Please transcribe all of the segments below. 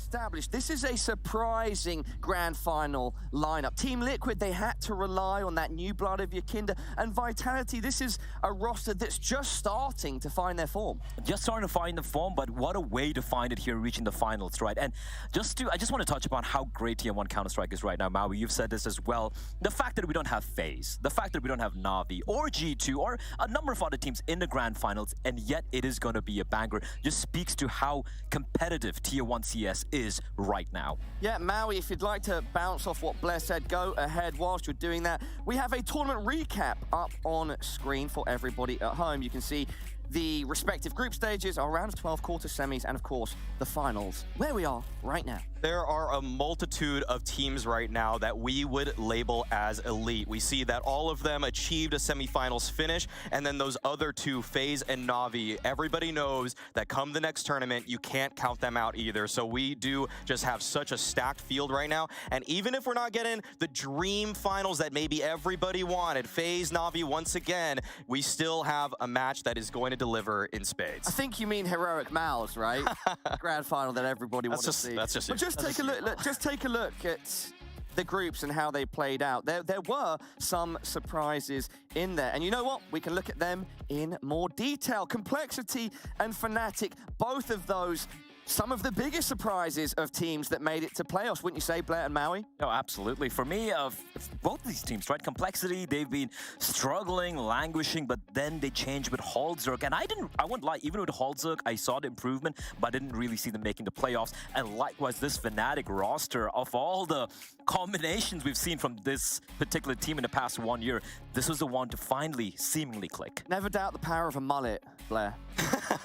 established, this is a surprising grand final lineup. Team Liquid, they had to rely on that new blood of Yakinda, and Vitality, this is a roster that's just starting to find their form. Just starting to find the form, but what a way to find it here, reaching the finals, right? And I just want to touch upon how great Tier 1 Counter-Strike is right now, Maui. You've said this as well. The fact that we don't have Faze, the fact that we don't have Navi or G2 or a number of other teams in the grand finals, and yet it is going to be a banger, just speaks to how competitive Tier 1 CS is right now. Yeah, Maui, if you'd like to bounce off what Blair said, go ahead. Whilst you're doing that, we have a tournament recap up on screen for everybody at home. You can see the respective group stages, our round of 12 quarter semis, and of course, the finals, where we are right now. There are a multitude of teams right now that we would label as elite. We see that all of them achieved a semifinals finish, and then those other two, Faze and Navi, everybody knows that come the next tournament, you can't count them out either. So we do just have such a stacked field right now, and even if we're not getting the dream finals that maybe everybody wanted, Faze, Navi, once again, we still have a match that is going to deliver in spades. I think you mean Heroic Mouse, right? Grand final that everybody wants to see. That's just but just take a look. Just take a look at the groups and how they played out. There were some surprises in there, and you know what? We can look at them in more detail. Complexity and Fnatic, both of those, some of the biggest surprises of teams that made it to playoffs, wouldn't you say, Blair and Maui? No, absolutely. For me, both these teams, right? Complexity, they've been struggling, languishing, but then they changed with Halzerg. And I wouldn't lie, even with Halzerg, I saw the improvement, but I didn't really see them making the playoffs. And likewise, this Fnatic roster, of all the combinations we've seen from this particular team in the past 1 year, this was the one to finally seemingly click. Never doubt the power of a mullet, Blair.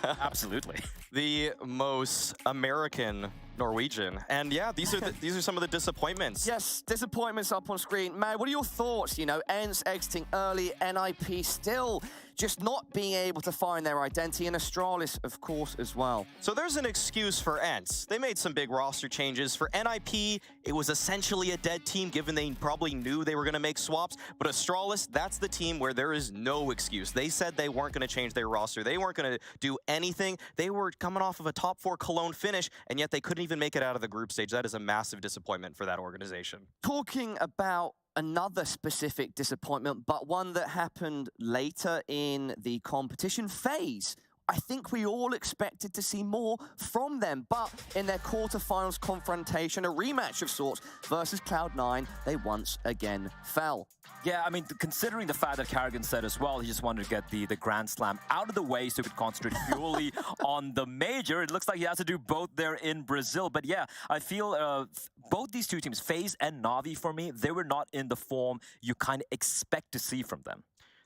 Absolutely. The most American Norwegian. And yeah, these are some of the disappointments. Yes, disappointments up on screen. Man, what are your thoughts? You know, ENGE exiting early, NIP still just not being able to find their identity, and Astralis, of course, as well. So there's an excuse for ENGE. They made some big roster changes. For NIP, it was essentially a dead team, given they probably knew they were going to make swaps. But Astralis, that's the team where there is no excuse. They said they weren't going to change their roster. They weren't going to do anything. They were coming off of a top 4 Cologne finish, and yet they couldn't even make it out of the group stage. That is a massive disappointment for that organization. Talking about another specific disappointment, but one that happened later in the competition, Faze. I think we all expected to see more from them, but in their quarterfinals confrontation, a rematch of sorts versus Cloud9, they once again fell. Yeah, I mean, considering the fact that Carrigan said as well, he just wanted to get the Grand Slam out of the way so he could concentrate purely on the major. It looks like he has to do both there in Brazil. But yeah, I feel both these two teams, Faze and Navi, for me, they were not in the form you kind of expect to see from them.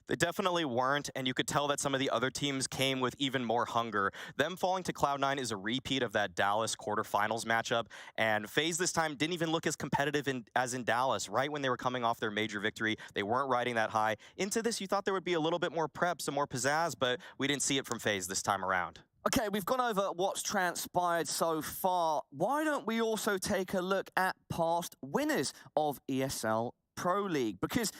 They definitely weren't, and you could tell that some of the other teams came with even more hunger. Them falling to Cloud9 is a repeat of that Dallas quarterfinals matchup, and FaZe this time didn't even look as competitive as in Dallas. Right when they were coming off their major victory, they weren't riding that high. Into this, you thought there would be a little bit more prep, some more pizzazz, but we didn't see it from FaZe this time around. Okay, we've gone over what's transpired so far. Why don't we also take a look at past winners of ESL Pro League? Because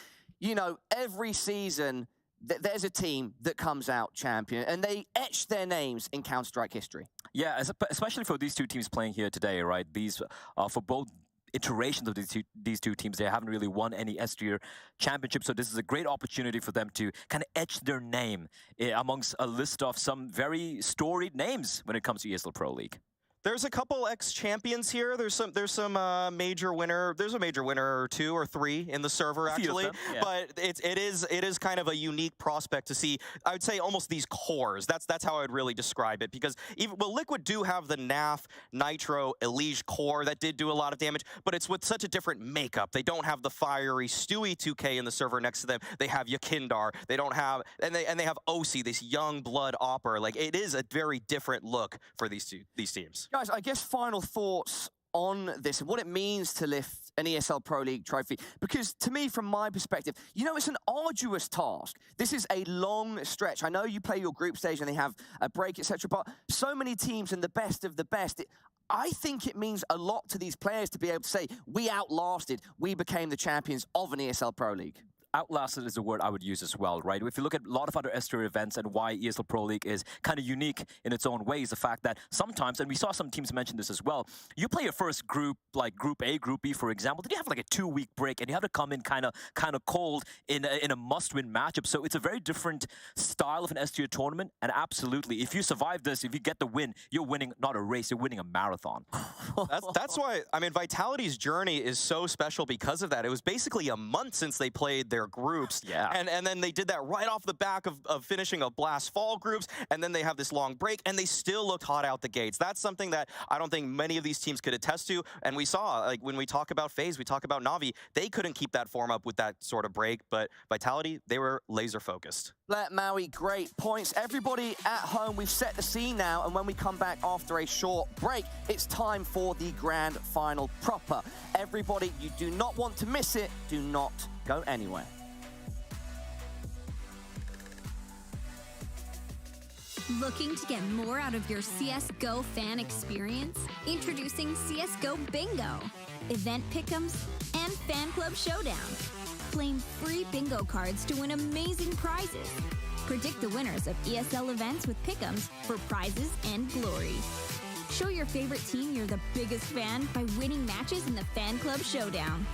you know, every season, there's a team that comes out champion, and they etch their names in Counter-Strike history. Yeah, especially for these two teams playing here today, right? These, for both iterations of these two teams, they haven't really won any S-tier championships, so this is a great opportunity for them to kind of etch their name amongst a list of some very storied names when it comes to ESL Pro League. There's a couple ex-champions here. There's some major winner. There's a major winner or 2 or 3 in the server actually. Yeah. But it is kind of a unique prospect to see. I would say almost these cores. That's how I would really describe it, because Liquid do have the NAF, Nitro, Elige core that did do a lot of damage, but it's with such a different makeup. They don't have the fiery Stewie 2K in the server next to them. They have Yakindar. They don't have and they have OC, this young blood opera. Like, it is a very different look for these teams. Guys, I guess final thoughts on this and what it means to lift an ESL Pro League trophy. Because to me, from my perspective, you know, it's an arduous task. This is a long stretch. I know you play your group stage and they have a break, etc. But so many teams and the best of the best. I think it means a lot to these players to be able to say, we outlasted, we became the champions of an ESL Pro League. outlasted is the word I would use as well, right? If you look at a lot of other S-tier events and why ESL Pro League is kind of unique in its own ways, the fact that sometimes, and we saw some teams mention this as well, you play your first group, like Group A, Group B, for example, then you have like a 2-week break, and you have to come in kind of cold in a must-win matchup. So it's a very different style of an S-tier tournament, and absolutely, if you survive this, if you get the win, you're winning not a race, you're winning a marathon. That's why, I mean, Vitality's journey is so special because of that. It was basically a month since they played their groups. Yeah. And then they did that right off the back of finishing a Blast Fall groups, and then they have this long break, and they still looked hot out the gates. That's something that I don't think many of these teams could attest to, and we saw, like, when we talk about Faze, we talk about Navi, they couldn't keep that form up with that sort of break, but Vitality, they were laser focused. Let Maui, great points. Everybody at home, we've set the scene now, and when we come back after a short break, it's time for the grand final proper. Everybody, you do not want to miss it. Do not go anywhere. Looking to get more out of your CSGO fan experience? Introducing CSGO Bingo, event pick'ems, and fan club showdown. Claim free bingo cards to win amazing prizes. Predict the winners of ESL events with pick'ems for prizes and glory. Show your favorite team you're the biggest fan by winning matches in the fan club showdown.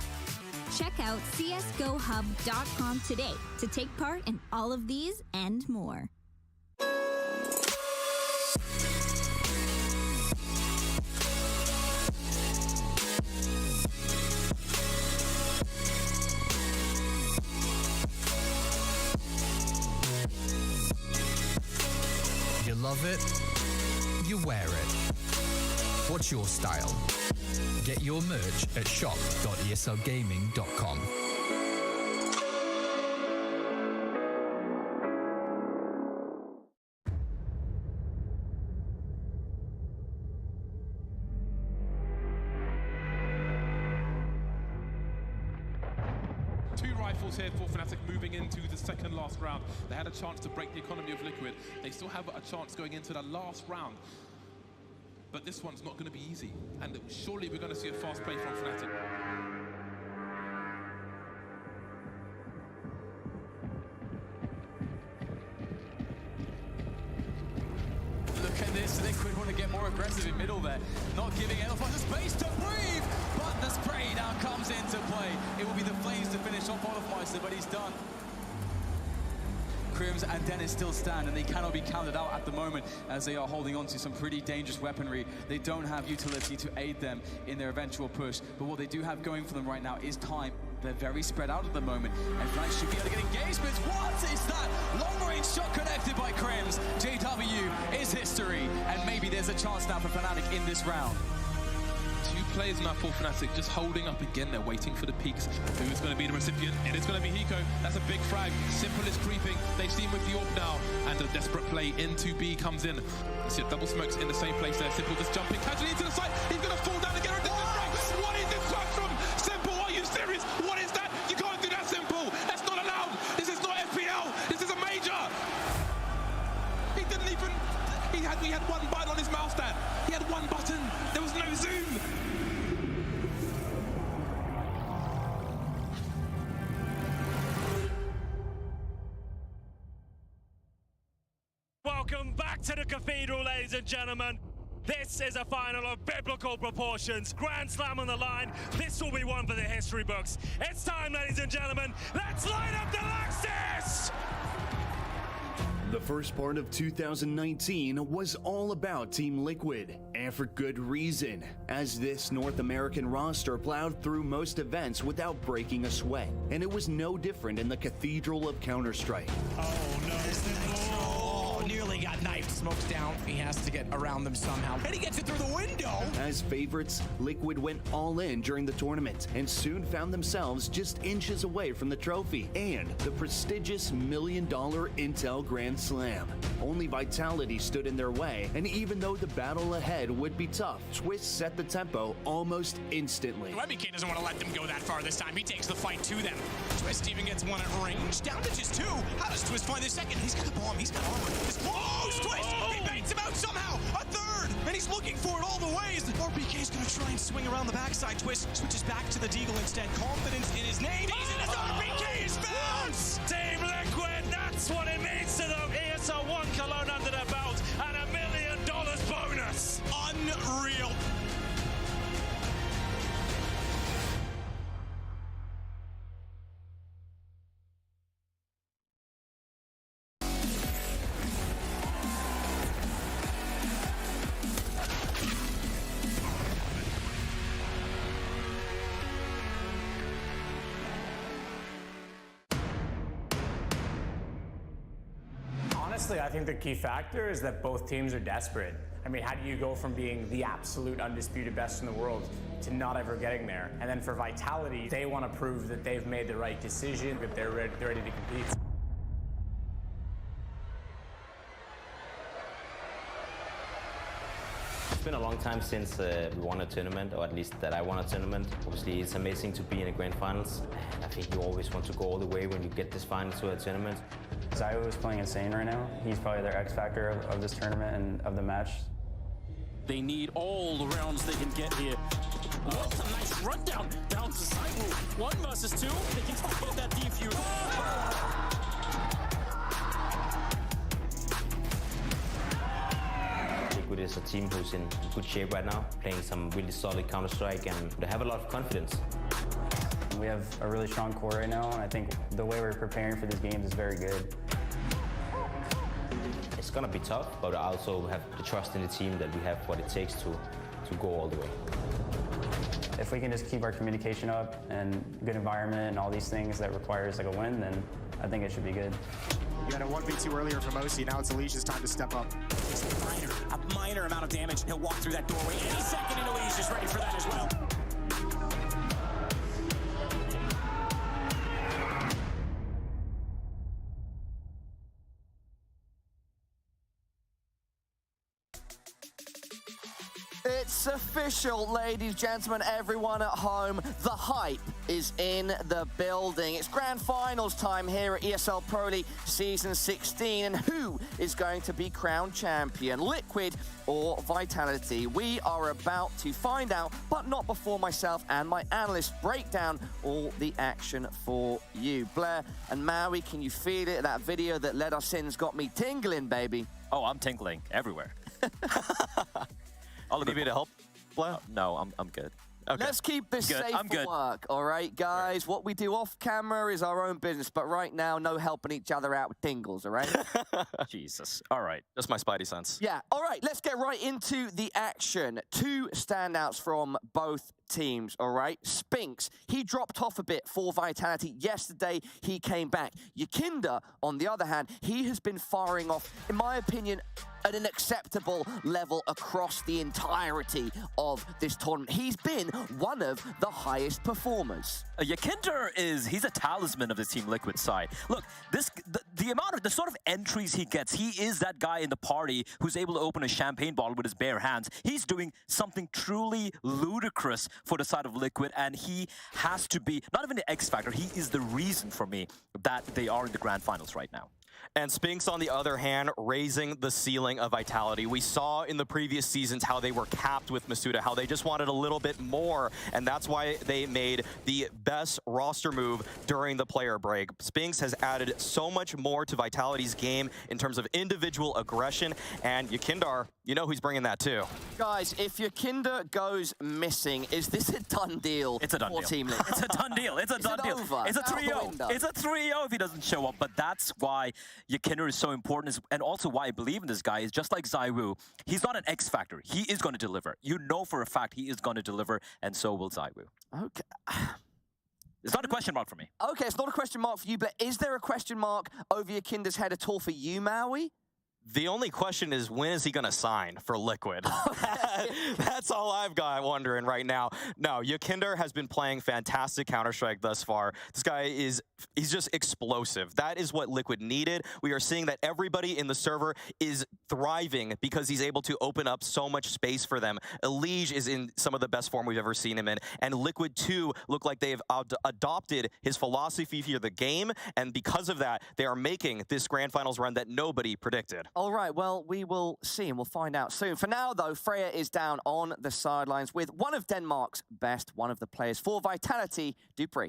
Check out csgohub.com today to take part in all of these and more. You love it, you wear it. What's your style? Get your merch at shop.eslgaming.com. Two rifles here for Fnatic moving into the second last round. They had a chance to break the economy of Liquid. They still have a chance going into the last round. But this one's not going to be easy. And surely we're going to see a fast play from Fnatic. Look at this, Liquid want to get more aggressive in middle there. Not giving Elefant the space to breathe, but the spray now comes into play. It will be the Flames to finish off Olofmeister, but he's done. Crims and Dennis still stand, and they cannot be counted out at the moment as they are holding on to some pretty dangerous weaponry. They don't have utility to aid them in their eventual push, but what they do have going for them right now is time. They're very spread out at the moment, and Fnatic should be able to get engagements. What is that? Long-range shot connected by Crims. JW is history, and maybe there's a chance now for Fnatic in this round. Two players now for Fnatic just holding up again. They're waiting for the peaks. Who is going to be the recipient? It is going to be Hiko. That's a big frag. Simple is creeping. They've seen with the AWP now. And a desperate play into B comes in. You see double smokes in the same place there. Simple just jumping casually into the side. He's going to fall down and get rid of this frag. What is this flag from Simple? Are you serious? What is that? You can't do that, Simple. That's not allowed. This is not FPL. This is a major. He didn't even... He had one button on his mouse stand. He had one button. There was no zoom. Welcome back to the Cathedral, ladies and gentlemen. This is a final of biblical proportions. Grand Slam on the line. This will be one for the history books. It's time, ladies and gentlemen. Let's light up the Lexus! The first part of 2019 was all about Team Liquid, and for good reason, as this North American roster plowed through most events without breaking a sweat. And it was no different in the Cathedral of Counter-Strike. Oh no, nearly got knifed. Smoke's down. He has to get around them somehow. And he gets it through the window. As favorites, Liquid went all in during the tournament and soon found themselves just inches away from the trophy and the prestigious $1 million Intel Grand Slam. Only Vitality stood in their way, and even though the battle ahead would be tough, Twist set the tempo almost instantly. WebBK doesn't want to let them go that far this time. He takes the fight to them. Twist even gets one at range. Down to just two. How does Twist find the second? He's got the bomb. He's got armor. He's close. Twist. He baits him out somehow. A third. And he's looking for it all the ways. RBK's going to try and swing around the backside. Twist switches back to the Deagle instead. Confidence in his name. He's in his RBK. is found! Team Liquid, that's what it means to them. ESL 1 Cologne under their belt and $1 million bonus. Unreal. Honestly, I think the key factor is that both teams are desperate. I mean, how do you go from being the absolute undisputed best in the world to not ever getting there? And then for Vitality, they want to prove that they've made the right decision, that they're ready to compete. It's been a long time since we won a tournament, or at least that I won a tournament. Obviously, it's amazing to be in the grand finals. And I think you always want to go all the way when you get this far into a tournament. ZywOo is playing insane right now. He's probably their X factor of this tournament and of the match. They need all the rounds they can get here. What a nice rundown down to ZywOo. 1 versus 2. They can still get that defuse. Liquid is a team who's in good shape right now, playing some really solid Counter-Strike, and they have a lot of confidence. We have a really strong core right now, and I think the way we're preparing for these games is very good. It's gonna be tough, but I also have the trust in the team that we have what it takes to go all the way. If we can just keep our communication up and good environment and all these things that requires like a win, then I think it should be good. You had a 1v2 earlier from OC, now it's Alicia's time to step up. A minor amount of damage. He'll walk through that doorway any second, and Alicia's ready for that as well. It's official, ladies, gentlemen, everyone at home. The hype is in the building. It's grand finals time here at ESL Pro League Season 16. And who is going to be crowned champion, Liquid or Vitality? We are about to find out, but not before myself and my analysts break down all the action for you. Blair and Maui, can you feel it? That video that led us in's got me tingling, baby. Oh, I'm tingling everywhere. I'll leave you to help, Blair. No, I'm good. Okay. Let's keep this safe I'm for work, all right, guys? Right. What we do off camera is our own business, but right now, no helping each other out with tingles, all right? Jesus. All right. Just my spidey sense. Yeah. All right, let's get right into the action. 2 standouts from both teams, all right? Spinks, he dropped off a bit for Vitality. Yesterday, he came back. Yakinda, on the other hand, he has been firing off, in my opinion, at an acceptable level across the entirety of this tournament. He's been one of the highest performers. Yakinda he's a talisman of the Team Liquid side. Look, the sort of entries he gets, he is that guy in the party who's able to open a champagne bottle with his bare hands. He's doing something truly ludicrous for the side of Liquid, and he has to be, not even the X factor, he is the reason for me that they are in the grand finals right now. And Spinks, on the other hand, raising the ceiling of Vitality. We saw in the previous seasons how they were capped with Masuda, how they just wanted a little bit more, and that's why they made the best roster move during the player break. Spinks has added so much more to Vitality's game in terms of individual aggression, and Yakinda, you know who's bringing that too. Guys, if Yakinda goes missing, is this a done deal? It's a done deal. Team Liquid? It's a done deal. It's a done deal. It's a 3-0. It's a 3-0 if he doesn't show up, but that's why Yakinda is so important, and also why I believe in this guy is just like ZywOo. He's not an X factor. He is going to deliver. You know for a fact he is going to deliver, and so will ZywOo. Okay. It's not a question mark for me. Okay, it's not a question mark for you, but is there a question mark over Yakinda's head at all for you, Maui? The only question is, when is he going to sign for Liquid? That's all I've got wondering right now. No, Yakinda has been playing fantastic Counter-Strike thus far. This guy he's just explosive. That is what Liquid needed. We are seeing that everybody in the server is thriving because he's able to open up so much space for them. ENG is in some of the best form we've ever seen him in. And Liquid, too, look like they've adopted his philosophy for the game. And because of that, they are making this Grand Finals run that nobody predicted. All right, well, we will see and we'll find out soon. For now, though, Freya is down on the sidelines with one of Denmark's best, one of the players for Vitality, Dupree.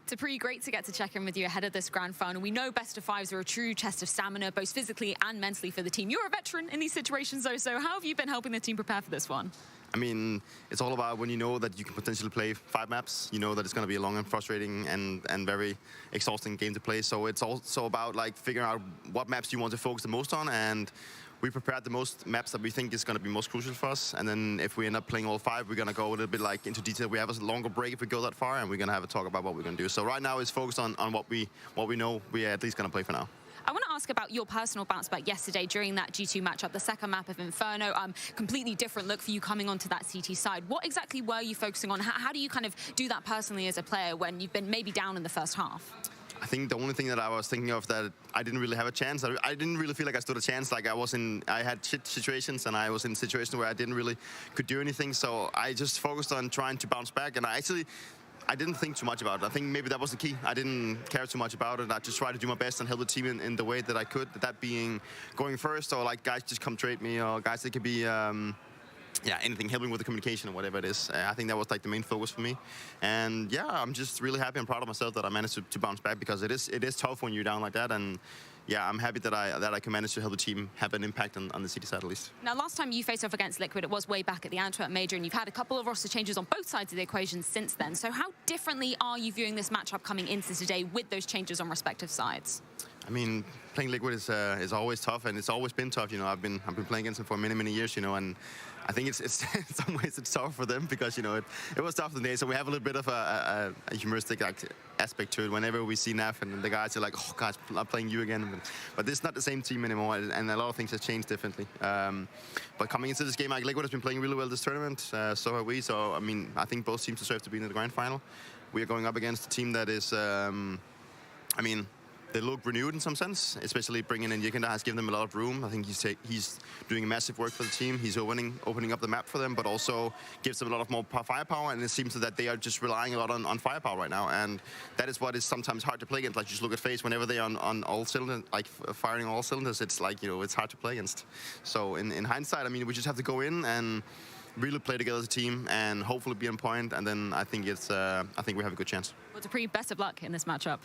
Dupree, great to get to check in with you ahead of this grand final. We know best of fives are a true test of stamina, both physically and mentally for the team. You're a veteran in these situations, though, so how have you been helping the team prepare for this one? I mean, it's all about when you know that you can potentially play 5 maps, you know that it's going to be a long and frustrating and very exhausting game to play. So it's also about like figuring out what maps you want to focus the most on, and we prepared the most maps that we think is going to be most crucial for us. And then if we end up playing all 5, we're going to go a little bit like into detail. We have a longer break if we go that far, and we're going to have a talk about what we're going to do. So right now it's focused on what we know we're at least going to play for now. I want to ask about your personal bounce back yesterday during that G2 matchup, the second map of Inferno. Completely different look for you coming onto that CT side. What exactly were you focusing on? How do you kind of do that personally as a player when you've been maybe down in the first half? I think the only thing that I was thinking of that I didn't really have a chance. I didn't really feel like I stood a chance. Like I had shit situations, and I was in situations where I didn't really could do anything. So I just focused on trying to bounce back, and I didn't think too much about it. I think maybe that was the key. I didn't care too much about it. I just tried to do my best and help the team in the way that I could. That being going first, or like guys just come trade me, or guys that could be yeah, anything, helping with the communication or whatever it is. I think that was like the main focus for me. And yeah, I'm just really happy and proud of myself that I managed to bounce back, because it is tough when you're down like that. And yeah, I'm happy that I can manage to help the team have an impact on the city side at least. Now, last time you faced off against Liquid, it was way back at the Antwerp Major, and you've had a couple of roster changes on both sides of the equation since then. So how differently are you viewing this matchup coming into today with those changes on respective sides? I mean, playing Liquid is always tough, and it's always been tough. You know, I've been playing against them for many years. You know, and I think it's in some ways it's tough for them, because you know it was tough today. So we have a little bit of a humoristic aspect to it. Whenever we see Nav and the guys are like, "Oh guys, I'm playing you again," but it's not the same team anymore, and a lot of things have changed differently. But coming into this game, like Liquid has been playing really well this tournament. So have we. So I mean, I think both teams deserve to be in the grand final. We are going up against a team that is, I mean, they look renewed in some sense, especially bringing in Yekunda has given them a lot of room. I think he's doing massive work for the team. He's opening up the map for them, but also gives them a lot of more firepower, and it seems that they are just relying a lot on firepower right now, and that is what is sometimes hard to play against. Like, just look at Faze, whenever they're on all cylinders, like firing all cylinders, it's like, you know, it's hard to play against. So in hindsight, I mean, we just have to go in and really play together as a team and hopefully be on point, and then I think we have a good chance. Well, Dupree, best of luck in this matchup.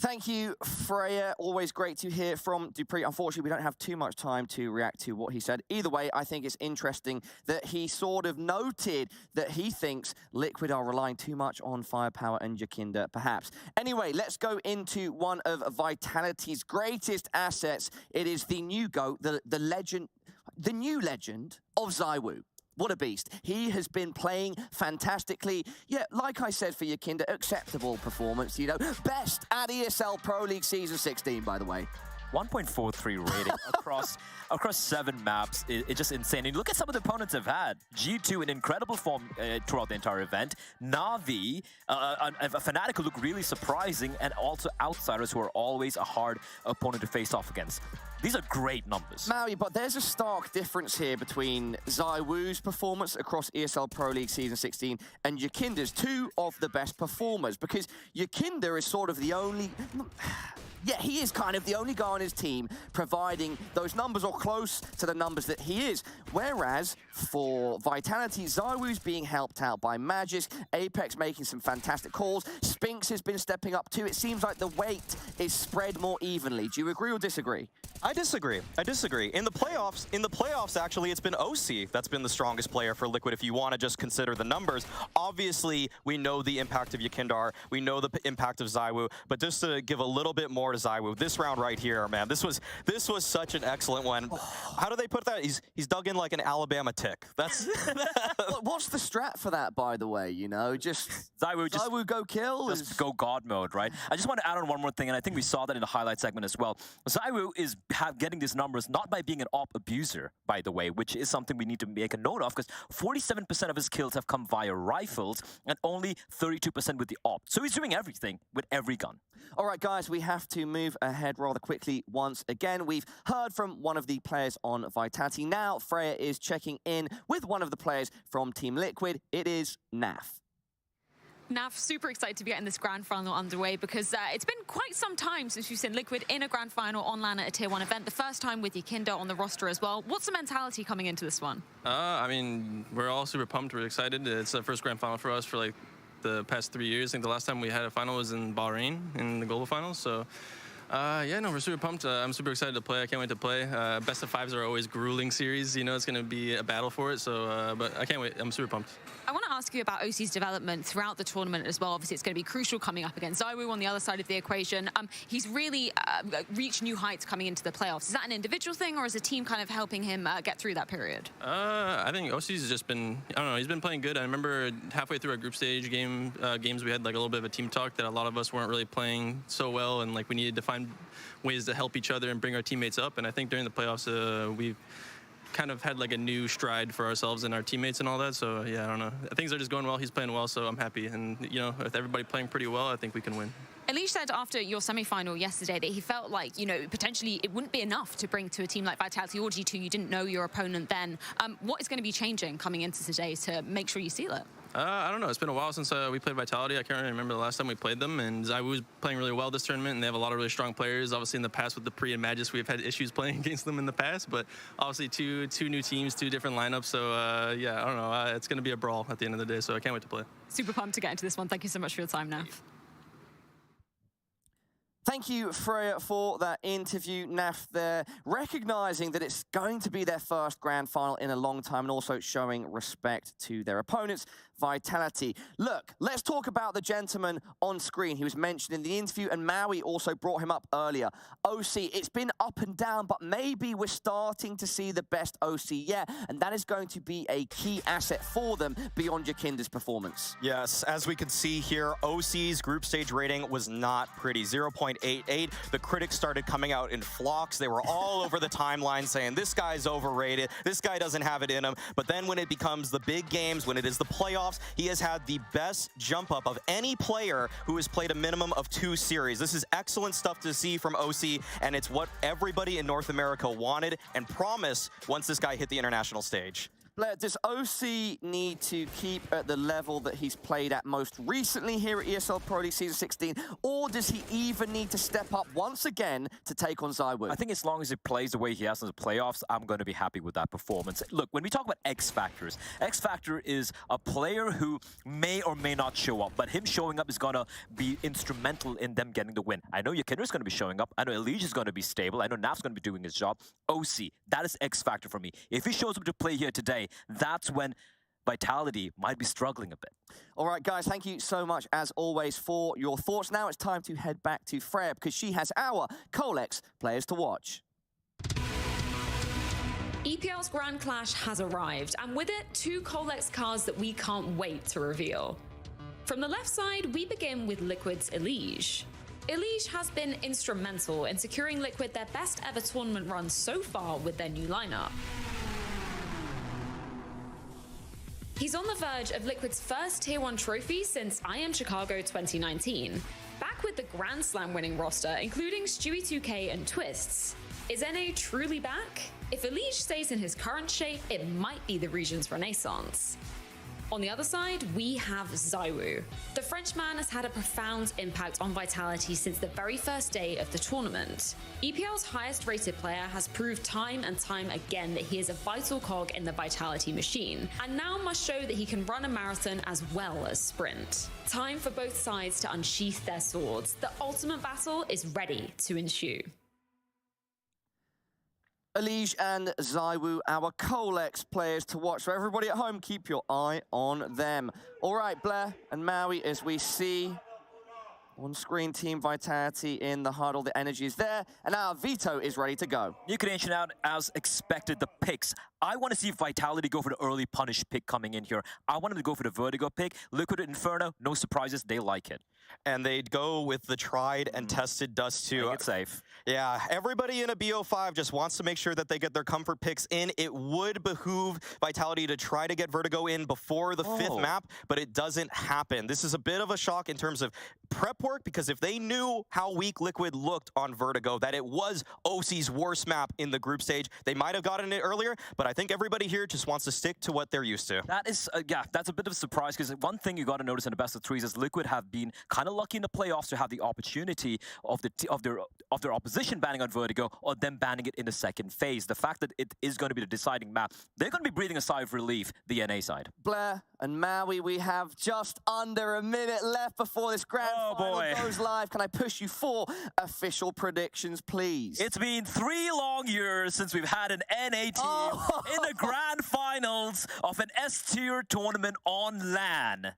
Thank you, Freya. Always great to hear from Dupree. Unfortunately, we don't have too much time to react to what he said. Either way, I think it's interesting that he sort of noted that he thinks Liquid are relying too much on firepower and Jacinda, perhaps. Anyway, let's go into one of Vitality's greatest assets. It is the new GOAT, the legend, the new legend of ZywOo. What a beast. He has been playing fantastically. Yeah, like I said for Jacinda, acceptable performance, you know. Best at ESL Pro League Season 16, by the way. 1.43 rating across 7 maps. It's just insane. And look at some of the opponents they've had. G2 in incredible form throughout the entire event. Navi, a Fnatic who look really surprising, and also Outsiders who are always a hard opponent to face off against. These are great numbers. Maui, but there's a stark difference here between ZywOo's performance across ESL Pro League Season 16 and Jacinda's, two of the best performers, because Jacinda is sort of the only... Yeah, he is kind of the only guy on his team providing those numbers or close to the numbers that he is. Whereas for Vitality, ZywOo's being helped out by Magisk, Apex making some fantastic calls, Spinks has been stepping up too. It seems like the weight is spread more evenly. Do you agree or disagree? I disagree. In the playoffs, actually, it's been OC that's been the strongest player for Liquid if you want to just consider the numbers. Obviously, we know the impact of Yakindar, we know the impact of ZywOo, but just to give a little bit more to ZywOo, this round right here, man, this was such an excellent one. How do they put that? He's dug in like an Alabama tick. That's What's the strat for that, by the way? You know, just ZywOo go kill, just go God mode, right? I just want to add on one more thing, and I think we saw that in the highlight segment as well. ZywOo is getting these numbers not by being an AWP abuser, by the way, which is something we need to make a note of, because 47% of his kills have come via rifles and only 32% with the AWP. So he's doing everything with every gun. All right, guys, we have to move ahead rather quickly once again. We've heard from one of the players on Vitality. Now, Freya is checking in with one of the players from Team Liquid. It is Naf. Nav, super excited to be getting this grand final underway, because it's been quite some time since we've seen Liquid in a grand final on LAN at a Tier 1 event. The first time with Yakinda on the roster as well. What's the mentality coming into this one? I mean, we're all super pumped. We're excited. It's the first grand final for us for like the past 3 years. I think the last time we had a final was in Bahrain in the global finals. So yeah, no, we're super pumped. I'm super excited to play. I can't wait to play. Best of fives are always grueling series. You know, it's going to be a battle for it. So, but I can't wait. I'm super pumped. I want to ask you about OC's development throughout the tournament as well. Obviously, it's going to be crucial coming up against Zywoo on the other side of the equation. He's really reached new heights coming into the playoffs. Is that an individual thing, or is a team kind of helping him get through that period? I think OC's just been, I don't know, he's been playing good. I remember halfway through our group stage games, we had like a little bit of a team talk that a lot of us weren't really playing so well, and like we needed to find ways to help each other and bring our teammates up. And I think during the playoffs, we've kind of had like a new stride for ourselves and our teammates and all that. So yeah, I don't know. Things are just going well. He's playing well, so I'm happy. And you know, with everybody playing pretty well, I think we can win. Elish said after your semi-final yesterday that he felt like, you know, potentially it wouldn't be enough to bring to a team like Vitality or G2. You didn't know your opponent then. What is going to be changing coming into today to make sure you seal it? I don't know. It's been a while since we played Vitality. I can't really remember the last time we played them. And Zywoo was playing really well this tournament, and they have a lot of really strong players. Obviously, in the past with the Pre and Magis, we've had issues playing against them in the past. But obviously, two new teams, two different lineups. So yeah, I don't know. It's going to be a brawl at the end of the day. So I can't wait to play. Super pumped to get into this one. Thank you so much for your time, Nav. Thank you, Freya, for that interview. Naf there, recognizing that it's going to be their first grand final in a long time and also showing respect to their opponents, Vitality. Look, let's talk about the gentleman on screen. He was mentioned in the interview, and Maui also brought him up earlier. OC, it's been up and down, but maybe we're starting to see the best OC yet, and that is going to be a key asset for them beyond Jakinda's performance. Yes, as we can see here, OC's group stage rating was not pretty, 0.88. The critics started coming out in flocks. They were all over the timeline saying, this guy's overrated, this guy doesn't have it in him. But then when it becomes the big games, when it is the playoffs, he has had the best jump up of any player who has played a minimum of 2 series. This is excellent stuff to see from OC, and it's what everybody in North America wanted and promised once this guy hit the international stage. Blair, does OC need to keep at the level that he's played at most recently here at ESL Pro League Season 16, or does he even need to step up once again to take on Zywoo? I think as long as he plays the way he has in the playoffs, I'm going to be happy with that performance. Look, when we talk about X Factors, X Factor is a player who may or may not show up, but him showing up is going to be instrumental in them getting the win. I know Yakinder's going to be showing up. I know Elish is going to be stable. I know Naf's going to be doing his job. OC, that is X Factor for me. If he shows up to play here today, that's when Vitality might be struggling a bit. All right, guys, thank you so much, as always, for your thoughts. Now it's time to head back to Freya, because she has our Colex players to watch. EPL's Grand Clash has arrived, and with it, 2 Colex cards that we can't wait to reveal. From the left side, we begin with Liquid's Elish. Elish has been instrumental in securing Liquid their best ever tournament run so far with their new lineup. He's on the verge of Liquid's first Tier 1 trophy since IM Chicago 2019. Back with the Grand Slam winning roster, including Stewie2K and Twists. Is NA truly back? If Elish stays in his current shape, it might be the region's renaissance. On the other side, we have Zywoo. The Frenchman has had a profound impact on Vitality since the very first day of the tournament. EPL's highest rated player has proved time and time again that he is a vital cog in the Vitality machine, and now must show that he can run a marathon as well as sprint. Time for both sides to unsheath their swords. The ultimate battle is ready to ensue. Elish and Zywoo, our Colex players to watch. So everybody at home, keep your eye on them. All right, Blair and Maui, as we see on screen, Team Vitality in the huddle. The energy is there, and our Vito is ready to go. New Canadian out as expected, the picks. I want to see Vitality go for the early punish pick coming in here. I want them to go for the Vertigo pick. Liquid Inferno, no surprises, they like it. And they'd go with the tried and tested Dust 2. Make it safe. Yeah, everybody in a BO5 just wants to make sure that they get their comfort picks in. It would behoove Vitality to try to get Vertigo in before the 5th map, but it doesn't happen. This is a bit of a shock in terms of prep work, because if they knew how weak Liquid looked on Vertigo, that it was OC's worst map in the group stage, they might have gotten it earlier, but I think everybody here just wants to stick to what they're used to. That is, yeah, that's a bit of a surprise, because one thing you got to notice in the best of threes is Liquid have been kind of lucky in the playoffs to have the opportunity of their opposition banning on Vertigo, or them banning it in the second phase. The fact that it is going to be the deciding map, they're going to be breathing a sigh of relief, the NA side. Blair, and Maui, we have just under a minute left before this grand final goes live. Can I push you for official predictions, please? It's been 3 long years since we've had an NA team in the grand finals of an S-tier tournament on LAN.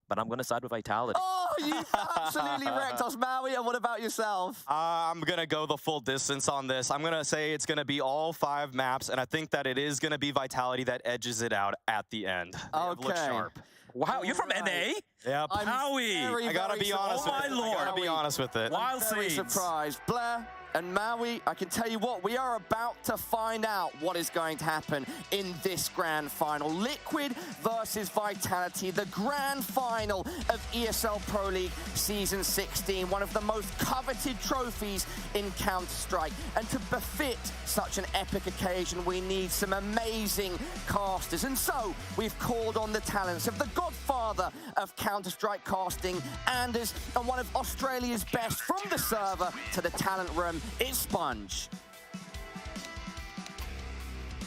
But I'm going to side with Vitality. Oh, you absolutely wrecked us, Maui. And what about yourself? I'm going to go the full distance on this. I'm going to say it's going to be all 5 maps, and I think that it is going to be Vitality that edges it out at the end. Okay. Look sharp. Wow, you're from NA? Yep. Howie. I got to be honest with it. Oh, my Lord. I got to be honest with it. Wild very scenes. surprised. Blair and Maui, I can tell you what, we are about to find out what is going to happen in this grand final. Liquid versus Vitality, the grand final of ESL Pro League Season 16, one of the most coveted trophies in Counter-Strike. And to befit such an epic occasion, we need some amazing casters. And so, we've called on the talents of the godfather of Counter-Strike casting, Anders, and one of Australia's best from the server to the talent room. It's Sponge.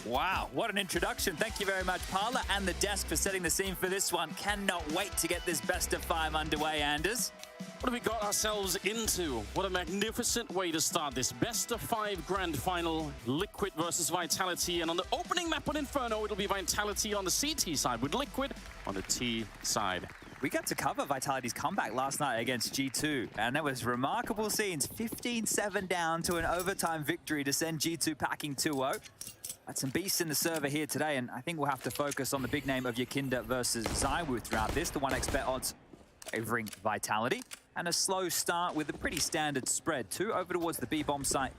Wow, what an introduction. Thank you very much, Parla and the desk for setting the scene for this one. Cannot wait to get this best of 5 underway, Anders. What have we got ourselves into? What a magnificent way to start this best of 5 grand final. Liquid versus Vitality. And on the opening map on Inferno, it'll be Vitality on the CT side with Liquid on the T side. We got to cover Vitality's comeback last night against G2, and there was remarkable scenes. 15-7 down to an overtime victory to send G2 packing 2-0. That's some beasts in the server here today, and I think we'll have to focus on the big name of Yakinda versus Zywoo throughout this. The 1x bet odds favoring Vitality, and a slow start with a pretty standard spread. 2 over towards the B-bomb site.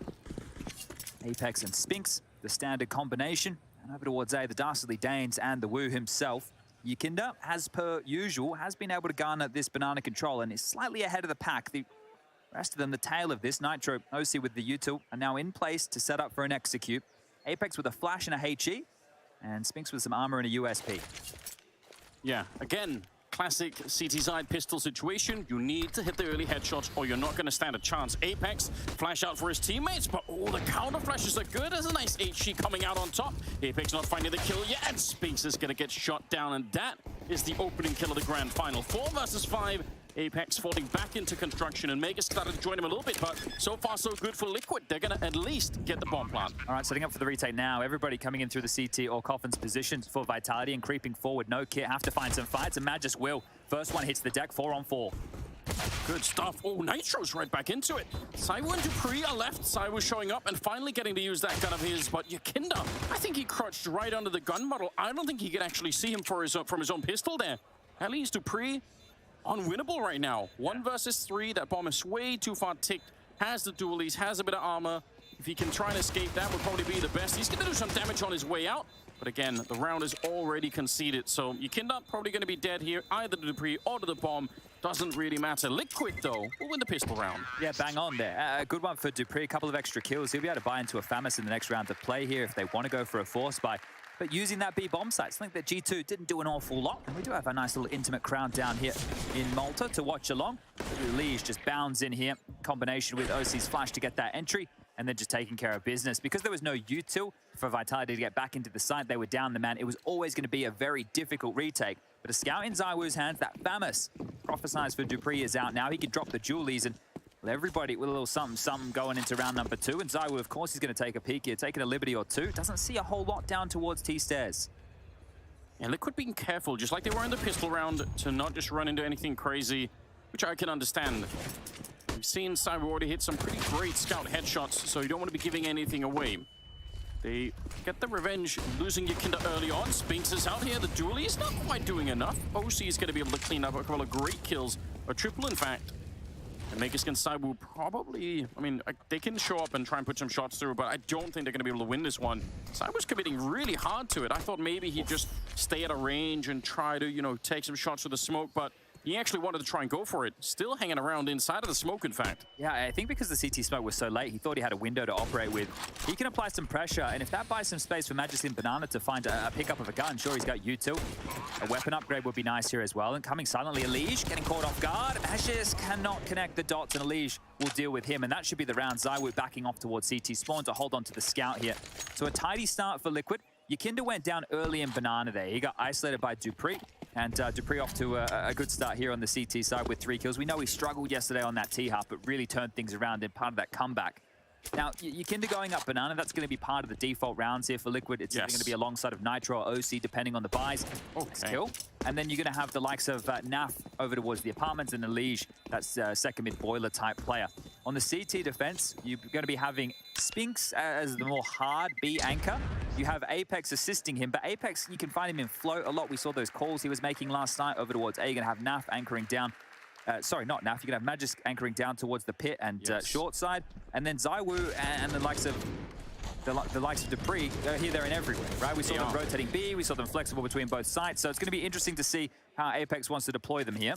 Apex and Spinks, the standard combination, and over towards A, the Dastardly Danes and the Woo himself. Yakinda, as per usual, has been able to garner this banana control and is slightly ahead of the pack. The rest of them, the tail of this, Nitro, OC with the util, are now in place to set up for an execute. Apex with a flash and a HE, and Spinks with some armor and a USP. Yeah, again, classic CT side pistol situation. You need to hit the early headshots or you're not going to stand a chance. Apex, flash out for his teammates, but all the counter flashes are good. There's a nice HE coming out on top. Apex not finding the kill yet, and Spinks is going to get shot down, and that is the opening kill of the grand final. 4 versus 5. Apex falling back into construction, and Mega started to join him a little bit, but so far so good for Liquid. They're going to at least get the bomb plant. All right, setting up for the retake now. Everybody coming in through the CT or Coffin's positions for Vitality and creeping forward. No kit, have to find some fights, and Magus will. First one hits the deck, 4 on 4. Good stuff. Oh, Nitro's right back into it. Zywoo and Dupree are left. Zywoo showing up and finally getting to use that gun of his, but Yakinda, I think he crouched right under the gun model. I don't think he could actually see him from his own pistol there. At least Dupree, unwinnable right now. 1 versus 3. That bomb is way too far ticked. Has the dualies, has a bit of armor. If he can try and escape, that would probably be the best. He's going to do some damage on his way out. But again, the round is already conceded. So Yakinda probably going to be dead here, either to Dupree or to the bomb. Doesn't really matter. Liquid, though, will win the pistol round. Yeah, bang on there. A good one for Dupree. A couple of extra kills. He'll be able to buy into a Famis in the next round to play here if they want to go for a force buy. But using that B-bomb site, something that G2 didn't do an awful lot. And we do have a nice little intimate crowd down here in Malta to watch along. Lige just bounds in here. Combination with OC's flash to get that entry. And then just taking care of business. Because there was no util for Vitality to get back into the site, they were down the man. It was always going to be a very difficult retake. But a scout in Zywoo's hands, that Famis prophesies for Dupree is out now. He can drop the dualies, and well, everybody with a little something going into round number 2. And Zywoo, of course, is going to take a peek here, taking a liberty or 2. Doesn't see a whole lot down towards T-stairs. And Liquid being careful, just like they were in the pistol round, to not just run into anything crazy, which I can understand. We've seen Zywoo already hit some pretty great scout headshots, so you don't want to be giving anything away. They get the revenge, losing Yakinda early on. Spinks is out here. The dually is not quite doing enough. OC is going to be able to clean up a couple of great kills, a triple in fact. And Magus against Zywoo probably, I mean, they can show up and try and put some shots through, but I don't think they're going to be able to win this one. Zywoo's committing really hard to it. I thought maybe he'd just stay at a range and try to, you know, take some shots with the smoke, but he actually wanted to try and go for it. Still hanging around inside of the smoke, in fact. Yeah, I think because the CT smoke was so late, he thought he had a window to operate with. He can apply some pressure, and if that buys some space for Magus and Banana to find a pickup of a gun, sure, he's got util. A weapon upgrade would be nice here as well. And coming silently, Lige getting caught off guard. Magus cannot connect the dots, and Lige will deal with him, and that should be the round. Zywoo backing off towards CT spawn to hold on to the scout here. So a tidy start for Liquid. Yakinda went down early in Banana there. He got isolated by Dupree, and Dupree off to a good start here on the CT side with 3 kills. We know he struggled yesterday on that T-Hop, but really turned things around in part of that comeback. Now, Yakinda going up Banana, that's going to be part of the default rounds here for Liquid. It's either going to be alongside of Nitro or OC, depending on the buys. Okay. Kill. And then you're going to have the likes of Naf over towards the apartments and Elige, that's second mid boiler type player. On the CT defense, you're going to be having Spinks as the more hard B anchor. You have Apex assisting him, but Apex, you can find him in float a lot. We saw those calls he was making last night over towards A. You're going to have Naf anchoring down. Sorry, not Naf. You're going to have Magisk anchoring down towards the pit and short side. And then Zywoo and the likes of Dupree here, there, and everywhere, right? We saw them rotating B. We saw them flexible between both sides. So it's going to be interesting to see how Apex wants to deploy them here.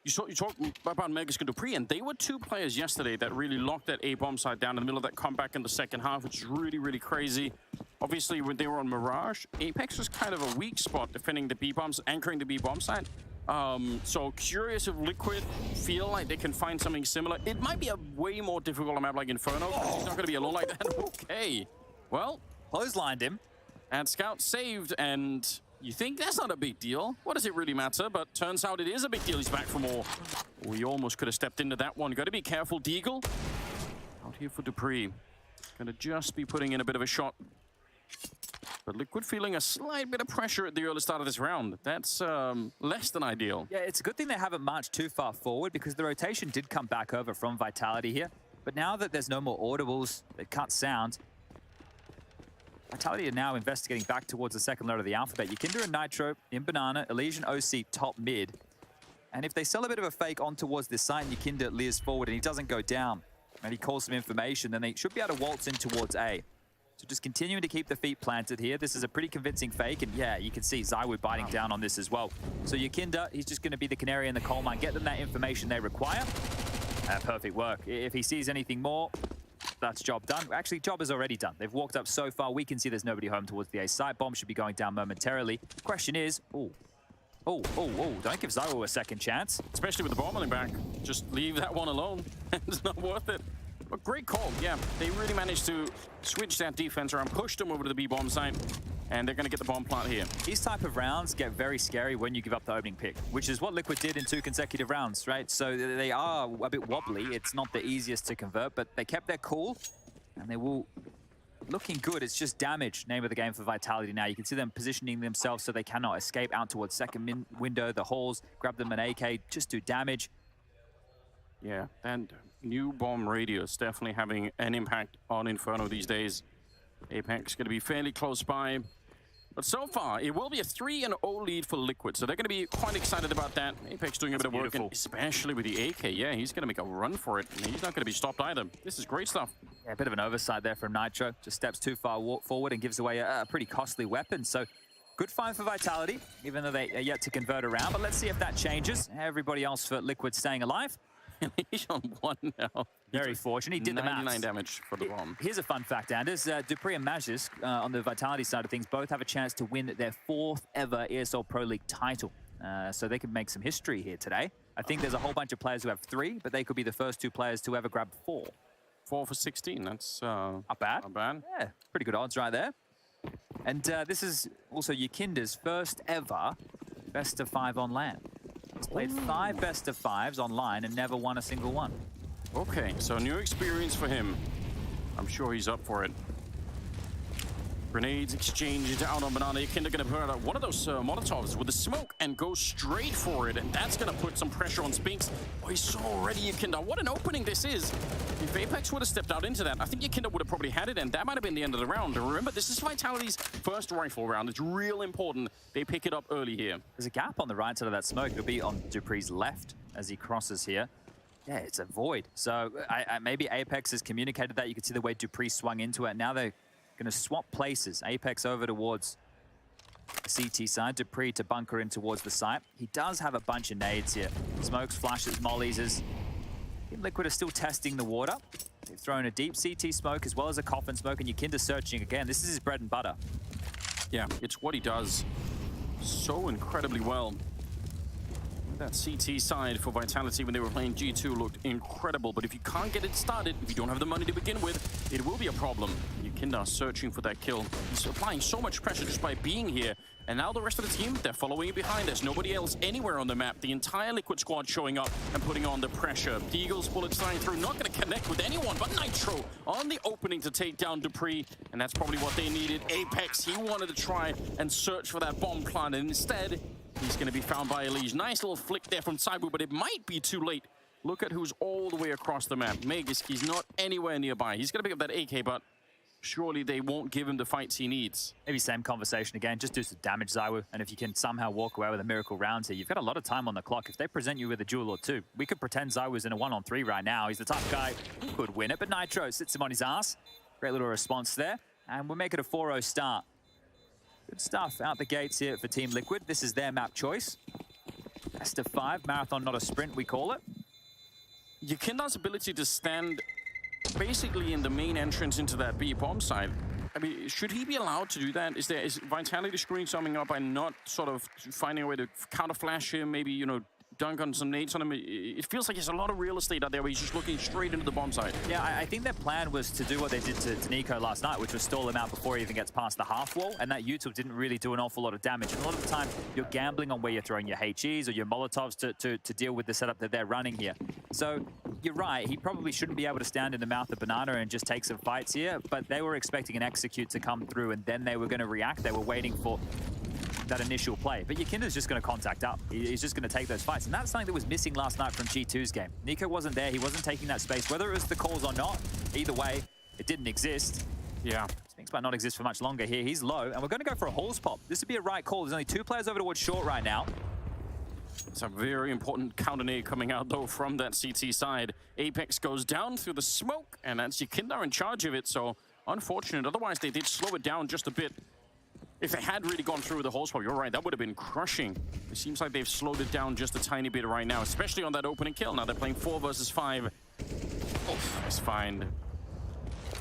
You talked about Magisk and Dupree, and they were 2 players yesterday that really locked that A-bomb side down in the middle of that comeback in the second half, which is really, really crazy. Obviously, when they were on Mirage, Apex was kind of a weak spot defending the B-bombs, anchoring the B-bomb side. So curious if Liquid feel like they can find something similar. It might be a way more difficult map like Inferno, because he's not going to be alone like that. Okay. Well, clotheslined him. And Scout saved, and you think that's not a big deal. What does it really matter? But turns out it is a big deal. He's back for more. We almost could have stepped into that one. Got to be careful, Deagle. Out here for Dupree. Going to just be putting in a bit of a shot. But Liquid feeling a slight bit of pressure at the early start of this round. That's less than ideal. Yeah, it's a good thing they haven't marched too far forward, because the rotation did come back over from Vitality here. But now that there's no more audibles that cut sound, Vitality are now investigating back towards the second letter of the alphabet. Yakinda and Nitro in Banana, Elysian OC top mid. And if they sell a bit of a fake on towards this site, and Yakinda leers forward and he doesn't go down, and he calls some information, then they should be able to waltz in towards A. So just continuing to keep the feet planted here. This is a pretty convincing fake, and yeah, you can see Zywoo biting down on this as well. So Yakinda, he's just going to be the canary in the coal mine, get them that information they require. Perfect work. If he sees anything more, that's job done. Actually, job is already done. They've walked up so far, we can see there's nobody home towards the A site. Bomb should be going down momentarily. Question is, don't give Zywoo a second chance. Especially with the bomb on the back. Just leave that one alone. It's not worth it. But great call, yeah. They really managed to switch that defense around, push them over to the B-bomb site, and they're going to get the bomb plant here. These type of rounds get very scary when you give up the opening pick, which is what Liquid did in 2 consecutive rounds, right? So they are a bit wobbly. It's not the easiest to convert, but they kept their cool, and they will looking good. It's just damage, name of the game for Vitality now. You can see them positioning themselves so they cannot escape out towards second window, the halls, grab them an AK, just do damage. Yeah, and new bomb radius definitely having an impact on Inferno these days. Apex going to be fairly close by. But so far, it will be a 3-0 lead for Liquid, so they're going to be quite excited about that. Apex doing a bit of work, and especially with the AK. Yeah, he's going to make a run for it, and he's not going to be stopped either. This is great stuff. Yeah, a bit of an oversight there from Nitro. Just steps too far forward and gives away a pretty costly weapon. So good find for Vitality, even though they are yet to convert around. But let's see if that changes. Everybody else for Liquid staying alive. He's on 1 now. Very fortunate. He did the maths. 99 damage for the bomb. Here's a fun fact, Anders. Dupree and Magisk, on the Vitality side of things, both have a chance to win their 4th ever ESL Pro League title. So they could make some history here today. I think there's a whole bunch of players who have 3, but they could be the first 2 players to ever grab 4. 4 for 16. That's not bad. Not bad. Yeah, pretty good odds right there. And this is also Yakinda's first ever best of 5 on LAN. He's played 5 best of 5s online and never won a single one. Okay, so new experience for him. I'm sure he's up for it. Grenades exchanged out on Banana. Yakinda gonna put out one of those Molotovs with the smoke and go straight for it, and that's gonna put some pressure on Spinks. Oh, he's so ready, Yakinda. What an opening this is. If Apex would have stepped out into that, I think Yakinda would have probably had it, and that might have been the end of the round. Remember, this is Vitality's first rifle round. It's real important they pick it up early here. There's a gap on the right side of that smoke. It'll be on Dupree's left as he crosses here. Yeah, it's a void. So maybe Apex has communicated that. You can see the way Dupree swung into it. Now they're going to swap places. Apex over towards the CT side. Dupree to bunker in towards the site. He does have a bunch of nades here. Smokes, flashes, mollies. Team Liquid are still testing the water. They've thrown a deep CT smoke as well as a coffin smoke, and Yakinda searching again. This is his bread and butter. Yeah, it's what he does so incredibly well. That CT side for Vitality when they were playing G2 looked incredible, but if you can't get it started, if you don't have the money to begin with, it will be a problem. Yakinda searching for that kill. He's applying so much pressure just by being here. And now the rest of the team, they're following behind. There's nobody else anywhere on the map. The entire Liquid squad showing up and putting on the pressure. The Eagles bullets flying through, not going to connect with anyone, but Nitro on the opening to take down Dupree. And that's probably what they needed. Apex, he wanted to try and search for that bomb plant. And instead, he's going to be found by Elige. Nice little flick there from Saibu, but it might be too late. Look at who's all the way across the map. Megisk, he's not anywhere nearby. He's going to pick up that AK, but surely they won't give him the fights he needs. Maybe same conversation again. Just do some damage, Zaiwu. And if you can somehow walk away with a miracle round here, you've got a lot of time on the clock. If they present you with a duel or two, we could pretend Zaiwu's in a 1-on-3 right now. He's the type of guy who could win it, but Nitro sits him on his ass. Great little response there. And we'll make it a 4-0 start. Good stuff out the gates here for Team Liquid. This is their map choice. Best of 5, marathon, not a sprint, we call it. Yakinda's ability to stand basically in the main entrance into that B bomb side. I mean, should he be allowed to do that? Is Vitality screwing something up by not sort of finding a way to counter flash him, maybe, you know, dunk on some nades on him? It feels like there's a lot of real estate out there where he's just looking straight into the bomb side. Yeah, I think their plan was to do what they did to Nico last night, which was stall him out before he even gets past the half wall, and that YouTube didn't really do an awful lot of damage. And a lot of the time, you're gambling on where you're throwing your HEs or your Molotovs to deal with the setup that they're running here. So you're right, he probably shouldn't be able to stand in the mouth of Banana and just take some fights here, but they were expecting an execute to come through, and then they were going to react. They were waiting for that initial play. But Yakinda's just going to contact up. He's just going to take those fights. And that's something that was missing last night from G2's game. Nico wasn't there. He wasn't taking that space. Whether it was the calls or not, either way, it didn't exist. Yeah. Things might not exist for much longer here. He's low, and we're going to go for a Halls pop. This would be a right call. There's only 2 players over towards short right now. It's a very important counter nade coming out, though, from that CT side. Apex goes down through the smoke, and that's Yakinda in charge of it, so unfortunate. Otherwise, they did slow it down just a bit. If they had really gone through with the Halls pop, you're right, that would have been crushing. It seems like they've slowed it down just a tiny bit right now, especially on that opening kill. Now they're playing 4 versus 5. Oh, it's fine.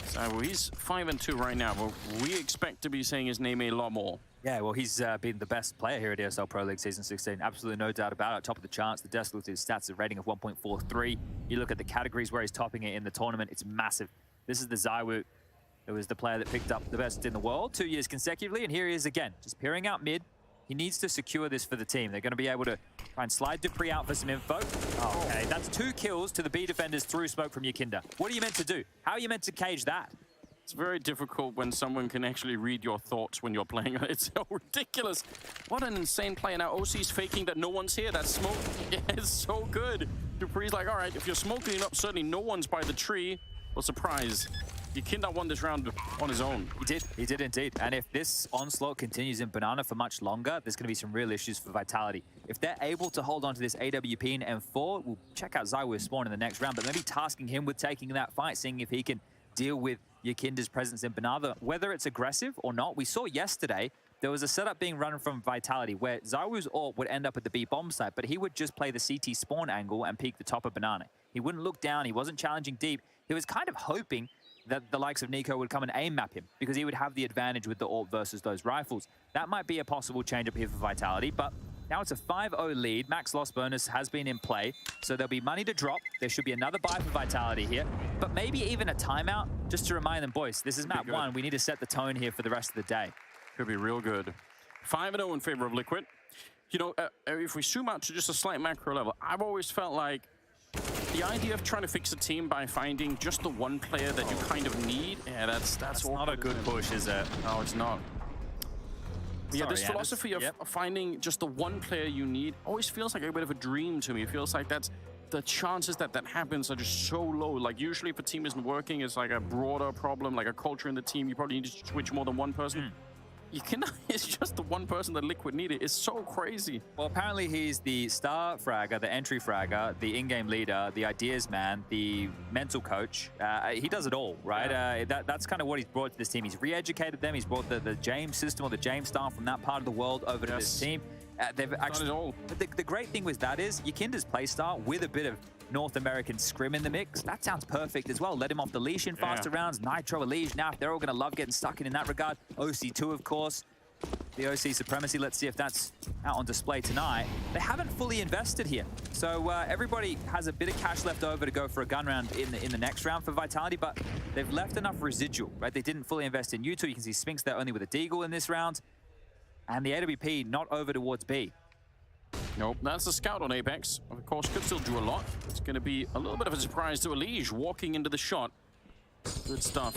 So he's 5-2 right now, but we expect to be saying his name a lot more. Yeah, well, he's been the best player here at ESL Pro League Season 16. Absolutely no doubt about it. Top of the charts. The desk looks at his stats, a rating of 1.43. You look at the categories where he's topping it in the tournament, it's massive. This is the Zaiwu. It was the player that picked up the best in the world 2 years consecutively, and here he is again, just peering out mid. He needs to secure this for the team. They're going to be able to try and slide Dupree out for some info. Okay, that's 2 kills to the B defenders through smoke from Yakinda. What are you meant to do? How are you meant to cage that? It's very difficult when someone can actually read your thoughts when you're playing. It's so ridiculous. What an insane play. Now OC's faking that no one's here. That smoke is so good. Dupree's like, all right, if you're smoking up, certainly no one's by the tree. Well, surprise. Yakinda won this round on his own. He did indeed. And if this onslaught continues in Banana for much longer, there's going to be some real issues for Vitality. If they're able to hold on to this AWP in M4, we'll check out Zaiwu spawn in the next round, but maybe tasking him with taking that fight, seeing if he can deal with Yakinda's presence in Banana. Whether it's aggressive or not, we saw yesterday there was a setup being run from Vitality where Zaiwu's AWP would end up at the B bomb site, but he would just play the CT spawn angle and peek the top of Banana. He wouldn't look down. He wasn't challenging deep. He was kind of hoping that the likes of Nico would come and aim map him because he would have the advantage with the AWP versus those rifles. That might be a possible change up here for Vitality, but now it's a 5-0 lead. Max loss bonus has been in play, so there'll be money to drop. There should be another buy for Vitality here, but maybe even a timeout just to remind them, boys, this is map 1. We need to set the tone here for the rest of the day. Could be real good. 5-0 in favor of Liquid. You know, if we zoom out to just a slight macro level, I've always felt like the idea of trying to fix a team by finding just the one player that you kind of need, yeah, that's not a good push, is it? No, it's not. Yeah, this Anders. philosophy of finding just the one player you need always feels like a bit of a dream to me. It feels like that's the chances that happens are just so low. Like usually if a team isn't working, it's like a broader problem, like a culture in the team. You probably need to switch more than one person. It's just the one person that Liquid needed. It's so crazy. Well, apparently he's the star fragger, the entry fragger, the in-game leader, the ideas man, the mental coach. He does it all, right? Yeah. That's kind of what he's brought to this team. He's re-educated them. He's brought the James system or the James style from that part of the world over to this team. They've actually done it all. The great thing with that is Yakinda's playstyle with a bit of North American scrim in the mix. That sounds perfect as well. Let him off the leash in faster rounds. Nitro, Elige, now they're all going to love getting stuck in that regard. OC2, of course. the OC supremacy. Let's see if that's out on display tonight. They haven't fully invested here. So everybody has a bit of cash left over to go for a gun round in the next round for Vitality, but they've left enough residual, right? They didn't fully invest in U2. You can see Spinks there only with a Deagle in this round. And the AWP not over towards B. Nope, that's the scout on Apex. Of course, could still do a lot. It's going to be a little bit of a surprise to Elige walking into the shot. Good stuff.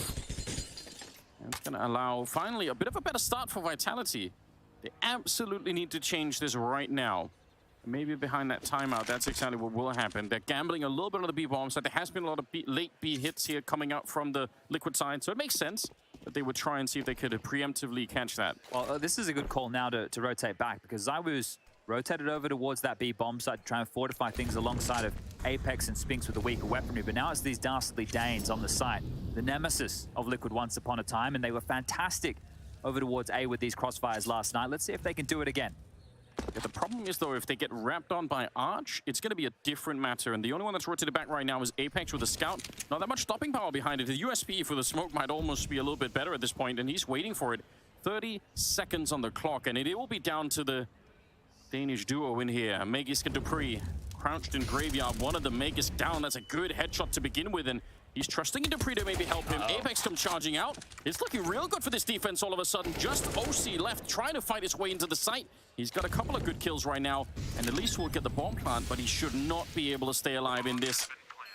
And it's going to allow, finally, a bit of a better start for Vitality. They absolutely need to change this right now. Maybe behind that timeout, that's exactly what will happen. They're gambling a little bit on the B-bomb side. There has been a lot of late B hits here coming out from the Liquid side, so it makes sense that they would try and see if they could preemptively catch that. Well, this is a good call now to rotate back, because ZywOo's rotated over towards that B-bomb side to try and fortify things alongside of Apex and Spinks with the weaker weaponry. But now it's these Dastardly Danes on the site, the nemesis of Liquid once upon a time, and they were fantastic over towards A with these crossfires last night. Let's see if they can do it again. Yeah, the problem is, though, if they get wrapped on by Arch, it's going to be a different matter. And the only one that's rotated back right now is Apex with a scout. Not that much stopping power behind it. The USP for the smoke might almost be a little bit better at this point, and he's waiting for it. 30 seconds on the clock, and it will be down to the Danish duo in here. Magisk and Dupree crouched in Graveyard. One of them, Magisk down. That's a good headshot to begin with, and he's trusting in Dupree to maybe help him. Apex come charging out. It's looking real good for this defense all of a sudden. Just OC left, trying to fight his way into the site. He's got a couple of good kills right now, and at least will get the bomb plant, but he should not be able to stay alive in this.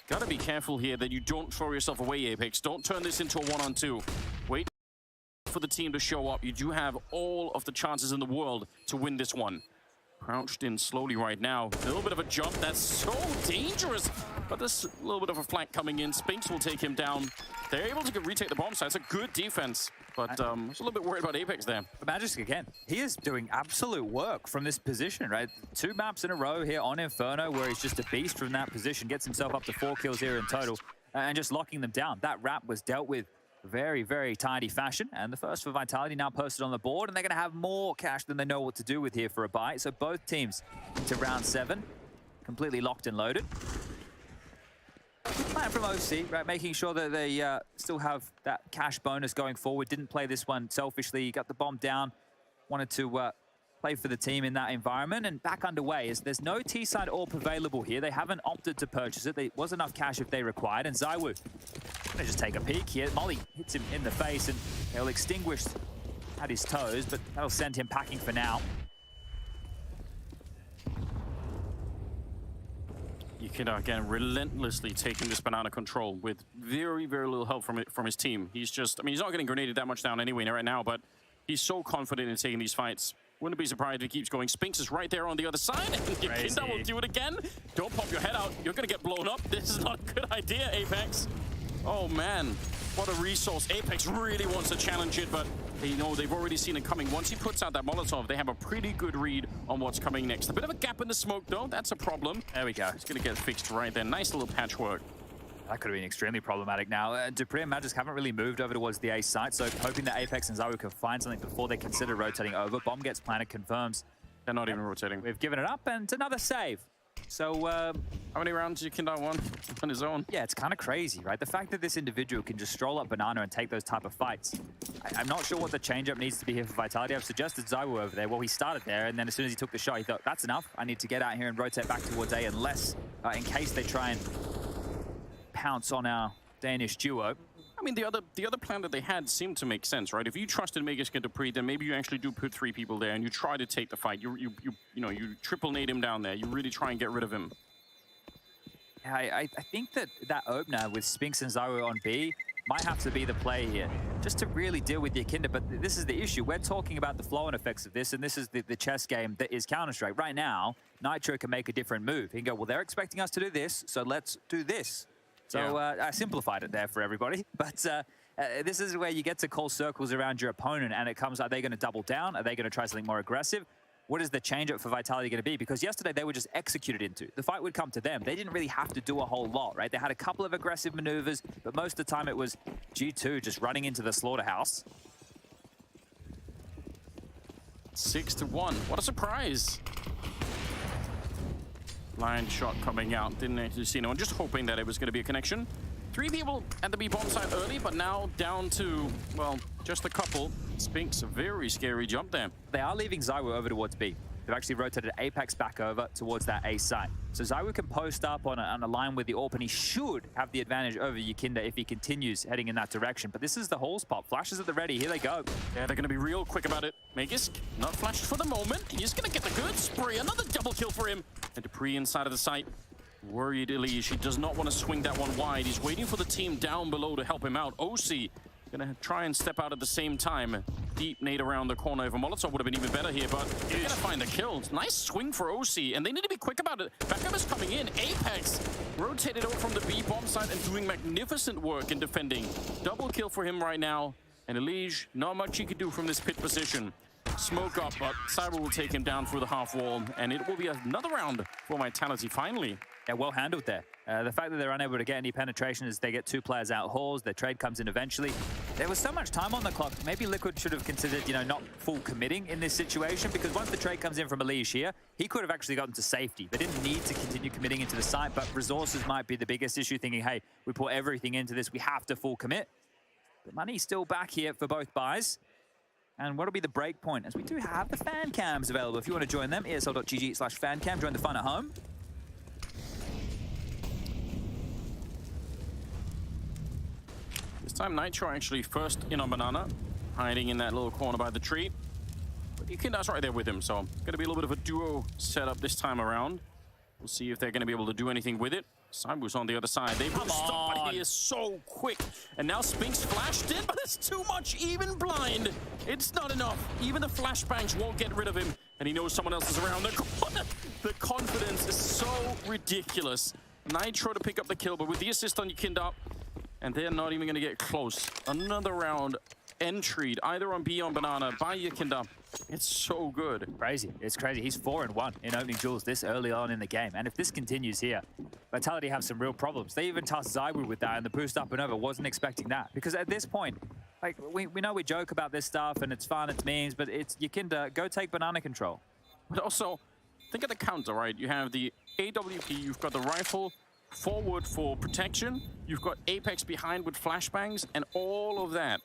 Gotta be careful here that you don't throw yourself away, Apex. Don't turn this into a 1-on-2. Wait for the team to show up. You do have all of the chances in the world to win this one. Crouched in slowly right now. A little bit of a jump. That's so dangerous. But there's a little bit of a flank coming in. Spinks will take him down. They're able to retake the bomb site. It's a good defense. But I was a little bit worried about Apex there. But Magisk, again, he is doing absolute work from this position, right? 2 maps in a row here on Inferno, where he's just a beast from that position. Gets himself up to 4 kills here in total. And just locking them down. That wrap was dealt with very, very tidy fashion. And the first for Vitality now posted on the board. And they're going to have more cash than they know what to do with here for a bite. So both teams to round 7. Completely locked and loaded. Plan from OC, right? Making sure that they still have that cash bonus going forward. Didn't play this one selfishly. Got the bomb down. Wanted to play for the team in that environment. And back underway is there's no T-side AWP available here. They haven't opted to purchase it. There was enough cash if they required. And ZywOo gonna just take a peek here. Molly hits him in the face, and he'll extinguish at his toes, but that'll send him packing for now. Yekida, again, relentlessly taking this banana control with very, very little help from his team. He's just, I mean, he's not getting grenaded that much down anyway right now, but he's so confident in taking these fights. Wouldn't be surprised if he keeps going. Spinks is right there on the other side, and Yekida will do it again. Don't pop your head out. You're going to get blown up. This is not a good idea, Apex. Oh, man. What a resource. Apex really wants to challenge it, but they know they've already seen it coming. Once he puts out that Molotov, they have a pretty good read on what's coming next. A bit of a gap in the smoke, though. That's a problem. There we go. It's going to get fixed right there. Nice little patchwork. That could have been extremely problematic now. Dupree and Magisk haven't really moved over towards the A site, so hoping that Apex and ZywOo can find something before they consider rotating over. Bomb gets planted, confirms. They're not even rotating. We've given it up, and it's another save. So, how many rounds did Yekida won on his own? Yeah, it's kind of crazy, right? The fact that this individual can just stroll up Banana and take those type of fights. I'm not sure what the change-up needs to be here for Vitality. I've suggested ZywOo over there. Well, he started there, and then as soon as he took the shot, he thought, that's enough. I need to get out here and rotate back towards A, unless, in case they try and pounce on our Danish duo. I mean, the other plan that they had seemed to make sense, right? If you trusted Magisk and Dupree, then maybe you actually do put 3 people there and you try to take the fight. You triple nade him down there. You really try and get rid of him. I think that opener with Spinks and ZywOo on B might have to be the play here, just to really deal with Yekida. But this is the issue. We're talking about the flow-on effects of this, and this is the chess game that is Counter-Strike. Right now, Nitro can make a different move. He can go, well, they're expecting us to do this, so let's do this. So I simplified it there for everybody. But this is where you get to call circles around your opponent, and it comes, are they going to double down? Are they going to try something more aggressive? What is the change-up for Vitality going to be? Because yesterday they were just executed into. The fight would come to them. They didn't really have to do a whole lot, right? They had a couple of aggressive maneuvers, but most of the time it was G2 just running into the slaughterhouse. 6-1. What a surprise. Line shot coming out. Didn't actually see no one. Just hoping that it was going to be a connection. 3 people at the B-bomb site early, but now down to, well, just a couple. Spinks, a very scary jump there. They are leaving Zywoo over towards B. They've actually rotated Apex back over towards that A site. So Zywoo can post up on a line with the AWP, and he should have the advantage over Yukinda if he continues heading in that direction. But this is the Halls pop. Flashes at the ready. Here they go. Yeah, they're going to be real quick about it. Magisk, not flashed for the moment. He's going to get the good spray. Another double kill for him. And Dupree inside of the site. Worried Elish. He does not want to swing that one wide. He's waiting for the team down below to help him out. OC gonna try and step out at the same time. Deep nade around the corner. If a Molotov would have been even better here, but they're gonna find the kills. Nice swing for OC, and they need to be quick about it. Backup is coming in. Apex rotated over from the B bomb side and doing magnificent work in defending. Double kill for him right now. And Elige, not much he could do from this pit position. Smoke up, but Cyber will take him down through the half wall, and it will be another round for Vitality finally. Yeah, well handled there. The fact that they're unable to get any penetration as they get 2 players out Halls, their trade comes in eventually. There was so much time on the clock. Maybe Liquid should have considered, you know, not full committing in this situation, because once the trade comes in from Elige here, he could have actually gotten to safety. They didn't need to continue committing into the site, but resources might be the biggest issue, thinking, hey, we put everything into this, we have to full commit. But money's still back here for both buys. And what'll be the break point? As we do have the fan cams available. If you want to join them, esl.gg/fancam, join the fun at home. This time Nitro actually first in on Banana, hiding in that little corner by the tree. But Yukinda's right there with him, so it's gonna be a little bit of a duo setup this time around. We'll see if they're gonna be able to do anything with it. Cyber's on the other side. They will stop, but he is so quick. And now Spinks flashed in, but it's too much. Even blind, it's not enough. Even the flashbangs won't get rid of him. And he knows someone else is around the corner. The confidence is so ridiculous. Nitro to pick up the kill, but with the assist on Yukinda, and they're not even going to get close. Another round entry, either on B or on Banana by Yukinda. It's so good. Crazy. It's crazy. He's 4-1 in opening duels this early on in the game. And if this continues here, Vitality have some real problems. They even tasked Zywoo with that, and the boost up and over wasn't expecting that. Because at this point, like, we know we joke about this stuff, and it's fun, it's memes, but it's Yukinda, go take Banana control. But also, think of the counter, right? You have the AWP, you've got the rifle forward for protection, you've got Apex behind with flashbangs, and all of that.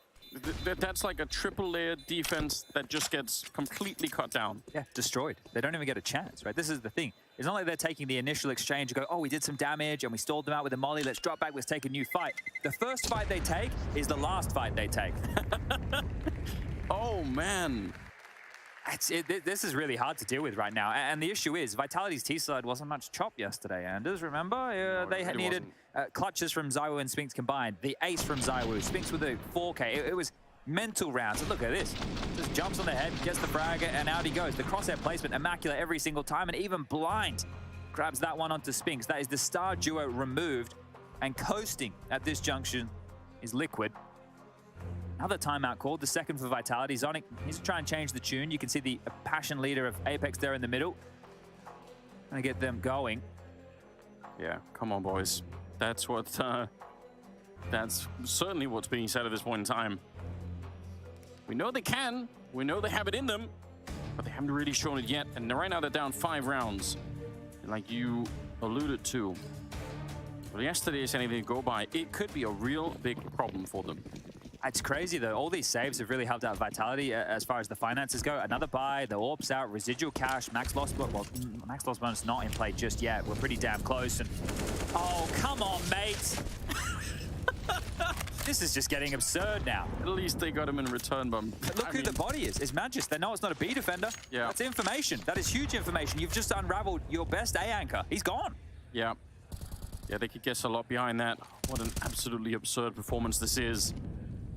That's like a triple-layer defense that just gets completely cut down. Yeah, destroyed. They don't even get a chance, right? This is the thing. It's not like they're taking the initial exchange and go, oh, we did some damage and we stalled them out with a molly. Let's drop back. Let's take a new fight. The first fight they take is the last fight they take. Oh, man. This is really hard to deal with right now. And the issue is, Vitality's T-side wasn't much chop yesterday, Anders, remember? No, they had needed clutches from Zywoo and Spinks combined. The ace from Zywoo. Spinks with a 4K. It was mental rounds. And look at this. Just jumps on the head, gets the frag, and out he goes. The crosshair placement, immaculate every single time, and even blind grabs that one onto Spinks. That is the star duo removed, and coasting at this junction is Liquid. Another timeout called, the second for Vitality. Zonic needs to try and change the tune. You can see the passion leader of Apex there in the middle. Gonna get them going. Yeah, come on, boys. That's what, that's certainly what's being said at this point in time. We know they can. We know they have it in them, but they haven't really shown it yet. And right now they're down 5 rounds. And like you alluded to, well, yesterday is anything to go by. It could be a real big problem for them. It's crazy, though. All these saves have really helped out Vitality as far as the finances go. Another buy, the AWP's out, residual cash, max loss, well, max loss bonus not in play just yet. We're pretty damn close. And oh, come on, mate. This is just getting absurd now. At least they got him in return, but look who the body is. It's Magis. They know it's not a B defender. Yeah. That's information. That is huge information. You've just unraveled your best A anchor. He's gone. Yeah. Yeah, they could guess a lot behind that. What an absolutely absurd performance this is.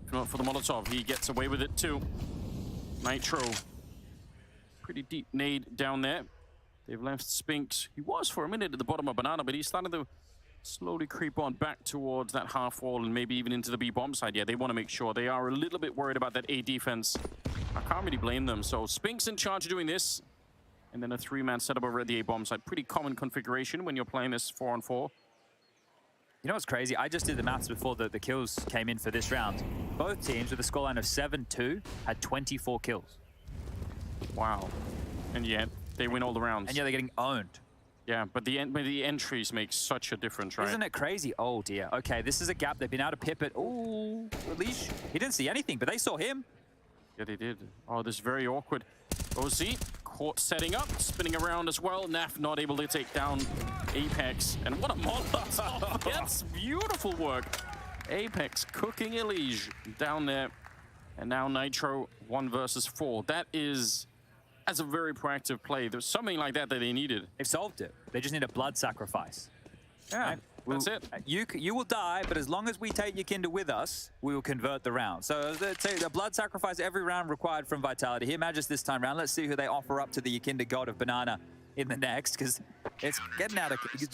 For the Molotov, he gets away with it too. Nitro. Pretty deep nade down there. They've left Spinks. He was for a minute at the bottom of Banana, but he's starting to slowly creep on back towards that half wall and maybe even into the B bomb side. Yeah, they want to make sure. They are a little bit worried about that A defense. I can't really blame them. So Spinks in charge of doing this. And then a 3-man setup over at the A bomb side. Pretty common configuration when you're playing this 4-on-4. You know what's crazy? I just did the maths before the kills came in for this round. Both teams with a scoreline of 7-2 had 24 kills. Wow. And yet, they win all the rounds. And yeah, they're getting owned. Yeah, but the entries make such a difference, right? Isn't it crazy? Oh, dear. Okay, this is a gap. They've been able to pip it. Oh, Leash. He didn't see anything, but they saw him. Yeah, they did. Oh, this is very awkward. OZ, caught setting up, spinning around as well. Naf not able to take down Apex. And what a Molotov. That's beautiful work. Apex cooking Elige down there. And now Nitro 1 versus 4. That is, as a very proactive play. There's something like that they needed. They've solved it. They just need a blood sacrifice. Yeah, right? That's it. You will die, but as long as we take Yakinda with us, we will convert the round. So the blood sacrifice every round required from Vitality. Here, Magus this time round. Let's see who they offer up to the Yakinda god of Banana in the next, because it's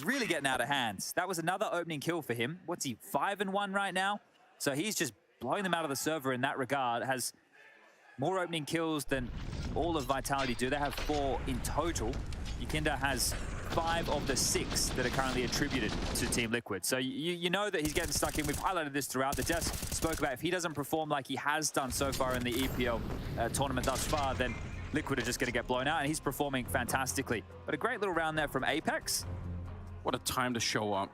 really getting out of hands. That was another opening kill for him. What's he, 5-1 right now? So he's just blowing them out of the server in that regard. Has more opening kills than all of Vitality do. They have 4 in total. Yakinda has 5 of the 6 that are currently attributed to Team Liquid. So you know that he's getting stuck in. We've highlighted this throughout. The Jess spoke about if he doesn't perform like he has done so far in the EPL tournament thus far, then Liquid are just going to get blown out, and he's performing fantastically. But a great little round there from Apex. What a time to show up.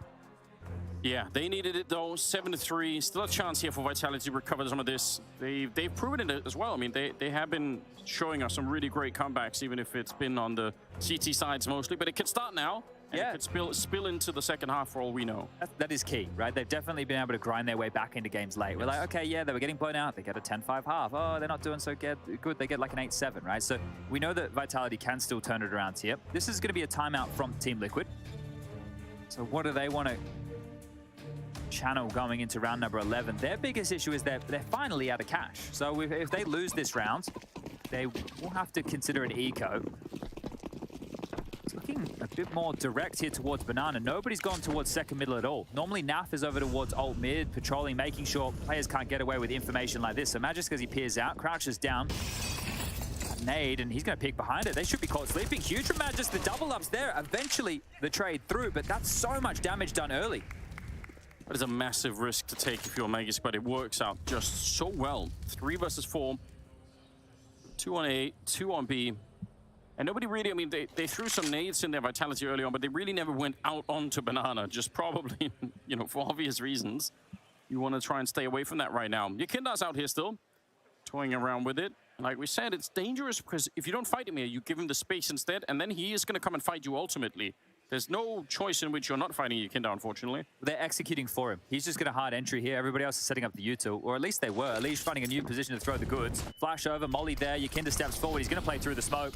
Yeah, they needed it though. 7-3. Still a chance here for Vitality to recover some of this. They've proven it as well. I mean, they have been showing us some really great comebacks, even if it's been on the CT sides mostly. But it could start now. And it could spill into the second half for all we know. That is key, right? They've definitely been able to grind their way back into games late. We're like, okay, yeah, they were getting blown out. They get a 10-5 half. Oh, they're not doing so good. They get like an 8-7, right? So we know that Vitality can still turn it around here. This is going to be a timeout from Team Liquid. So what do they want to channel going into round number 11? Their biggest issue is they're finally out of cash. So if they lose this round, they will have to consider an eco. It's looking a bit more direct here towards Banana. Nobody's gone towards second middle at all. Normally Naf is over towards alt mid, patrolling, making sure players can't get away with information like this. So Magisk, as he peers out, crouches down, nade, and he's going to peek behind it. They should be caught sleeping. Huge from Magisk, the double ups there. Eventually the trade through, but that's so much damage done early. That is a massive risk to take if you're Magus, but it works out just so well. 3 versus 4. 2 on A, 2 on B. And nobody really, I mean, they threw some nades in their Vitality early on, but they really never went out onto Banana, just probably, you know, for obvious reasons. You want to try and stay away from that right now. Yakinda's out here still, toying around with it. Like we said, it's dangerous because if you don't fight him here, you give him the space instead, and then he is going to come and fight you ultimately. There's no choice in which you're not fighting Yakinda, unfortunately. They're executing for him. He's just got a hard entry here. Everybody else is setting up the util, or at least they were. Elige finding a new position to throw the goods. Flash over, Molly there. Yakinda steps forward. He's going to play through the smoke.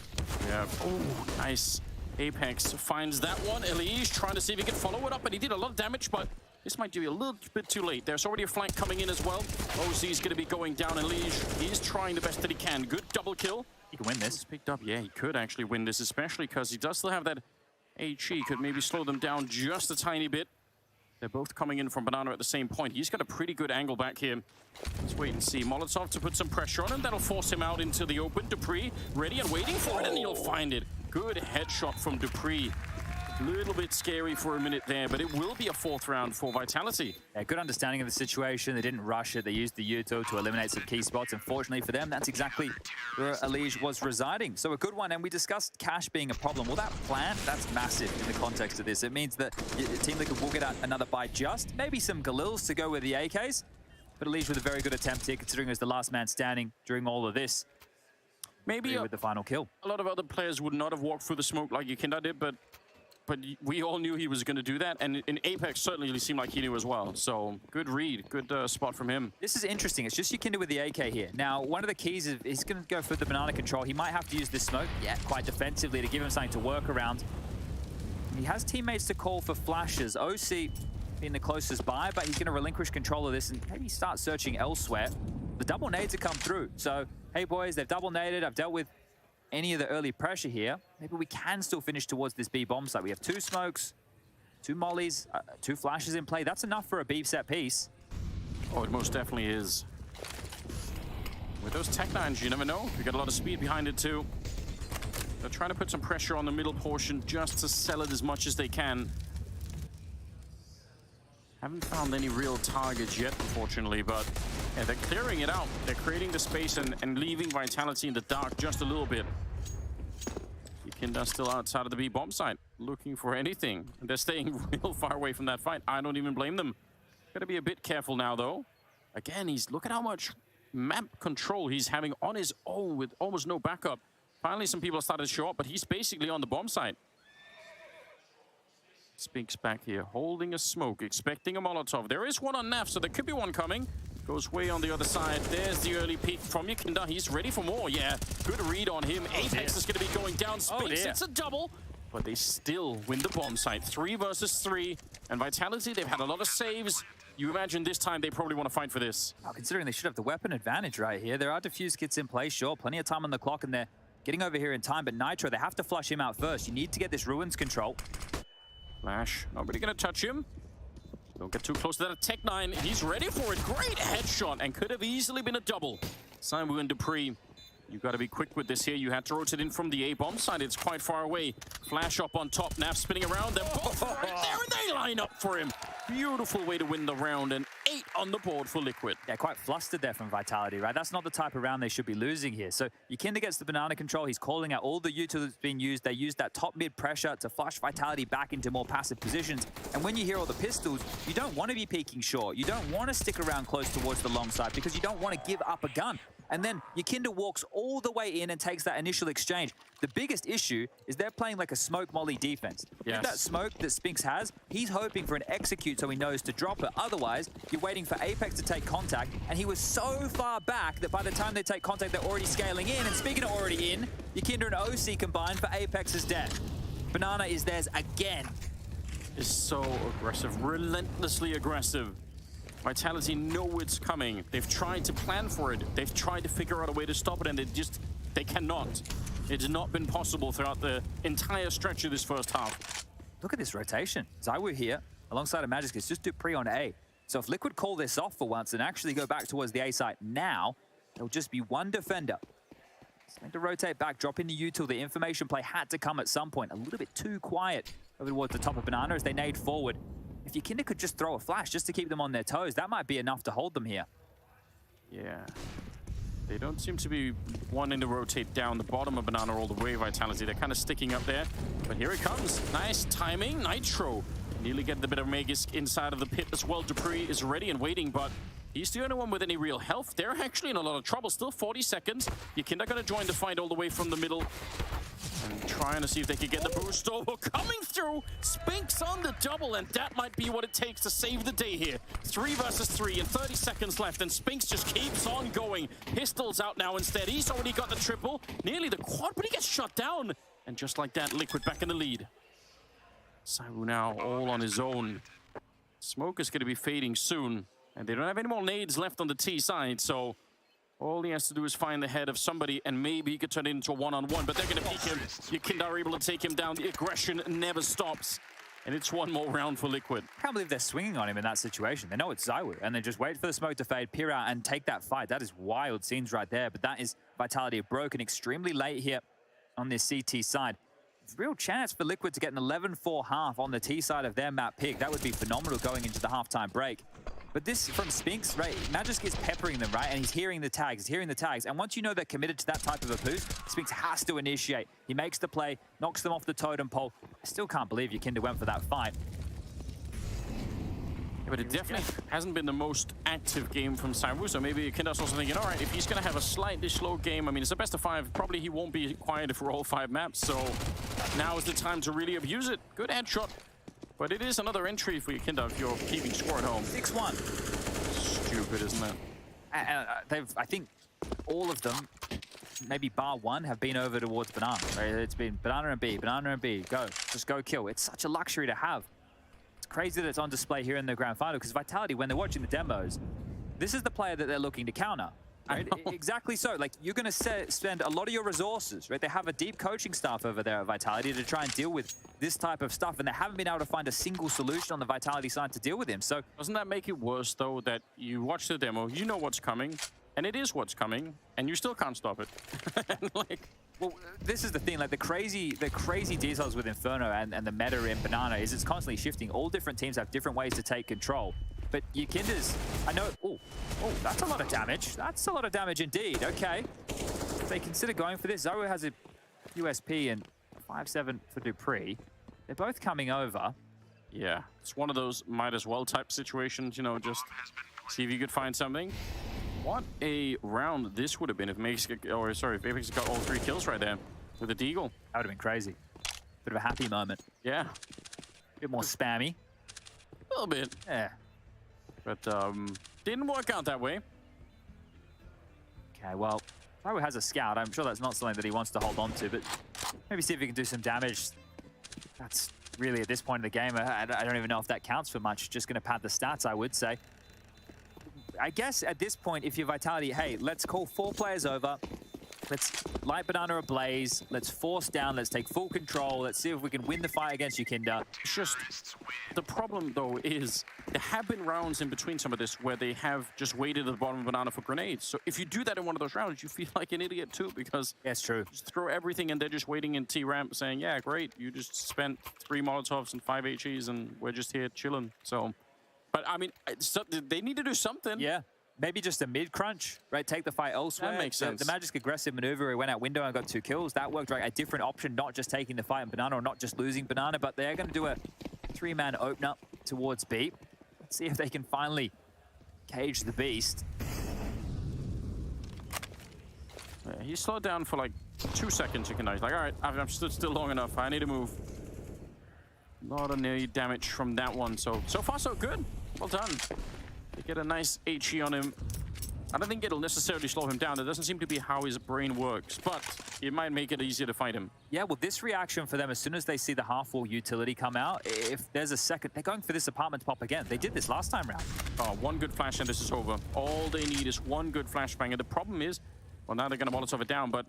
Yeah. Oh, nice. Apex finds that one. Elige trying to see if he can follow it up, and he did a lot of damage, but this might be a little bit too late. There's already a flank coming in as well. OZ is going to be going down. Elige, he's trying the best that he can. Good double kill. He can win this. He's picked up. Yeah, he could actually win this, especially because he does still have that HE. Could maybe slow them down just a tiny bit. They're both coming in from Banana at the same point. He's got a pretty good angle back here. Let's wait and see. Molotov to put some pressure on him. That'll force him out into the open. Dupree ready and waiting for it, and he'll find it. Good headshot from Dupree. A little bit scary for a minute there, but it will be a 4th round for Vitality. Yeah, good understanding of the situation. They didn't rush it. They used the util to eliminate some key spots. Unfortunately for them, that's exactly where Elige was residing. So a good one, and we discussed cash being a problem. Well, that plant, that's massive in the context of this. It means that Team Liquid will get another bite just. Maybe some Galils to go with the AKs, but Elige with a very good attempt here, considering he was the last man standing during all of this. Maybe with the final kill. A lot of other players would not have walked through the smoke like Yakinda did, but we all knew he was going to do that, and in Apex certainly seemed like he knew as well. So good read, good spot from him. This is interesting. It's just Yakinda with the AK here. Now, one of the keys is he's going to go for the Banana control. He might have to use this smoke, quite defensively to give him something to work around. He has teammates to call for flashes. OC being the closest by, but he's going to relinquish control of this and maybe start searching elsewhere. The double nades have come through. So, hey boys, they've double naded. I've dealt with any of the early pressure here. Maybe we can still finish towards this B bomb site. We have 2 smokes, 2 mollies, 2 flashes in play. That's enough for a B set piece. Oh, it most definitely is. With those Tech 9s, you never know. We got a lot of speed behind it too. They're trying to put some pressure on the middle portion just to sell it as much as they can. Haven't found any real targets yet, unfortunately, but yeah, they're clearing it out. They're creating the space and leaving Vitality in the dark just a little bit. Yakinda still outside of the B bomb site, looking for anything. They're staying real far away from that fight. I don't even blame them. Gotta be a bit careful now, though. Again, look at how much map control he's having on his own with almost no backup. Finally, some people started to show up, but he's basically on the bomb site. Spinks back here, holding a smoke, expecting a Molotov. There is one on Nav, so there could be one coming. Goes way on the other side. There's the early peek from Yakinda. He's ready for more. Yeah, good read on him. Apex is going to be going down. Spinks, it's a double. But they still win the bomb site. 3 versus 3. And Vitality, they've had a lot of saves. You imagine this time they probably want to fight for this. Now, considering they should have the weapon advantage right here, there are defuse kits in place, sure. Plenty of time on the clock, and they're getting over here in time. But Nitro, they have to flush him out first. You need to get this Ruins control. Flash, nobody going to touch him. Don't get too close to that. Tech9, he's ready for it. Great headshot, and could have easily been a double. Simon and Dupree, you got to be quick with this here. You had to rotate in from the A bomb side. It's quite far away. Flash up on top. Nav spinning around. They're both right there, and they line up for him. Beautiful way to win the round, and 8 on the board for Liquid. Yeah, quite flustered there from Vitality, right? That's not the type of round they should be losing here. So Yakinda gets the banana control. He's calling out all the util that's being used. They use that top mid pressure to flush Vitality back into more passive positions. And when you hear all the pistols, you don't want to be peeking short. You don't want to stick around close towards the long side because you don't want to give up a gun. And then Yakinda walks all the way in and takes that initial exchange. The biggest issue is they're playing like a smoke molly defense. Yes. With that smoke that Spinks has, he's hoping for an execute so he knows to drop it. Otherwise, you're waiting for Apex to take contact, and he was so far back that by the time they take contact, they're already scaling in. And speaking of already in, Yakinda and OC combined for Apex's death. Banana is theirs again. Is so aggressive, relentlessly aggressive. Vitality know it's coming. They've tried to plan for it. They've tried to figure out a way to stop it, and they cannot. It's not been possible throughout the entire stretch of this first half. Look at this rotation. ZywOo here, alongside a Magic. It's just Dupree on A. So if Liquid call this off for once and actually go back towards the A site now, there'll just be one defender. It's meant to rotate back, drop in the util. The information play had to come at some point. A little bit too quiet over towards the top of Banana as they nade forward. If Yakinda could just throw a flash just to keep them on their toes, that might be enough to hold them here. Yeah. They don't seem to be wanting to rotate down the bottom of Banana all the way, Vitality. They're kind of sticking up there. But here it comes. Nice timing. Nitro nearly getting a bit of Magisk inside of the pit as well. Dupree is ready and waiting, but he's the only one with any real health. They're actually in a lot of trouble. Still 40 seconds. Yakinda going to join the fight all the way from the middle. And trying to see if they can get the boost over. Coming through, Spinks on the double, and that might be what it takes to save the day here. 3 versus 3 and 30 seconds left, and Spinks just keeps on going. Pistol's out now instead. He's already got the triple, nearly the quad, but he gets shut down. And just like that, Liquid back in the lead. ZywOo now all on his own. Smoke is going to be fading soon, and they don't have any more nades left on the T side, so all he has to do is find the head of somebody, and maybe he could turn it into a one-on-one, but they're going to peek him. Yakinda are able to take him down. The aggression never stops, and it's one more round for Liquid. I can't believe they're swinging on him in that situation. They know it's ZywOo, and they just wait for the smoke to fade, peer out, and take that fight. That is wild scenes right there, but that is Vitality broken extremely late here on this CT side. Real chance for Liquid to get an 11-4 half on the T side of their map pick. That would be phenomenal going into the halftime break. But this from Spinks, right? Magisk is peppering them, right? And he's hearing the tags, And once you know they're committed to that type of a boost, Spinks has to initiate. He makes the play, knocks them off the totem pole. I still can't believe Yakinda went for that fight. Yeah, but it definitely hasn't been the most active game from ZywOo, so maybe Yakinda's also thinking, all right, if he's going to have a slightly slow game, I mean, it's a best of 5, probably he won't be quiet for all 5 maps, so now is the time to really abuse it. Good headshot. But it is another entry for Yakinda if you're keeping score at home. 6-1. Stupid, isn't it? I think all of them, maybe bar one, have been over towards Banana. Right? It's been Banana and B, go. Just go kill. It's such a luxury to have. It's crazy that it's on display here in the grand final because Vitality, when they're watching the demos, this is the player that they're looking to counter. Right? Exactly so. Like, you're going to spend a lot of your resources, right? They have a deep coaching staff over there at Vitality to try and deal with this type of stuff, and they haven't been able to find a single solution on the Vitality side to deal with him. So doesn't that make it worse, though, that you watch the demo, you know what's coming, and it is what's coming, and you still can't stop it? Well, this is the thing, like the crazy details with Inferno and the meta in Banana is it's constantly shifting. All different teams have different ways to take control. But Yakinda's, I know, oh, that's a lot of damage. That's a lot of damage indeed. Okay. If they consider going for this, ZywOo has a USP and 5-7 for Dupree. They're both coming over. Yeah, it's one of those might as well type situations, you know, just see if you could find something. What a round this would have been if Apex got all 3 kills right there with the Deagle. That would have been crazy. Bit of a happy moment. Yeah. A bit more spammy. A little bit. Yeah. But didn't work out that way. Okay, well, Pyro has a scout. I'm sure that's not something that he wants to hold on to, but maybe see if he can do some damage. That's really, at this point in the game, I don't even know if that counts for much. Just going to pad the stats, I would say. I guess at this point, if you're Vitality, hey, let's call 4 players over. Let's light Banana ablaze. Let's force down. Let's take full control. Let's see if we can win the fight against Yukinda. It's just, the problem, though, is there have been rounds in between some of this where they have just waited at the bottom of Banana for grenades. So if you do that in one of those rounds, you feel like an idiot, too, because... That's true. Just throw everything and they're just waiting in T-ramp saying, yeah, great, you just spent 3 Molotovs and 5 HEs and we're just here chilling. So, but, I mean, they need to do something. Yeah. Maybe just a mid-crunch, right? Take the fight elsewhere. That makes sense. The Magic aggressive maneuver, he went out window and got 2 kills. That worked, right? A different option, not just taking the fight in Banana or not just losing Banana, but they're going to do a 3-man opener towards B. Let's see if they can finally cage the beast. Yeah, he slowed down for like 2 seconds. You can know. He's like, all right, I've stood still long enough. I need to move. A lot of near damage from that one. So far, so good. Well done. They get a nice HE on him. I don't think it'll necessarily slow him down. It doesn't seem to be how his brain works, but it might make it easier to fight him. Yeah, well, this reaction for them, as soon as they see the half-wall utility come out, if there's a second, they're going for this apartment pop again. They did this last time round. Oh, 1 good flash and this is over. All they need is 1 good flashbang. And the problem is, well, now they're going to Molotov it down, but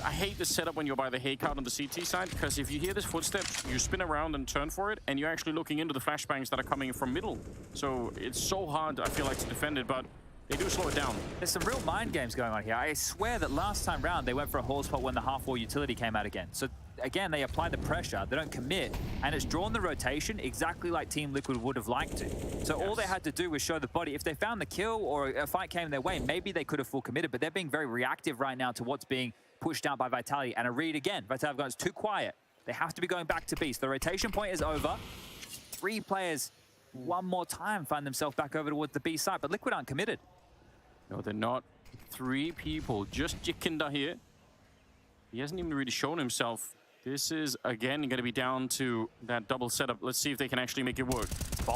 I hate this setup when you're by the hay card on the CT side, because if you hear this footstep, you spin around and turn for it, and you're actually looking into the flashbangs that are coming from middle. So it's so hard, I feel like, to defend it, but they do slow it down. There's some real mind games going on here. I swear that last time round, they went for a hall spot when the half-wall utility came out again. So again, they apply the pressure, they don't commit, and it's drawn the rotation exactly like Team Liquid would have liked to. So all they had to do was show the body. If they found the kill or a fight came their way, maybe they could have full committed, but they're being very reactive right now to what's being pushed out by Vitality. And a read again. Vitality going, it's too quiet. They have to be going back to Beast. The rotation point is over. 3 players, one more time, find themselves back over towards the B side, but Liquid aren't committed. No, they're not. 3 people. Just Jikinda here. He hasn't even really shown himself. This is, again, going to be down to that double setup. Let's see if they can actually make it work.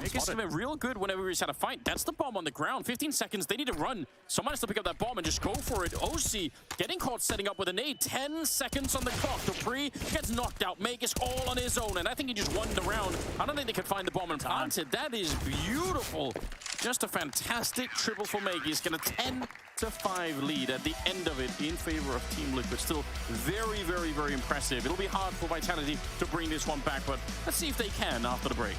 Vegas has been real good whenever he's had a fight. That's the bomb on the ground. 15 seconds. They need to run. Someone has to pick up that bomb and just go for it. OC getting caught setting up with a nade. 10 seconds on the clock. Dupree gets knocked out. Magus all on his own. And I think he just won the round. I don't think they can find the bomb and plant it. That is beautiful. Just a fantastic triple for Magus. Get a 10-5 lead at the end of it in favor of Team Liquid. Still very, very, very impressive. It'll be hard for Vitality to bring this one back, but let's see if they can after the break.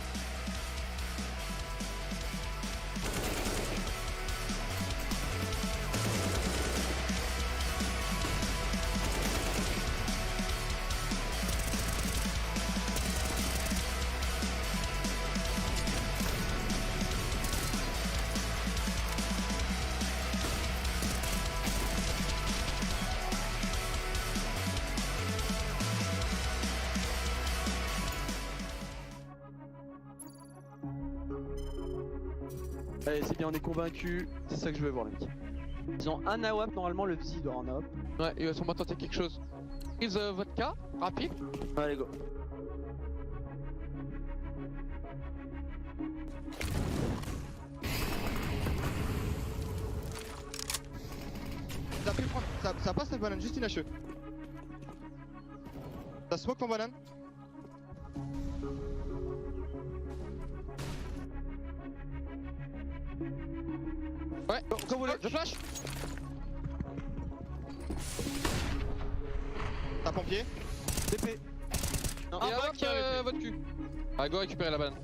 Allez, c'est bien, on est convaincus, c'est ça que je veux voir, les mecs. Ils ont un AWP, normalement le psy doit en AWP. Ouais, il va sûrement tenter quelque chose. Prise vodka, rapide. Allez, go. Ça a pu le prendre, ça passe la banane, juste une HE. Ça smoke en banane. Ouais, quand vous voulez, je flash. T'as pompier. TP. Non, et avec votre cul. Allez, go récupérer la banane.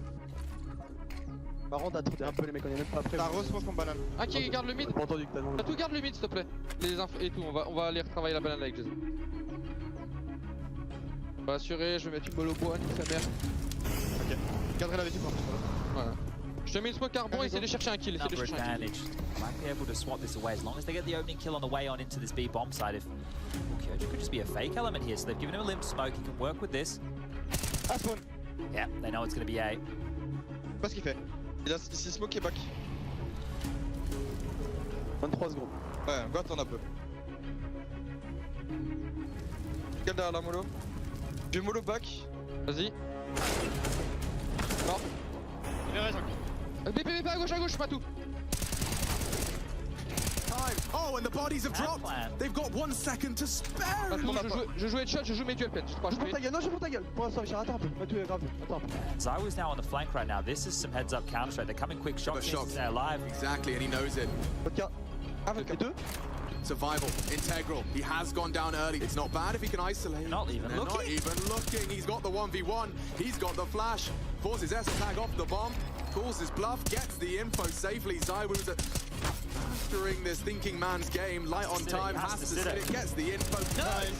Par contre, attendez un peu les mecs, on est même pas prêts. T'as re-smoke en banane. Ah, qui garde le mid. J'ai pas entendu que t'as demandé. Tout garde le mid s'il te plaît. Les infos et tout, on va aller retravailler la banane avec Jason. On va assurer, je vais mettre une balle au bois, nique sa mère. Ok, garderez la vessie pour voilà. Je te mets une smoke carbon et essaie de chercher un kill. Essaie de chercher un kill. Might be able to swap this away as long as they get the opening kill on the way on into this B bomb side. If Kyoji could just be a fake element here, so they've given him a limb smoke. He can work with this. Ah, spawn. Yeah, they know it's going to be A. Pas ce qu'il fait. Il a smoke et back. 23 secondes. Ouais, encore t'en as peu. Quel derrière la mollo? J'ai mollo back. Vas-y. Mort. Il reste encore. BP à gauche, pas tout. Oh, and the bodies have dropped. They've got 1 second to spare. Je joue headshot, je joue mes duel pen. Je prends ta gueule, non, je prends ta gueule. Pour l'instant, Richard, attends un peu. Attends. Zywo's now on the flank right now. This is some heads-up counter-strike. They're coming quick shots. They're alive. Exactly, and he knows it. Avec les deux. Survival, integral. He has gone down early. It's not bad if he can isolate. Not even They're looking. Not even looking. He's got the 1v1. He's got the flash. Forces S tag off the bomb. Calls his bluff. Gets the info safely. Zywo's mastering this thinking man's game. Light on time. Has to sit it. Gets the info. Nice.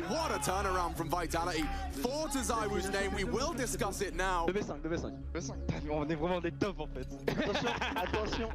What a turnaround from Vitality. 4 to Zywo's name. We will discuss it now. 2v5. On est vraiment des tops en fait. Attention.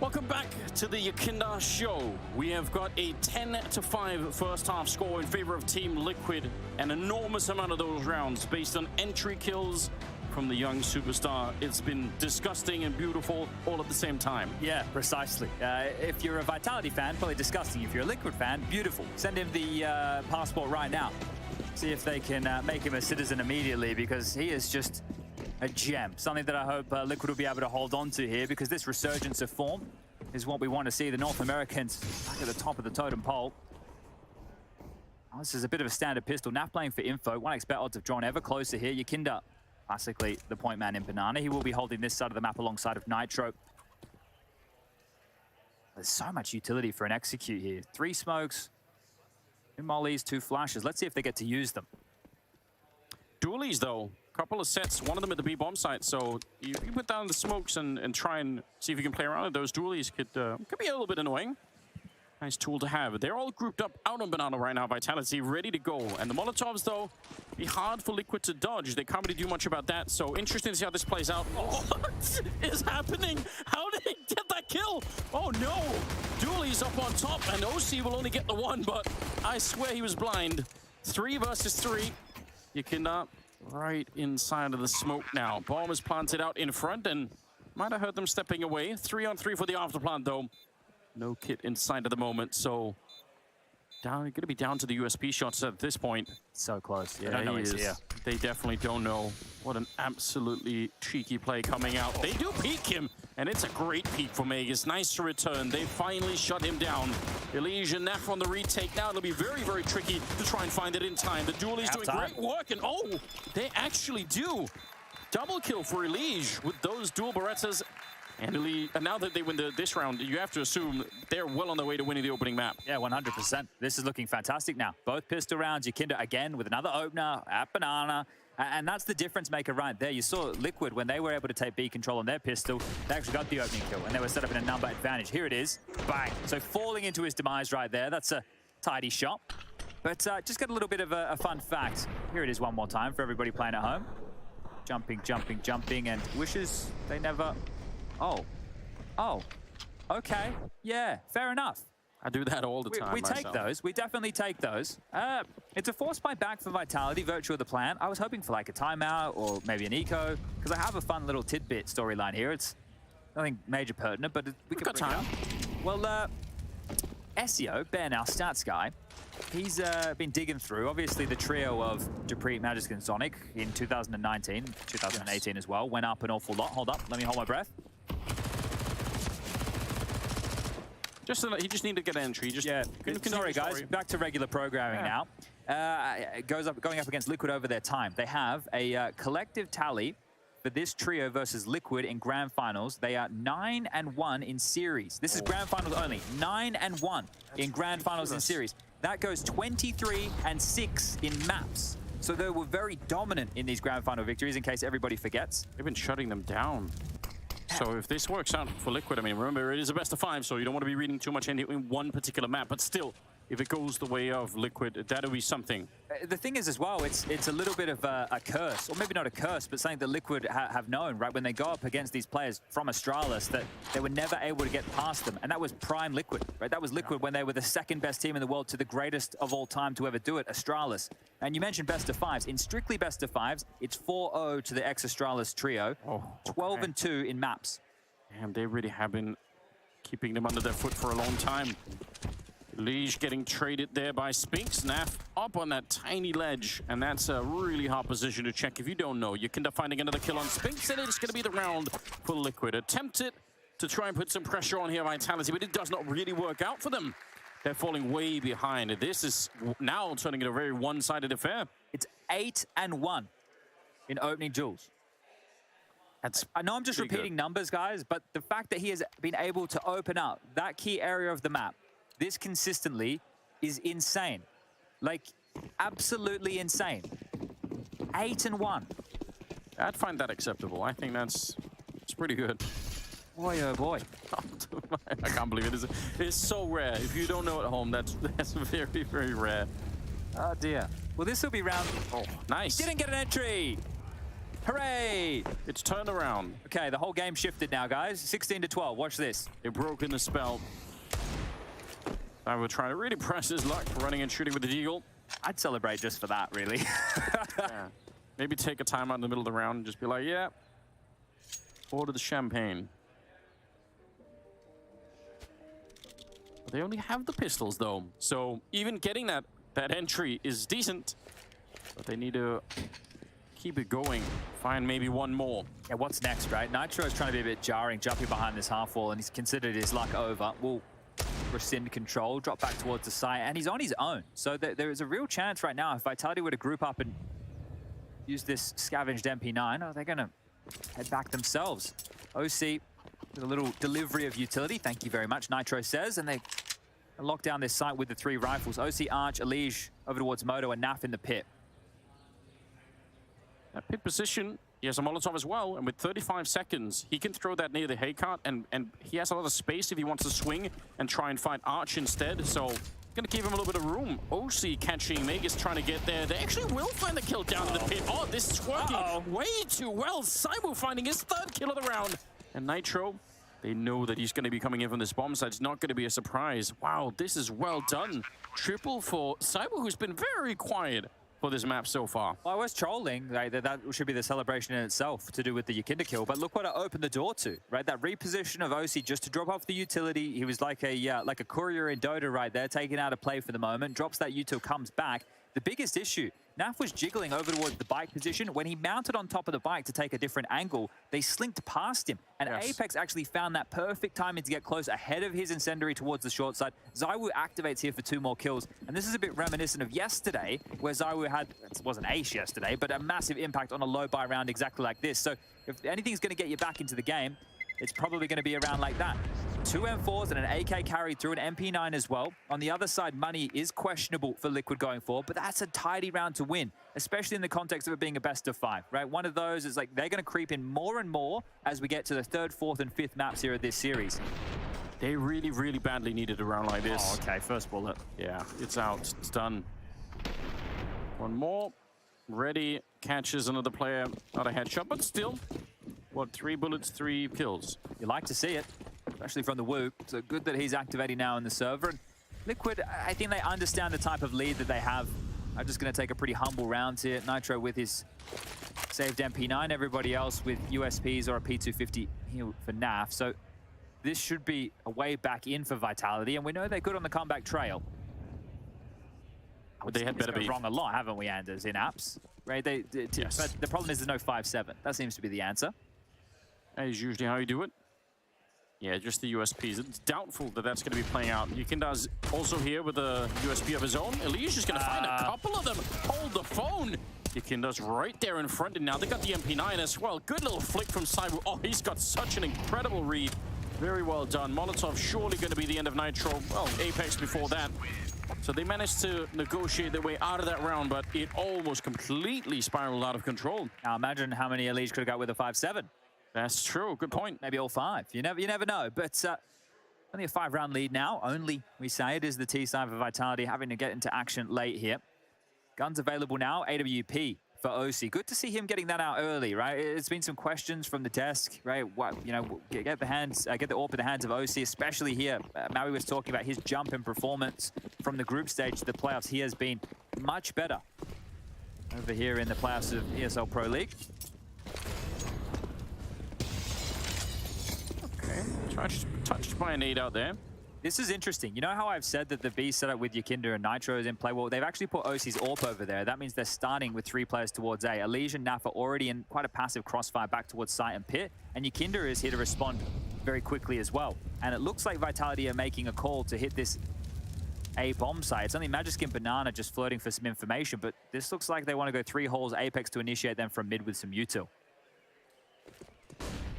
Welcome back to the Yakinda show. We have got a 10-5 first half score in favor of Team Liquid. An enormous amount of those rounds based on entry kills from the young superstar. It's been disgusting and beautiful all at the same time. Yeah, precisely. If you're a Vitality fan, probably disgusting. If you're a Liquid fan, beautiful. Send him the passport right now. See if they can make him a citizen immediately, because he is just a gem. Something that I hope Liquid will be able to hold on to here, because this resurgence of form is what we want to see. The North Americans back at the top of the totem pole. Oh, this is a bit of a standard pistol. Nav playing for info. 1xBet odds have drawn ever closer here. Yakinda, classically the point man in Banana. He will be holding this side of the map alongside of Nitro. There's so much utility for an execute here. 3 smokes, 2 mollies, 2 flashes. Let's see if they get to use them. Dualies, though. Couple of sets, one of them at the B-bomb site, so you put down the smokes and try and see if you can play around with those. Dualies could be a little bit annoying. Nice tool to have. They're all grouped up out on Banana right now, Vitality ready to go. And the Molotovs, though, be hard for Liquid to dodge. They can't really do much about that, so interesting to see how this plays out. What is happening? How did he get that kill? Oh no! Dualies up on top, and OC will only get the 1, but I swear he was blind. 3 versus 3. Yakinda right inside of the smoke now. Bomb is planted out in front and might have heard them stepping away. 3-on-3 for the afterplant, though. No kit inside at the moment, so going to be down to the USP shots at this point. So close. Yeah, I don't know he's here. They definitely don't know. What an absolutely cheeky play coming out. They do peek him, and it's a great peek for Magus. Nice to return. They finally shut him down. Elysian Nef on the retake. Now it'll be very, very tricky to try and find it in time. The Dualies doing great work, and oh, they actually do. Double kill for Elysian with those dual Berettas. And now that they win this round, you have to assume they're well on their way to winning the opening map. Yeah, 100%. This is looking fantastic now. Both pistol rounds. Yakinda again with another opener at Banana. And that's the difference maker right there. You saw Liquid, when they were able to take B control on their pistol, they actually got the opening kill, and they were set up in a number advantage. Here it is. Bang. So falling into his demise right there. That's a tidy shot. But just got a little bit of a fun fact. Here it is one more time for everybody playing at home. Jumping, jumping, jumping, and wishes they never... Oh, okay, yeah, fair enough. I do that all the time. We take those, we definitely take those. It's a force buy back for Vitality, virtue of the plan. I was hoping for like a timeout or maybe an eco, because I have a fun little tidbit storyline here. It's nothing major pertinent, but we've got time. Well, SEO, Ben, our stats guy, he's been digging through, obviously, the trio of Dupree, Magisk, and Sonic in 2019, 2018 as well, went up an awful lot. Hold up, let me hold my breath. He just needed to get entry. Sorry, guys. Back to regular programming now. Going up against Liquid over their time. They have a collective tally for this trio versus Liquid in grand finals. They are 9-1 in series. This is grand finals only. 9-1 in grand finals in series. That goes 23-6 in maps. So they were very dominant in these grand final victories, in case everybody forgets. They've been shutting them down. So if this works out for Liquid, I mean, remember, it is a best of 5, so you don't want to be reading too much in one particular map, but still, if it goes the way of Liquid, that'll be something. The thing is as well, it's a little bit of a curse, or maybe not a curse, but something that Liquid have known, right? When they go up against these players from Astralis, that they were never able to get past them. And that was prime Liquid, right? That was Liquid when they were the second best team in the world to the greatest of all time to ever do it, Astralis. And you mentioned best of fives. In strictly best of fives, it's 4-0 to the ex-Astralis trio, 12-2 in maps. Damn, they really have been keeping them under their foot for a long time. Liege getting traded there by Spinks. Naf up on that tiny ledge, and that's a really hard position to check if you don't know. You can end up finding another kill on Spinks, and it's going to be the round for Liquid. Attempted to try and put some pressure on here, Vitality, but it does not really work out for them. They're falling way behind. This is now turning into a very one-sided affair. It's 8-1 in opening duels. I know I'm just repeating numbers, guys, but the fact that he has been able to open up that key area of the map this consistently is insane. Like, absolutely insane. 8-1. I'd find that acceptable. I think it's pretty good. Boy, oh boy. I can't believe it. It's so rare. If you don't know at home, that's very, very rare. Oh, dear. Well, this will be round... Oh, nice. Didn't get an entry. Hooray! It's turned around. Okay, the whole game shifted now, guys. 16-12. Watch this. They've broken the spell. I would try to really press his luck running and shooting with the Deagle. I'd celebrate just for that, really. Yeah. Maybe take a timeout in the middle of the round and just be like, yeah, order the champagne. But they only have the pistols, though. So even getting that entry is decent. But they need to keep it going. Find maybe one more. Yeah, what's next, right? Nitro is trying to be a bit jarring, jumping behind this half wall, and he's considered his luck over. Well, rescind control, drop back towards the site, and he's on his own. So there is a real chance right now if Vitality were to group up and use this scavenged MP9, oh, they're going to head back themselves. OC with a little delivery of utility, thank you very much, Nitro says, and they lock down this site with the 3 rifles. OC, Arch, Elige over towards Moto, and Naf in the pit. That pit position, he has a Molotov as well, and with 35 seconds, he can throw that near the haycart, and he has a lot of space if he wants to swing and try and find Arch instead, so gonna give him a little bit of room. OC catching, Magus trying to get there. They actually will find the kill down in the pit. Oh, this is working way too well. Cybo finding his 3rd kill of the round. And Nitro, they know that he's gonna be coming in from this bomb site. It's not gonna be a surprise. Wow, this is well done. Triple for Cybo, who's been very quiet for this map so far. Well, I was trolling, right? That should be the celebration in itself to do with the Yakinda kill, but look what it opened the door to, right? That reposition of OC just to drop off the utility. He was like a courier in Dota right there, taken out of play for the moment, drops that util, comes back. The biggest issue, Naf was jiggling over towards the bike position. When he mounted on top of the bike to take a different angle, they slinked past him. And Apex actually found that perfect timing to get close ahead of his incendiary towards the short side. ZywOo activates here for 2 more kills. And this is a bit reminiscent of yesterday, where ZywOo had, it wasn't ace yesterday, but a massive impact on a low buy round exactly like this. So if anything's going to get you back into the game, it's probably going to be a round like that. 2 M4s and an AK carried through an MP9 as well. On the other side, money is questionable for Liquid going forward, but that's a tidy round to win, especially in the context of it being a best of 5, right? One of those is like they're going to creep in more and more as we get to the 3rd, 4th, and 5th maps here of this series. They really, really badly needed a round like this. Oh, okay, first bullet. Yeah, it's out. It's done. One more. Ready, catches another player. Not a headshot, but still. What, 3 bullets, 3 kills? You like to see it, especially from the Woo. So good that he's activating now in the server. And Liquid, I think they understand the type of lead that they have. I'm just going to take a pretty humble round here. Nitro with his saved MP9, everybody else with USPs or a P250 here for Naf. So this should be a way back in for Vitality, and we know they're good on the comeback trail. But they had better be wrong a lot, haven't we, Anders, in apps? Right? Yes. But the problem is there's no 5-7. That seems to be the answer. That is usually how you do it. Yeah, just the USPs. It's doubtful that that's going to be playing out. Yakinda's also here with a USP of his own. Elige is going to find a couple of them. Hold the phone. Yakinda's right there in front, and now they got the MP9 as well. Good little flick from Cybo. Oh, he's got such an incredible read. Very well done. Molotov surely going to be the end of Nitro. Well, Apex before that. So they managed to negotiate their way out of that round, but it almost completely spiraled out of control. Now imagine how many Elige could have got with a 5-7. That's true. Good point. Maybe all 5. You never know. But Only a 5-round lead now. Only, we say, it is the T side for Vitality having to get into action late here. Guns available now. AWP for OC. Good to see him getting that out early, right? It's been some questions from the desk, right? What, you know, get the AWP in the hands of OC, especially here. Maui was talking about his jump in performance from the group stage to the playoffs. He has been much better over here in the playoffs of ESL Pro League. Okay, touched by a nade out there. This is interesting. You know how I've said that the B setup with Yakinda and Nitro is in play? Well, they've actually put OC's AWP over there. That means they're starting with 3 players towards A. Elige and Naf are already in quite a passive crossfire back towards site and pit. And Yakinda is here to respond very quickly as well. And it looks like Vitality are making a call to hit this A bomb site. It's only Magisk and Banana just floating for some information, but this looks like they want to go 3 holes Apex to initiate them from mid with some util.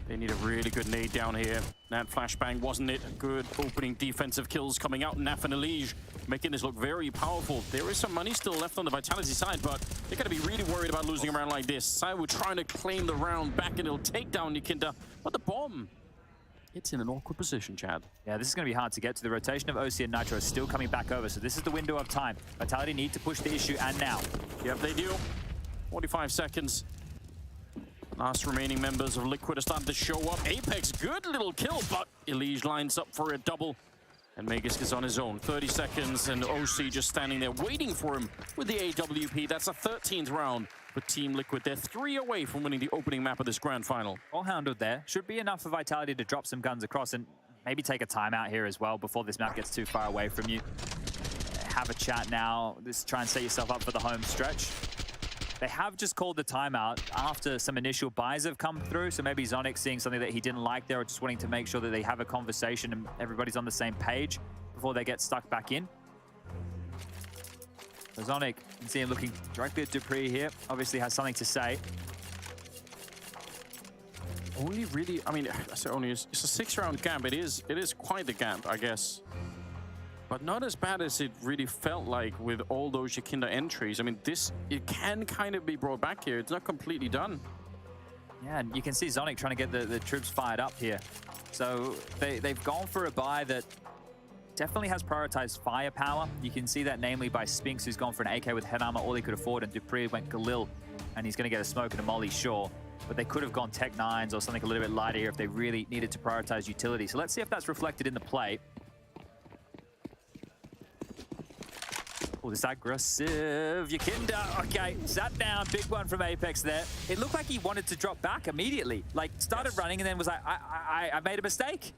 They need a really good nade down here. That flashbang, wasn't it? Good opening defensive kills coming out. Naf and Elige making this look very powerful. There is some money still left on the Vitality side, but they're going to be really worried about losing a round like this. Saiwu trying to claim the round back, and it'll take down Yakinda. But the bomb, it's in an awkward position, Chad. Yeah, this is going to be hard to get to. The rotation of OC and Nitro is still coming back over, so this is the window of time. Vitality need to push the issue, and now. Yep, they do. 45 seconds. Last remaining members of Liquid are starting to show up. Apex, good little kill, but Elige lines up for a double. And Magisk is on his own. 30 seconds, and OC just standing there waiting for him with the AWP. That's a 13th round for Team Liquid. They're 3 away from winning the opening map of this grand final. All handled there. Should be enough for Vitality to drop some guns across and maybe take a timeout here as well before this map gets too far away from you. Have a chat now. Just try and set yourself up for the home stretch. They have just called the timeout after some initial buys have come through, so maybe Zonic seeing something that he didn't like there, or just wanting to make sure that they have a conversation and everybody's on the same page before they get stuck back in. So Zonic, you can see him looking directly at Dupree here, obviously has something to say. Only really, I mean, I say only, it's a 6-round gap. It is quite the gap, I guess. But not as bad as it really felt like with all those Yakinda entries. I mean, it can kind of be brought back here. It's not completely done. Yeah, and you can see Zonic trying to get the troops fired up here. So they've gone for a buy that definitely has prioritized firepower. You can see that namely by Spinks, who's gone for an AK with head armor, all he could afford, and Dupree went Galil, and he's going to get a smoke and a molly, sure. But they could have gone Tech 9s or something a little bit lighter here if they really needed to prioritize utility. So let's see if that's reflected in the play. Oh, this aggressive Yakinda. Okay, sat down. Big one from Apex there. It looked like he wanted to drop back immediately. Like, started running and then was like, I made a mistake.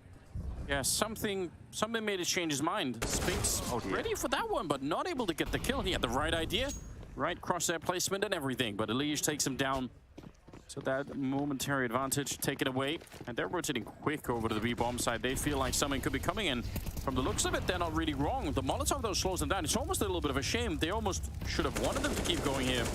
Yeah, something made us change his mind. Spinks ready for that one, but not able to get the kill. He had the right idea, right crosshair placement and everything, but Elige takes him down. So that momentary advantage taken away, and they're rotating quick over to the B-bomb side. They feel like something could be coming in. From the looks of it, they're not really wrong. The Molotov, though, slows them down. It's almost a little bit of a shame. They almost should have wanted them to keep going here.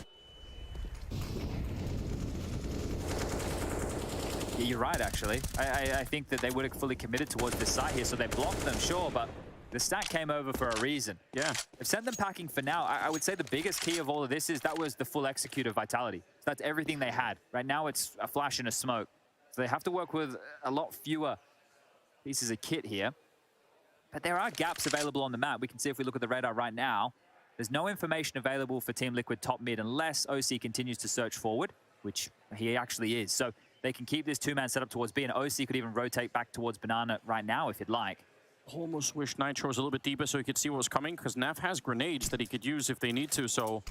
Yeah, you're right, actually. I think that they would have fully committed towards this site here, so they blocked them, sure, but the stack came over for a reason. Yeah. They've sent them packing for now. I would say the biggest key of all of this is that was the full execute of Vitality. So that's everything they had. Right now, it's a flash and a smoke. So they have to work with a lot fewer pieces of kit here. But there are gaps available on the map. We can see if we look at the radar right now, there's no information available for Team Liquid top mid unless OC continues to search forward, which he actually is. So they can keep this 2-man setup towards B, and OC could even rotate back towards Banana right now if you'd like. Almost wish Nitro was a little bit deeper so he could see what was coming, because Nav has grenades that he could use if they need to, so...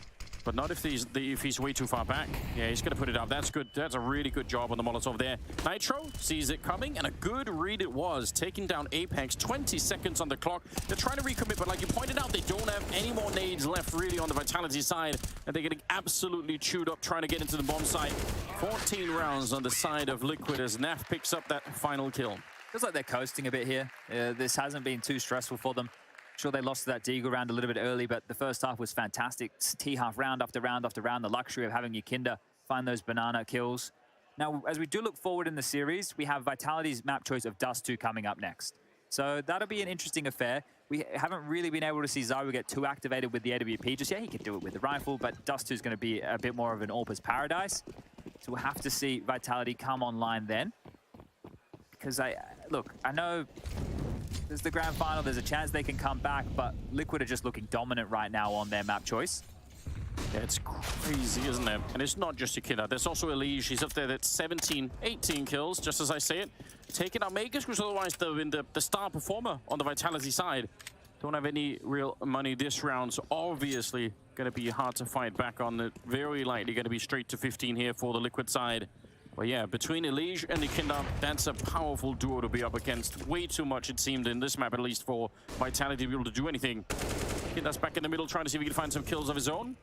But not if he's way too far back. Yeah, he's going to put it up. That's good. That's a really good job on the Molotov there. Nitro sees it coming, and a good read it was. Taking down Apex, 20 seconds on the clock. They're trying to recommit, but like you pointed out, they don't have any more nades left really on the Vitality side, and they're getting absolutely chewed up trying to get into the bomb site. 14 rounds on the side of Liquid as Naf picks up that final kill. Feels like they're coasting a bit here. This hasn't been too stressful for them. Sure, they lost that Deagle round a little bit early, but the first half was fantastic. T-half round after round after round. The luxury of having Yakinda find those banana kills. Now, as we do look forward in the series, we have Vitality's map choice of Dust 2 coming up next. So that'll be an interesting affair. We haven't really been able to see Zaiwu get too activated with the AWP. Just, yeah, he can do it with the rifle, but Dust 2 is going to be a bit more of an AWP's paradise. So we'll have to see Vitality come online then. Because look, I know There's the grand final. There's a chance they can come back, but Liquid are just looking dominant right now on their map choice. Yeah, it's crazy, isn't it? And it's not just Yakina. There's also Elige. He's up there at 17, 18 kills, just as I say it. Taking out Makers, who's otherwise the star performer on the Vitality side. Don't have any real money this round, so obviously going to be hard to fight back on it. Very likely going to be straight to 15 here for the Liquid side. But yeah, between Elige and Yakina, that's a powerful duo to be up against. Way too much, it seemed, in this map, at least, for Vitality to be able to do anything. Yakinda's back in the middle, trying to see if he can find some kills of his own.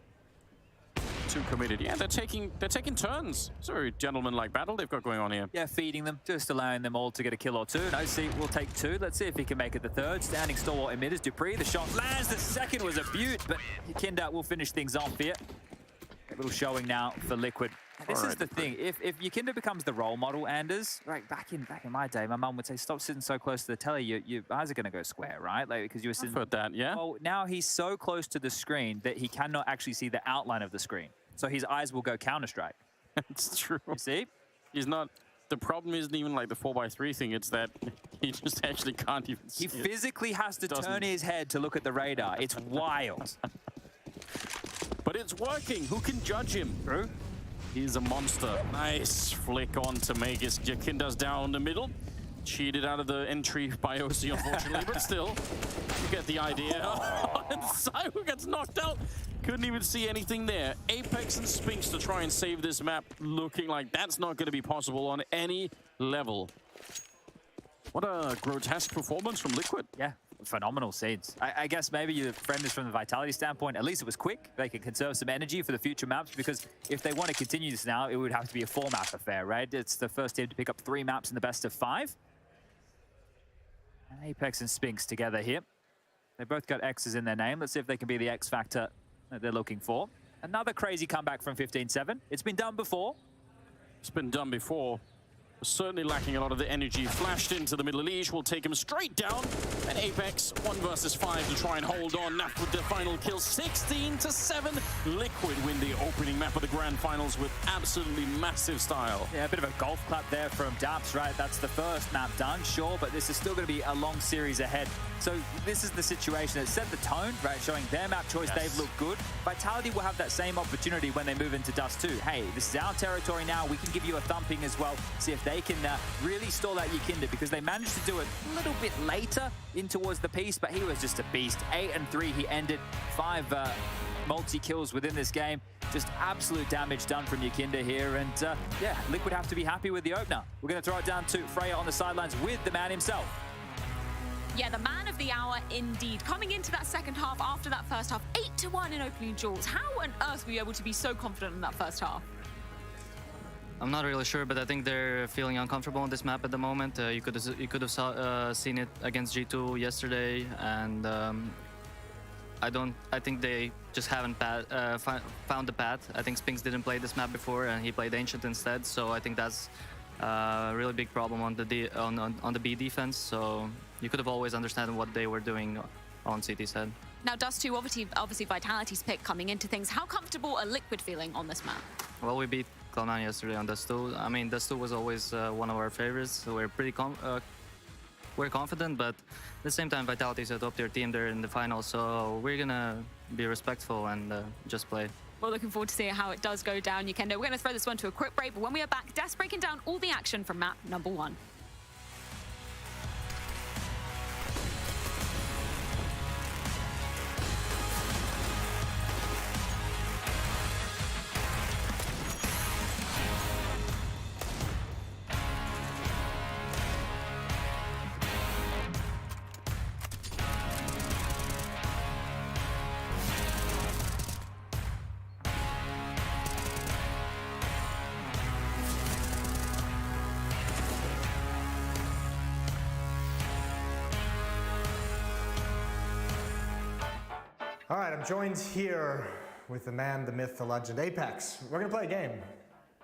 Too committed. Yeah, they're taking turns. It's a very gentleman-like battle they've got going on here. Yeah, feeding them, just allowing them all to get a kill or two. And OC will take two. Let's see if he can make it the third. Standing stalwart in mid is Dupree. The shot lands. The second was a beaut, but Yakinda will finish things off here. A little showing now for Liquid. This is the thing. If Yakinda becomes the role model, Anders, right, back in my day, my mum would say, "Stop sitting so close to the telly. Your eyes are going to go square, right?" Like because you were sitting. I've heard that, yeah. Well, now he's so close to the screen that he cannot actually see the outline of the screen. So his eyes will go Counter-Strike. It's true. You see? He's not... The problem isn't even like the 4x3 thing. It's that he just actually can't even see He physically has to turn his head to look at the radar. It's wild. But it's working. Who can judge him? True. He's a monster. Nice flick on to Magus. Yakinda's down the middle. Cheated out of the entry by OC, unfortunately, but still, you get the idea. And Cyber gets knocked out. Couldn't even see anything there. Apex and Spinks to try and save this map, looking like that's not going to be possible on any level. What a grotesque performance from Liquid. Yeah, phenomenal scenes. I guess maybe your friend is from the Vitality standpoint. At least it was quick. They can conserve some energy for the future maps, because if they want to continue this now, it would have to be a 4-map affair, right? It's the first team to pick up 3 maps in the best of 5. And Apex and Spinks together here. They both got X's in their name. Let's see if they can be the X factor that they're looking for. Another crazy comeback from 15-7. It's been done before. It's been done before. Certainly lacking a lot of the energy. Flashed into the middle. Elige will take him straight down. And Apex, 1 versus 5 to try and hold on. Naf with the final kill, 16-7. Liquid win the opening map of the grand finals with absolutely massive style. Yeah, a bit of a golf clap there from Daps, right? That's the first map done, sure, but this is still going to be a long series ahead. So this is the situation that set the tone, right? Showing their map choice, they've looked good. Vitality will have that same opportunity when they move into Dust 2. Hey, this is our territory now. We can give you a thumping as well. See if they can really stall out Yakinda, because they managed to do it a little bit later in towards the piece, but he was just a beast. 8-3 he ended. 5 multi-kills within this game. Just absolute damage done from Yakinda here, and yeah, Liquid have to be happy with the opener. We're going to throw it down to Freya on the sidelines with the man himself. Yeah, the man of the hour indeed. Coming into that second half after that first half, 8-1 in opening duels. How on earth were you able to be so confident in that first half? I'm not really sure, but I think they're feeling uncomfortable on this map at the moment. You could have seen it against G2 yesterday, and I think they just haven't found the path. I think Spinks didn't play this map before, and he played Ancient instead. So I think that's a really big problem on the B defense. So you could have always understood what they were doing on CT side. Now, Dust 2, obviously Vitality's pick coming into things. How comfortable are Liquid feeling on this map? Well, we beat Cloud9 yesterday on Dust 2. I mean, Dust 2 was always one of our favorites. So we're pretty we're confident, but at the same time, Vitality is a top-tier team. They're in the finals, so we're gonna be respectful and just play. We're looking forward to seeing how it does go down, Yakinda. We're going to throw this one to a quick break, but when we are back, Des breaking down all the action from map number 1. All right, I'm joined here with the man, the myth, the legend, Apex. We're gonna play a game.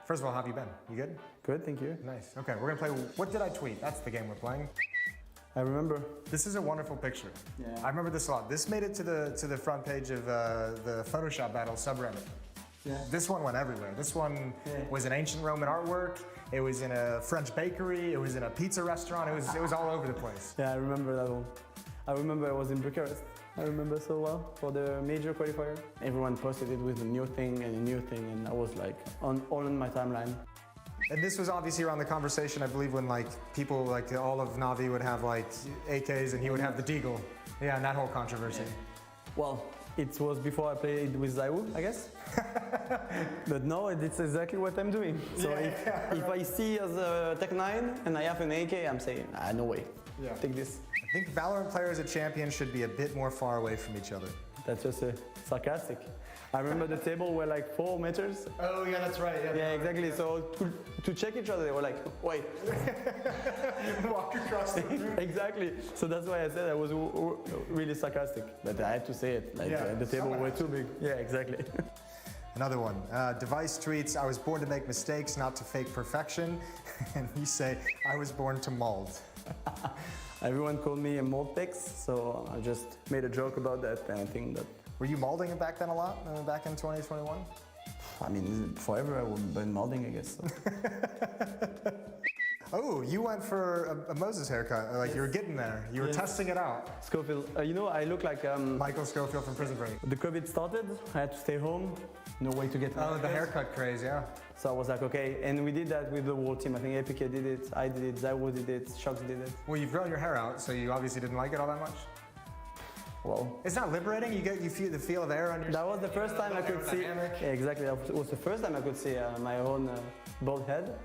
First of all, how have you been? You good? Good, thank you. Nice. Okay, we're gonna play What Did I Tweet? That's the game we're playing. I remember. This is a wonderful picture. Yeah. I remember this a lot. This made it to the front page of the Photoshop battle subreddit. This one went everywhere. This one was an ancient Roman artwork. It was in a French bakery. It was in a pizza restaurant. It was all over the place. Yeah, I remember that one. I remember I was in Bucharest. I remember so well for the major qualifier. Everyone posted it with a new thing and a new thing, and I was like all on my timeline. And this was obviously around the conversation, I believe, when like people like all of Navi would have like AKs and he would have the Deagle. Yeah, and that whole controversy. Well, it was before I played with Zaiwu, I guess. But no, it's exactly what I'm doing. So if I see as a Tech 9 and I have an AK, I'm saying, no way, take this. I think Valorant players at Champions should be a bit more far away from each other. That's just sarcastic. I remember the table were like 4 meters. Oh yeah, that's right. Yeah, exactly. So to check each other, they were like, wait. Walk across the room. Exactly. So that's why I said I was really sarcastic. But I had to say it. Like the table were too big. Yeah, exactly. Another one. Device tweets, I was born to make mistakes, not to fake perfection. And you say, I was born to mold. Everyone called me a mold pix, so I just made a joke about that, and I think that... Were you molding it back then a lot, back in 2021? I mean, forever I've been molding, I guess. So. Oh, you went for a Moses haircut, like you were getting there. You were testing it out. Schofield, you know, I look like... Michael Schofield from Prison Break. The COVID started, I had to stay home, no way to get... Oh, the haircut craze, yeah. So I was like, okay, and we did that with the whole team. I think Epic did it, I did it, Zaiwu did it, Shox did it. Well, you've grown your hair out, so you obviously didn't like it all that much? Well, it's not liberating. You feel the feel of air on your. That was the first time I could see. Yeah, exactly. That was the first time I could see my own bald head,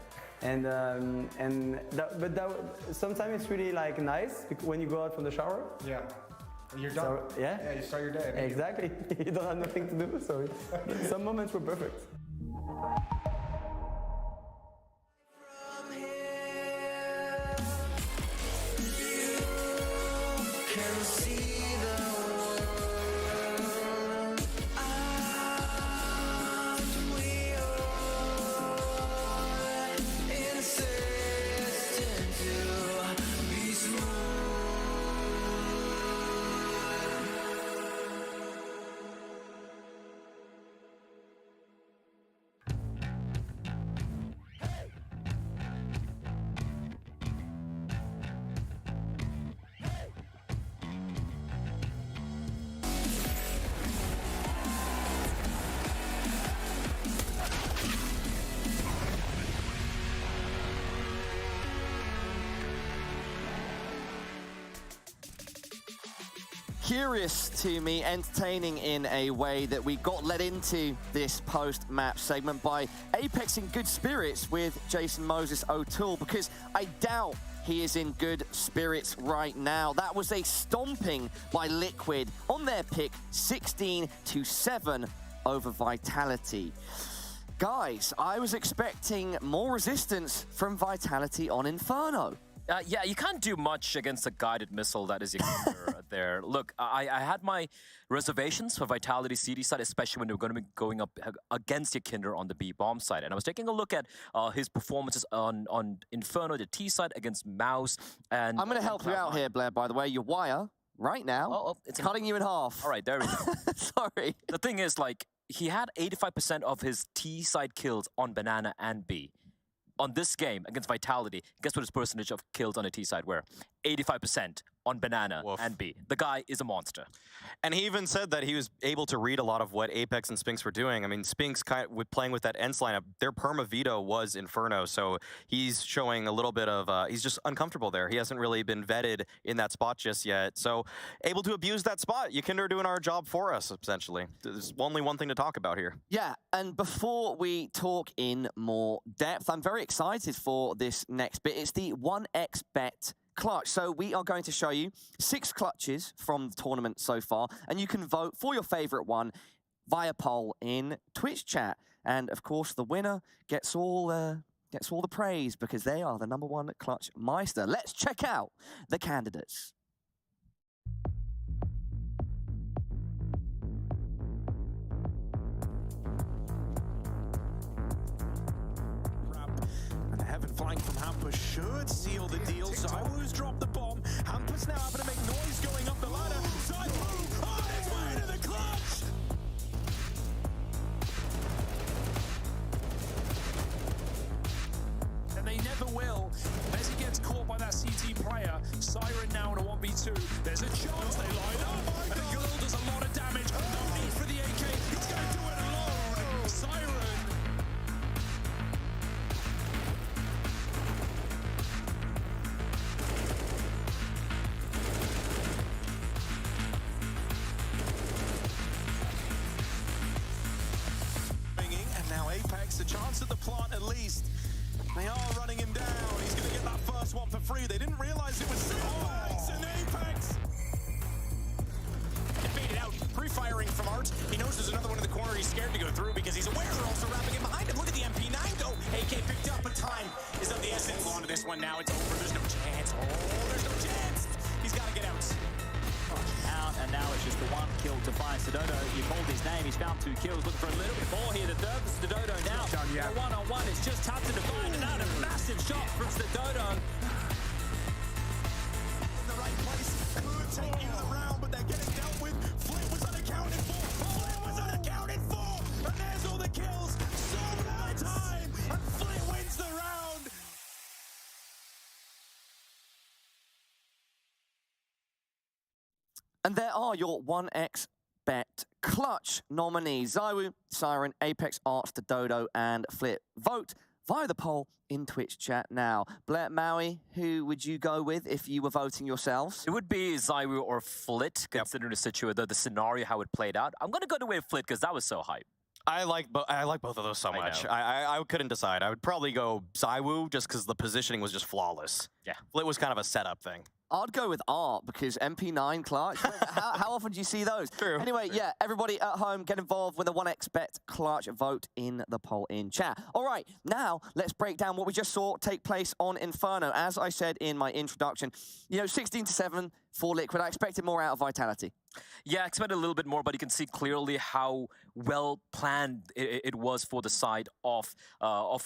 sometimes it's really like nice when you go out from the shower. Yeah. You're done. So, yeah, you start your day. Exactly. You don't have nothing to do, so some moments were perfect. Curious to me, entertaining in a way that we got led into this post-match segment by Apex in good spirits with Jason Moses O'Toole, because I doubt he is in good spirits right now. That was a stomping by Liquid on their pick, 16-7 over Vitality. Guys, I was expecting more resistance from Vitality on Inferno. Yeah, you can't do much against a guided missile that is your counter there. Look, I had my reservations for Vitality CD side, especially when they were going to be going up against Yakinder on the B bomb side. And I was taking a look at his performances on Inferno, the T side against Mouse. And I'm going to help you out here, Blair, by the way. Your wire, right now, it's cutting you in half. All right, there we go. Sorry. The thing is, like, he had 85% of his T side kills on Banana and B. On this game against Vitality, guess what his percentage of kills on the T side were? 85% on Banana and B. The guy is a monster. And he even said that he was able to read a lot of what Apex and Spinks were doing. I mean, Spinks playing with that Ents lineup, their perma veto was Inferno, so he's showing a little bit of, he's just uncomfortable there. He hasn't really been vetted in that spot just yet, so able to abuse that spot. Yakinder are doing our job for us, essentially. There's only one thing to talk about here. Yeah, and before we talk in more depth, I'm very excited for this next bit. It's the 1xBet clutch. So we are going to show you 6 clutches from the tournament so far, and you can vote for your favorite one via poll in Twitch chat. And of course, the winner gets all the praise because they are the #1 clutch meister. Let's check out the candidates. Flank from Hamper should seal the deal. Zaiwu's dropped the bomb. Hamper's now having to make noise going up the ladder. Zaiwu on his way to the clutch! at the plant at least. They are running him down. He's going to get that first one for free. They didn't realize it was Silverbags and Apex. It faded out. Pre-firing from Art. He knows there's another one in the corner he's scared to go through because he's aware they're also wrapping him behind him. Look at the MP9 go. AK picked up, but time is of the essence. On to this one now. It's over. There's no chance. Oh, there's no chance. He's got to get out. Out, and now it's just the one kill to find Dodo. You called his name, he's found 2 kills, looking for a little bit more here. The third for Dodo now. A one-on-one, it's just tough to define. Another massive shot from Dodo. In the right place. Could take you the round, but they're getting dealt with. Flit was unaccounted for. Flit was unaccounted for. And there's all the kills. So much time. And Flit wins the round. And there are your 1xBet clutch nominees. Zywoo, Siren, Apex, Arts, Dodo, and Flip. Vote via the poll in Twitch chat now. Blair, Maui, who would you go with if you were voting yourselves? It would be Zywoo or Flit, considering the situation, the scenario, how it played out. I'm going to go to with Flit because that was so hype. I like both of those so much. I couldn't decide. I would probably go Zywoo just because the positioning was just flawless. Yeah. Flit was kind of a setup thing. I'd go with Art because MP9 clutch. how often do you see those? True. Anyway, yeah, everybody at home, get involved with a 1xBet clutch vote in the poll in chat. All right, now let's break down what we just saw take place on Inferno. As I said in my introduction, 16-7 for Liquid. I expected more out of Vitality. Yeah, I expected a little bit more, but you can see clearly how well planned it was for the side of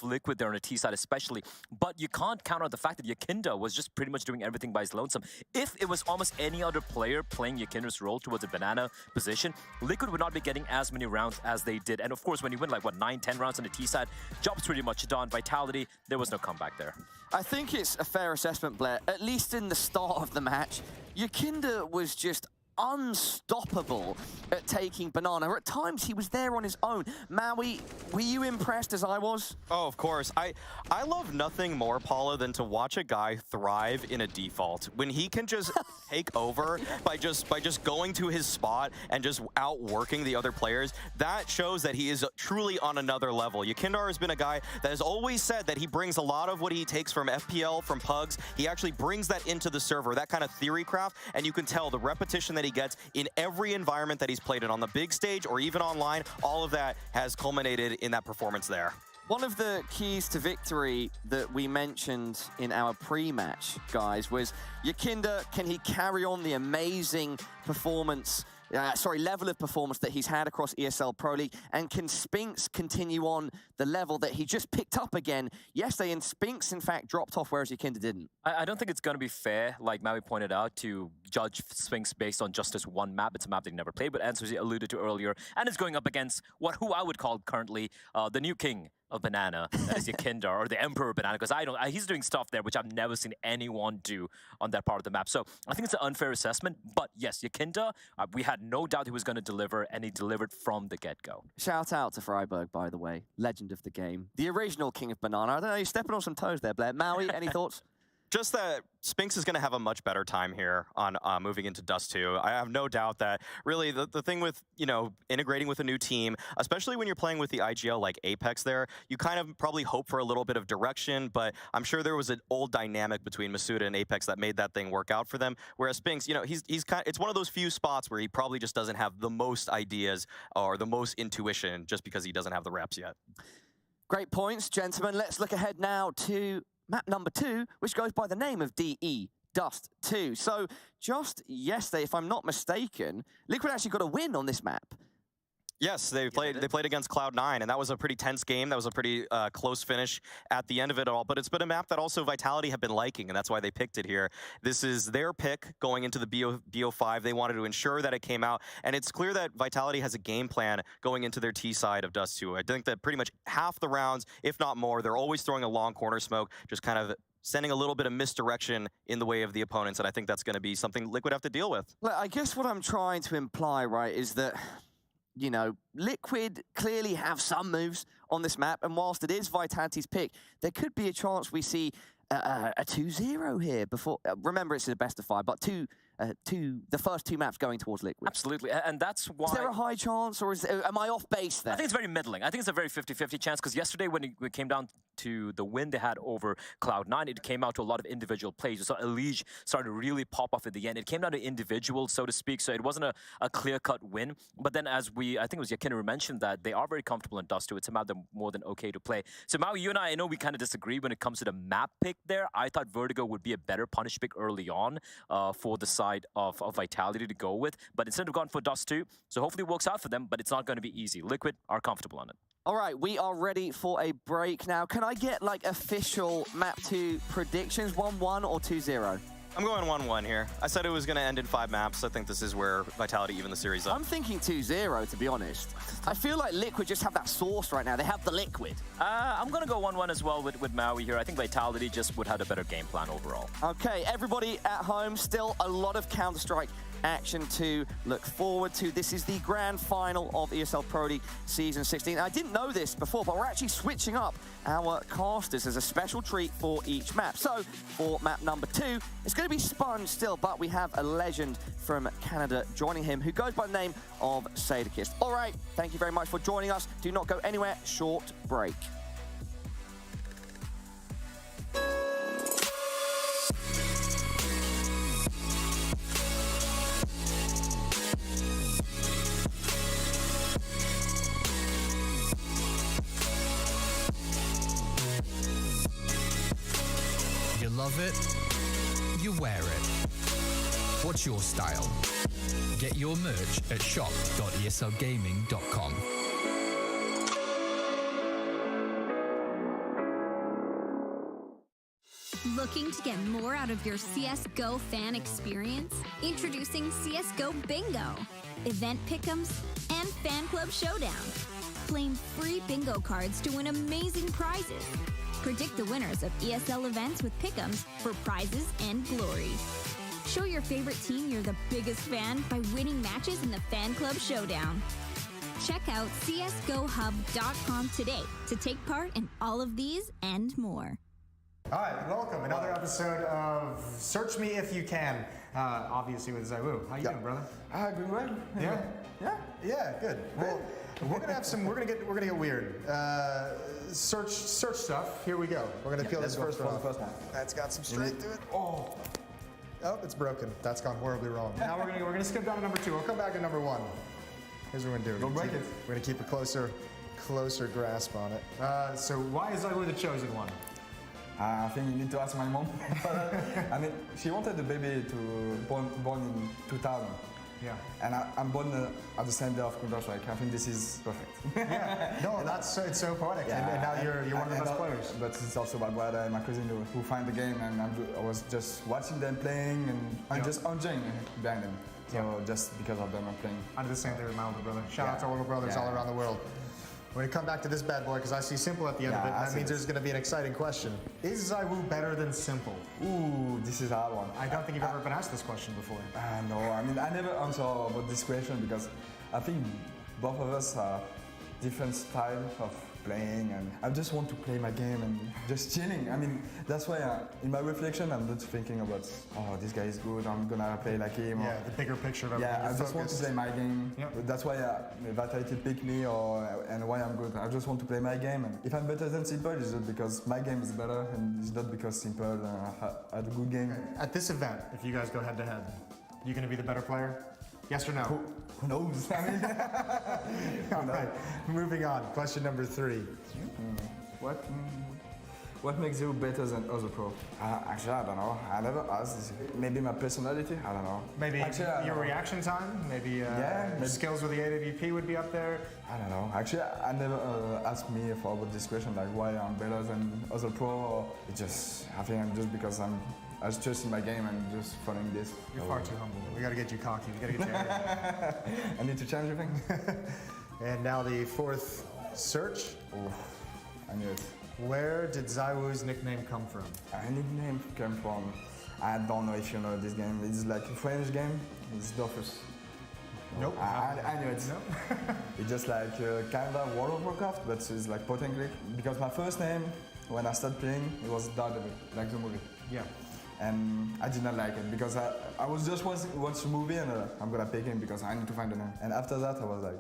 Liquid there on the T side especially. But you can't count out the fact that Yakinda was just pretty much doing everything by his lonesome. If it was almost any other player playing Yakinda's role towards a banana position, Liquid would not be getting as many rounds as they did. And of course, when you win like, 9-10 rounds on the T side, job's pretty much done. Vitality, there was no comeback there. I think it's a fair assessment, Blair. At least in the start of the match, Yakinda was just unstoppable at taking Banana. At times, he was there on his own. Maui, were you impressed as I was? Oh, of course. I love nothing more, Paula, than to watch a guy thrive in a default. When he can just take over by just going to his spot and just outworking the other players, that shows that he is truly on another level. Yakindar has been a guy that has always said that he brings a lot of what he takes from FPL, from Pugs. He actually brings that into the server, that kind of theory craft, and you can tell the repetition that he gets in every environment that he's played in, on the big stage or even online. All of that has culminated in that performance there. One of the keys to victory that we mentioned in our pre-match, guys, was Yakinda, can he carry on the amazing performance, level of performance that he's had across ESL Pro League, and can Spinks continue on the level that he just picked up again yesterday? And Spinks, in fact, dropped off, whereas Yakinda didn't. I don't think it's going to be fair, like Maui pointed out, to judge Spinks based on just this one map. It's a map that he never played, but as he alluded to earlier, and is going up against who I would call currently the new king of Banana, that is Yakinda, or the Emperor of Banana, because he's doing stuff there which I've never seen anyone do on that part of the map. So I think it's an unfair assessment, but yes, Yakinda, we had no doubt he was going to deliver, and he delivered from the get-go. Shout out to Freiburg, by the way, legend of the game, the original king of Banana. I don't know, you're stepping on some toes there, Blair. Maui, any thoughts? Just that Spinks is going to have a much better time here on moving into Dust 2. I have no doubt that really the thing with, integrating with a new team, especially when you're playing with the IGL like Apex there, you kind of probably hope for a little bit of direction, but I'm sure there was an old dynamic between Masuda and Apex that made that thing work out for them. Whereas Spinks, it's one of those few spots where he probably just doesn't have the most ideas or the most intuition just because he doesn't have the reps yet. Great points, gentlemen. Let's look ahead now to map number 2, which goes by the name of DE, Dust 2. So just yesterday, if I'm not mistaken, Liquid actually got a win on this map. Yes, they played against Cloud9, and that was a pretty tense game. That was a pretty close finish at the end of it all. But it's been a map that also Vitality have been liking, and that's why they picked it here. This is their pick going into the BO5. They wanted to ensure that it came out, and it's clear that Vitality has a game plan going into their T side of Dust 2. I think that pretty much half the rounds, if not more, they're always throwing a long corner smoke, just kind of sending a little bit of misdirection in the way of the opponents, and I think that's going to be something Liquid have to deal with. Look, I guess what I'm trying to imply, right, is that Liquid clearly have some moves on this map, and whilst it is Vitality's pick, there could be a chance we see a 2-0 here before. Remember, it's a best of 5, but 2 the first two maps going towards Liquid. Absolutely, and that's why... Is there a high chance, or am I off base there? I think it's very middling. I think it's a very 50-50 chance, because yesterday when it came down to the win they had over Cloud9, it came out to a lot of individual plays. So ENG started to really pop off at the end. It came down to individuals, so to speak, so it wasn't a clear-cut win. But then I think it was Yakina who mentioned that they are very comfortable in Dust 2. It's a map they're more than okay to play. So Maui, you and I know we kind of disagree when it comes to the map pick there. I thought Vertigo would be a better punish pick early on for the side of Vitality to go with. But instead of going for Dust 2, so hopefully it works out for them, but it's not going to be easy. Liquid are comfortable on it. All right, we are ready for a break now. Can I get like official map 2 predictions, 1-1 or 2-0? I'm going 1-1 here. I said it was going to end in 5 maps. I think this is where Vitality even the series up. I'm thinking 2-0, to be honest. I feel like Liquid just have that sauce right now. They have the liquid. I'm going to go 1-1 as well with Maui here. I think Vitality just would have a better game plan overall. Okay, everybody at home, still a lot of Counter-Strike action to look forward to. This is the grand final of ESL Pro League Season 16. I didn't know this before, but we're actually switching up our casters as a special treat for each map. So for map number 2, it's going to be Sponge still, but we have a legend from Canada joining him who goes by the name of Sadakist. All right, thank you very much for joining us. Do not go anywhere. Short break. You love it, you wear it. What's your style? Get your merch at shop.eslgaming.com. Looking to get more out of your CSGO fan experience? Introducing CSGO Bingo, event pick'ems, and fan club showdown. Claim free bingo cards to win amazing prizes. Predict the winners of ESL events with pick'ems for prizes and glory. Show your favorite team you're the biggest fan by winning matches in the fan club showdown. Check out csgohub.com today to take part in all of these and more. All right, welcome. Another episode of Search Me If You Can. Obviously with ZywOo. How you doing, brother? Good, right? Yeah, good. Well, we're gonna have some. We're gonna get weird. Search stuff. Here we go. We're gonna peel this first one. That's got some strength to it. Oh, it's broken. That's gone horribly wrong. Now we're gonna skip down to number 2. We'll come back to number 1. Here's what we're gonna do. Don't break it. We're gonna keep a closer grasp on it. So why is ZywOo the chosen one? I think you need to ask my mom. I mean, she wanted the baby to born in 2000. Yeah. And I'm born at the same day of Counter-Strike. I think this is perfect. Yeah. No, it's so poetic. Yeah. And now you're one of the best players. But it's also my brother and my cousin who find the game, and I was just watching them playing and I'm just enjoying behind them. So just because of them, I'm playing. I do the same thing with my older brother. Shout out to older brothers all around the world. We're going to come back to this bad boy because I see Simple at the end of it. That means there's going to be an exciting question. Is ZywOo better than Simple? Ooh, this is a hard one. I don't think you've ever been asked this question before. No, I mean, I never answer about this question because I think both of us are different style of playing, and I just want to play my game and just chilling. I mean, that's why in my reflection, I'm not thinking about, oh, this guy is good, I'm gonna play like him. Yeah, the bigger picture of everything. Yeah, I just want to play my game. Yep. That's why Vitality picked me, and why I'm good. I just want to play my game. And if I'm better than Simple, it's just because my game is better, and it's not because Simple had a good game. At this event, if you guys go head to head, you gonna be the better player? Yes or no? Who knows? I mean, all right, moving on. Question number 3. What makes you better than other pro? Actually, I don't know. I never asked. Maybe my personality? I don't know. Maybe your reaction time? Maybe skills with the AWP would be up there? I don't know. Actually, I never asked me about this question, like why I'm better than other pro. I think I'm just because I was just in my game and just following this. You're far too humble. We gotta get you cocky. We gotta get you arrogant. I need to change everything. And now the 4th search. Oh, I knew it. Where did ZywOo's nickname come from? Nickname came from, I don't know if you know this game. It's like a French game. It's Dofus. Nope. I knew it. Nope. It's just like kind of World of Warcraft, but it's like point and click. Because my first name, when I started playing, it was Daredevil, like the movie. Yeah. And I did not like it because I was just watch a movie and I'm gonna pick him because I need to find a name. And after that, I was like,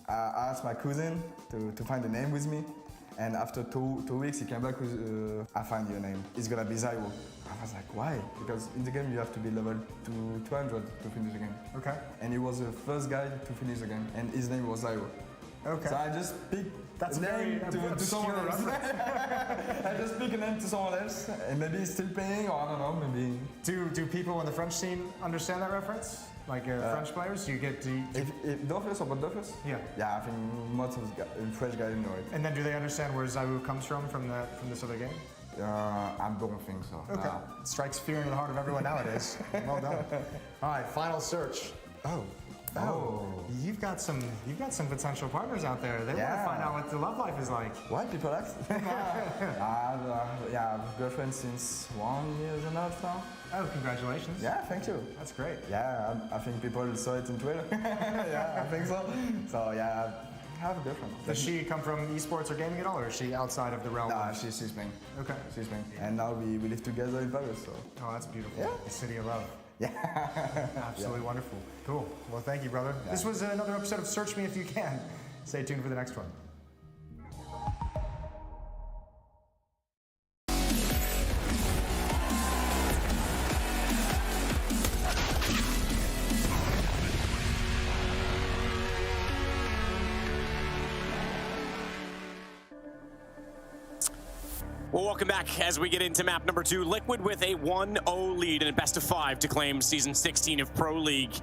I asked my cousin to find a name with me. And after two weeks, he came back with, I find your name. It's gonna be Zaiwo. I was like, why? Because in the game, you have to be level 200 to finish the game. Okay. And he was the first guy to finish the game, and his name was Zaiwo. Okay. So I just picked a name to someone else. I just picked a name to someone else, and maybe he's still playing, or I don't know, maybe. Do people in the French scene understand that reference? Like French players, do you get to... If Dofus or not Dofus? Yeah. Yeah, I think most of the French guys know it. And then do they understand where Zaiwo comes from this other game? I don't think so. Okay. It strikes fear into the heart of everyone nowadays. Well done. All right, final search. Oh, you've got some potential partners out there. They want to find out what the love life is like. Why people ask? I have a girlfriend since 1 year and a half now. Oh, congratulations. Yeah, thank you. That's great. Yeah, I think people saw it in Twitter. Yeah, I think so. So yeah, I have a girlfriend. Does she come from esports or gaming at all, or is she outside of the realm? No, she's playing. Okay. She's playing. And now we live together in Paris, so. Oh, that's beautiful. Yeah. The city of love. Yeah. Absolutely wonderful. Cool. Well, thank you, brother. Yeah. This was another episode of Search Me If You Can. Stay tuned for the next one. Well, welcome back as we get into map number 2. Liquid with a 1-0 lead in a best of 5 to claim Season 16 of Pro League.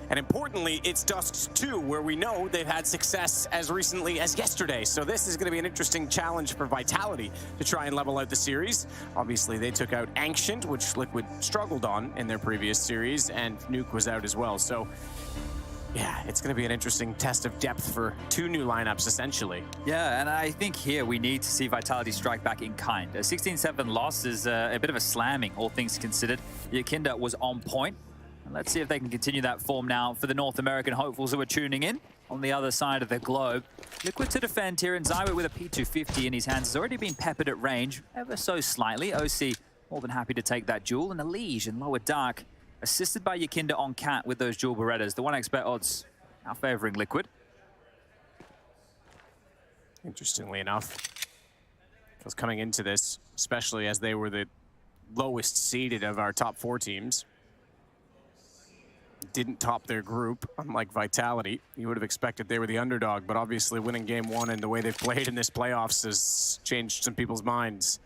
And importantly, it's Dust 2, where we know they've had success as recently as yesterday. So this is going to be an interesting challenge for Vitality to try and level out the series. Obviously, they took out Ancient, which Liquid struggled on in their previous series, and Nuke was out as well. So yeah, it's going to be an interesting test of depth for 2 new lineups, essentially. Yeah, and I think here we need to see Vitality strike back in kind. A 16-7 loss is a bit of a slamming, all things considered. Yakinda was on point. And let's see if they can continue that form now for the North American hopefuls who are tuning in on the other side of the globe. Liquid to defend here, and Zaiwo with a P250 in his hands has already been peppered at range, ever so slightly. OC more than happy to take that duel, and Elige in lower dark, assisted by Yakinda on Cat with those dual Berettas. The 1xBet odds now favoring Liquid. Interestingly enough, because coming into this, especially as they were the lowest seeded of our top 4 teams, didn't top their group, unlike Vitality. You would have expected they were the underdog, but obviously winning game 1 and the way they've played in this playoffs has changed some people's minds.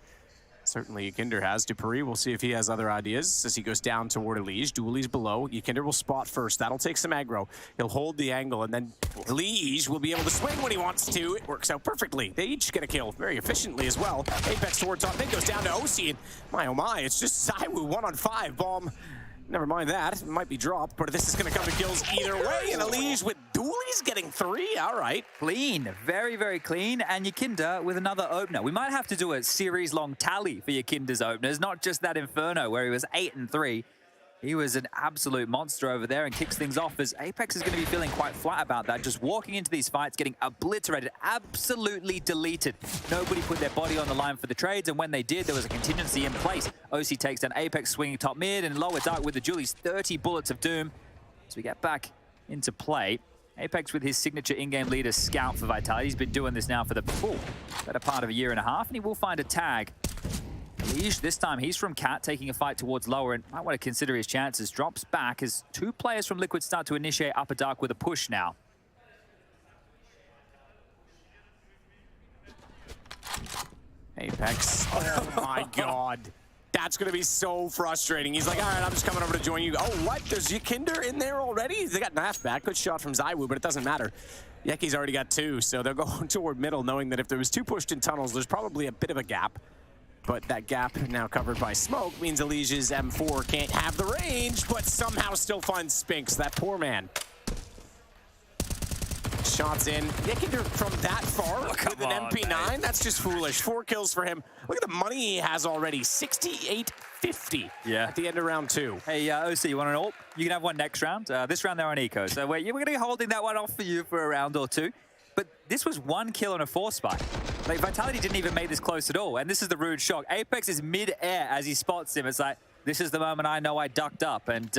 Certainly Yakinder has. Dupree, we'll see if he has other ideas as he goes down toward Elige. Dooley's below. Yakinder will spot first. That'll take some aggro. He'll hold the angle, and then Elige will be able to swing when he wants to. It works out perfectly. They each get a kill very efficiently as well. Apex toward top mid goes down to OC, and my oh my, it's just Zaiwo 1 on 5. Bomb. Never mind that. It might be dropped, but this is going to come to kills either way. And Elige with Dooley's getting 3. All right. Clean. Very, very clean. And Yakinda with another opener. We might have to do a series-long tally for Yakinda's openers, not just that Inferno where he was 8 and 3. He was an absolute monster over there and kicks things off as Apex is going to be feeling quite flat about that. Just walking into these fights, getting obliterated, absolutely deleted. Nobody put their body on the line for the trades, and when they did, there was a contingency in place. OC takes down Apex, swinging top mid, and lower dark with the Julies, 30 bullets of doom. As we get back into play, Apex with his signature in-game leader Scout for Vitality. He's been doing this now for the better part of a year and a half, and he will find a tag. Elige, this time he's from Cat, taking a fight towards lower and might want to consider his chances. Drops back as 2 players from Liquid start to initiate upper dark with a push now. Apex. Oh my god. That's going to be so frustrating. He's like, all right, I'm just coming over to join you. Oh, what? There's Yakinder in there already? They got Naft back. Good shot from Zaiwo, but it doesn't matter. Yeki's already got 2, so they're going toward middle, knowing that if there was 2 pushed in tunnels, there's probably a bit of a gap. But that gap now covered by smoke means Elige's M4 can't have the range, but somehow still finds Spinks, that poor man. Shots in. Yakinder from that far with an MP9, man. That's just foolish. 4 kills for him. Look at the money he has already, 68.50 at the end of round 2. Hey, OC, you want an ult? You can have one next round. This round they're on eco, so we're going to be holding that one off for you for a round or 2. But this was 1 kill on a 4 spike. Like, Vitality didn't even make this close at all, and this is the rude shock. Apex is mid-air as he spots him. It's like, this is the moment I know I ducked up and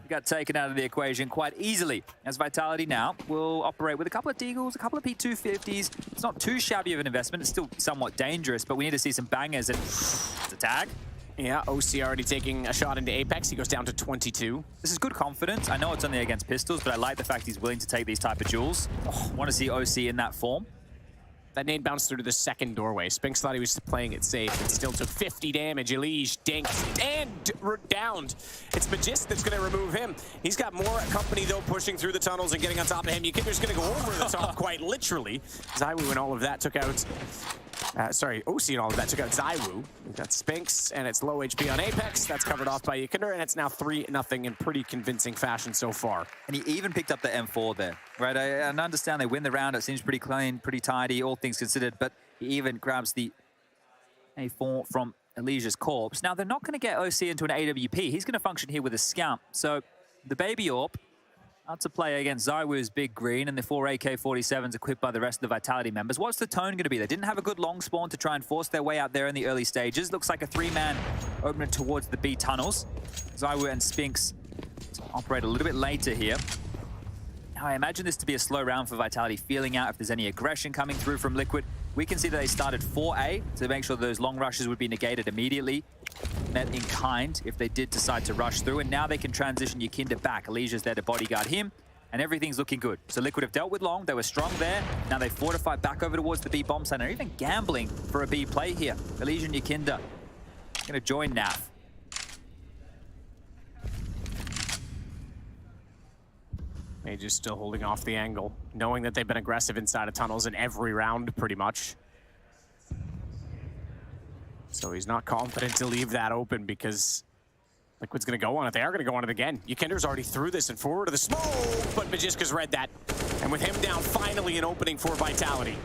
got taken out of the equation quite easily. As Vitality now will operate with a couple of Deagles, a couple of P250s. It's not too shabby of an investment. It's still somewhat dangerous, but we need to see some bangers. And it's a tag. Yeah, OC already taking a shot into Apex. He goes down to 22. This is good confidence. I know it's only against pistols, but I like the fact he's willing to take these type of duels. Want to see OC in that form. That nade bounced through to the second doorway. Spinks thought he was playing it safe, but still took 50 damage. Elige dinked and downed. It's Magist that's going to remove him. He's got more company, though, pushing through the tunnels and getting on top of him. Yukinder's going to go over the top, quite literally. Zywoo and all of that took out... OC and all of that took out Zywoo. We've got Spinks, and it's low HP on Apex. That's covered off by Yukinder, and it's now 3-0 in pretty convincing fashion so far. And he even picked up the M4 there, right? I understand they win the round. It seems pretty clean, pretty tidy, all things considered, but he even grabs the A4 from Elige's corpse. Now, they're not going to get OC into an AWP. He's going to function here with a Scout. So the Baby AWP out to play against Zywoo's Big Green and the 4 AK-47s equipped by the rest of the Vitality members. What's the tone going to be? They didn't have a good long spawn to try and force their way out there in the early stages. Looks like a 3-man opener towards the B tunnels. Zywoo and Spinks operate a little bit later here. Now, I imagine this to be a slow round for Vitality, feeling out if there's any aggression coming through from Liquid. We can see that they started 4A to make sure those long rushes would be negated immediately. Met in kind if they did decide to rush through, and now they can transition Yukinder back. Alicia's there to bodyguard him, and everything's looking good. So Liquid have dealt with long, they were strong there. Now they fortify back over towards the B bomb site, and even gambling for a B play here. Alicia and Yukinder gonna join Nav. Mage still holding off the angle, knowing that they've been aggressive inside of tunnels in every round, pretty much. So he's not confident to leave that open because Liquid's going to go on it. They are going to go on it again. Yukinder's already through this and forward to the smoke, but Magiska's read that. And with him down, finally an opening for Vitality.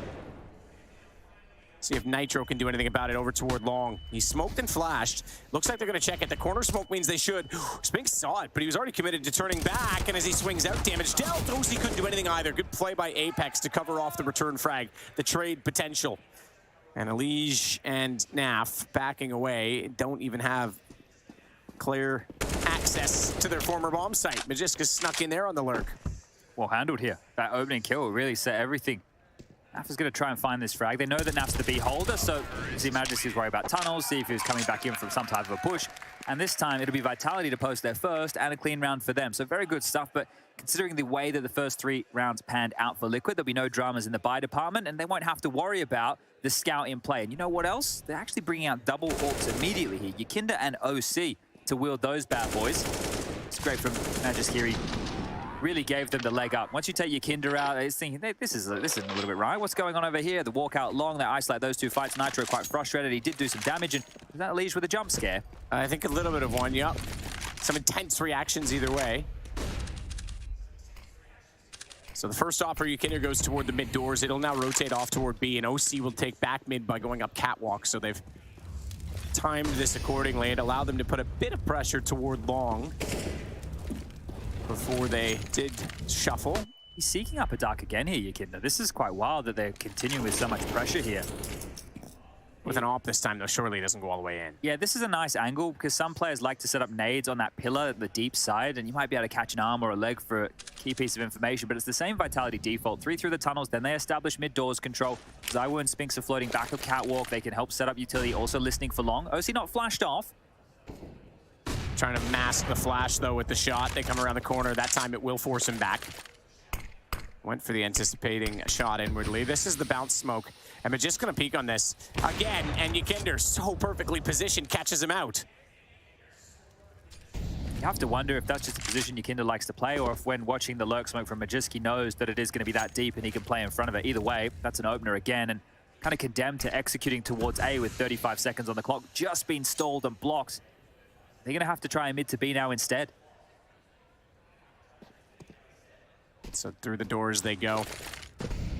See if Nitro can do anything about it over toward long. He's smoked and flashed. Looks like they're going to check it. The corner smoke means they should. Spinks saw it, but he was already committed to turning back. And as he swings out, damage dealt. OC couldn't do anything either. Good play by Apex to cover off the return frag. The trade potential. And Elige and Naf backing away. Don't even have clear access to their former bomb site. Magiska snuck in there on the lurk. Well handled here. That opening kill really set everything. Naf is going to try and find this frag. They know that Naf's the B holder, so see Majesty's worried about tunnels, see if he's coming back in from some type of a push. And this time it'll be Vitality to post their first and a clean round for them. So very good stuff, but considering the way that the first 3 rounds panned out for Liquid, there'll be no dramas in the buy department, and they won't have to worry about the Scout in play. And you know what else? They're actually bringing out double AWPs immediately here. Yukinder and OC to wield those bad boys. It's great from Magiskiri. Really gave them the leg up. Once you take Yukinder out, it's thinking, this isn't a little bit right. What's going on over here? The walkout long, they isolate those 2 fights. Nitro quite frustrated. He did do some damage, and was that Elige with a jump scare? I think a little bit of one, yep. Some intense reactions either way. So the first offer, Yukinder goes toward the mid doors. It'll now rotate off toward B, and OC will take back mid by going up catwalk. So they've timed this accordingly. It allowed them to put a bit of pressure toward long before they did shuffle. He's seeking up a dark again here, Yukinder. This is quite wild that they're continuing with so much pressure here. With an AWP this time, though, surely it doesn't go all the way in. Yeah, this is a nice angle because some players like to set up nades on that pillar at the deep side, and you might be able to catch an arm or a leg for a key piece of information, but it's the same Vitality default. 3 through the tunnels, then they establish mid-doors control. Zywoo and Spinks are floating back up catwalk. They can help set up utility, also listening for long. OC not flashed off. Trying to mask the flash, though, with the shot. They come around the corner. That time it will force him back. Went for the anticipating shot inwardly. This is the bounce smoke. And we're just going to peek on this again. And Yukinder, so perfectly positioned, catches him out. You have to wonder if that's just a position Yukinder likes to play, or if when watching the lurk smoke from Magiski knows that it is going to be that deep and he can play in front of it. Either way, that's an opener again, and kind of condemned to executing towards A with 35 seconds on the clock. Just been stalled and blocked. They're going to have to try mid to B now instead. So through the doors they go.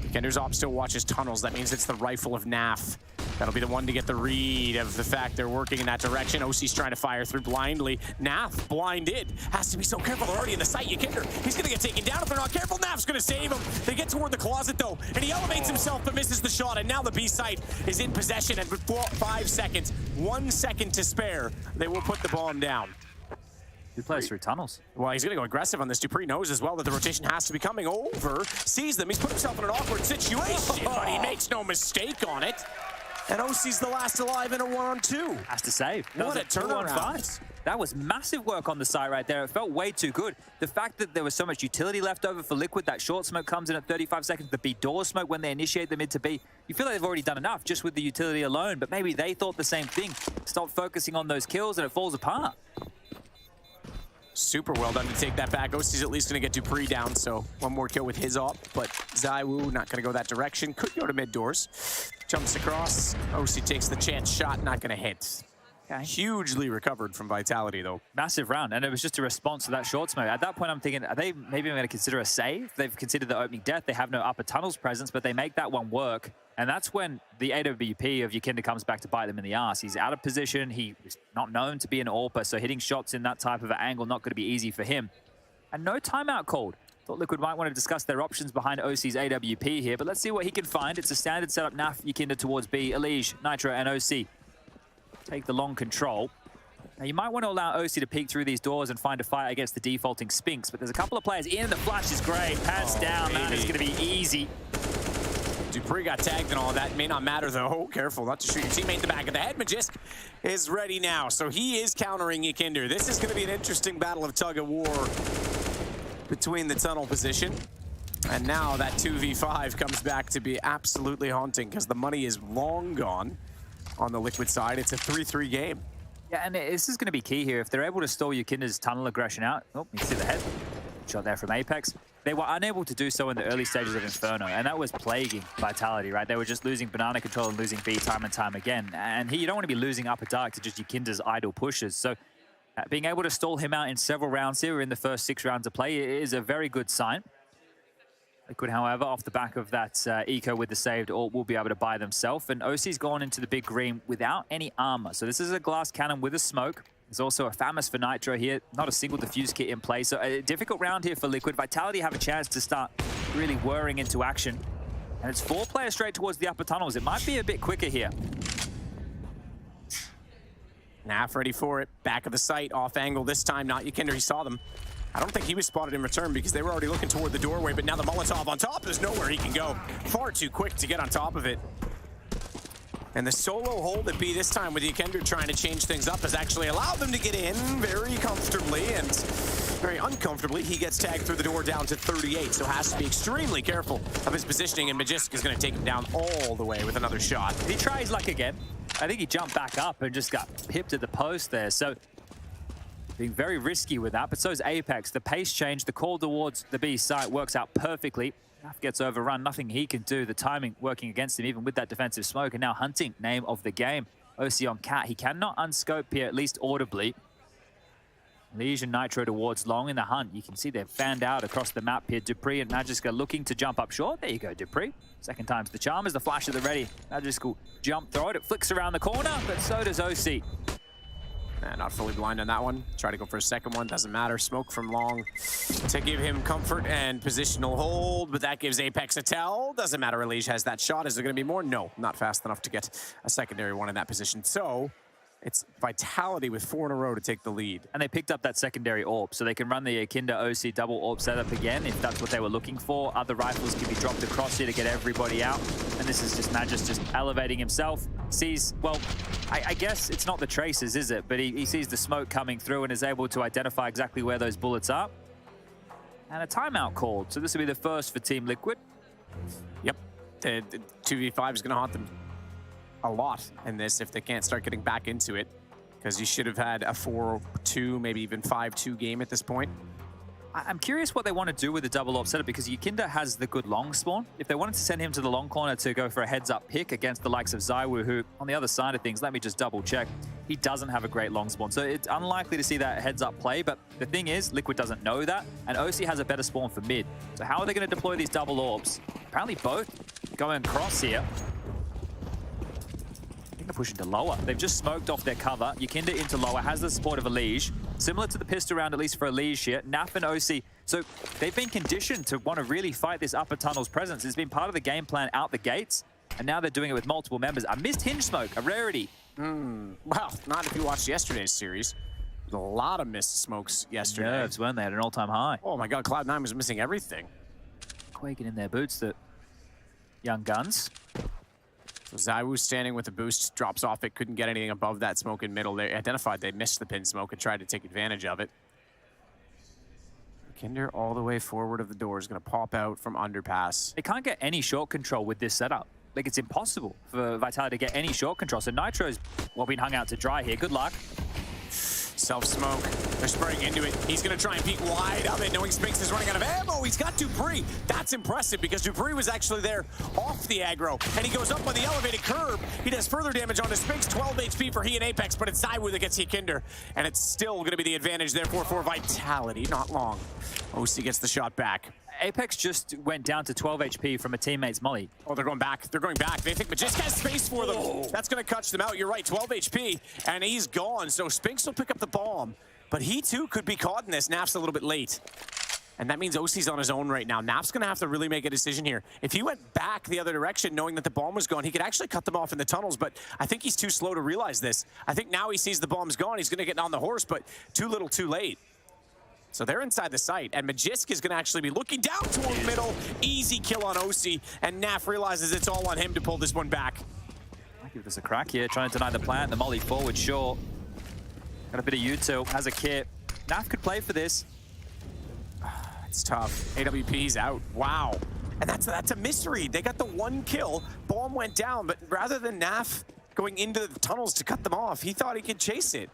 Yukinder's op still watches tunnels. That means it's the rifle of Naf. That'll be the one to get the read of the fact they're working in that direction. OC's trying to fire through blindly. Naf blinded. Has to be so careful. They're already in the sight. Yikinder, he's going to get taken down if they're not careful. Naf's going to save him. They get toward the closet, though, and he elevates himself but misses the shot. And now the B site is in possession. And with 5 seconds, 1 second to spare, they will put the bomb down. He plays through tunnels. Well, he's going to go aggressive on this. Dupree knows as well that the rotation has to be coming over. Sees them. He's put himself in an awkward situation, but he makes no mistake on it. And OC's the last alive in a 1-on-2. Has to save. What a turnaround. That was massive work on the side right there. It felt way too good. The fact that there was so much utility left over for Liquid, that short smoke comes in at 35 seconds, the B door smoke when they initiate the mid to B, you feel like they've already done enough just with the utility alone, but maybe they thought the same thing. Stop focusing on those kills and it falls apart. Super well done to take that back. OC's at least going to get Dupree down, so one more kill with his op, but ZywOo not going to go that direction. Could go to mid doors. Jumps across. OC takes the chance shot, not going to hit. Okay. Hugely recovered from Vitality, though. Massive round, and it was just a response to that short smoke. At that point, I'm thinking, are they maybe going to consider a save? They've considered the opening death. They have no upper tunnels presence, but they make that one work. And that's when the AWP of Yikinder comes back to bite them in the ass. He's out of position. He is not known to be an AWPer, so hitting shots in that type of an angle not going to be easy for him. And no timeout called. Thought Liquid might want to discuss their options behind OC's AWP here, but let's see what he can find. It's a standard setup. Naf, Yikinder towards B, Elige, Nitro, and OC take the long control. Now, you might want to allow OC to peek through these doors and find a fight against the defaulting Spinks, but there's a couple of players in. The flash is great. Pants down. That is going to be easy. Dupree got tagged and all of that. May not matter, though. Careful not to shoot your teammate in the back of the head. Magisk is ready now, so he is countering Yikinder. This is going to be an interesting battle of tug-of-war between the tunnel position. And now that 2v5 comes back to be absolutely haunting because the money is long gone on the Liquid side. It's a 3-3 game. Yeah, and this is going to be key here. If they're able to stall Yikinder's tunnel aggression out, oh, you can see the head. Shot there from Apex. They were unable to do so in the early stages of Inferno, and that was plaguing Vitality, right? They were just losing banana control and losing B time and time again. And here, you don't want to be losing upper dark to just Yikinder's idle pushes. So being able to stall him out in several rounds here in the first 6 rounds of play is a very good sign. Liquid, however, off the back of that eco with the saved ult, will be able to buy themselves. And OC's gone into the big green without any armor. So this is a glass cannon with a smoke. There's also a Famus for Nitro here. Not a single defuse kit in play. So a difficult round here for Liquid. Vitality have a chance to start really whirring into action. And it's 4 players straight towards the upper tunnels. It might be a bit quicker here. Naf ready for it. Back of the site, off angle this time. Not Yikinder, he saw them. I don't think he was spotted in return because they were already looking toward the doorway, but now the Molotov on top, there's nowhere he can go. Far too quick to get on top of it. And the solo hold at B this time with Yikinder trying to change things up has actually allowed them to get in very comfortably and very uncomfortably. He gets tagged through the door down to 38, so has to be extremely careful of his positioning, and Magisk is going to take him down all the way with another shot. He tries luck again. I think he jumped back up and just got pipped at the post there, so being very risky with that, but so is Apex. The pace change, the call towards the B site works out perfectly. Naf gets overrun, nothing he can do. The timing working against him, even with that defensive smoke. And now hunting, name of the game. OC on Cat. He cannot unscope here, at least audibly. Legion Nitro towards long in the hunt. You can see they've fanned out across the map here. Dupree and Magisk are looking to jump up short. There you go, Dupree. Second time's the charm as the flash at the ready. Magisk will jump throw it. It flicks around the corner, but so does OC. Not fully blind on that one. Try to go for a second one. Doesn't matter. Smoke from long to give him comfort and positional hold, but that gives Apex a tell. Doesn't matter. Elige has that shot. Is there going to be more? No, not fast enough to get a secondary one in that position. So it's Vitality with 4 in a row to take the lead. And they picked up that secondary AWP, so they can run the Yikinder OC double AWP setup again if that's what they were looking for. Other rifles can be dropped across here to get everybody out. And this is just Magisk just elevating himself. Sees, well, I guess it's not the traces, is it? But he sees the smoke coming through and is able to identify exactly where those bullets are. And a timeout called. So this will be the first for Team Liquid. Yep. The 2v5 is going to haunt them a lot in this if they can't start getting back into it, because you should have had a 4-2, maybe even 5-2 game at this point. I'm curious what they want to do with the double AWP setup, because Yikinder has the good long spawn. If they wanted to send him to the long corner to go for a heads-up pick against the likes of ZywOo, who, on the other side of things, let me just double-check, he doesn't have a great long spawn. So it's unlikely to see that heads-up play, but the thing is, Liquid doesn't know that, and OC has a better spawn for mid. So how are they going to deploy these double AWPs? Apparently both going across here. to push into lower. They've just smoked off their cover. Yikinda into lower, has the support of Elige. Similar to the pistol round, at least for Elige here. Naf and OC. So they've been conditioned to want to really fight this upper tunnel's presence. It's been part of the game plan out the gates. And now they're doing it with multiple members. A missed hinge smoke, a rarity. Well, not if you watched yesterday's series. A lot of missed smokes yesterday. Nerves, weren't they, at an all-time high? Oh my god, Cloud9 was missing everything. Quaking in their boots, the young guns. So ZywOo standing with the boost, drops off it, couldn't get anything above that smoke in middle. They identified they missed the pin smoke and tried to take advantage of it. Kinder all the way forward of the door is going to pop out from underpass. They can't get any short control with this setup. Like, it's impossible for Vitality to get any short control. So Nitro's, well, been hung out to dry here. Good luck. Self-smoke. They're spraying into it. He's going to try and peek wide of it, knowing Spinks is running out of ammo. He's got Dupree. That's impressive because Dupree was actually there off the aggro, and he goes up on the elevated curb. He does further damage onto Spinks. 12 HP for he and Apex, but it's ZywOo that gets Yikinder, and it's still going to be the advantage, therefore, for Vitality. Not long. OC gets the shot back. Apex just went down to 12 HP from a teammate's molly. Oh, they're going back. They're going back. They think Magisk has space for them. Oh. That's going to catch them out. You're right, 12 HP, and he's gone. So Spinks will pick up the bomb, but he too could be caught in this. Naf's a little bit late. And that means OC's on his own right now. Naf's going to have to really make a decision here. If he went back the other direction, knowing that the bomb was gone, he could actually cut them off in the tunnels, but I think he's too slow to realize this. I think now he sees the bomb's gone. He's going to get on the horse, but too little, too late. So they're inside the site, and Magisk is going to actually be looking down toward middle. Easy kill on OC, and Naf realizes it's all on him to pull this one back. I'll give this a crack here, trying to deny the plant. The molly forward, sure. Got a bit of util, has a kit. Naf could play for this. It's tough. AWP's out. Wow. And that's a mystery. They got the one kill. Bomb went down, but rather than Naf going into the tunnels to cut them off, he thought he could chase it.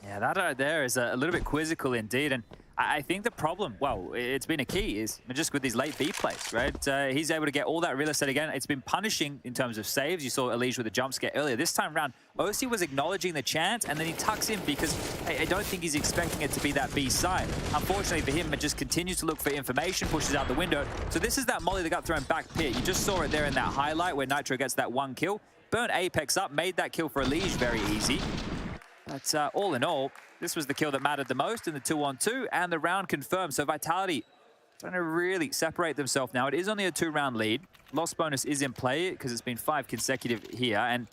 Yeah, that right there is a little bit quizzical indeed, and I think the problem, well, it's been a key, is just with these late B plays, right? He's able to get all that real estate again. It's been punishing in terms of saves. You saw Elige with a jump scare earlier. This time around, OC was acknowledging the chance, and then he tucks in because I don't think he's expecting it to be that B side. Unfortunately for him, it just continues to look for information, pushes out the window. So this is that molly that got thrown back pit. You just saw it there in that highlight where Nitro gets that one kill. Burnt Apex up, made that kill for Elige very easy. But all in all, this was the kill that mattered the most in the 2-on-2, and the round confirmed. So Vitality trying to really separate themselves now. It is only a 2-round lead. Loss bonus is in play because it's been 5 consecutive here. And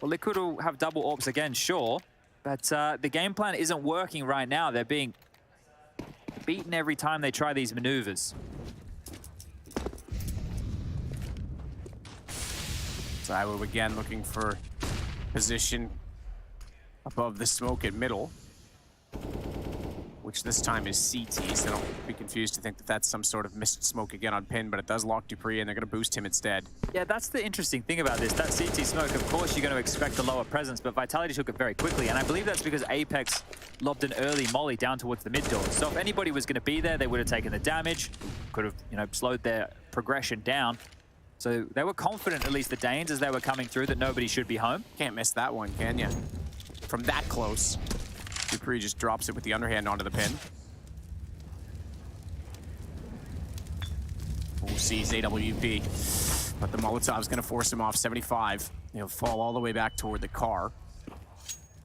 well, Liquid will have double AWPs again, sure. But the game plan isn't working right now. They're being beaten every time they try these maneuvers. ZywOo again looking for position above the smoke at middle, which this time is CT, so don't be confused to think that that's some sort of missed smoke again on pin, but it does lock Dupree, and they're going to boost him instead. Yeah, that's the interesting thing about this. That CT smoke, of course, you're going to expect a lower presence, but Vitality took it very quickly, and I believe that's because Apex lobbed an early molly down towards the mid door. So if anybody was going to be there, they would have taken the damage, could have, you know, slowed their progression down. So they were confident, at least the Danes, as they were coming through, that nobody should be home. Can't miss that one, can you? From that close. Dupree just drops it with the underhand onto the pin. Sees AWP, but the Molotov's going to force him off 75. He'll fall all the way back toward the car,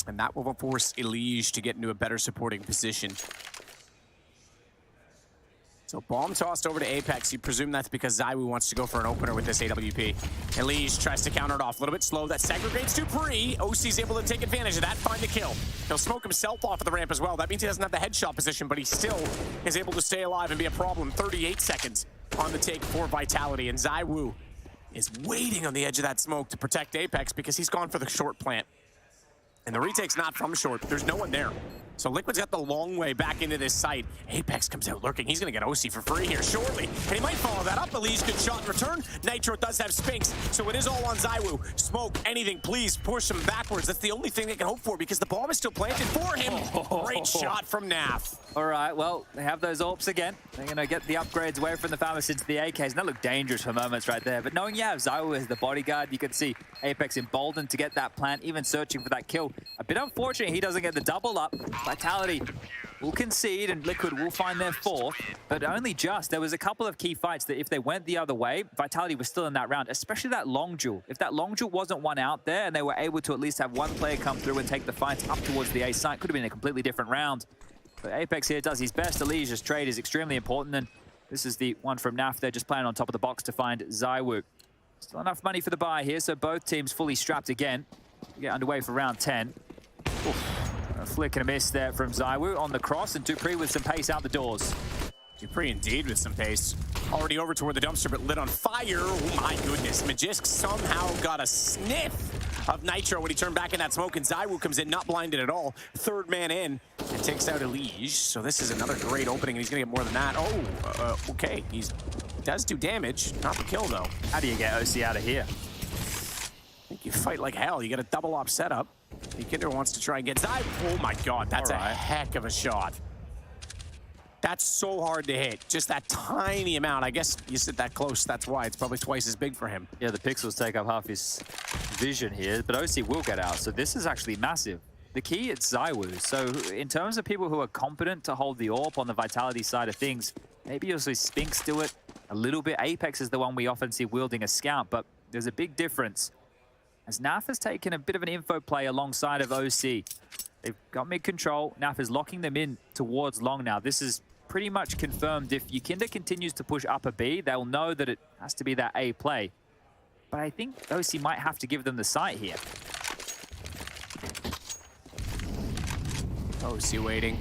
and that will force Elige to get into a better supporting position. So bomb tossed over to Apex. You presume that's because ZywOo wants to go for an opener with this AWP. Elige tries to counter it off. A little bit slow. That segregates Dupree. OC's able to take advantage of that, find the kill. He'll smoke himself off of the ramp as well. That means he doesn't have the headshot position, but he still is able to stay alive and be a problem. 38 seconds on the take for Vitality, and ZywOo is waiting on the edge of that smoke to protect Apex because he's gone for the short plant. And the retake's not from short. There's no one there. So Liquid's got the long way back into this site. Apex comes out lurking. He's going to get OC for free here shortly. And he might follow that up. Elige, good shot in return. Nitro does have Spinks, so it is all on ZywOo. Smoke, anything, please push him backwards. That's the only thing they can hope for because the bomb is still planted for him. Great shot from Naf. All right, well, they have those AWPs again. They're going to get the upgrades away from the Pharmacists into the AKs. And that looked dangerous for moments right there. But knowing you have ZywOo as the bodyguard, you could see Apex emboldened to get that plant, even searching for that kill. A bit unfortunate he doesn't get the double up. But Vitality will concede and Liquid will find their fourth, but only just. There was a couple of key fights that if they went the other way, Vitality was still in that round, especially that long duel. If that long duel wasn't won out there and they were able to at least have one player come through and take the fights up towards the A site, could have been a completely different round. But Apex here does his best. Elijah's trade is extremely important, and this is the one from Naf. They're just playing on top of the box to find ZywOo. Still enough money for the buy here, so both teams fully strapped again. We get underway for round 10. Oof. A flick and a miss there from ZywOo on the cross, and dupreeh with some pace out the doors. dupreeh indeed with some pace. Already over toward the dumpster, but lit on fire. Oh my goodness. Magisk somehow got a sniff of Nitro when he turned back in that smoke, and ZywOo comes in, not blinded at all. Third man in, and takes out Elige. So this is another great opening, and he's gonna get more than that. Oh, okay. He does do damage, not the kill though. How do you get OC out of here? I think you fight like hell. You got a double op setup. Kinder wants to try and get ZywOo. Oh my god, that's a heck of a shot. That's so hard to hit. Just that tiny amount. I guess you sit that close, that's why. It's probably twice as big for him. Yeah, the pixels take up half his vision here, but OC will get out, so this is actually massive. The key, it's ZywOo. So in terms of people who are competent to hold the AWP on the Vitality side of things, maybe you'll see Spinks do it a little bit. Apex is the one we often see wielding a scout, but there's a big difference. As Naf has taken a bit of an info play alongside of OC. They've got mid-control. Naf is locking them in towards long now. This is pretty much confirmed. If Yukinda continues to push up a B, they'll know that it has to be that A play. But I think OC might have to give them the sight here. OC waiting.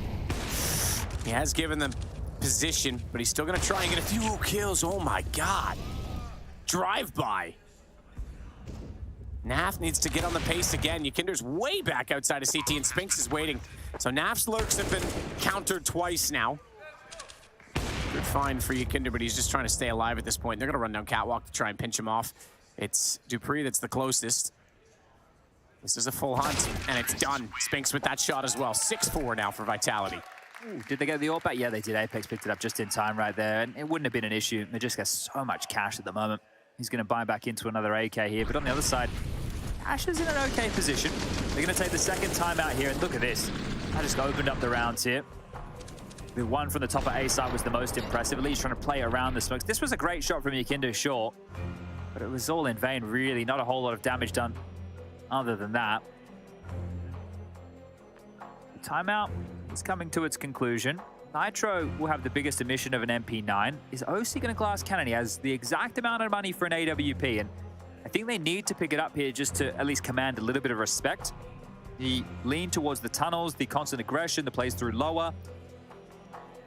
He has given them position, but he's still going to try and get a few kills. Oh my god. Drive-by. Naf needs to get on the pace again. Yukinder's way back outside of CT, and Spinks is waiting. So Naf's lurks have been countered twice now. Good find for Yukinder, but he's just trying to stay alive at this point. They're going to run down Catwalk to try and pinch him off. It's dupreeh that's the closest. This is a full hunt, and it's done. Spinks with that shot as well. 6-4 now for Vitality. Ooh, did they get the AWP back? Yeah, they did. Apex picked it up just in time right there, and it wouldn't have been an issue. They just got so much cash at the moment. He's going to buy back into another AK here, but on the other side, Ash is in an okay position. They're going to take the second time out here, and look at this. I just opened up the rounds here. The one from the top of A side was the most impressive. Elige trying to play around the smokes. This was a great shot from Yukinda, sure, but it was all in vain, really. Not a whole lot of damage done other than that. The timeout is coming to its conclusion. Nitro will have the biggest emission of an MP9. Is OC going to glass cannon? He has the exact amount of money for an AWP, and I think they need to pick it up here just to at least command a little bit of respect. The lean towards the tunnels, the constant aggression, the plays through lower,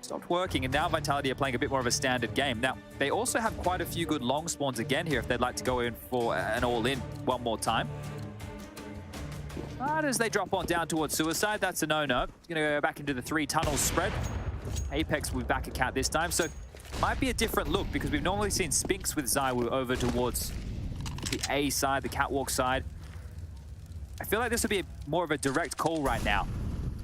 stopped working, and now Vitality are playing a bit more of a standard game. Now, they also have quite a few good long spawns again here if they'd like to go in for an all-in one more time. But as they drop on down towards Suicide, that's a no-no. He's going to go back into the 3 tunnels spread. Apex will be back at Cat this time, so might be a different look because we've normally seen Spinks with ZywOo over towards the A side, the Catwalk side. I feel like this would be more of a direct call right now.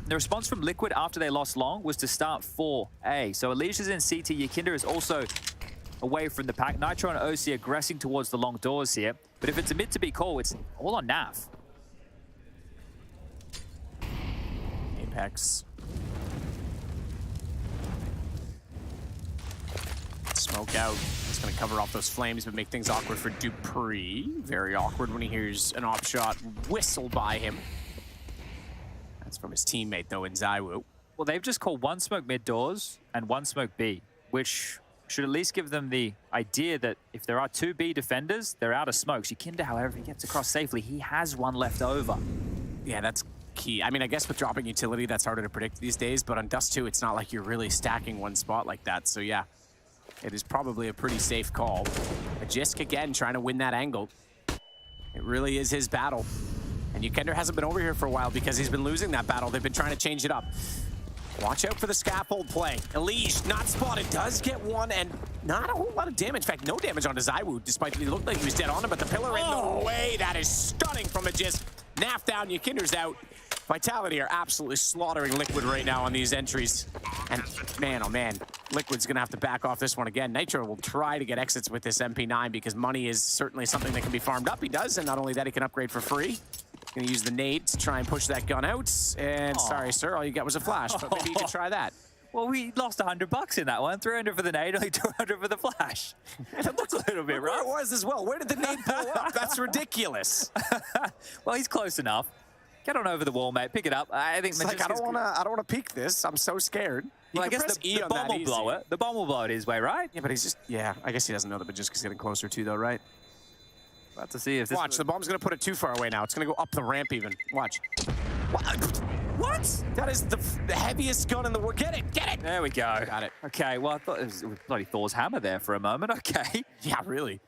The response from Liquid after they lost long was to start 4A. So Elige is in CT, Yukinda is also away from the pack. Nitro and OC aggressing towards the long doors here. But if it's a mid to be call, it's all on Naf. Apex. Smoke out. It's going to cover off those flames, but make things awkward for dupreeh. Very awkward when he hears an op shot whistle by him. That's from his teammate, though, in ZywOo. Well, they've just called 1 smoke mid doors and 1 smoke B, which should at least give them the idea that if there are 2 B defenders, they're out of smokes. Yukinda, however, he gets across safely. He has 1 left over. Yeah, that's key. I mean, I guess with dropping utility, that's harder to predict these days, but on Dust 2, it's not like you're really stacking one spot like that. So, yeah, it is probably a pretty safe call. Magisk, again, trying to win that angle. It really is his battle. And Yukinda hasn't been over here for a while because he's been losing that battle. They've been trying to change it up. Watch out for the scaffold play. Elige, not spotted, does get 1, and not a whole lot of damage. In fact, no damage onto ZywOo, despite he looked like he was dead on him, but the pillar in the way. That is stunning from Magisk. Naf down, Yukinder's out. Vitality are absolutely slaughtering Liquid right now on these entries. And man, oh man, Liquid's gonna have to back off this one again. Nitro will try to get exits with this MP9 because money is certainly something that can be farmed up. He does, and not only that, he can upgrade for free. Gonna use the nade to try and push that gun out. And sorry, sir, all you got was a flash, but maybe you could try that. Well, we lost $100 in that one. 300 for the nade, only 200 for the flash. It looks a little bit rough. It was as well. Where did the nade pull up? That's ridiculous. Well, he's close enough. Get on over the wall, mate. Pick it up. I think like, I don't want to peek this. I'm so scared. Well, I guess the bomb will blow it. The bomb will blow it his way, right? Yeah, but he's just, I guess he doesn't know that, but just he's getting closer to, though, right? About to see if this... Watch, the bomb's going to put it too far away now. It's going to go up the ramp even. Watch. What? That is the heaviest gun in the world. Get it, get it! There we go. Got it. Okay, well, I thought it was bloody Thor's hammer there for a moment. Okay. Yeah, really.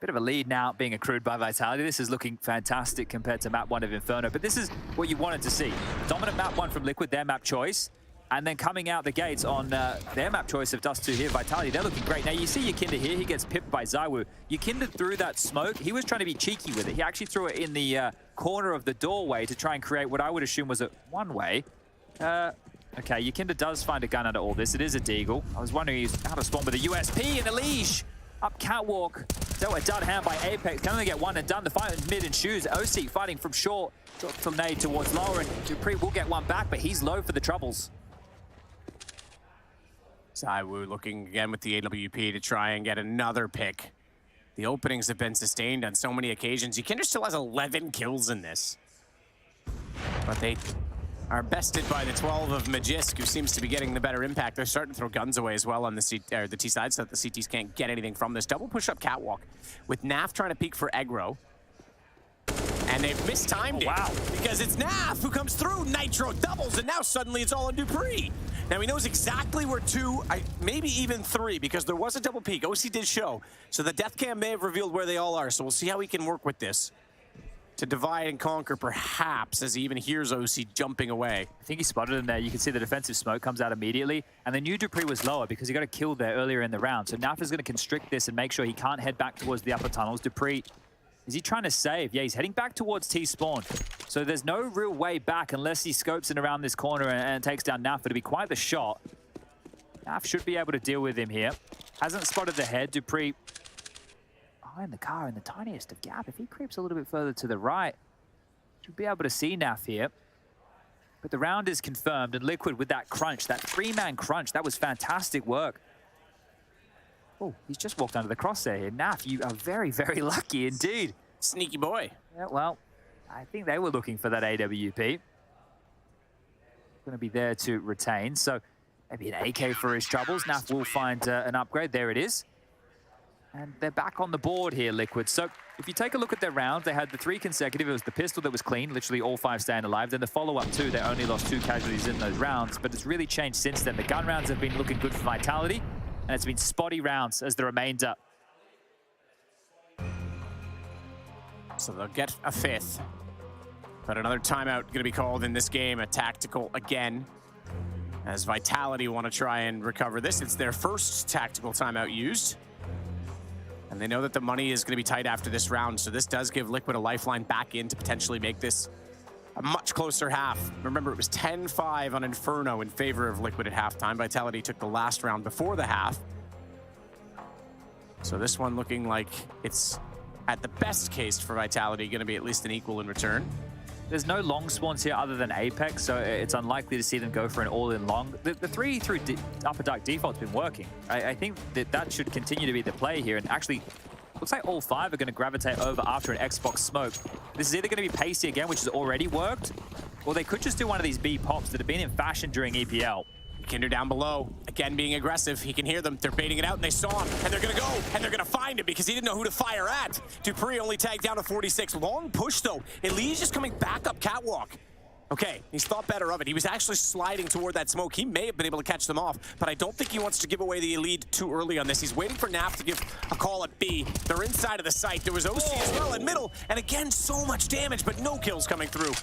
Bit of a lead now being accrued by Vitality. This is looking fantastic compared to map 1 of Inferno, but this is what you wanted to see. Dominant map 1 from Liquid, their map choice, and then coming out the gates on their map choice of Dust 2 here, Vitality, they're looking great. Now, you see Yakinda here, he gets pipped by Zywoo. Yakinda threw that smoke. He was trying to be cheeky with it. He actually threw it in the corner of the doorway to try and create what I would assume was a one-way. Okay, Yakinda does find a gun under all this. It is a Deagle. I was wondering how to spawn with a USP and a leash. Up catwalk. So a done hand by Apex. Can only get one and done. The fight in mid and shoes. OC fighting from short. Drops the nade towards lower, and Dupree will get one back, but he's low for the troubles. Zywoo looking again with the AWP to try and get another pick. The openings have been sustained on so many occasions. Yakinda still has 11 kills in this. But they are bested by the 12 of Magisk, who seems to be getting the better impact. They're starting to throw guns away as well on the T side, so that the CTs can't get anything from this. Double push-up catwalk with Naf trying to peek for aggro. And they've mistimed it. Wow. Because it's Naf who comes through. Nitro doubles, and now suddenly it's all on Dupree. Now he knows exactly where 2, maybe even 3, because there was a double peek. OC did show. So the death cam may have revealed where they all are. So we'll see how he can work with this to divide and conquer, perhaps, as he even hears OC jumping away. I think he spotted him there. You can see the defensive smoke comes out immediately. And they knew Dupree was lower because he got a kill there earlier in the round. So Naf is going to constrict this and make sure he can't head back towards the upper tunnels. Dupree, is he trying to save? Yeah, he's heading back towards T-spawn. So there's no real way back unless he scopes in around this corner and takes down Naf. It'll be quite the shot. Naf should be able to deal with him here. Hasn't spotted the head. Dupree behind the car in the tiniest of gap. If he creeps a little bit further to the right, should be able to see Naf here. But the round is confirmed, and Liquid with that crunch, that 3-man crunch, that was fantastic work. Oh, he's just walked under the crosshair here. Naf, you are very, very lucky indeed. Sneaky boy. Yeah, well, I think they were looking for that AWP. Going to be there to retain, so maybe an AK for his troubles. Naf will find an upgrade. There it is. And they're back on the board here, Liquid. So if you take a look at their rounds, they had the 3 consecutive. It was the pistol that was clean, literally all 5 staying alive. Then the follow-up 2, they only lost 2 casualties in those rounds. But it's really changed since then. The gun rounds have been looking good for Vitality, and it's been spotty rounds as the remainder. So they'll get a 5th. But another timeout going to be called in this game, a tactical again. As Vitality want to try and recover this. It's their first tactical timeout used. And they know that the money is going to be tight after this round, so this does give Liquid a lifeline back in to potentially make this a much closer half. Remember, it was 10-5 on Inferno in favor of Liquid at halftime. Vitality took the last round before the half. So this one looking like it's, at the best case for Vitality, going to be at least an equal in return. There's no long spawns here other than Apex, so it's unlikely to see them go for an all-in long. The 3 through upper dark default's been working. I think that should continue to be the play here, and actually, looks like all 5 are going to gravitate over after an Xbox smoke. This is either going to be pacey again, which has already worked, or they could just do one of these B pops that have been in fashion during EPL. Kinder down below, again being aggressive. He can hear them. They're baiting it out, and they saw him. And they're going to go, and they're going to find him because he didn't know who to fire at. Dupree only tagged down to 46. Long push, though. Elise just coming back up catwalk. Okay, he's thought better of it. He was actually sliding toward that smoke. He may have been able to catch them off, but I don't think he wants to give away the lead too early on this. He's waiting for Naf to give a call at B. They're inside of the site. There was OC as well in middle, and again, so much damage, but no kills coming through.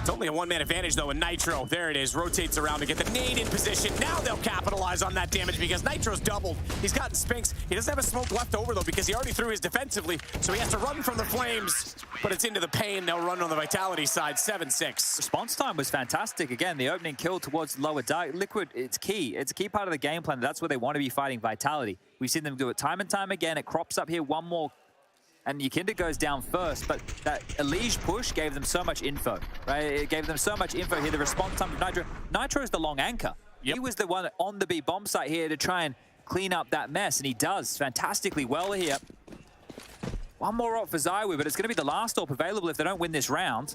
It's only a 1-man advantage, though, and Nitro, there it is, rotates around to get the nade in position. Now they'll capitalize on that damage because Nitro's doubled. He's gotten Spinks. He doesn't have a smoke left over, though, because he already threw his defensively, so he has to run from the flames, but it's into the pain. They'll run on the Vitality side, 7-6. Response time was fantastic. Again, the opening kill towards lower dark. Liquid, it's key. It's a key part of the game plan. That's where they want to be fighting Vitality. We've seen them do it time and time again. It crops up here. One more and Yikinda goes down first, but that Elige push gave them so much info, right? It gave them so much info here. The response time of Nitro. Nitro is the long anchor. He was the one on the B bomb site here to try and clean up that mess, and he does fantastically well here. One more op for ZywOo, but it's going to be the last op available if they don't win this round.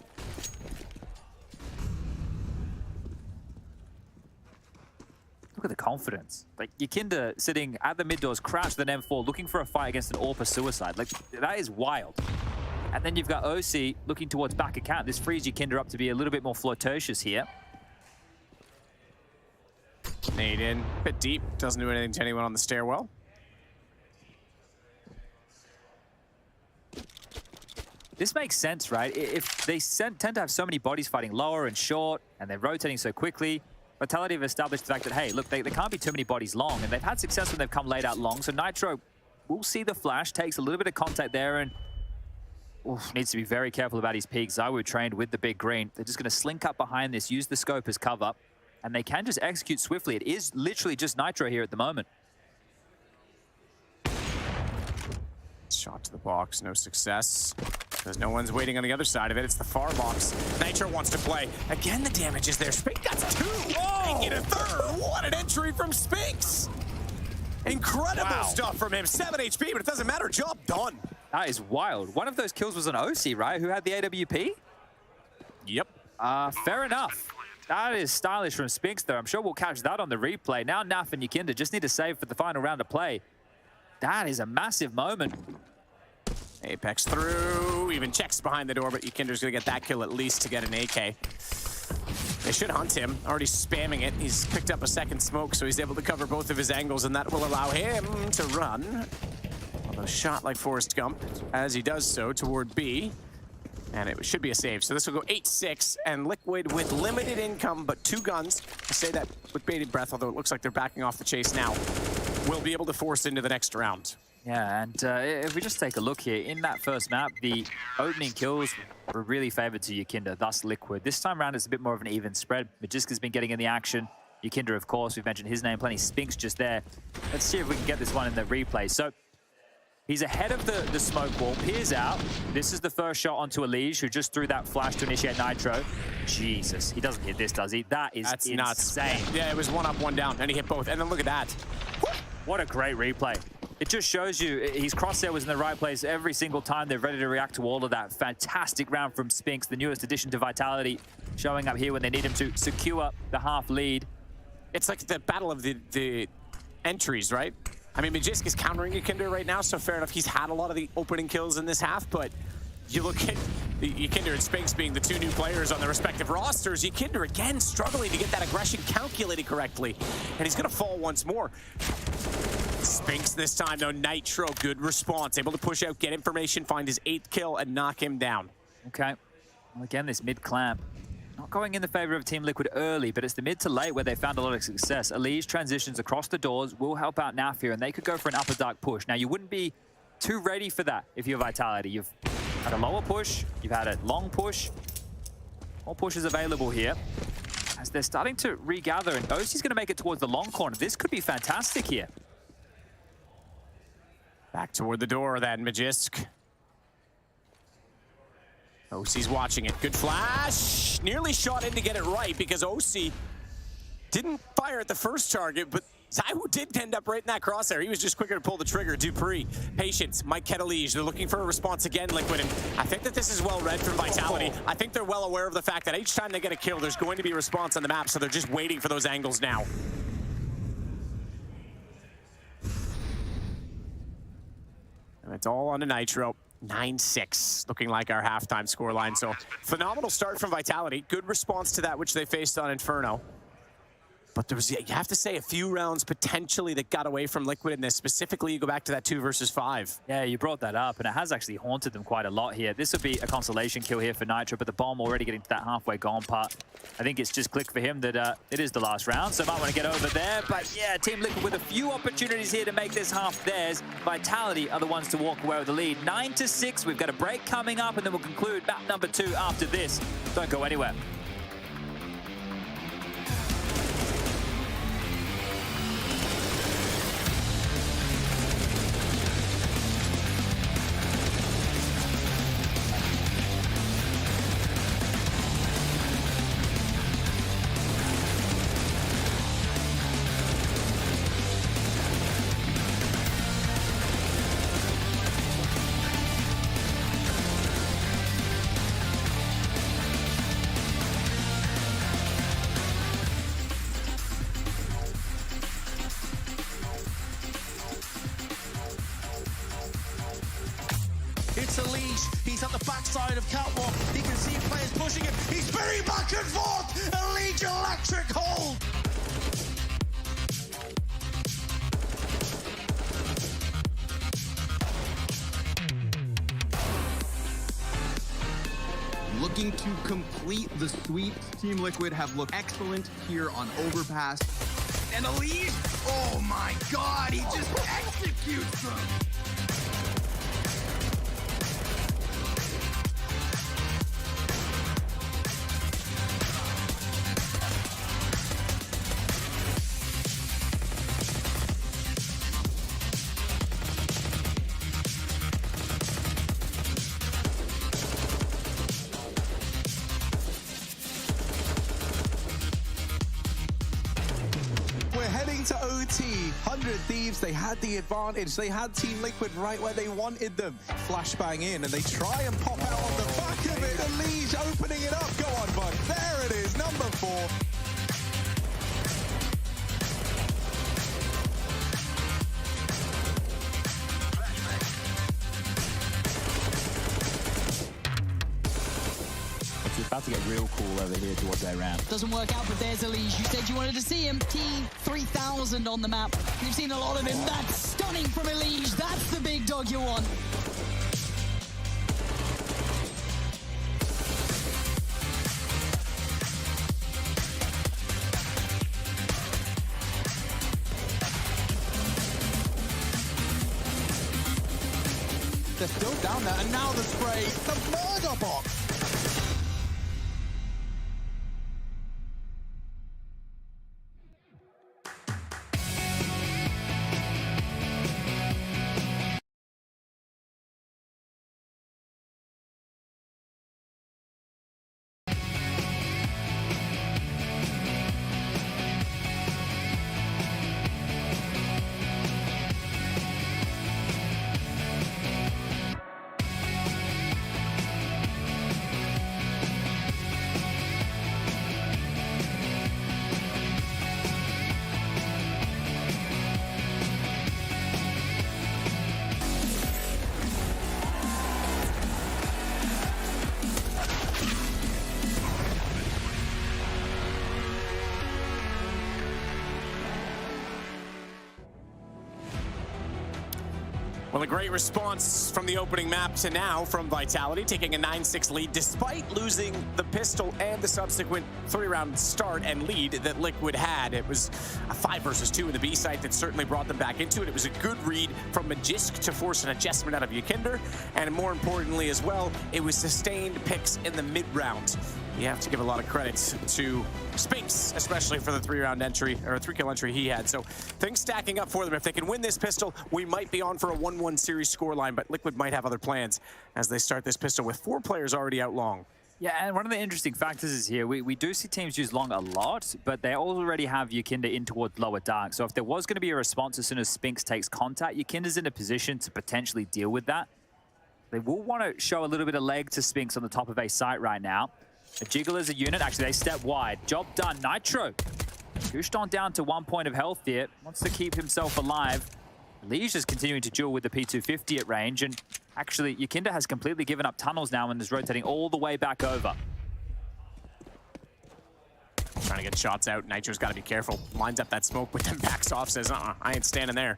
Look at the confidence. Like, Yikinda sitting at the mid doors, crouched with an M4, looking for a fight against an AWP suicide. Like, that is wild. And then you've got OC looking towards back account. This frees Yikinda up to be a little bit more flirtatious here. Nade in, bit deep, doesn't do anything to anyone on the stairwell. This makes sense, right? If they tend to have so many bodies fighting lower and short, and they're rotating so quickly, Vitality have established the fact that, hey, look, there can't be too many bodies long, and they've had success when they've come laid out long, so Nitro will see the flash, takes a little bit of contact there, and needs to be very careful about his peak. ZywOo trained with the big green. They're just going to slink up behind this, use the scope as cover, and they can just execute swiftly. It is literally just Nitro here at the moment. Shot to the box, no success. Because no one's waiting on the other side of it. It's the far box. Nitro wants to play. Again, the damage is there. Spinks got 2. Whoa! Making a 3rd. What an entry from Spinks. Incredible stuff from him. 7 HP, but it doesn't matter. Job done. That is wild. One of those kills was an OC, right? Who had the AWP? Yep. Fair enough. That is stylish from Spinks, though. I'm sure we'll catch that on the replay. Now Naf and Yikinda just need to save for the final round of play. That is a massive moment. Apex through, even checks behind the door, but Yikinder's gonna get that kill at least to get an AK. They should hunt him, already spamming it. He's picked up a second smoke, so he's able to cover both of his angles, and that will allow him to run. Although shot like Forrest Gump as he does so toward B. And it should be a save. So this will go 8-6, and Liquid with limited income, but 2 guns. I say that with bated breath, although it looks like they're backing off the chase now. Will be able to force into the next round. Yeah, and if we just take a look here, in that first map, the opening kills were really favored to Yikinda, thus Liquid. This time around, it's a bit more of an even spread. Magiska's been getting in the action. Yikinda, of course, we've mentioned his name plenty. Spinks just there. Let's see if we can get this one in the replay. So he's ahead of the smoke wall, peers out. This is the first shot onto Elige, who just threw that flash to initiate Nitro. Jesus, he doesn't hit this, does he? That's insane. Nuts. Yeah, it was 1 up, 1 down, and he hit both. And then look at that. What a great replay. It just shows you his crosshair was in the right place every single time. They're ready to react to all of that. Fantastic round from Spinks, the newest addition to Vitality, showing up here when they need him to secure the half lead. It's like the battle of the entries, right? I mean, Magisk is countering Yikinda right now, so fair enough. He's had a lot of the opening kills in this half, but you look at Yikinda and Spinks being the 2 new players on their respective rosters. Yikinda, again, struggling to get that aggression calculated correctly, and he's going to fall once more. Spinks this time, though. Nitro, good response. Able to push out, get information, find his 8th kill, and knock him down. Okay. Well, again, this mid-clamp. Not going in the favor of Team Liquid early, but it's the mid to late where they found a lot of success. Elige transitions across the doors will help out Naf here, and they could go for an upper dark push. Now, you wouldn't be too ready for that if you're Vitality. You've had a lower push, you've had a long push. More pushes available here. As they're starting to regather, and OC's going to make it towards the long corner. This could be fantastic here. Back toward the door then, Magisk. OC's watching it. Good flash. Nearly shot in to get it right because OC didn't fire at the first target, but ZywOo did end up right in that crosshair. He was just quicker to pull the trigger. Dupree, patience, Mike Ketelige. They're looking for a response again, Liquid. And I think that this is well read from Vitality. I think they're well aware of the fact that each time they get a kill, there's going to be a response on the map, so they're just waiting for those angles now. And it's all on to Nitro. 9-6, looking like our halftime scoreline. So phenomenal start from Vitality. Good response to that which they faced on Inferno. But there was, you have to say, a few rounds potentially that got away from Liquid in this. Specifically, you go back to that 2 versus 5. Yeah, you brought that up, and it has actually haunted them quite a lot here. This would be a consolation kill here for Nitro, but the bomb already getting to that halfway gone part. I think it's just clicked for him that it is the last round, so might want to get over there. But yeah, Team Liquid with a few opportunities here to make this half theirs. Vitality are the ones to walk away with the lead. 9-6, we've got a break coming up, and then we'll conclude map number 2 after this. Don't go anywhere. It's Elise. He's at the backside of Catwalk. He can see players pushing him. He's spinning back and forth. Elite electric hold. Looking to complete the sweep. Team Liquid have looked excellent here on Overpass. And Elise, oh my god, he just executes them. To OT, 100 Thieves, they had the advantage. They had Team Liquid right where they wanted them. Flashbang in, and they try and pop out on the back of it. The Liege opening it up. Go on, bud. There it is, number 4. It's about to get real cool over here towards their round. Doesn't work out, but there's Elise. You said you wanted to see him. T3000 on the map. You've seen a lot of him. That's stunning from Elise. That's the big dog you want. They're still down there, and now the spray, the murder box. Well, a great response from the opening map to now from Vitality, taking a 9-6 lead despite losing the pistol and the subsequent 3-round start and lead that Liquid had. It was a 5 versus 2 in the B site that certainly brought them back into it. It was a good read from Magisk to force an adjustment out of Yakinder, and more importantly as well, it was sustained picks in the mid-round. You have to give a lot of credit to Spinks, especially for the 3-round entry, or 3-kill entry he had. So things stacking up for them. If they can win this pistol, we might be on for a 1-1 series scoreline, but Liquid might have other plans as they start this pistol with 4 players already out long. Yeah, and one of the interesting factors is here, we do see teams use long a lot, but they already have Yakinder in towards lower dark. So if there was going to be a response as soon as Spinks takes contact, Yakinder's in a position to potentially deal with that. They will want to show a little bit of leg to Spinks on the top of a site right now. A Jiggle as a unit, actually they step wide. Job done, Nitro. Pushed on down to 1 point of health here. Wants to keep himself alive. Liege is continuing to duel with the P250 at range, and actually Yakinder has completely given up tunnels now and is rotating all the way back over. Trying to get shots out. Nitro's got to be careful. Lines up that smoke, but then backs off, says, I ain't standing there.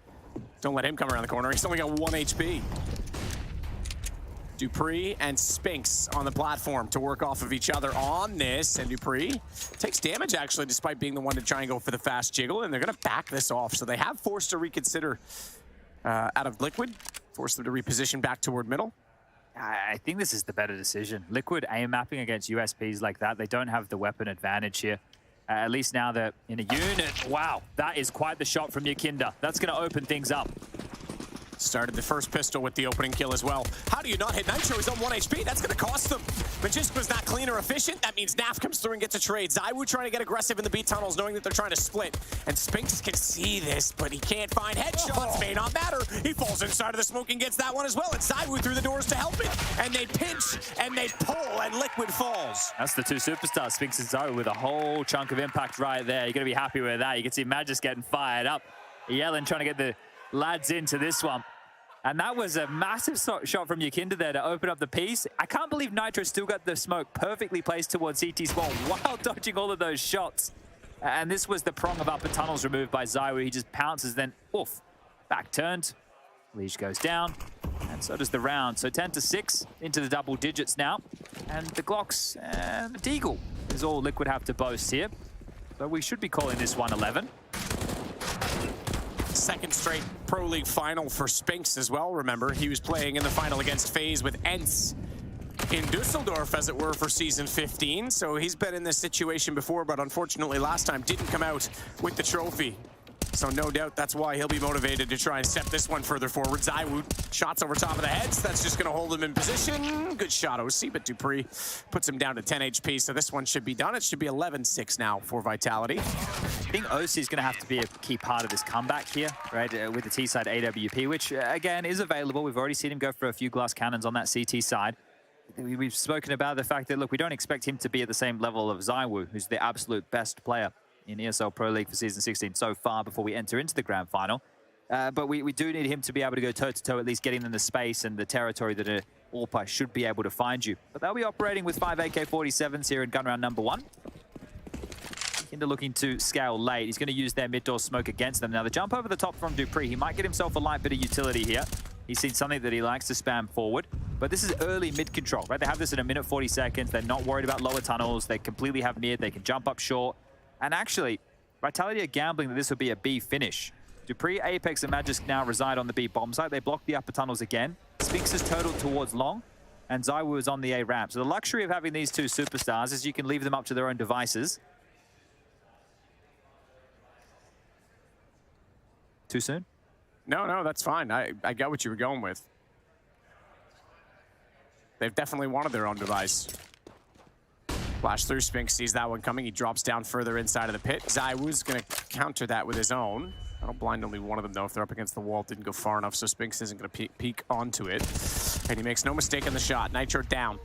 Don't let him come around the corner. He's only got 1 HP. Dupree and Spinks on the platform to work off of each other on this, and Dupree takes damage actually despite being the one to try and go for the fast jiggle, and they're going to back this off. So they have forced to reconsider out of Liquid, forced them to reposition back toward middle. I think this is the better decision. Liquid aim mapping against USPs like that, they don't have the weapon advantage here. At least now they're in a unit. Wow, that is quite the shot from Yakinder. That's going to open things up. Started the first pistol with the opening kill as well. How do you not hit Nitro? He's on 1 HP. That's going to cost them. Magisk was not clean or efficient. That means Naf comes through and gets a trade. ZywOo trying to get aggressive in the B tunnels, knowing that they're trying to split. And Spinks can see this, but he can't find headshots. May not matter. He falls inside of the smoke and gets that one as well. And ZywOo through the doors to help it. And they pinch, and they pull, and Liquid falls. That's the 2 superstars, Spinks and ZywOo, with a whole chunk of impact right there. You're going to be happy with that. You can see Magisk getting fired up. Yellen trying to get the lads into this one. And that was a massive shot from Yakinder there to open up the piece. I can't believe Nitro still got the smoke perfectly placed towards CT spawn while dodging all of those shots. And this was the prong of upper tunnels removed by ZywOo. He just pounces, then oof, back turned. Leash goes down, and so does the round. So 10-6 into the double digits now. And the Glocks and the Deagle is all Liquid have to boast here. So we should be calling this 1-11. Second straight Pro League final for Spinks as well, remember. He was playing in the final against Faze with Ents in Dusseldorf, as it were, for Season 15. So he's been in this situation before, but unfortunately last time didn't come out with the trophy. So no doubt that's why he'll be motivated to try and step this one further forward. ZywOo shots over top of the heads. That's just going to hold him in position. Good shot, OC, but Dupree puts him down to 10 HP. So this one should be done. It should be 11-6 now for Vitality. I think OC is going to have to be a key part of this comeback here, right? With the T side AWP, which again is available. We've already seen him go for a few glass cannons on that CT side. We've spoken about the fact that, look, we don't expect him to be at the same level of ZywOo, who's the absolute best player in ESL Pro League for Season 16 so far before we enter into the grand final. But we do need him to be able to go toe-to-toe, at least getting them the space and the territory that an AWPer should be able to find you. But they'll be operating with 5 AK-47s here in gun round number 1. Kinder looking to scale late. He's going to use their mid-door smoke against them. Now, the jump over the top from Dupree, he might get himself a light bit of utility here. He's seen something that he likes to spam forward. But this is early mid-control, right? They have this in 1 minute 40 seconds. They're not worried about lower tunnels. They completely have mid. They can jump up short. And actually, Vitality are gambling that this would be a B finish. Dupree, Apex, and Magisk now reside on the B bomb site. They block the upper tunnels again. Spinks is turtled towards long, and ZywOo is on the A ramp. So the luxury of having these two superstars is you can leave them up to their own devices. Too soon? No, that's fine. I got what you were going with. They've definitely wanted their own device. Flash through, Spinks sees that one coming. He drops down further inside of the pit. ZywOo's going to counter that with his own. That'll blind only one of them, though, if they're up against the wall. Didn't go far enough, so Spinks isn't going to peek onto it. And he makes no mistake in the shot. Nitro down.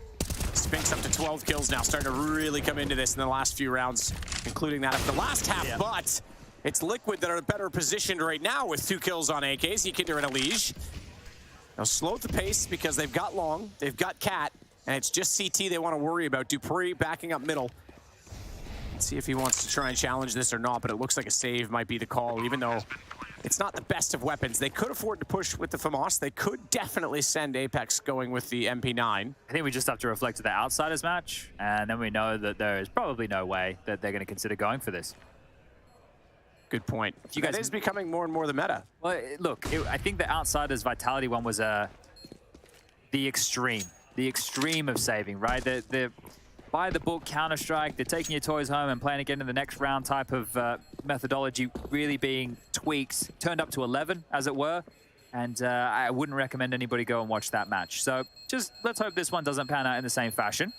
Spinks up to 12 kills now, starting to really come into this in the last few rounds, including that of the last half. Yeah. But it's Liquid that are better positioned right now with 2 kills on AKs. Yakinder and Elige. They'll slow the pace because they've got Long, they've got Cat, and it's just CT they want to worry about. Dupree backing up middle. Let's see if he wants to try and challenge this or not, but it looks like a save might be the call, even though it's not the best of weapons. They could afford to push with the FAMAS. They could definitely send Apex going with the MP9. I think we just have to reflect to the Outsiders match, and then we know that there is probably no way that they're going to consider going for this. Good point. You guys, it is becoming more and more the meta. Well, look, I think the Outsiders Vitality one was the extreme of saving, right? The by the book Counter-Strike, they're taking your toys home and playing again in the next round type of methodology really being tweaked, turned up to 11, as it were. And I wouldn't recommend anybody go and watch that match. So just let's hope this one doesn't pan out in the same fashion.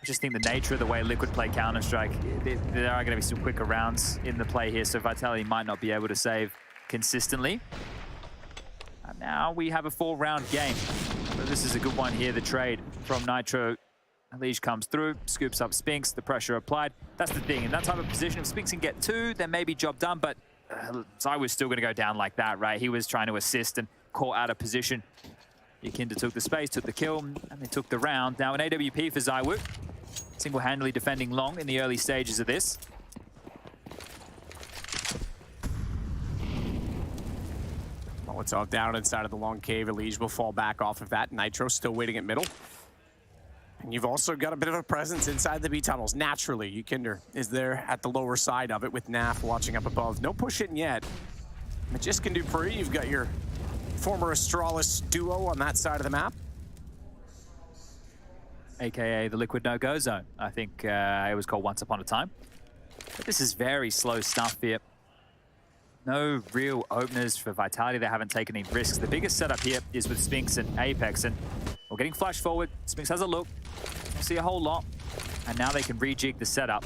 I just think the nature of the way Liquid play Counter-Strike, there are going to be some quicker rounds in the play here, so Vitality might not be able to save consistently. And now we have a 4-round game. So this is a good one here, the trade from Nitro. Elige comes through, scoops up Spinks, the pressure applied. That's the thing, in that type of position, if Spinks can get 2, then maybe job done, but ZywOo's still going to go down like that, right? He was trying to assist and caught out of position. Yakinder took the space, took the kill, and they took the round. Now an AWP for ZywOo, single-handedly defending long in the early stages of this. Molotov down inside of the long cave. Elige will fall back off of that. Nitro still waiting at middle. And you've also got a bit of a presence inside the B tunnels. Naturally, Yakinder is there at the lower side of it with Naf watching up above. No push in yet. Magisk and Dupree, you've got your former Astralis duo on that side of the map. AKA the Liquid no-go zone. I think it was called Once Upon a Time. But this is very slow stuff here. No real openers for Vitality. They haven't taken any risks. The biggest setup here is with Spinks and Apex. And we're getting flash forward. Spinks has a look. We'll see a whole lot. And now they can rejig the setup.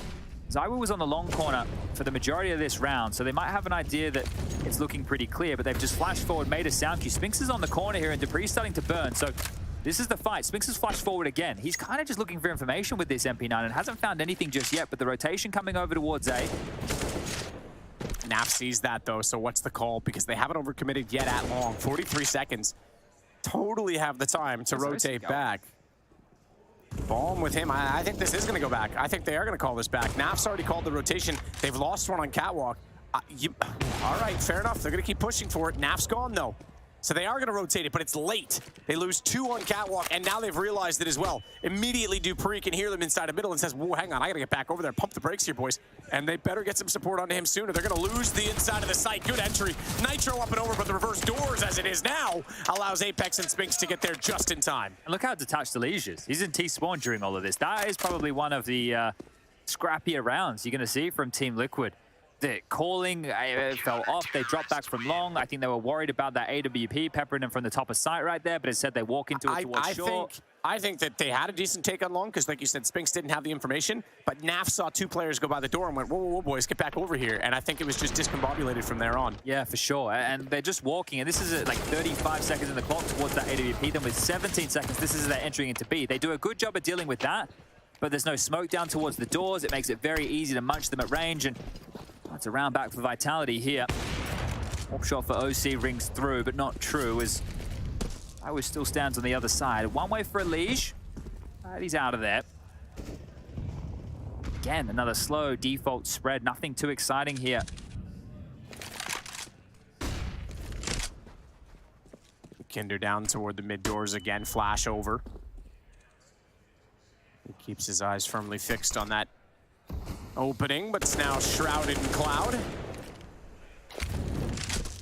ZywOo was on the long corner for the majority of this round, so they might have an idea that it's looking pretty clear, but they've just flashed forward, made a sound cue. Spinks is on the corner here, and Dupree's starting to burn. So this is the fight. Spinks has flashed forward again. He's kind of just looking for information with this MP9 and hasn't found anything just yet, but the rotation coming over towards A. Naf sees that though, so what's the call? Because they haven't overcommitted yet at long. 43 seconds. Totally have the time to rotate back. Bomb with him. I think this is going to go back. I think they are going to call this back. Naf's already called the rotation. They've lost one on Catwalk. All right, fair enough. They're going to keep pushing for it. Naf's gone though. So they are going to rotate it, but it's late. They lose 2 on Catwalk, and now they've realized it as well. Immediately, Dupree can hear them inside the middle and says, whoa, hang on, I got to get back over there. Pump the brakes here, boys. And they better get some support onto him sooner. They're going to lose the inside of the site. Good entry. Nitro up and over, but the reverse doors, as it is now, allows Apex and Spinks to get there just in time. And look how detached Elige is. He's in T-spawn during all of this. That is probably one of the scrappier rounds you're going to see from Team Liquid. The calling fell off. They dropped back from long. I think they were worried about that AWP peppering them from the top of sight right there, but it said they walk into it towards short. I think that they had a decent take on long because, like you said, Spinks didn't have the information, but Naf saw 2 players go by the door and went, whoa, whoa, whoa, boys, get back over here. And I think it was just discombobulated from there on. Yeah, for sure. And they're just walking, and this is like 35 seconds in the clock towards that AWP. Then with 17 seconds, this is their entering into B. They do a good job of dealing with that, but there's no smoke down towards the doors. It makes it very easy to munch them at range, and it's a round back for Vitality here. Op shot for OC rings through, but not true, as ZywOo still stands on the other side. One way for Elige. He's out of there. Again, another slow default spread. Nothing too exciting here. Kinder down toward the mid doors again. Flash over. He keeps his eyes firmly fixed on that opening, but it's now shrouded in cloud.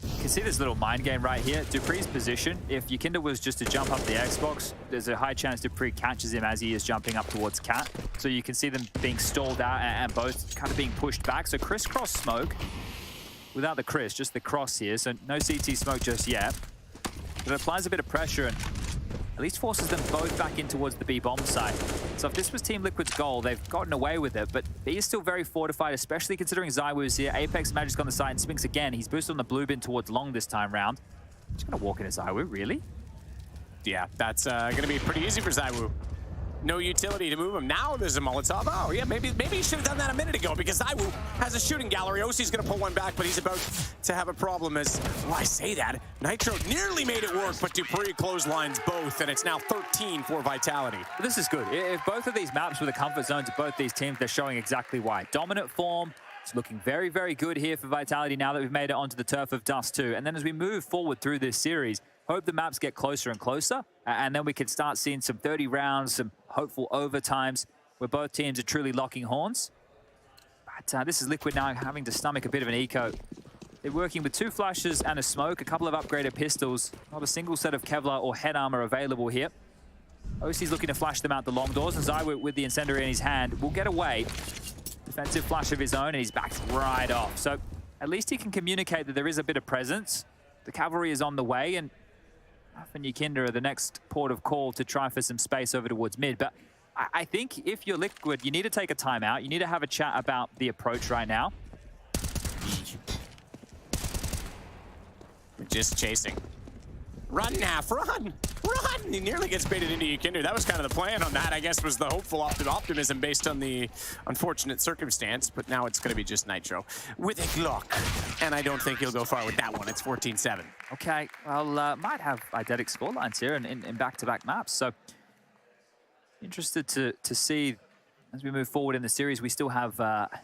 You can see this little mind game right here. Dupree's position, if Yukinda was just to jump up the Xbox, there's a high chance Dupree catches him as he is jumping up towards Cat. So you can see them being stalled out and both kind of being pushed back. So crisscross smoke, without the Chris, just the cross here. So no CT smoke just yet. But it applies a bit of pressure and at least forces them both back in towards the B bomb side. So if this was Team Liquid's goal, they've gotten away with it, but B is still very fortified, especially considering ZywOo's here. Apex Magic's on the side, and Spinks again. He's boosted on the blue bin towards long this time round. Just gonna walk into ZywOo, really? Yeah, that's gonna be pretty easy for ZywOo. No utility to move him. Now there's a Molotov. Oh, yeah, maybe he should have done that a minute ago because ZywOo has a shooting gallery. OC's going to pull one back, but he's about to have a problem as, well, I say that. Nitro nearly made it work, but Dupree clotheslines both, and it's now 13 for Vitality. This is good. If both of these maps were the comfort zones of both these teams, they're showing exactly why. Dominant form. It's looking very, very good here for Vitality now that we've made it onto the turf of Dust 2. And then as we move forward through this series, hope the maps get closer and closer, and then we can start seeing some 30 rounds, some hopeful overtimes where both teams are truly locking horns. But this is Liquid now having to stomach a bit of an eco. They're working with 2 flashes and a smoke, a couple of upgraded pistols, not a single set of Kevlar or head armor available here. OC's looking to flash them out the long doors, and ZywOo with the incendiary in his hand will get away. Defensive flash of his own, and he's backed right off. So at least he can communicate that there is a bit of presence. The cavalry is on the way, and and Yukinda are the next port of call to try for some space over towards mid. But I think if you're Liquid, you need to take a timeout. You need to have a chat about the approach right now. Just chasing. Run, Naf, run! Run! He nearly gets baited into Yukinda. That was kind of the plan on that, I guess, was the hopeful optimism based on the unfortunate circumstance. But now it's going to be just Nitro with a Glock. And I don't think he'll go far with that one. It's 14-7. Okay, well, might have eidetic scorelines here in back-to-back maps. So interested to see as we move forward in the series. We still have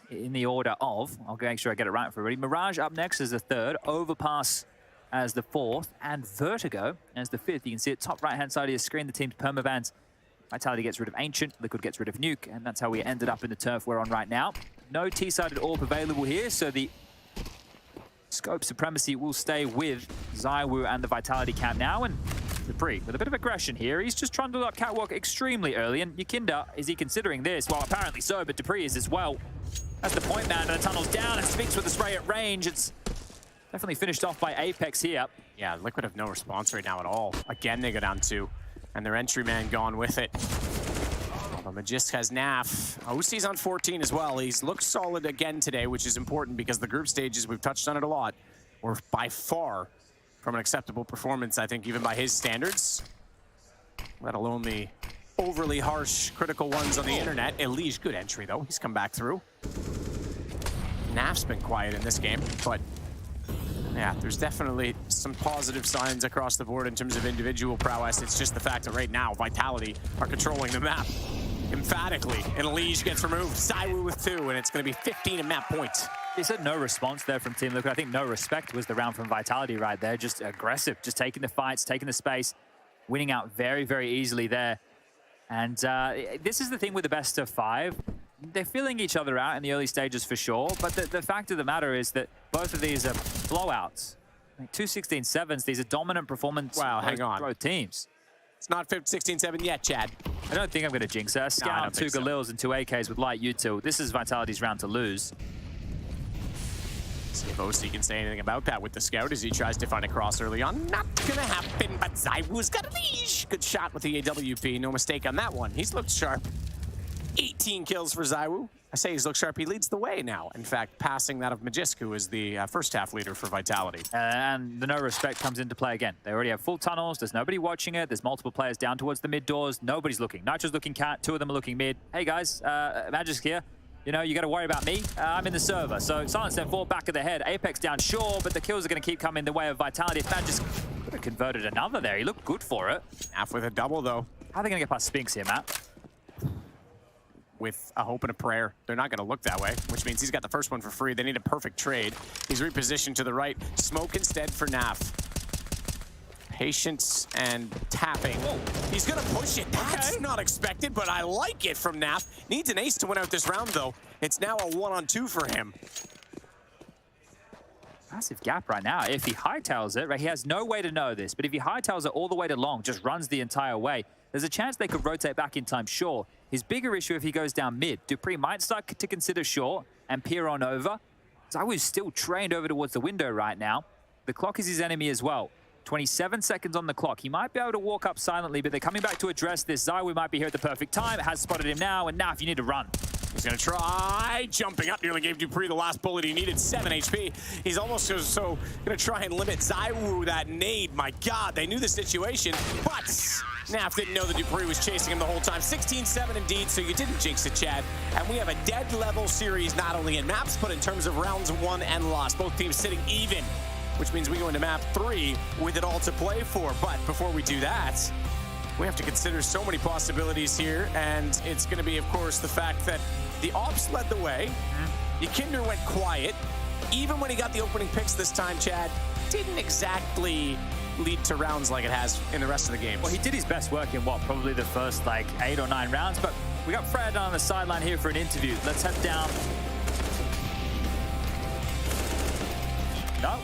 in the order of, I'll make sure I get it right for everybody. Mirage up next as the 3rd, Overpass as the 4th, and Vertigo as the 5th. You can see it top right-hand side of your screen, the team's permabans. Vitality gets rid of Ancient, Liquid gets rid of Nuke, and that's how we ended up in the turf we're on right now. No T-sided AWP available here, so the scope supremacy will stay with ZywOo and the Vitality camp now, and Dupree with a bit of aggression here. He's just trundled up Catwalk extremely early, and Yukinda, is he considering this? Well, apparently so, but Dupree is as well. That's the point man, and the tunnel's down, and Spinks with the spray at range. It's definitely finished off by Apex here. Yeah, Liquid have no response right now at all. Again, they go down 2, and their entry man gone with it. Magisk has Naf. OC's on 14 as well. He's looked solid again today, which is important because the group stages, we've touched on it a lot, were by far from an acceptable performance, I think, even by his standards, let alone the overly harsh, critical ones on the internet. Elige, good entry, though. He's come back through. Naf's been quiet in this game, but yeah, there's definitely some positive signs across the board in terms of individual prowess. It's just the fact that right now, Vitality are controlling the map emphatically, and Elige gets removed. ZywOo with 2, and it's going to be 15 map points. You said no response there from Team Liquid. I think no respect was the round from Vitality right there. Just aggressive, just taking the fights, taking the space, winning out very, very easily there. And this is the thing with the best of 5. They're filling each other out in the early stages for sure, but the fact of the matter is that both of these are blowouts. Like 2 16-7s, these are dominant performance both teams. It's not 16-7 yet, Chad. I don't think I'm going to jinx it. A Scout, 2 Galils, and 2 AKs with light util. This is Vitality's round to lose. See if OC can say anything about that with the Scout as he tries to find a cross early on. Not gonna happen, but ZywOo's got a leash. Good shot with the AWP, no mistake on that one. He's looked sharp. 18 kills for ZywOo. I say he's looked sharp, he leads the way now. In fact, passing that of Magisk, who is the first half leader for Vitality. And the no respect comes into play again. They already have full tunnels, there's nobody watching it, there's multiple players down towards the mid doors, nobody's looking. Nitro's looking cat, 2 of them are looking mid. Hey guys, Magisk here. You know, you got to worry about me. I'm in the server. So Silence and 4 back of the head. Apex down, sure, but the kills are going to keep coming the way of Vitality. If Magisk could have converted another there. He looked good for it. Half with a double, though. How are they going to get past Spinks here, Matt? With a hope and a prayer. They're not going to look that way, which means he's got the first one for free. They need a perfect trade. He's repositioned to the right. Smoke instead for Naf. Patience and tapping. Whoa. He's going to push it. That's not expected, but I like it from Naf. Needs an ace to win out this round, though. It's now a 1-on-2 for him. Massive gap right now. If he hightails it, right, he has no way to know this, but if he hightails it all the way to long, just runs the entire way, there's a chance they could rotate back in time, sure. His bigger issue if he goes down mid. Dupree might start to consider short and peer on over. ZywOo's still trained over towards the window right now. The clock is his enemy as well. 27 seconds on the clock. He might be able to walk up silently, but they're coming back to address this. ZywOo might be here at the perfect time. It has spotted him now, and Naf, you need to run. He's going to try jumping up. Nearly gave Dupree the last bullet he needed, 7 HP. He's almost so going to try and limit ZywOo that nade. My God, they knew the situation, but Naf didn't know that Dupree was chasing him the whole time. 16-7 indeed, so you didn't jinx it, Chad. And we have a dead level series, not only in maps, but in terms of rounds won and lost. Both teams sitting even, which means we go into map 3 with it all to play for. But before we do that, we have to consider so many possibilities here, and it's going to be, of course, the fact that the Ops led the way. Yikinder went quiet. Even when he got the opening picks this time, Chad, didn't exactly lead to rounds like it has in the rest of the games. Well, he did his best work in, what, probably the first, 8 or 9 rounds, but we got Fred on the sideline here for an interview. Let's head down. No.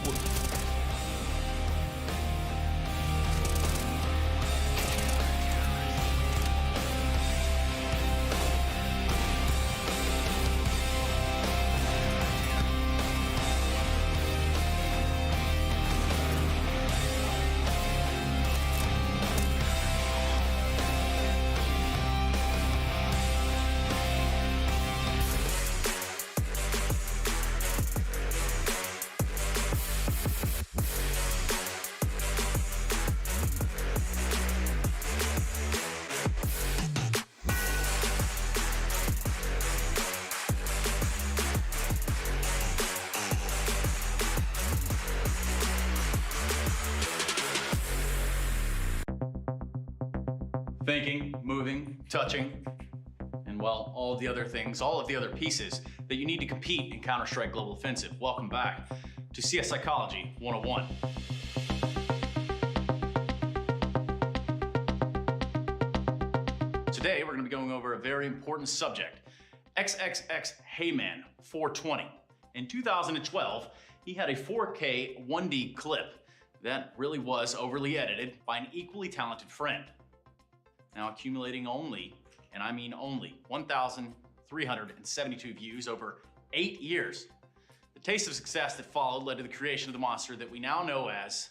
Thinking, moving, touching, and well, all of the other things, all of the other pieces that you need to compete in Counter-Strike Global Offensive. Welcome back to CS Psychology 101. Today, we're going to be going over a very important subject. XXX Heyman 420. In 2012, he had a 4K 1D clip that really was overly edited by an equally talented friend. Now accumulating only, and I mean only, 1,372 views over 8 years. The taste of success that followed led to the creation of the monster that we now know as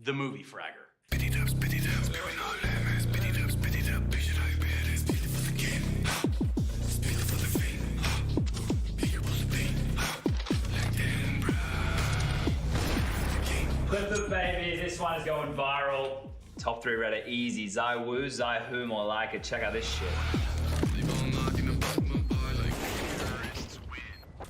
the Movie Fragger. Clip it, baby. This one is going viral. Top 3 Reddit easy. ZywOo, ZywOo, more like it. Check out this shit.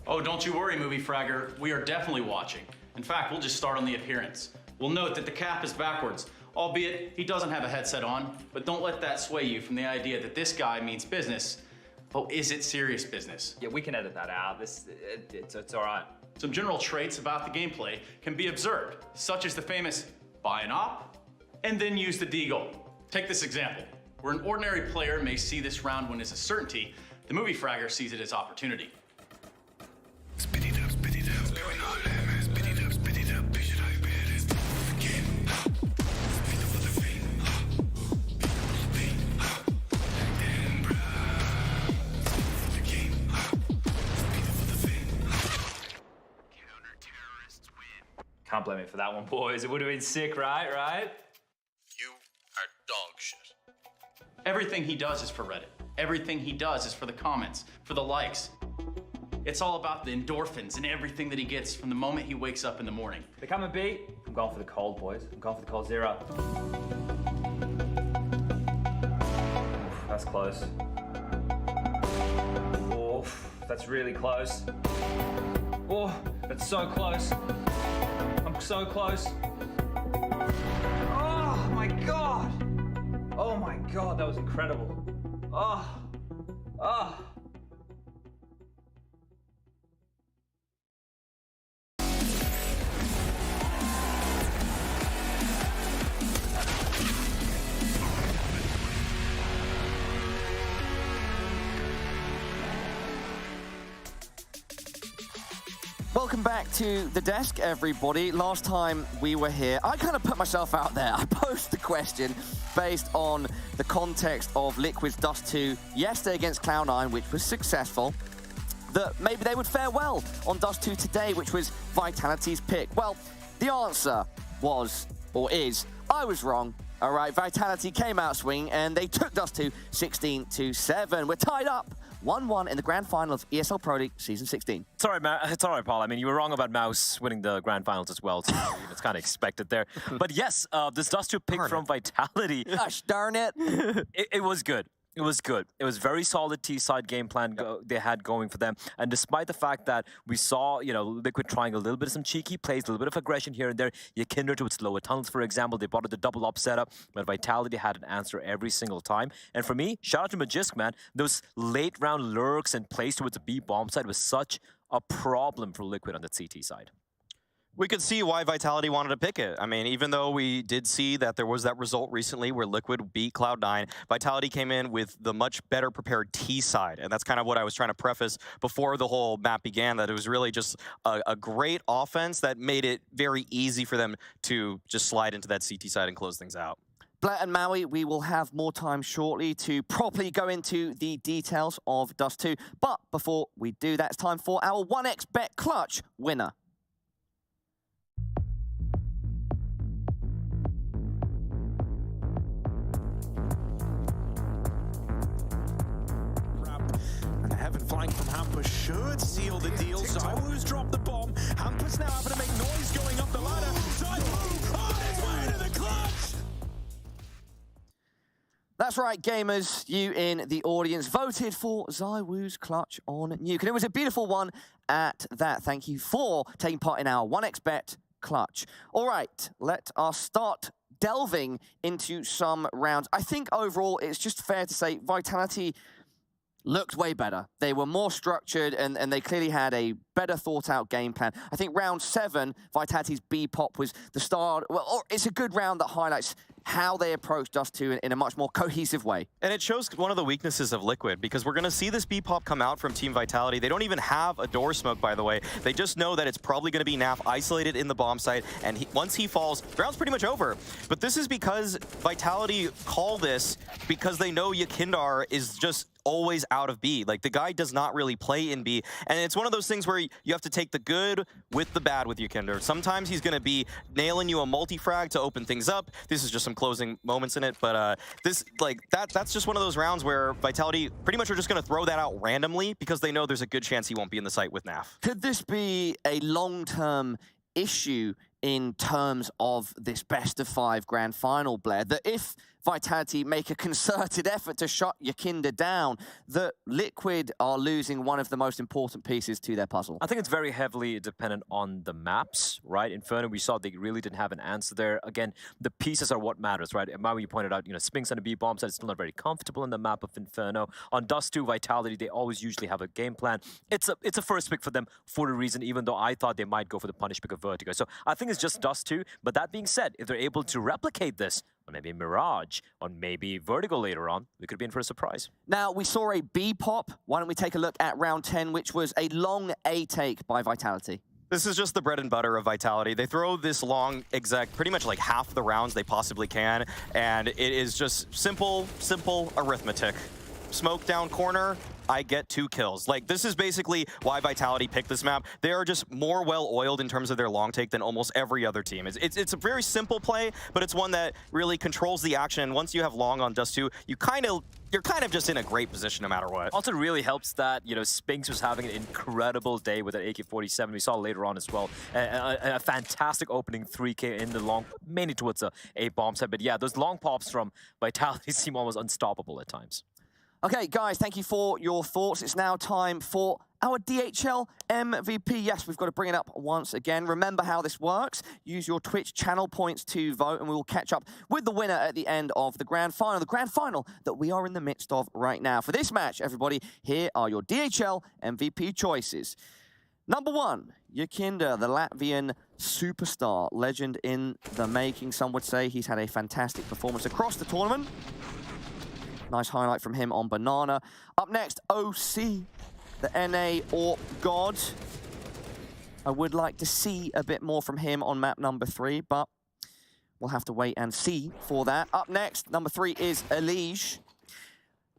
Oh, don't you worry, Movie Fragger. We are definitely watching. In fact, we'll just start on the appearance. We'll note that the cap is backwards, albeit he doesn't have a headset on, but don't let that sway you from the idea that this guy means business. Oh, is it serious business? Yeah, we can edit that out. It's all right. Some general traits about the gameplay can be observed, such as the famous buy an op and then use the deagle. Take this example. Where an ordinary player may see this round win as a certainty, the Movie Fragger sees it as opportunity. Can't blame me for that one, boys. It would have been sick, right? You are dog shit. Everything he does is for Reddit. Everything he does is for the comments, for the likes. It's all about the endorphins and everything that he gets from the moment he wakes up in the morning. They come and beat. I'm going for the cold, boys. I'm going for the cold zero. Oof, that's close. Oof, that's really close. Oh, that's so close. I'm so close. Oh my God. Oh my God, that was incredible. Oh. Welcome back to the desk, everybody. Last time we were here, I kind of put myself out there. I posed the question based on the context of Liquid's Dust 2 yesterday against Cloud9, which was successful, that maybe they would fare well on Dust 2 today, which was Vitality's pick. Well, the answer was, or is, I was wrong. All right, Vitality came out swinging, and they took Dust 2 16-7. We're tied up 1-1 in the grand final of ESL Pro League Season 16. Sorry, it's all right, Paul. I mean, you were wrong about Mouse winning the grand finals as well, so it's kind of expected there. But yes, this Dust 2 pick from Vitality. Gosh darn it. It was good. It was good. It was very solid T-side game plan they had going for them. And despite the fact that we saw, Liquid trying a little bit of some cheeky plays, a little bit of aggression here and there, Yakinder to its lower tunnels, for example, they bought the double up setup, but Vitality had an answer every single time. And for me, shout out to Magisk, man. Those late round lurks and plays towards the B bomb side was such a problem for Liquid on the CT side. We could see why Vitality wanted to pick it. I mean, even though we did see that there was that result recently where Liquid beat Cloud9, Vitality came in with the much better prepared T side. And that's kind of what I was trying to preface before the whole map began, that it was really just a great offense that made it very easy for them to just slide into that CT side and close things out. Blatt and Maui, we will have more time shortly to properly go into the details of Dust 2. But before we do that, it's time for our 1xBet Clutch winner. Heaven flying from Hamper should seal the deal. ZywOo's dropped the bomb. Hamper's now having to make noise going up the ladder. ZywOo on his way to the clutch! That's right, gamers. You in the audience voted for ZywOo's clutch on Nuke. And it was a beautiful one at that. Thank you for taking part in our 1xBet clutch. All right, let us start delving into some rounds. I think overall it's just fair to say Vitality looked way better. They were more structured and they clearly had a better thought out game plan. I think round 7, Vitality's B-pop was the start. Well, it's a good round that highlights how they approached Dust 2 in a much more cohesive way. And it shows one of the weaknesses of Liquid, because we're going to see this B-pop come out from Team Vitality. They don't even have a door smoke, by the way. They just know that it's probably going to be Naf isolated in the bomb site, and once he falls, the round's pretty much over. But this is because Vitality call this because they know Yakindar is just always out of B. Like, the guy does not really play in B, and it's one of those things where you have to take the good with the bad with Yakinder. Sometimes he's going to be nailing you a multi-frag to open things up. This is just some closing moments in it, but that's just one of those rounds where Vitality pretty much are just going to throw that out randomly because they know there's a good chance he won't be in the site with Naf. Could this be a long-term issue in terms of this best-of-5 grand final, Blair, that if Vitality make a concerted effort to shut Yakinda down, that Liquid are losing one of the most important pieces to their puzzle? I think it's very heavily dependent on the maps, right? Inferno, we saw they really didn't have an answer there. Again, the pieces are what matters, right? Maui, you pointed out, Spinks on the B bomb side is still not very comfortable on the map of Inferno. On Dust 2, Vitality, they always usually have a game plan. It's a first pick for them for a reason, even though I thought they might go for the punish pick of Vertigo. So I think it's just Dust 2. But that being said, if they're able to replicate this, or maybe Mirage, or maybe Vertigo later on, we could be in for a surprise. Now, we saw a B pop. Why don't we take a look at round 10, which was a long A take by Vitality. This is just the bread and butter of Vitality. They throw this long exec pretty much like half the rounds they possibly can, and it is just simple arithmetic. Smoke down corner, I get 2 kills. Like, this is basically why Vitality picked this map. They are just more well-oiled in terms of their long take than almost every other team. It's a very simple play, but it's one that really controls the action. And once you have long on Dust 2, you're kind of just in a great position no matter what. Also, it really helps that, Spinks was having an incredible day with that AK-47. We saw later on as well. A fantastic opening 3K in the long, mainly towards a bomb side. But yeah, those long pops from Vitality seem almost unstoppable at times. Okay, guys, thank you for your thoughts. It's now time for our DHL MVP. Yes, we've got to bring it up once again. Remember how this works. Use your Twitch channel points to vote, and we will catch up with the winner at the end of the grand final that we are in the midst of right now. For this match, everybody, here are your DHL MVP choices. Number 1, Yakinda, the Latvian superstar, legend in the making. Some would say he's had a fantastic performance across the tournament. Nice highlight from him on Banana. Up next, OC, the NA or God. I would like to see a bit more from him on map number 3, but we'll have to wait and see for that. Up next, number 3 is Elige.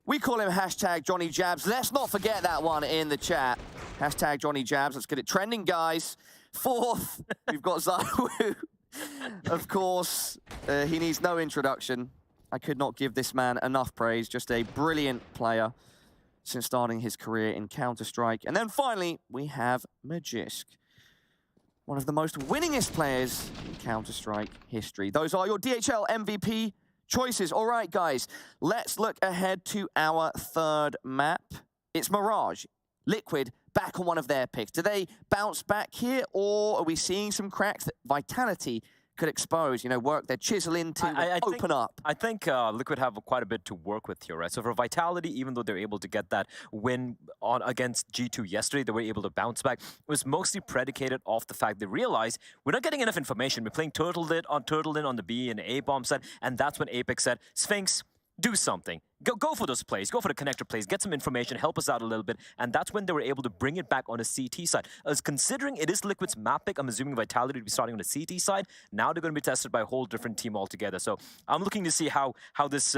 We call him hashtag Johnny Jabs. Let's not forget that one in the chat. Hashtag Johnny Jabs. Let's get it trending, guys. 4th, we've got ZywOo. Of course, he needs no introduction. I could not give this man enough praise. Just a brilliant player since starting his career in Counter-Strike. And then finally, we have Magisk, one of the most winningest players in Counter-Strike history. Those are your DHL MVP choices. All right, guys, let's look ahead to our 3rd map. It's Mirage. Liquid back on one of their picks. Do they bounce back here, or are we seeing some cracks that Vitality could expose, work their chisel into, open up? I think Liquid have quite a bit to work with here, right? So for Vitality, even though they're able to get that win against G2 yesterday, they were able to bounce back. It was mostly predicated off the fact they realized we're not getting enough information. We're playing Turtle in on the B and A bomb side, and that's when Apex said, Sphinx, do something. Go for those plays. Go for the connector plays. Get some information. Help us out a little bit. And that's when they were able to bring it back on the CT side. As considering it is Liquid's map pick, I'm assuming Vitality to be starting on the CT side. Now they're going to be tested by a whole different team altogether. So I'm looking to see how this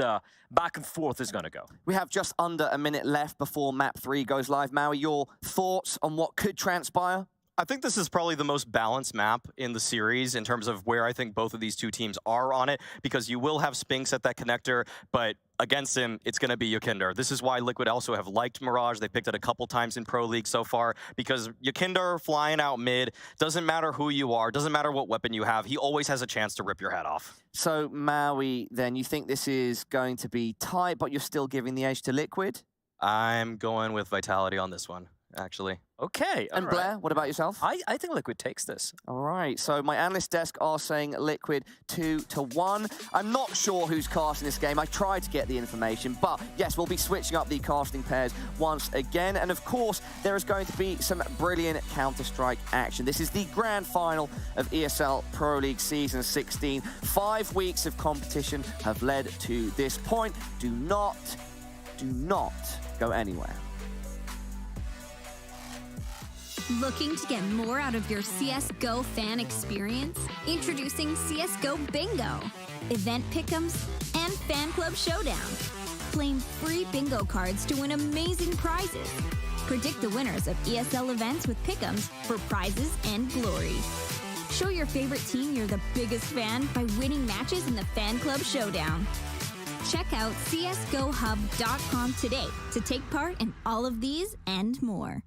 back and forth is going to go. We have just under a minute left before map 3 goes live. Maui, your thoughts on what could transpire? I think this is probably the most balanced map in the series in terms of where I think both of these two teams are on it, because you will have Spinks at that connector, but against him, it's going to be Yakinda. This is why Liquid also have liked Mirage. They picked it a couple times in Pro League so far, because Yakinda flying out mid, doesn't matter who you are, doesn't matter what weapon you have, he always has a chance to rip your head off. So, Maui, then, you think this is going to be tight, but you're still giving the edge to Liquid? I'm going with Vitality on this one, actually. Okay. And Blair, what about yourself? I think Liquid takes this. All right. So my analyst desk are saying Liquid 2-1. I'm not sure who's casting this game. I tried to get the information, but yes, we'll be switching up the casting pairs once again. And of course, there is going to be some brilliant Counter-Strike action. This is the grand final of ESL Pro League Season 16. 5 weeks of competition have led to this point. Do not go anywhere. Looking to get more out of your CSGO fan experience? Introducing CSGO Bingo, event pick'ems, and fan club showdown. Claim free bingo cards to win amazing prizes. Predict the winners of ESL events with pick'ems for prizes and glory. Show your favorite team you're the biggest fan by winning matches in the fan club showdown. Check out csgohub.com today to take part in all of these and more.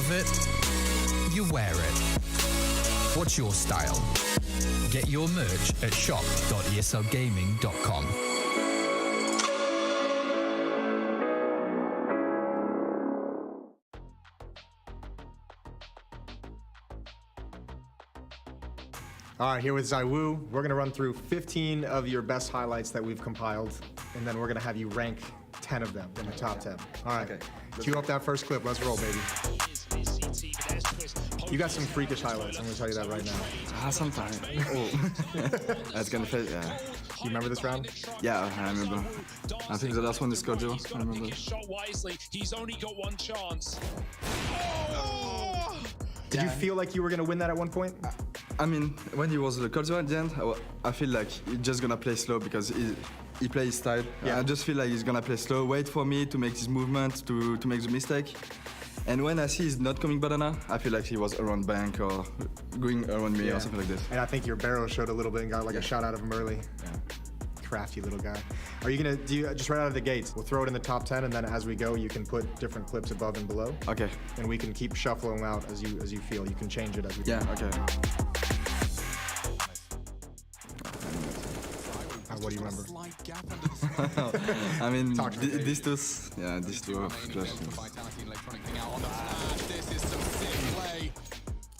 love it, you wear it. What's your style? Get your merch at shop.eslgaming.com. All right, here with ZywOo, we're gonna run through 15 of your best highlights that we've compiled, and then we're gonna have you rank 10 of them in the top 10. All right, cue up that first clip. Let's roll, baby. You got some freakish highlights. I'm gonna tell you that right now. Sometimes. Oh, that's gonna fit. Yeah. You remember this round? Yeah, I remember. I think the last one is Kojo. I remember. Shot wisely. He's only got one chance. Did you feel like you were gonna win that at one point? I mean, when he was the Kojo at the end, I feel like he's just gonna play slow because he plays his style. Yeah. I just feel like he's gonna play slow, wait for me to make his movement, to make the mistake. And when I see he's not coming banana, I feel like he was around bank or going around me or something like this. And I think your barrel showed a little bit and got like a shot out of him early. Yeah. Crafty little guy. Are you gonna just right out of the gates? We'll throw it in the top 10, and then as we go, you can put different clips above and below. Okay. And we can keep shuffling out as you feel. You can change it as we go. Yeah. Okay. What do you remember? I mean, these two. Yeah, these two are close. This is some sick play.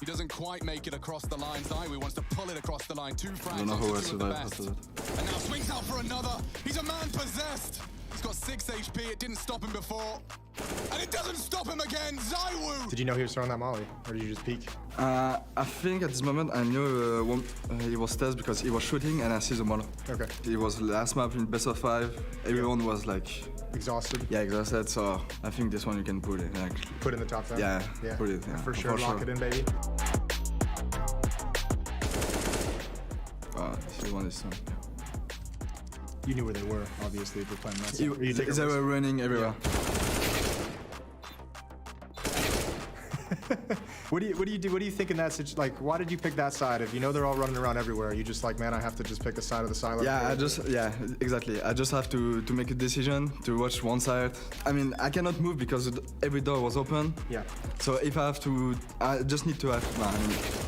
He doesn't quite make it across the line. ZywOo wants to pull it across the line. 2 frags. I don't know who will survive after that. And now swings out for another. He's a man possessed. He's got 6 HP. It didn't stop him before. And it doesn't stop him again. ZywOo! Did you know he was throwing that molly? Or did you just peek? I think at this moment I knew he was test because he was shooting and I see the molly. Okay. It was last map in best of 5. Everyone was like... Exhausted? Yeah, exhausted. So I think this one you can put it. Like, put in the top 10? Yeah, put it. Yeah, for sure. Lock it in, baby. This one is some... You knew where they were, obviously, if you're playing that. They were running everywhere. What do you do? What do you think in that situation? Like, why did you pick that side? If you know they're all running around everywhere, you just like, man, I have to just pick a side of the silo. Yeah, exactly. I just have to make a decision to watch one side. I mean, I cannot move because every door was open. Yeah. So if I have to, I just need to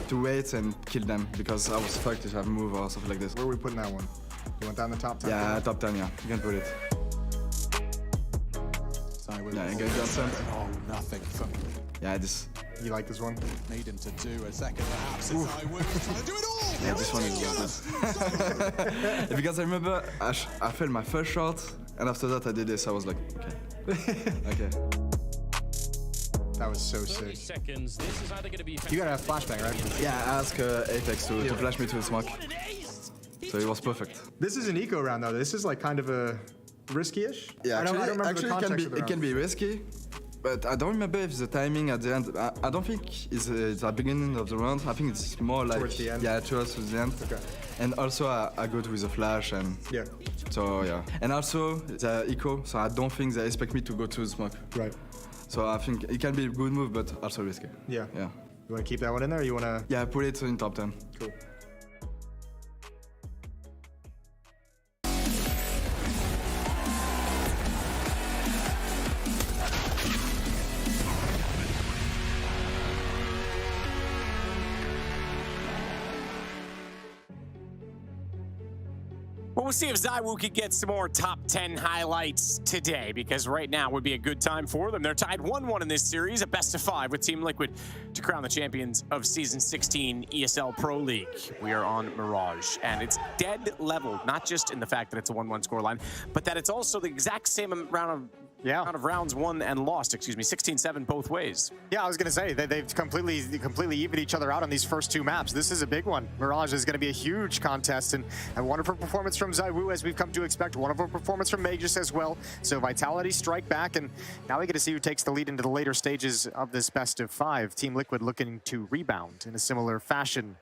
to wait and kill them because I was fucked if I move or something like this. Where are we putting that one? You want that in the top 10? Yeah, top 10. Yeah, you can put it. Yeah, you get that. Oh, nothing. Yeah, this. You like this one? Need him to do a second perhaps. ZywOo trying to do it all. Yeah, this one is good. Because I remember I failed my first shot, and after that I did this. I was like, okay, okay. That was so sick. Seconds. This is either gonna be you gotta have flashbang, right? Yeah, I asked Apex to flash me to the smoke, so it was perfect. This is an eco round though. This is like kind of a risky-ish. Yeah, I don't remember actually the context of the it can be risky. But I don't remember if the timing at the end. I don't think it's the beginning of the round. I think it's more like towards the end. Yeah, towards the end. Okay. And also I go with a flash and yeah. So yeah. And also the eco. So I don't think they expect me to go to the smoke. Right. So I think it can be a good move, but also risky. Yeah. Yeah. You want to keep that one in there? Or you want to? Yeah, put it in top 10. Cool. Well, we'll see if ZywOo can get some more top 10 highlights today, because right now would be a good time for them. They're tied 1-1 in this series, a best of 5 with Team Liquid to crown the champions of Season 16 ESL Pro League. We are on Mirage, and it's dead level, not just in the fact that it's a 1-1 scoreline, but that it's also the exact same amount of rounds won and lost, 16-7 both ways. Yeah, I was going to say, they've completely evened each other out on these first 2 maps. This is a big one. Mirage is going to be a huge contest, and a wonderful performance from ZywOo, as we've come to expect. Wonderful performance from Magus as well. So Vitality strike back, and now we get to see who takes the lead into the later stages of this best of 5. Team Liquid looking to rebound in a similar fashion.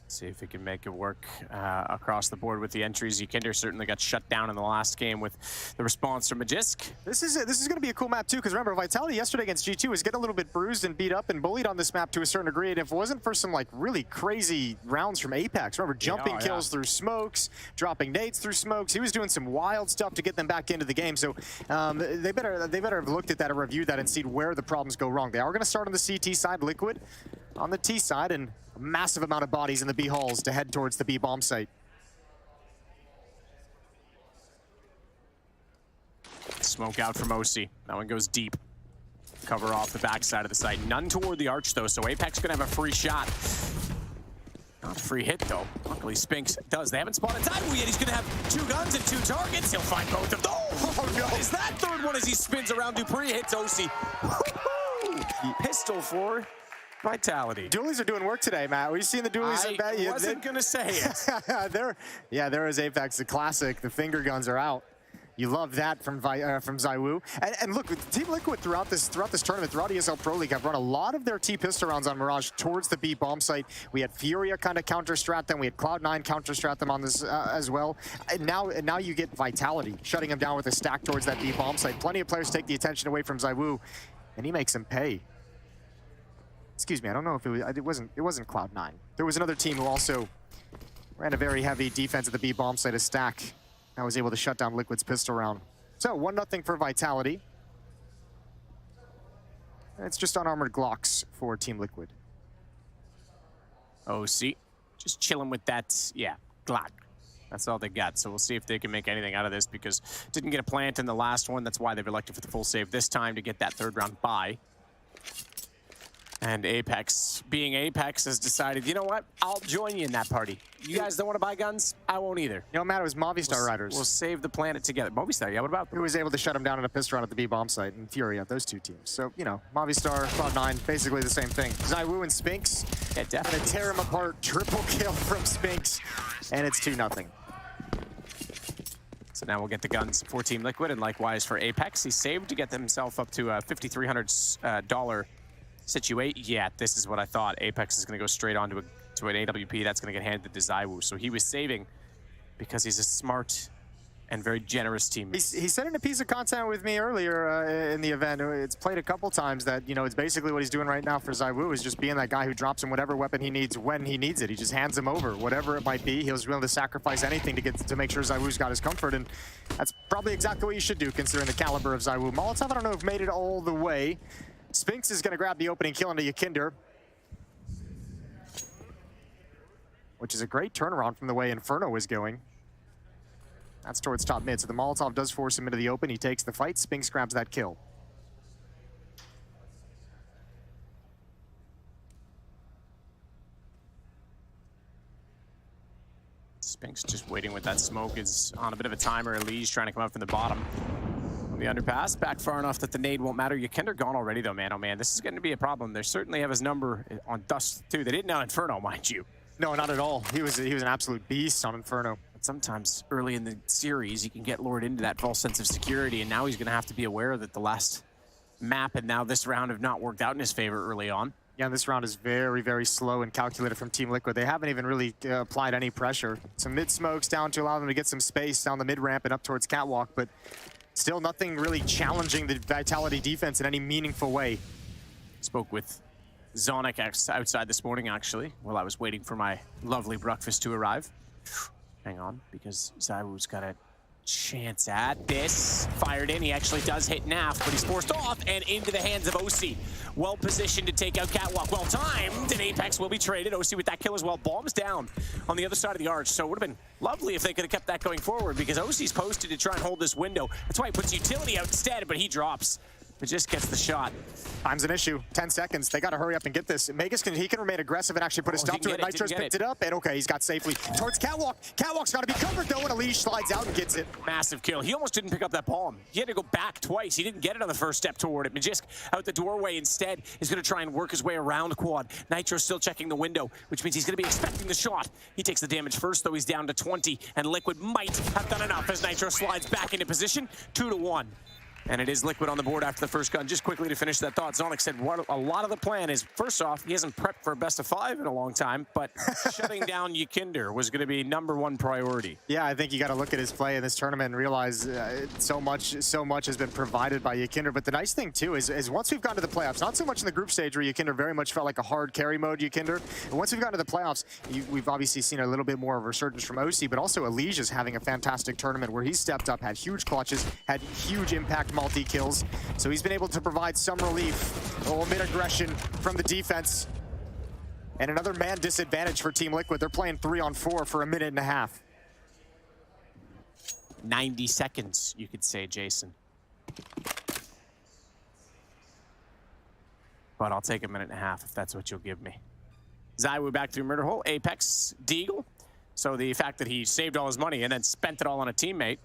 See if he can make it work across the board with the entries. Yikinder certainly got shut down in the last game with the response from Magisk. This is going to be a cool map too, because remember, Vitality yesterday against G2 was getting a little bit bruised and beat up and bullied on this map to a certain degree. And if it wasn't for some like really crazy rounds from Apex, remember jumping kills through smokes, dropping nades through smokes, he was doing some wild stuff to get them back into the game. So they better have looked at that and reviewed that and seen where the problems go wrong. They are going to start on the CT side, Liquid on the T side, and a massive amount of bodies in the B halls to head towards the B bomb site. Smoke out from OC. That one goes deep. Cover off the backside of the site. None toward the arch though, so Apex gonna have a free shot. Not a free hit though. Luckily Spinks does. They haven't spotted Zywoo yet. He's gonna have 2 guns and 2 targets. He'll find both of them. Oh no! Is that third one as he spins around Dupree hits OC. Pistol for Vitality. Dualies are doing work today, Matt. We've seen the dualies. I wasn't going to say it. there is Apex, the classic. The finger guns are out. You love that from Zywoo. And look, Team Liquid throughout this tournament, throughout ESL Pro League, have run a lot of their T-pistol rounds on Mirage towards the B bomb site. We had Furia kind of counter-strat them. We had Cloud9 counter-strat them on this as well. And now you get Vitality shutting them down with a stack towards that B bomb site. Plenty of players take the attention away from Zywoo, and he makes them pay. Excuse me, I don't know if it wasn't Cloud9. There was another team who also ran a very heavy defense at the B bomb site, a stack. I was able to shut down Liquid's pistol round. So 1-0 for Vitality. It's just unarmored Glocks for Team Liquid. OC, just chilling with that, Glock. That's all they got. So we'll see if they can make anything out of this, because didn't get a plant in the last one. That's why they've elected for the full save this time to get that 3rd round bye. And Apex, being Apex, has decided, you know what? I'll join you in that party. You guys don't want to buy guns? I won't either. You know what matters? It was Movistar Riders. We'll save the planet together. Movistar, yeah, what about them? Who was able to shut him down in a pistol round at the B bomb site, and Fury at those 2 teams. So, you know, Movistar, Cloud9, basically the same thing. Zywoo and Spinks, definitely tear him apart. Triple kill from Spinks, and it's 2-0. So now we'll get the guns for Team Liquid, and likewise for Apex. He saved to get himself up to a $5,300 situation. Yeah, this is what I thought. Apex is going to go straight on to an AWP. That's going to get handed to Zywoo. So he was saving because he's a smart and very generous teammate. He said in a piece of content with me earlier in the event, it's played a couple times, that, you know, it's basically what he's doing right now for Zywoo is just being that guy who drops him whatever weapon he needs when he needs it. He just hands him over, whatever it might be. He was willing to sacrifice anything to make sure Zywoo's got his comfort, and that's probably exactly what you should do considering the caliber of Zywoo. Molotov, I don't know if made it all the way. Spinks is going to grab the opening kill into Yikinder, which is a great turnaround from the way Inferno was going. That's towards top mid, so the Molotov does force him into the open. He takes the fight. Spinks grabs that kill. Spinks just waiting with that smoke, is on a bit of a timer. Lee's trying to come up from the bottom. The underpass, back far enough that the nade won't matter. Yikinder gone already though, man. Oh man, this is going to be a problem. They certainly have his number on Dust too. They didn't on Inferno, mind you. No, not at all. He was an absolute beast on Inferno. But sometimes early in the series, you can get lured into that false sense of security, and now he's going to have to be aware that the last map and now this round have not worked out in his favor early on. Yeah, this round is very, very slow and calculated from Team Liquid. They haven't even really applied any pressure. Some mid smokes down to allow them to get some space down the mid ramp and up towards Catwalk, but still nothing really challenging the Vitality defense in any meaningful way. Spoke with Zonic outside this morning, actually, while I was waiting for my lovely breakfast to arrive. Hang on, because Zywoo's got a chance at this. Fired in, he actually does hit Naf, but he's forced off and into the hands of OC. Well positioned to take out Catwalk. Well timed, and Apex will be traded. OC with that kill as well. Bombs down on the other side of the arch, so it would have been lovely if they could have kept that going forward, because OC's posted to try and hold this window. That's why he puts Utility out instead, but he drops. It just gets the shot. Time's an issue. 10 seconds. They got to hurry up and get this. Magus can remain aggressive and actually put a stop to it. Nitro's picked it up, and okay, he's got safely towards Catwalk. Catwalk's got to be covered though, and Elise slides out and gets it. Massive kill. He almost didn't pick up that bomb. He had to go back twice. He didn't get it on the first step toward it. Magisk out the doorway instead is going to try and work his way around Quad. Nitro's still checking the window, which means he's going to be expecting the shot. He takes the damage first, though. He's down to 20, and Liquid might have done enough as Nitro slides back into position. 2-1. And it is Liquid on the board after the first gun. Just quickly to finish that thought, Zonic said what a lot of the plan is, first off, he hasn't prepped for a best of 5 in a long time, but shutting down Yikinder was going to be #1 priority. Yeah, I think you got to look at his play in this tournament and realize so much has been provided by Yikinder. But the nice thing, too, is once we've gotten to the playoffs, not so much in the group stage where Yikinder very much felt like a hard carry mode Yikinder. And once we've gotten to the playoffs, we've obviously seen a little bit more of a resurgence from OC, but also ENG is having a fantastic tournament where he's stepped up, had huge clutches, had huge impact multi-kills. So he's been able to provide some relief, mid-aggression from the defense. And another man disadvantage for Team Liquid. They're playing 3-on-4 for a minute and a half. 90 seconds, you could say, Jason. But I'll take a minute and a half if that's what you'll give me. ZywOo back through Murder Hole, Apex, Deagle. So the fact that he saved all his money and then spent it all on a teammate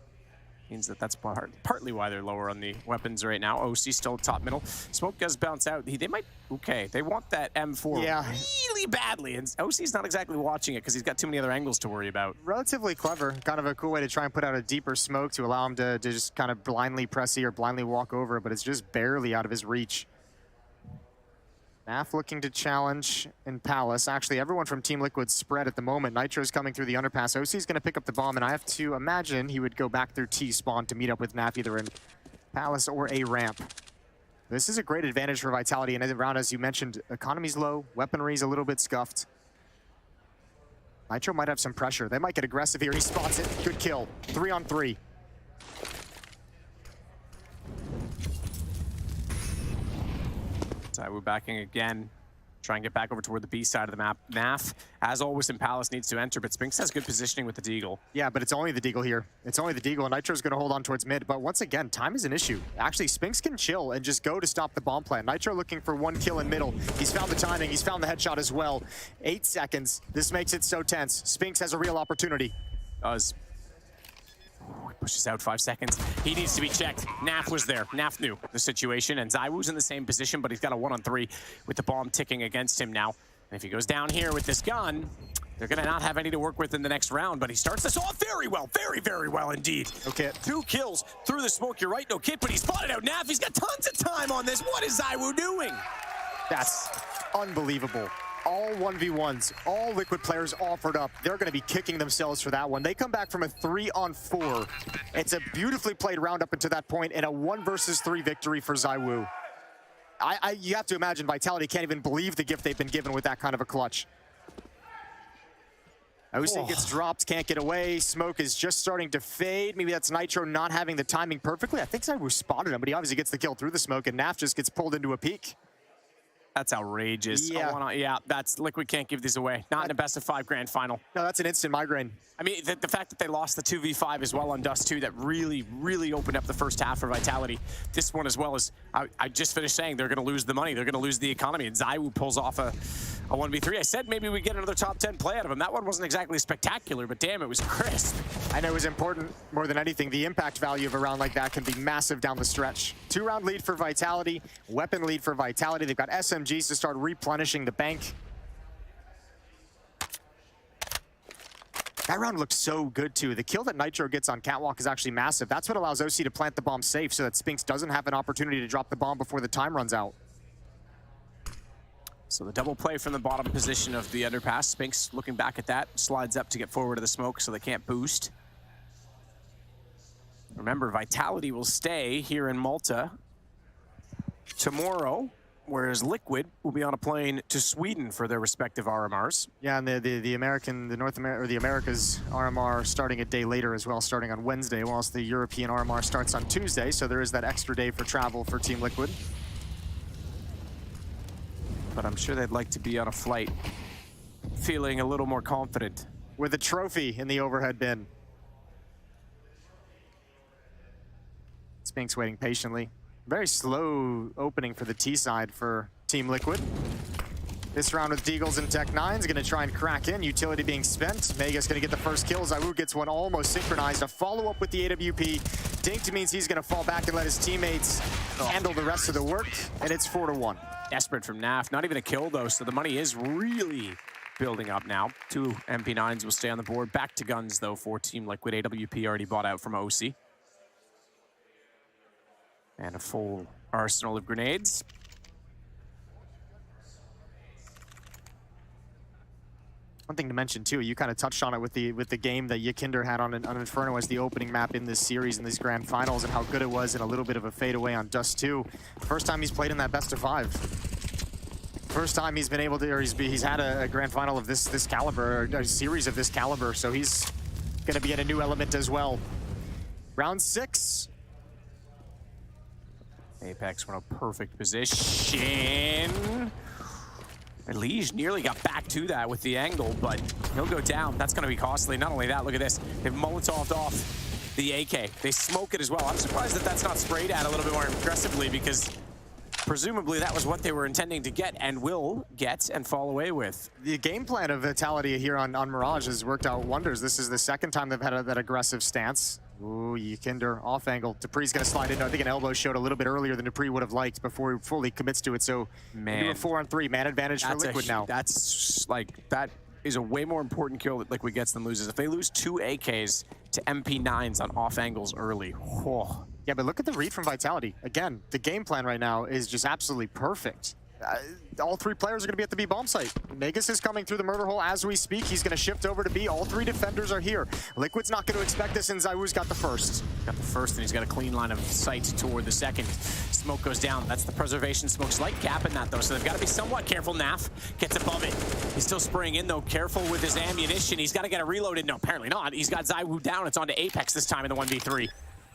means that that's partly why they're lower on the weapons right now. OC still top middle. Smoke does bounce out. They might, okay, they want that M4 really badly, and OC's not exactly watching it because he's got too many other angles to worry about. Relatively clever, kind of a cool way to try and put out a deeper smoke to allow him to just kind of blindly press E or blindly walk over, but it's just barely out of his reach. Naf looking to challenge in Palace. Actually, everyone from Team Liquid spread at the moment. Nitro's coming through the underpass. OC's going to pick up the bomb, and I have to imagine he would go back through T-spawn to meet up with Naf either in Palace or a ramp. This is a great advantage for Vitality, and around, as you mentioned, economy's low, weaponry's a little bit scuffed. Nitro might have some pressure. They might get aggressive here. He spots it. Good kill. 3-on-3. We're backing again. Try and get back over toward the B side of the map. Naf, as always in Palace, needs to enter, but Spinks has good positioning with the Deagle. Yeah, but it's only the Deagle here. It's only the Deagle, and Nitro's going to hold on towards mid. But once again, time is an issue. Actually, Spinks can chill and just go to stop the bomb plant. Nitro looking for 1 kill in middle. He's found the timing. He's found the headshot as well. 8 seconds. This makes it so tense. Spinks has a real opportunity. Does. He pushes out 5 seconds. He needs to be checked. Naf was there. Naf knew the situation, and ZywOo's in the same position, but he's got a 1-on-3 with the bomb ticking against him now. And if he goes down here with this gun, they're going to not have any to work with in the next round, but he starts this off very well. Very, very well indeed. Okay. 2 kills through the smoke. You're right, no kit, but he spotted out Naf. He's got tons of time on this. What is ZywOo doing? That's unbelievable. All 1v1s, all Liquid players offered up. They're going to be kicking themselves for that one. They come back from a 3-on-4. It's a beautifully played round up until that point, and a 1 versus 3 victory for ZywOo. You have to imagine Vitality can't even believe the gift they've been given with that kind of a clutch. OC gets dropped, can't get away. Smoke is just starting to fade. Maybe that's Nitro not having the timing perfectly. I think ZywOo spotted him, but he obviously gets the kill through the smoke, and Naf just gets pulled into a peek. That's outrageous. Yeah. Yeah, that's Liquid can't give these away. Not in a best of 5 grand final. No, that's an instant migraine. I mean, the fact that they lost the 2v5 as well on Dust 2, that really, really opened up the first half for Vitality. This one as well as, I just finished saying they're going to lose the money. They're going to lose the economy. And ZywOo pulls off a 1v3. I said maybe we get another top 10 play out of him. That one wasn't exactly spectacular, but damn, it was crisp. I know it was important more than anything. The impact value of a round like that can be massive down the stretch. 2-round lead for Vitality, weapon lead for Vitality. They've got SMGs to start replenishing the bank. That round looked so good, too. The kill that Nitro gets on Catwalk is actually massive. That's what allows OC to plant the bomb safe so that Spinks doesn't have an opportunity to drop the bomb before the time runs out. So the double play from the bottom position of the underpass. Spinks looking back at that, slides up to get forward to the smoke so they can't boost. Remember, Vitality will stay here in Malta tomorrow, whereas Liquid will be on a plane to Sweden for their respective RMRs. Yeah, and the Americas RMR starting a day later as well, starting on Wednesday, whilst the European RMR starts on Tuesday, so there is that extra day for travel for Team Liquid. But I'm sure they'd like to be on a flight feeling a little more confident. With a trophy in the overhead bin. Spinks waiting patiently. Very slow opening for the T side for Team Liquid. This round with Deagles and Tech9 is going to try and crack in. Utility being spent. Mega's going to get the first kill. ZywOo gets one almost synchronized. A follow-up with the AWP. Dinked means he's going to fall back and let his teammates handle the rest of the work. And it's 4-1. Desperate from Naf. Not even a kill, though, so the money is really building up now. 2 MP9s will stay on the board. Back to guns, though, for Team Liquid. AWP already bought out from OC. And a full arsenal of grenades. One thing to mention too, you kind of touched on it with the game that Yikinder had on Inferno as the opening map in this series, in these grand finals, and how good it was, and a little bit of a fadeaway on Dust 2. First time he's played in that best of 5. First time he's been able to, or he's had a grand final of this caliber, or a series of this caliber, so he's going to be in a new element as well. Round 6. Apex were in a perfect position. Elige nearly got back to that with the angle, but he'll go down. That's going to be costly. Not only that, look at this. They've Molotoved off the AK. They smoke it as well. I'm surprised that that's not sprayed at a little bit more aggressively, because presumably that was what they were intending to get and will get and fall away with. The game plan of Vitality here on Mirage has worked out wonders. This is the second time they've had that aggressive stance. Ooh, Yikinder off angle. Dupree's gonna slide in. I think an elbow showed a little bit earlier than Dupree would have liked before he fully commits to it. So, man, do a 4-on-3 man advantage for Liquid now. That's like, that is a way more important kill that Liquid gets than loses. If they lose 2 AKs to MP9s on off angles early, whoa. Yeah, but look at the read from Vitality. Again, the game plan right now is just absolutely perfect. All 3 players are going to be at the B bomb site. Magus is coming through the murder hole as we speak. He's going to shift over to B. All 3 defenders are here. Liquid's not going to expect this, and ZywOo's got the first. Got the first, and he's got a clean line of sight toward the second. Smoke goes down. That's the preservation smoke. Slight gap in that, though, so they've got to be somewhat careful. Naf gets above it. He's still spraying in, though. Careful with his ammunition. He's got to get it reloaded. No, apparently not. He's got ZywOo down. It's on to Apex this time in the 1v3.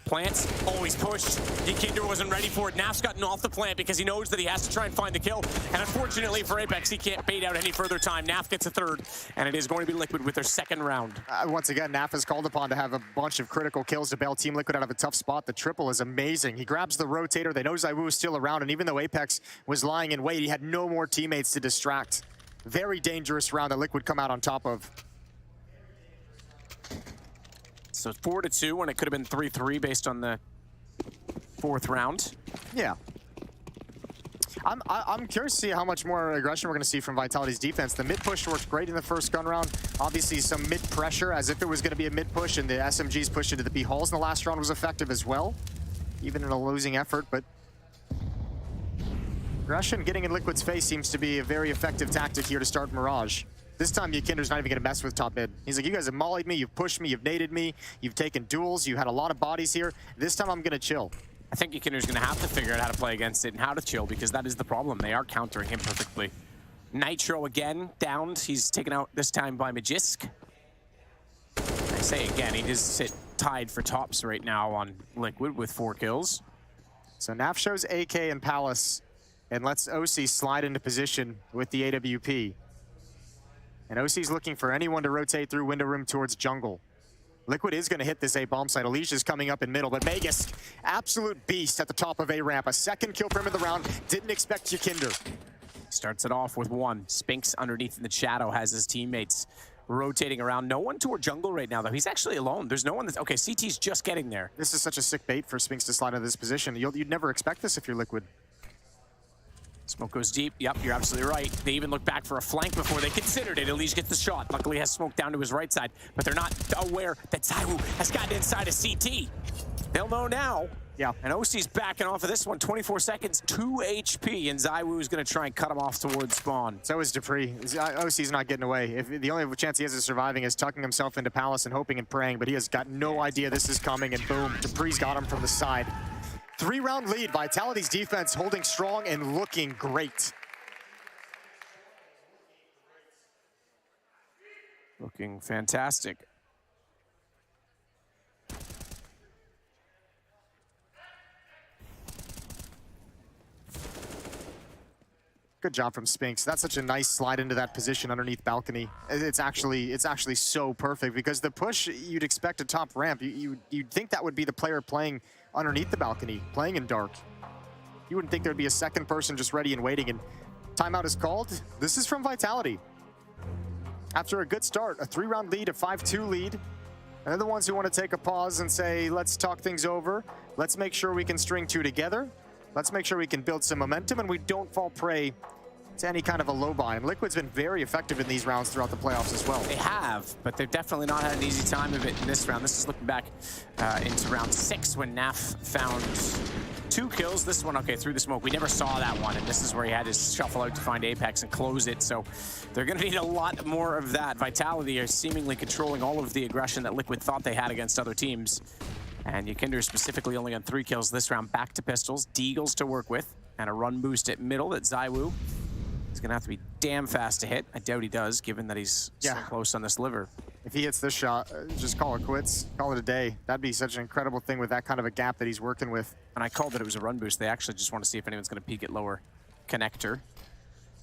Plants, always pushed. Yikinder wasn't ready for it. Naf's gotten off the plant because he knows that he has to try and find the kill. And unfortunately for Apex, he can't bait out any further time. Naf gets a 3rd, and it is going to be Liquid with their 2nd round. Once again, Naf is called upon to have a bunch of critical kills to bail Team Liquid out of a tough spot. The triple is amazing. He grabs the rotator. They know ZywOo is still around, and even though Apex was lying in wait, he had no more teammates to distract. Very dangerous round that Liquid come out on top of. So 4-2 when it could have been 3-3 based on the 4th round. Yeah. I'm curious to see how much more aggression we're going to see from Vitality's defense. The mid push worked great in the first gun round. Obviously some mid pressure as if it was going to be a mid push, and the SMGs pushed into the B halls in the last round was effective as well, even in a losing effort. But aggression getting in Liquid's face seems to be a very effective tactic here to start Mirage. This time, Yikinder's not even going to mess with top mid. He's like, you guys have mollied me, you've pushed me, you've naded me, you've taken duels, you had a lot of bodies here. This time, I'm going to chill. I think Yikinder's going to have to figure out how to play against it and how to chill, because that is the problem. They are countering him perfectly. Nitro again, downed. He's taken out this time by Magisk. I say again, he does sit tied for tops right now on Liquid with 4 kills. So Naf shows AK and Palace and lets OC slide into position with the AWP. And OC's looking for anyone to rotate through window room towards jungle. Liquid is going to hit this A bomb site. Alicia's coming up in middle, but Magus, absolute beast at the top of A ramp. A 2nd kill for him in the round. Didn't expect Yikinder. Starts it off with 1. Spinks underneath in the shadow has his teammates rotating around. No one toward jungle right now, though. He's actually alone. There's no one that's... Okay, CT's just getting there. This is such a sick bait for Spinks to slide into this position. You'd never expect this if you're Liquid. Smoke goes deep. Yep, you're absolutely right. They even look back for a flank before they considered it. Elige gets the shot. Luckily, has smoke down to his right side, but they're not aware that ZywOo has gotten inside of CT. They'll know now. Yeah. And OC's backing off of this one. 24 seconds, 2 HP, and ZywOo is going to try and cut him off towards spawn. So is Dupree. OC's not getting away. If the only chance he has of surviving is tucking himself into Palace and hoping and praying, but he has got no idea this is coming, and boom, Dupree's got him from the side. 3-round lead. Vitality's defense holding strong and looking great. Looking fantastic. Good job from Spinks. That's such a nice slide into that position underneath balcony. It's actually so perfect, because the push you'd expect a top ramp. You'd think that would be the player playing underneath the balcony, playing in dark. You wouldn't think there'd be a 2nd person just ready and waiting, and timeout is called. This is from Vitality. After a good start, a 3-round lead, a 5-2 lead, and they're the ones who want to take a pause and say, let's talk things over. Let's make sure we can string 2 together. Let's make sure we can build some momentum and we don't fall prey to any kind of a low buy. And Liquid's been very effective in these rounds throughout the playoffs as well. They have, but they've definitely not had an easy time of it in this round. This is looking back into round 6 when Naf found 2 kills. This one, okay, through the smoke. We never saw that one, and this is where he had to shuffle out to find Apex and close it. So they're going to need a lot more of that. Vitality are seemingly controlling all of the aggression that Liquid thought they had against other teams. And Ykinder specifically only on 3 kills this round. Back to pistols, Deagles to work with, and a run boost at middle that ZywOo is going to have to be damn fast to hit. I doubt he does, given that he's so close on this liver. If he hits this shot, just call it quits. Call it a day. That'd be such an incredible thing with that kind of a gap that he's working with. And I called that it was a run boost. They actually just want to see if anyone's going to peek at lower connector.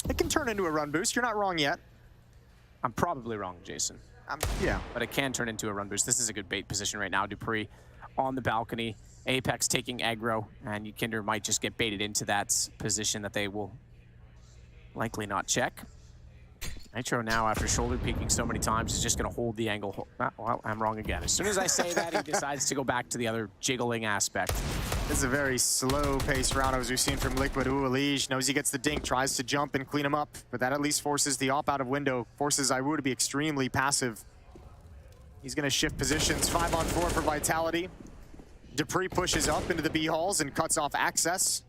It can turn into a run boost. You're not wrong yet. I'm probably wrong, Jason. Yeah. But it can turn into a run boost. This is a good bait position right now. dupreeh on the balcony. Apex taking aggro, and Ykinder might just get baited into that position that they will likely not check. Nitro now, after shoulder peeking so many times, is just going to hold the angle. Well, I'm wrong again. As soon as I say that, he decides to go back to the other jiggling aspect. This is a very slow-paced round, as we've seen from Liquid. Ooh, ENG knows he gets the dink, tries to jump and clean him up, but that at least forces the op out of window, forces ZywOo to be extremely passive. He's going to shift positions, 5-on-4 for Vitality. dupreeh pushes up into the B halls and cuts off access.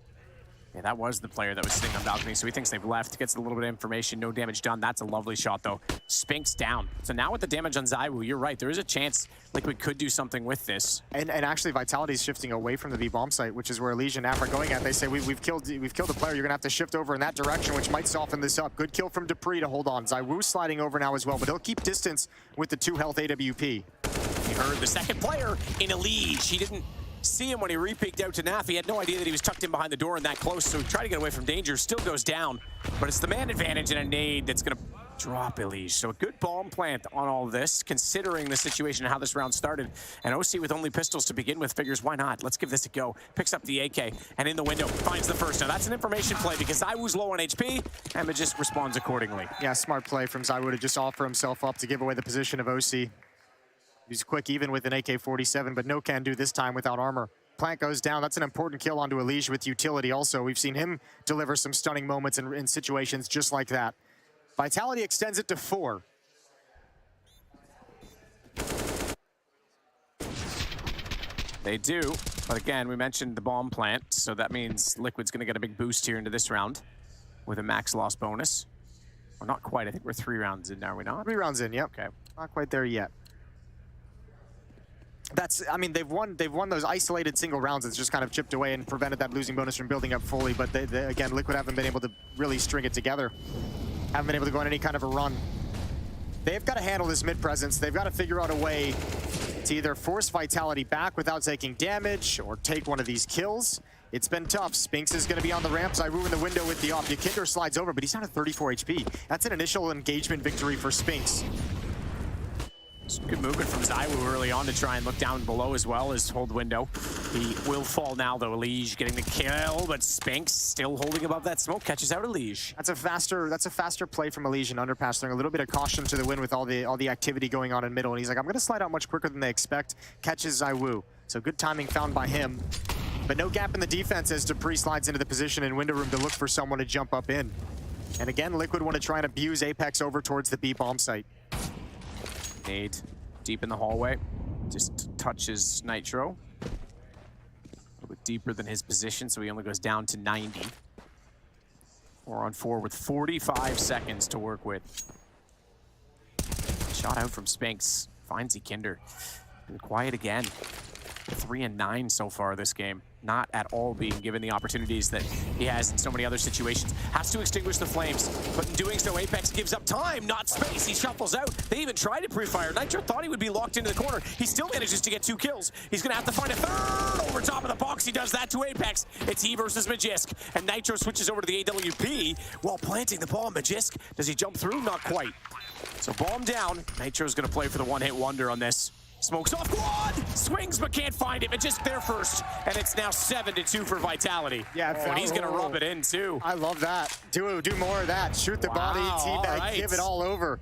Yeah, that was the player that was sitting on balcony, so he thinks they've left, gets a little bit of information, no damage done. That's a lovely shot, though. Spinks down. So now with the damage on ZywOo, you're right, there is a chance Liquid could do something with this. And actually, Vitality's shifting away from the B bomb site, which is where ENG and Naf are going at. They say, we've killed the player, you're gonna have to shift over in that direction, which might soften this up. Good kill from dupreeh to hold on. ZywOo sliding over now as well, but he'll keep distance with the 2 health AWP. You heard the second player in ENG. He didn't see him when he re-peeked out to Nafi. He had no idea that he was tucked in behind the door and that close, so he tried to get away from danger, still goes down. But it's the man advantage and a nade that's going to drop ENG. So a good bomb plant on all this, considering the situation and how this round started. And OC with only pistols to begin with figures, why not? Let's give this a go. Picks up the AK, and in the window, finds the first. Now that's an information play because ZywOo's low on HP, and Magisk responds accordingly. Yeah, smart play from ZywOo to just offer himself up to give away the position of OC. He's quick even with an AK-47, but no can do this time without armor. Plant goes down. That's an important kill onto ENG with utility also. We've seen him deliver some stunning moments in situations just like that. Vitality extends it to 4. They do, but again, we mentioned the bomb plant, so that means Liquid's going to get a big boost here into this round with a max loss bonus. Well, not quite. I think we're 3 rounds in now, are we not? 3 rounds in, yep. Okay. Not quite there yet. I mean, they've won those isolated single rounds. It's just kind of chipped away and prevented that losing bonus from building up fully. But again, Liquid haven't been able to really string it together. Haven't been able to go on any kind of a run. They've got to handle this mid presence. They've got to figure out a way to either force Vitality back without taking damage or take one of these kills. It's been tough. Spinks is going to be on the ramp. ZywOo in the window with the op. Ykinder slides over, but he's down to 34 HP. That's an initial engagement victory for Spinks. Some good movement from ZywOo early on to try and look down below as well as hold window. He will fall now though. ENG getting the kill, but Spinks still holding above that smoke, catches out ENG. That's a faster play from ENG and Underpass, throwing a little bit of caution to the wind with all the activity going on in middle. And he's like, I'm gonna slide out much quicker than they expect. Catches ZywOo. So good timing found by him. But no gap in the defense as dupreeh slides into the position in window room to look for someone to jump up in. And again, Liquid want to try and abuse Apex over towards the B bomb site. Nade deep in the hallway, just touches Nitro. A little bit deeper than his position, so he only goes down to 90. 4-on-4 with 45 seconds to work with. Shot out from Spinks, finds Ykinder. Been quiet again. 3 and 9 so far this game. Not at all being given the opportunities that he has in so many other situations. Has to extinguish the flames, but in doing so, Apex gives up time, not space. He shuffles out. They even tried to pre-fire. Nitro thought he would be locked into the corner. He still manages to get 2 kills. He's gonna have to find a third over top of the box. He does that to Apex. It's he versus Magisk, and Nitro switches over to the AWP while planting the bomb. Magisk, does he jump through? Not quite. So bomb down. Nitro's gonna play for the one-hit wonder on this. Smokes off quad, swings but can't find it. Magisk there first, and it's now 7-2 for Vitality. Yeah, and he's gonna rub it in too. I love that. Do more of that. Shoot the body, teabag, give it all over.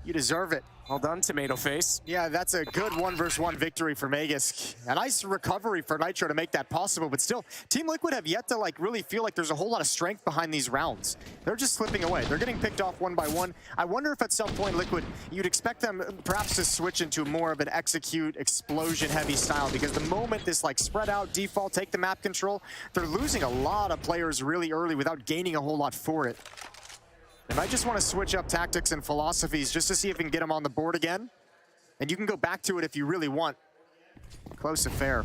You deserve it. Well done, Tomato Face. Yeah, that's a good 1v1 victory for Magisk. A nice recovery for Nitro to make that possible, but still, Team Liquid have yet to like really feel like there's a whole lot of strength behind these rounds. They're just slipping away. They're getting picked off one by one. I wonder if at some point Liquid, you'd expect them perhaps to switch into more of an execute, explosion-heavy style, because the moment this like spread out, default, take the map control, they're losing a lot of players really early without gaining a whole lot for it. They might just want to switch up tactics and philosophies just to see if we can get them on the board again. And you can go back to it if you really want. Close affair.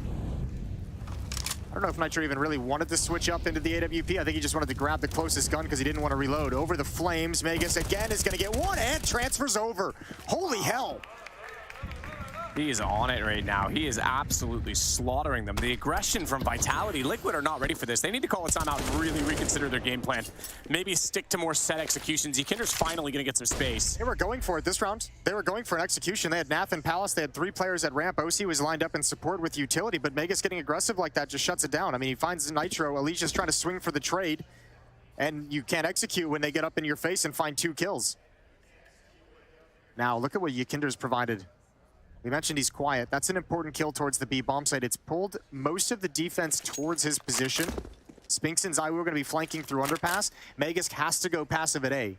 I don't know if Nitro even really wanted to switch up into the AWP. I think he just wanted to grab the closest gun because he didn't want to reload. Over the flames, Magisk again is going to get one and transfers over. Holy hell. He is on it right now. He is absolutely slaughtering them. The aggression from Vitality. Liquid are not ready for this. They need to call a timeout and really reconsider their game plan. Maybe stick to more set executions. Yikinder's finally going to get some space. They were going for it this round. They were going for an execution. They had Naf and Palace. They had 3 players at ramp. OC was lined up in support with utility, but Magisk getting aggressive like that just shuts it down. I mean, he finds Nitro. Alicia's trying to swing for the trade, and you can't execute when they get up in your face and find 2 kills. Now, look at what Yikinder's provided. We mentioned he's quiet. That's an important kill towards the B bomb site. It's pulled most of the defense towards his position. Spinks and ZywOo are going to be flanking through underpass. Magisk has to go passive at A.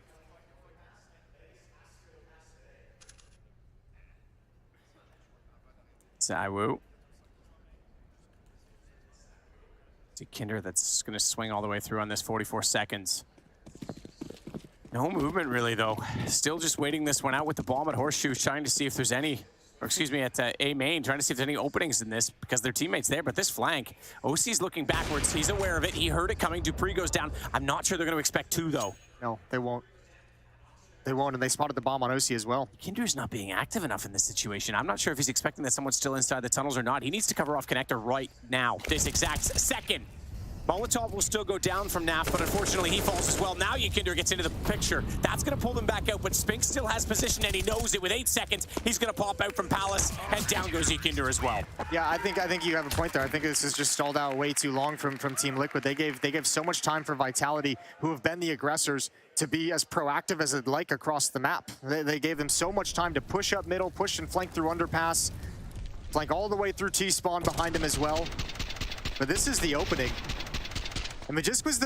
ZywOo. Yikinder that's going to swing all the way through on this 44 seconds. No movement really though. Still just waiting this one out with the bomb at Horseshoe, trying to see if there's any, or excuse me, at A main, trying to see if there's any openings in this because their teammates there, but this flank, OC's looking backwards. He's aware of it. He heard it coming. Dupree goes down. I'm not sure they're going to expect 2 though. No, they won't. They won't, and they spotted the bomb on OC as well. Kinder's not being active enough in this situation. I'm not sure if he's expecting that someone's still inside the tunnels or not. He needs to cover off connector right now, this exact second. Molotov will still go down from Naf, but unfortunately he falls as well. Now Yikinder gets into the picture. That's going to pull them back out, but Spink still has position and he knows it. With 8 seconds, he's going to pop out from Palace, and down goes Yikinder as well. Yeah, I think you have a point there. I think this is just stalled out way too long from Team Liquid. They gave so much time for Vitality, who have been the aggressors, to be as proactive as they'd like across the map. They gave them so much time to push up middle, push and flank through underpass, flank all the way through T-spawn behind him as well. But this is the opening. And Magisk was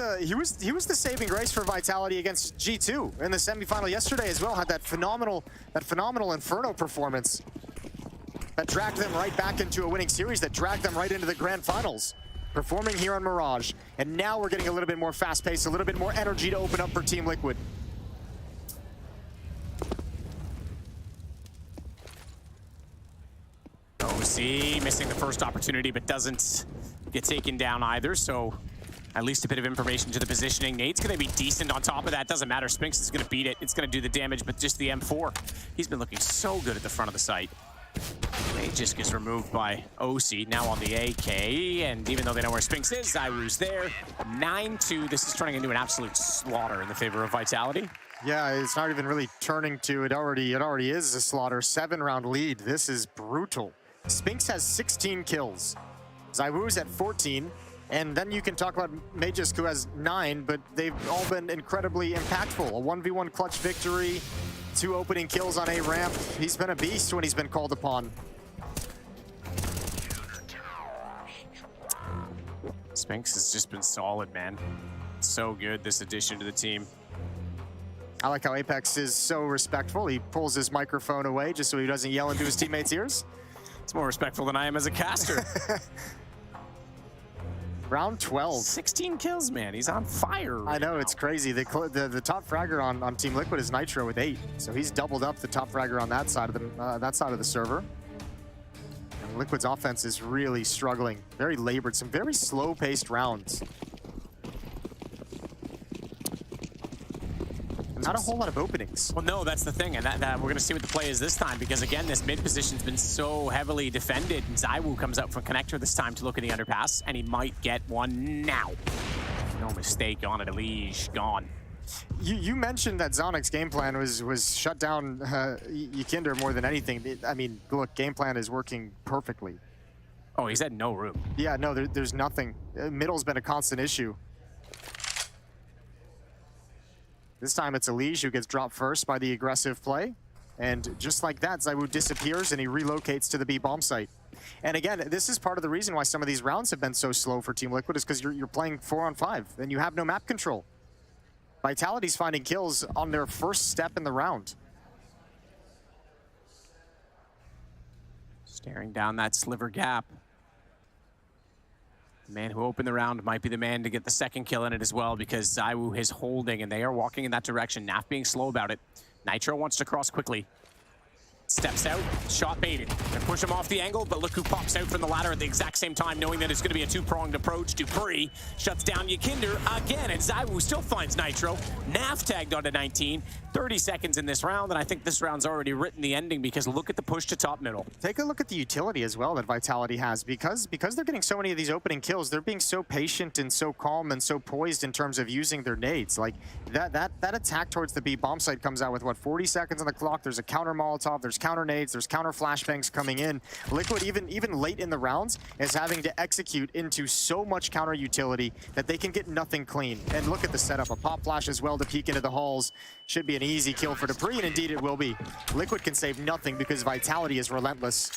the saving grace for Vitality against G2 in the semifinal yesterday as well. Had that phenomenal Inferno performance that dragged them right back into a winning series, that dragged them right into the grand finals. Performing here on Mirage, and now we're getting a little bit more fast pace, a little bit more energy to open up for Team Liquid. OC missing the first opportunity, but doesn't get taken down either, so at least a bit of information to the positioning. Nate's going to be decent on top of that. Doesn't matter. Spinks is going to beat it. It's going to do the damage, but just the M4. He's been looking so good at the front of the site. Nate just gets removed by OC, now on the AK, and even though they know where Spinks is, ZywOo's there. 9-2. This is turning into an absolute slaughter in the favor of Vitality. Yeah, it's not even really turning to, it already is a slaughter. 7-round lead. This is brutal. Spinks has 16 kills. ZywOo's at 14. And then you can talk about Magisk, who has 9, but they've all been incredibly impactful. A 1v1 clutch victory, 2 opening kills on A ramp. He's been a beast when he's been called upon. Spinks has just been solid, man. So good, this addition to the team. I like how Apex is so respectful. He pulls his microphone away just so he doesn't yell into his teammates' ears. It's more respectful than I am as a caster. Round 12. 16 kills, man. He's on fire right I know, now. it's crazy. The top fragger on Team Liquid is Nitro with 8. So he's doubled up the top fragger on that side of the server. And Liquid's offense is really struggling. Very labored, some very slow-paced rounds. Not a whole lot of openings. Well, no, that's the thing, and that we're going to see what the play is this time, because again, this mid position's been so heavily defended, and ZywOo comes out from connector this time to look at the underpass, and he might get one now. No mistake on it, Elige, gone. You mentioned that Zonic's game plan was shut down Yikinder more than anything. I mean, look, game plan is working perfectly. Oh, he's had no room. Yeah, no, there's nothing. Middle's been a constant issue. This time it's Elige who gets dropped first by the aggressive play. And just like that, ZywOo disappears and he relocates to the B bomb site. And again, this is part of the reason why some of these rounds have been so slow for Team Liquid is because you're playing 4-on-5 and you have no map control. Vitality's finding kills on their first step in the round. Staring down that sliver gap. The man who opened the round might be the man to get the second kill in it as well, because ZywOo is holding and they are walking in that direction. Naf being slow about it. Nitro wants to cross quickly. Steps out, shot baited. They push him off the angle, but look who pops out from the ladder at the exact same time, knowing that it's going to be a two-pronged approach. dupreeh shuts down Yakinder again, and ZywOo still finds Nitro. Naf tagged onto 19. 30 seconds in this round, and I think this round's already written the ending, because look at the push to top middle. Take a look at the utility as well that Vitality has. Because they're getting so many of these opening kills, they're being so patient and so calm and so poised in terms of using their nades. Like, that attack towards the B bomb site comes out with, what, 40 seconds on the clock. There's a counter Molotov, there's counter nades, there's counter flashbangs coming in. Liquid, even late in the rounds, is having to execute into so much counter utility that they can get nothing clean. And look at the setup. A pop flash as well to peek into the halls. Should be an easy kill for dupreeh, and indeed it will be. Liquid can save nothing because Vitality is relentless.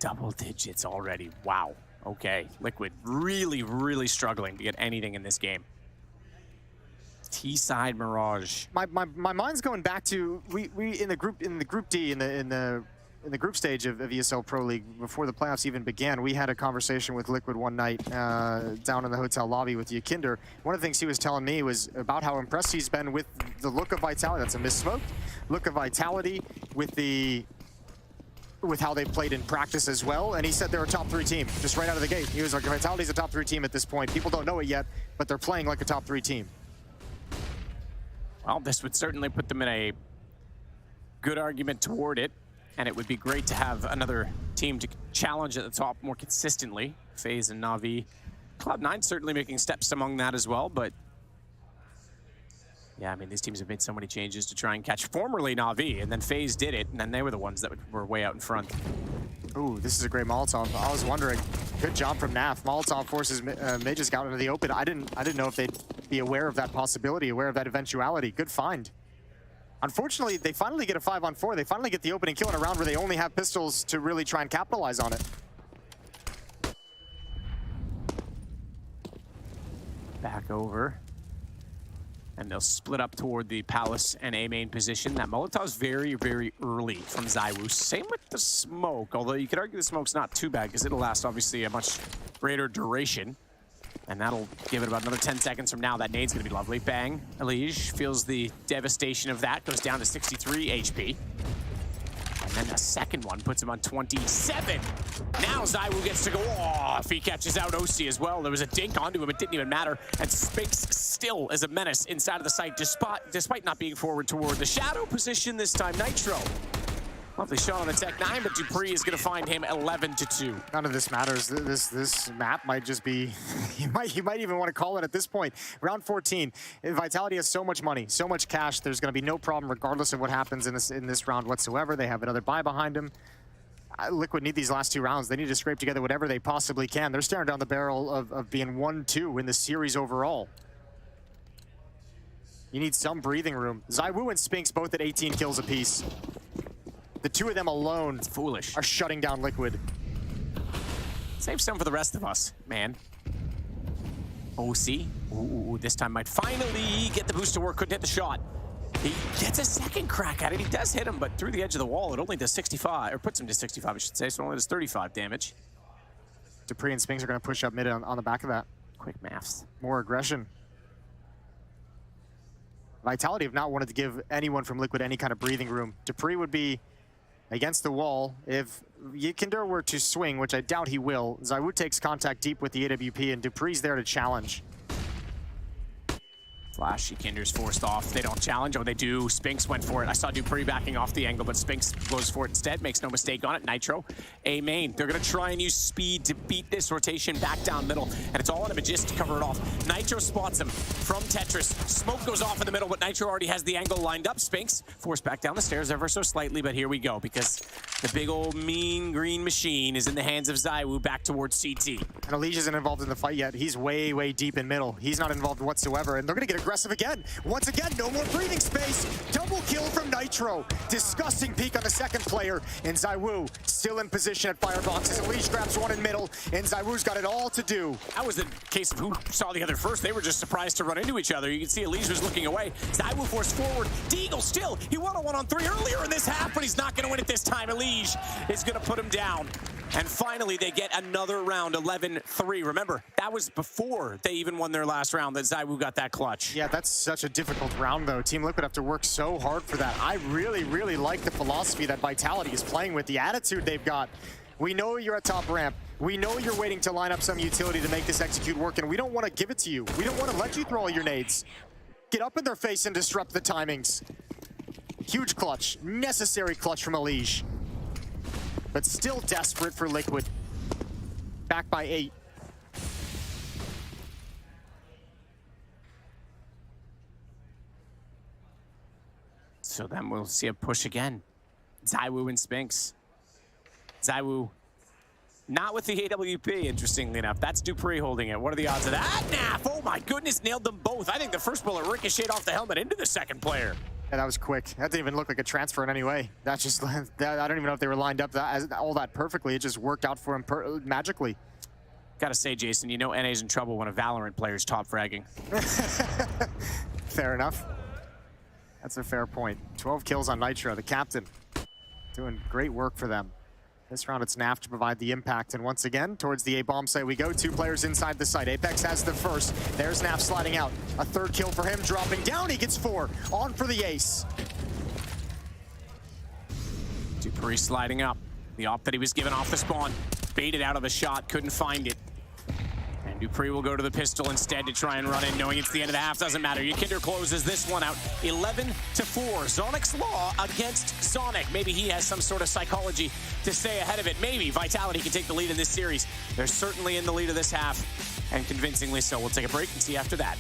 Double digits already. Wow. Okay. Liquid really, really struggling to get anything in this game. T-side Mirage. My mind's going back to we in the group D in the group stage of ESL Pro League before the playoffs even began. We had a conversation with Liquid one night down in the hotel lobby with Yakinder. One of the things he was telling me was about how impressed he's been with the look of Vitality. That's a missmoke. Look of Vitality with how they played in practice as well. And he said they're a top 3 team just right out of the gate. He was like, Vitality's a top 3 team at this point. People don't know it yet, but they're playing like a top 3 team. Well, this would certainly put them in a good argument toward it, and it would be great to have another team to challenge at the top more consistently. Faze and Navi. Cloud9 certainly making steps among that as well, but yeah, I mean, these teams have made so many changes to try and catch formerly Navi, and then Faze did it, and then they were the ones that were way out in front. Ooh, this is a great Molotov. I was wondering, good job from Naf. Molotov forces Mages out into the open. I didn't know if they'd be aware of that possibility, aware of that eventuality. Good find. Unfortunately, they finally get a 5-on-4. They finally get the opening kill in a round where they only have pistols to really try and capitalize on it. Back over. And they'll split up toward the Palace and A main position. That Molotov's very, very early from ZywOo. Same with the smoke, although you could argue the smoke's not too bad because it'll last, obviously, a much greater duration. And that'll give it about another 10 seconds from now. That nade's going to be lovely. Bang. ENG feels the devastation of that. Goes down to 63 HP. And then a second one puts him on 27. Now ZywOo gets to go off. He catches out OC as well. There was a dink onto him. It didn't even matter. And Spinks still is a menace inside of the site, despite not being forward toward the shadow position this time. Nitro. Lovely shot on the Tech 9, but dupreeh is going to find him 11-2. None of this matters. This map might just be, you might even want to call it at this point. Round 14, Vitality has so much money, so much cash. There's going to be no problem regardless of what happens in this round whatsoever. They have another buy behind them. Liquid need these last 2 rounds. They need to scrape together whatever they possibly can. They're staring down the barrel of being 1-2 in the series overall. You need some breathing room. ZywOo and Spinks both at 18 kills apiece. The 2 of them alone foolish are shutting down Liquid. Save some for the rest of us, man. OC, ooh, this time might finally get the boost to work. Couldn't hit the shot. He gets a second crack at it. He does hit him, but through the edge of the wall, it only does 65, or puts him to 65, I should say, so it only does 35 damage. dupreeh and Spinks are going to push up mid on the back of that. Quick maths. More aggression. Vitality have not wanted to give anyone from Liquid any kind of breathing room. dupreeh would be against the wall. If Yakinder were to swing, which I doubt he will, ZywOo takes contact deep with the AWP, and dupreeh's there to challenge. Flash, Yakinder's forced off. They don't challenge. Oh, they do. Spinks went for it. I saw dupreeh backing off the angle, but Spinks goes for it instead. Makes no mistake on it. Nitro, A main. They're going to try and use speed to beat this rotation back down middle, and it's all on a Magist to cover it off. Nitro spots him from Tetris. Smoke goes off in the middle, but Nitro already has the angle lined up. Spinks forced back down the stairs ever so slightly, but here we go, because the big old mean green machine is in the hands of ZywOo back towards CT. And ENG isn't involved in the fight yet. He's way, way deep in middle. He's not involved whatsoever, and they're going to get aggressive again. Once again, no more breathing space. Double kill from Nitro. Disgusting peek on the second player, and ZywOo still in position at fireboxes. Elise grabs one in middle, and ZywOo's got it all to do. That was the case of who saw the other first. They were just surprised to run into each other. You can see Elise was looking away. ZywOo forced forward. Deagle still, he won a 1-on-3 earlier in this half, but he's not going to win it this time. Elise is going to put him down. And finally, they get another round, 11-3. Remember, that was before they even won their last round that ZywOo got that clutch. Yeah, that's such a difficult round, though. Team Liquid have to work so hard for that. I really, really like the philosophy that Vitality is playing with, the attitude they've got. We know you're at top ramp. We know you're waiting to line up some utility to make this execute work, and we don't want to give it to you. We don't want to let you throw all your nades. Get up in their face and disrupt the timings. Huge clutch, necessary clutch from Elige. But still desperate for Liquid. Back by 8. So then we'll see a push again. ZywOo and Spinks. ZywOo not with the AWP, interestingly enough. That's Dupree holding it. What are the odds of that? Naf, oh my goodness, nailed them both. I think the first bullet ricocheted off the helmet into the second player. Yeah, that was quick. That didn't even look like a transfer in any way. That just, I don't even know if they were lined up all that perfectly. It just worked out for him magically. Gotta say, Jason, you know NA's in trouble when a Valorant player's top fragging. Fair enough. That's a fair point. 12 kills on Nitro, the captain. Doing great work for them. This round, it's Naf to provide the impact. And once again, towards the A-bomb site we go. 2 players inside the site. Apex has the first. There's Naf sliding out. A third kill for him, dropping down. He gets 4. On for the ace. Dupree sliding up. The op that he was given off the spawn. Baited out of the shot, couldn't find it. And Dupree will go to the pistol instead to try and run in, knowing it's the end of the half. Doesn't matter. Yikinder closes this one out. 11-4. Zonic's Law against Zonic. Maybe he has some sort of psychology to stay ahead of it. Maybe Vitality can take the lead in this series. They're certainly in the lead of this half, and convincingly so. We'll take a break and see after that.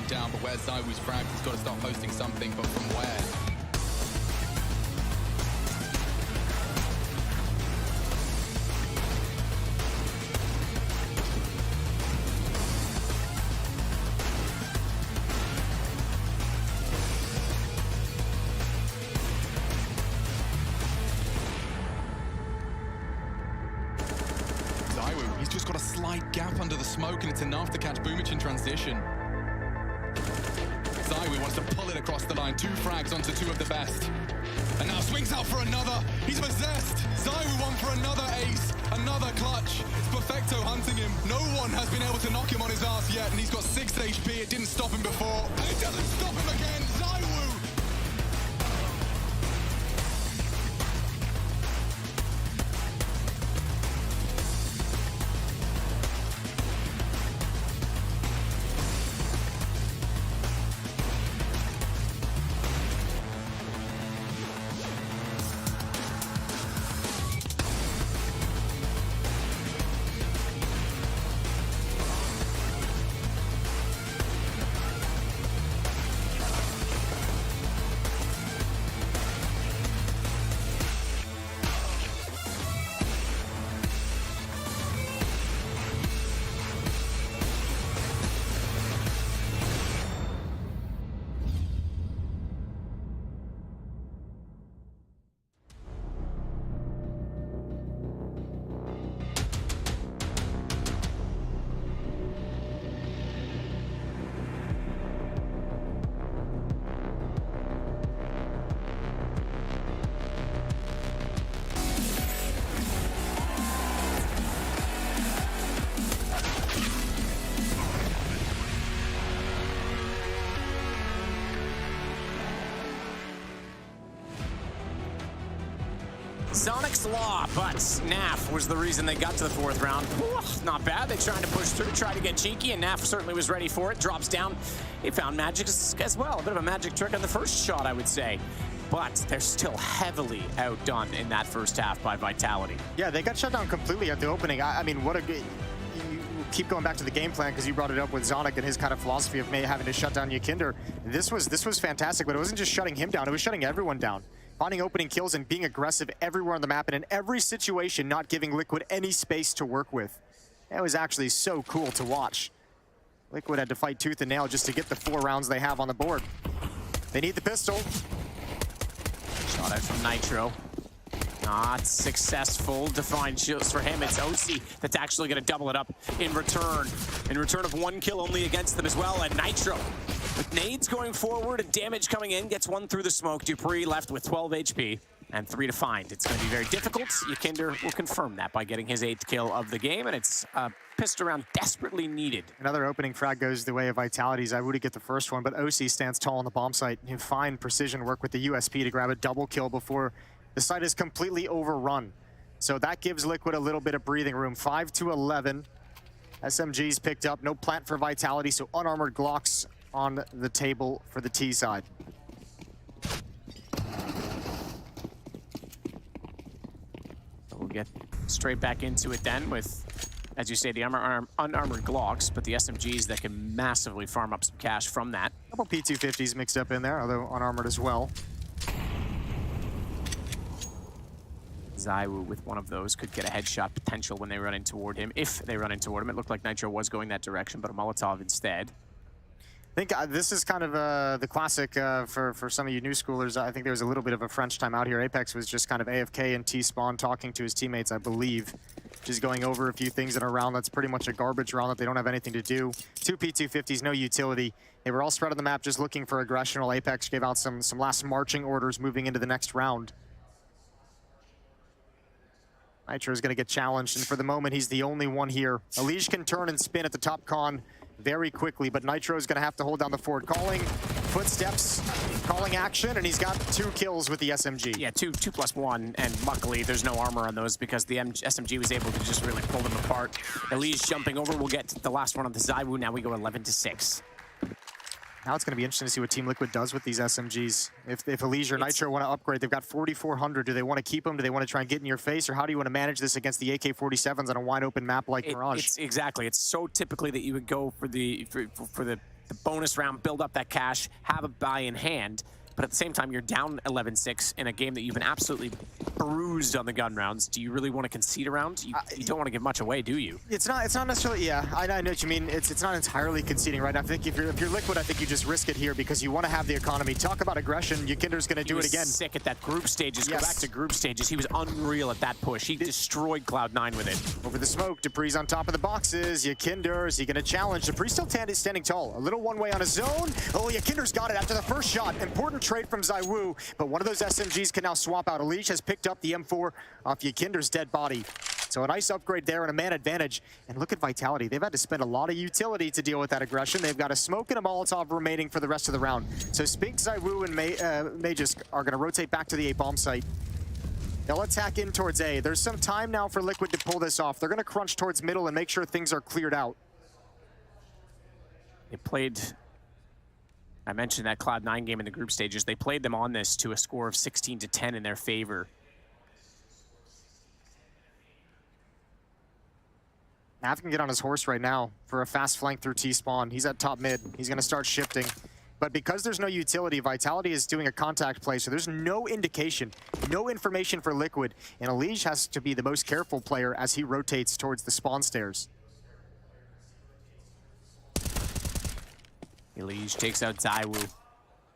Down, but where's ZywOo's fragged? He's got to start posting something, but from where? ZywOo, he's just got a slight gap under the smoke, and it's enough to catch Boomich in transition. ZywOo wants to pull it across the line. 2 frags onto 2 of the best. And now swings out for another. He's possessed. ZywOo won for another ace. Another clutch. It's Perfecto hunting him. No one has been able to knock him on his ass yet. And he's got 6 HP. It didn't stop him before. And it doesn't stop him again. ZywOo. Sonic's Law, but NAF was the reason they got to the 4th round. Not bad. They tried to push through, tried to get cheeky, and NAF certainly was ready for it. Drops down. He found magic as well. A bit of a magic trick on the first shot, I would say. But they're still heavily outdone in that first half by Vitality. Yeah, they got shut down completely at the opening. I mean, what a good... You keep going back to the game plan because you brought it up with Zonic and his kind of philosophy of having to shut down Yakinder. This was fantastic, but it wasn't just shutting him down. It was shutting everyone down. Finding opening kills and being aggressive everywhere on the map and in every situation, not giving Liquid any space to work with. That was actually so cool to watch. Liquid had to fight tooth and nail just to get the 4 rounds they have on the board. They need the pistol. Shot out from Nitro. Not successful. Defined shields for him. It's OC that's actually going to double it up in return. In return of 1 kill only against them as well. And Nitro, with nades going forward and damage coming in, gets 1 through the smoke. Dupree left with 12 HP and 3 to find. It's going to be very difficult. Yakinder will confirm that by getting his 8th kill of the game, and it's pissed around desperately needed. Another opening frag goes the way of Vitality's. I would get the first one, but OC stands tall on the bomb site. Fine precision work with the USP to grab a double kill before the site is completely overrun. So that gives Liquid a little bit of breathing room. 5 to 11. SMGs picked up. No plant for Vitality, so unarmored Glocks on the table for the T side. We'll get straight back into it then with, as you say, the unarmored Glocks, but the SMGs that can massively farm up some cash from that. A couple P250s mixed up in there, although unarmored as well. ZywOo with one of those could get a headshot potential when they run in toward him. If they run in toward him, it looked like Nitro was going that direction, but a Molotov instead. I think this is kind of the classic for some of you new schoolers. I think there was a little bit of a French time out here. Apex was just kind of AFK and T-spawn talking to his teammates, I believe. Just going over a few things in a round that's pretty much a garbage round that they don't have anything to do. 2 P250s, no utility. They were all spread on the map just looking for aggression, while Apex gave out some last marching orders moving into the next round. Nitro is going to get challenged, and for the moment, he's the only one here. Elige can turn and spin at the top con very quickly, but Nitro is going to have to hold down the fort. Calling footsteps, calling action, and he's got 2 kills with the SMG. Yeah, 2+1, and luckily there's no armor on those because the SMG was able to just really pull them apart. Elige jumping over. We'll get the last one on the ZywOo. Now we go 11-6. Now it's going to be interesting to see what Team Liquid does with these SMGs. If Elige or Nitro want to upgrade, they've got 4,400. Do they want to keep them? Do they want to try and get in your face? Or how do you want to manage this against the AK-47s on a wide-open map like Mirage? Exactly. It's so typically that you would go for the bonus round, build up that cash, have a buy in hand. But at the same time, you're down 11-6 in a game that you've been absolutely bruised on the gun rounds. Do you really want to concede a round? You don't want to give much away, do you? It's not necessarily, yeah, I know what you mean. It's not entirely conceding, right? I think if you're Liquid, I think you just risk it here because you want to have the economy. Talk about aggression, Yakinder's going to do it again. Sick at that group stages. Yes. Go back to group stages. He was unreal at that push. He destroyed Cloud9 with it. Over the smoke, Dupree's on top of the boxes. Yakinder, is he going to challenge? Dupree's still standing tall. A little one-way on his own. Oh, Yakinder's got it after the first shot. Important trade from ZywOo, but one of those SMGs can now swap out. Elige has picked up the M4 off Yakinder's dead body. So a nice upgrade there and a man advantage. And look at Vitality. They've had to spend a lot of utility to deal with that aggression. They've got a smoke and a Molotov remaining for the rest of the round. So Spinks, ZywOo, and Magus are going to rotate back to the A bomb site. They'll attack in towards A. There's some time now for Liquid to pull this off. They're going to crunch towards middle and make sure things are cleared out. They played... I mentioned that Cloud9 game in the group stages. They played them on this to a score of 16-10 in their favor. Nav can get on his horse right now for a fast flank through T-spawn. He's at top mid. He's going to start shifting. But because there's no utility, Vitality is doing a contact play, so there's no indication, no information for Liquid. And Elige has to be the most careful player as he rotates towards the spawn stairs. Elige takes out ZywOo.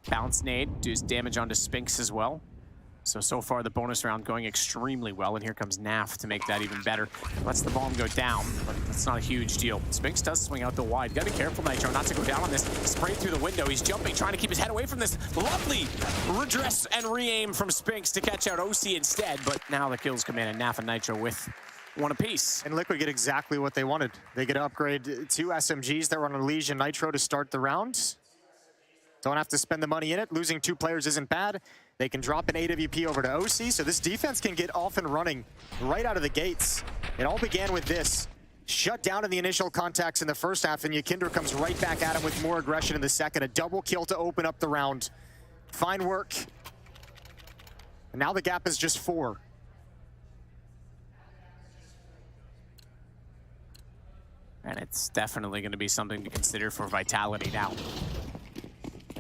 Bounce nade, does damage onto Spinks as well. So far the bonus round going extremely well, and here comes Naf to make that even better. Lets the bomb go down, but that's not a huge deal. Spinks does swing out the wide. Gotta be careful, Nitro, not to go down on this. Sprayed through the window. He's jumping, trying to keep his head away from this. Lovely redress and re-aim from Spinks to catch out OC instead, but now the kills come in, and Naf and Nitro with one apiece. And Liquid get exactly what they wanted. They get to upgrade 2 SMGs that were on Elige and Nitro to start the round. Don't have to spend the money in it. Losing 2 players isn't bad. They can drop an AWP over to OC, so this defense can get off and running right out of the gates. It all began with this. Shut down in the initial contacts in the first half, and Yekindra comes right back at him with more aggression in the second. A double kill to open up the round. Fine work. And now the gap is just 4. And it's definitely going to be something to consider for Vitality now.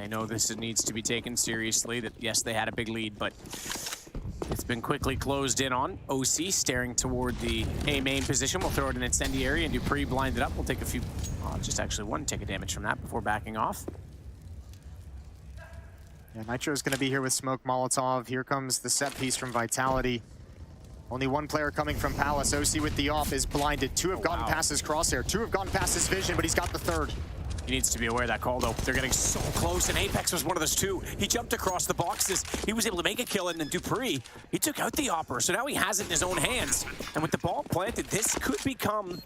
I know this needs to be taken seriously, that yes, they had a big lead, but it's been quickly closed in on. OC staring toward the A main position. We'll throw it in incendiary, and Dupree blinded up. We'll take a few, just actually 1 tick of damage from that before backing off. Yeah, Nitro's going to be here with Smoke Molotov. Here comes the set piece from Vitality. Only 1 player coming from Palace. OC with the off is blinded. 2 have gotten past his crosshair. 2 have gone past his vision, but he's got the 3rd. He needs to be aware of that call, though. They're getting so close, and Apex was one of those 2. He jumped across the boxes. He was able to make a kill, and then Dupree, he took out the Opera, so now he has it in his own hands. And with the ball planted, this could become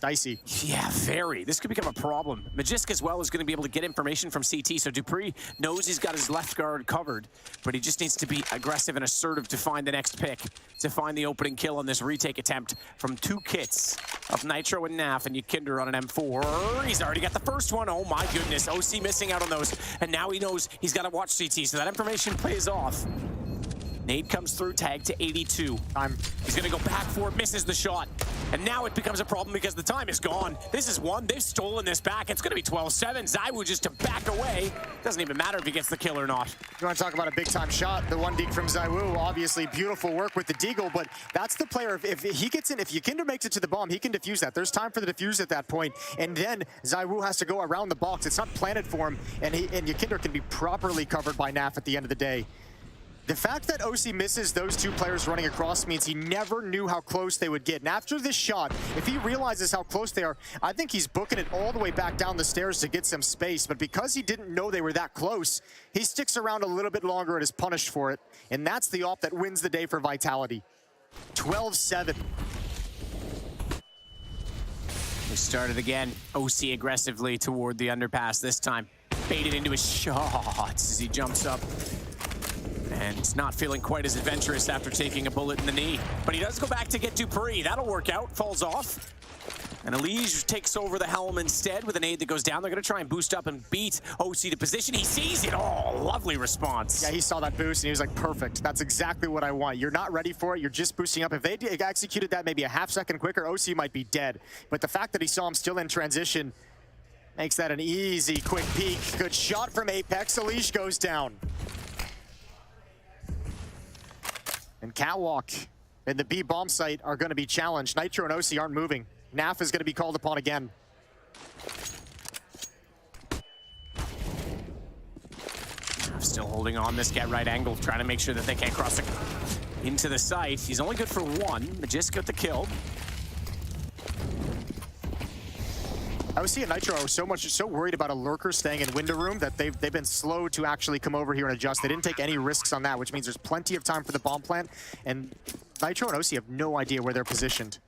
dicey. Yeah, very. This could become a problem. Magisk as well is going to be able to get information from CT, so Dupree knows he's got his left guard covered, but he just needs to be aggressive and assertive to find the next pick, to find the opening kill on this retake attempt from 2 kits of Nitro and Naf, and Yekindra on an M4. He's already got the first one. Oh my goodness. OC missing out on those, and now he knows he's got to watch CT, so that information pays off. Nade comes through, tag to 82. He's gonna go back for it, misses the shot. And now it becomes a problem because the time is gone. This is 1, they've stolen this back. It's gonna be 12-7. ZywOo just to back away. Doesn't even matter if he gets the kill or not. You wanna talk about a big time shot, the 1 deke from ZywOo. Obviously beautiful work with the deagle, but that's the player, if he gets in, if Yekindra makes it to the bomb, he can defuse that. There's time for the defuse at that point. And then ZywOo has to go around the box. It's not planted for him, and Yekindra can be properly covered by Naf at the end of the day. The fact that OC misses those 2 players running across means he never knew how close they would get. And after this shot, if he realizes how close they are, I think he's booking it all the way back down the stairs to get some space. But because he didn't know they were that close, he sticks around a little bit longer and is punished for it. And that's the op that wins the day for Vitality. 12-7. We started again. OC aggressively toward the underpass this time. Baited into his shots as he jumps up. And he's not feeling quite as adventurous after taking a bullet in the knee. But he does go back to get Dupree. That'll work out. Falls off. And Elige takes over the helm instead with an aid that goes down. They're going to try and boost up and beat OC to position. He sees it. Oh, lovely response. Yeah, he saw that boost and he was like, perfect. That's exactly what I want. You're not ready for it. You're just boosting up. If they executed that maybe a half-second quicker, OC might be dead. But the fact that he saw him still in transition makes that an easy, quick peek. Good shot from Apex. Elige goes down. And Catwalk and the B bomb site are going to be challenged. Nitro and OC aren't moving. Naf is going to be called upon again. Still holding on this get right angle, trying to make sure that they can't cross it into the site. He's only good for 1. Magisk got the kill. OC and Nitro are so worried about a lurker staying in window room that they've been slow to actually come over here and adjust. They didn't take any risks on that, which means there's plenty of time for the bomb plant. And Nitro and OC have no idea where they're positioned.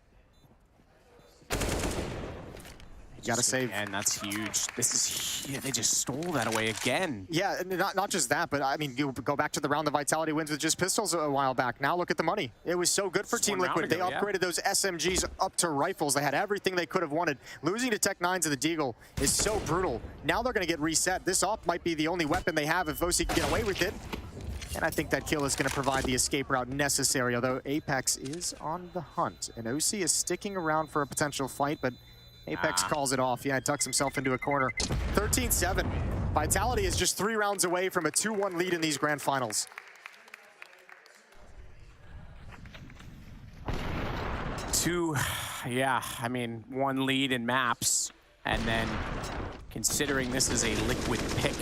You gotta save. And that's huge. This is, yeah, they just stole that away again. Yeah, not just that, but I mean, you go back to the round the Vitality wins with just pistols a while back. Now look at the money. It was so good for Team Liquid. They upgraded those SMGs up to rifles. They had everything they could have wanted. Losing to Tech-9s and the Deagle is so brutal. Now they're gonna get reset. This op might be the only weapon they have if OC can get away with it. And I think that kill is gonna provide the escape route necessary, although Apex is on the hunt. And OC is sticking around for a potential fight, but Apex calls it off. Yeah, tucks himself into a corner. 13-7. Vitality is just 3 rounds away from a 2-1 lead in these grand finals. Yeah, I mean, 1 lead in maps, and then considering this is a Liquid pick,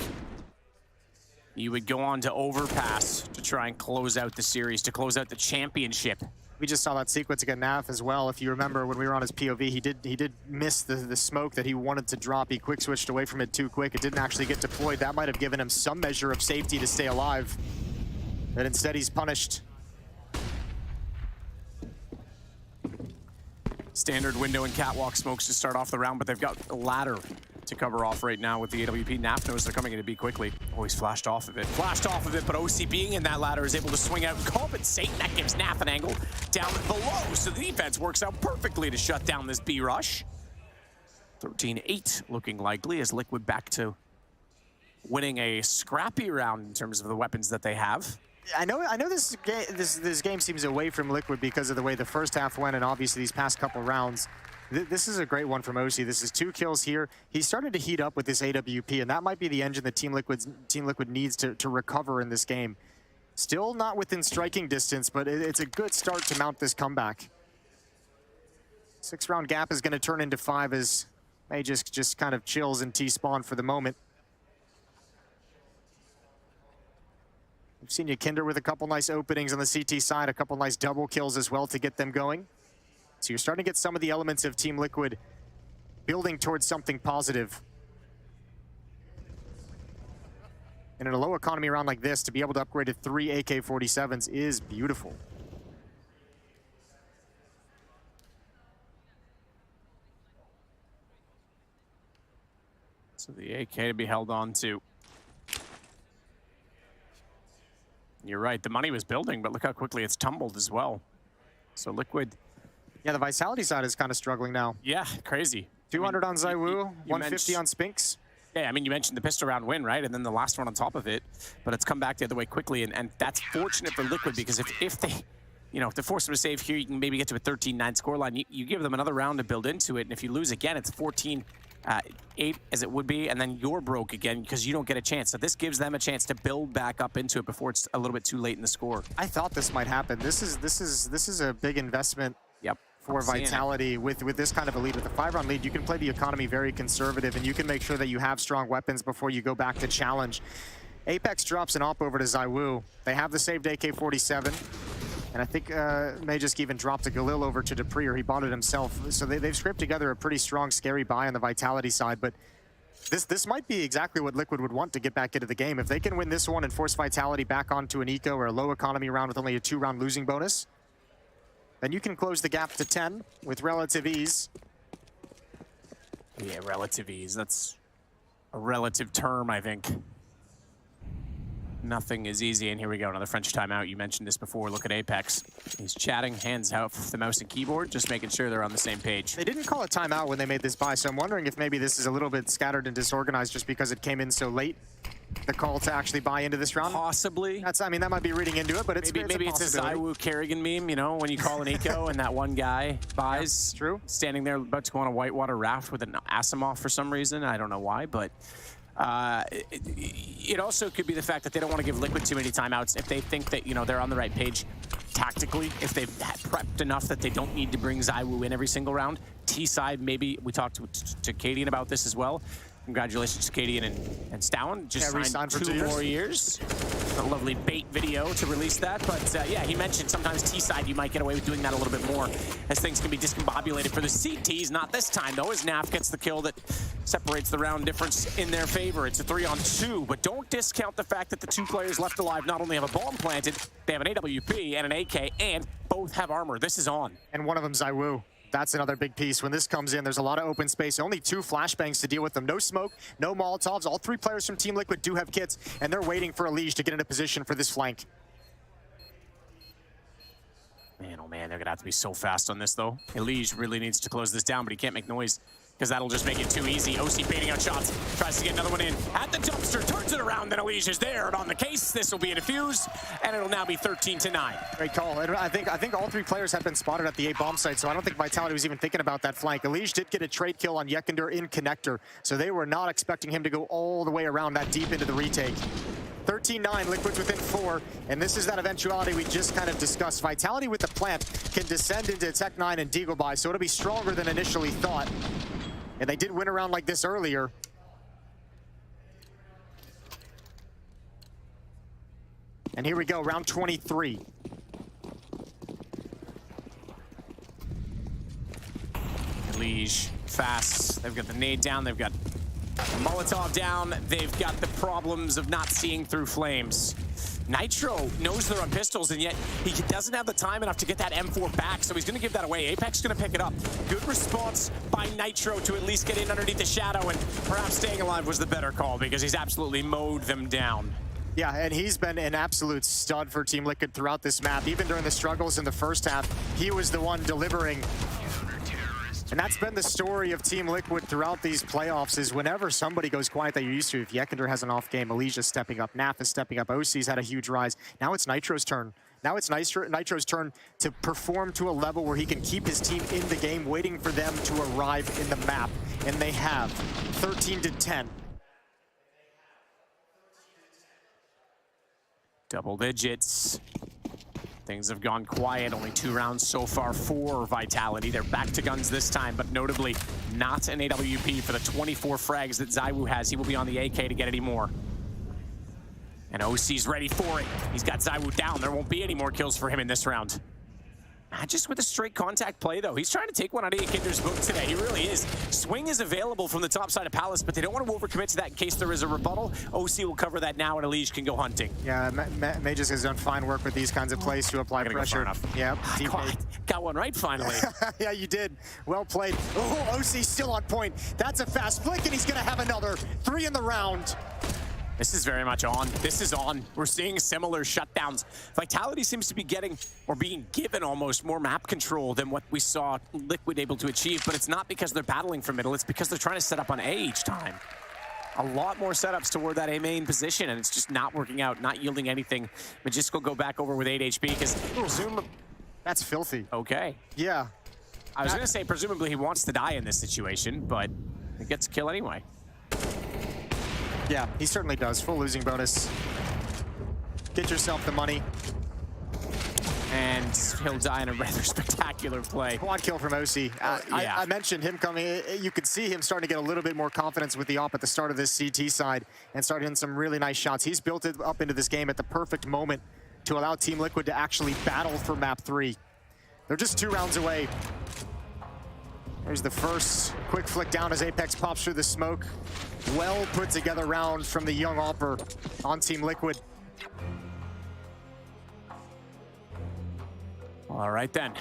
you would go on to Overpass to try and close out the series, to close out the championship. We just saw that sequence again, Naf, as well. If you remember when we were on his POV, he did miss the smoke that he wanted to drop. He quick switched away from it too quick. It didn't actually get deployed. That might have given him some measure of safety to stay alive. But instead, he's punished. Standard window and Catwalk smokes to start off the round, but they've got a ladder to cover off right now with the AWP. Naf knows they're coming into B quickly. Oh, he's flashed off of it. Flashed off of it, but OC being in that ladder is able to swing out and compensate. And that gives Naf an angle down below. So the defense works out perfectly to shut down this B rush. 13-8 looking likely as Liquid back to winning a scrappy round in terms of the weapons that they have. I know this game seems away from Liquid because of the way the first half went, and obviously these past couple rounds. This is a great one from OC. This is 2 kills here. He's starting to heat up with this AWP, and that might be the engine that Team Liquid needs to recover in this game. Still not within striking distance, but it's a good start to mount this comeback. 6-round gap is going to turn into 5 as May just kind of chills in T-spawn for the moment. We've seen Yakinder with a couple nice openings on the CT side, a couple nice double kills as well to get them going. So you're starting to get some of the elements of Team Liquid building towards something positive. And in a low economy round like this, to be able to upgrade to 3 AK-47s is beautiful. So the AK to be held on to. You're right, the money was building, but look how quickly it's tumbled as well. So Liquid. Yeah, the Vitality side is kind of struggling now. Yeah, crazy. 200 on Zywoo, 150 on Spinks. Yeah, I mean, you mentioned the pistol round win, right? And then the last one on top of it, but it's come back the other way quickly, and that's fortunate for Liquid because if they, you know, if they force them to save here, you can maybe get to a 13-9 scoreline. You give them another round to build into it, and if you lose again, it's 14-8 as it would be, and then you're broke again because you don't get a chance. So this gives them a chance to build back up into it before it's a little bit too late in the score. I thought this might happen. This is a big investment. Yep. For Vitality with this kind of a lead. With a 5-round lead, you can play the economy very conservative, and you can make sure that you have strong weapons before you go back to challenge. Apex drops an op over to Zywoo. They have the saved AK-47, and I think Magisk even dropped a Galil over to Dupree, or he bought it himself. So they've scraped together a pretty strong, scary buy on the Vitality side, but this might be exactly what Liquid would want to get back into the game. If they can win this one and force Vitality back onto an eco or a low economy round with only a 2-round losing bonus, then you can close the gap to 10 with relative ease. Yeah, relative ease. That's a relative term, I think. Nothing is easy, and here we go, another French timeout. You mentioned this before. Look at Apex. He's chatting, hands out for the mouse and keyboard, just making sure they're on the same page. They didn't call a timeout when they made this buy, so I'm wondering if maybe this is a little bit scattered and disorganized just because it came in so late. The call to actually buy into this round? Possibly. I mean, that might be reading into it, but maybe it's a Zywoo Kerrigan meme, you know, when you call an eco and that one guy buys. Yeah, true. Standing there about to go on a whitewater raft with an Asimov for some reason. I don't know why, but it also could be the fact that they don't want to give Liquid too many timeouts if they think that, you know, they're on the right page tactically, if they've prepped enough that they don't need to bring Zywoo in every single round. T-side, maybe we talked to Cadian about this as well. Congratulations to Cadian and Stowen. Just signed 2 more years. A lovely bait video to release that. But yeah, he mentioned sometimes T-side you might get away with doing that a little bit more as things can be discombobulated for the CTs. Not this time, though, as Naf gets the kill that separates the round difference in their favor. It's a 3-on-2, but don't discount the fact that the 2 players left alive not only have a bomb planted, they have an AWP and an AK, and both have armor. This is on. And one of them, Zywoo. That's another big piece. When this comes in, there's a lot of open space. Only 2 flashbangs to deal with them. No smoke, no Molotovs. All 3 players from Team Liquid do have kits, and they're waiting for Elige to get into position for this flank. Man, oh man, they're gonna have to be so fast on this, though. Elige really needs to close this down, but he can't make noise because that'll just make it too easy. OC baiting out shots, tries to get another one in. At the dumpster, turns it around, then Elige is there, and on the case, this will be a defuse, and it'll now be 13-9. Great call. And I think all 3 players have been spotted at the A bomb site, so I don't think Vitality was even thinking about that flank. Elige did get a trade kill on Yakinder in connector, so they were not expecting him to go all the way around that deep into the retake. 13-9, Liquid's within 4, and this is that eventuality we just kind of discussed. Vitality with the plant can descend into Tech9 and Deagle buy, so it'll be stronger than initially thought. And they did win a round like this earlier. And here we go, round 23. Elige, fast. They've got the nade down, they've got Molotov down, they've got the problems of not seeing through flames. Nitro knows they're on pistols, and yet he doesn't have the time enough to get that M4 back, so he's going to give that away. Apex is going to pick it up. Good response by Nitro to at least get in underneath the shadow, and perhaps staying alive was the better call because he's absolutely mowed them down. Yeah, and he's been an absolute stud for Team Liquid throughout this map. Even during the struggles in the first half, he was the one delivering. And that's been the story of Team Liquid throughout these playoffs, is whenever somebody goes quiet that you're used to, if Yekender has an off game, Alicia's stepping up, Naf is stepping up, OC's had a huge rise. Now it's Nitro's turn. Now it's Nitro's turn to perform to a level where he can keep his team in the game, waiting for them to arrive in the map. And they have 13-10. Double digits. Things have gone quiet, only 2 rounds so far for Vitality. They're back to guns this time, but notably not an AWP for the 24 frags that ZywOo has. He will be on the AK to get any more. And OC's ready for it. He's got ZywOo down. There won't be any more kills for him in this round. Not just with a straight contact play, though. He's trying to take one out of Yekinder's book today. He really is. Swing is available from the top side of Palace, but they don't want to overcommit to that in case there is a rebuttal. OC will cover that now, and Elige can go hunting. Yeah, Mages has done fine work with these kinds of plays to apply pressure. Yeah, got one right finally. Yeah, you did. Well played. Oh, OC's still on point. That's a fast flick, and he's going to have another 3 in the round. This is very much on. This is on. We're seeing similar shutdowns. Vitality seems to be getting, or being given almost, more map control than what we saw Liquid able to achieve, but it's not because they're battling for middle, it's because they're trying to set up on A each time. A lot more setups toward that A main position, and it's just not working out, not yielding anything. Magisk will go back over with 8 HP, because presumably... That's filthy. Okay. Yeah. I was going to say, presumably he wants to die in this situation, but he gets a kill anyway. Yeah, he certainly does. Full losing bonus. Get yourself the money. And he'll die in a rather spectacular play. Quad kill from OC. I mentioned him coming. You could see him starting to get a little bit more confidence with the op at the start of this CT side and start hitting some really nice shots. He's built it up into this game at the perfect moment to allow Team Liquid to actually battle for map 3. They're just 2 rounds away. There's the first quick flick down as Apex pops through the smoke. Well put together round from the young Opper on Team Liquid. All right then.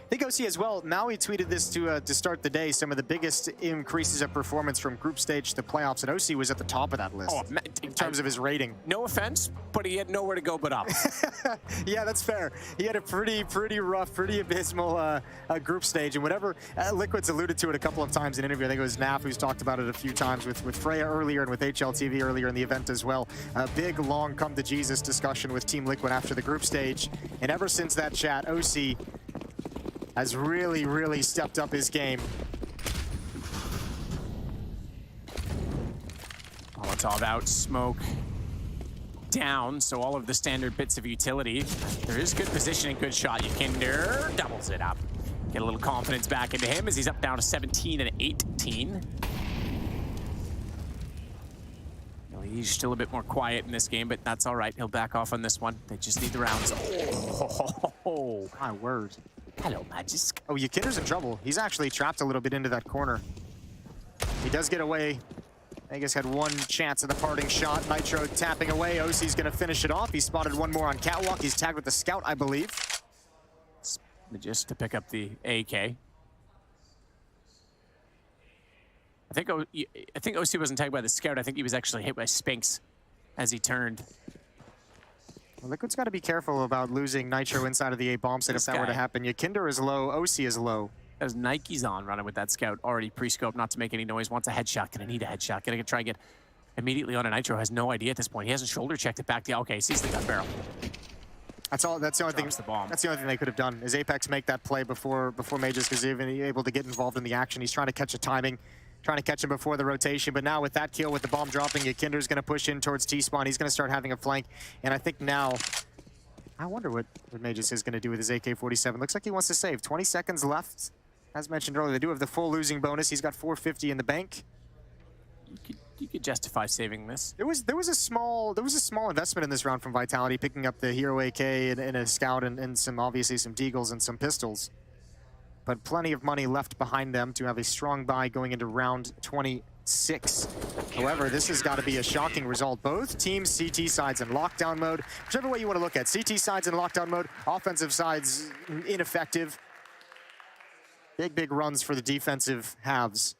I think OC as well, Maui tweeted this to start the day, some of the biggest increases of performance from group stage to playoffs, and OC was at the top of that list in terms of his rating. No offense, but he had nowhere to go but up. Yeah, that's fair. He had a pretty rough, pretty abysmal group stage, and whatever, Liquid's alluded to it a couple of times in interview. I think it was Naf who's talked about it a few times with Freya earlier and with HLTV earlier in the event as well. A big, long come to Jesus discussion with Team Liquid after the group stage, and ever since that chat, OC has really stepped up his game. Molotov out, smoke down, so all of the standard bits of utility. There is good positioning, good shot. Yekinder doubles it up. Get a little confidence back into him as he's up down to 17 and 18. He's still a bit more quiet in this game, but that's all right. He'll back off on this one. They just need the rounds. Oh, my word. Hello, Magisk. Oh, Yekinder's in trouble. He's actually trapped a little bit into that corner. He does get away. Vegas had one chance at the parting shot. Nitro tapping away. OC's going to finish it off. He spotted one more on Catwalk. He's tagged with the scout, I believe. Just to pick up the AK. I think OC wasn't tagged by the scout. I think he was actually hit by Spinks as he turned. Well, Liquid's got to be careful about losing Nitro inside of the A bomb set if that were to happen. Yekinder is low, OC is low. As Nike's on running with that scout, already pre-scoped, not to make any noise, wants a headshot, gonna need a headshot, gonna try and get immediately on a Nitro, has no idea at this point. He hasn't shoulder checked it back to, okay, sees the gun barrel. That's the only thing. That's the only thing they could have done is Apex make that play before Mages was even able to get involved in the action. He's trying to catch a timing, trying to catch him before the rotation, but now with that kill, with the bomb dropping, Yekinder's gonna push in towards T-spawn. He's gonna start having a flank, and I think now, I wonder what Mages is gonna do with his AK-47. Looks like he wants to save. 20 seconds left. As mentioned earlier, they do have the full losing bonus. He's got 450 in the bank. You could justify saving this. There was a small investment in this round from Vitality, picking up the Hero AK and a Scout and some obviously some Deagles and some pistols. But plenty of money left behind them to have a strong buy going into round 20 6. However, this has got to be a shocking result. Both teams CT sides in lockdown mode. Whichever way you want to look at it. CT sides in lockdown mode, offensive sides ineffective. Big runs for the defensive halves.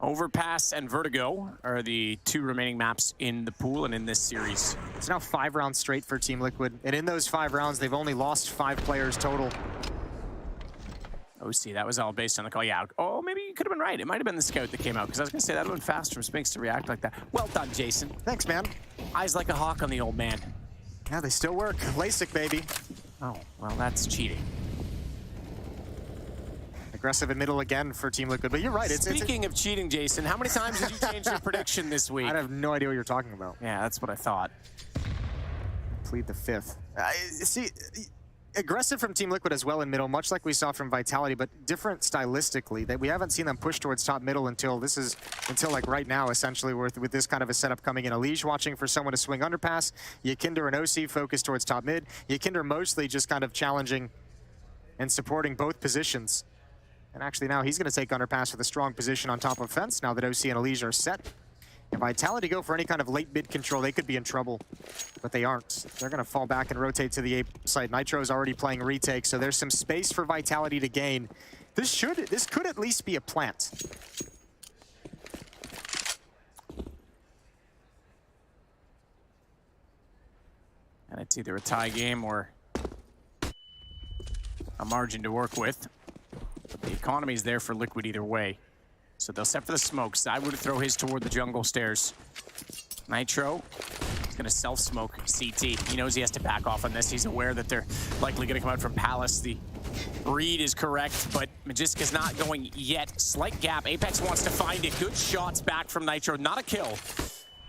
Overpass and Vertigo are the 2 remaining maps in the pool and in this series. It's now 5 rounds straight for Team Liquid. And in those 5 rounds, they've only lost 5 players total. OC, that was all based on the call. Yeah, oh, maybe you could have been right. It might have been the scout that came out, because I was going to say that would have been fast from Spinks to react like that. Well done, Jason. Thanks, man. Eyes like a hawk on the old man. Yeah, they still work. LASIK, baby. Oh, well, that's cheating. Aggressive in middle again for Team Liquid, but you're right. Speaking of cheating, Jason, how many times did you change your prediction this week? I have no idea what you're talking about. Yeah, that's what I thought. Plead the 5th. See, aggressive from Team Liquid as well in middle, much like we saw from Vitality, but different stylistically. That we haven't seen them push towards top middle until like right now, essentially, with this kind of a setup coming in. Elige watching for someone to swing underpass. Yakinder and OC focused towards top mid. Yakinder mostly just kind of challenging and supporting both positions. And actually now he's going to take underpass with a strong position on top of fence now that OC and Elige are set. If Vitality go for any kind of late mid control, they could be in trouble, but they aren't. They're going to fall back and rotate to the A side. Nitro's already playing retake, so there's some space for Vitality to gain. This could at least be a plant. And it's either a tie game or a margin to work with. But the economy's there for Liquid either way. So they'll set for the smokes. I would throw his toward the jungle stairs. Nitro is going to self-smoke CT. He knows he has to back off on this. He's aware that they're likely going to come out from Palace. The read is correct, but Magiska's not going yet. Slight gap. Apex wants to find it. Good shots back from Nitro. Not a kill,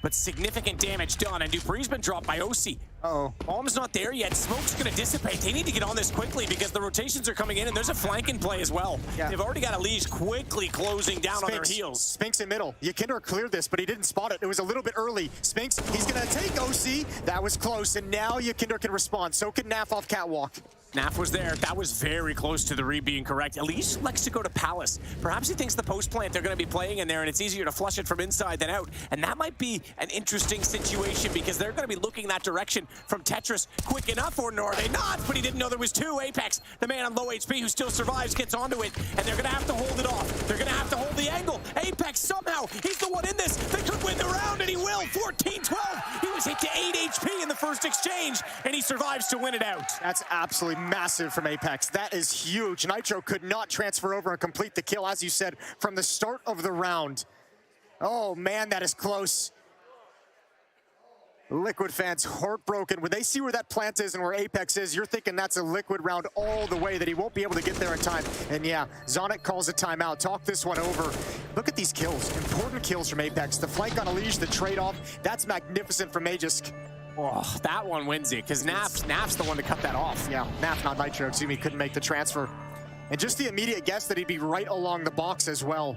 but significant damage done. And Dupree's been dropped by OC. Uh-oh. Bomb's not there yet. Smoke's going to dissipate. They need to get on this quickly because the rotations are coming in, and there's a flank in play as well. Yeah. They've already got Elige quickly closing down on their heels. Spinks in middle. Yakinder cleared this, but he didn't spot it. It was a little bit early. Spinks, he's going to take OC. That was close, and now Yakinder can respond. So can Naf off catwalk. Naf was there. That was very close to the read being correct. Elige likes to go to Palace. Perhaps he thinks the post plant they're going to be playing in there, and it's easier to flush it from inside than out. And that might be an interesting situation because they're going to be looking that direction from Tetris quick enough, or are they not? But he didn't know there was 2. Apex, the man on low HP who still survives, gets onto it, and they're going to have to hold it off. They're going to have to hold the angle. Apex somehow, he's the one in this. They could win the round, and he will. 14-12. He was hit to 8 HP in the first exchange, and he survives to win it out. That's absolutely massive from Apex. That is huge. Nitro could not transfer over and complete the kill, as you said, from the start of the round. Oh, man, that is close. Liquid fans heartbroken. When they see where that plant is and where Apex is, you're thinking that's a Liquid round all the way, that he won't be able to get there in time. And yeah, Zonic calls a timeout. Talk this one over. Look at these kills. Important kills from Apex. The flank on Elige, the trade-off. That's magnificent from Magisk. Oh, that one wins it, because Naf's the one to cut that off. Yeah, Naf, not Nitro. Excuse me, couldn't make the transfer. And just the immediate guess that he'd be right along the box as well.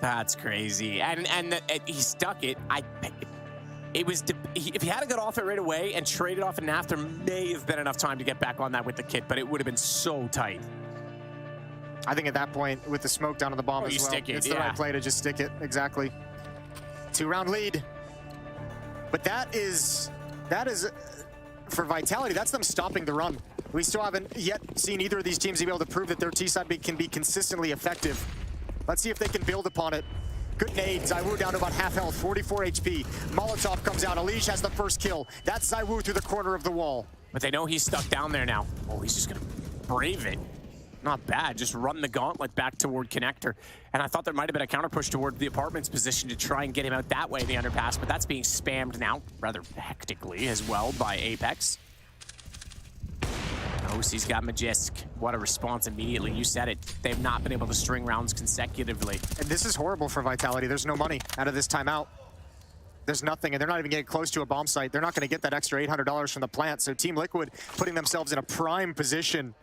That's crazy. And he stuck it. If he hadn't got off it right away and traded off and Naf, there may have been enough time to get back on that with the kit, but it would have been so tight. I think at that point, with the smoke down on the bomb as well, stick it, it's the right play to just stick it. Exactly. 2-round lead. But that is for Vitality, that's them stopping the run. We still haven't yet seen either of these teams be able to prove that their T-side can be consistently effective. Let's see if they can build upon it. Good nade. ZywOo down to about half health, 44 HP. Molotov comes out. Elige has the first kill. That's ZywOo through the corner of the wall. But they know he's stuck down there now. Oh, he's just going to brave it. Not bad. Just run the gauntlet back toward Connector. And I thought there might have been a counter push toward the apartment's position to try and get him out that way, the underpass. But that's being spammed now rather hectically as well by Apex. OC's got Magisk. What a response immediately. You said it. They've not been able to string rounds consecutively. And this is horrible for Vitality. There's no money out of this timeout. There's nothing, and they're not even getting close to a bomb site. They're not going to get that extra $800 from the plant. So Team Liquid putting themselves in a prime position.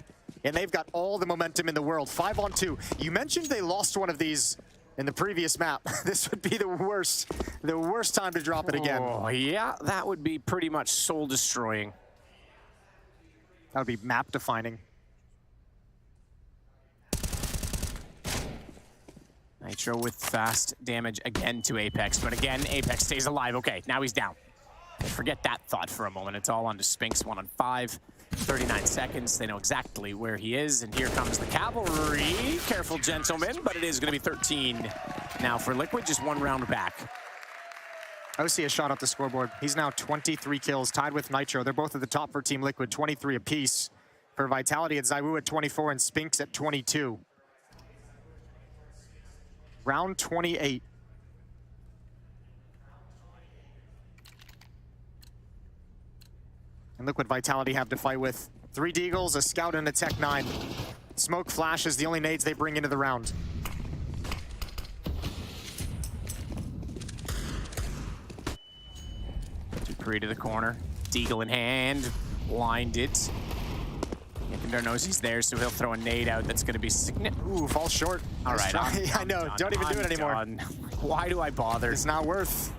And they've got all the momentum in the world. 5-on-2. You mentioned they lost one of these in the previous map. This would be the worst time to drop it again. Oh, yeah, that would be pretty much soul-destroying. That would be map-defining. Nitro with fast damage again to Apex, but again, Apex stays alive. Okay, now he's down. Forget that thought for a moment. It's all on to Spinks, 1 on 5. 39 seconds. They know exactly where he is, and here comes the cavalry. Careful, gentlemen, but it is going to be 13 now for Liquid, just 1 round back. OC has shot up the scoreboard. He's now 23 kills, tied with Nitro. They're both at the top for Team Liquid, 23 apiece. For Vitality at ZywOo at 24 and Spinks at 22. Round 28. And Liquid Vitality have to fight with 3 Deagles, a Scout, and a Tech 9. Smoke Flash is the only nades they bring into the round. Dupree to the corner. Deagle in hand. Blinded. Nikandar knows he's there, so he'll throw a nade out that's going to be significant. Ooh, falls short. All right, I know. Don't even do it anymore. Done. Why do I bother? It's not worth.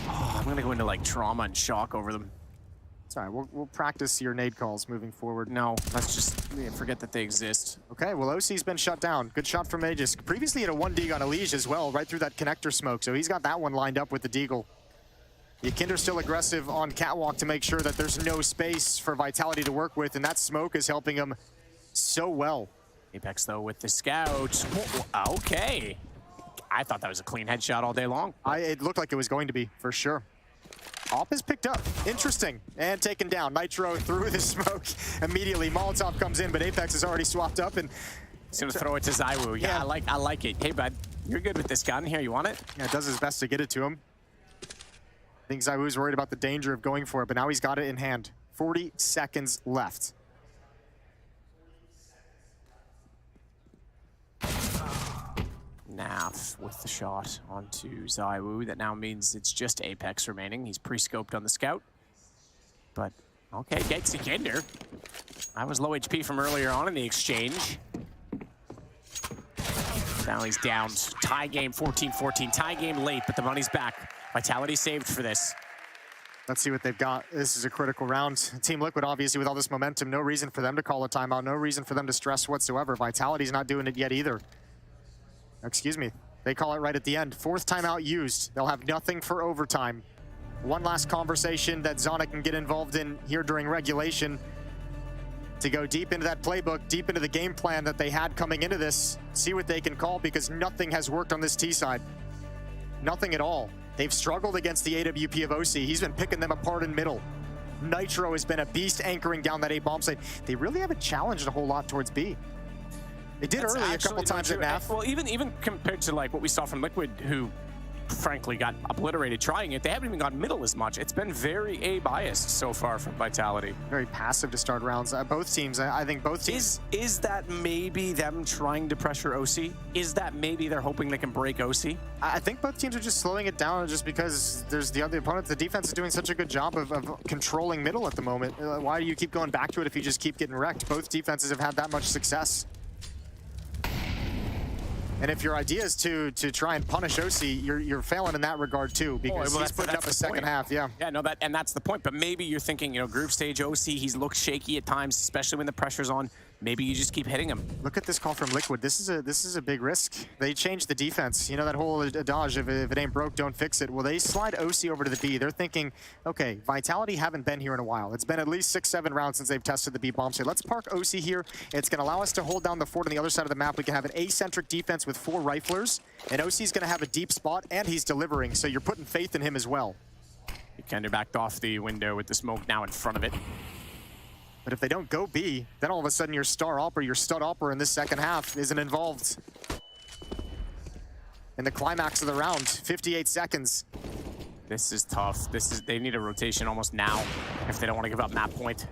Oh, I'm going to go into like trauma and shock over them. It's all right. We'll practice your nade calls moving forward. No, let's just forget that they exist. Okay, well, OC's been shut down. Good shot from Aegis. Previously he had a 1 on Elige as well, right through that connector smoke, so he's got that one lined up with the Deagle. Yakinder's still aggressive on Catwalk to make sure that there's no space for Vitality to work with, and that smoke is helping him so well. Apex, though, with the Scout. Okay. I thought that was a clean headshot all day long. It looked like it was going to be, for sure. Op is picked up. Interesting. And taken down. Nitro through the smoke immediately. Molotov comes in, but Apex is already swapped up, and he's going to throw it to ZywOo. Yeah, I like it. Hey, bud, you're good with this gun here. You want it? Yeah, does his best to get it to him. I think ZywOo's worried about the danger of going for it, but now he's got it in hand. 40 seconds left. Naf with the shot onto ZywOo. That now means it's just Apex remaining. He's pre-scoped on the Scout. But, okay, gets Yakinder. I was low HP from earlier on in the exchange. Now he's down. Tie game, 14-14. Tie game late, but the money's back. Vitality saved for this. Let's see what they've got. This is a critical round. Team Liquid, obviously, with all this momentum, no reason for them to call a timeout, no reason for them to stress whatsoever. Vitality's not doing it yet either. Excuse me. They call it right at the end. 4th timeout used. They'll have nothing for overtime. One last conversation that Zonic can get involved in here during regulation to go deep into that playbook, deep into the game plan that they had coming into this, see what they can call, because nothing has worked on this T side. Nothing at all. They've struggled against the AWP of OC. He's been picking them apart in middle. Nitro has been a beast anchoring down that A bomb site. They really haven't challenged a whole lot towards B. They did early a couple times at NAF. Well, even compared to like what we saw from Liquid, who frankly got obliterated trying it, they haven't even gone middle as much. It's been very A-biased so far from Vitality. Very passive to start rounds. Both teams, I think both teams. Is that maybe them trying to pressure OC? Is that maybe they're hoping they can break OC? I think both teams are just slowing it down just because there's the other opponent. The defense is doing such a good job of controlling middle at the moment. Why do you keep going back to it if you just keep getting wrecked? Both defenses have had that much success. And if your idea is to try and punish OC, you're failing in that regard too, because he's putting up a second half, yeah. Yeah, no, and that's the point. But maybe you're thinking, you know, group stage OC, he's looked shaky at times, especially when the pressure's on. Maybe you just keep hitting him. Look at this call from Liquid. This is a big risk. They changed the defense. You know that whole adage, if it ain't broke, don't fix it. Well, they slide OC over to the B. They're thinking, okay, Vitality haven't been here in a while. It's been at least 6-7 rounds since they've tested the B bomb. So let's park OC here. It's going to allow us to hold down the fort on the other side of the map. We can have an A-centric defense with 4 riflers, and OC's going to have a deep spot, and he's delivering. So you're putting faith in him as well. Yakinder backed off the window with the smoke now in front of it. But if they don't go B, then all of a sudden your star op or your stud opera in this second half isn't involved. In the climax of the round, 58 seconds. This is tough. They need a rotation almost now if they don't want to give up map point.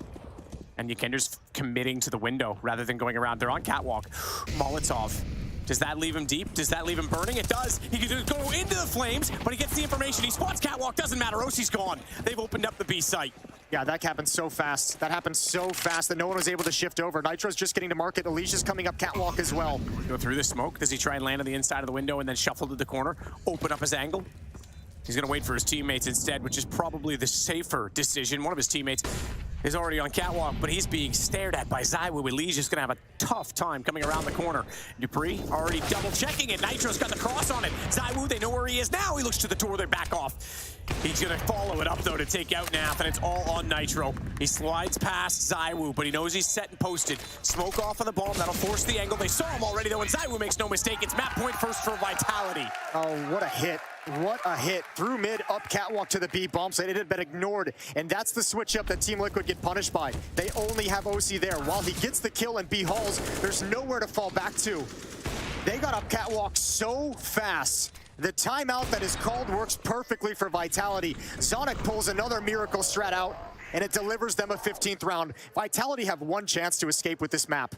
And Yakinder's committing to the window rather than going around. They're on Catwalk. Molotov. Does that leave him deep? Does that leave him burning? It does. He can go into the flames, but he gets the information. He spots Catwalk. Doesn't matter. OC's gone. They've opened up the B site. Yeah, that happened so fast. That happened so fast that no one was able to shift over. Nitro's just getting to market. Alicia's coming up Catwalk as well. Go through the smoke. Does he try and land on the inside of the window and then shuffle to the corner? Open up his angle? He's going to wait for his teammates instead, which is probably the safer decision. One of his teammates is already on catwalk, but he's being stared at by ZywOo. Lee's just gonna have a tough time coming around the corner. dupreeh already double checking it. Nitro's got the cross on it. ZywOo, they know where he is now. He looks to the door, they back off. He's gonna follow it up though to take out Naf, and it's all on Nitro. He slides past ZywOo, but he knows he's set and posted. Smoke off of the bomb, that'll force the angle. They saw him already though, and ZywOo makes no mistake. It's map point first for Vitality. Oh, what a hit. What a hit. Through mid, up catwalk to the B bomb site. It had been ignored, and that's the switch up that Team Liquid get punished by. They only have OC there. While he gets the kill and B hauls, there's nowhere to fall back to. They got up catwalk so fast. The timeout that is called works perfectly for Vitality. Zonic pulls another miracle strat out, and it delivers them a 15th round. Vitality have one chance to escape with this map.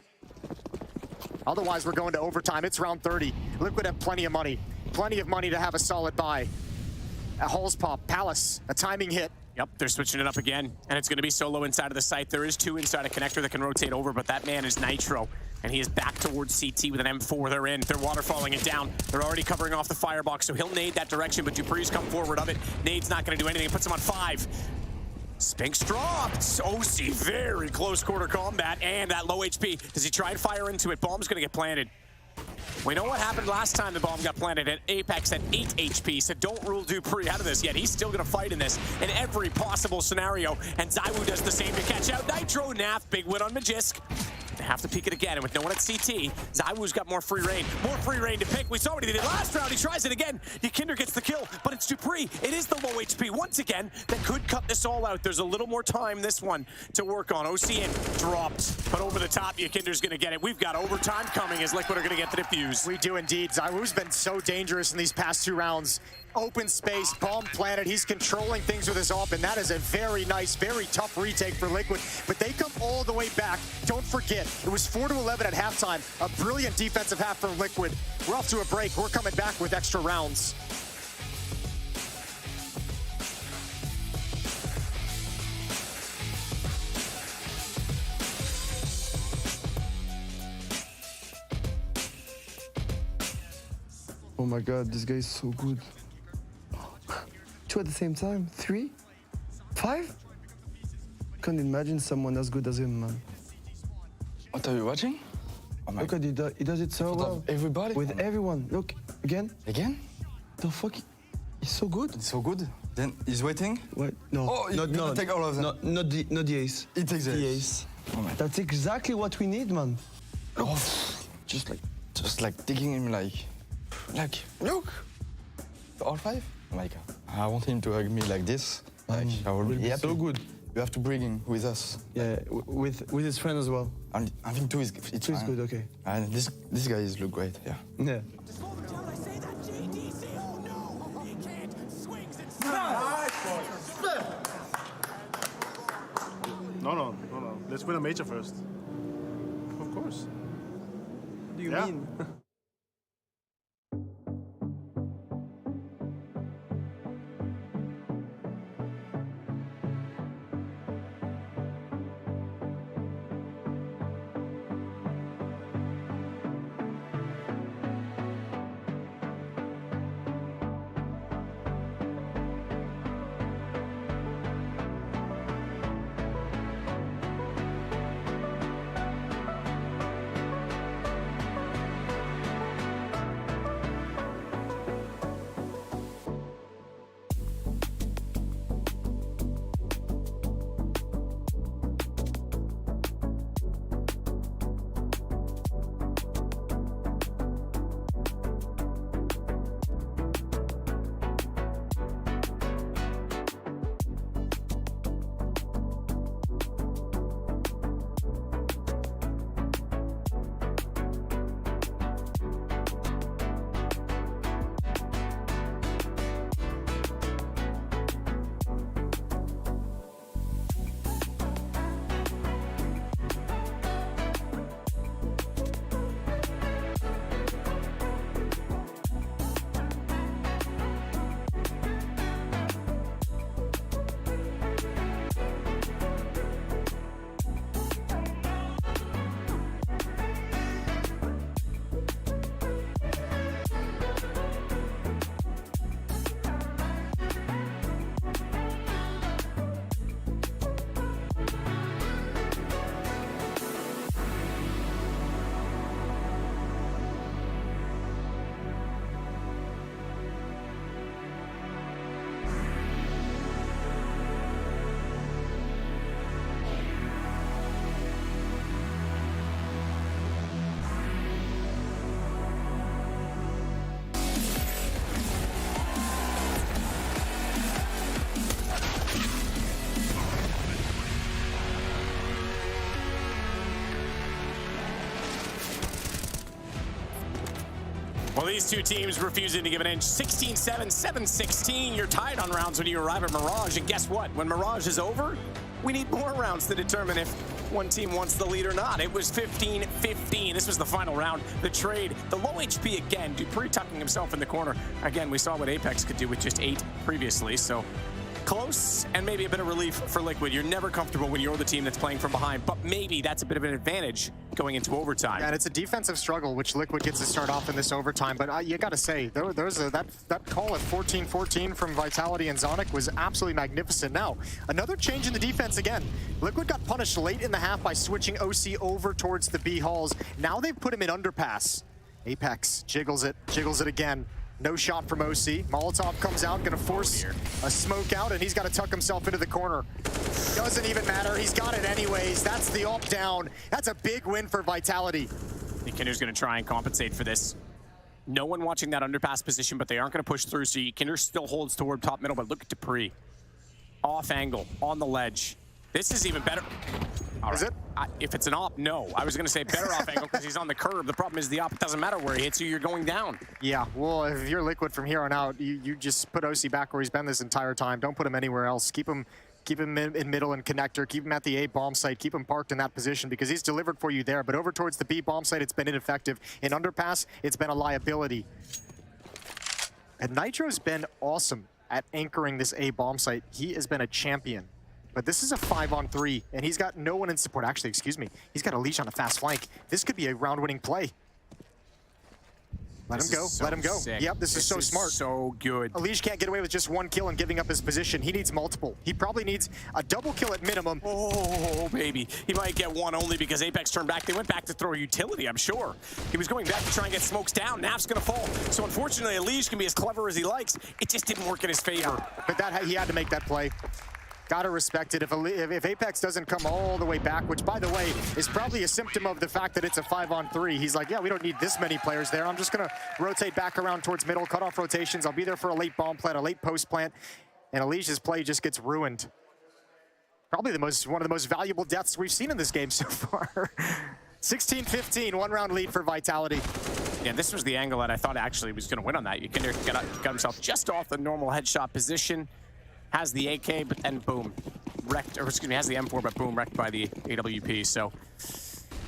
Otherwise, we're going to overtime. It's round 30. Liquid have plenty of money. Plenty of money to have a solid buy. A Hulls pop, Palace, a timing hit. Yep, they're switching it up again, and it's going to be solo inside of the site. There is 2 inside a connector that can rotate over, but that man is Nitro, and he is back towards CT with an M4. They're in. They're waterfalling it down. They're already covering off the firebox, so he'll nade that direction, but dupreeh's come forward of it. Nade's not going to do anything. It puts him on 5. Spinks dropped. OC, very close quarter combat, and that low HP. Does he try and fire into it? Bomb's going to get planted. We know what happened last time the bomb got planted at Apex at 8 HP, so don't rule dupreeh out of this yet. He's still going to fight in this in every possible scenario, and ZywOo does the same to catch out Nitro. Naf, big win on Magisk. They have to peek it again, and with no one at CT, ZywOo's got more free reign to pick. We saw what he did last round. He tries it again. Ykinder gets the kill, but it's dupreeh. It is the low HP once again that could cut this all out. There's a little more time this one to work on. OC in, dropped, but over the top, Ykinder's gonna get it. We've got overtime coming as Liquid are gonna get the defuse. We do indeed. ZywOo's been so dangerous in these past 2 rounds. Open space, bomb planted. He's controlling things with his AWP, and that is a very nice, very tough retake for Liquid. But they come all the way back. Don't forget, it was 4-11 at halftime. A brilliant defensive half from Liquid. We're off to a break. We're coming back with extra rounds. Oh my god, this guy is so good. 2 at the same time? 3? 5? Can't imagine someone as good as him, man. What are you watching? Oh my. Look at it, he does it so well. Everybody? With everyone. Look, again. Again? The fuck? He's so good. He's so good. Then he's waiting? What? No. Oh, no, take all of them. Not the ace. He takes the ace. Oh my. That's exactly what we need, man. Look. Oh, just like taking him like, look. All 5? Like, I want him to hug me like this. Like, I will be happy. So good. You have to bring him with us. Yeah, with his friend as well. And I think 2 is good, okay. And this guys look great, yeah. Yeah. No. Let's win a major first. Of course. What do you mean? Well, these two teams refusing to give an inch. 16-7, 7-16. You're tied on rounds when you arrive at Mirage. And guess what? When Mirage is over, we need more rounds to determine if one team wants the lead or not. It was 15-15. This was the final round. The trade, the low HP again. Dupree tucking himself in the corner. Again, we saw what Apex could do with just 8 previously. So close and maybe a bit of relief for Liquid. You're never comfortable when you're the team that's playing from behind, but maybe that's a bit of an advantage going into overtime. Yeah, and it's a defensive struggle, which Liquid gets to start off in this overtime. But you got to say, that call at 14-14 from Vitality and Zonic was absolutely magnificent. Now, another change in the defense again. Liquid got punished late in the half by switching OC over towards the B halls. Now they've put him in underpass. Apex jiggles it again. No shot from OC. Molotov comes out, gonna force a smoke out, and he's got to tuck himself into the corner. Doesn't even matter, he's got it anyways. That's the up down. That's a big win for Vitality. Kinder's gonna try and compensate for this. No one watching that underpass position, but they aren't gonna push through, so Kinder still holds toward top middle, but look at Dupree. Off angle, on the ledge. This is even better. Is it? If it's an op, no. I was going to say better off angle because he's on the curve. The problem is the op, it doesn't matter where he hits you, you're going down. Yeah, well, if you're Liquid from here on out, you just put OC back where he's been this entire time. Don't put him anywhere else. Keep him in middle and connector. Keep him at the A bomb site. Keep him parked in that position because he's delivered for you there. But over towards the B bomb site, it's been ineffective. In underpass, it's been a liability. And Nitro's been awesome at anchoring this A bomb site. He has been a champion. But this is a 5-on-3, and he's got no one in support. Actually, excuse me. He's got a leash on a fast flank. This could be a round-winning play. Let him go. Let him go. Sick. Yep, this is so smart. So good. Elish can't get away with just one kill and giving up his position. He needs multiple. He probably needs a double kill at minimum. Oh, baby. He might get one only because Apex turned back. They went back to throw utility, I'm sure. He was going back to try and get smokes down. Naf's going to fall. So unfortunately, Elish can be as clever as he likes. It just didn't work in his favor. But he had to make that play. Gotta respect it. If Apex doesn't come all the way back, which, by the way, is probably a symptom of the fact that it's a 5-on-3. He's like, yeah, we don't need this many players there. I'm just going to rotate back around towards middle, cut off rotations. I'll be there for a late bomb plant, a late post plant, and Alicia's play just gets ruined. Probably one of the most valuable deaths we've seen in this game so far. 16-15, one-round lead for Vitality. Yeah, this was the angle that I thought actually was going to win on that. Kinder got himself just off the normal headshot position. Has the AK, but then boom, wrecked, or excuse me, has the M4, but boom, wrecked by the AWP. So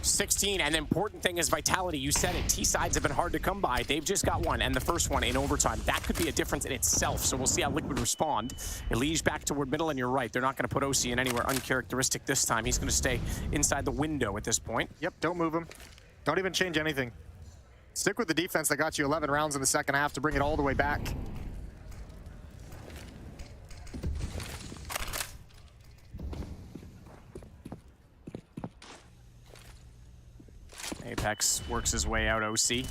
16, and the important thing is Vitality. You said it, T-sides have been hard to come by. They've just got one, and the first one in overtime. That could be a difference in itself, so we'll see how Liquid respond. Elige back toward middle, and you're right. They're not going to put OC in anywhere uncharacteristic this time. He's going to stay inside the window at this point. Yep, don't move him. Don't even change anything. Stick with the defense that got you 11 rounds in the second half to bring it all the way back. Apex works his way out OC.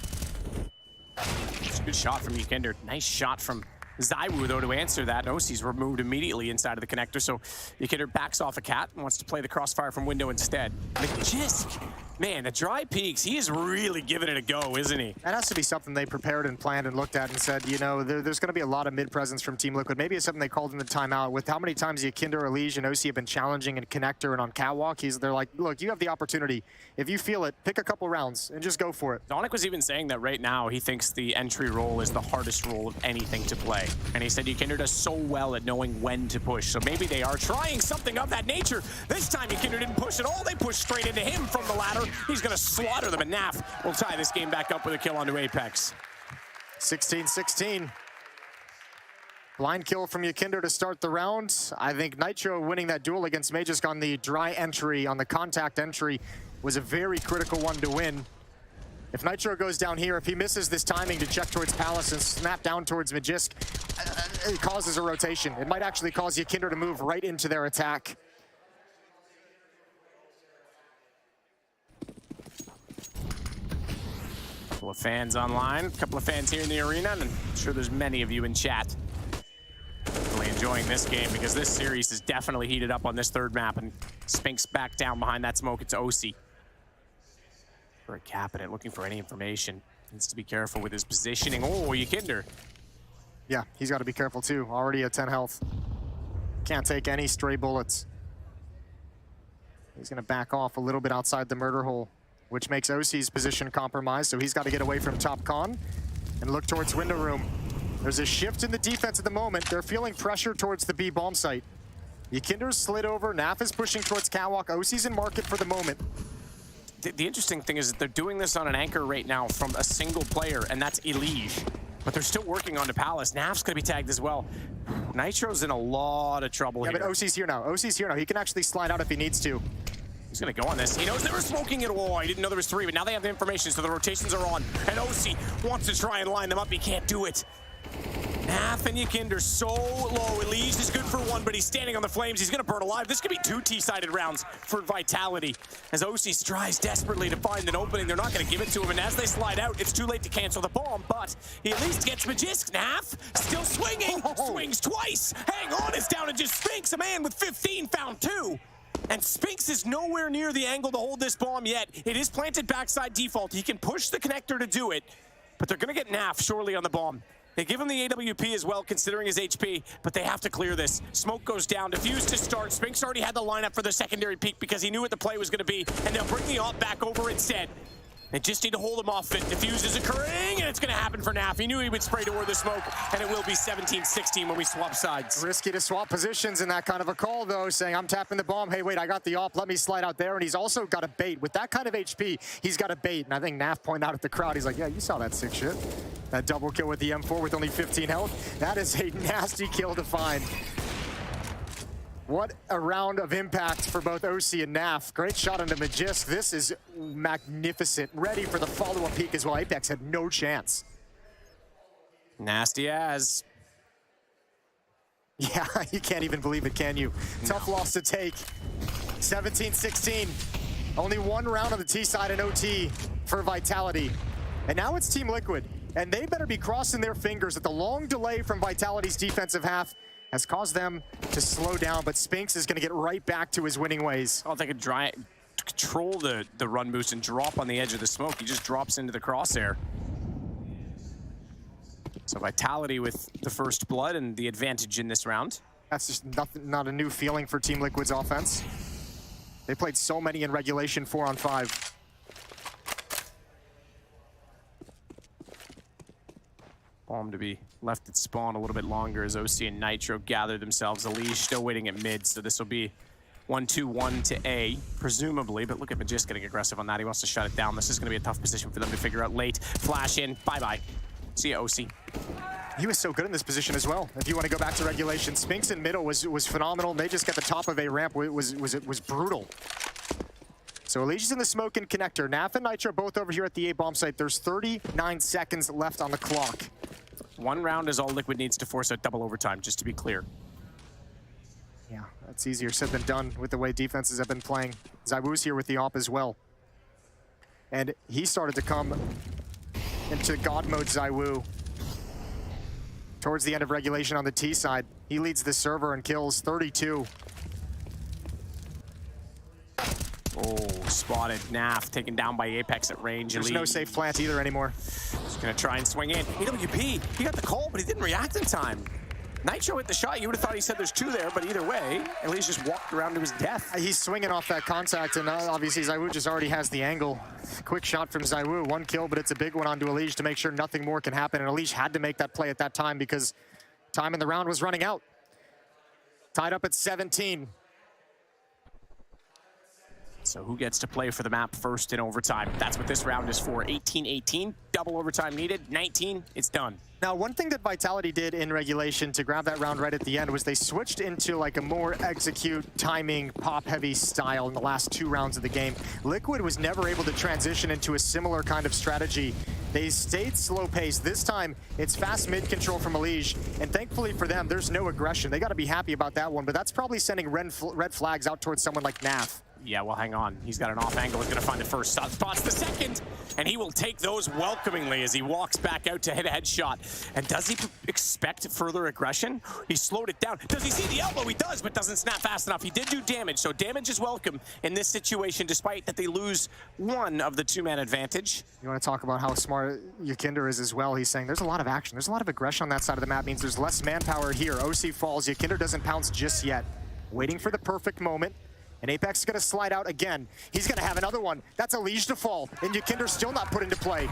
Good shot from Kinder. Nice shot from ZywOo, though, to answer that. OC's removed immediately inside of the connector, so Kinder backs off a cat and wants to play the crossfire from window instead. Magisk, man, the dry peaks, he is really giving it a go, isn't he? That has to be something they prepared and planned and looked at and said, you know, there's going to be a lot of mid-presence from Team Liquid. Maybe it's something they called in the timeout. With how many times Kinder, Elige, and OC have been challenging in connector and on catwalk, they're like, look, you have the opportunity. If you feel it, pick a couple rounds and just go for it. Zonic was even saying that right now he thinks the entry role is the hardest role of anything to play. And he said Kinder does so well at knowing when to push. So maybe they are trying something of that nature. This time Kinder didn't push at all. They pushed straight into him from the ladder. He's going to slaughter them, and Naf will tie this game back up with a kill onto Apex. 16-16. Blind kill from Kinder to start the round. I think Nitro winning that duel against Magisk on the dry entry, on the contact entry, was a very critical one to win. If Nitro goes down here, if he misses this timing to check towards Palace and snap down towards Magisk, it causes a rotation. It might actually cause Kinder to move right into their attack. Couple of fans online, a couple of fans here in the arena, and I'm sure there's many of you in chat. Really enjoying this game because this series is definitely heated up on this third map, and Spinks back down behind that smoke. It's OC. For a Capitan, looking for any information. Needs to be careful with his positioning. Oh, Kinder. Yeah, he's got to be careful too. Already at 10 health. Can't take any stray bullets. He's going to back off a little bit outside the murder hole, which makes OC's position compromised, so he's got to get away from top con. and look towards window room. There's a shift in the defense at the moment. They're feeling pressure towards the B bomb site. Yakinder's slid over. Naf is pushing towards Catwalk. OC's in market for the moment. The interesting thing is that they're doing this on an anchor right now from a single player, and that's Elige. But they're still working on the Palace. Naf's going to be tagged as well. Nitro's in a lot of trouble here. Yeah, but OC's here now. OC's here now. He can actually slide out if he needs to. He's going to go on this. He knows they were smoking it. Oh, he didn't know there was 3, but now they have the information, so the rotations are on. And OC wants to try and line them up. He can't do it. Naf and Yakinder so low. Elige is good for 1, but he's standing on the flames. He's going to burn alive. This could be 2 T-sided rounds for Vitality. As OC strives desperately to find an opening, they're not going to give it to him. And as they slide out, it's too late to cancel the bomb, but he at least gets Magisk. Naf still swinging. Swings twice. Hang on, it's down to just Spinks. A man with 15 found 2. And Spinks is nowhere near the angle to hold this bomb yet. It is planted backside default. He can push the connector to do it, but they're going to get Naf surely on the bomb. They give him the AWP as well, considering his HP, but they have to clear this. Smoke goes down, defuse to start. Spinks already had the lineup for the secondary peek because he knew what the play was going to be, and they'll bring the op back over instead. They just need to hold him off it. Defuse is occurring, and it's going to happen for Naf. He knew he would spray toward the smoke, and it will be 17-16 when we swap sides. Risky to swap positions in that kind of a call, though, saying, I'm tapping the bomb. Hey, wait, I got the op. Let me slide out there. And he's also got a bait. With that kind of HP, he's got a bait. And I think Naf pointed out at the crowd, he's like, yeah, you saw that sick shit. That double kill with the M4 with only 15 health. That is a nasty kill to find. What a round of impact for both OC and Naf. Great shot into Magisk. This is magnificent. Ready for the follow-up peek as well. Apex had no chance. Nasty as. Yeah, you can't even believe it, can you? No. Tough loss to take. 17-16. Only 1 round on the T side and OT for Vitality. And now it's Team Liquid. And they better be crossing their fingers that the long delay from Vitality's defensive half has caused them to slow down, but Spinks is going to get right back to his winning ways. Oh, if they could control the run boost and drop on the edge of the smoke. He just drops into the crosshair. So Vitality with the first blood and the advantage in this round. That's just not a new feeling for Team Liquid's offense. They played so many in regulation 4-on-5. Bomb to be left at spawn a little bit longer as OC and Nitro gather themselves. Elige still waiting at mid, so this will be 1-2-1 to A, presumably. But look at Magisk getting aggressive on that. He wants to shut it down. This is going to be a tough position for them to figure out late. Flash in. Bye-bye. See ya, OC. He was so good in this position as well. If you want to go back to regulation, Spinks in middle was phenomenal. They just got the top of A ramp. It was brutal. So Elige is in the smoke and connector. Naf and Nitro both over here at the A bomb site. There's 39 seconds left on the clock. 1 round is all Liquid needs to force out double overtime, just to be clear. Yeah, that's easier said than done with the way defenses have been playing. ZywOo's here with the op as well. And he started to come into God mode, ZywOo. Towards the end of regulation on the T side. He leads the server and kills 32. Oh, spotted. Naf taken down by Apex at range. There's no safe plant either anymore. Just gonna try and swing in. AWP, he got the call, but he didn't react in time. Nitro hit the shot. You would have thought he said there's 2 there, but either way, at least just walked around to his death. He's swinging off that contact, and obviously ZywOo just already has the angle. Quick shot from ZywOo. 1 kill, but it's a big one onto Elige to make sure nothing more can happen. And Elige had to make that play at that time because time in the round was running out. Tied up at 17. So who gets to play for the map first in overtime? That's what this round is for. 18-18, double overtime needed. 19, it's done. Now, one thing that Vitality did in regulation to grab that round right at the end was they switched into like a more execute, timing, pop-heavy style in the last 2 rounds of the game. Liquid was never able to transition into a similar kind of strategy. They stayed slow paced. This time, it's fast mid control from Elige, and thankfully for them, there's no aggression. They got to be happy about that one, but that's probably sending red flags out towards someone like Naf. Yeah, well, hang on. He's got an off angle. He's going to find the first spots the second, and he will take those welcomingly as he walks back out to hit a headshot. And does he expect further aggression? He slowed it down. Does he see the elbow? He does, but doesn't snap fast enough. He did do damage, so damage is welcome in this situation, despite that they lose 1 of the 2-man advantage. You want to talk about how smart Yakinder is as well. He's saying there's a lot of action. There's a lot of aggression on that side of the map. Means there's less manpower here. OC falls. Yakinder doesn't pounce just yet. Waiting for the perfect moment. And Apex is going to slide out again. He's going to have another one. That's Elige to fall. And Yakinder's still not put into play.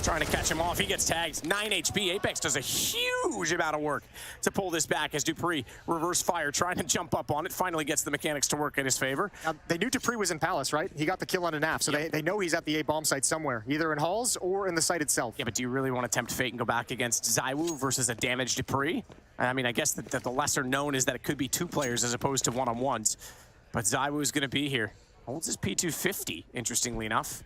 trying to catch him off. He gets tagged. 9 HP. Apex does a huge amount of work to pull this back as Dupree reverse fire, trying to jump up on it. Finally gets the mechanics to work in his favor. They knew Dupree was in Palace, right? He got the kill on a NAF, so they know he's at the A bomb site somewhere, either in halls or in the site itself. Yeah, but do you really want to tempt fate and go back against ZywOo versus a damaged Dupree? I mean, I guess that the lesser known is that it could be 2 players as opposed to one-on-ones. But ZywOo is going to be here. Holds his P250, interestingly enough.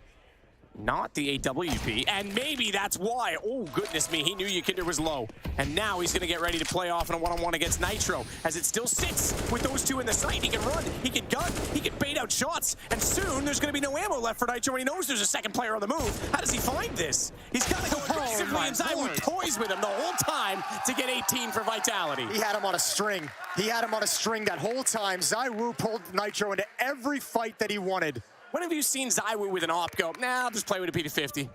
Not the AWP, and maybe that's why. Oh, goodness me, he knew Ykinder was low. And now he's gonna get ready to play off in a one-on-one against Nitro, as it still sits with those 2 in the site. He can run, he can gun, he can bait out shots, and soon there's gonna be no ammo left for Nitro, and he knows there's a second player on the move. How does he find this? He's gotta go aggressively, and ZywOo toys with him the whole time to get 18 for Vitality. He had him on a string. He had him on a string that whole time. ZywOo pulled Nitro into every fight that he wanted. When have you seen ZywOo with an op go, nah, I'll just play with a P250?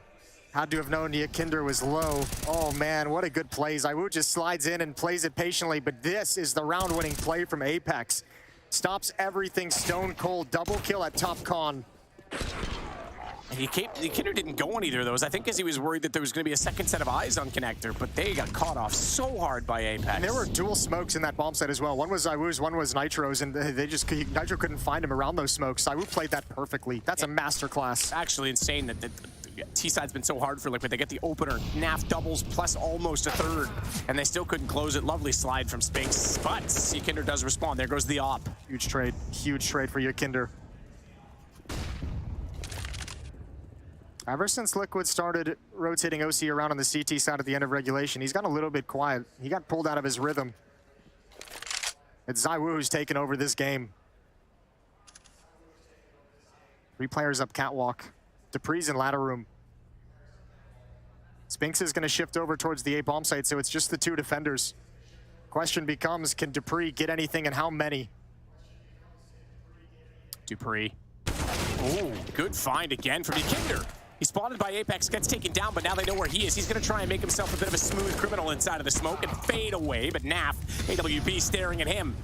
Had to have known Ykinder was low. Oh man, what a good play. ZywOo just slides in and plays it patiently, but this is the round-winning play from Apex. Stops everything stone cold. Double kill at top con. And Ykinder didn't go on either of those. I think because he was worried that there was going to be a second set of eyes on Connector, but they got caught off so hard by Apex. And there were dual smokes in that bomb set as well. One was ZywOo's, one was Nitro's, and Nitro couldn't find him around those smokes. ZywOo played that perfectly. That's a masterclass. Actually insane that T-side's been so hard for Liquid. They get the opener, NAF doubles plus almost a third, and they still couldn't close it. Lovely slide from Spinks, but Ykinder does respond. There goes the op. Huge trade for Ykinder. Ever since Liquid started rotating OC around on the CT side at the end of regulation, he's gotten a little bit quiet. He got pulled out of his rhythm. It's ZywOo who's taken over this game. 3 players up catwalk. Dupree's in ladder room. Spinks is going to shift over towards the A bomb site, so it's just the 2 defenders. Question becomes, can Dupree get anything and how many? Dupree. Oh, good find again from Ykinder. He's spotted by Apex, gets taken down, but now they know where he is. He's going to try and make himself a bit of a smooth criminal inside of the smoke and fade away, but NAF, AWP staring at him.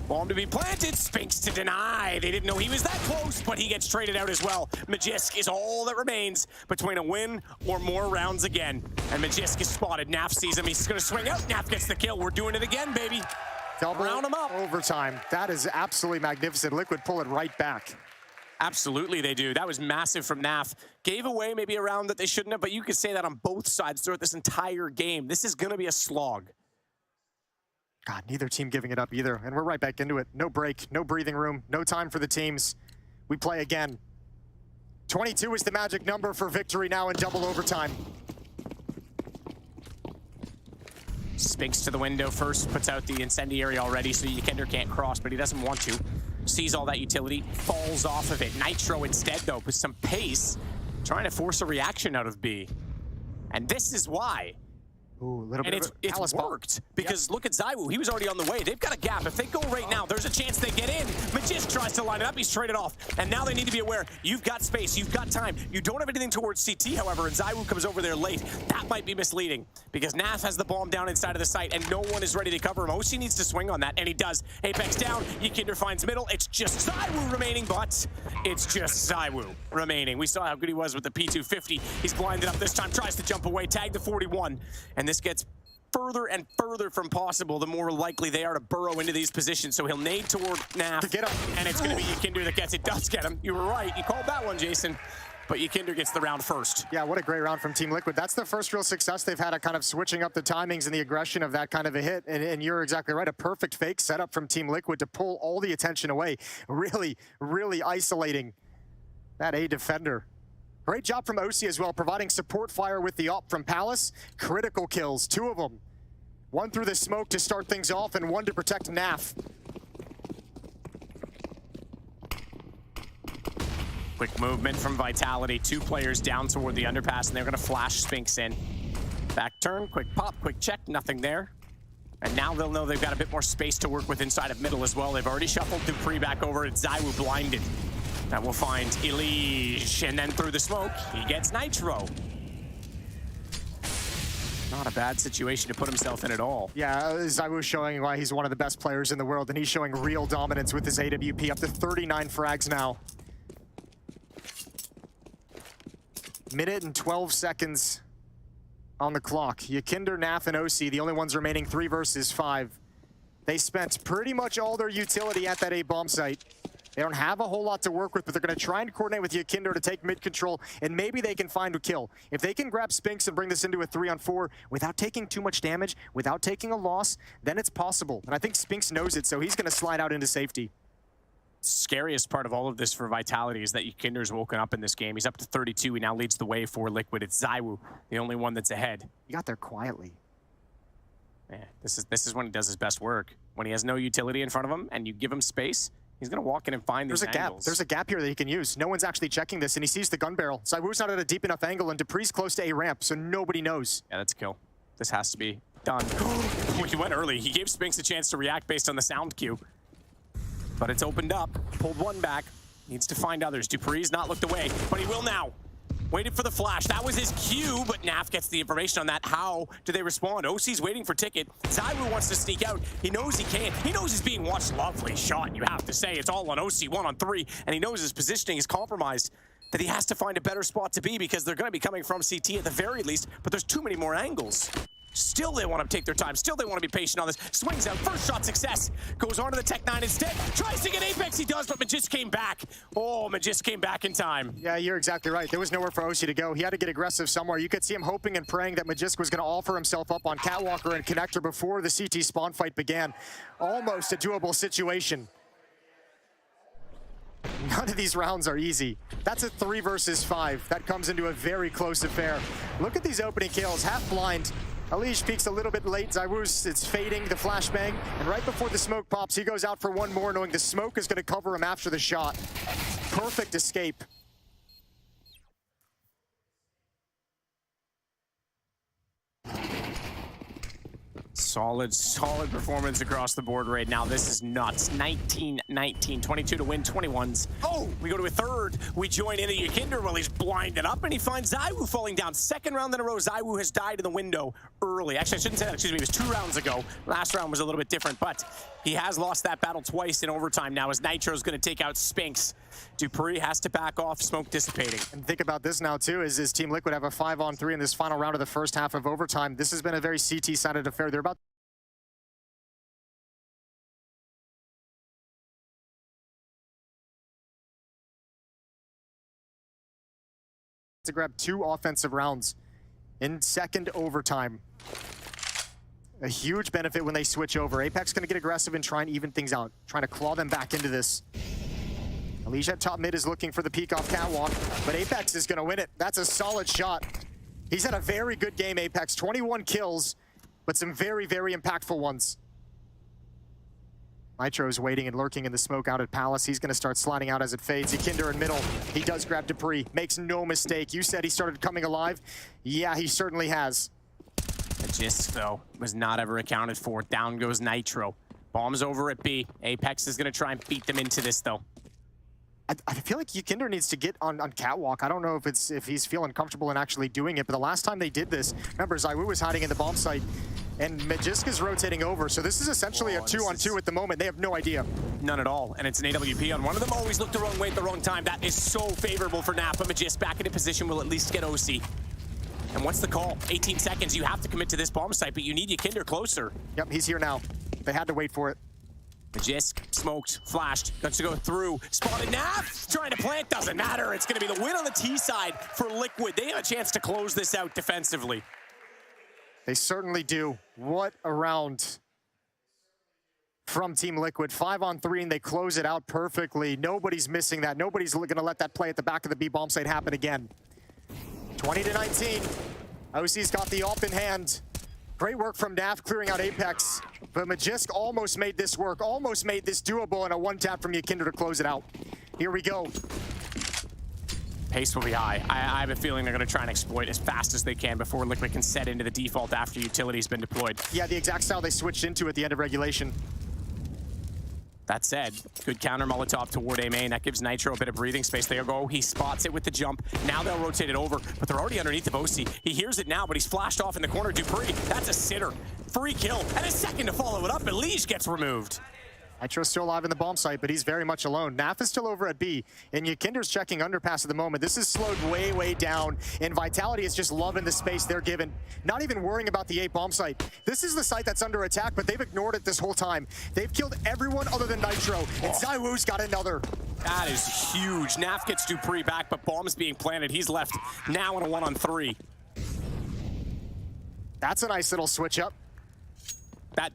Bomb to be planted, Spinks to deny. They didn't know he was that close, but he gets traded out as well. Magisk is all that remains between a win or more rounds again. And Magisk is spotted. NAF sees him. He's going to swing out. NAF gets the kill. We're doing it again, baby. Double round him up. Overtime. That is absolutely magnificent. Liquid pull it right back. Absolutely they do. That was massive from NAF. Gave away maybe a round that they shouldn't have, but you could say that on both sides throughout this entire game. This is going to be a slog. God, neither team giving it up either. And we're right back into it. No break, no breathing room, no time for the teams. We play again. 22 is the magic number for victory now in double overtime. Spinks to the window first, puts out the incendiary already, so Ykinder can't cross, but he doesn't want to. Sees all that utility, falls off of it. Nitro instead, though, with some pace, trying to force a reaction out of B. And this is why. Ooh, little bit and it's worked, because look at ZywOo. He was already on the way. They've got a gap. If they go right now, there's a chance they get in. Magisk tries to line it up. He's traded off. And now they need to be aware. You've got space. You've got time. You don't have anything towards CT, however, and ZywOo comes over there late. That might be misleading, because NAF has the bomb down inside of the site, and no one is ready to cover him. OC needs to swing on that, and he does. Apex down. Ykinder finds middle. It's just ZywOo remaining, but it's just ZywOo remaining. We saw how good he was with the P250. He's blinded up this time. Tries to jump away. Tagged to 41. And this gets further and further from possible, the more likely they are to burrow into these positions. So he'll nade toward NAF, to get him. And it's going to be Ykinder that gets it. Does get him. You were right. You called that one, Jason. But Ykinder gets the round first. Yeah, what a great round from Team Liquid. That's the first real success they've had at kind of switching up the timings and the aggression of that kind of a hit. And you're exactly right. A perfect fake setup from Team Liquid to pull all the attention away. Really, really isolating that A defender. Great job from OC as well, providing support fire with the op from Palace. Critical kills, 2 of them. 1 through the smoke to start things off, and 1 to protect NAF. Quick movement from Vitality. 2 players down toward the underpass, and they're going to flash Spinks in. Back turn, quick pop, quick check, nothing there. And now they'll know they've got a bit more space to work with inside of middle as well. They've already shuffled Dupree back over. It's ZywOo blinded. Now we'll find Elige, and then through the smoke, he gets Nitro. Not a bad situation to put himself in at all. Yeah, ZywOo showing why he's one of the best players in the world, and he's showing real dominance with his AWP, up to 39 frags now. Minute and 12 seconds on the clock. Yakinder, Naf, and OC, the only ones remaining 3 versus 5. They spent pretty much all their utility at that A bomb site. They don't have a whole lot to work with, but they're going to try and coordinate with Yakinder to take mid control, and maybe they can find a kill. If they can grab Spinks and bring this into a 3-on-4 without taking too much damage, without taking a loss, then it's possible. And I think Spinks knows it, so he's going to slide out into safety. Scariest part of all of this for Vitality is that Yakinder's woken up in this game. He's up to 32. He now leads the way for Liquid. It's ZywOo, the only one that's ahead. He got there quietly. Man, this is when he does his best work. When he has no utility in front of him and you give him space, he's going to walk in and find these angles. There's a gap here that he can use. No one's actually checking this, and he sees the gun barrel. ZywOo's not at a deep enough angle, and dupree's close to A ramp, so nobody knows. Yeah, that's a kill. This has to be done. He went early. He gave Spinks a chance to react based on the sound cue. But it's opened up. Pulled one back. Needs to find others. dupree's not looked away, but he will now. Waited for the flash. That was his cue, but Naf gets the information on that. How do they respond? OC's waiting for Ticket. ZywOo wants to sneak out. He knows he can't. He knows he's being watched. Lovely shot, you have to say. It's all on OC, 1-on-3, and he knows his positioning is compromised, that he has to find a better spot to be because they're going to be coming from CT at the very least, but there's too many more angles. Still they want to take their time. Still they want to be patient on this. Swings out, first shot success. Goes on to the Tech-9 instead. Tries to get Apex, he does, but Magist came back. Oh, Magist came back in time. Yeah, you're exactly right. There was nowhere for OC to go. He had to get aggressive somewhere. You could see him hoping and praying that Magist was going to offer himself up on Catwalker and Connector before the CT spawn fight began. Almost a doable situation. None of these rounds are easy. That's a 3 versus 5. That comes into a very close affair. Look at these opening kills, half blind. Elige peeks a little bit late. ZywOo's, it's fading, the flashbang. And right before the smoke pops, he goes out for one more, knowing the smoke is going to cover him after the shot. Perfect escape. Solid performance across the board right now. This is nuts. 19-19, 22 to win, 21s. Oh, we go to a third. We join in the Yakinder while he's blinded up, and he finds ZywOo falling down. Second round in a row, ZywOo has died in the window early. Actually, I shouldn't say that. Excuse me, it was 2 rounds ago. Last round was a little bit different, but he has lost that battle twice in overtime now as Nitro's going to take out Spinks. dupree has to back off, smoke dissipating. And think about this now, too, is Team Liquid have a 5-on-3 in this final round of the first half of overtime. This has been a very CT-sided affair. They're about to grab 2 offensive rounds in second overtime. A huge benefit when they switch over. Apex going to get aggressive and try and even things out, trying to claw them back into this. Elige at top mid is looking for the peek off Catwalk, but Apex is going to win it. That's a solid shot. He's had a very good game, Apex. 21 kills, but some very, very impactful ones. Nitro's waiting and lurking in the smoke out at Palace. He's going to start sliding out as it fades. Yakinder in middle. He does grab dupreeh. Makes no mistake. You said he started coming alive. Yeah, he certainly has. Magist, though, was not ever accounted for. Down goes Nitro. Bombs over at B. Apex is going to try and beat them into this, though. I feel like Yakinder needs to get on Catwalk. I don't know if he's feeling comfortable in actually doing it, but the last time they did this, remember, ZywOo was hiding in the bomb site, and Magist is rotating over, so this is essentially a 2-on-2 at the moment. They have no idea. None at all, and it's an AWP on one of them. Always looked the wrong way at the wrong time. That is so favorable for Napa. Magist back into position will at least get OC. And what's the call? 18 seconds. You have to commit to this bomb site, but you need Yakinder closer. Yep, he's here now. They had to wait for it. Magist smoked, flashed, going to go through, spotted Naf, trying to plant, doesn't matter. It's going to be the win on the T side for Liquid. They have a chance to close this out defensively. They certainly do. What a round from Team Liquid. 5-on-3, and they close it out perfectly. Nobody's missing that. Nobody's going to let that play at the back of the B bomb site happen again. 20-19. OC's got the op in hand. Great work from Naf clearing out Apex, but Magist almost made this work, almost made this doable, and a one-tap from Yakinder to close it out. Here we go. Pace will be high. I have a feeling they're going to try and exploit as fast as they can before Liquid can set into the default after utility's been deployed. Yeah, the exact style they switched into at the end of regulation. That said, good counter Molotov toward A main. That gives Nitro a bit of breathing space. There you go. He spots it with the jump. Now they'll rotate it over, but they're already underneath of OC. He hears it now, but he's flashed off in the corner. dupreeh, that's a sitter. Free kill, and a second to follow it up, and Elige gets removed. Nitro's still alive in the bomb site, but he's very much alone. Naf is still over at B, and Yakinder's checking underpass at the moment. This is slowed way, way down, and Vitality is just loving the space they're given. Not even worrying about the A bomb site. This is the site that's under attack, but they've ignored it this whole time. They've killed everyone other than Nitro, and ZywOo's got another. That is huge. Naf gets Dupree back, but bomb's being planted. He's left now in a 1-on-3. That's a nice little switch up.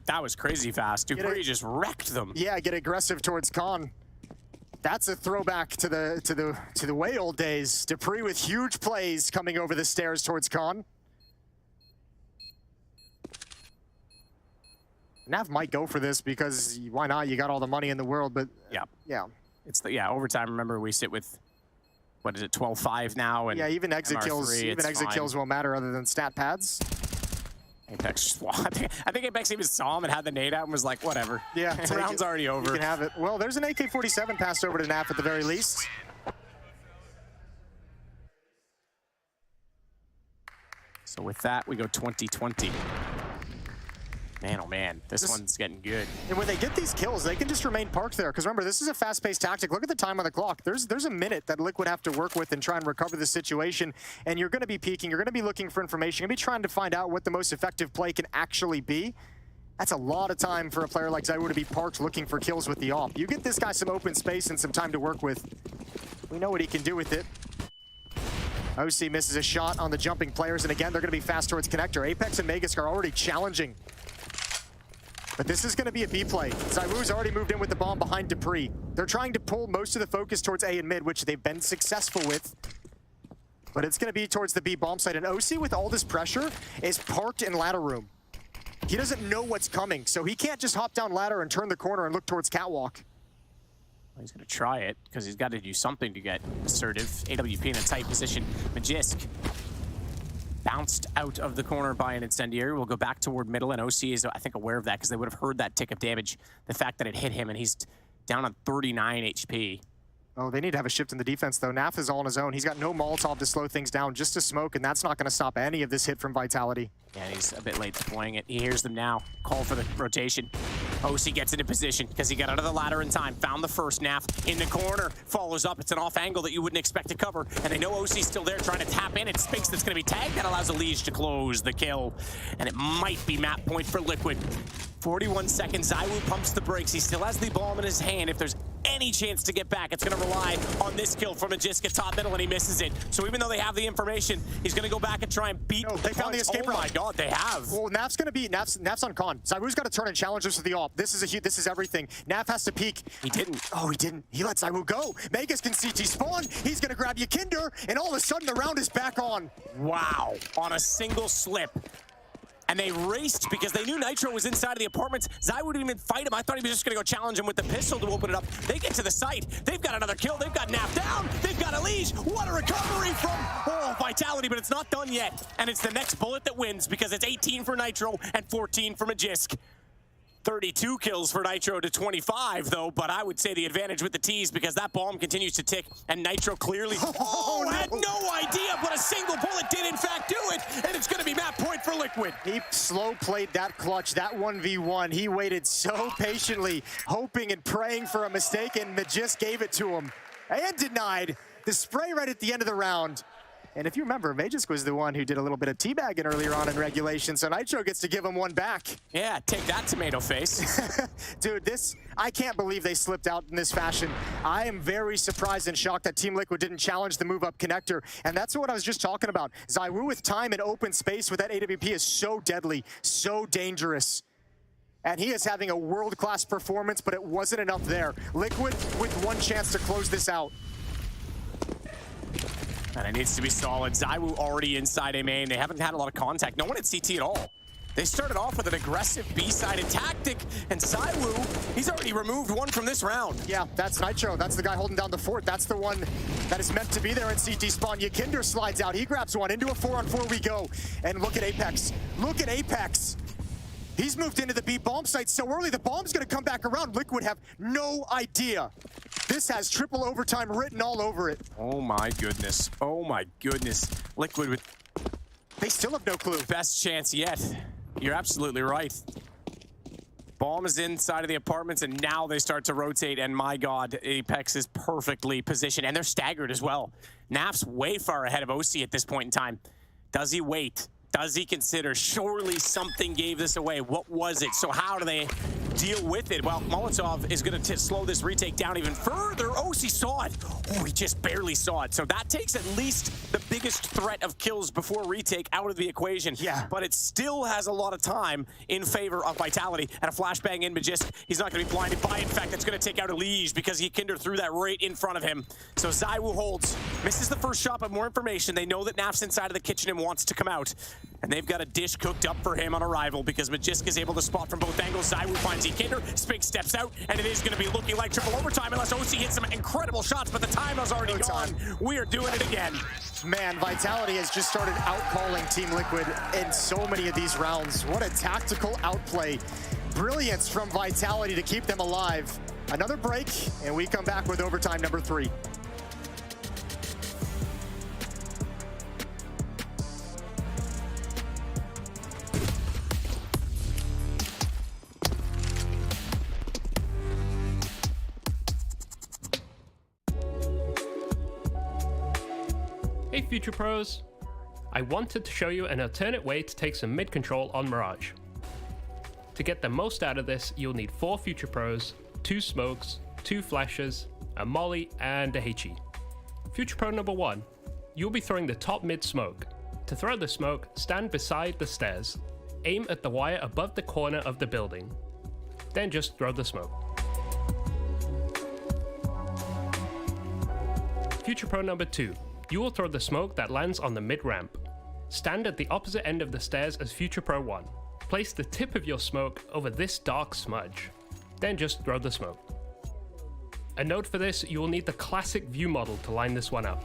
That was crazy fast. Dupree just wrecked them. Yeah, get aggressive towards Khan. That's a throwback to the way old days. Dupree with huge plays coming over the stairs towards Khan. Nav might go for this because why not? You got all the money in the world, but yeah. It's the overtime. Remember, we sit with what is it, 12-5 now, and yeah, even exit kills won't matter other than stat pads. Apex, I think Apex even saw him and had the nade out and was like, whatever. Yeah, the round's already over. You can have it. Well, there's an AK-47 passed over to Naf at the very least. So with that, we go 20-20. Man, oh man, this one's getting good. And when they get these kills, they can just remain parked there. Because remember, this is a fast-paced tactic. Look at the time on the clock. There's a minute that Liquid have to work with and try and recover the situation. And you're going to be peeking. You're going to be looking for information. You're going to be trying to find out what the most effective play can actually be. That's a lot of time for a player like ZywOo to be parked looking for kills with the AWP. You get this guy some open space and some time to work with. We know what he can do with it. OC misses a shot on the jumping players. And again, they're going to be fast towards connector. Apex and Magisk are already challenging. But this is going to be a B play. ZywOo's already moved in with the bomb behind Dupree. They're trying to pull most of the focus towards A and mid, which they've been successful with. But it's going to be towards the B bomb site. And OC, with all this pressure, is parked in ladder room. He doesn't know what's coming, so he can't just hop down ladder and turn the corner and look towards catwalk. Well, he's going to try it, because he's got to do something to get assertive. AWP in a tight position. Magisk bounced out of the corner by an incendiary. We'll go back toward middle, and OC is, I think, aware of that because they would have heard that tick of damage, the fact that it hit him, and he's down on 39 HP. Oh, they need to have a shift in the defense, though. Naf is all on his own. He's got no Molotov to slow things down, just a smoke, and that's not going to stop any of this hit from Vitality. Yeah, he's a bit late deploying it. He hears them now. Call for the rotation. OC gets into position because he got out of the ladder in time. Found the first. Naf in the corner. Follows up. It's an off angle that you wouldn't expect to cover. And they know OC's still there trying to tap in. It's Spinks that's going to be tagged. That allows Elige to close the kill. And it might be map point for Liquid. 41 seconds. ZywOo pumps the brakes. He still has the bomb in his hand. If there's any chance to get back, it's going to rely on this kill from Magisk at top middle, and he misses it. So even though they have the information, he's going to go back and try and beat they found the escape route. Oh my god, they have. Well, Naf's going to be Naf's on con. ZywOo's got to turn and challenge this with the AWP. This is everything. Naf has to peek. He didn't. Oh, he didn't. He let ZywOo go. Magisk can CT spawn. He's going to grab Yakinder, and all of a sudden the round is back on. Wow, on a single slip. And they raced because they knew Nitro was inside of the apartments. ZywOo didn't even fight him. I thought he was just going to go challenge him with the pistol to open it up. They get to the site. They've got another kill. They've got Naf down. They've got Elige. What a recovery from Vitality, but it's not done yet. And it's the next bullet that wins because it's 18 for Nitro and 14 for Magisk. 32 kills for Nitro to 25, though, but I would say the advantage with the T's because that bomb continues to tick, and Nitro clearly had no idea, but a single bullet did in fact do it, and it's going to be map point for Liquid. He slow played that clutch, that 1v1. He waited so patiently, hoping and praying for a mistake, and Magisk gave it to him. And denied the spray right at the end of the round. And if you remember, Magisk was the one who did a little bit of teabagging earlier on in regulation, so Nitro gets to give him one back. Yeah, take that, tomato face. Dude, I can't believe they slipped out in this fashion. I am very surprised and shocked that Team Liquid didn't challenge the move-up connector, and that's what I was just talking about. ZywOo with time and open space with that AWP is so deadly, so dangerous. And he is having a world-class performance, but it wasn't enough there. Liquid with one chance to close this out. And it needs to be solid. ZywOo already inside A main. They haven't had a lot of contact. No one at CT at all. They started off with an aggressive B-sided tactic, and ZywOo, he's already removed one from this round. Yeah, that's Nitro. That's the guy holding down the fort. That's the one that is meant to be there in CT spawn. Yakinder slides out. He grabs one. Into a 4-on-4 we go. And look at Apex. Look at Apex. He's moved into the B bomb site so early. The bomb's going to come back around. Liquid have no idea. This has triple overtime written all over it. Oh my goodness. Oh my goodness. Liquid with... They still have no clue. Best chance yet. You're absolutely right. Bomb is inside of the apartments, and now they start to rotate, and my God, Apex is perfectly positioned, and they're staggered as well. Naf's way far ahead of OC at this point in time. Does he wait? Does he consider? Surely something gave this away. What was it? So how do they deal with it? Well, Molotov is going to slow this retake down even further. OC saw it. Oh, he just barely saw it. So that takes at least the biggest threat of kills before retake out of the equation. Yeah. But it still has a lot of time in favor of Vitality. And a flashbang in Magistic. He's not going to be blinded by. In fact, it's going to take out Elige because he Kinder threw that right in front of him. So ZywOo holds. Misses the first shot, but more information. They know that Naf's inside of the kitchen and wants to come out. And they've got a dish cooked up for him on arrival because Magistic is able to spot from both angles. ZywOo finds Kinder, Spink steps out, and it is going to be looking like triple overtime unless OC hits some incredible shots, but the time has already gone. We are doing it again. Man, Vitality has just started outcalling Team Liquid in so many of these rounds. What a tactical outplay. Brilliance from Vitality to keep them alive. Another break, and we come back with overtime number 3. Hey Future Pros, I wanted to show you an alternate way to take some mid control on Mirage. To get the most out of this, you'll need 4 Future Pros, 2 smokes, 2 flashes, a molly, and a HE. Future Pro number 1, you'll be throwing the top mid smoke. To throw the smoke, stand beside the stairs, aim at the wire above the corner of the building, then just throw the smoke. Future Pro number 2, you will throw the smoke that lands on the mid-ramp. Stand at the opposite end of the stairs as Future Pro 1. Place the tip of your smoke over this dark smudge. Then just throw the smoke. A note for this, you will need the classic view model to line this one up.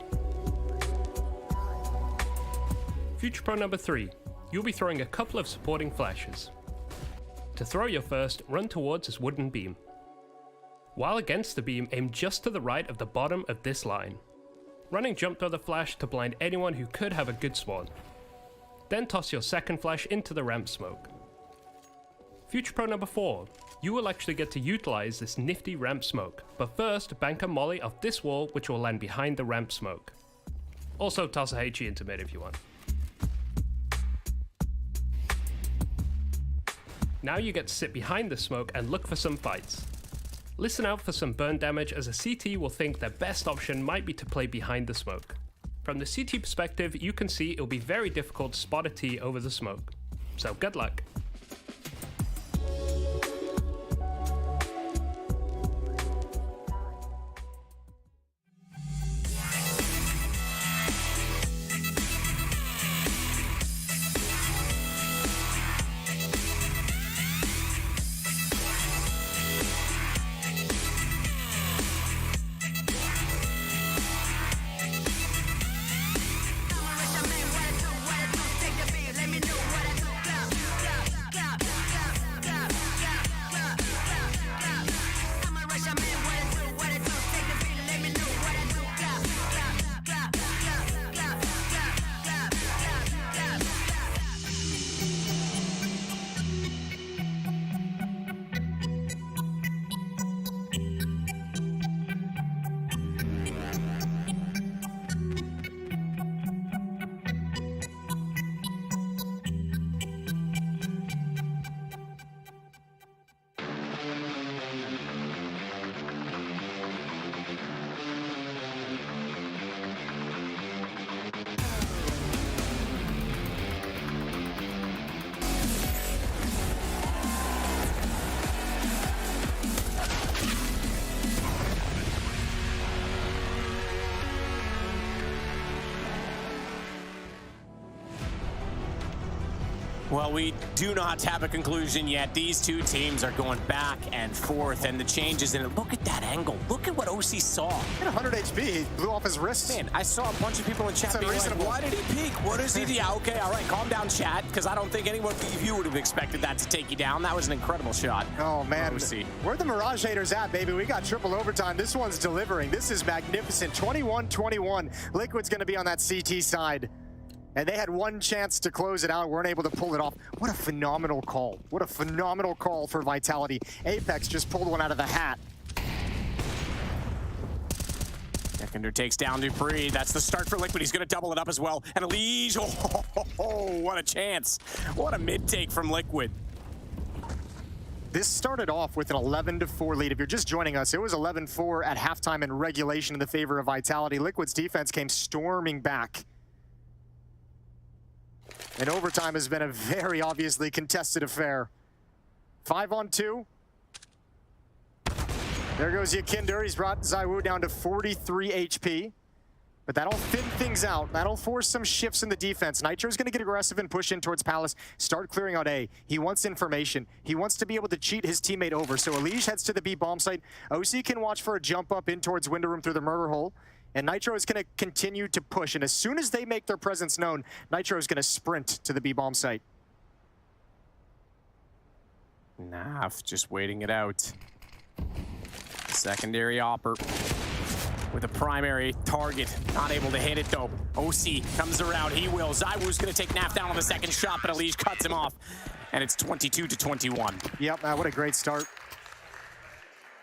Future Pro number 3, you'll be throwing a couple of supporting flashes. To throw your first, run towards this wooden beam. While against the beam, aim just to the right of the bottom of this line. Running jump throw the flash to blind anyone who could have a good spawn. Then toss your second flash into the ramp smoke. Future Pro number 4, you will actually get to utilize this nifty ramp smoke, but first bank a molly off this wall which will land behind the ramp smoke. Also toss a HE into mid if you want. Now you get to sit behind the smoke and look for some fights. Listen out for some burn damage as a CT will think their best option might be to play behind the smoke. From the CT perspective, you can see it'll be very difficult to spot a T over the smoke. So good luck. Well, we do not have a conclusion yet. These two teams are going back and forth, and the changes in it. Look at that angle. Look at what OC saw. He had 100 HP. He blew off his wrist. Man, I saw a bunch of people in chat being like, why did he peek? What is he? Yeah, okay, all right, calm down, chat, because I don't think anyone of you would have expected that to take you down. That was an incredible shot. Oh, man. OC. Where the Mirage haters at, baby? We got triple overtime. This one's delivering. This is magnificent. 21-21. Liquid's going to be on that CT side. And they had one chance to close it out, weren't able to pull it off. What a phenomenal call. What a phenomenal call for Vitality. Apex just pulled one out of the hat. Kinder takes down Dupree. That's the start for Liquid. He's going to double it up as well. And Elige, oh, what a chance. What a mid-take from Liquid. This started off with an 11-4 lead. If you're just joining us, it was 11-4 at halftime in regulation in the favor of Vitality. Liquid's defense came storming back. And overtime has been a very obviously contested affair. 5-on-2. There goes Yakinder. He's brought ZywOo down to 43 HP. But that'll thin things out. That'll force some shifts in the defense. Nitro's going to get aggressive and push in towards Palace. Start clearing out A. He wants information. He wants to be able to cheat his teammate over. So Elige heads to the B bomb site. OC can watch for a jump up in towards window room through the murder hole. And Nitro is going to continue to push. And as soon as they make their presence known, Nitro is going to sprint to the B bomb site. Naf just waiting it out. Secondary Opper with a primary target. Not able to hit it though. OC comes around. He will. ZywOo's going to take Naf down on the second shot, but Elige cuts him off. And it's 22-21. Yep, what a great start.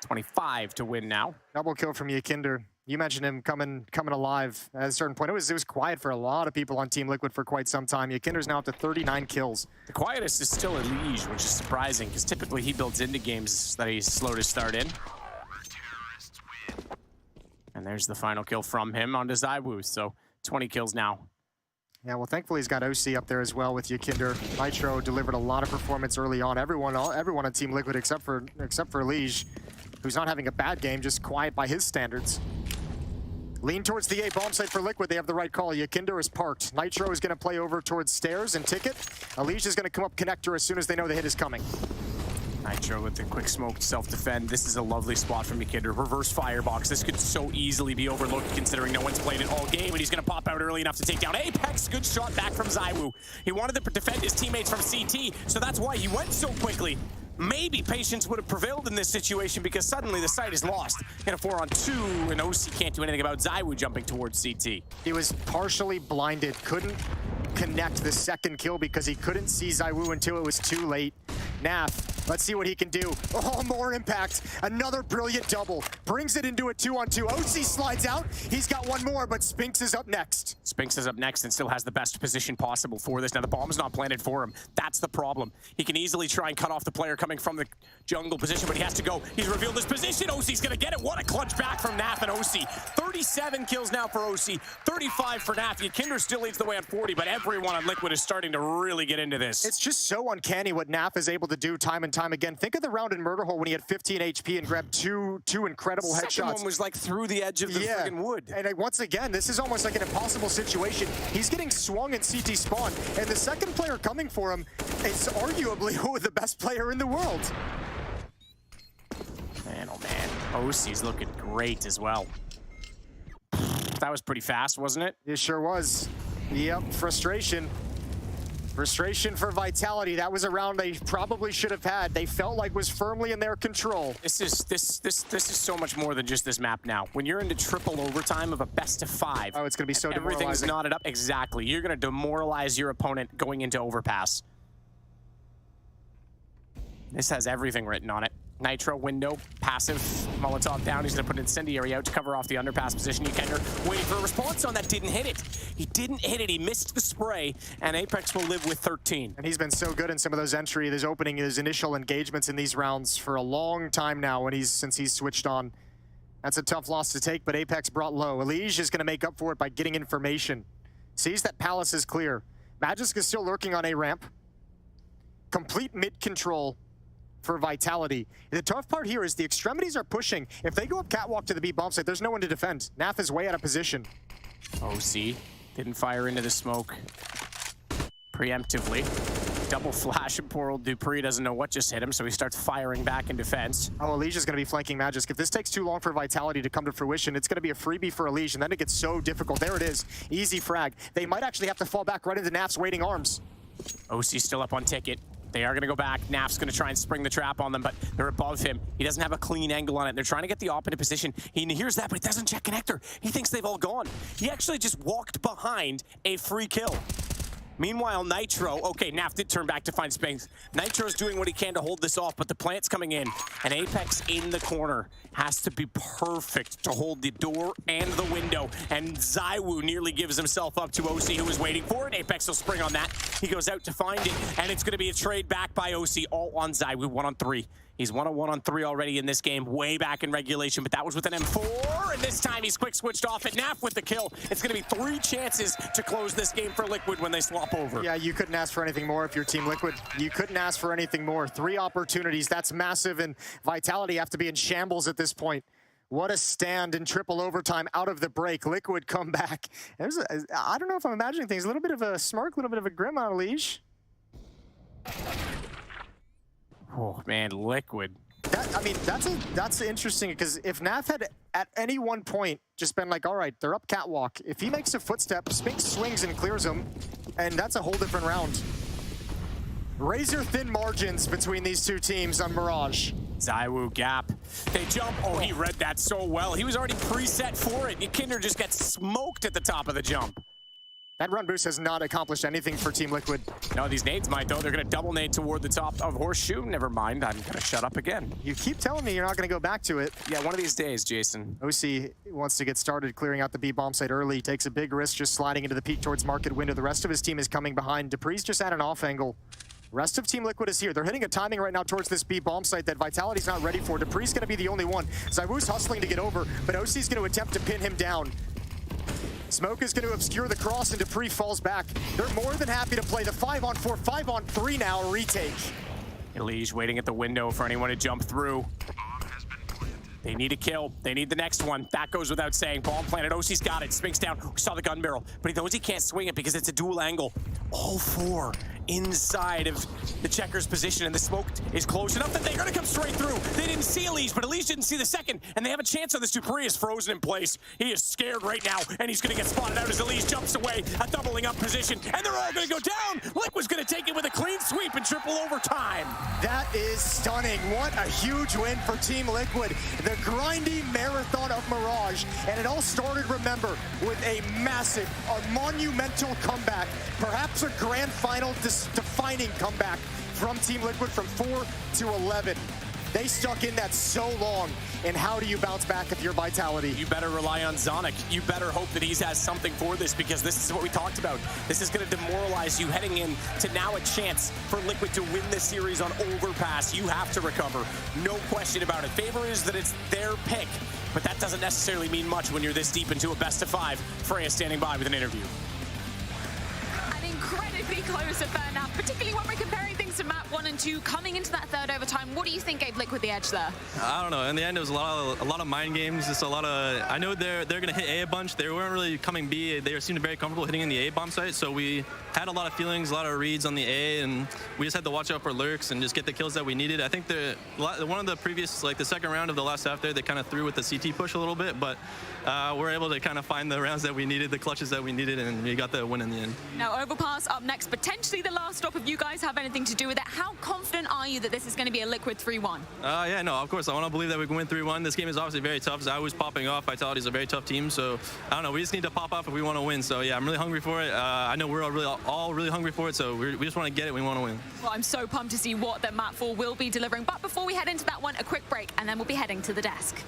25 to win now. Double kill from Yakinder. You mentioned him coming alive at a certain point. It was quiet for a lot of people on Team Liquid for quite some time. Yakinder's now up to 39 kills. The quietest is still Elige, which is surprising because typically he builds into games that he's slow to start in. And there's the final kill from him onto ZywOo. So 20 kills now. Yeah, well, thankfully he's got OC up there as well with Yakinder. Nitro delivered a lot of performance early on. Everyone on Team Liquid except for Elige, who's not having a bad game, just quiet by his standards. Lean towards the A bomb site for Liquid. They have the right call. Yakinder is parked. Nitro is going to play over towards stairs and ticket. Elige is going to come up connector as soon as they know the hit is coming. Nitro with the quick smoke self-defend. This is a lovely spot from Yakinder. Reverse firebox. This could so easily be overlooked considering no one's played it all game, and he's going to pop out early enough to take down Apex. Good shot back from ZywOo. He wanted to defend his teammates from CT, so that's why he went so quickly. Maybe patience would have prevailed in this situation because suddenly the site is lost. In a 4-on-2, and OC can't do anything about ZywOo jumping towards CT. He was partially blinded, couldn't connect the second kill because he couldn't see ZywOo until it was too late. Naf, let's see what he can do. Oh, more impact. Another brilliant double. Brings it into a 2-on-2. OC slides out. He's got one more, but Spinks is up next. Spinks is up next and still has the best position possible for this. Now, the bomb's not planted for him. That's the problem. He can easily try and cut off the player coming from the jungle position, but he has to go. He's revealed his position. OC's going to get it. What a clutch back from Naf and OC. 37 kills now for OC, 35 for Naf. Yakinder still leads the way on 40, but everyone on Liquid is starting to really get into this. It's just so uncanny what Naf is able to do time and time again. Think of the round in Murder Hole when he had 15 HP and grabbed two incredible headshots. Second one was like through the edge of the friggin' wood. And once again, this is almost like an impossible situation. He's getting swung in CT spawn, and the second player coming for him is arguably the best player in the world. Man, oh man. OC's looking great as well. That was pretty fast, wasn't it? It sure was. Yep, frustration. Frustration for Vitality. That was a round they probably should have had. They felt like was firmly in their control. This is so much more than just this map now. When you're into triple overtime of a best-of-5. Oh, it's going to be so demoralizing. Everything's knotted up. Exactly. You're going to demoralize your opponent going into overpass. This has everything written on it. Nitro, window, passive, Molotov down. He's going to put incendiary out to cover off the underpass position. Yakinder waiting for a response on that. Didn't hit it. He didn't hit it. He missed the spray, and Apex will live with 13. And he's been so good in some of those his initial engagements in these rounds for a long time now since he's switched on. That's a tough loss to take, but Apex brought low. Elige is going to make up for it by getting information. Sees that Palace is clear. Magisk is still lurking on A ramp. Complete mid control for Vitality. The tough part here is the extremities are pushing. If they go up catwalk to the B bomb site, there's no one to defend. Naf is way out of position. OC didn't fire into the smoke preemptively. Double flash, and poor old Dupree doesn't know what just hit him, so he starts firing back in defense. Oh, Elige is going to be flanking Magisk. If this takes too long for Vitality to come to fruition, it's going to be a freebie for Elige, and then it gets so difficult. There it is. Easy frag. They might actually have to fall back right into Naf's waiting arms. OC still up on ticket. They are going to go back. Naf's going to try and spring the trap on them, but they're above him. He doesn't have a clean angle on it. They're trying to get the op into position. He hears that, but he doesn't check connector. He thinks they've all gone. He actually just walked behind a free kill. Meanwhile, Nitro, okay, Naf did turn back to find Spinks. Nitro's doing what he can to hold this off, but the plant's coming in, and Apex in the corner has to be perfect to hold the door and the window, and ZywOo nearly gives himself up to OC, who was waiting for it. Apex will spring on that. He goes out to find it, and it's going to be a trade back by OC, all on ZywOo, 1-on-3. He's 1-on-1-on-3 already in this game, way back in regulation, but that was with an M4, and this time he's quick switched off at Naf with the kill. It's going to be 3 chances to close this game for Liquid when they swap over. Yeah, you couldn't ask for anything more if you're Team Liquid. You couldn't ask for anything more. 3 opportunities, that's massive, and Vitality have to be in shambles at this point. What a stand in triple overtime out of the break. Liquid come back. I don't know if I'm imagining things. A little bit of a smirk, a little bit of a grim on Liege. Oh man, Liquid. That's interesting, because if Naf had at any one point just been like, all right, they're up catwalk. If he makes a footstep, Spinks swings and clears him, and that's a whole different round. Razor thin margins between these two teams on Mirage. ZywOo gap. They jump. Oh, he read that so well. He was already preset for it. Kinder just got smoked at the top of the jump. That run boost has not accomplished anything for Team Liquid. No, these nades might, though. They're going to double nade toward the top of Horseshoe. Never mind. I'm going to shut up again. You keep telling me you're not going to go back to it. Yeah, one of these days, Jason. OC wants to get started clearing out the B bomb site early. Takes a big risk just sliding into the peak towards market window. The rest of his team is coming behind. Dupree's just at an off angle. Rest of Team Liquid is here. They're hitting a timing right now towards this B bomb site that Vitality's not ready for. Dupree's going to be the only one. ZywOo's hustling to get over, but OC's going to attempt to pin him down. Smoke is going to obscure the cross, and Dupree falls back. They're more than happy to play the 5-on-4, 5-on-3 now retake. Elige waiting at the window for anyone to jump through. They need a kill. They need the next one. That goes without saying. Bomb planted. OC's got it. Spinks down. We saw the gun barrel, but he knows he can't swing it because it's a dual angle. All 4 inside of the checker's position, and the smoke is close enough that they're going to come straight through. They didn't see Elige, but Elige didn't see the second, and they have a chance on this. Dupree is frozen in place. He is scared right now, and he's going to get spotted out as Elige jumps away, a doubling up position, and they're all going to go down. Liquid's going to take it with a clean sweep in triple overtime. That is stunning. What a huge win for Team Liquid. The grindy marathon of Mirage, and it all started, remember, with a massive, a monumental comeback, perhaps a grand final defining comeback from Team Liquid from 4 to 11. They stuck in that so long, and how do you bounce back if you're Vitality? You better rely on Zonic. You better hope that he has something for this, because this is what we talked about. This is going to demoralize you heading in to now a chance for Liquid to win this series on Overpass. You have to recover. No question about it. Favor is that it's their pick, but that doesn't necessarily mean much when you're this deep into a best of 5. Freya standing by with an interview. Incredibly close affair now, particularly when we're comparing things to map 1 and 2 coming into that third overtime. What do you think gave Liquid the edge there? I don't know. In the end, it was a lot of mind games. Just a lot of. I know they're going to hit A a bunch. They weren't really coming B. They seemed very comfortable hitting in the A bomb site. So we had a lot of feelings, a lot of reads on the A, and we just had to watch out for lurks and just get the kills that we needed. I think one of the previous, like the second round of the last half there, they kind of threw with the CT push a little bit, but we're able to kind of find the rounds that we needed, the clutches that we needed, and we got the win in the end. Now, Overpass up next, potentially the last stop. If you guys have anything to do with it, how confident are you that this is going to be a Liquid 3-1? Yeah, no, of course. I want to believe that we can win 3-1. This game is obviously very tough. I was popping off. Vitality's a very tough team, so I don't know. We just need to pop off if we want to win. So yeah, I'm really hungry for it. I know we're all really hungry for it, so we just want to get it. We want to win. Well, I'm so pumped to see what that map 4 will be delivering. But before we head into that one, a quick break, and then we'll be heading to the desk.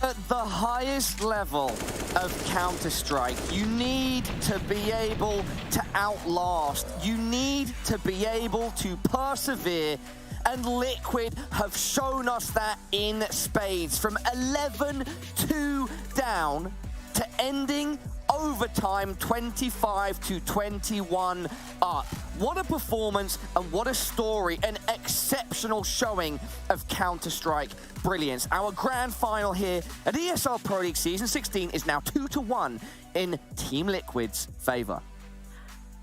At the highest level of Counter-Strike, you need to be able to outlast. You need to be able to persevere. And Liquid have shown us that in spades. From 11-2 down to ending overtime 25-21 up. What a performance and what a story, an exceptional showing of Counter-Strike brilliance. Our grand final here at ESL Pro League Season 16 is now 2-1 in Team Liquid's favor.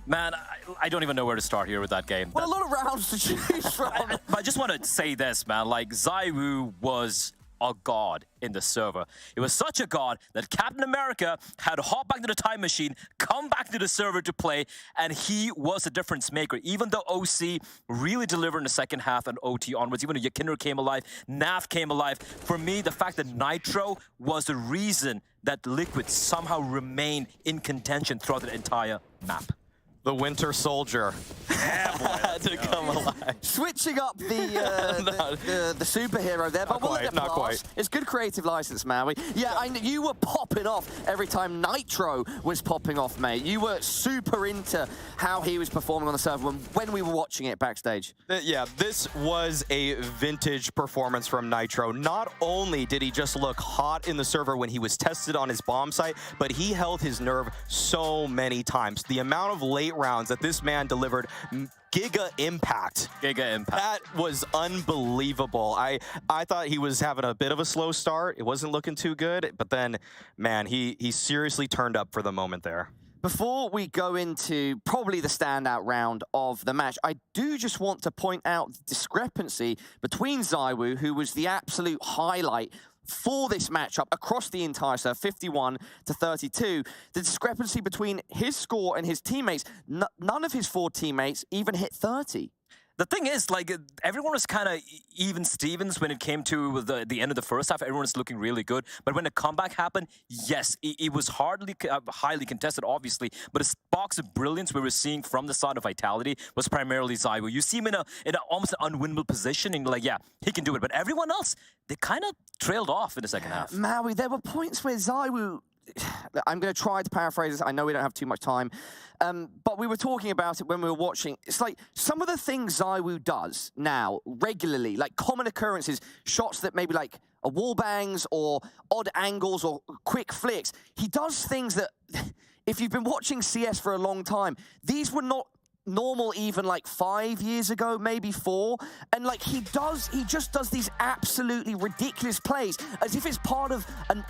Man, I don't even know where to start here with that game. Well, a lot of rounds to choose from. I just want to say this, man. Like, ZywOo was a god in the server. It was such a god that Captain America had to hop back to the time machine, come back to the server to play, and he was a difference maker. Even though OC really delivered in the second half and OT onwards, even though Yakinder came alive, Nav came alive, for me, the fact that Nitro was the reason that Liquid somehow remained in contention throughout the entire map. The Winter Soldier had to come alive. Switching up the superhero there, but not quite. It's good creative license, Maui. Yeah, you were popping off every time Nitro was popping off, mate. You were super into how he was performing on the server when we were watching it backstage. Yeah, this was a vintage performance from Nitro. Not only did he just look hot in the server when he was tested on his bomb site, but he held his nerve so many times. The amount of late rounds that this man delivered, Giga Impact. That was unbelievable. I thought he was having a bit of a slow start. It wasn't looking too good, but then, man, he seriously turned up for the moment there. Before we go into probably the standout round of the match, I do just want to point out the discrepancy between ZywOo, who was the absolute highlight for this matchup across the entire serve, 51-32. The discrepancy between his score and his teammates, none of his 4 teammates even hit 30. The thing is, like, everyone was kind of even Stevens when it came to the end of the first half. Everyone was looking really good. But when the comeback happened, yes, it was hardly highly contested, obviously. But a box of brilliance we were seeing from the side of Vitality was primarily ZywOo. You see him in a almost an unwinnable position, and you're like, yeah, he can do it. But everyone else, they kind of trailed off in the second half. Maui, there were points where ZywOo... I'm going to try to paraphrase this. I know we don't have too much time. But we were talking about it when we were watching. It's like some of the things ZywOo does now regularly, like common occurrences, shots that maybe like a wall bangs or odd angles or quick flicks. He does things that, if you've been watching CS for a long time, these were not normal even like 5 years ago, maybe 4. And like he just does these absolutely ridiculous plays as if it's part of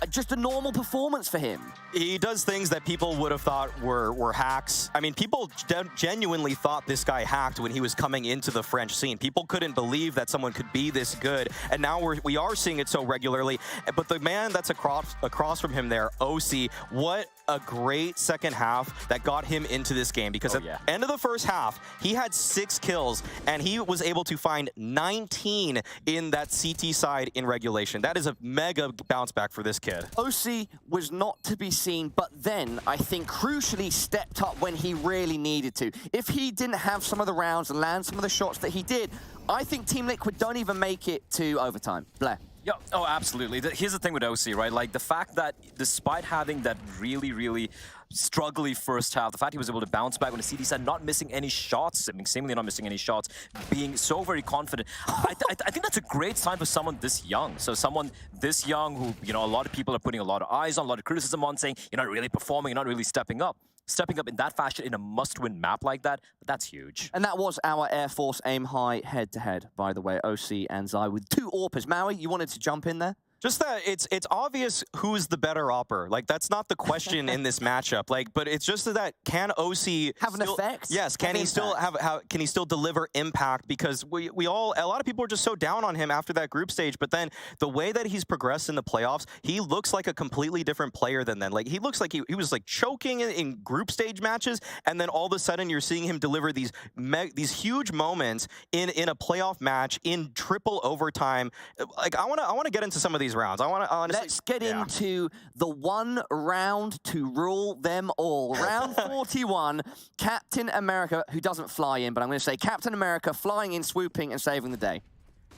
just a normal performance for him. He does things that people would have thought were hacks. I mean, people genuinely thought this guy hacked when he was coming into the French scene. People couldn't believe that someone could be this good. And now we are seeing it so regularly. But the man that's across from him there, OC, what a great second half that got him into this game. Because at the end of the first half, he had 6 kills, and he was able to find 19 in that CT side in regulation. That is a mega bounce back for this kid. OC was not to be seen, but then I think crucially stepped up when he really needed to. If he didn't have some of the rounds and land some of the shots that he did, I think Team Liquid don't even make it to overtime. Blair. Yeah, oh, absolutely. Here's the thing with OC, right? Like, the fact that despite having that really, really struggly first half, the fact he was able to bounce back when the CD side, not missing any shots, I mean, seemingly not missing any shots, being so very confident, I think that's a great sign for someone this young. So someone this young who, you know, a lot of people are putting a lot of eyes on, a lot of criticism on, saying, you're not really performing, you're not really stepping up. Stepping up in that fashion in a must-win map like that, that's huge. And that was our Air Force Aim High head-to-head, by the way, OC and ZywOo with 2 AWPers. Maui, you wanted to jump in there? Just that it's obvious who's the better AWPer. Like, that's not the question in this matchup. Like, but it's just that can OC have an effect? Yes, can he still can he still deliver impact? Because a lot of people are just so down on him after that group stage. But then the way that he's progressed in the playoffs, he looks like a completely different player than then. Like, he looks like he was like choking in group stage matches, and then all of a sudden you're seeing him deliver these huge moments in a playoff match in triple overtime. Like, I want to get into some of these rounds. I want to honestly... Let's get into the one round to rule them all. Round 41, Captain America, who doesn't fly in, but I'm going to say Captain America flying in, swooping, and saving the day.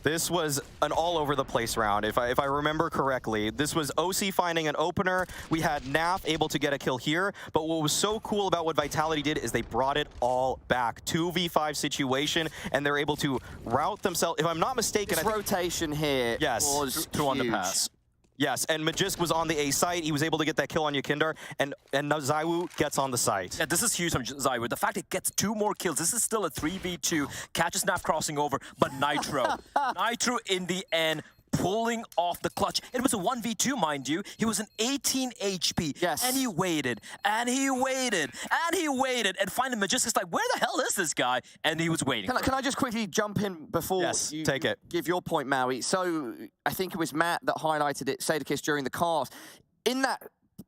This was an all over the place round, if I remember correctly. This was OC finding an opener. We had Naf able to get a kill here, but what was so cool about what Vitality did is they brought it all back. 2v5 situation, and they're able to route themselves. If I'm not mistaken, this was two on the huge. pass. Yes, and Magisk was on the A site. He was able to get that kill on Yukinder, and now ZywOo gets on the site. Yeah, this is huge from ZywOo. The fact it gets 2 more kills, this is still a 3v2. Catches Naf crossing over, but Nitro. Nitro in the end, pulling off the clutch. It was a 1v2, mind you. He was an 18 HP. Yes. And he waited, and he waited, and he waited, and finally Magisk is like, where the hell is this guy? And he was waiting. Can I just quickly jump in before you take it. give your point, Maui? So I think it was Matt that highlighted it, Sadakis, during the cast. In that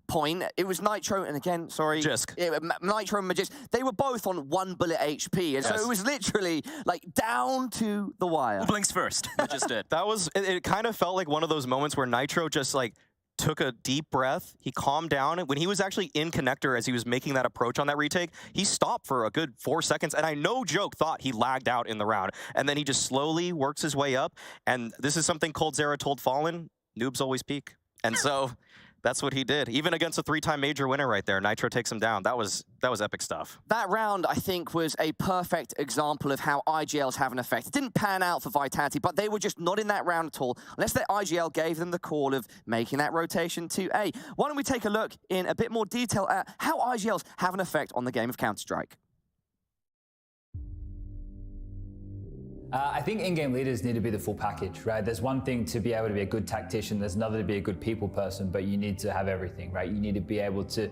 point, it was Nitro, and again, sorry, Magisk. Nitro and Magisk, they were both on 1 bullet HP, and so it was literally like down to the wire. Who blinks first? Magisk did. That was, it kind of felt like one of those moments where Nitro just like took a deep breath, he calmed down. When he was actually in connector as he was making that approach on that retake, he stopped for a good 4 seconds, and I no joke thought he lagged out in the round. And then he just slowly works his way up, and this is something coldzera told Fallen, noobs always peak. And so that's what he did. Even against a 3-time major winner right there, Nitro takes him down. That was epic stuff. That round, I think, was a perfect example of how IGLs have an effect. It didn't pan out for Vitality, but they were just not in that round at all, unless their IGL gave them the call of making that rotation to A. Why don't we take a look in a bit more detail at how IGLs have an effect on the game of Counter-Strike? I think in-game leaders need to be the full package, right? There's one thing to be able to be a good tactician, there's another to be a good people person, but you need to have everything, right? You need to be able to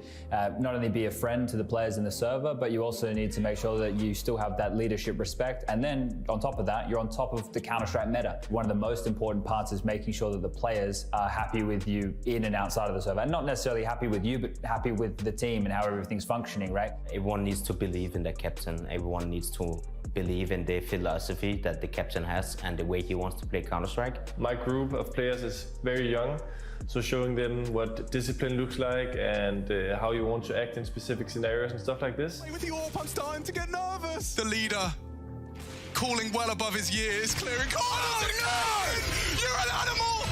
not only be a friend to the players in the server, but you also need to make sure that you still have that leadership respect. And then on top of that, you're on top of the Counter-Strike meta. One of the most important parts is making sure that the players are happy with you in and outside of the server. And not necessarily happy with you, but happy with the team and how everything's functioning, right? Everyone needs to believe in their captain. Everyone needs to believe in the philosophy that the captain has and the way he wants to play Counter-Strike. My group of players is very young, so showing them what discipline looks like and how you want to act in specific scenarios and stuff like this. With the AWP, I'm starting to get nervous. The leader, calling well above his years, clearing. Oh no! You're an animal!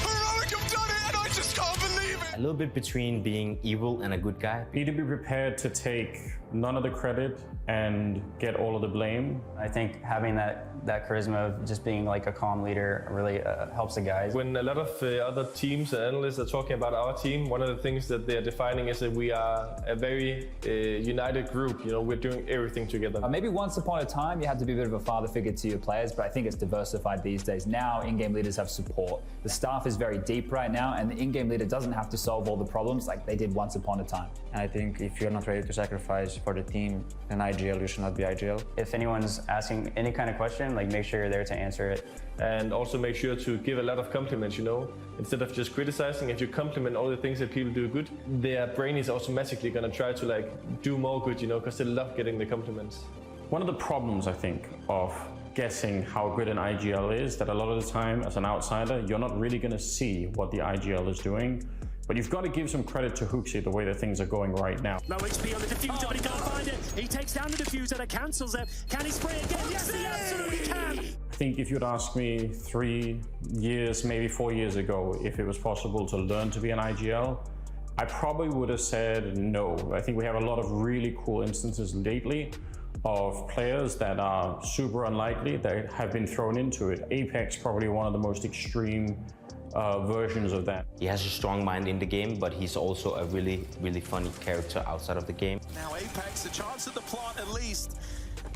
Heroic, you've done it, and I just can't believe it! A little bit between being evil and a good guy. You need to be prepared to take none of the credit and get all of the blame. I think having that charisma of just being like a calm leader really helps the guys. When a lot of other teams and analysts are talking about our team, one of the things that they're defining is that we are a very united group. You know, we're doing everything together. Maybe once upon a time you had to be a bit of a father figure to your players, but I think it's diversified these days. Now in-game leaders have support. The staff is very deep right now, and the in-game leader doesn't have to solve all the problems like they did once upon a time. And I think if you're not ready to sacrifice for the team, then IGL, you should not be IGL. If anyone's asking any kind of question, like make sure you're there to answer it. And also make sure to give a lot of compliments, you know. Instead of just criticizing, if you compliment all the things that people do good, their brain is automatically gonna try to like do more good, you know, because they love getting the compliments. One of the problems, I think, of guessing how good an IGL is, that a lot of the time as an outsider, you're not really gonna see what the IGL is doing. But you've got to give some credit to Hooksy the way that things are going right now. Low HP on the diffuser, but he can't find it. He takes down the diffuser, that cancels it. Can he spray again? Yes, he absolutely can. I think if you'd asked me 3 years, maybe 4 years ago, if it was possible to learn to be an IGL, I probably would have said no. I think we have a lot of really cool instances lately of players that are super unlikely that have been thrown into it. Apex probably one of the most extreme versions of that. He has a strong mind in the game, but he's also a really, really funny character outside of the game. Now Apex, a chance at the plant at least.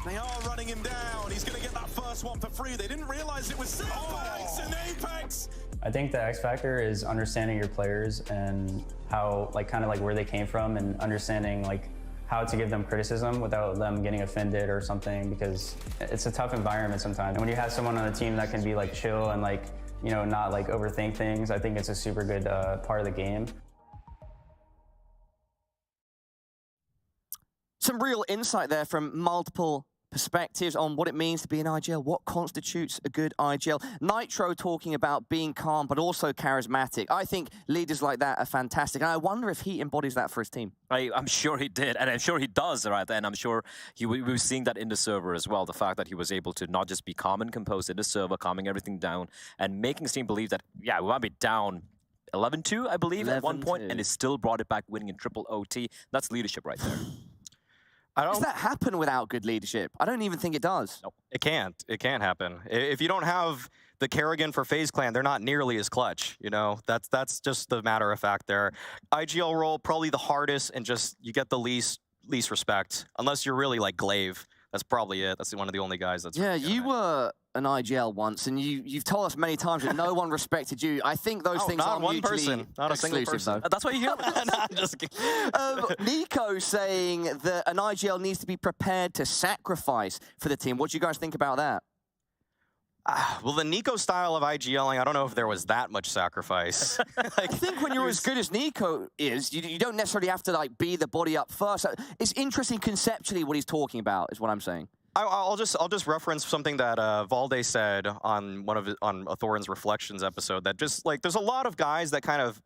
They are running him down. He's going to get that first one for free. They didn't realize it was Apex and Apex. I think the X factor is understanding your players and how, like, kind of like where they came from, and understanding like how to give them criticism without them getting offended or something, because it's a tough environment sometimes. And when you have someone on the team that can be like chill and like, you know, not like overthink things, I think it's a super good part of the game. Some real insight there from multiple perspectives on what it means to be an IGL, what constitutes a good IGL. Nitro talking about being calm, but also charismatic. I think leaders like that are fantastic, and I wonder if he embodies that for his team. I'm sure he did, and I'm sure he does, right? And I'm sure we were seeing that in the server as well, the fact that he was able to not just be calm and composed in the server, calming everything down, and making his team believe that, yeah, we might be down 11-2, I believe, at one point, and he still brought it back, winning in triple OT. That's leadership right there. Does that happen without good leadership? I don't even think it does. Nope. It can't. It can't happen. If you don't have the Kerrigan for FaZe Clan, they're not nearly as clutch. You know, that's just the matter of fact there. IGL role, probably the hardest, and just you get the least respect. Unless you're really like Glaive. That's probably it. That's one of the only guys that's... Yeah, you were an IGL once, and you've told us many times that no one respected you. I think those things aren't mutually person. Not a single person. Though. That's why you hear No, I'm just kidding. Nico saying that an IGL needs to be prepared to sacrifice for the team. What do you guys think about that? Well, the Nico style of IGLing, I don't know if there was that much sacrifice. I think when you're as good as Nico is, you don't necessarily have to like be the body up first. It's interesting conceptually what he's talking about, is what I'm saying. I'll just reference something that Valde said on on Thorin's Reflections episode, that just like there's a lot of guys that kind of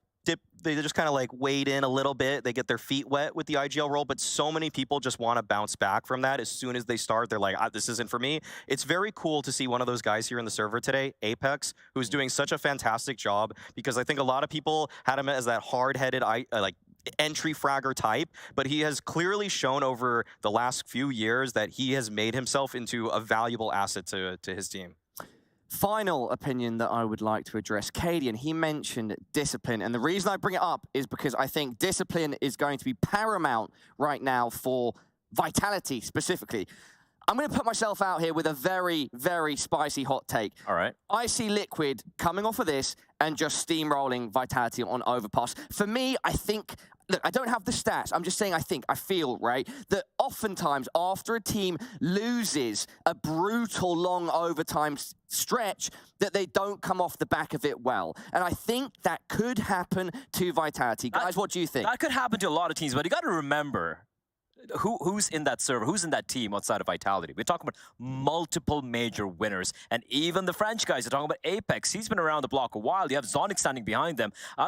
they just kind of like wade in a little bit, they get their feet wet with the IGL role, but so many people just want to bounce back from that as soon as they start. They're like, this isn't for me. It's very cool to see one of those guys here in the server today, Apex, who's doing such a fantastic job, because I think a lot of people had him as that hard-headed like entry fragger type, but he has clearly shown over the last few years that he has made himself into a valuable asset to his team. Final opinion that I would like to address. Cadian, he mentioned discipline, and the reason I bring it up is because I think discipline is going to be paramount right now for Vitality specifically. I'm going to put myself out here with a very, very spicy hot take. All right. I see Liquid coming off of this and just steamrolling Vitality on Overpass. For me, I think... Look, I don't have the stats. I'm just saying I feel, right, that oftentimes after a team loses a brutal long overtime stretch, that they don't come off the back of it well. And I think that could happen to Vitality. Guys, what do you think? That could happen to a lot of teams, but you got to remember, who's in that server, who's in that team outside of Vitality? We're talking about multiple major winners, and even the French guys are talking about Apex. He's been around the block a while. You have Zonic standing behind them. I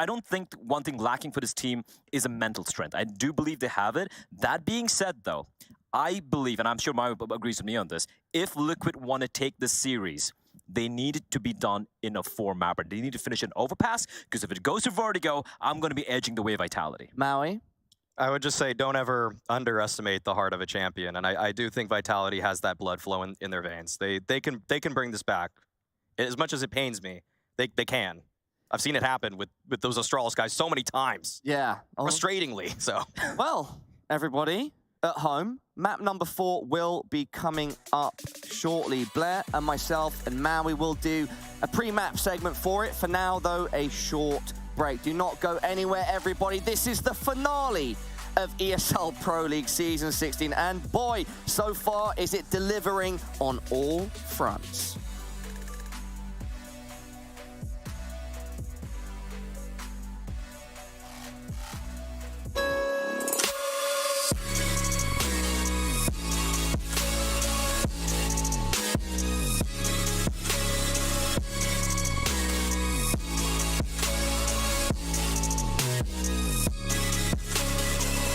don't think one thing lacking for this team is a mental strength. I do believe they have it. That being said, though, I believe, and I'm sure Mario agrees with me on this, if Liquid want to take this series, they need it to be done in a 4-mapper. They need to finish an Overpass, because if it goes to Vertigo, I'm going to be edging the way Vitality. Maui? I would just say, don't ever underestimate the heart of a champion, and I do think Vitality has that blood flow in their veins. They can bring this back. As much as it pains me, they can. I've seen it happen with those Astralis guys so many times. Yeah. Frustratingly, so. Well, everybody at home, map number 4 will be coming up shortly. Blair and myself and Maui will do a pre-map segment for it. For now, though, a short break. Do not go anywhere, everybody. This is the finale of ESL Pro League Season 16, and boy, so far is it delivering on all fronts.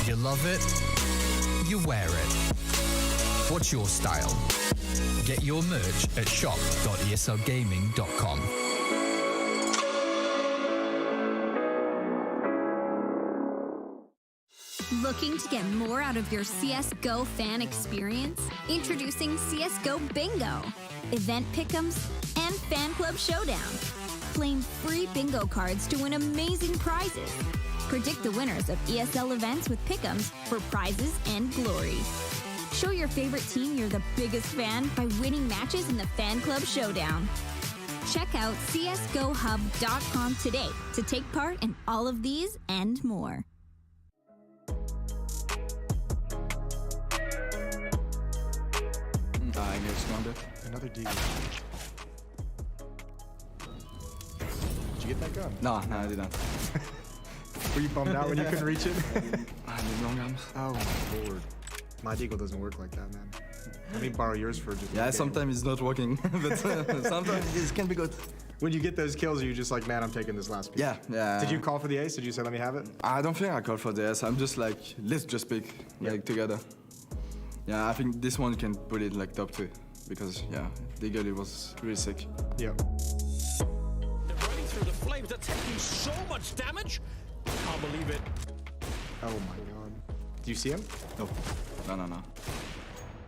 You love it, you wear it. What's your style? Get your merch at shop.eslgaming.com. Looking to get more out of your CSGO fan experience? Introducing CSGO Bingo, event pick'ems, and fan club showdown. Claim free bingo cards to win amazing prizes. Predict the winners of ESL events with pick'ems for prizes and glory. Show your favorite team you're the biggest fan by winning matches in the fan club showdown. Check out csgohub.com today to take part in all of these and more. Another D. Did you get that gun? No, I didn't. Were you bummed out when you couldn't reach it? I did long arms. Oh my lord. My deagle doesn't work like that, man. Let me borrow yours for just. Yeah, sometimes it's not working, but sometimes it can be good. When you get those kills, are you just like, man, I'm taking this last piece? Yeah, yeah. Did you call for the ace? Did you say, let me have it? I don't think I called for the ace. I'm just like, let's just pick like together. Yeah, I think this one can put it like top 2 because yeah, Deagle it was really sick. Yeah. They're running through the flames. They're taking so much damage. Can't believe it. Oh my god. Do you see him? No. No.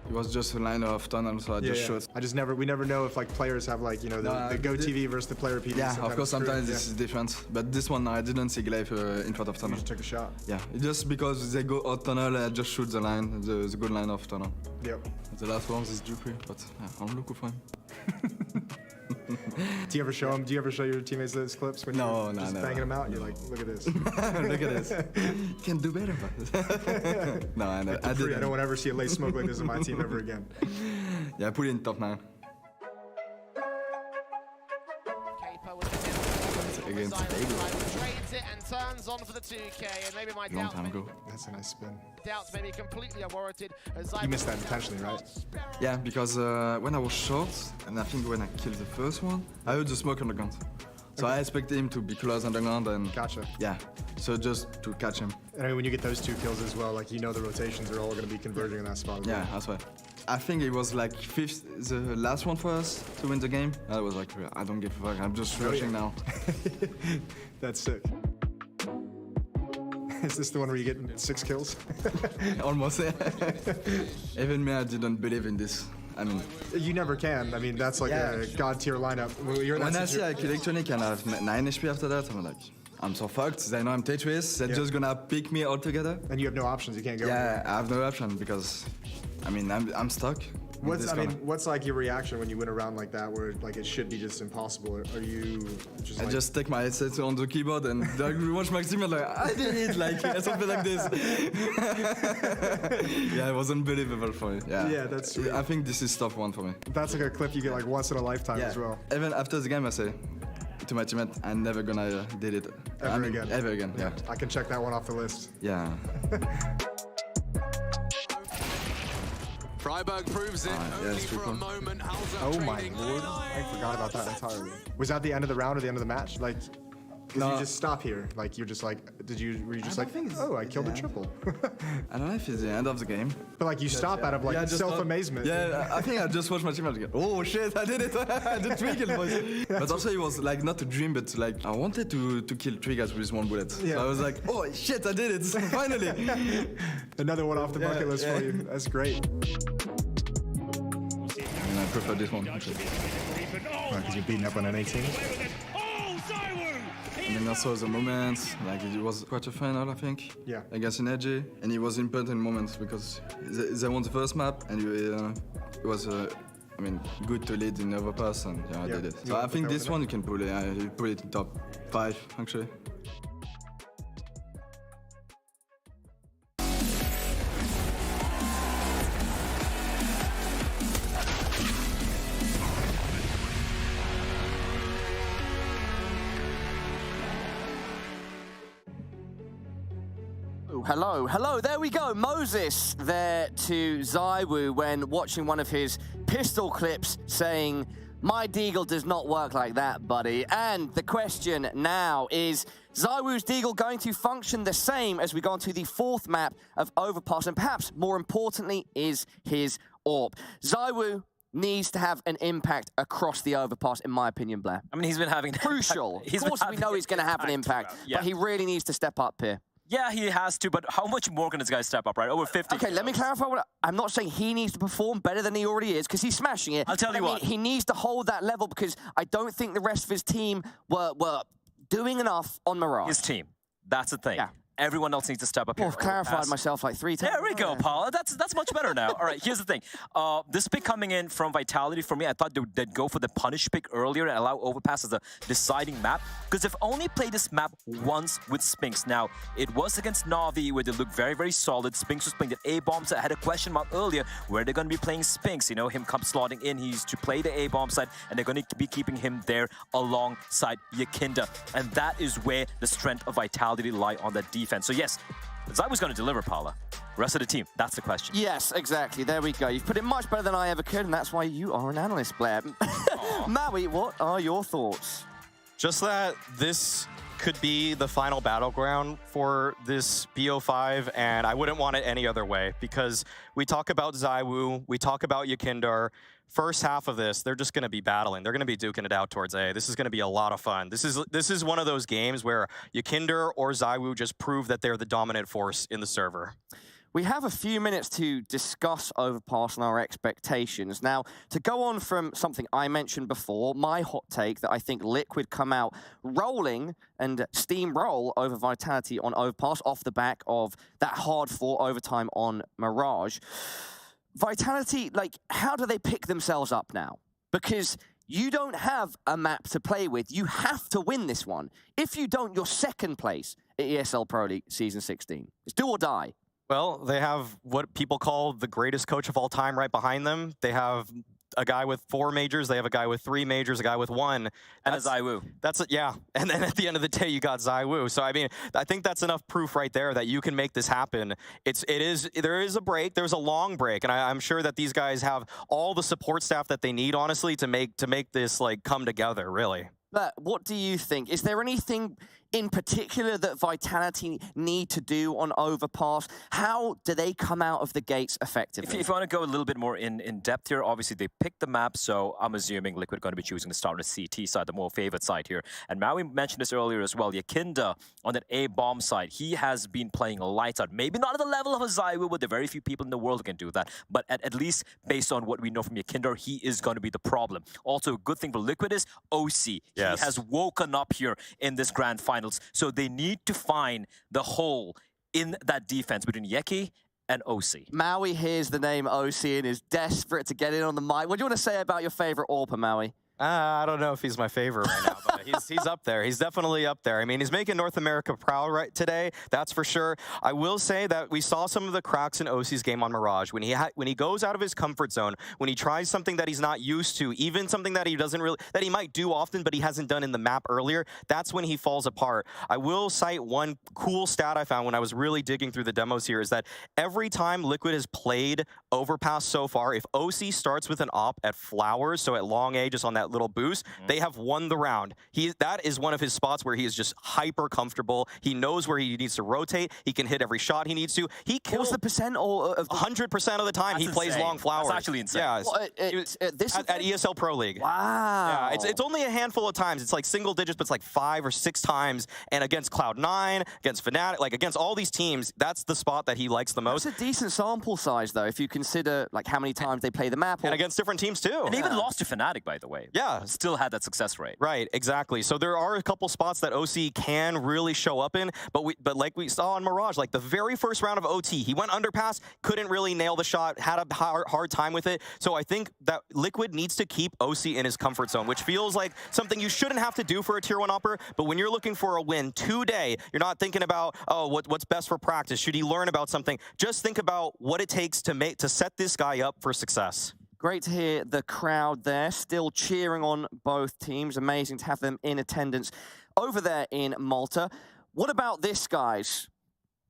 It was just a line of tunnel, so I just shot. We never know if like players have like, you know, the Go TV versus the player PD. Yeah, of course, sometimes this is different. But this one, I didn't see Glaive in front of tunnel. You just took a shot. Yeah, just because they go out tunnel, I just shoot the line, the good line of tunnel. Yep. The last one is Dupree, but yeah, I'm looking for him. Do you ever show him? Do you ever show your teammates those clips when you're just banging them out? You're like, look at this. Look at this. Can do better, but no, I didn't. I don't want to ever see a lace smoke like this in my team ever again. Yeah, I put it in top 9. Against Faze. Trades it and turns on for the 2K, and maybe my Long time ago. That's a nice spin. Doubts maybe completely unwarranted. You missed that intentionally, right? Yeah, because when I was short, and I think when I killed the first one, I heard the smoke on the ground. So I expected him to be close on the ground and... Gotcha. Yeah, so just to catch him. And I mean, when you get those 2 kills as well, like you know the rotations are all going to be converging in that spot. Yeah, that's right. I think it was like the last one for us to win the game. I was like, I don't give a fuck, I'm just rushing now. That's sick. Is this the one where you get 6 kills? Almost, yeah. Even me, I didn't believe in this. I mean, you never can. I mean, that's like a god tier lineup. When I see like Electronic and I have 9 HP after that, I'm like, I'm so fucked. They know I'm Tetris. They're just gonna pick me all together. And you have no options. You can't go. Yeah, I have no option because, I mean, I'm stuck. What's like your reaction when you win a round like that, where like it should be just impossible? Are you just? I just take my headset on the keyboard and like watch Maxime and like I did it, like something like this. Yeah, it was unbelievable for me. Yeah, that's sweet. I think this is top 1 for me. That's like a clip you get like once in a lifetime as well. Even after the game, I say to my teammate, I'm never gonna did it again. Ever again. Yeah. I can check that one off the list. Yeah. Freiburg proves it only for a moment. Oh my lord, I forgot about that entirely. Was that the end of the round or the end of the match? Like, did you just stop here? Like, you're just like, were you just like, oh, I killed the triple? I don't know if it's the end of the game. But like, you stop out of like self-amazement. Yeah, I think I just watched my team again. Oh shit, I did it! I did 3 kills, boys. But also it was like not a dream, but like I wanted to kill 3 guys with 1 bullet. Yeah. So I was like, oh shit, I did it! Finally! Another one off the bucket list for you. That's great. And I prefer this one. Because you're beating up on an 18. And then also the moments, like it was quarterfinal, I think. Yeah. Against ENG, and it was important moments because they won the first map, and it was, I mean, good to lead in the overpass, and yeah, I did it. So I think this one you can put it in top 5 actually. Hello, there we go. Moses there to ZywOo when watching one of his pistol clips saying, my deagle does not work like that, buddy. And the question now is, ZywOo's deagle going to function the same as we go on to the 4th map of Overpass? And perhaps more importantly is his AWP. ZywOo needs to have an impact across the Overpass, in my opinion, Blair. I mean, he's been having... Crucial. Of course we know he's going to have an impact, but he really needs to step up here. Yeah, he has to, but how much more can this guy step up, right? Over 50 Okay, let me clarify. I'm not saying he needs to perform better than he already is, because he's smashing it. I'll tell you what. He needs to hold that level, because I don't think the rest of his team were doing enough on Mirage. His team. That's the thing. Yeah. Everyone else needs to step up here. I've clarified myself like 3 times. There we go, Paula. That's much better now. All right, here's the thing. This pick coming in from Vitality, for me, I thought they'd go for the punish pick earlier and allow Overpass as a deciding map, because they've only played this map once with Spinks. Now, it was against Navi, where they looked very, very solid. Spinks was playing the A-bomb side. I had a question mark earlier, where they're going to be playing Spinks. You know, him come slotting in. He's to play the A-bomb side, and they're going to be keeping him there alongside Yakinda. And that is where the strength of Vitality lie on that defense. So yes, Zywoo's going to deliver, Paula. Rest of the team, that's the question. Yes, exactly. There we go. You've put it much better than I ever could, and that's why you are an analyst, Blair. Maui, what are your thoughts? Just that this could be the final battleground for this BO5, and I wouldn't want it any other way, because we talk about Zywoo, we talk about Yakindar. First half of this, they're just going to be battling. They're going to be duking it out towards A. This is going to be a lot of fun. This is one of those games where Yakindar or Zywoo just prove that they're the dominant force in the server. We have a few minutes to discuss Overpass and our expectations. Now, to go on from something I mentioned before, my hot take that I think Liquid come out rolling and steamroll over Vitality on Overpass off the back of that hard-fought overtime on Mirage. Vitality, like, how do they pick themselves up now? Because you don't have a map to play with. You have to win this one. If you don't, you're second place at ESL Pro League Season 16. It's do or die. Well, they have what people call the greatest coach of all time right behind them. They have a guy with 4 majors, they have a guy with 3 majors, a guy with 1. And a Zywoo. That's it, yeah. And then at the end of the day, you got Zywoo. So, I mean, I think that's enough proof right there that you can make this happen. There is a break. There's a long break. And I'm sure that these guys have all the support staff that they need, honestly, to make this, like, come together, really. But what do you think? Is there anything in particular that Vitality need to do on Overpass? How do they come out of the gates effectively? If you want to go a little bit more in depth here, obviously they picked the map, so I'm assuming Liquid going to be choosing to start on the CT side, the more favored side here. And Maui mentioned this earlier as well. Yakindar on that A bomb side, he has been playing lights out. Maybe not at the level of a Zywoo, but there are very few people in the world who can do that. But at least based on what we know from Yakindar, he is going to be the problem. Also, a good thing for Liquid is OC. Yes. He has woken up here in this grand finals. So they need to find the hole in that defense between Yeki and OC. Maui hears the name OC and is desperate to get in on the mic. What do you want to say about your favorite AWPer, Maui? I don't know if he's my favorite right now, but he's up there. He's definitely up there. I mean, he's making North America proud right today, that's for sure. I will say that we saw some of the cracks in OC's game on Mirage. When he goes out of his comfort zone, when he tries something that he's not used to, even something that he might do often, but he hasn't done in the map earlier, that's when he falls apart. I will cite one cool stat I found when I was really digging through the demos here, is that every time Liquid has played Overpass so far, if OC starts with an op at Flowers, so at long A, just on that little boost, they have won the round. That is one of his spots where he is just hyper comfortable. He knows where he needs to rotate. He can hit every shot he needs to. He kills. What was the percent? 100% of the time he plays long Flowers. That's actually insane. Yeah, at ESL Pro League. Wow. Yeah, it's only a handful of times. It's like single digits, but it's like 5 or 6 times. And against Cloud9, against Fnatic, like against all these teams, that's the spot that he likes the most. That's a decent sample size, though, if you consider like how many times they play the map. And against different teams too. And even lost to Fnatic, by the way. Yeah. Still had that success rate. Right, exactly. So there are a couple spots that OC can really show up in, but like we saw on Mirage, like the very first round of OT, he went underpass, couldn't really nail the shot, had a hard time with it. So I think that Liquid needs to keep OC in his comfort zone, which feels like something you shouldn't have to do for a tier 1 upper, but when you're looking for a win today, you're not thinking about, oh, what's best for practice? Should he learn about something? Just think about what it takes to set this guy up for success. Great to hear the crowd there, still cheering on both teams. Amazing to have them in attendance over there in Malta. What about this, guys?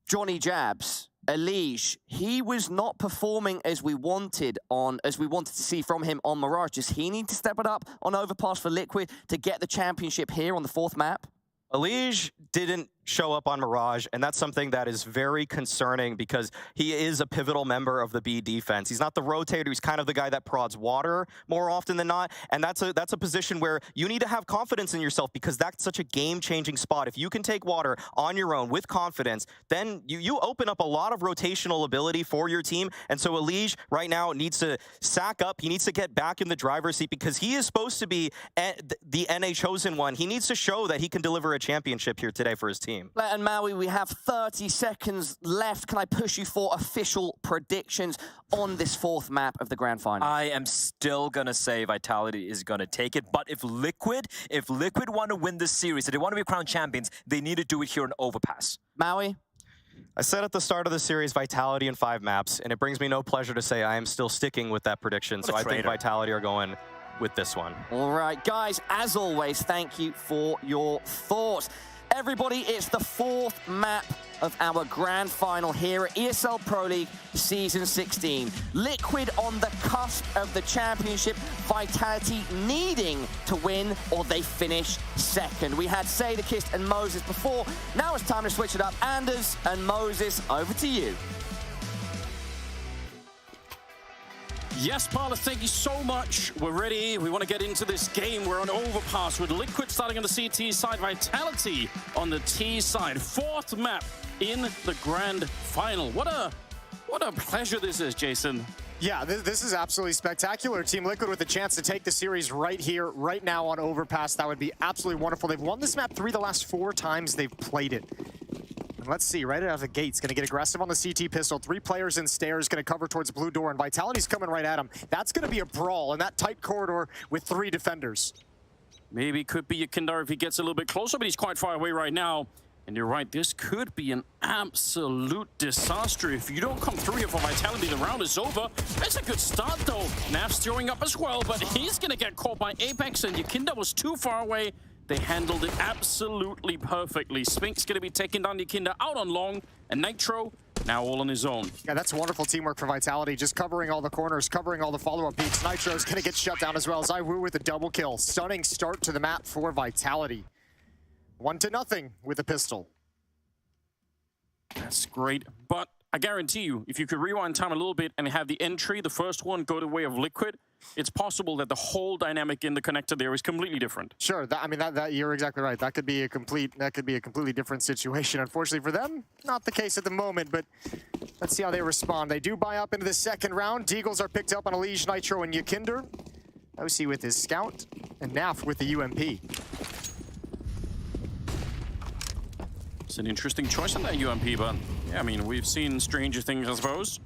Johnny Jabs, Elige. He was not performing as we wanted to see from him on Mirage. Does he need to step it up on Overpass for Liquid to get the championship here on the 4th map? Elige didn't show up on Mirage, and that's something that is very concerning because he is a pivotal member of the B defense. He's not the rotator, he's kind of the guy that prods water more often than not, and that's a position where you need to have confidence in yourself because that's such a game-changing spot. If you can take water on your own with confidence, then you open up a lot of rotational ability for your team, and so Elige right now needs to sack up, he needs to get back in the driver's seat because he is supposed to be the NA chosen one. He needs to show that he can deliver a championship here today for his team. And Maui, we have 30 seconds left. Can I push you for official predictions on this 4th map of the Grand Final? I am still going to say Vitality is going to take it. But if Liquid want to win this series, if they want to be crowned champions, they need to do it here in Overpass. Maui? I said at the start of the series, Vitality in 5 maps, and it brings me no pleasure to say I am still sticking with that prediction. So I think Vitality are going with this one. All right, guys, as always, thank you for your thoughts. Everybody, it's the 4th map of our grand final here at ESL Pro League Season 16. Liquid on the cusp of the championship, Vitality needing to win or they finish second. We had Sadakist and Moses before. Now it's time to switch it up. Anders and Moses, over to you. Yes, Parla, thank you so much. We're ready. We want to get into this game. We're on Overpass with Liquid starting on the CT side, Vitality on the T side. Fourth map in the grand final. What a pleasure this is, Jason. Yeah, this is absolutely spectacular. Team Liquid with a chance to take the series right here, right now on Overpass. That would be absolutely wonderful. They've won this map 3 the last 4 times they've played it. And let's see, right out of the gates, going to get aggressive on the CT pistol. 3 players in stairs, going to cover towards blue door, and Vitality's coming right at him. That's going to be a brawl in that tight corridor with 3 defenders. Maybe could be Yakindar if he gets a little bit closer, but he's quite far away right now. And you're right, this could be an absolute disaster. If you don't come through here for Vitality, the round is over. It's a good start, though. Naf's throwing up as well, but he's going to get caught by Apex, and Yakindar was too far away. They handled it absolutely perfectly. Spinks going to be taking down Yakindar out on long, and Nitro now all on his own. Yeah, that's wonderful teamwork for Vitality, just covering all the corners, covering all the follow-up peaks. Nitro's going to get shut down as well. ZywOo with a double kill. Stunning start to the map for Vitality. 1-0 with a pistol. That's great, but I guarantee you, if you could rewind time a little bit and have the entry, the first one, go the way of Liquid, it's possible that the whole dynamic in the connector there is completely different. Sure, that you're exactly right. That could be a completely different situation. Unfortunately for them, not the case at the moment, but let's see how they respond. They do buy up into the second round. Deagles are picked up on Elige, Nitro, and Yakinder. OC with his Scout, and Naf with the UMP. It's an interesting choice on that UMP, but yeah, I mean, we've seen stranger things, I suppose.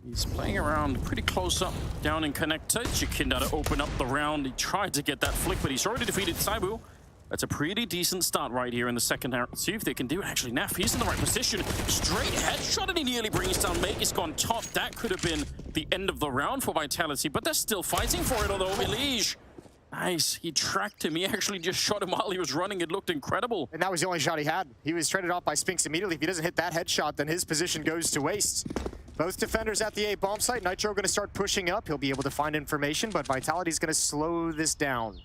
He's playing around pretty close up, down in connector. Yakinder to open up the round. He tried to get that flick, but he's already defeated ZywOo. That's a pretty decent start right here in the second round. See if they can do it. Actually, Naf, he's in the right position. Straight headshot, and he nearly brings down Magus gone top. That could have been the end of the round for Vitality, but they're still fighting for it, although Elige. Nice, he tracked him. He actually just shot him while he was running. It looked incredible. And that was the only shot he had. He was traded off by Spinks immediately. If he doesn't hit that headshot, then his position goes to waste. Both defenders at the A bomb site. Nitro going to start pushing up. He'll be able to find information, but Vitality's going to slow this down.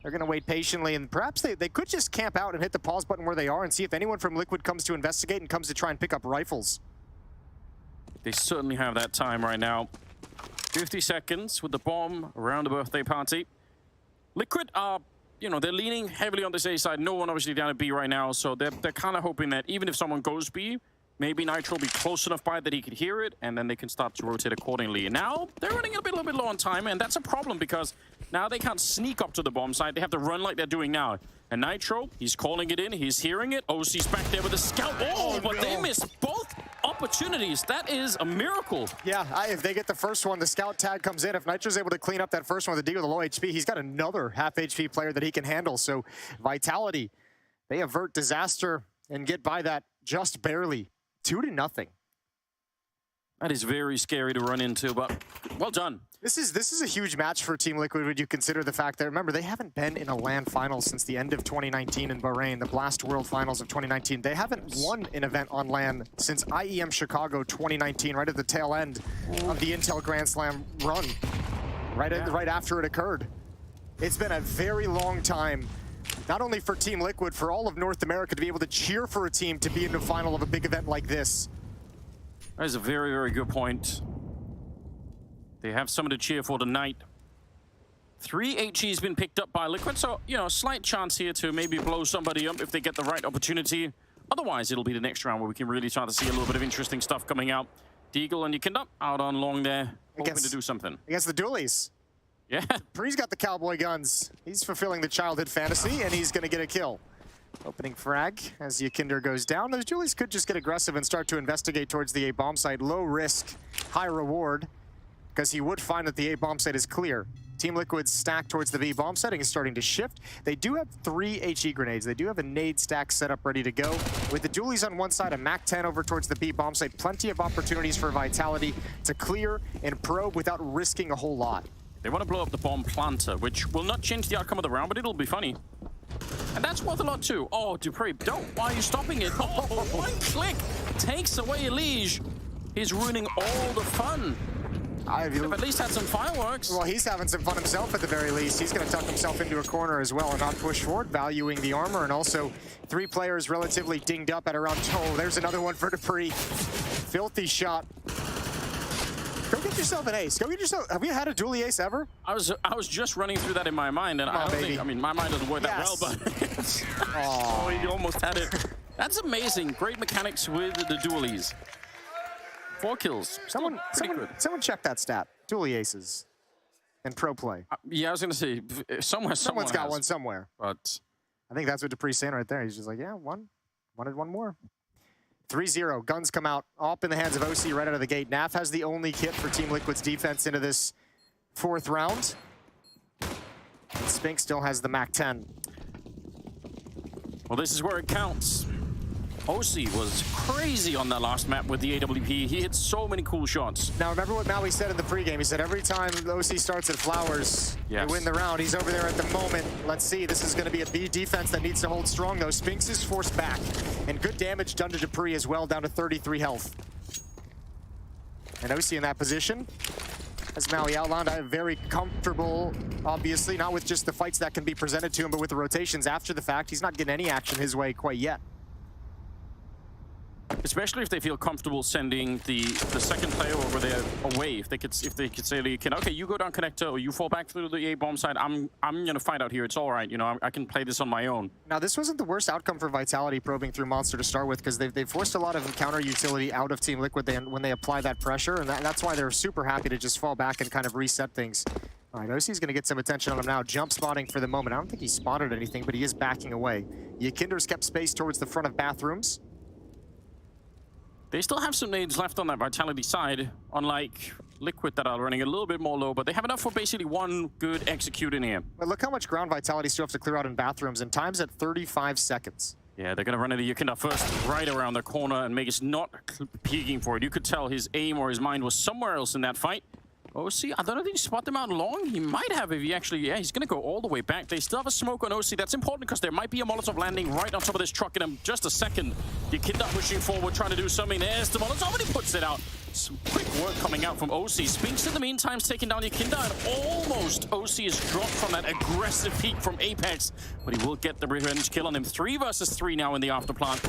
They're going to wait patiently, and perhaps they could just camp out and hit the pause button where they are and see if anyone from Liquid comes to investigate and comes to try and pick up rifles. They certainly have that time right now. 50 seconds with the bomb around the birthday party. Liquid are, you know, they're leaning heavily on this A side. No one obviously down at B right now, so they're kind of hoping that even if someone goes B, maybe Nitro will be close enough by that he could hear it, and then they can start to rotate accordingly. And now they're running a little bit low on time, and that's a problem because now they can't sneak up to the bomb site. They have to run like they're doing now. And Nitro, he's calling it in, he's hearing it. OC's back there with a scout. Oh, but they missed both opportunities. That is a miracle. Yeah, if they get the first one, the scout tag comes in. If Nitro's able to clean up that first one with the D with a low HP, he's got another half HP player that he can handle. So Vitality, they avert disaster and get by that just barely. 2-0. That is very scary to run into, but well done. This is a huge match for Team Liquid when you consider the fact that, remember, they haven't been in a LAN final since the end of 2019 in Bahrain, the Blast World Finals of 2019. They haven't won an event on LAN since IEM Chicago 2019, right at the tail end of the Intel Grand Slam run, right after it occurred. It's been a very long time, not only for Team Liquid, for all of North America to be able to cheer for a team to be in the final of a big event like this. That is a very, very good point. They have someone to cheer for tonight. 3 HE's been picked up by Liquid, so, you know, a slight chance here to maybe blow somebody up if they get the right opportunity. Otherwise, it'll be the next round where we can really start to see a little bit of interesting stuff coming out. Deagle and Yakinder out on long there, hoping to do something. Against the dualies. Yeah. Bree's got the cowboy guns. He's fulfilling the childhood fantasy, and he's going to get a kill. Opening frag as Yakinder goes down. Those dualies could just get aggressive and start to investigate towards the A bomb site. Low risk, high reward, because he would find that the A bomb site is clear. Team Liquid's stack towards the B bomb setting is starting to shift. They do have 3 HE grenades. They do have a nade stack set up ready to go. With the dualies on one side, a MAC-10 over towards the B bomb site. Plenty of opportunities for Vitality to clear and probe without risking a whole lot. They want to blow up the bomb planter, which will not change the outcome of the round, but it'll be funny. And that's worth a lot too. Oh, Dupree, don't. Why are you stopping it? Oh, one click takes away Elige. He's ruining all the fun. Could have at least had some fireworks. Well, he's having some fun himself at the very least. He's going to tuck himself into a corner as well and not push forward, valuing the armor. And also, 3 players relatively dinged up at around... Oh, there's another one for Dupree. Filthy shot. Go get yourself an ace. Go get yourself... Have we had a dually ace ever? I was just running through that in my mind, and I don't think... I mean, my mind doesn't work that well, but... Oh, he almost had it. That's amazing. Great mechanics with the dualies. 4 kills. Someone check that stat. Dually aces in pro play. Yeah, I was going to say, someone's got one somewhere. But I think that's what Dupree's saying right there. He's just like, yeah, wanted one more. 3-0. Guns come out. Up in the hands of OC right out of the gate. Naf has the only kit for Team Liquid's defense into this 4th round. And Spink still has the MAC-10. Well, this is where it counts. OC was crazy on that last map with the AWP. He hit so many cool shots. Now, remember what Maui said in the pregame. He said every time OC starts at Flowers, they win the round. He's over there at the moment. Let's see. This is going to be a B defense that needs to hold strong, though. Spinks is forced back. And good damage done to Dupree as well, down to 33 health. And OC in that position. As Maui outlined, very comfortable, obviously, not with just the fights that can be presented to him, but with the rotations after the fact. He's not getting any action his way quite yet. Especially if they feel comfortable sending the second player over there away. If they could say okay, you go down connector or you fall back through the A bomb side. I'm gonna fight out here. It's all right. You know, I can play this on my own. Now this wasn't the worst outcome for Vitality probing through Monster to start with, because they've forced a lot of counter utility out of Team Liquid when they apply that pressure, and that's why they're super happy to just fall back and kind of reset things. All right, OC's going to get some attention on him now. Jump spotting for the moment. I don't think he spotted anything, but he is backing away. Yakinder's kept space towards the front of bathrooms. They still have some nades left on that Vitality side, unlike Liquid that are running a little bit more low, but they have enough for basically one good execute in here. But look how much ground Vitality still have to clear out in bathrooms, and time's at 35 seconds. Yeah, they're going to run into Yakinder first, right around the corner, and Meg is not peeking for it. You could tell his aim or his mind was somewhere else in that fight. OC, I don't know if he spot them out long. He might have if he actually, yeah, he's going to go all the way back. They still have a smoke on OC. That's important because there might be a Molotov landing right on top of this truck in just a second. Yakinder pushing forward, trying to do something. There's the Molotov, and he puts it out. Some quick work coming out from OC. Spinks in the meantime is taking down Yakinder, and almost OC is dropped from that aggressive peak from Apex, but he will get the revenge kill on him. 3 versus 3 now in the afterplant.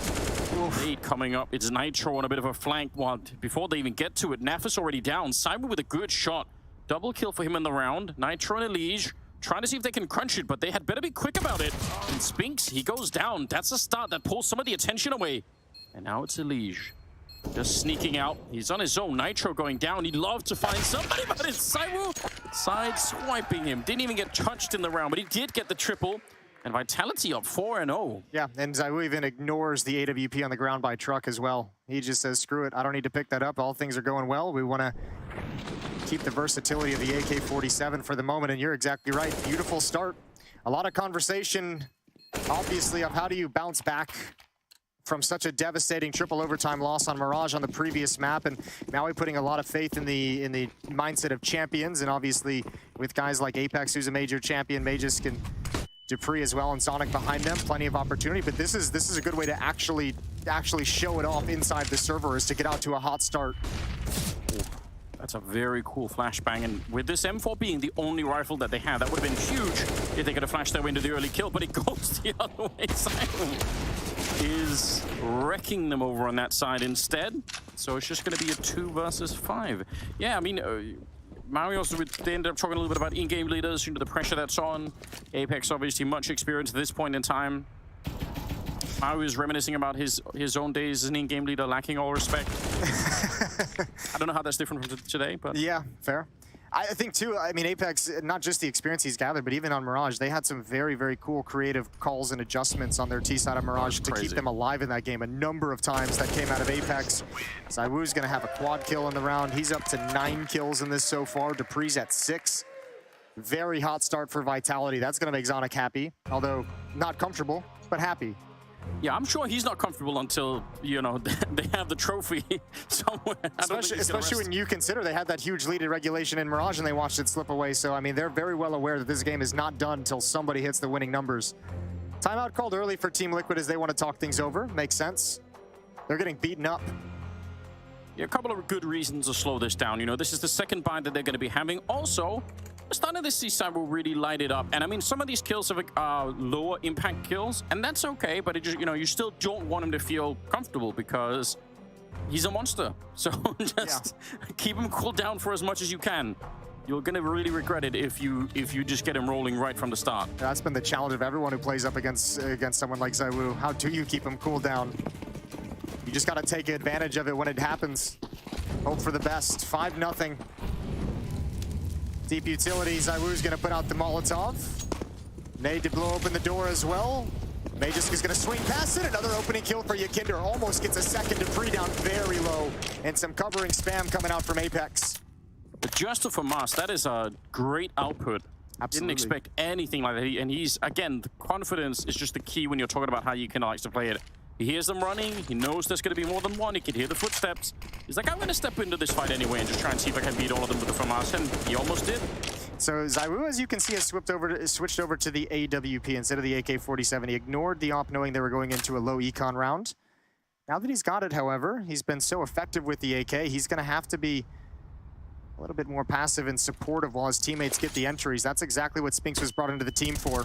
8 coming up. It's Nitro on a bit of a flank. Well, before they even get to it, Naf is already down. Simon with a good shot. Double kill for him in the round. Nitro and Elige trying to see if they can crunch it, but they had better be quick about it. And Spinks, he goes down. That's a start that pulls some of the attention away. And now it's Elige. Just sneaking out. He's on his own. Nitro going down. He'd love to find somebody, but it's Saiwu side swiping him. Didn't even get touched in the round, but he did get the triple. And Vitality up 4-0. Yeah, and Zaiwu even ignores the AWP on the ground by truck as well. He just says, screw it, I don't need to pick that up. All things are going well. We want to keep the versatility of the AK-47 for the moment, and you're exactly right. Beautiful start. A lot of conversation, obviously, of how do you bounce back from such a devastating triple overtime loss on Mirage on the previous map, and Maui putting a lot of faith in the mindset of champions, and obviously with guys like Apex, who's a major champion, Magus can Dupree as well, and Sonic behind them, plenty of opportunity, but this is a good way to actually show it off inside the server, is to get out to a hot start. That's a very cool flashbang, and with this M4 being the only rifle that they have, that would have been huge if they could have flashed their way into the early kill, but it goes the other way. Simon is wrecking them over on that side instead, so it's just going to be a 2 versus 5. Yeah, I mean, Maui also, they ended up talking a little bit about in-game leaders, you know, the pressure that's on. Apex, obviously, much experience at this point in time. Maui was reminiscing about his own days as an in-game leader, lacking all respect. I don't know how that's different from today, but... Yeah, fair. I think, too, I mean, Apex, not just the experience he's gathered, but even on Mirage, they had some very, very cool creative calls and adjustments on their T-side of Mirage to keep them alive in that game. A number of times that came out of Apex. Zaiwu's going to have a quad kill in the round. He's up to 9 kills in this so far. Dupree's at 6. Very hot start for Vitality. That's going to make Zonic happy, although not comfortable, but happy. Yeah, I'm sure he's not comfortable until, you know, they have the trophy somewhere. Especially when you consider they had that huge lead in regulation in Mirage and they watched it slip away. So, I mean, they're very well aware that this game is not done until somebody hits the winning numbers. Timeout called early for Team Liquid as they want to talk things over. Makes sense. They're getting beaten up. Yeah, a couple of good reasons to slow this down. You know, this is the second buy that they're going to be having. Also, the start of this season will really light it up. And I mean, some of these kills are lower impact kills, and that's okay. But it just, you know, you still don't want him to feel comfortable because he's a monster. So just keep him cooled down for as much as you can. You're going to really regret it if you just get him rolling right from the start. That's been the challenge of everyone who plays up against someone like ZywOo. How do you keep him cooled down? You just got to take advantage of it when it happens. Hope for the best. 5-0. Deep utility. ZywOo's going to put out the Molotov. Nade to blow open the door as well. Magisk is going to swing past it. Another opening kill for Yakinder. Almost gets a second. Dupree down very low. And some covering spam coming out from Apex. But just for Mars, that is a great output. Absolutely. Didn't expect anything like that. And he's, again, the confidence is just the key when you're talking about how Yakinder likes to play it. He hears them running. He knows there's going to be more than one. He can hear the footsteps. He's like, I'm going to step into this fight anyway and just try and see if I can beat all of them with the FAMAS. And he almost did. So ZywOo, as you can see, has switched over to the AWP instead of the AK-47. He ignored the op knowing they were going into a low econ round. Now that he's got it, however, he's been so effective with the AK, he's going to have to be a little bit more passive and supportive while his teammates get the entries. That's exactly what Spinks was brought into the team for.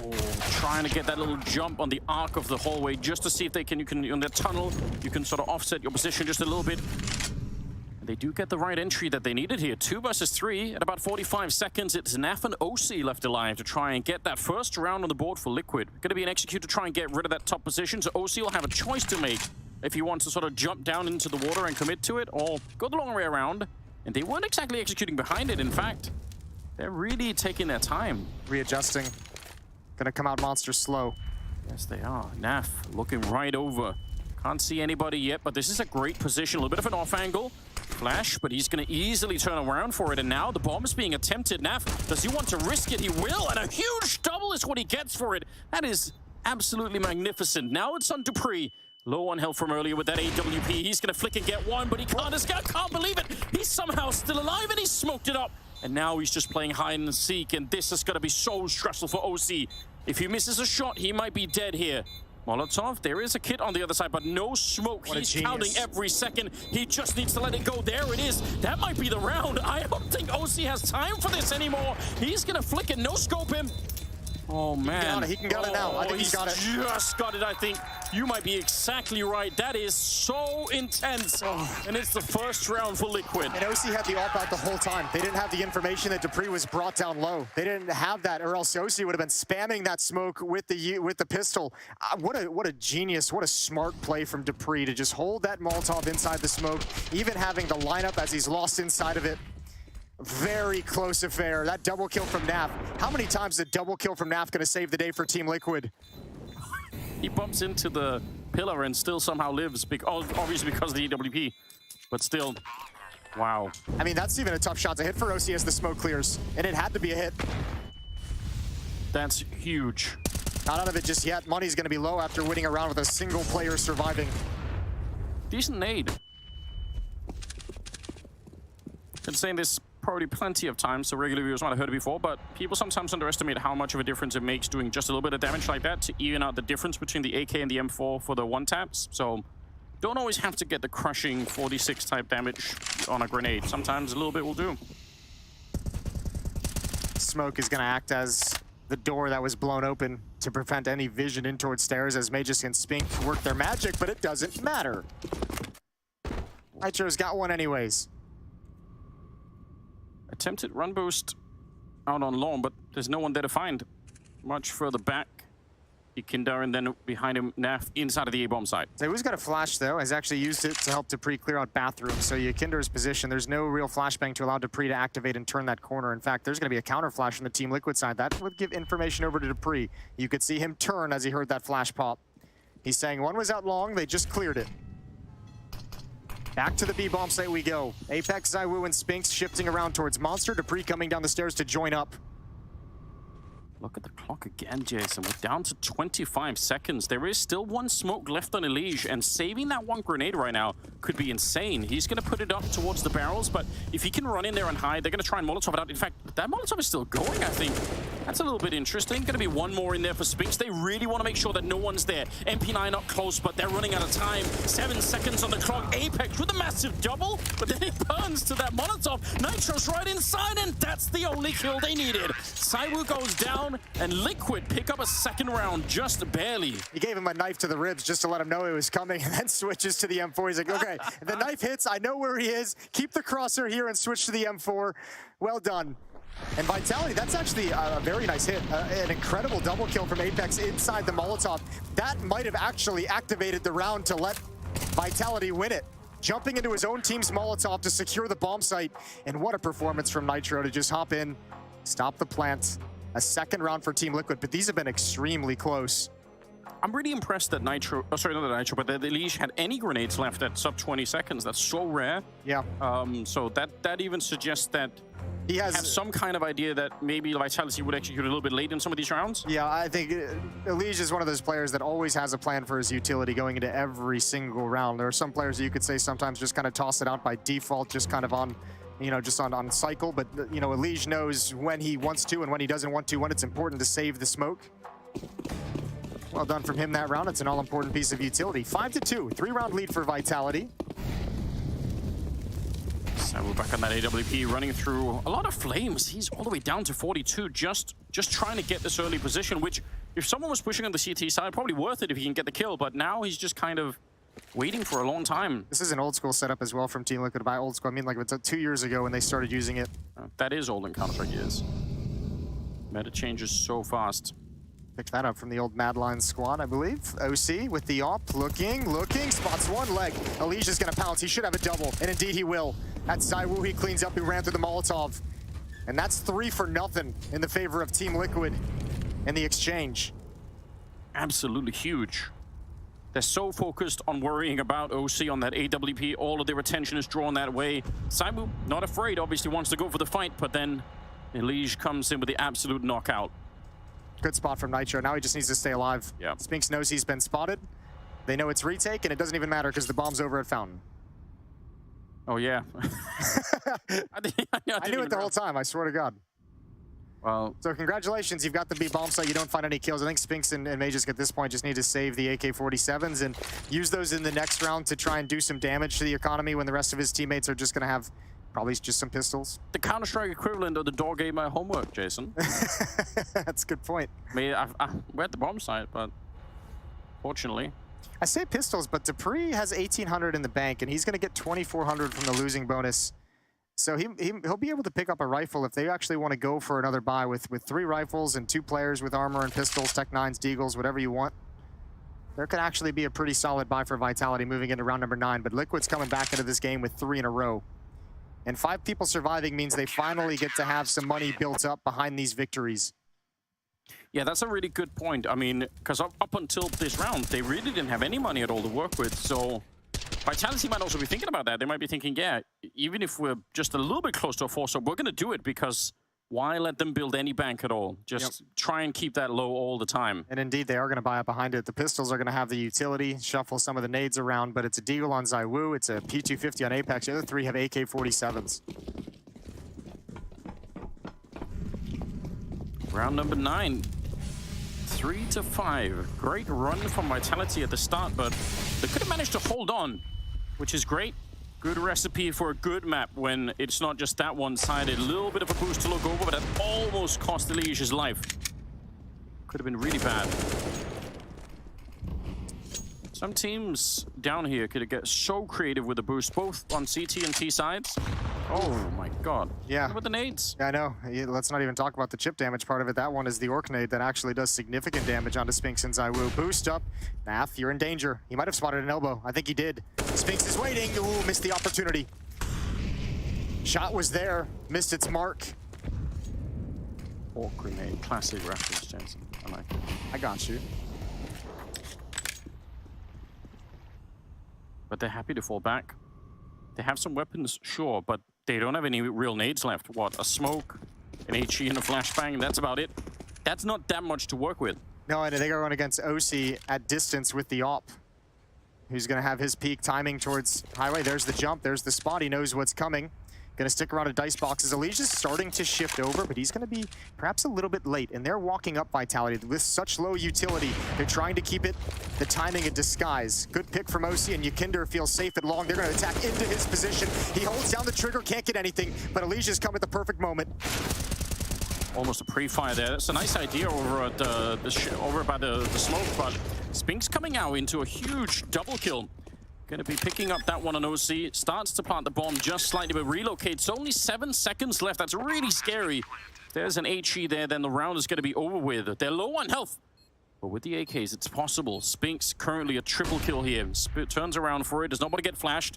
Oh, trying to get that little jump on the arc of the hallway just to see if they can, on the tunnel, you can sort of offset your position just a little bit. They do get the right entry that they needed here. 2 versus 3 at about 45 seconds. It's Naf and OC left alive to try and get that first round on the board for Liquid. Going to be an execute to try and get rid of that top position. So OC will have a choice to make if he wants to sort of jump down into the water and commit to it, or go the long way around. And they weren't exactly executing behind it, in fact. They're really taking their time. Readjusting. Gonna come out monster slow. Yes, they are. Naf looking right over. Can't see anybody yet, but this is a great position. A little bit of an off angle. Flash, but he's going to easily turn around for it. And now the bomb is being attempted. Naf, does he want to risk it? He will, and a huge double is what he gets for it. That is absolutely magnificent. Now it's on Dupree. Low on health from earlier with that AWP. He's going to flick and get one, but he can't escape. Can't believe it. He's somehow still alive, and he smoked it up. And now he's just playing hide and seek, and this is going to be so stressful for OC. If he misses a shot, he might be dead here. Molotov, there is a kit on the other side, but no smoke. He's counting every second. He just needs to let it go. There it is. That might be the round. I don't think OC has time for this anymore. He's going to flick and no-scope him. Oh, man. He can get it now. I think he's got it. Just got it, I think. You might be exactly right. That is so intense. And it's the first round for Liquid. And OC had the op out the whole time. They didn't have the information that Dupree was brought down low. They didn't have that, or else OC would have been spamming that smoke with the pistol. What a genius, what a smart play from Dupree to just hold that Molotov inside the smoke, even having the lineup as he's lost inside of it. Very close affair. That double kill from Naf. How many times is a double kill from Naf going to save the day for Team Liquid? He bumps into the pillar and still somehow lives, obviously because of the EWP. But still, wow. I mean, that's even a tough shot to hit for OC as the smoke clears. And it had to be a hit. That's huge. Not out of it just yet. Money's going to be low after winning a round with a single player surviving. Decent nade. Been saying this probably plenty of times, so regular viewers might have heard it before, but people sometimes underestimate how much of a difference it makes doing just a little bit of damage like that to even out the difference between the AK and the M4 for the one-taps. So don't always have to get the crushing 46 type damage on a grenade. Sometimes a little bit will do. Smoke is going to act as the door that was blown open to prevent any vision in towards stairs as Magisk and Spink work their magic, but it doesn't matter. Nitro's got one anyways. Attempted run boost out on long, but there's no one there to find. Much further back, Yakinder, and then behind him, Naf inside of the A-bomb site. ZywOo's got a flash, though. Has actually used it to help Dupree clear out bathroom. So Yakinder's position, there's no real flashbang to allow Dupree to activate and turn that corner. In fact, there's going to be a counter flash on the Team Liquid side. That would give information over to Dupree. You could see him turn as he heard that flash pop. He's saying one was out long, they just cleared it. Back to the B-bomb site we go. Apex, ZywOo, and Spinks shifting around towards Monster. Dupree coming down the stairs to join up. Look at the clock again, Jason. We're down to 25 seconds. There is still one smoke left on Elige, and saving that one grenade right now could be insane. He's going to put it up towards the barrels, but if he can run in there and hide, they're going to try and Molotov it out. In fact, that Molotov is still going, I think. That's a little bit interesting. Going to be one more in there for Spinks. They really want to make sure that no one's there. MP9 up close, but they're running out of time. 7 seconds on the clock. Apex with a massive double, but then it burns to that Molotov. Nitro's right inside, and that's the only kill they needed. ZywOo goes down, and Liquid pick up a second round, just barely. He gave him a knife to the ribs just to let him know it was coming, and then switches to the M4. He's like, okay, the knife hits, I know where he is. Keep the crosshair here and switch to the M4. Well done. And Vitality, that's actually a very nice hit. An incredible double kill from Apex inside the Molotov. That might have actually activated the round to let Vitality win it. Jumping into his own team's Molotov to secure the bomb site. And what a performance from Nitro to just hop in, stop the plant. A second round for Team Liquid, but these have been extremely close. I'm really impressed that Nitro, oh, sorry, not that Nitro, but that the Liege had any grenades left at sub 20 seconds. That's so rare. Yeah. So that even suggests that he has some kind of idea that maybe Vitality would execute a little bit late in some of these rounds. Yeah, I think Liege is one of those players that always has a plan for his utility going into every single round. There are some players that you could say sometimes just kind of toss it out by default, just kind of on, you know, just on cycle. But, you know, Liege knows when he wants to and when he doesn't want to, when it's important to save the smoke. Well done from him that round. It's an all-important piece of utility. 5-2, 3-round lead for Vitality. So we're back on that AWP, running through a lot of flames. He's all the way down to 42, just trying to get this early position, which if someone was pushing on the CT side, probably worth it if he can get the kill, but now he's just kind of waiting for a long time. This is an old school setup as well from Team Liquid. By old school, I mean like it's 2 years ago when they started using it. That is old in Counter-Strike years. Meta changes so fast. Picked that up from the old Madline squad, I believe. OC with the op, looking, spots one leg. Alicia's gonna pounce, he should have a double, and indeed he will. That's ZywOo, he cleans up, who ran through the Molotov. And that's 3-0 in the favor of Team Liquid in the exchange. Absolutely huge. They're so focused on worrying about OC on that AWP, all of their attention is drawn that way. ZywOo, not afraid, obviously wants to go for the fight, but then Elige comes in with the absolute knockout. Good spot from Nitro. Now he just needs to stay alive. Yeah. Spinks knows he's been spotted. They know it's retake, and it doesn't even matter because the bomb's over at Fountain. Oh, yeah. I knew it the whole time, I swear to God. Well, so congratulations, you've got the B bomb site. You don't find any kills. I think Spinks and Magisk at this point just need to save the AK-47s and use those in the next round to try and do some damage to the economy when the rest of his teammates are just going to have probably just some pistols. The Counter-Strike equivalent of the dog ate my homework, Jason. That's a good point. I mean, we're at the bomb site, but fortunately. I say pistols, but Dupree has 1,800 in the bank, and he's going to get 2,400 from the losing bonus. So he'll be able to pick up a rifle if they actually want to go for another buy with 3 rifles and 2 players with armor and pistols, Tech 9s, Deagles, whatever you want. There could actually be a pretty solid buy for Vitality moving into round number 9, but Liquid's coming back into this game with 3 in a row. And 5 people surviving means they finally get to have some money built up behind these victories. Yeah, that's a really good point. I mean, because up until this round, they really didn't have any money at all to work with. So Vitality might also be thinking about that. They might be thinking, yeah, even if we're just a little bit close to a 4-star, we're going to do it because why let them build any bank at all? Just try and keep that low all the time. And indeed, they are going to buy up behind it. The pistols are going to have the utility, shuffle some of the nades around, but it's a Deagle on ZywOo, it's a P250 on Apex. The other 3 have AK-47s. Round number 9. 3-5. Great run from Vitality at the start, but they could have managed to hold on, which is great. Good recipe for a good map when it's not just that one-sided. A little bit of a boost to look over, but that almost cost Elige his life. Could have been really bad. Some teams down here could get so creative with the boost, both on CT and T sides. Oh my God. Yeah. With the nades. Yeah, I know. Let's not even talk about the chip damage part of it. That one is the Orc nade that actually does significant damage onto Spinks and ZywOo. Boost up. Math, you're in danger. He might have spotted an elbow. I think he did. Spinks is waiting. Ooh, missed the opportunity. Shot was there. Missed its mark. Orc grenade. Classic reference, Jensen. I like it. I got you. But they're happy to fall back. They have some weapons, sure, but they don't have any real nades left. What? A smoke, an HE, and a flashbang, that's about it. That's not that much to work with. No, and they go run against OC at distance with the op, who's going to have his peak timing towards highway. There's the jump, there's the spot. He knows what's coming. Gonna stick around at dice boxes. Alicia's starting to shift over, but he's gonna be perhaps a little bit late. And they're walking up Vitality with such low utility. They're trying to keep it the timing in disguise. Good pick from OC, and Yakinder feels safe at long. They're gonna attack into his position. He holds down the trigger, can't get anything, but Alicia's come at the perfect moment. Almost a pre-fire there. That's a nice idea over at over by the smoke, but Spinks coming out into a huge double kill. Going to be picking up that one on OC. Starts to plant the bomb just slightly, but relocates. Only 7 seconds left. That's really scary. If there's an HE there, then the round is going to be over with. They're low on health. But with the AKs, it's possible. Spinks currently a triple kill here. Turns around for it. Does not want to get flashed.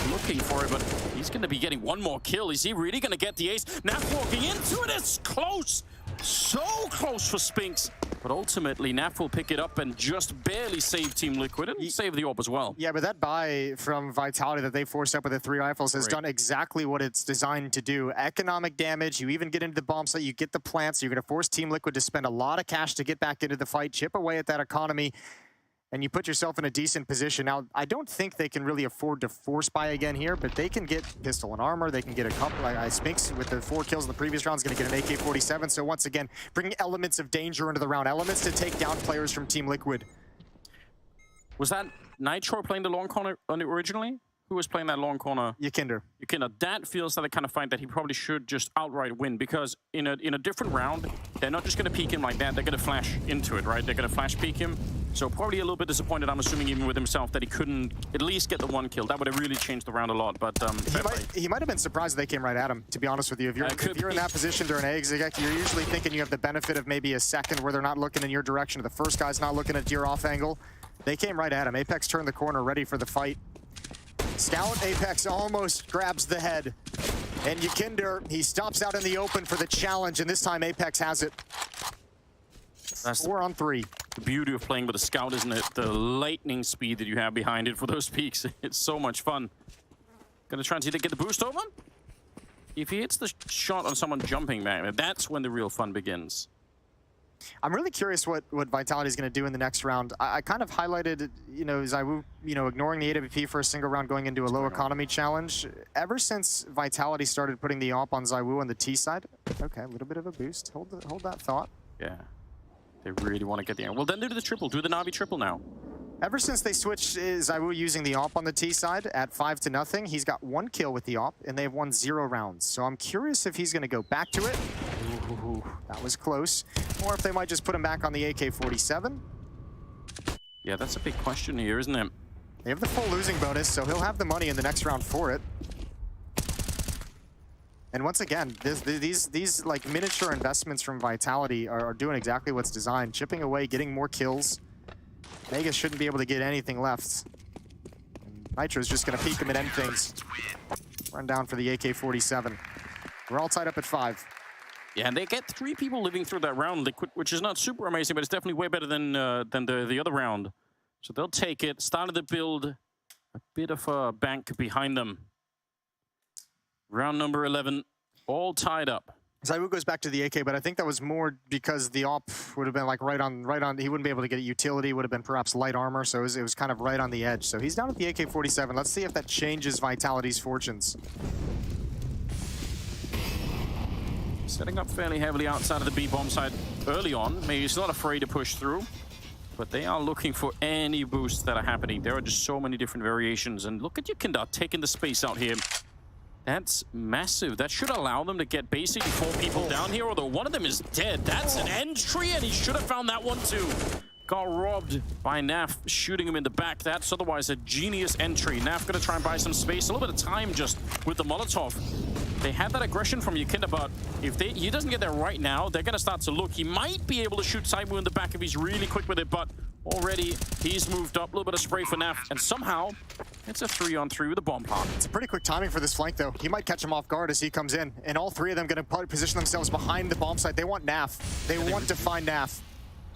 Looking for it, but he's going to be getting one more kill. Is he really going to get the ace? Naf walking into it. It's close. So close for Spinks. But ultimately, Naf will pick it up and just barely save Team Liquid and save the AWP as well. Yeah, but that buy from Vitality that they forced up with the 3 rifles has done exactly what it's designed to do. Economic damage, you even get into the bomb site, you get the plants, you're going to force Team Liquid to spend a lot of cash to get back into the fight, chip away at that economy, and you put yourself in a decent position. Now, I don't think they can really afford to force buy again here, but they can get pistol and armor, they can get a couple. Spinks, with the 4 kills in the previous round, is going to get an AK-47, so once again, bringing elements of danger into the round, elements to take down players from Team Liquid. Was that Nitro playing the long corner originally? Who was playing that long corner? Yakinder. Yakinder. That feels like the kind of fight that he probably should just outright win, because in a different round, they're not just going to peek him like that. They're going to flash into it, right? They're going to flash peek him. So probably a little bit disappointed, I'm assuming, even with himself, that he couldn't at least get the 1 kill. That would have really changed the round a lot. But he might have been surprised that they came right at him, to be honest with you. If you're in that position during exec, you're usually thinking you have the benefit of maybe a second where they're not looking in your direction. The first guy's not looking at your off angle. They came right at him. Apex turned the corner, ready for the fight. Scout Apex almost grabs the head. And Yakinder, he stops out in the open for the challenge, and this time Apex has it. That's 4 on 3. The beauty of playing with a Scout, isn't it? The lightning speed that you have behind it for those peaks. It's so much fun. Gonna try and see if they get the boost over. If he hits the shot on someone jumping back, that's when the real fun begins. I'm really curious what Vitality is going to do in the next round. I kind of highlighted, ZywOo, ignoring the AWP for a single round going into a low economy challenge. Ever since Vitality started putting the AWP on ZywOo on the T side, okay, a little bit of a boost. Hold that thought. Yeah, they really want to get the. Well, then do the triple. Do the Navi triple now. Ever since they switched ZywOo using the AWP on the T side at 5-0, he's got 1 kill with the AWP, and they've won 0 rounds. So I'm curious if he's going to go back to it. Ooh, that was close. Or if they might just put him back on the AK-47. Yeah, that's a big question here, isn't it? They have the full losing bonus, so he'll have the money in the next round for it. And once again, these like miniature investments from Vitality are doing exactly what's designed. Chipping away, getting more kills. Vegas shouldn't be able to get anything left. And Nitro's just going to peek him and end things. Run down for the AK-47. We're all tied up at 5. Yeah, and they get 3 people living through that round, Liquid, which is not super amazing, but it's definitely way better than the other round. So they'll take it. Started to build a bit of a bank behind them. Round number 11, all tied up. ZywOo goes back to the AK, but I think that was more because the AWP would have been like right on. He wouldn't be able to get utility. Would have been perhaps light armor, so it was kind of right on the edge. So he's down at the AK-47. Let's see if that changes Vitality's fortunes. Setting up fairly heavily outside of the B bomb side early on. Maybe he's not afraid to push through, but they are looking for any boosts that are happening. There are just so many different variations, and look at Yakinder taking the space out here. That's massive. That should allow them to get basically 4 people down here, although one of them is dead. That's an entry, and he should have found that one too. Got robbed by Naf, shooting him in the back. That's otherwise a genius entry. Naf gonna try and buy some space, a little bit of time just with the Molotov. They had that aggression from Yakinder, but if he doesn't get there right now, they're gonna start to look. He might be able to shoot ZywOo in the back if he's really quick with it, but already he's moved up. A little bit of spray for Naf, and somehow it's a 3-on-3 with a bomb pop. It's a pretty quick timing for this flank, though. He might catch him off guard as he comes in, and all 3 of them going to position themselves behind the bomb site. They want Naf. They want to find Naf.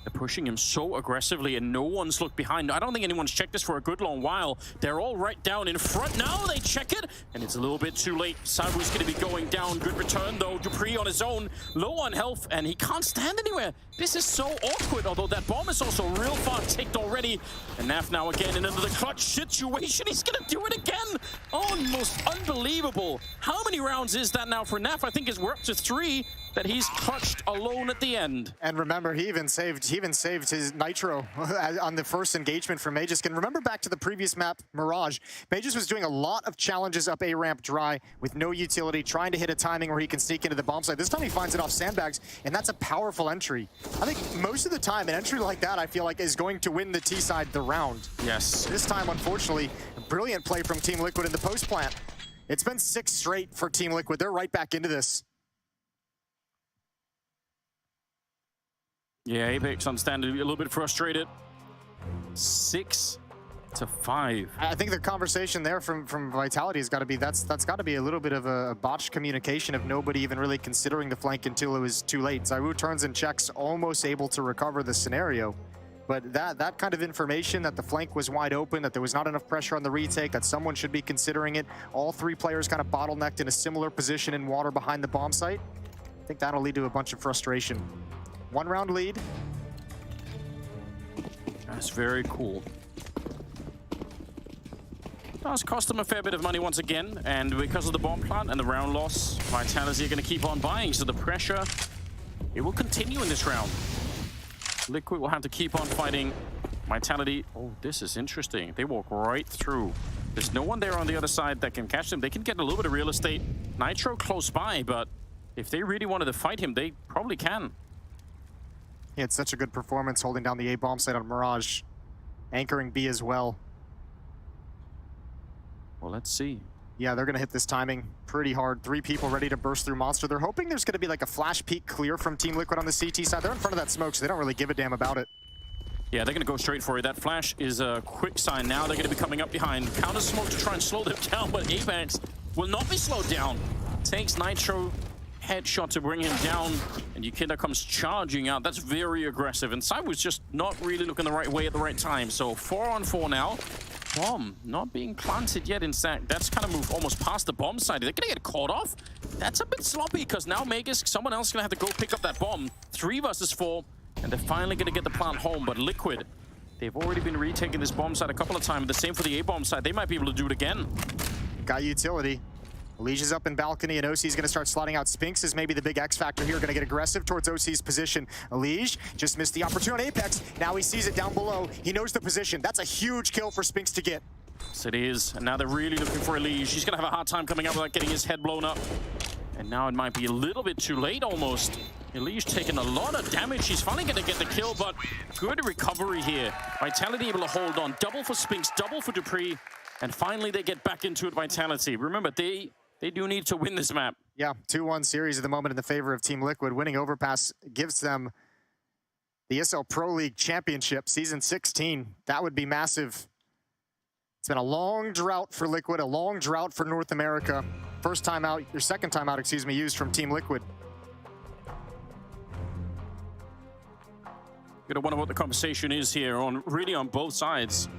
They're pushing him so aggressively and no one's looked behind. I don't think anyone's checked this for a good long while. They're all right down in front now. They check it and it's a little bit too late. Sabu's going to be going down. Good return though. Dupree on his own, low on health and he can't stand anywhere. This is so awkward, although that bomb is also real far ticked already. And Naf now again in another clutch situation. He's going to do it again. Almost unbelievable. How many rounds is that now for Naf? I think we're up to 3 that he's clutched alone at the end. And remember, he even saved his Nitro on the first engagement for Magus. And remember back to the previous map, Mirage. Magus was doing a lot of challenges up A ramp dry with no utility, trying to hit a timing where he can sneak into the bomb site. This time he finds it off sandbags, and that's a powerful entry. I think most of the time, an entry like that, I feel like, is going to win the T side the round. Yes. This time, unfortunately, a brilliant play from Team Liquid in the post plant. It's been 6 straight for Team Liquid. They're right back into this. Yeah, Apex understandably a little bit frustrated. 6-5. I think the conversation there from Vitality has got to be that's got to be a little bit of a botched communication of nobody even really considering the flank until it was too late. ZywOo turns and checks, almost able to recover the scenario. But that kind of information, that the flank was wide open, that there was not enough pressure on the retake, that someone should be considering it, all 3 players kind of bottlenecked in a similar position in water behind the bomb site, I think that'll lead to a bunch of frustration. 1 round lead. That's very cool. Does cost them a fair bit of money once again, and because of the bomb plant and the round loss, Vitality are going to keep on buying, so the pressure, it will continue in this round. Liquid will have to keep on fighting. Vitality, oh, this is interesting. They walk right through. There's no one there on the other side that can catch them. They can get a little bit of real estate. Nitro close by, but if they really wanted to fight him, they probably can. He had such a good performance holding down the A bomb site on Mirage, anchoring B as well. Well, let's see. Yeah, they're going to hit this timing pretty hard. 3 people ready to burst through Monster. They're hoping there's going to be like a flash peek clear from Team Liquid on the CT side. They're in front of that smoke, so they don't really give a damn about it. Yeah, they're going to go straight for it. That flash is a quick sign. Now they're going to be coming up behind. Counter smoke to try and slow them down, but Apex will not be slowed down. Takes Nitro headshot to bring him down, and Yukina comes charging out. That's very aggressive, and ZywOo's just not really looking the right way at the right time. So 4-on-4 now. Bomb not being planted yet. In fact, that's kind of moved almost past the bomb side. They're gonna get caught off. That's a bit sloppy because now Magus, someone else is gonna have to go pick up that bomb. 3 versus 4, and they're finally gonna get the plant home. But Liquid, they've already been retaking this bomb side a couple of times. The same for the A bomb side. They might be able to do it again. Got utility. Lige is up in balcony, and OC is going to start slotting out. Spinks is maybe the big X factor here, going to get aggressive towards OC's position. Lige just missed the opportunity on Apex. Now he sees it down below. He knows the position. That's a huge kill for Spinks to get. Yes, it is. And now they're really looking for Lige. He's going to have a hard time coming up without getting his head blown up. And now it might be a little bit too late almost. Lige taking a lot of damage. He's finally going to get the kill, but good recovery here. Vitality able to hold on. Double for Spinks, double for Dupree. And finally they get back into it, Vitality. Remember, they do need to win this map. Yeah, 2-1 series at the moment in the favor of Team Liquid. Winning Overpass gives them the ESL Pro League Championship, Season 16. That would be massive. It's been a long drought for Liquid, a long drought for North America. First time out, or second time out, excuse me, used from Team Liquid. You know, wonder what the conversation is here really on both sides.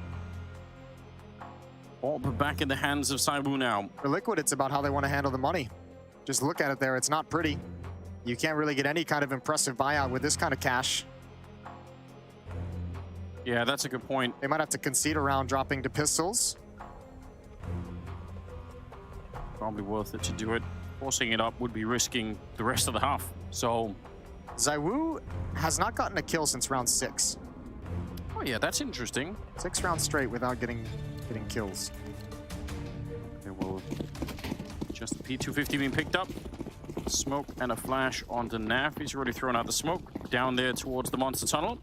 All but back in the hands of ZywOo now. For Liquid, it's about how they want to handle the money. Just look at it there. It's not pretty. You can't really get any kind of impressive buyout with this kind of cash. Yeah, that's a good point. They might have to concede around dropping to pistols. Probably worth it to do it. Forcing it up would be risking the rest of the half. So ZywOo has not gotten a kill since round 6. Oh yeah, that's interesting. 6 rounds straight without getting kills. Okay, well, just the P250 being picked up. Smoke and a flash onto Naf. He's already thrown out the smoke down there towards the monster tunnel.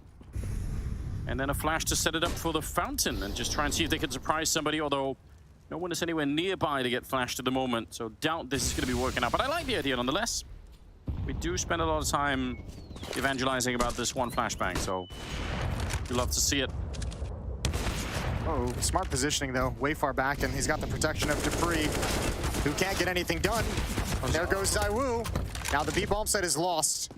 And then a flash to set it up for the fountain and just try and see if they can surprise somebody, although no one is anywhere nearby to get flashed at the moment. So doubt this is going to be working out. But I like the idea nonetheless. We do spend a lot of time evangelizing about this one flashbang, so we love to see it. Oh, smart positioning though, way far back, and he's got the protection of Dupree, who can't get anything done. And there goes ZywOo. Now the B bomb site is lost.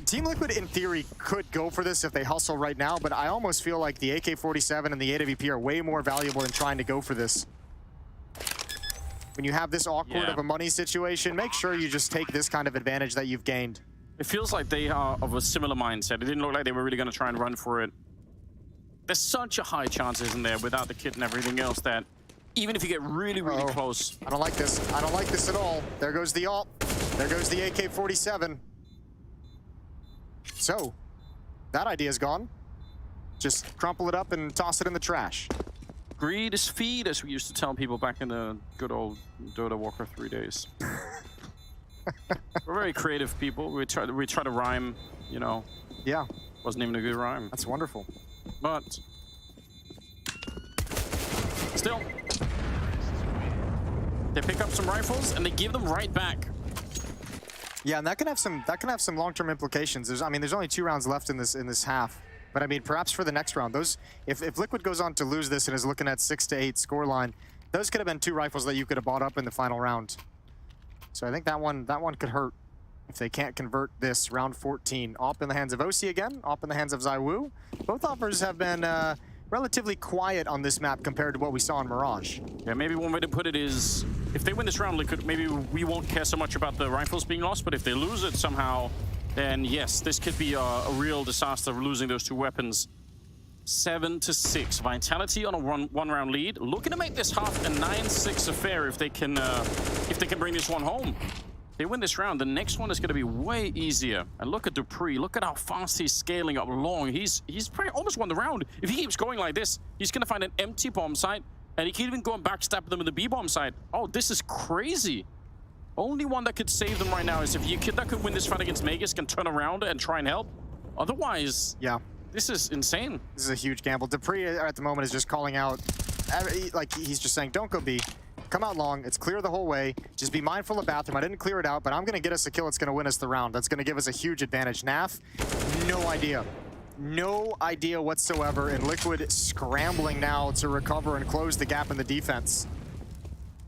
Team Liquid, in theory, could go for this if they hustle right now, but I almost feel like the AK-47 and the AWP are way more valuable than trying to go for this. When you have this awkward of a money situation, make sure you just take this kind of advantage that you've gained. It feels like they are of a similar mindset. It didn't look like they were really going to try and run for it. There's such a high chance, isn't there, without the kit and everything else, that even if you get really, really close... I don't like this. I don't like this at all. There goes the ult. There goes the AK-47. So, that idea's gone. Just crumple it up and toss it in the trash. Greed is feed, as we used to tell people back in the good old Dota Warcraft 3 days. We're very creative people. We try to rhyme, you know. Yeah. Wasn't even a good rhyme. That's wonderful. But still, they pick up some rifles and they give them right back. Yeah, and that can have some long-term implications. There's only 2 rounds left in this half. But I mean, perhaps for the next round, if Liquid goes on to lose this and is looking at 6 to 8 scoreline, those could have been 2 rifles that you could have bought up in the final round. So I think that one could hurt if they can't convert this round 14. Op in the hands of OC again, op in the hands of ZywOo. Both offers have been relatively quiet on this map compared to what we saw in Mirage. Yeah, maybe one way to put it is, if they win this round, maybe we won't care so much about the rifles being lost, but if they lose it somehow, then yes, this could be a real disaster, losing those 2 weapons. 7 to 6. Vitality on a one round lead. Looking to make this half a 9-6 affair if they can bring this one home. They win this round, the next one is going to be way easier. And look at dupreeh. Look at how fast he's scaling up long. He's almost won the round. If he keeps going like this, he's going to find an empty bomb site, and he can even go and backstab them in the B bomb site. Oh, this is crazy. Only one that could save them right now is if that could win this fight against Magus, can turn around and try and help. Otherwise, yeah, this is insane. This is a huge gamble. dupreeh at the moment is just calling out, like he's just saying, don't go B. Come out long. It's clear the whole way. Just be mindful of bathroom. I didn't clear it out, but I'm going to get us a kill. It's going to win us the round. That's going to give us a huge advantage. Naf, no idea. No idea whatsoever. And Liquid scrambling now to recover and close the gap in the defense.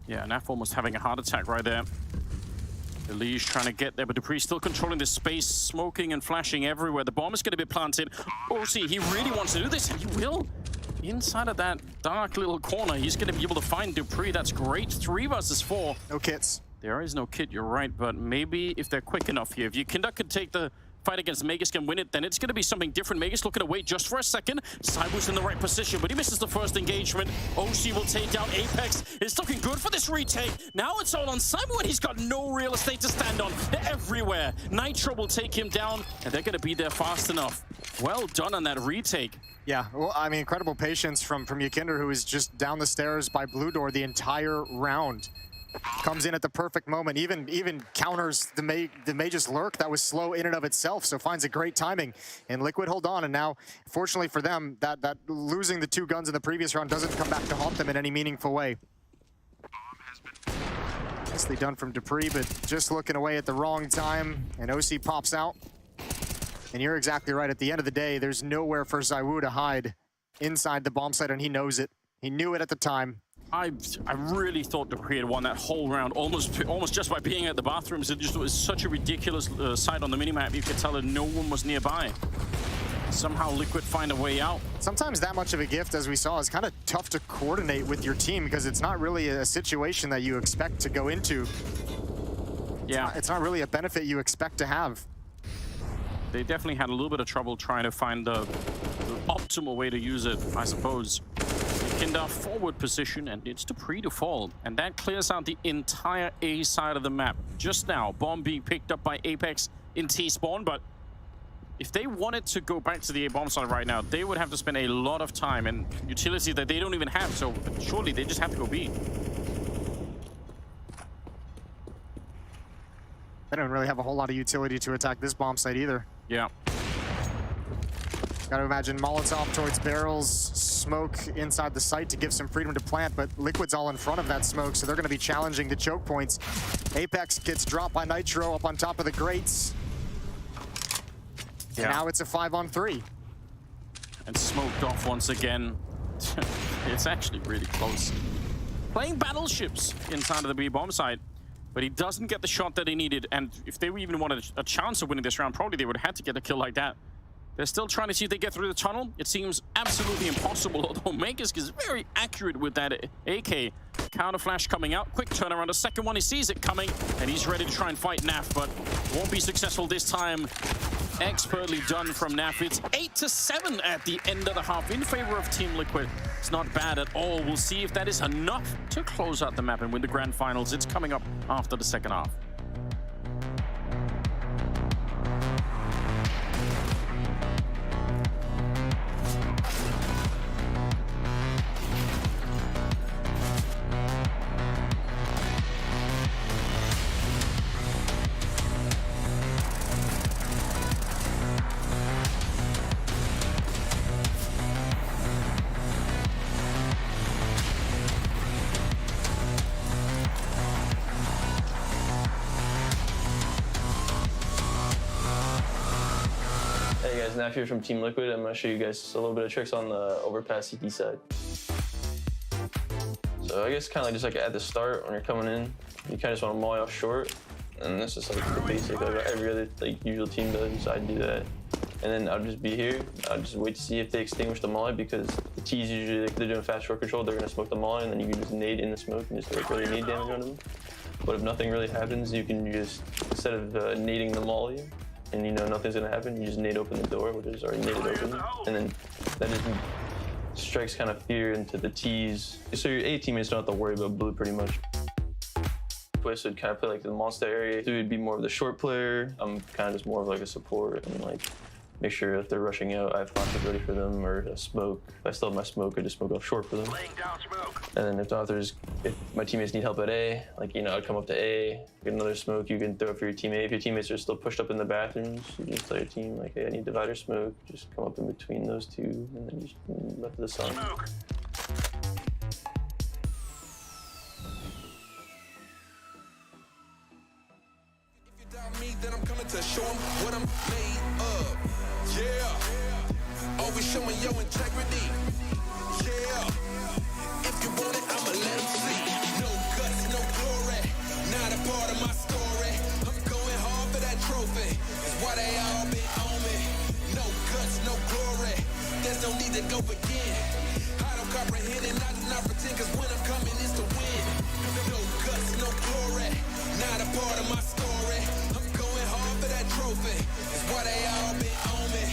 Yeah, Naf almost having a heart attack right there. Elige trying to get there, but dupreeh still controlling this space, smoking and flashing everywhere. The bomb is going to be planted. Oh, see, he really wants to do this, and he will. Inside of that dark little corner, he's going to be able to find dupreeh. That's great. 3 versus 4. No kits. There is no kit, you're right, but maybe if they're quick enough here, if Yukindar could take the fight against Magus, can win it, then it's going to be something different. Magus looking to wait just for a second. ZywOo's in the right position, but he misses the first engagement. OC will take down Apex. It's looking good for this retake. Now it's all on ZywOo, and he's got no real estate to stand on. They're everywhere. Nitro will take him down, and they're going to be there fast enough. Well done on that retake. Yeah, well, I mean, incredible patience from Yukindar, who is just down the stairs by Blue Door the entire round. Comes in at the perfect moment, even counters the Mage's lurk that was slow in and of itself, so finds a great timing. And Liquid hold on, and now, fortunately for them, that losing the 2 guns in the previous round doesn't come back to haunt them in any meaningful way. Nicely done from dupreeh, but just looking away at the wrong time, and OC pops out. And you're exactly right. At the end of the day, there's nowhere for ZywOo to hide inside the bomb site, and he knows it. He knew it at the time. I really thought dupreeh had won that whole round, almost just by being at the bathrooms. It was such a ridiculous sight on the minimap. You could tell that no one was nearby. Somehow Liquid find a way out. Sometimes that much of a gift, as we saw, is kind of tough to coordinate with your team because it's not really a situation that you expect to go into. Yeah. It's not really a benefit you expect to have. They definitely had a little bit of trouble trying to find the optimal way to use it, I suppose. Yukindar forward position, and it's dupreeh to fall. And that clears out the entire A side of the map. Just now, bomb being picked up by Apex in T-spawn, but if they wanted to go back to the A bomb side right now, they would have to spend a lot of time and utility that they don't even have, so surely they just have to go B. They don't really have a whole lot of utility to attack this bomb site either. Yeah. Gotta imagine Molotov towards barrels, smoke inside the site to give some freedom to plant, but Liquid's all in front of that smoke, so they're gonna be challenging the choke points. Apex gets dropped by Nitro up on top of the grates. Yeah. And now it's a 5-on-3. And smoked off once again. It's actually really close. Playing battleships inside of the B bomb site. but he doesn't get the shot that he needed. And if they even wanted a chance of winning this round, probably they would have had to get a kill like that. They're still trying to see if they get through the tunnel. It seems absolutely impossible, although Magisk is very accurate with that AK. Counter flash coming out, quick turnaround. The second one, he sees it coming, and he's ready to try and fight Naf, but won't be successful this time. Expertly done from Naf. It's 8-7 at the end of the half in favor of Team Liquid. It's not bad at all. We'll see if that is enough to close out the map and win the grand finals. It's coming up after the second half. Hey guys, Navi here from Team Liquid. I'm going to show you guys a little bit of tricks on the overpass CT side. So I guess kind of like just like at the start when you're coming in, you kind of just want to molly off short. And this is like the basic, like every other like usual team does, so I do that. And then I'll just be here, I'll just wait to see if they extinguish the molly, because the T's usually, like, they're doing fast short control, they're going to smoke the molly, and then you can just nade in the smoke and just like really nade damage on them. But if nothing really happens, you can just, instead of nading the molly, and you know nothing's gonna happen, you just nade open the door, which is already naded open, and then that just strikes kind of fear into the T's. So your A teammates don't have to worry about blue pretty much. Twist would kind of play like the monster area. So he'd be more of the short player. I'm kind of just more of like a support and like make sure if they're rushing out, I have flashes ready for them, or a smoke. If I still have my smoke, I just smoke off short for them. And then if my teammates need help at A, like, you know, I'd come up to A, get another smoke you can throw for your teammate. If your teammates are still pushed up in the bathrooms, you just tell your team, like, hey, I need divider smoke. Just come up in between those two, and then just left to the sun. Then I'm coming to show them what I'm made of. Yeah, always showing your integrity. Yeah, if you want it, I'ma let them see. No guts, no glory, not a part of my story. I'm going hard for that trophy. It's why they all been on me. No guts, no glory. There's no need to go again. I don't comprehend and I do not pretend, cause when I'm coming, it's to win. No guts, no glory, not a part of my story. Trophy. It's why they all been on me.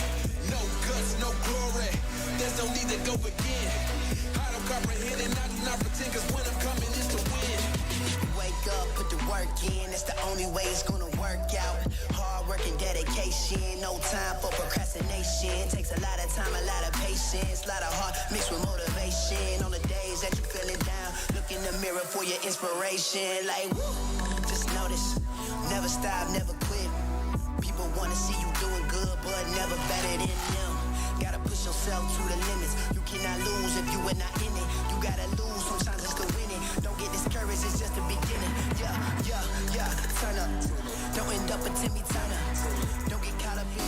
No guts, no glory. There's no need to go again. I don't comprehend and I do not pretend, cause when I'm coming is to win. Wake up, put the work in. That's the only way it's gonna work out. Hard work and dedication. No time for procrastination. Takes a lot of time, a lot of patience. A lot of heart mixed with motivation. On the days that you're feeling down, look in the mirror for your inspiration. Like, woo, just notice. Never stop, never quit. People wanna see you doing good, but never better than them. Gotta push yourself to the limits. You cannot lose if you are not in it. You gotta lose sometimes just to win it. Don't get discouraged, it's just the beginning. Yeah, turn up. Don't end up a Timmy Turner. Don't get caught up in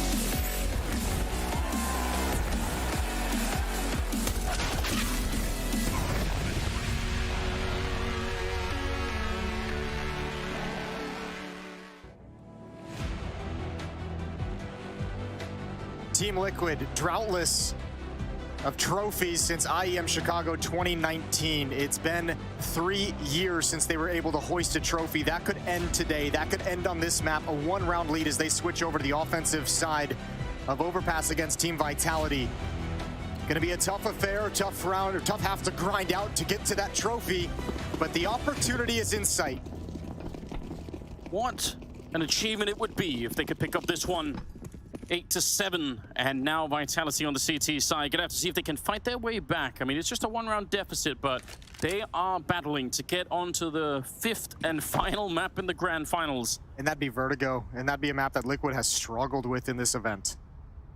Team Liquid, droughtless of trophies since IEM Chicago 2019. It's been 3 years since they were able to hoist a trophy. That could end today. That could end on this map. A one-round lead as they switch over to the offensive side of Overpass against Team Vitality. Gonna be a tough affair, tough round, or tough half to grind out to get to that trophy, but the opportunity is in sight. What an achievement it would be if they could pick up this one. 8-7, and now Vitality on the CT side. Gonna have to see if they can fight their way back. I mean, it's just a one-round deficit, but they are battling to get onto the 5th and final map in the grand finals. And that'd be Vertigo, and that'd be a map that Liquid has struggled with in this event.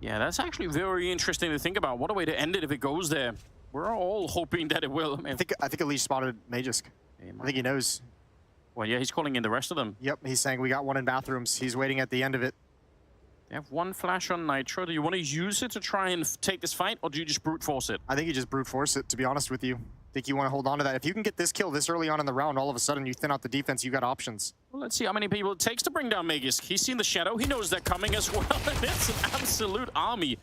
Yeah, that's actually very interesting to think about. What a way to end it if it goes there. We're all hoping that it will. I think Elise spotted Magisk. I think he knows. Well, yeah, he's calling in the rest of them. Yep, he's saying we got one in bathrooms. He's waiting at the end of it. They have one flash on Nitro. Do you want to use it to try and take this fight, or do you just brute force it? I think you just brute force it, to be honest with you. think you want to hold on to that. If you can get this kill this early on in the round, all of a sudden you thin out the defense, you got options. Well, let's see how many people it takes to bring down Magisk. He's seen the shadow. He knows they're coming as well. And it's an absolute army.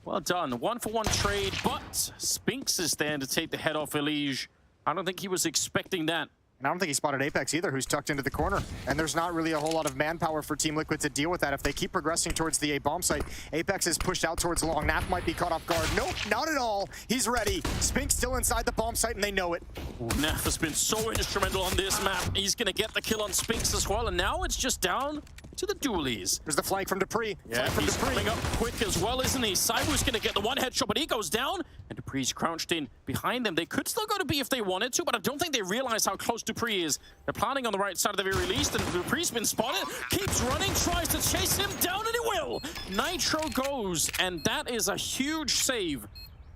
Well done. 1-for-1 trade, but Spinks is there to take the head off Elige. I don't think he was expecting that. And I don't think he spotted Apex either, who's tucked into the corner. And there's not really a whole lot of manpower for Team Liquid to deal with that. If they keep progressing towards the A bomb site, Apex is pushed out towards long. Naf might be caught off guard. Nope, not at all. He's ready. Spink still inside the bomb site, and they know it. Naf has been so instrumental on this map. He's going to get the kill on Spinks as well, and now it's just down to the dualies. There's the flank from Dupree. Yeah, he's coming up quick as well, isn't he? Cyber's going to get the one headshot, but he goes down, and Dupree's crouched in behind them. They could still go to B if they wanted to, but I don't think they realize how close Dupree is. They're planning on the right side of the very least, and Dupree's been spotted, keeps running, tries to chase him down, and he will! Nitro goes, and that is a huge save.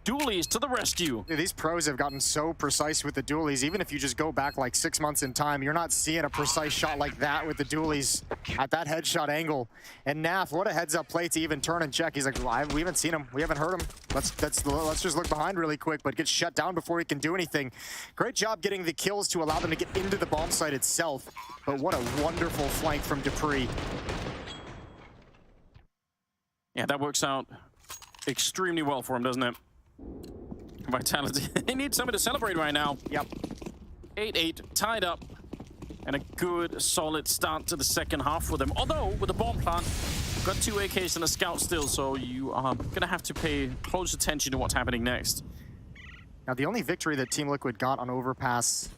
Dualies to the rescue. Yeah, these pros have gotten so precise with the dualies. Even if you just go back like 6 months in time, you're not seeing a precise shot like that with the dualies at that headshot angle. And Naf, what a heads-up play to even turn and check. He's like, we haven't seen him. We haven't heard him. Let's just look behind really quick, but gets shut down before he can do anything. Great job getting the kills to allow them to get into the bomb site itself. But what a wonderful flank from Dupree. Yeah, that works out extremely well for him, doesn't it? Vitality. They need something to celebrate right now. Yep. 8-8, tied up. And a good, solid start to the second half for them. Although, with the bomb plant, you've got 2 AKs and a scout still, so you are going to have to pay close attention to what's happening next. Now, the only victory that Team Liquid got on Overpass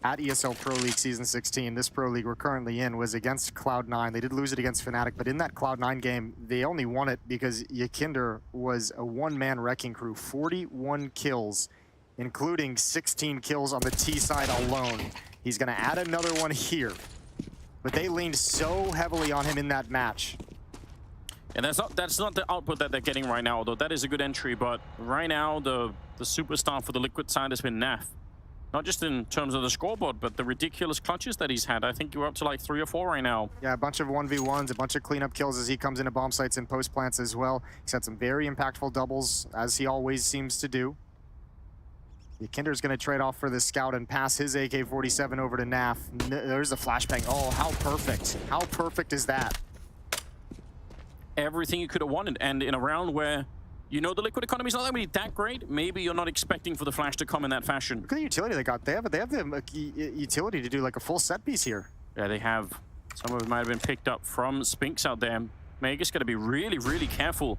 at ESL Pro League Season 16, this Pro League we're currently in, was against Cloud9. They did lose it against Fnatic, but in that Cloud9 game, they only won it because Yakinder was a one-man wrecking crew. 41 kills, including 16 kills on the T side alone. He's going to add another one here. But they leaned so heavily on him in that match. And that's not the output that they're getting right now, although that is a good entry. But right now, the superstar for the Liquid side has been Naf. Not just in terms of the scoreboard, but the ridiculous clutches that he's had. I think you're up to like 3 or 4 right now. Yeah, a bunch of 1v1s, a bunch of cleanup kills as he comes into bomb sites and post plants as well. He's had some very impactful doubles, as he always seems to do. Kinder's going to trade off for the scout and pass his AK-47 over to Naf. There's the flashbang. Oh, how perfect. How perfect is that? Everything you could have wanted. And in a round where you know the Liquid economy is not going to be that great, maybe you're not expecting for the flash to come in that fashion. Look at the utility they got. They have the utility to do like a full set piece here. Yeah, they have. Some of it might have been picked up from Spinks out there. Magisk got to be really, really careful.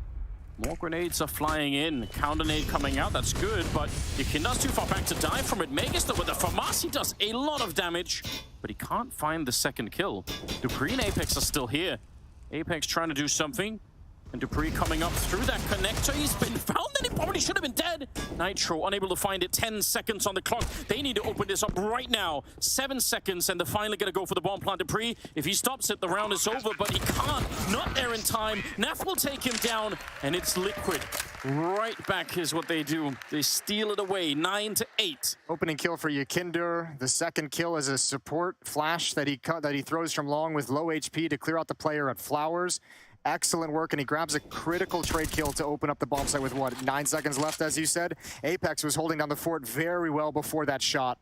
More grenades are flying in. Counter nade coming out, that's good, but Yakinder's too far back to die from it. Magisk with the FAMAS, he does a lot of damage, but he can't find the second kill. Dupree and Apex are still here. Apex trying to do something. And Dupree coming up through that connector. He's been found, and he probably should have been dead. Nitro unable to find it. 10 seconds on the clock. They need to open this up right now. 7 seconds, and they're finally going to go for the bomb plant. Dupree, if he stops it, the round is over, but he can't. Not there in time. Naf will take him down, and it's Liquid. Right back is what they do. They steal it away, 9-8. Opening kill for Yakinder. The second kill is a support flash that he throws from long with low HP to clear out the player at Flowers. Excellent work, and he grabs a critical trade kill to open up the bomb site with, what, 9 seconds left, as you said? Apex was holding down the fort very well before that shot.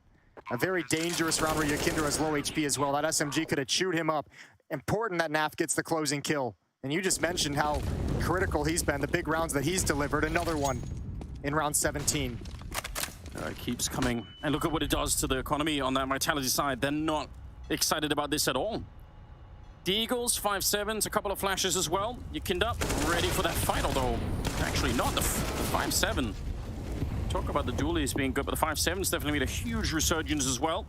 A very dangerous round where Yakinder has low HP as well. That SMG could have chewed him up. Important that Naf gets the closing kill. And you just mentioned how critical he's been, the big rounds that he's delivered. Another one in round 17. It keeps coming. And look at what it does to the economy on that Vitality side. They're not excited about this at all. The Eagles, 5-7s, a couple of flashes as well. Yakinder ready for that fight, although actually not the 5-7. Talk about the dualies being good, but the 5-7s definitely made a huge resurgence as well.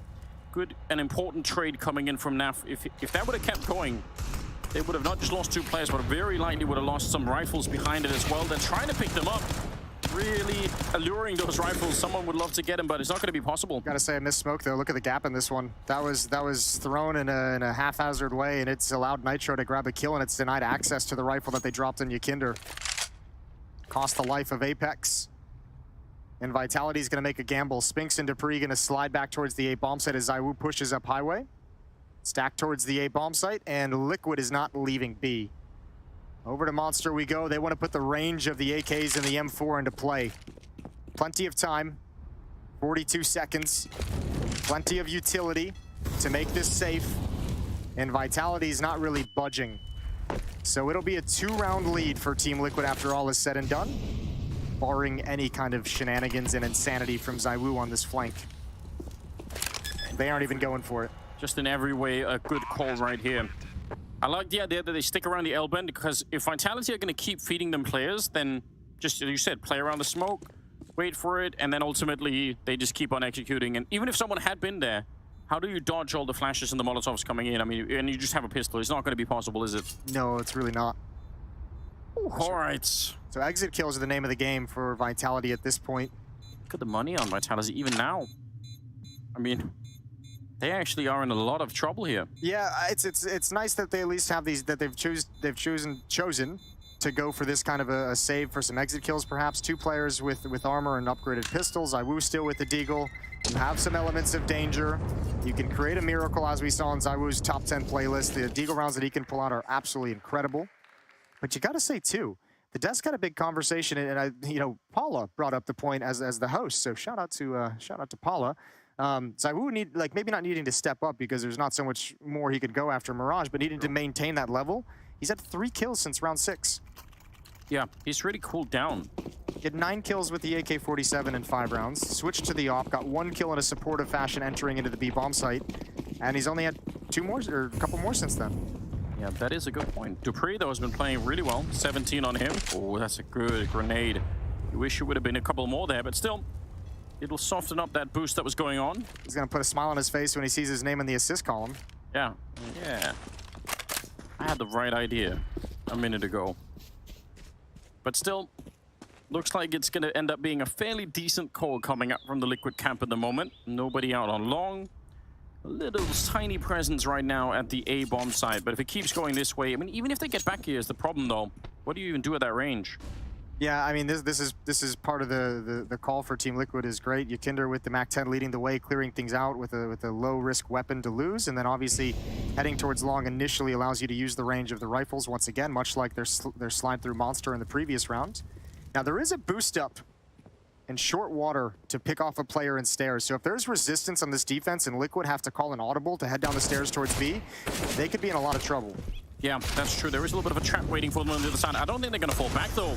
Good and important trade coming in from Naf. If that would have kept going, they would have not just lost 2 players, but very likely would have lost some rifles behind it as well. They're trying to pick them up. Really alluring those rifles. Someone would love to get them, but it's not going to be possible. Gotta say, I missed smoke though. Look at the gap in this one. That was thrown in a haphazard way, and it's allowed Nitro to grab a kill, and it's denied access to the rifle that they dropped in Yakinder. Cost the life of Apex. And Vitality's gonna make a gamble. Spinks and Dupree gonna slide back towards the A bomb site as ZywOo pushes up highway. Stack towards the A bomb site, and Liquid is not leaving B. Over to Monster we go. They want to put the range of the AKs and the M4 into play. Plenty of time. 42 seconds. Plenty of utility to make this safe. And Vitality's not really budging. So it'll be a 2-round lead for Team Liquid after all is said and done, barring any kind of shenanigans and insanity from ZywOo on this flank. They aren't even going for it. Just in every way, a good call right here. I like the idea that they stick around the L-bend, because if Vitality are going to keep feeding them players, then just, as you said, play around the smoke, wait for it, and then ultimately they just keep on executing. And even if someone had been there, how do you dodge all the flashes and the Molotovs coming in? I mean, and you just have a pistol. It's not going to be possible, is it? No, it's really not. All right. So exit kills are the name of the game for Vitality at this point. Look at the money on Vitality, even now. I mean, they actually are in a lot of trouble here. Yeah, it's nice that they at least have these, that they've chosen to go for this kind of a save for some exit kills, perhaps. 2 players with armor and upgraded pistols. ZywOo still with the Deagle. You have some elements of danger. You can create a miracle, as we saw in ZywOo's top 10 playlist. The Deagle rounds that he can pull out are absolutely incredible. But you got to say, too, the desk had a big conversation, and Paula brought up the point as the host. So shout out to Paula. ZywOo maybe not needing to step up because there's not so much more he could go after Mirage, but needing to maintain that level. He's had 3 kills since round 6. Yeah, he's really cooled down. He had 9 kills with the AK-47 in 5 rounds. Switched to the AWP, got 1 kill in a supportive fashion entering into the B bomb site, and he's only had 2 more, or a couple more since then. Yeah, that is a good point. Dupree, though, has been playing really well. 17 on him. Oh, that's a good grenade. You wish it would have been a couple more there, but still, it'll soften up that boost that was going on. He's going to put a smile on his face when he sees his name in the assist column. Yeah. Yeah. I had the right idea a minute ago. But still, looks like it's going to end up being a fairly decent call coming up from the Liquid camp at the moment. Nobody out on long. A little tiny presence right now at the A bomb side. But if it keeps going this way, I mean, even if they get back here is the problem, though. What do you even do at that range? Yeah, I mean, this is part of the call for Team Liquid is great. Yakinder with the MAC-10 leading the way, clearing things out with a low-risk weapon to lose, and then obviously heading towards long initially allows you to use the range of the rifles once again, much like their slide-through monster in the previous round. Now, there is a boost up in short water to pick off a player in stairs, so if there's resistance on this defense and Liquid have to call an audible to head down the stairs towards B, they could be in a lot of trouble. Yeah, that's true. There is a little bit of a trap waiting for them on the other side. I don't think they're going to fall back, though.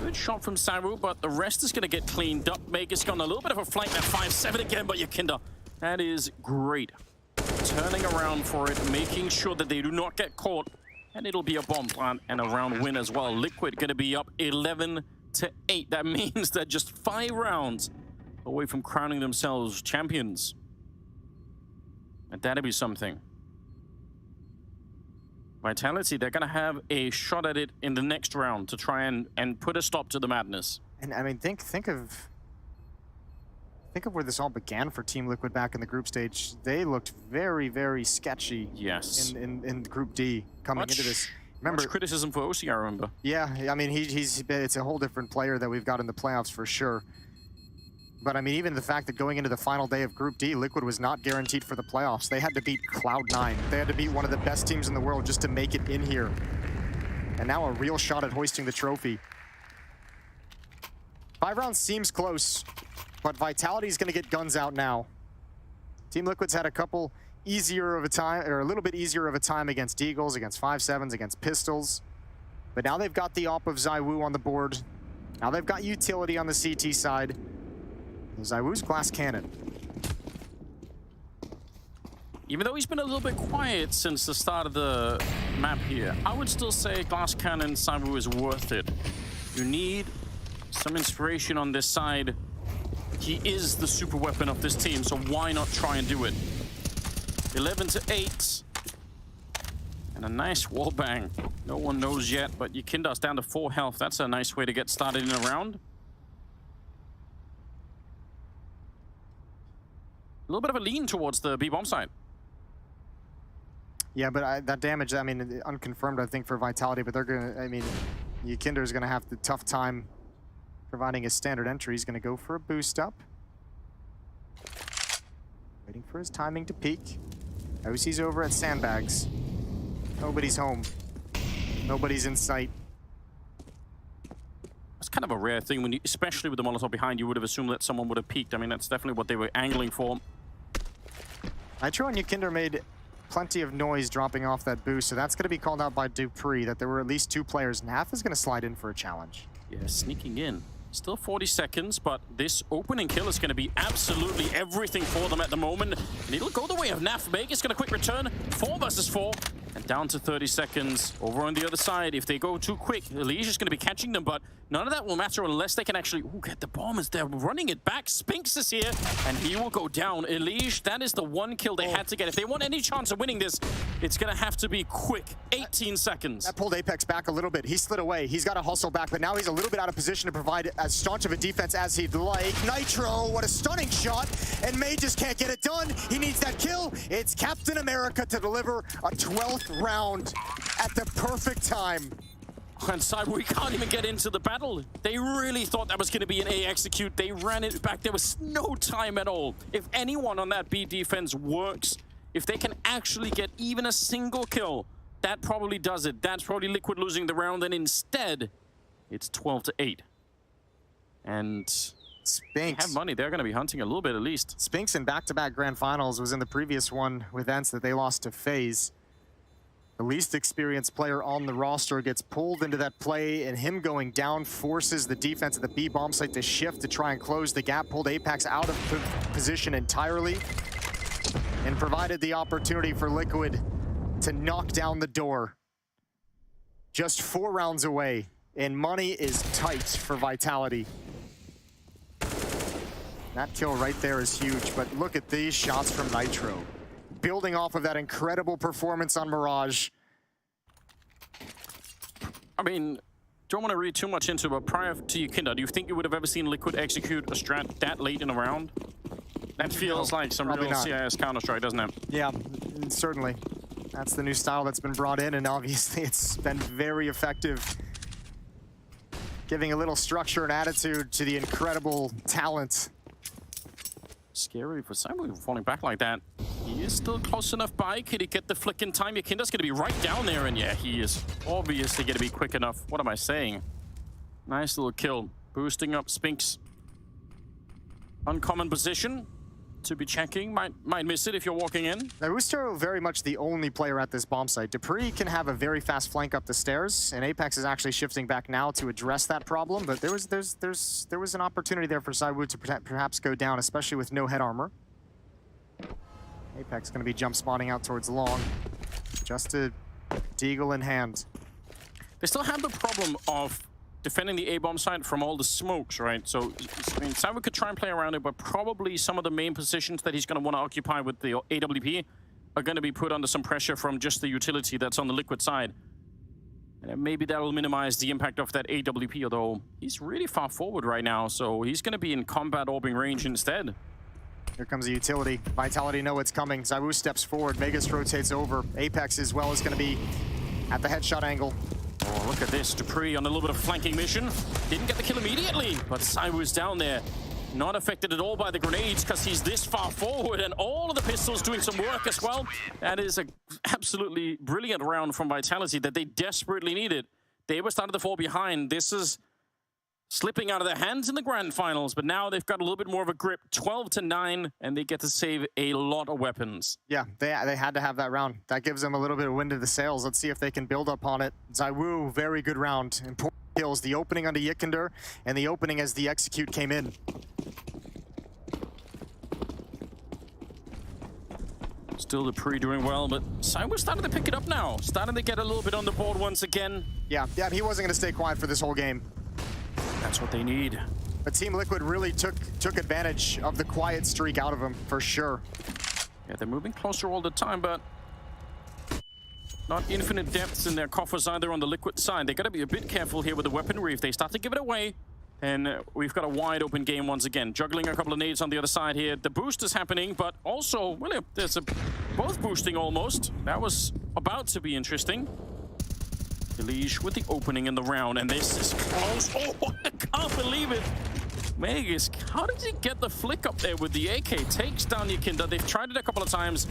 Good shot from ZywOo, but the rest is going to get cleaned up. Magus gone a little bit of a flank, that 5-7 again, but Yakinder, that is great. Turning around for it, making sure that they do not get caught, and it'll be a bomb plant and a round win as well. Liquid going to be up 11-8. That means they're just 5 rounds away from crowning themselves champions. And that'll be something. Vitality, they're going to have a shot at it in the next round to try and put a stop to the madness. And I mean, think of where this all began for Team Liquid back in the group stage. They looked very, very sketchy. Yes. In Group D coming into this. Remember, much criticism for OC, I remember. Yeah, I mean, it's a whole different player that we've got in the playoffs for sure. But I mean, even the fact that going into the final day of Group D, Liquid was not guaranteed for the playoffs. They had to beat Cloud9. They had to beat one of the best teams in the world just to make it in here. And now a real shot at hoisting the trophy. 5 rounds seems close, but Vitality's going to get guns out now. Team Liquid's had a couple easier of a time, or a little bit easier of a time against Deagles, against 5.7s, against pistols. But now they've got the AWP of ZywOo on the board. Now they've got utility on the CT side. ZywOo's glass cannon. Even though he's been a little bit quiet since the start of the map here, I would still say glass cannon ZywOo is worth it. You need some inspiration on this side. He is the super weapon of this team, so why not try and do it? 11-8. And a nice wall bang. No one knows yet, but Yakinder's down to 4 health. That's a nice way to get started in a round. A little bit of a lean towards the B-bomb side. Yeah, but that damage, I mean, unconfirmed, I think, for Vitality, but they're going to, I mean, Yakinder's going to have the tough time providing his standard entry. He's going to go for a boost up. Waiting for his timing to peak. OC's over at Sandbags. Nobody's home. Nobody's in sight. I was kind of a rare thing, when you, especially with the Molotov behind, you would have assumed that someone would have peeked. I mean, that's definitely what they were angling for. Nitro and Yukinder made plenty of noise dropping off that boost, so that's going to be called out by Dupree, that there were at least 2 players. Naf is going to slide in for a challenge. Yeah, sneaking in. Still 40 seconds, but this opening kill is going to be absolutely everything for them at the moment. And it'll go the way of Naf. Vegas going to quick return. 4 versus 4. And down to 30 seconds. Over on the other side, if they go too quick, Elige is going to be catching them, but none of that will matter unless they can actually get the bomb as they're running it back. Spinks is here, and he will go down. Elige, that is the one kill they had to get. If they want any chance of winning this, it's going to have to be quick. 18 seconds. That pulled Apex back a little bit. He slid away. He's got to hustle back, but now he's a little bit out of position to provide as staunch of a defense as he'd like. Nitro, what a stunning shot, and May just can't get it done. He needs that kill. It's Captain America to deliver a 12th round at the perfect time. And we can't even get into the battle. They really thought that was going to be an A execute. They ran it back. There was no time at all. If anyone on that B defense works, if they can actually get even a single kill, that probably does it. That's probably Liquid losing the round, and instead, it's 12-8. And Spinks. They have money. They're going to be hunting a little bit at least. Spinks in back-to-back grand finals was in the previous one with Ents that they lost to Faze. The least experienced player on the roster gets pulled into that play, and him going down forces the defense at the B bomb site to shift to try and close the gap, pulled Apex out of position entirely, and provided the opportunity for Liquid to knock down the door. Just 4 rounds away, and money is tight for Vitality. That kill right there is huge, but look at these shots from Nitro. Building off of that incredible performance on Mirage. I mean, don't want to read too much into it, but prior to Yukinder, do you think you would have ever seen Liquid execute a strat that late in a round? That feels like some real CIS Counter-Strike, doesn't it? Yeah, certainly. That's the new style that's been brought in, and obviously it's been very effective. Giving a little structure and attitude to the incredible talent. Scary for Simon falling back like that. He is still close enough by. Could he get the flick in time? Yukinder's going to be right down there, and yeah, he is obviously going to be quick enough. What am I saying? Nice little kill. Boosting up Spinks. Uncommon position to be checking. Might miss it if you're walking in. Now, Usto very much the only player at this bomb site. Dupree can have a very fast flank up the stairs, and Apex is actually shifting back now to address that problem. But there was an opportunity there for ZywOo to perhaps go down, especially with no head armor. Apex going to be jump spawning out towards long, just a deagle in hand. They still have the problem of defending the A-bomb site from all the smokes, right? So, I mean, ZywOo could try and play around it, but probably some of the main positions that he's going to want to occupy with the AWP are going to be put under some pressure from just the utility that's on the Liquid side. And maybe that will minimize the impact of that AWP, although he's really far forward right now, so he's going to be in combat orbing range instead. Here comes the utility. Vitality know it's coming. ZywOo steps forward. Vegas rotates over. Apex as well is going to be at the headshot angle. Oh, look at this. Dupree on a little bit of flanking mission. Didn't get the kill immediately, but ZywOo's down there. Not affected at all by the grenades because he's this far forward, and all of the pistols doing some work as well. That is an absolutely brilliant round from Vitality that they desperately needed. They were starting to fall behind. This is slipping out of their hands in the grand finals, but now they've got a little bit more of a grip. 12-9, and they get to save a lot of weapons. Yeah, they had to have that round. That gives them a little bit of wind in the sails. Let's see if they can build up on it. ZywOo, very good round. Important kills. The opening onto Yukinder, and the opening as the execute came in. Still Dupree doing well, but ZywOo starting to pick it up now. Starting to get a little bit on the board once again. Yeah, he wasn't going to stay quiet for this whole game. That's what they need. But Team Liquid really took advantage of the quiet streak out of him, for sure. Yeah, they're moving closer all the time, but not infinite depths in their coffers either on the Liquid side. They got to be a bit careful here with the weaponry. If they start to give it away, then we've got a wide open game once again. Juggling a couple of nades on the other side here. The boost is happening, but also, well, there's both boosting almost. That was about to be interesting. Elige with the opening in the round, and this is close. Oh, I can't believe it. Vegas, how did he get the flick up there with the AK? Takes down Yukinder. They've tried it a couple of times.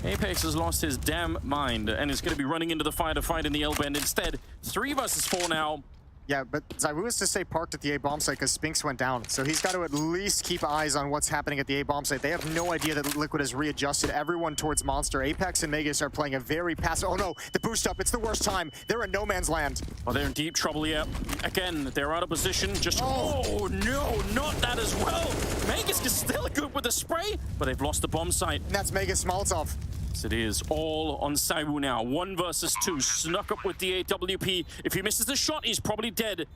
Apex has lost his damn mind and is going to be running into the fire to fight in the L-bend instead. 3 versus 4 now. Yeah, but ZywOo is to stay parked at the A bomb site because Spinks went down. So he's got to at least keep eyes on what's happening at the A bomb site. They have no idea that Liquid has readjusted everyone towards Monster. Apex and Magus are playing a very passive. Oh no, the boost up. It's the worst time. They're in no man's land. Oh, they're in deep trouble here. Again, they're out of position. Just, oh no, not that as well. Magus is still good with the spray, but they've lost the bomb site. And that's Magus Molotov. Yes, it is all on ZywOo now. 1 versus 2. Snuck up with the AWP. If he misses the shot, he's probably dead.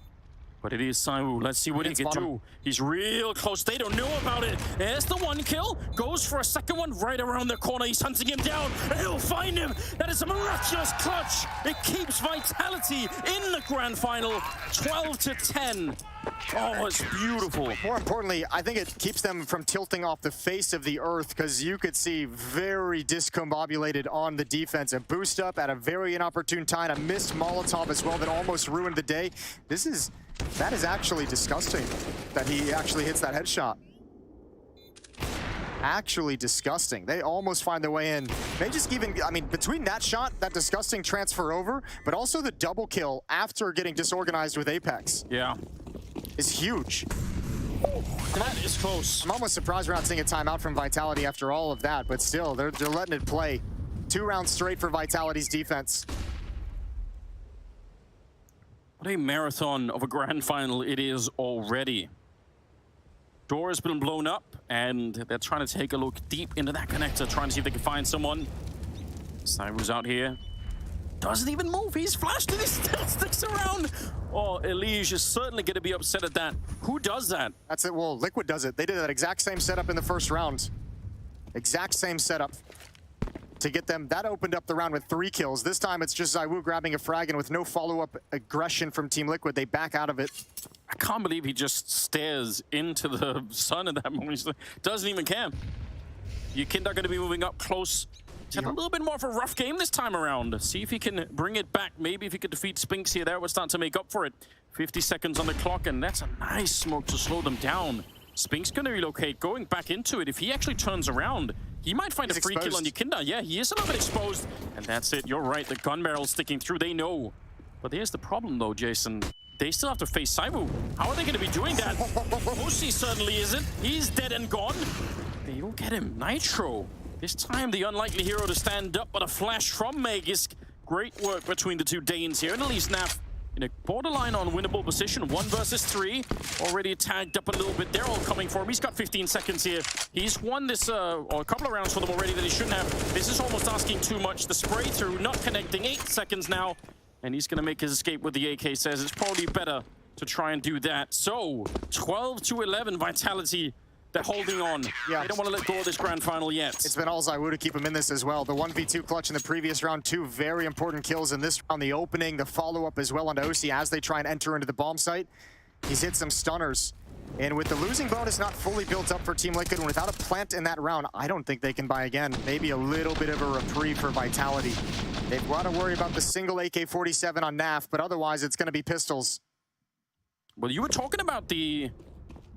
But it is ZywOo. Let's see what he can do. He's real close. They don't know about it. There's the 1 kill. Goes for a second one right around the corner. He's hunting him down. He'll find him. That is a miraculous clutch. It keeps Vitality in the grand final. 12-10. Oh, it's beautiful. More importantly, I think it keeps them from tilting off the face of the earth because you could see very discombobulated on the defense. A boost up at a very inopportune time. A missed Molotov as well that almost ruined the day. That is actually disgusting that he actually hits that headshot. Actually disgusting. They almost find their way in. They just even, I mean, between that shot, that disgusting transfer over, but also the double kill after getting disorganized with Apex. Yeah. Is huge. That is close. I'm almost surprised we're not seeing a timeout from Vitality after all of that, but still, they're letting it play. 2 rounds straight for Vitality's defense. What a marathon of a grand final it is already. Door has been blown up, and they're trying to take a look deep into that connector, trying to see if they can find someone. ZywOo's out here. Doesn't even move. He's flashed and he still sticks around. Oh, ENG is certainly going to be upset at that. Who does that? That's it. Well, Liquid does it. They did that exact same setup in the first round. Exact same setup to get them. That opened up the round with 3 kills. This time it's just ZywOo grabbing a frag, and with no follow-up aggression from Team Liquid, they back out of it. I can't believe he just stares into the sun at that moment. He doesn't even care. Yikinda are going to be moving up close. He's had a little bit more of a rough game this time around. See if he can bring it back. Maybe if he could defeat Spinks here, that would start to make up for it. 50 seconds on the clock, and that's a nice smoke to slow them down. Spinks going to relocate, going back into it. If he actually turns around, he might find a free kill on Yikinda. Yeah, he is a little bit exposed. And that's it. You're right. The gun barrel's sticking through. They know. But here's the problem, though, Jason. They still have to face ZywOo. How are they going to be doing that? Osi certainly isn't. He's dead and gone. They will get him. Nitro. This time, the unlikely hero to stand up, but a flash from Magus. Great work between the 2 Danes here. And at least Naf in a borderline on winnable position. 1 versus 3. Already tagged up a little bit. They're all coming for him. He's got 15 seconds here. He's won this, or a couple of rounds for them already that he shouldn't have. This is almost asking too much. The spray through, not connecting. 8 seconds now. And he's going to make his escape with the AK. Says it's probably better to try and do that. So, 12-11 Vitality. They're holding on. Yeah. They don't want to let go of this grand final yet. It's been all ZywOo to keep him in this as well. The 1v2 clutch in the previous round, 2 very important kills in this round. The opening, the follow-up as well onto Osi as they try and enter into the bomb site. He's hit some stunners. And with the losing bonus not fully built up for Team Liquid, and without a plant in that round, I don't think they can buy again. Maybe a little bit of a reprieve for Vitality. They've got to worry about the single AK-47 on Naf, but otherwise it's going to be pistols. Well, you were talking about the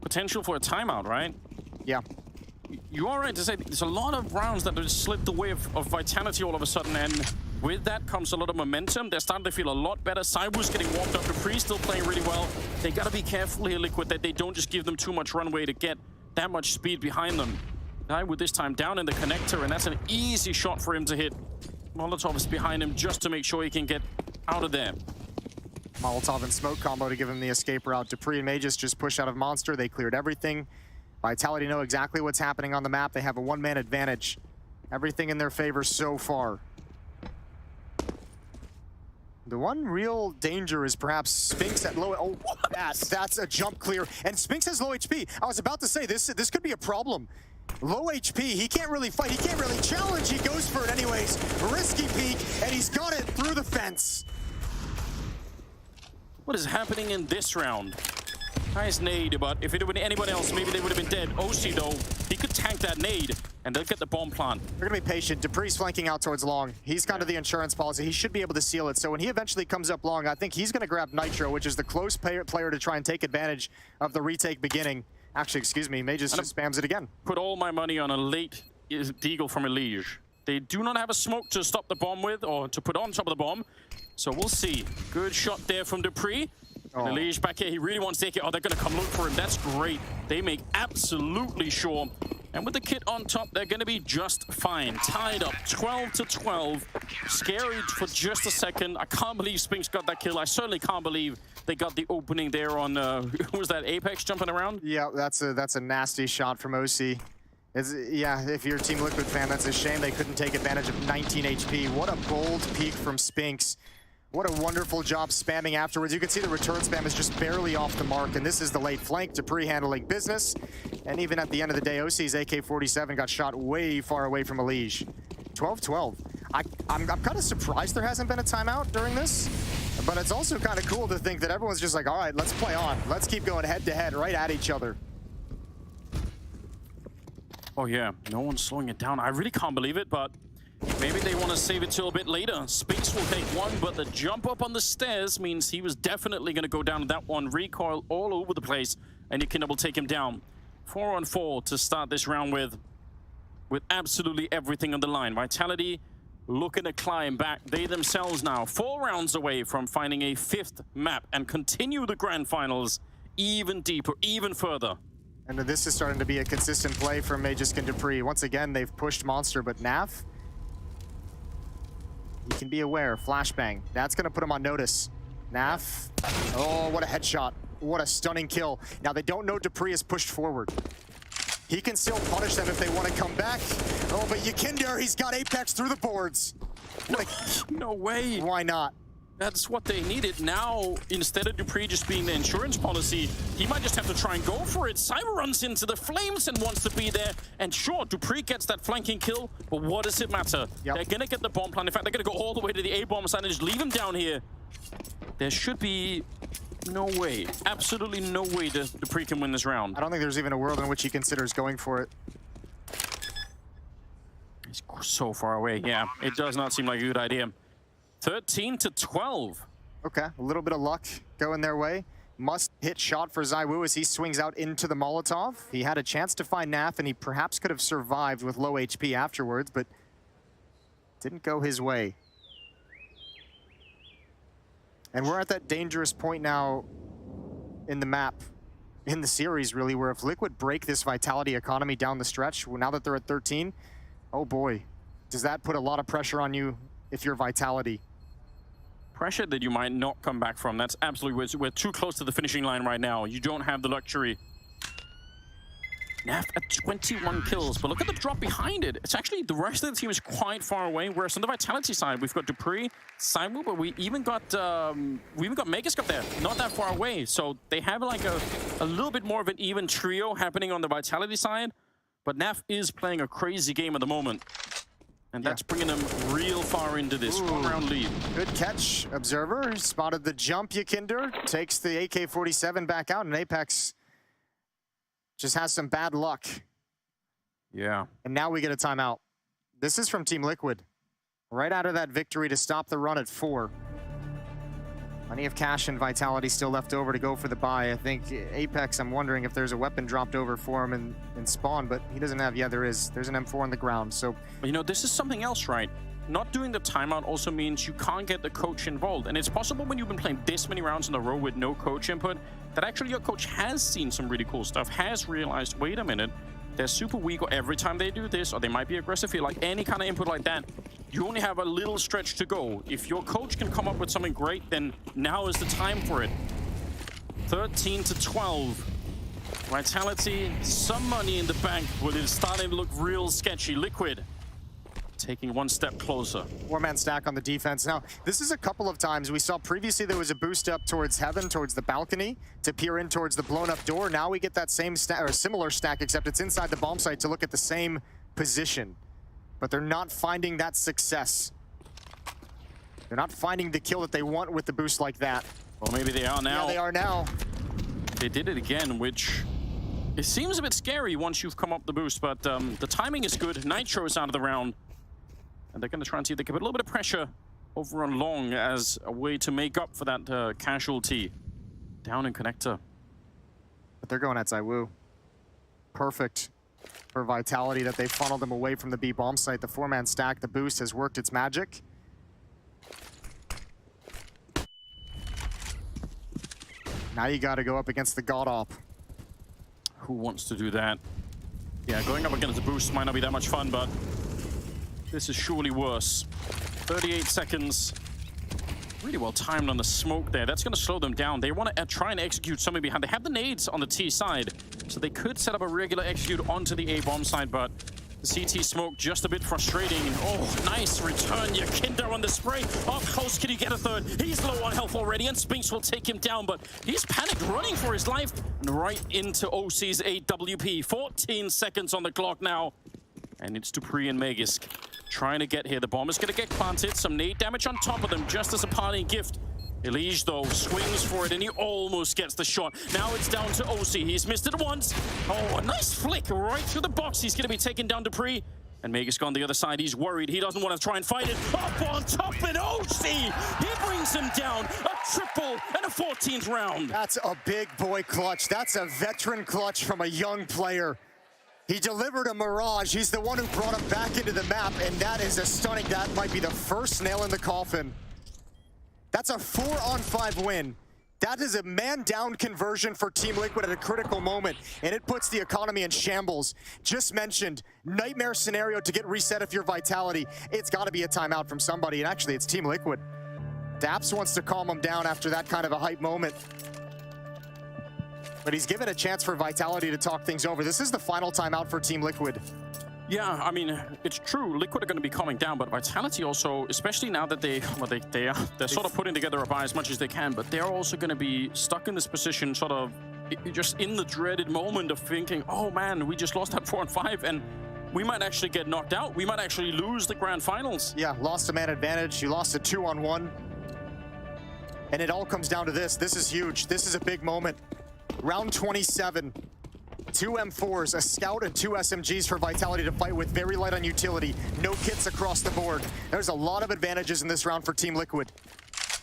potential for a timeout, right? Yeah. You are right to say there's a lot of rounds that have slipped away of Vitality all of a sudden, and with that comes a lot of momentum. They're starting to feel a lot better. ZywOo's getting warmed up. Dupree still playing really well. They got to be careful here, Liquid, that they don't just give them too much runway to get that much speed behind them. ZywOo this time down in the connector, and that's an easy shot for him to hit. Molotov is behind him just to make sure he can get out of there. Molotov and smoke combo to give him the escape route. Dupree and Magus just push out of Monster. They cleared everything. Vitality know exactly what's happening on the map. They have a 1-man advantage. Everything in their favor so far. The one real danger is perhaps Spinks at low... Oh, that's a jump clear. And Spinks has low HP. I was about to say, this could be a problem. Low HP, he can't really fight, he can't really challenge. He goes for it anyways. Risky peek, and he's got it through the fence. What is happening in this round? Nice nade, but if it had been anyone else, maybe they would have been dead. Osi, though, he could tank that nade, and they'll get the bomb plant. They're going to be patient. Dupree's flanking out towards long. He's kind of the insurance policy. He should be able to seal it. So when he eventually comes up long, I think he's going to grab Nitro, which is the close player to try and take advantage of the retake beginning. Actually, excuse me, Magus just spams it again. Put all my money on a late deagle from ENG. They do not have a smoke to stop the bomb with, or to put on top of the bomb. So we'll see. Good shot there from Dupree. And Elige back here, he really wants to take it. Oh, they're going to come look for him. That's great. They make absolutely sure. And with the kit on top, they're going to be just fine. Tied up 12-12. Scary for just a second. I can't believe Spinks got that kill. I certainly can't believe they got the opening there on, who was that, Apex jumping around? Yeah, that's a nasty shot from OC. Yeah, if you're a Team Liquid fan, that's a shame they couldn't take advantage of 19 HP. What a bold peek from Spinks. What a wonderful job spamming afterwards. You can see the return spam is just barely off the mark, and this is the late flank. Dupree handling business. And even at the end of the day, OC's AK-47 got shot way far away from Elige. 12-12. I'm kind of surprised there hasn't been a timeout during this, but it's also kind of cool to think that everyone's just like, all right, let's play on. Let's keep going head-to-head right at each other. Oh yeah, no one's slowing it down. I really can't believe it, but maybe they want to save it till a bit later. Spinks will take one, but the jump up on the stairs means he was definitely going to go down to that one. Recoil all over the place, and Nikinda will take him down. 4-on-4 to start this round with absolutely everything on the line. Vitality looking to climb back. They themselves now 4 rounds away from finding a 5th map and continue the grand finals even deeper, even further. And this is starting to be a consistent play from Magisk and Dupree. Once again, they've pushed Monster, but Nav, you can be aware. Flashbang. That's going to put him on notice. Nav. Oh, what a headshot. What a stunning kill. Now, they don't know Dupree is pushed forward. He can still punish them if they want to come back. Oh, but Yakinder, he's got Apex through the boards. No way. Why not? That's what they needed. Now, instead of Dupree just being the insurance policy, he might just have to try and go for it. Cyber runs into the flames and wants to be there. And sure, Dupree gets that flanking kill, but what does it matter? They're going to get the bomb plan. In fact, they're going to go all the way to the A-bomb side and just leave him down here. There should be no way, absolutely no way that Dupree can win this round. I don't think there's even a world in which he considers going for it. He's so far away. Yeah, it does not seem like a good idea. 13-12. Okay, a little bit of luck going their way. Must hit shot for ZywOo as he swings out into the Molotov. He had a chance to find Naf, and he perhaps could have survived with low HP afterwards, but didn't go his way. And we're at that dangerous point now in the map, in the series really, where if Liquid break this Vitality economy down the stretch, now that they're at 13, oh boy, does that put a lot of pressure on you if you're Vitality. Pressure that you might not come back from. That's absolutely, we're too close to the finishing line right now. You don't have the luxury. Naf at 21 kills, but look at the drop behind it. It's actually, the rest of the team is quite far away, whereas on the Vitality side, we've got Dupree, ZywOo, but we even got Magisk up there, not that far away. So they have like a little bit more of an even trio happening on the Vitality side, but Naf is playing a crazy game at the moment. And that's bringing them real far into this one-round lead. Good catch, Observer. Spotted the jump, Yakinder. Takes the AK-47 back out, and Apex just has some bad luck. Yeah. And now we get a timeout. This is from Team Liquid. Right out of that victory to stop the run at 4. Plenty of cash and Vitality still left over to go for the buy. I think Apex, I'm wondering if there's a weapon dropped over for him in spawn, but he doesn't have, yeah, there is. There's an M4 on the ground, so. You know, this is something else, right? Not doing the timeout also means you can't get the coach involved. And it's possible when you've been playing this many rounds in a row with no coach input, that actually your coach has seen some really cool stuff, has realized, wait a minute, they're super weak, or every time they do this, or they might be aggressive here, like any kind of input like that, you only have a little stretch to go. If your coach can come up with something great, then now is the time for it. 13-12. Vitality, some money in the bank, but it's starting to look real sketchy. Liquid taking one step closer. 4-man stack on the defense. Now, this is a couple of times. We saw previously there was a boost up towards Heaven, towards the balcony, to peer in towards the blown up door. Now we get that same stack, or similar stack, except it's inside the bomb site to look at the same position. But they're not finding that success. They're not finding the kill that they want with the boost like that. Well, maybe they are now. Yeah, they are now. They did it again, which it seems a bit scary once you've come up the boost, but the timing is good. Nitro is out of the round. And they're going to try and see if they can put a little bit of pressure over on Long as a way to make up for that casualty. Down in connector. But they're going at ZywOo. Perfect for Vitality that they funneled them away from the B bomb site. The 4-man stack, the boost has worked its magic. Now you got to go up against the God Op. Who wants to do that? Yeah, going up against the boost might not be that much fun, but this is surely worse. 38 seconds. Really well timed on the smoke there. That's going to slow them down. They want to try and execute something behind. They have the nades on the T side, so they could set up a regular execute onto the A bomb side, but the CT smoke just a bit frustrating. Oh, nice return. Yakinder on the spray. Up close, can he get a third? He's low on health already, and Spinks will take him down, but he's panicked, running for his life, and right into OC's 8WP. 14 seconds on the clock now, and it's Dupree and Magisk trying to get here. The bomb is going to get planted. Some nade damage on top of them, just as a parting gift. ENG, though, swings for it, and he almost gets the shot. Now it's down to OC. He's missed it once. Oh, a nice flick right through the box. He's going to be taken down Dupree. And Magisk on the other side. He's worried. He doesn't want to try and fight it. Up on top, and OC! He brings him down. A triple and a 14th round. That's a big boy clutch. That's a veteran clutch from a young player. He delivered a Mirage. He's the one who brought him back into the map, and that is a stunning. That might be the first nail in the coffin. That's a 4-on-5 win. That is a man-down conversion for Team Liquid at a critical moment, and it puts the economy in shambles. Just mentioned, nightmare scenario to get reset if you're Vitality. It's got to be a timeout from somebody, and actually it's Team Liquid. Daps wants to calm him down after that kind of a hype moment. But he's given a chance for Vitality to talk things over. This is the final timeout for Team Liquid. Yeah, I mean, it's true. Liquid are going to be calming down, but Vitality also, especially now that they're sort of putting together a buy as much as they can, but they're also going to be stuck in this position, sort of just in the dreaded moment of thinking, oh man, we just lost that 4-on-5, and we might actually get knocked out. We might actually lose the grand finals. Yeah, lost a man advantage. You lost a 2-on-1. And it all comes down to this. This is huge. This is a big moment. Round 27. 2 M4s, a Scout, and 2 SMGs for Vitality to fight with. Very light on utility. No kits across the board. There's a lot of advantages in this round for Team Liquid.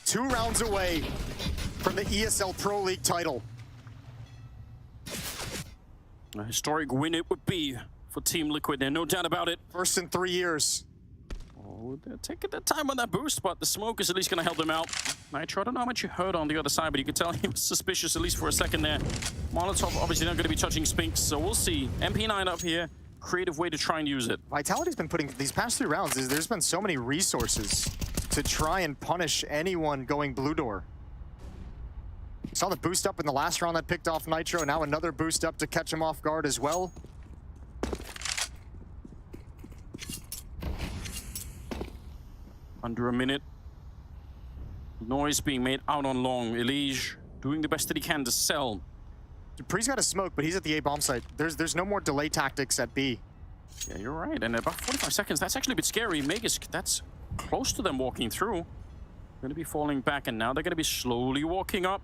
2 rounds away from the ESL Pro League title. A historic win it would be for Team Liquid, there's no doubt about it. First in 3 years. Oh, they're taking their time on that boost, but the smoke is at least going to help them out. Nitro, I don't know how much you heard on the other side, but you could tell he was suspicious at least for a second there. Molotov obviously not going to be touching Spinks, so we'll see. MP9 up here, creative way to try and use it. Vitality's been putting, these past 3 rounds, there's been so many resources to try and punish anyone going blue door. Saw the boost up in the last round that picked off Nitro, now another boost up to catch him off guard as well. Under a minute. Noise being made out on long. ENG doing the best that he can to sell. Dupree's got a smoke, but he's at the A bomb site. There's no more delay tactics at B. Yeah, you're right. And about 45 seconds, that's actually a bit scary. Magisk, that's close to them walking through. Going to be falling back, and now they're going to be slowly walking up.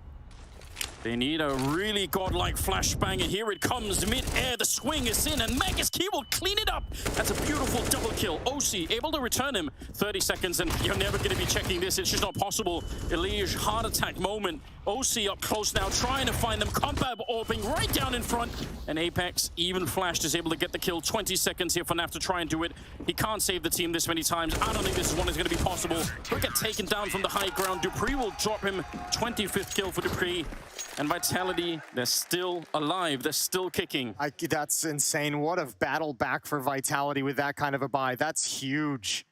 They need a really godlike flashbang, and here it comes mid-air. The swing is in, and Magisk, he will clean it up. That's a beautiful double kill. OC able to return him. 30 seconds, and you're never going to be checking this. It's just not possible. ENG, heart attack moment. OC up close now, trying to find them. Compab orbing right down in front. And Apex, even flashed, is able to get the kill. 20 seconds here for Nav to try and do it. He can't save the team this many times. I don't think this is one that's going to be possible. He'll get taken down from the high ground. Dupree will drop him. 25th kill for Dupree. And Vitality, they're still alive. They're still kicking. That's insane. What a battle back for Vitality with that kind of a buy. That's huge.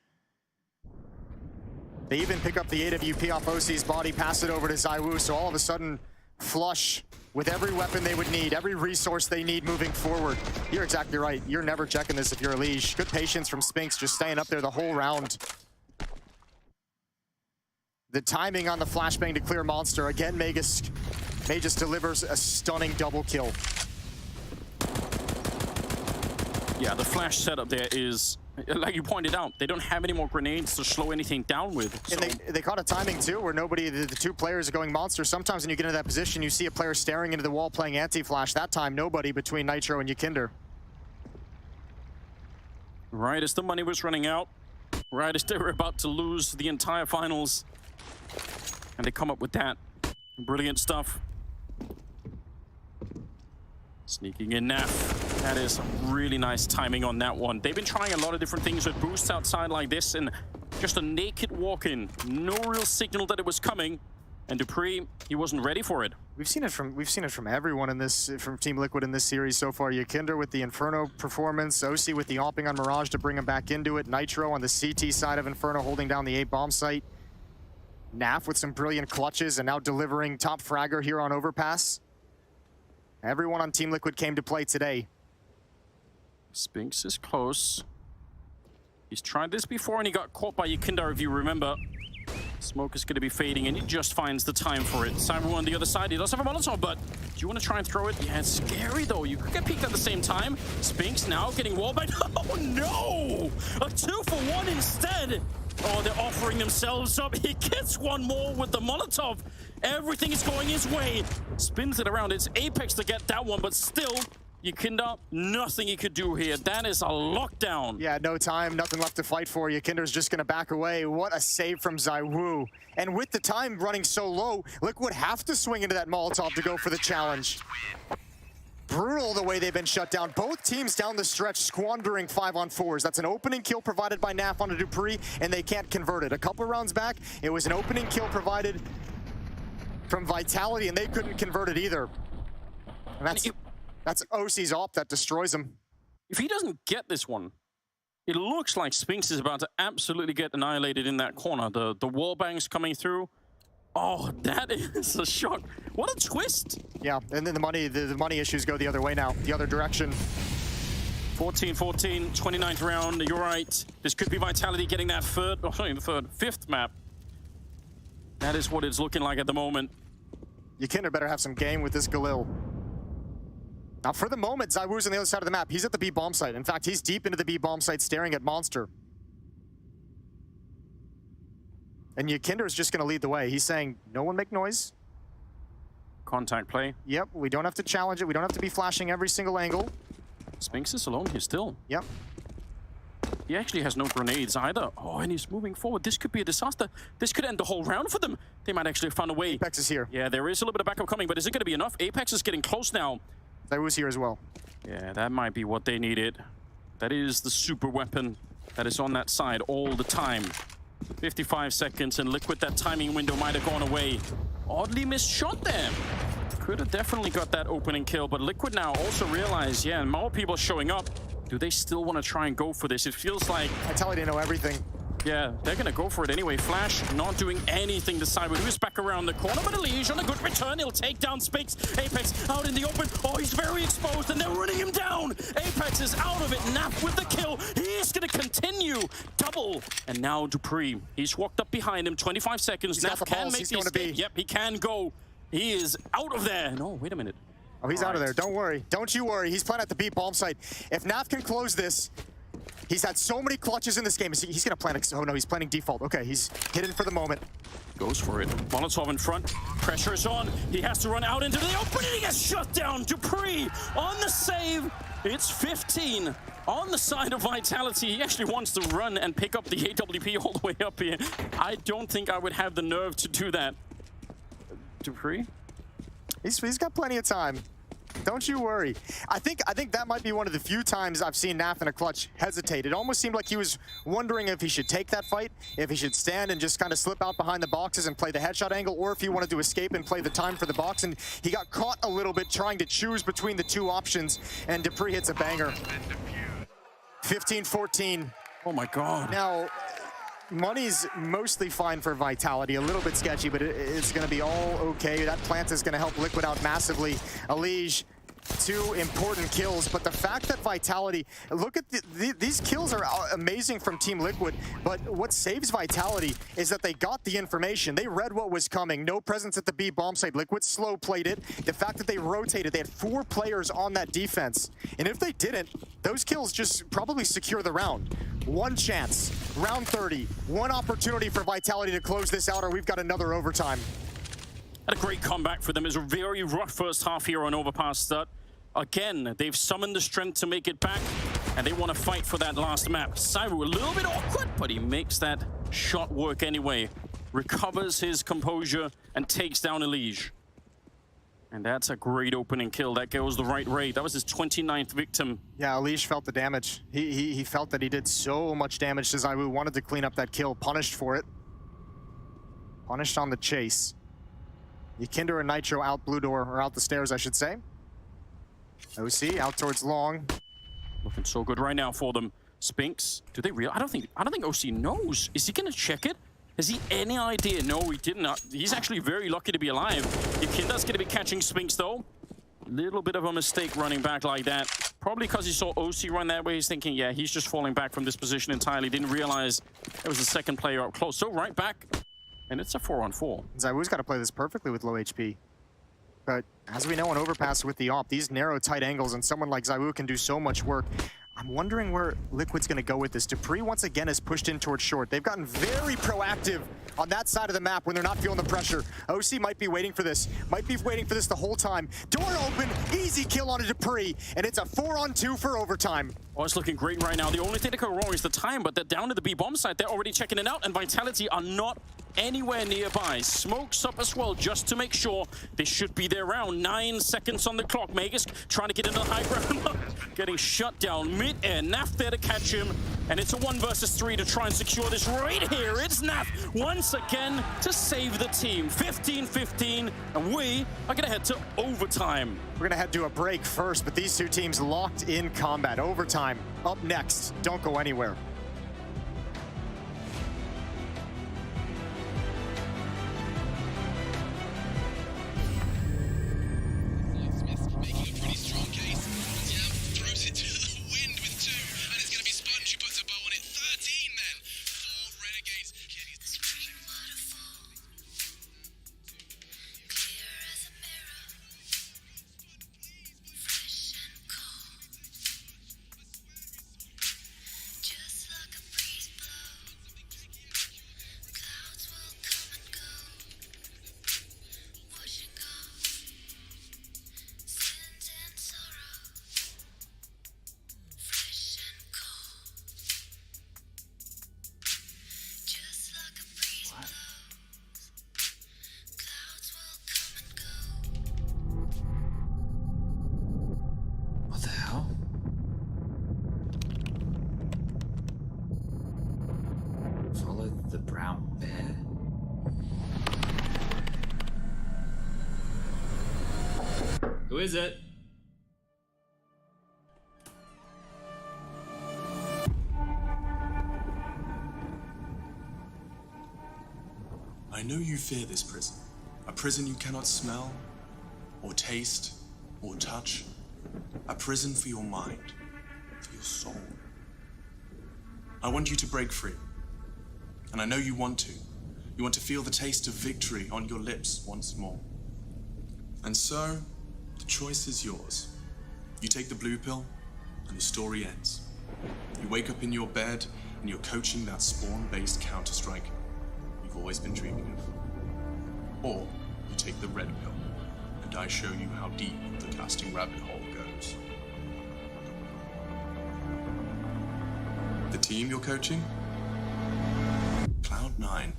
They even pick up the AWP off OC's body, pass it over to ZywOo, so all of a sudden, flush with every weapon they would need, every resource they need moving forward. You're exactly right. You're never checking this if you're ENG. Good patience from Spinks, just staying up there the whole round. The timing on the flashbang to clear Monster. Again, Magisk delivers a stunning double kill. Yeah, the flash setup there is, like you pointed out, they don't have any more grenades to slow anything down with. So. And they caught a timing too, where the 2 players are going Monster. Sometimes when you get into that position, you see a player staring into the wall playing anti-flash. That time, nobody between Nitro and Yakinder. Right as the money was running out, right as they were about to lose the entire finals, and they come up with that. Brilliant stuff. Sneaking in Nav. That is really nice timing on that one. They've been trying a lot of different things with boosts outside like this, and just a naked walk-in. No real signal that it was coming. And dupreeh, he wasn't ready for it. We've seen it from everyone in this, from Team Liquid in this series so far. Yakinder with the Inferno performance, OC with the omping on Mirage to bring him back into it, Nitro on the CT side of Inferno holding down the A bomb site. Naf with some brilliant clutches and now delivering top fragger here on Overpass. Everyone on Team Liquid came to play today. Spinks is close. He's tried this before and he got caught by Yakinder, if you remember. Smoke is going to be fading and he just finds the time for it. Cyber on the other side, he does have a Molotov, but do you want to try and throw it? Yeah, it's scary though. You could get peeked at the same time. Spinks now getting wallbanged. Oh no! A 2-for-1 instead. Oh, they're offering themselves up. He gets one more with the Molotov. Everything is going his way. Spins it around. It's Apex to get that one, but still, Yakinder, nothing he could do here. That is a lockdown. Yeah, no time, nothing left to fight for. Yakinder's just going to back away. What a save from ZywOo. And with the time running so low, Liquid have to swing into that Molotov to go for the challenge. Brutal the way they've been shut down. Both teams down the stretch squandering 5-on-4s. That's an opening kill provided by Naf on a dupreeh, and they can't convert it. A couple rounds back, it was an opening kill provided from Vitality, and they couldn't convert it either. And that's OC's op that destroys him. If he doesn't get this one, it looks like Spinks is about to absolutely get annihilated in that corner. The wall bangs coming through. Oh, that is a shock. What a twist. Yeah, and then the money issues go the other way now, the other direction. 14-14, 29th round. You're right. This could be Vitality getting that fifth map. That is what it's looking like at the moment. Yakinder better have some game with this Galil. Now, for the moment, ZywOo's on the other side of the map. He's at the B bomb site. In fact, he's deep into the B bomb site staring at Monster. And Yakinder is just going to lead the way. He's saying, no one make noise. Contact play. Yep, we don't have to challenge it. We don't have to be flashing every single angle. Spinks is alone here still. Yep. He actually has no grenades either. Oh, and he's moving forward. This could be a disaster. This could end the whole round for them. They might actually have found a way. Apex is here. Yeah, there is a little bit of backup coming, but is it going to be enough? Apex is getting close now. ZywOo's here as well. Yeah, that might be what they needed. That is the super weapon that is on that side all the time. 55 seconds, and Liquid, that timing window might have gone away. Oddly missed shot there. Could have definitely got that opening kill, but Liquid now also realize, yeah, more people showing up. Do they still want to try and go for this? It feels like... Vitality know everything. Yeah, they're going to go for it anyway. Flash not doing anything to side with who's back around the corner, but Elige on a good return. He'll take down Spinks. Apex out in the open. Oh, he's very exposed, and they're running him down. Apex is out of it. Naf with the kill. He's going to continue. Double. And now dupreeh. He's walked up behind him. 25 seconds. Naf can make the escape. Yep, he can go. He is out of there. No, wait a minute. Oh, he's out of there. Don't worry. Don't you worry. He's playing at the B bomb site. If Naf can close this, he's had so many clutches in this game. He's going to plant... Oh, no, he's planning default. Okay, he's hidden for the moment. Goes for it. Molotov in front. Pressure is on. He has to run out into the open, and he gets shut down. dupreeh on the save. It's 15 on the side of Vitality. He actually wants to run and pick up the AWP all the way up here. I don't think I would have the nerve to do that. dupreeh? He's got plenty of time. Don't you worry. I think that might be one of the few times I've seen Naf in a clutch hesitate. It almost seemed like he was wondering if he should take that fight, if he should stand and just kind of slip out behind the boxes and play the headshot angle, or if he wanted to escape and play the time for the box. And he got caught a little bit trying to choose between the two options, and dupreeh hits a banger. 15-14. Oh my God. Now, money's mostly fine for Vitality, a little bit sketchy, but it's going to be all okay. That plant is going to help Liquid out massively. Elige, 2 important kills, but the fact that Vitality, look at these kills are amazing from Team Liquid, but what saves Vitality is that they got the information. They read what was coming. No presence at the B bomb site. Liquid slow played it. The fact that they rotated, they had 4 players on that defense, and if they didn't, those kills just probably secure the round. 1 chance, round 30, 1 opportunity for Vitality to close this out, or we've got another overtime. And a great comeback for them. It's a very rough first half here on Overpass start. Again, they've summoned the strength to make it back, and they want to fight for that last map. ZywOo a little bit awkward, but he makes that shot work anyway. Recovers his composure and takes down Elige. And that's a great opening kill. That goes the right way. That was his 29th victim. Yeah, Elige felt the damage. He felt that he did so much damage to ZywOo. Wanted to clean up that kill. Punished for it. Punished on the chase. Kinder and Nitro out blue door, or out the stairs, I should say. OC out towards long. Looking so good right now for them. Spinks, do they real? I don't think OC knows. Is he gonna check it? Has he any idea? No, he didn't. He's actually very lucky to be alive. Kinder's gonna be catching Spinks though. Little bit of a mistake running back like that. Probably because he saw OC run that way. He's thinking, yeah, he's just falling back from this position entirely. Didn't realize there was a second player up close. So right back, and it's a 4-on-4. ZywOo's got to play this perfectly with low HP. But as we know on Overpass with the AWP, these narrow, tight angles, and someone like ZywOo can do so much work. I'm wondering where Liquid's going to go with this. dupreeh, once again, is pushed in towards short. They've gotten very proactive on that side of the map when they're not feeling the pressure. OC might be waiting for this. Might be waiting for this the whole time. Door open, easy kill on a dupreeh, and it's a 4-on-2 for overtime. Oh, it's looking great right now. The only thing that can go wrong is the time, but they're down to the B-bomb site. They're already checking it out, and Vitality are not anywhere nearby. Smokes up as well, just to make sure. They should be there around 9 seconds on the clock. Magisk trying to get into the high ground, getting shut down mid-air. Naf there to catch him, and it's a 1 versus 3 to try and secure this right here. It's Naf once again to save the team. 15-15, and we are gonna head to overtime. We're gonna head to a break first, but these two teams locked in combat. Overtime up next. Don't go anywhere. The brown bear? Who is it? I know you fear this prison. A prison you cannot smell, or taste, or touch. A prison for your mind, for your soul. I want you to break free. And I know you want to. You want to feel the taste of victory on your lips once more. And so, the choice is yours. You take the blue pill, and the story ends. You wake up in your bed, and you're coaching that spawn-based Counter-Strike you've always been dreaming of. Or, you take the red pill, and I show you how deep the casting rabbit hole goes. The team you're coaching? Cloud9.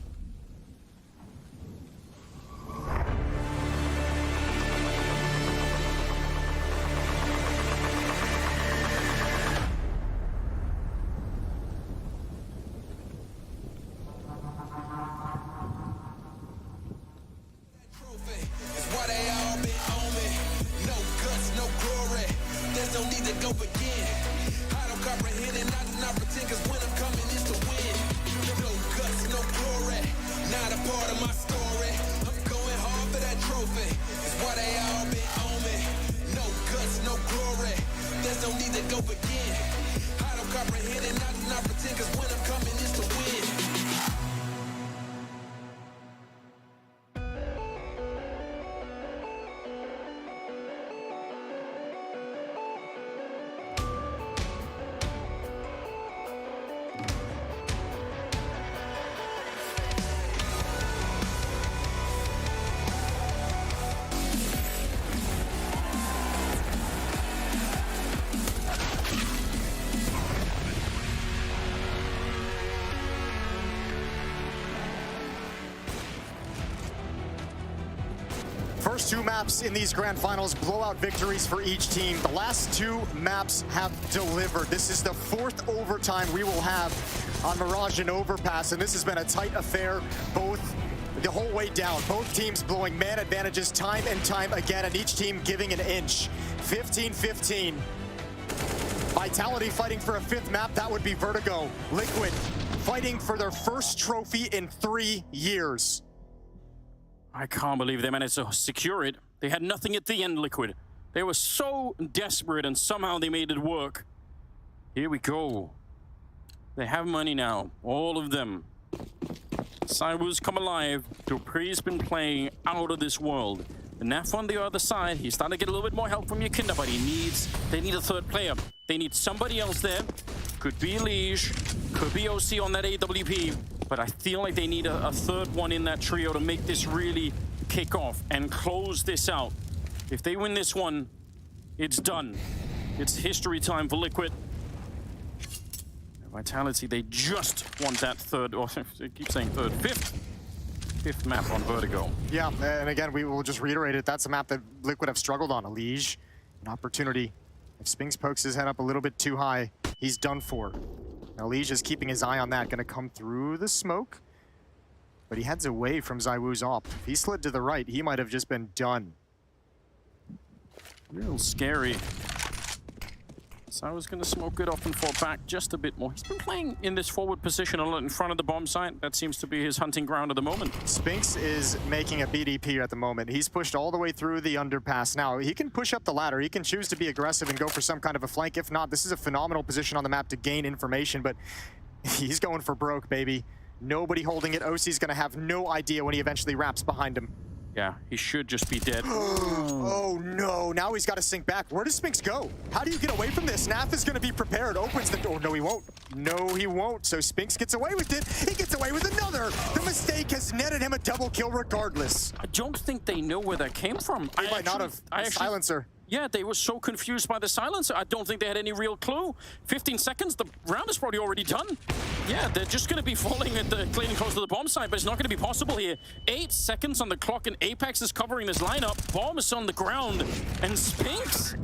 First 2 maps in these grand finals, blowout victories for each team. The last 2 maps have delivered. This is the 4th overtime we will have on Mirage and Overpass, and this has been a tight affair both the whole way down. Both teams blowing man advantages time and time again, and each team giving an inch. 15-15. Vitality fighting for a 5th map, that would be Vertigo. Liquid fighting for their first trophy in 3 years. I can't believe they managed to secure it. They had nothing at the end, Liquid. They were so desperate and somehow they made it work. Here we go. They have money now, all of them. Cywoo's come alive. Dupree's been playing out of this world. The Naf on the other side, he's starting to get a little bit more help from Yakinda, but they need a 3rd player. They need somebody else there. Could be Liege, could be OC on that AWP, but I feel like they need a 3rd one in that trio to make this really kick off and close this out. If they win this one, it's done. It's history time for Liquid. Vitality, they just want that 3rd, or I keep saying 3rd, 5th map on Vertigo. Yeah, and again, we will just reiterate it. That's a map that Liquid have struggled on. A Liege, an opportunity. If Spinks pokes his head up a little bit too high, he's done for. Now Liege is keeping his eye on that, gonna come through the smoke, but he heads away from ZywOo's op. If he slid to the right, he might have just been done. Real scary. So I was going to smoke it off and fall back just a bit more. He's been playing in this forward position a lot in front of the bomb site. That seems to be his hunting ground at the moment. Spinks is making a BDP at the moment. He's pushed all the way through the underpass. Now, he can push up the ladder. He can choose to be aggressive and go for some kind of a flank. If not, this is a phenomenal position on the map to gain information, but he's going for broke, baby. Nobody holding it. OC's going to have no idea when he eventually wraps behind him. Yeah, he should just be dead. Oh no, now he's got to sink back. Where does Spinks go? How do you get away from this? Naf is going to be prepared, opens the door. No, he won't. No, he won't. So Spinks gets away with it. He gets away with another. The mistake has netted him a double kill regardless. I don't think they know where that came from. They might not have. Silencer. Yeah, they were so confused by the silencer. I don't think they had any real clue. 15 seconds, the round is probably already done. Yeah, they're just going to be falling at the cleaning close to the bomb site, but it's not going to be possible here. 8 seconds on the clock, and Apex is covering this lineup. Bomb is on the ground, and Spinks,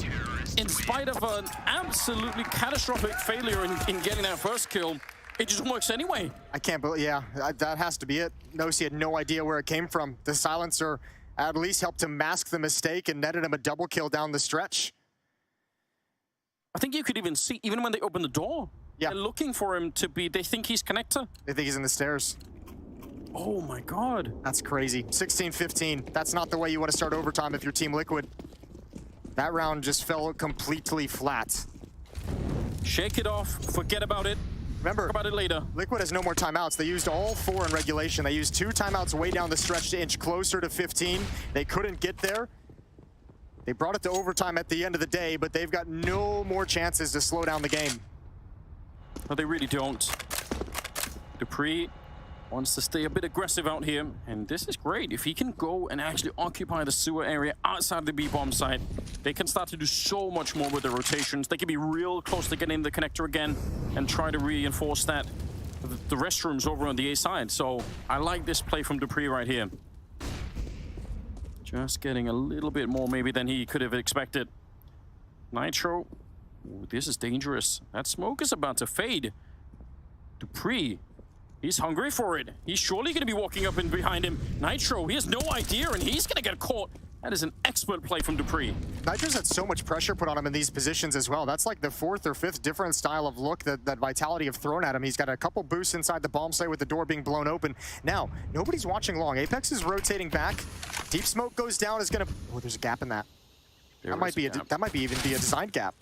in spite of an absolutely catastrophic failure in getting that first kill, it just works anyway. I can't believe, yeah, that has to be it. Nosy had no idea where it came from. The silencer at least helped him mask the mistake and netted him a double kill down the stretch. I think you could even see, even when they open the door, they're looking for him to be, they think he's connector. They think he's in the stairs. Oh my God. That's crazy. 16-15. That's not the way you want to start overtime if you're Team Liquid. That round just fell completely flat. Shake it off, forget about it. Remember, talk about it later. Liquid has no more timeouts. They used all 4 in regulation. They used 2 timeouts way down the stretch to inch closer to 15. They couldn't get there. They brought it to overtime at the end of the day, but they've got no more chances to slow down the game. No, they really don't. Dupree wants to stay a bit aggressive out here, and this is great. If he can go and actually occupy the sewer area outside the B-bomb site, they can start to do so much more with the rotations. They can be real close to getting the connector again and try to reinforce that, the restrooms over on the A side. So I like this play from Dupree right here. Just getting a little bit more maybe than he could have expected. Nitro, ooh, this is dangerous. That smoke is about to fade. Dupree, he's hungry for it. He's surely going to be walking up and behind him. Nitro, he has no idea, and he's going to get caught. That is an expert play from Dupree. Nitro's had so much pressure put on him in these positions as well. That's like the 4th or 5th different style of look that Vitality have thrown at him. He's got a couple boosts inside the bomb site with the door being blown open. Now, nobody's watching long. Apex is rotating back. Deep smoke goes down, is going to... Oh, there's a gap in that. That might even be a design gap.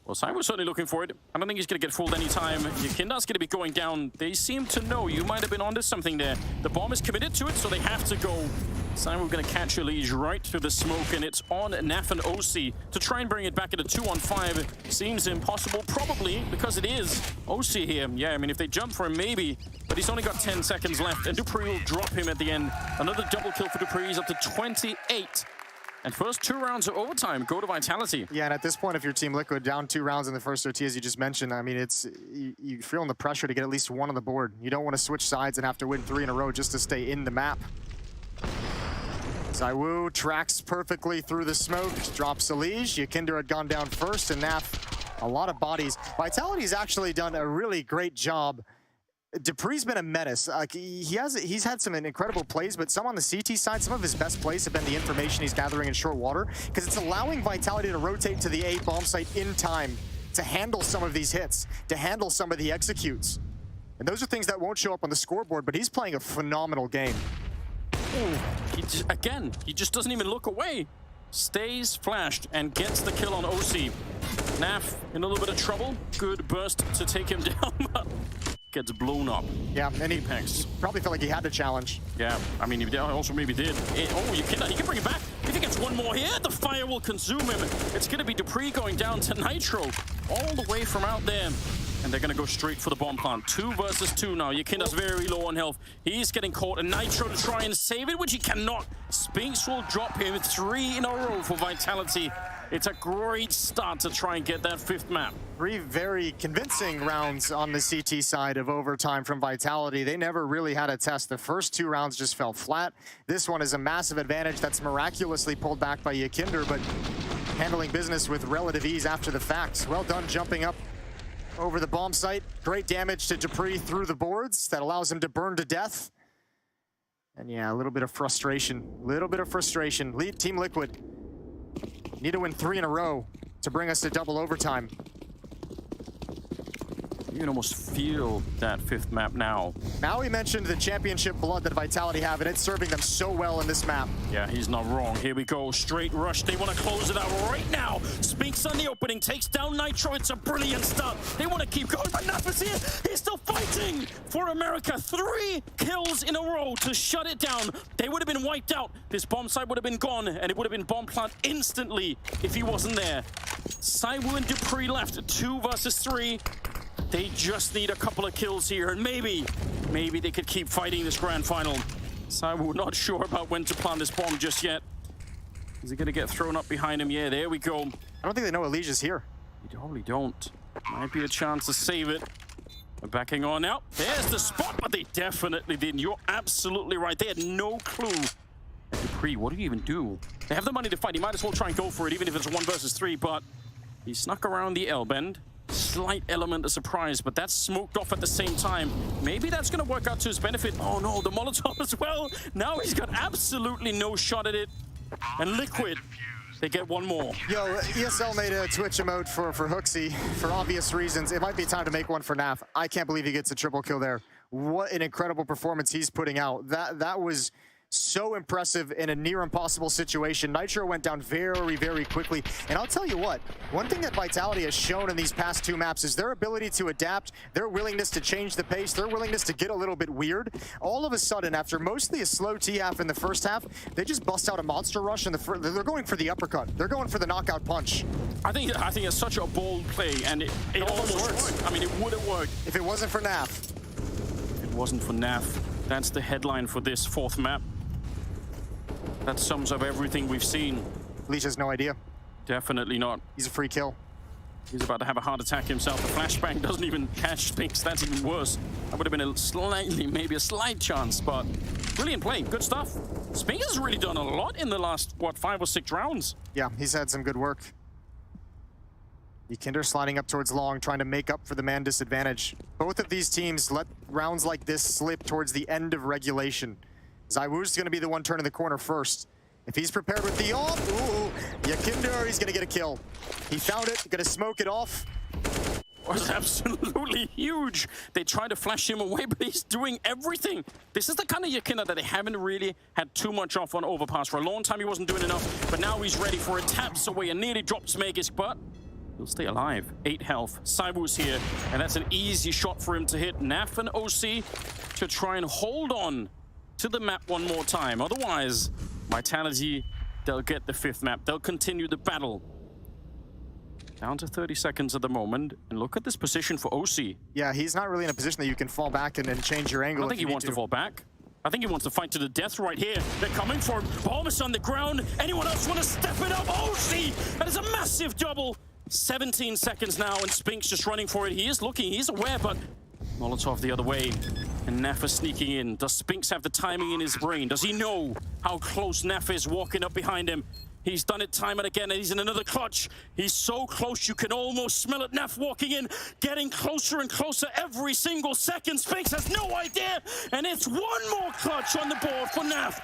Well, Cyber's certainly looking for it. I don't think he's going to get fooled anytime. Yakinda's going to be going down. They seem to know you might have been onto something there. The bomb is committed to it, so they have to go. Cyber going to catch a Liege right through the smoke, and it's on Naf and OC to try and bring it back into 2-on-5. Seems impossible, probably, because it is OC here. Yeah, I mean, if they jump for him, maybe, but he's only got 10 seconds left, and Dupree will drop him at the end. Another double kill for Dupree. He's up to 28. And first 2 rounds of overtime go to Vitality. Yeah, and at this point, if you're Team Liquid, down 2 rounds in the first OT, as you just mentioned, I mean, it's you're feeling the pressure to get at least 1 on the board. You don't want to switch sides and have to win 3 in a row just to stay in the map. ZywOo tracks perfectly through the smoke, drops a Liege. Yakinda had gone down first, and Naf, a lot of bodies. Vitality's actually done a really great job Dupree's been a menace. He's had some incredible plays, but some on the CT side, some of his best plays have been the information he's gathering in short water, because it's allowing Vitality to rotate to the A bomb site in time to handle some of these hits, to handle some of the executes. And those are things that won't show up on the scoreboard, but he's playing a phenomenal game. He just doesn't even look away. Stays flashed and gets the kill on OC. Naf in a little bit of trouble. Good burst to take him down. Gets blown up. Yeah, and he probably felt like he had to challenge. Yeah, I mean, he also maybe did. He can bring it back. If he gets one more here, the fire will consume him. It's going to be Dupree going down to Nitro all the way from out there. And they're going to go straight for the bomb plant. 2 versus 2 now. Yakinda's very low on health. He's getting caught. And Nitro to try and save it, which he cannot. Spinks will drop him 3 in a row for Vitality. It's a great start to try and get that 5th map. 3 very convincing rounds on the CT side of overtime from Vitality. They never really had a test. The first 2 rounds just fell flat. This one is a massive advantage that's miraculously pulled back by Yakinder, but handling business with relative ease after the fact. Well done jumping up over the bomb site. Great damage to Dupree through the boards. That allows him to burn to death. And yeah, a little bit of frustration. Team Liquid need to win 3 in a row to bring us to double overtime. You can almost feel that 5th map now. Now we mentioned the championship blood that Vitality have, and it's serving them so well in this map. Yeah, he's not wrong. Here we go. Straight rush. They want to close it out right now. Spinks on the opening. Takes down Nitro. It's a brilliant start. They want to keep going, but Naf is here. He's still fighting for America. 3 kills in a row to shut it down. They would have been wiped out. This bomb site would have been gone, and it would have been bomb plant instantly if he wasn't there. Saiwu and Dupree left. 2 versus 3. They just need a couple of kills here, and maybe they could keep fighting this grand final. So we're not sure about when to plant this bomb just yet. Is he going to get thrown up behind him? Yeah, there we go. I don't think they know Alicia's here. They probably don't. Might be a chance to save it. They're backing on now. There's the spot, but they definitely didn't. You're absolutely right. They had no clue. Dupree, what do you even do? They have the money to fight. He might as well try and go for it, even if it's 1 versus 3, but he snuck around the L-bend. Slight element of surprise, but that's smoked off at the same time. Maybe that's going to work out to his benefit. Oh no, the Molotov as well. Now he's got absolutely no shot at it. And Liquid, they get 1 more. Yo, ESL made a Twitch emote for Hooksy for obvious reasons. It might be time to make one for Naf. I can't believe he gets a triple kill there. What an incredible performance he's putting out. That was so impressive in a near impossible situation. Nitro went down very, very quickly. And I'll tell you what, one thing that Vitality has shown in these past 2 maps is their ability to adapt, their willingness to change the pace, their willingness to get a little bit weird. All of a sudden, after mostly a slow T-half in the first half, they just bust out a monster rush in the they're going for the uppercut. They're going for the knockout punch. I think it's such a bold play, and it almost worked. I mean, it would have worked. If it wasn't for Naf. If it wasn't for Naf. That's the headline for this 4th map. That sums up everything we've seen. Leash has no idea. Definitely not. He's a free kill. He's about to have a heart attack himself. The flashbang doesn't even catch Spinks. That's even worse. That would have been maybe a slight chance, but brilliant play. Good stuff. Spinks has really done a lot in the last, 5 or 6 rounds. Yeah, he's had some good work. Yakinder sliding up towards long, trying to make up for the man disadvantage. Both of these teams let rounds like this slip towards the end of regulation. Zaiwu's going to be the one turning the corner first. If he's prepared with the ult, Yakinder, he's going to get a kill. He found it, going to smoke it off. It was absolutely huge. They tried to flash him away, but he's doing everything. This is the kind of Yakinder that they haven't really had too much off on Overpass. For a long time, he wasn't doing enough, but now he's ready for it. Taps away and nearly drops Magisk, but he'll stay alive. 8 health. Saiwu's here, and that's an easy shot for him to hit. Naf and OC to try and hold on to the map 1 more time. Otherwise, Vitality, they'll get the 5th map. They'll continue the battle. Down to 30 seconds at the moment. And look at this position for OC. Yeah, he's not really in a position that you can fall back and then change your angle. I don't think he wants to fall back. I think he wants to fight to the death right here. They're coming for him. Almost on the ground. Anyone else want to step it up? OC! That is a massive double. 17 seconds now, and Spinks just running for it. He is looking, he's aware, but Molotov the other way. And Naf is sneaking in. Does Spinks have the timing in his brain? Does he know how close Naf is walking up behind him? He's done it time and again, and he's in another clutch. He's so close, you can almost smell it. Naf walking in, getting closer and closer every single second. Spinks has no idea, and it's one more clutch on the board for Naf.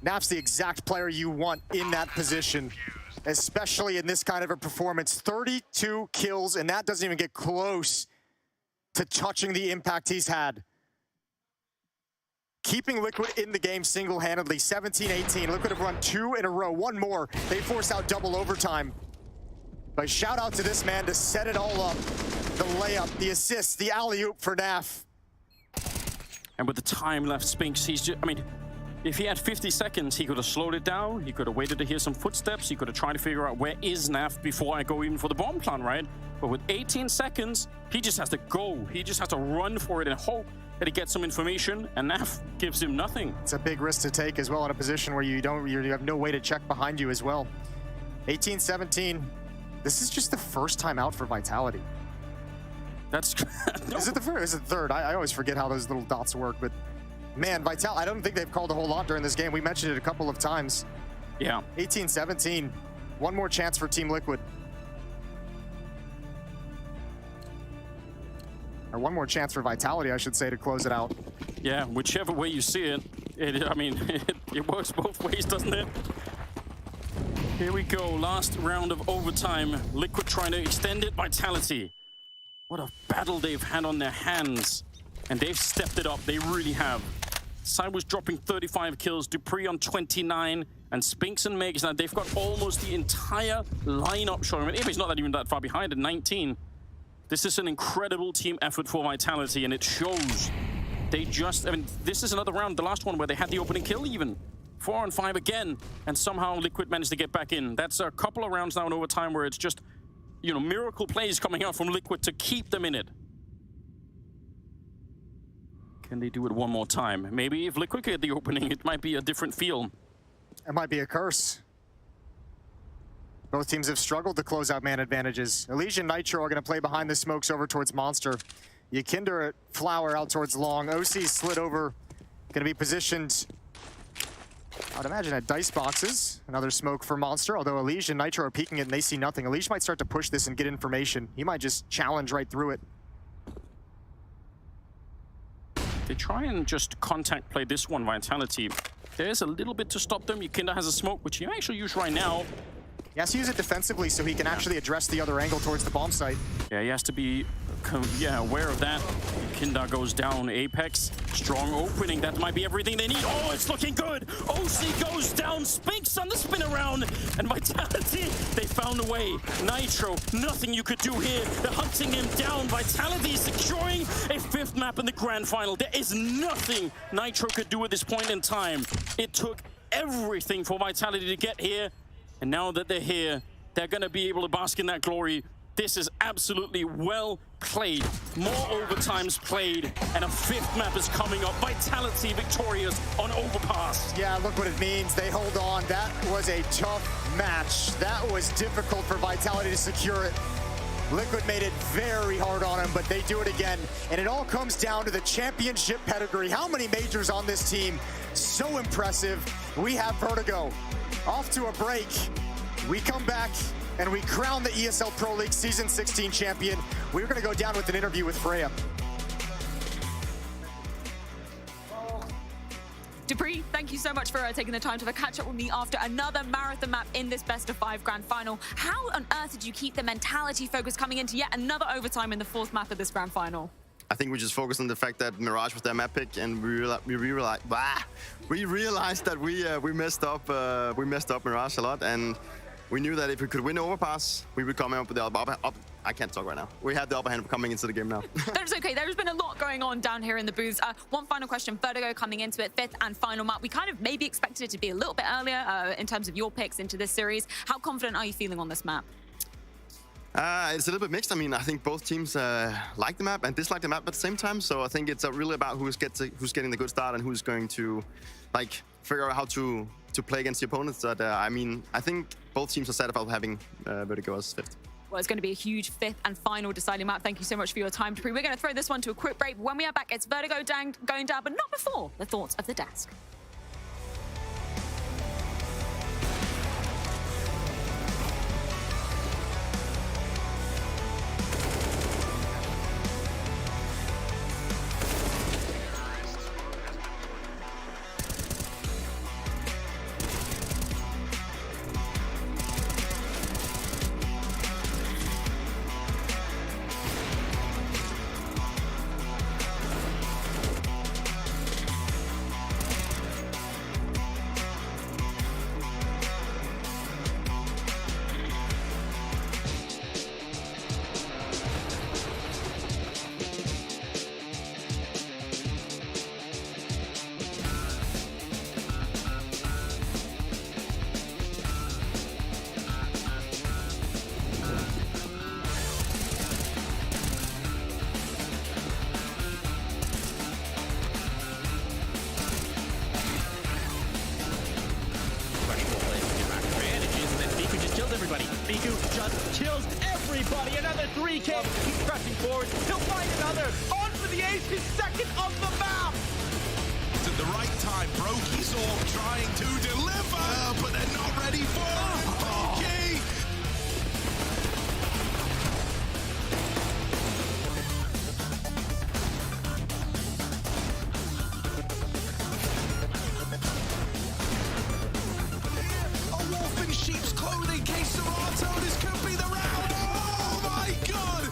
Naf's the exact player you want in that position, especially in this kind of a performance. 32 kills, and that doesn't even get close to touching the impact he's had. Keeping Liquid in the game single-handedly, 17-18. Liquid have run 2 in a row, one more. They force out double overtime. But shout out to this man to set it all up. The layup, the assist, the alley-oop for Naf. And with the time left, Spinks, he's just, I mean, if he had 50 seconds, he could have slowed it down. He could have waited to hear some footsteps. He could have tried to figure out where is Naf before I go even for the bomb plant, right? But with 18 seconds, he just has to go. He just has to run for it and hope that he gets some information, and Naf gives him nothing. It's a big risk to take as well in a position where you have no way to check behind you as well. 18-17. This is just the first time out for Vitality. That's no. Is it the first? Is it the third? I always forget how those little dots work, but man, Vitality, I don't think they've called a whole lot during this game. We mentioned it a couple of times. Yeah. 18-17. One more chance for Team Liquid. Or one more chance for Vitality, I should say, to close it out. Yeah, whichever way you see it, it works both ways, doesn't it? Here we go, last round of overtime. Liquid trying to extend it, Vitality. What a battle they've had on their hands. And they've stepped it up, they really have. Cyber's dropping 35 kills, Dupree on 29, and Spinks and Megs, now they've got almost the entire lineup showing. I mean, it's not that even that far behind at 19. This is an incredible team effort for Vitality, and it shows. They just, I mean, this is another round, the last one, where they had the opening kill even. 4 on 5 again, and somehow Liquid managed to get back in. That's a couple of rounds now in overtime where it's just, you know, miracle plays coming out from Liquid to keep them in it. Can they do it one more time? Maybe if Liquid get the opening, it might be a different feel. It might be a curse. Both teams have struggled to close out man advantages. Elysian Nitro are going to play behind the smokes over towards Monster. Yakinder at Flower out towards Long. OC slid over, going to be positioned, I'd imagine, at dice boxes. Another smoke for Monster, although Elysian Nitro are peeking it and they see nothing. Elysian might start to push this and get information. He might just challenge right through it. They try and just contact play this one, Vitality. There's a little bit to stop them. Yakinder has a smoke, which he actually use right now. He has to use it defensively so he can actually address the other angle towards the bomb site. Yeah, he has to be aware of that. Yakinder goes down. Apex, strong opening. That might be everything they need. Oh, it's looking good. OC goes down. Spinks on the spin around. And Vitality, they found a way. Nitro, nothing you could do here. They're hunting him down. Vitality securing a 5th map in the grand final. There is nothing Nitro could do at this point in time. It took everything for Vitality to get here. And now that they're here, they're going to be able to bask in that glory. This is absolutely well played. More overtimes played, and a 5th map is coming up. Vitality victorious on Overpass. Yeah, look what it means. They hold on. That was a tough match. That was difficult for Vitality to secure it. Liquid made it very hard on them, but they do it again. And it all comes down to the championship pedigree. How many majors on this team? So impressive. We have Vertigo. Off to a break. We come back and we crown the ESL Pro League Season 16 champion. We're going to go down with an interview with Freya. Dupree, thank you so much for taking the time to catch up with me after another marathon map in this best-of-5 grand final. How on earth did you keep the mentality focus coming into yet another overtime in the 4th map of this grand final? I think we just focused on the fact that Mirage was their map pick, and we realized that we messed up Mirage a lot, and we knew that if we could win Overpass, we would come up with the upper. I can't talk right now. We have the upper hand coming into the game now. That's okay. There's been a lot going on down here in the booths. One final question. Vertigo coming into it, 5th and final map. We kind of maybe expected it to be a little bit earlier in terms of your picks into this series. How confident are you feeling on this map? It's a little bit mixed. I mean, I think both teams like the map and dislike the map at the same time. So I think it's really about who's getting the good start and who's going to figure out how to play against the opponents. But I mean, I think both teams are set about having Vertigo as 5th. Well, it's going to be a huge 5th and final deciding map. Thank you so much for your time, Dupree. We're going to throw this one to a quick break. When we are back, it's Vertigo going down, but not before the thoughts of the desk. Miku just kills everybody. Another 3K. He's pressing forward. He'll find another. On for the ace. His second of the map. It's at the right time. Brokey's all trying to deliver, but they're not ready for it. Brokey! A wolf in sheep's clothing. K Serato, this could be the round. Oh my god!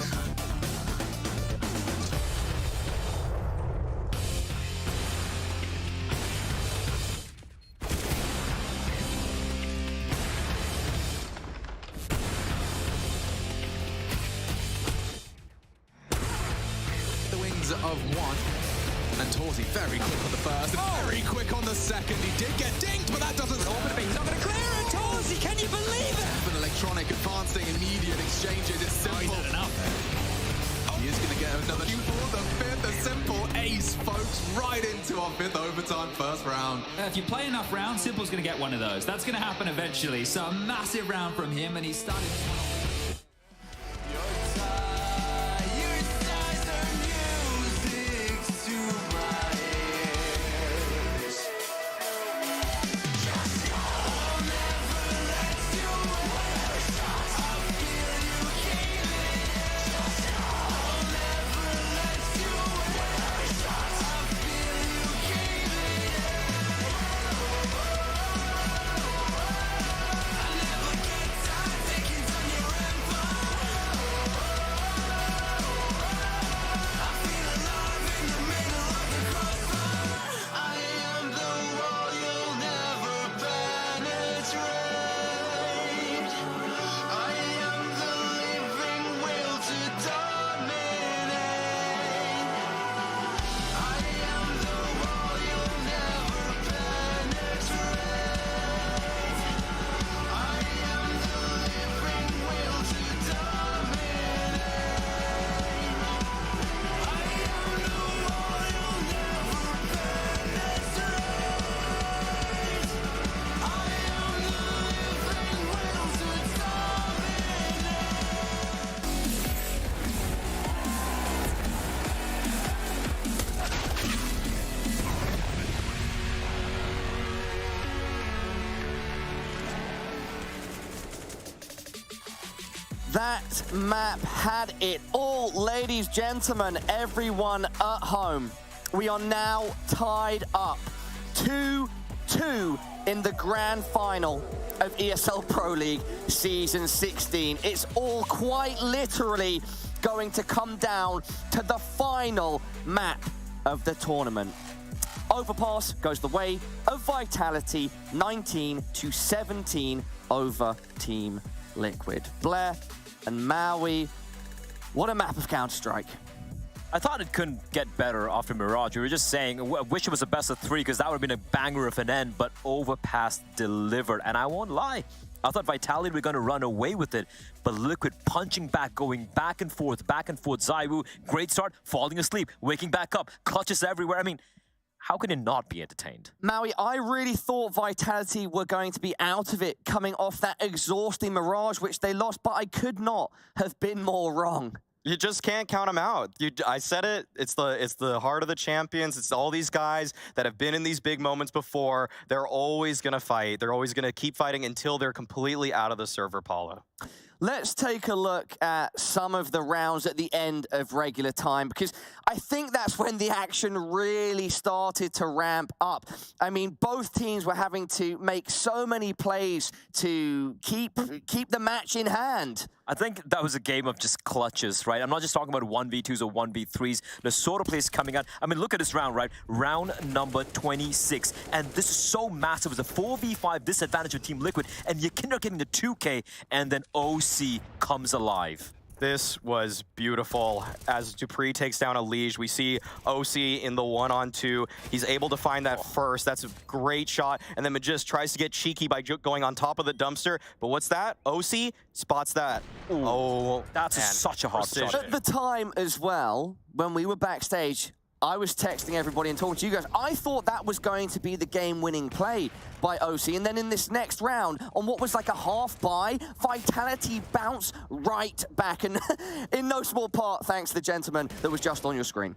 The wings of one. And Torsey very quick on the first, and very quick on the second. He did get dinged, but that doesn't stop it. He's not going to clear it. Torsey, can you believe it? An electronic advancing immediate exchanges. It's simple. He's had enough. He is going to get another for the fifth. A simple ace, folks, right into our fifth overtime first round. If you play enough rounds, Simple's going to get one of those. That's going to happen eventually. So a massive round from him, and he's started. That map had it all, ladies, gentlemen, everyone at home. We are now tied up 2-2 in the grand final of ESL Pro League Season 16. It's all quite literally going to come down to the final map of the tournament. Overpass goes the way of Vitality, 19-17 over Team Liquid. Blair and Maui, what a map of Counter-Strike. I thought it couldn't get better after Mirage. We were just saying, I wish it was a best of 3 because that would have been a banger of an end, but Overpass delivered. And I won't lie, I thought Vitality were going to run away with it, but Liquid punching back, going back and forth. ZywOo, great start, falling asleep, waking back up, clutches everywhere. I mean, how can it not be entertained? Maui, I really thought Vitality were going to be out of it coming off that exhausting Mirage, which they lost, but I could not have been more wrong. You just can't count them out. I said it. It's the heart of the champions. It's all these guys that have been in these big moments before. They're always going to fight. They're always going to keep fighting until they're completely out of the server, Paulo. Let's take a look at some of the rounds at the end of regular time, because I think that's when the action really started to ramp up. I mean, both teams were having to make so many plays to keep the match in hand. I think that was a game of just clutches, right? I'm not just talking about 1v2s or 1v3s. The sort of plays coming out. I mean, look at this round, right? Round number 26. And this is so massive. It's a 4v5 disadvantage of Team Liquid. And you end up getting the 2K, and then OC comes alive. This was beautiful. As Dupree takes down a Liege, we see OC in the 1-on-2. He's able to find that first. That's a great shot. And then Magist tries to get cheeky by going on top of the dumpster. But what's that? OC spots that. Ooh, oh, that's such a hard shot. At the time as well, when we were backstage, I was texting everybody and talking to you guys. I thought that was going to be the game-winning play by OC. And then in this next round, on what was like a half buy, Vitality bounced right back. And in no small part, thanks to the gentleman that was just on your screen.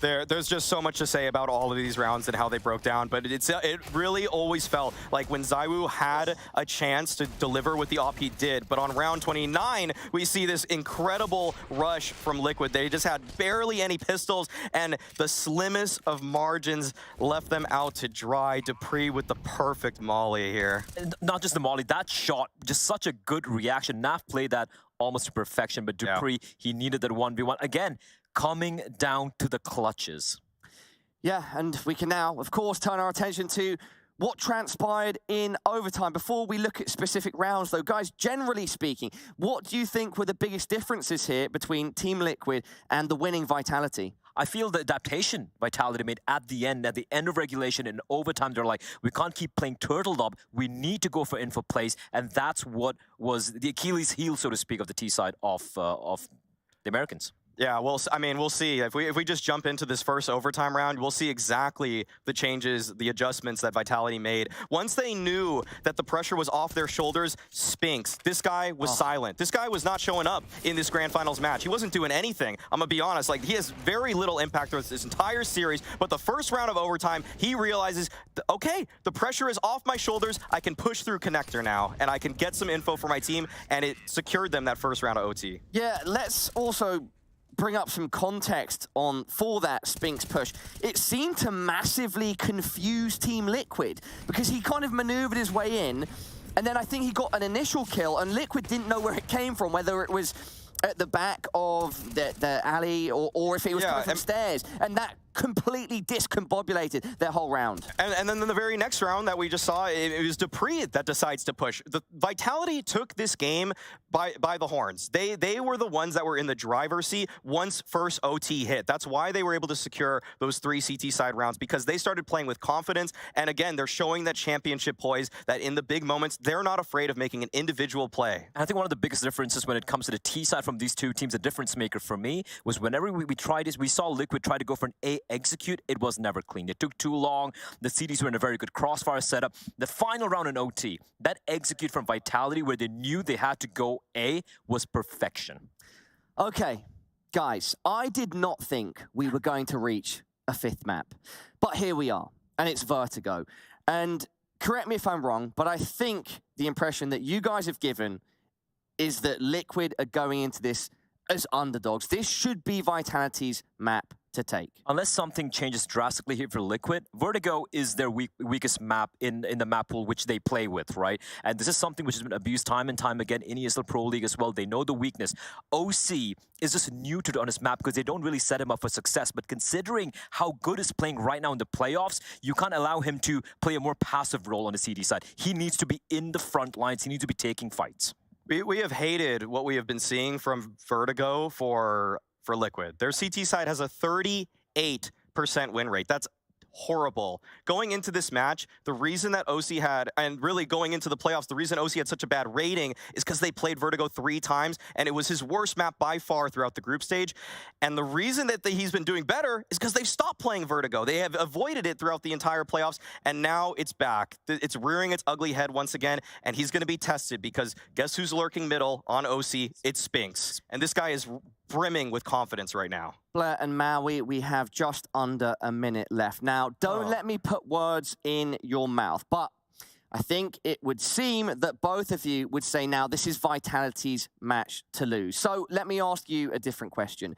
There's just so much to say about all of these rounds and how they broke down, but it really always felt like when ZywOo had a chance to deliver what the op he did, but on round 29, we see this incredible rush from Liquid. They just had barely any pistols, and the slimmest of margins left them out to dry. dupreeh with the perfect molly here. Not just the molly, that shot, just such a good reaction. Nav played that almost to perfection, but dupreeh, he needed that 1v1. Again, coming down to the clutches. Yeah, and we can now, of course, turn our attention to what transpired in overtime. Before we look at specific rounds, though, guys, generally speaking, what do you think were the biggest differences here between Team Liquid and the winning Vitality? I feel the adaptation Vitality made at the end of regulation in overtime, they're like, we can't keep playing turtled up. We need to go for info plays, and that's what was the Achilles heel, so to speak, of the T side of the Americans. Yeah, well, I mean, we'll see. If we just jump into this first overtime round, we'll see exactly the changes, the adjustments that Vitality made. Once they knew that the pressure was off their shoulders, Spinks, this guy was silent. This guy was not showing up in this Grand Finals match. He wasn't doing anything. I'm going to be honest. Like, he has very little impact throughout this entire series, but the first round of overtime, he realizes, okay, the pressure is off my shoulders. I can push through connector now, and I can get some info for my team, and it secured them that first round of OT. Yeah, let's also bring up some context for that Spinks push. It seemed to massively confuse Team Liquid because he kind of maneuvered his way in, and then I think he got an initial kill, and Liquid didn't know where it came from, whether it was at the back of the alley or if it was coming from stairs, and that completely discombobulated their whole round. And then in the very next round that we just saw, it was dupreeh that decides to push. The Vitality took this game by the horns. They were the ones that were in the driver's seat once first OT hit. That's why they were able to secure those 3 CT side rounds, because they started playing with confidence. And again, they're showing that championship poise, that in the big moments, they're not afraid of making an individual play. And I think one of the biggest differences when it comes to the T side from these two teams, a difference maker for me, was whenever we tried this, we saw Liquid try to go for an A execute, it was never clean. It took too long. The CDs were in a very good crossfire setup. The final round in OT, that execute from Vitality where they knew they had to go A was perfection. Okay, guys, I did not think we were going to reach a 5th map, but here we are, and it's Vertigo. And correct me if I'm wrong, but I think the impression that you guys have given is that Liquid are going into this as underdogs. This should be Vitality's map to take. Unless something changes drastically here for Liquid, Vertigo is their weakest map in the map pool which they play with, right? And this is something which has been abused time and time again in ESL Pro League as well. They know the weakness. OC is just new to on his map because they don't really set him up for success. But considering how good he's playing right now in the playoffs, you can't allow him to play a more passive role on the CD side. He needs to be in the front lines. He needs to be taking fights. We have hated what we have been seeing from Vertigo for Liquid. Their CT side has a 38% win rate. That's horrible. Going into this match, the reason that OC had, and really going into the playoffs, the reason OC had such a bad rating is because they played Vertigo 3 times, and it was his worst map by far throughout the group stage. And the reason that he's been doing better is because they've stopped playing Vertigo. They have avoided it throughout the entire playoffs, and now it's back. It's rearing its ugly head once again, and he's going to be tested because guess who's lurking middle on OC? It's Spinks. And this guy is brimming with confidence right now. Blair and Maui, we have just under a minute left. Now, don't let me put words in your mouth, but I think it would seem that both of you would say now this is Vitality's match to lose. So let me ask you a different question.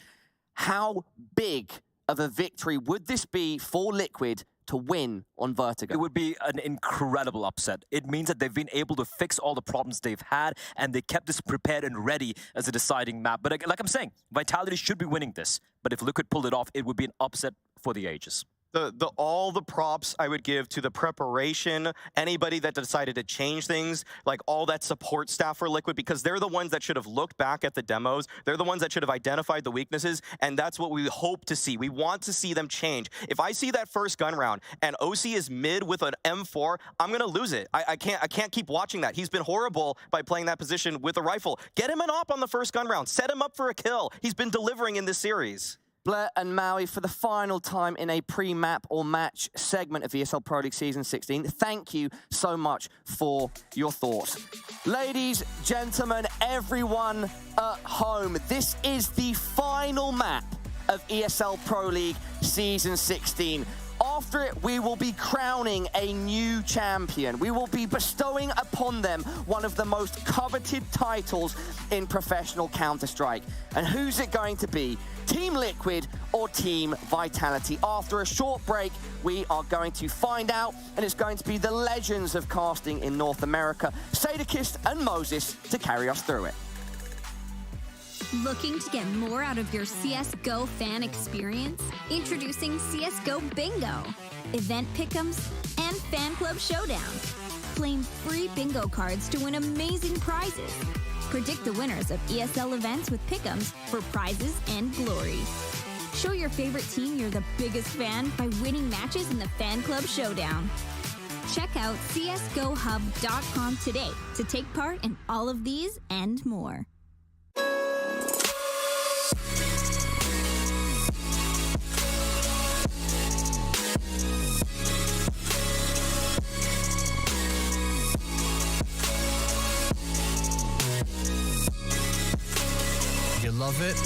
How big of a victory would this be for Liquid to win on Vertigo? It would be an incredible upset. It means that they've been able to fix all the problems they've had, and they kept this prepared and ready as a deciding map. But like I'm saying, Vitality should be winning this. But if Liquid pulled it off, it would be an upset for the ages. All the props I would give to the preparation, anybody that decided to change things, like all that support staff for Liquid, because they're the ones that should have looked back at the demos. They're the ones that should have identified the weaknesses, and that's what we hope to see. We want to see them change. If I see that first gun round and OC is mid with an M4, I'm gonna lose it. I can't keep watching that. He's been horrible by playing that position with a rifle. Get him an op on the first gun round. Set him up for a kill. He's been delivering in this series. Blair and Maui, for the final time in a pre-map or match segment of ESL Pro League Season 16, thank you so much for your thoughts. Ladies, gentlemen, everyone at home, this is the final map of ESL Pro League Season 16. After it, we will be crowning a new champion. We will be bestowing upon them one of the most coveted titles in professional Counter-Strike. And who's it going to be? Team Liquid or Team Vitality? After a short break, we are going to find out, and it's going to be the legends of casting in North America, Sadakist and Moses, to carry us through it. Looking to get more out of your CSGO fan experience? Introducing CSGO Bingo, event pick'ems, and fan club showdown. Claim free bingo cards to win amazing prizes. Predict the winners of ESL events with pick'ems for prizes and glory. Show your favorite team you're the biggest fan by winning matches in the fan club showdown. Check out csgohub.com today to take part in all of these and more. You love it,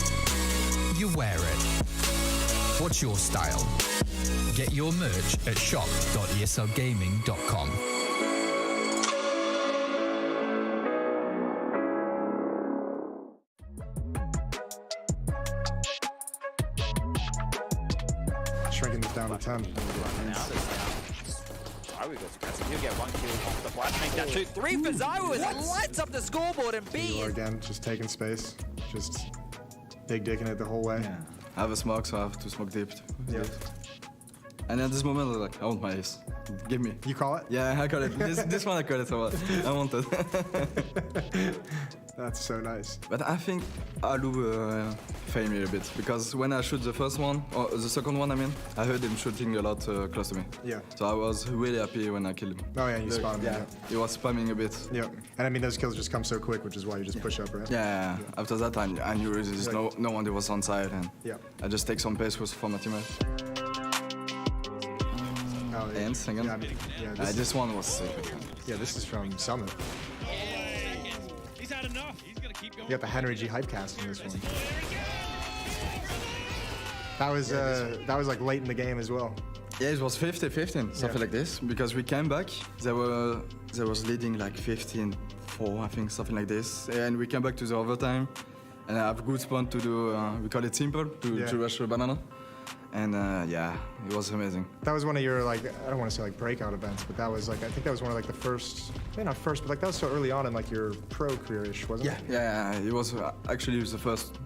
you wear it. What's your style? Get your merch at shop.eslgaming.com. Shrinking this down to 10. Zywu goes aggressive. He'll get 1 kill off the flash. Make that 2-3 for Zywu as it lights up the scoreboard and B. Again, just taking space. Just big dicking it the whole way. Yeah. I have a smoke, so I have to smoke deep. Yeah. And at this moment, I'm like, I want my ace. Give me. You call it? Yeah, I got it. This one I got it, so I want it. That's so nice. But I think Alu failed me a bit, because when I shoot the first one, or the second one, I mean, I heard him shooting a lot close to me. Yeah. So I was really happy when I killed him. Oh yeah, you spotted him. Yeah, he was spamming a bit. Yeah, and I mean those kills just come so quick, which is why you just push up, right? Yeah. After that, I knew there's no one that was on side, and I just take some pace for my teammate. Ants again. Yeah, I mean, this one was sick. Yeah, this is from Summit. He's had enough. He's gonna keep going. You got the Henry G hypecast in this one. That was like late in the game as well. Yeah, it was 50-15, something like this, because we came back. They was leading like 15-4, I think, something like this, and we came back to the overtime, and I have a good spot to do. We call it simple to rush the banana. And yeah, it was amazing. That was one of your, like, I don't want to say like breakout events, but that was like, I think that was one of like the first, maybe not first, but like that was so early on in like your pro career-ish, wasn't it? Yeah, it was actually it was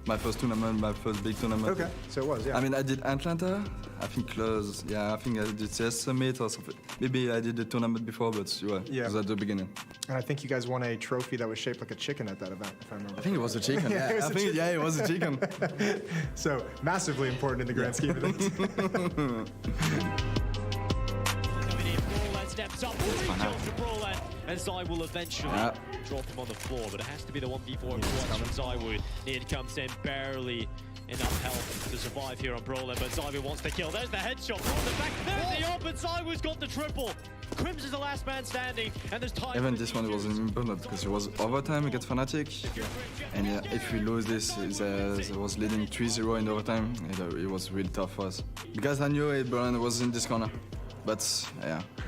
my first tournament, my first big tournament. Okay, so it was, yeah. I mean, I did Atlanta, I think close, I think I did CS Summit or something. Maybe I did the tournament before, but it was at the beginning. And I think you guys won a trophy that was shaped like a chicken at that event, if I remember. I think it was a chicken. It was a chicken. So massively important in the grand scheme of things. Coming in, Brawler steps up, 3 kills for Brawler, and Zai will eventually drop him on the floor, but it has to be the 1v4 from Zywu. Need comes in, barely enough health to survive here on Brawler, but Zywu wants the kill. There's the headshot from the back, there's the open, Zywu's got the triple. Crimson's the last man standing, and there's time. Even this one was important because it was overtime against Fnatic, and if we lose this, it was leading 3-0 in overtime. It was really tough for us because I knew Brian was in this corner, but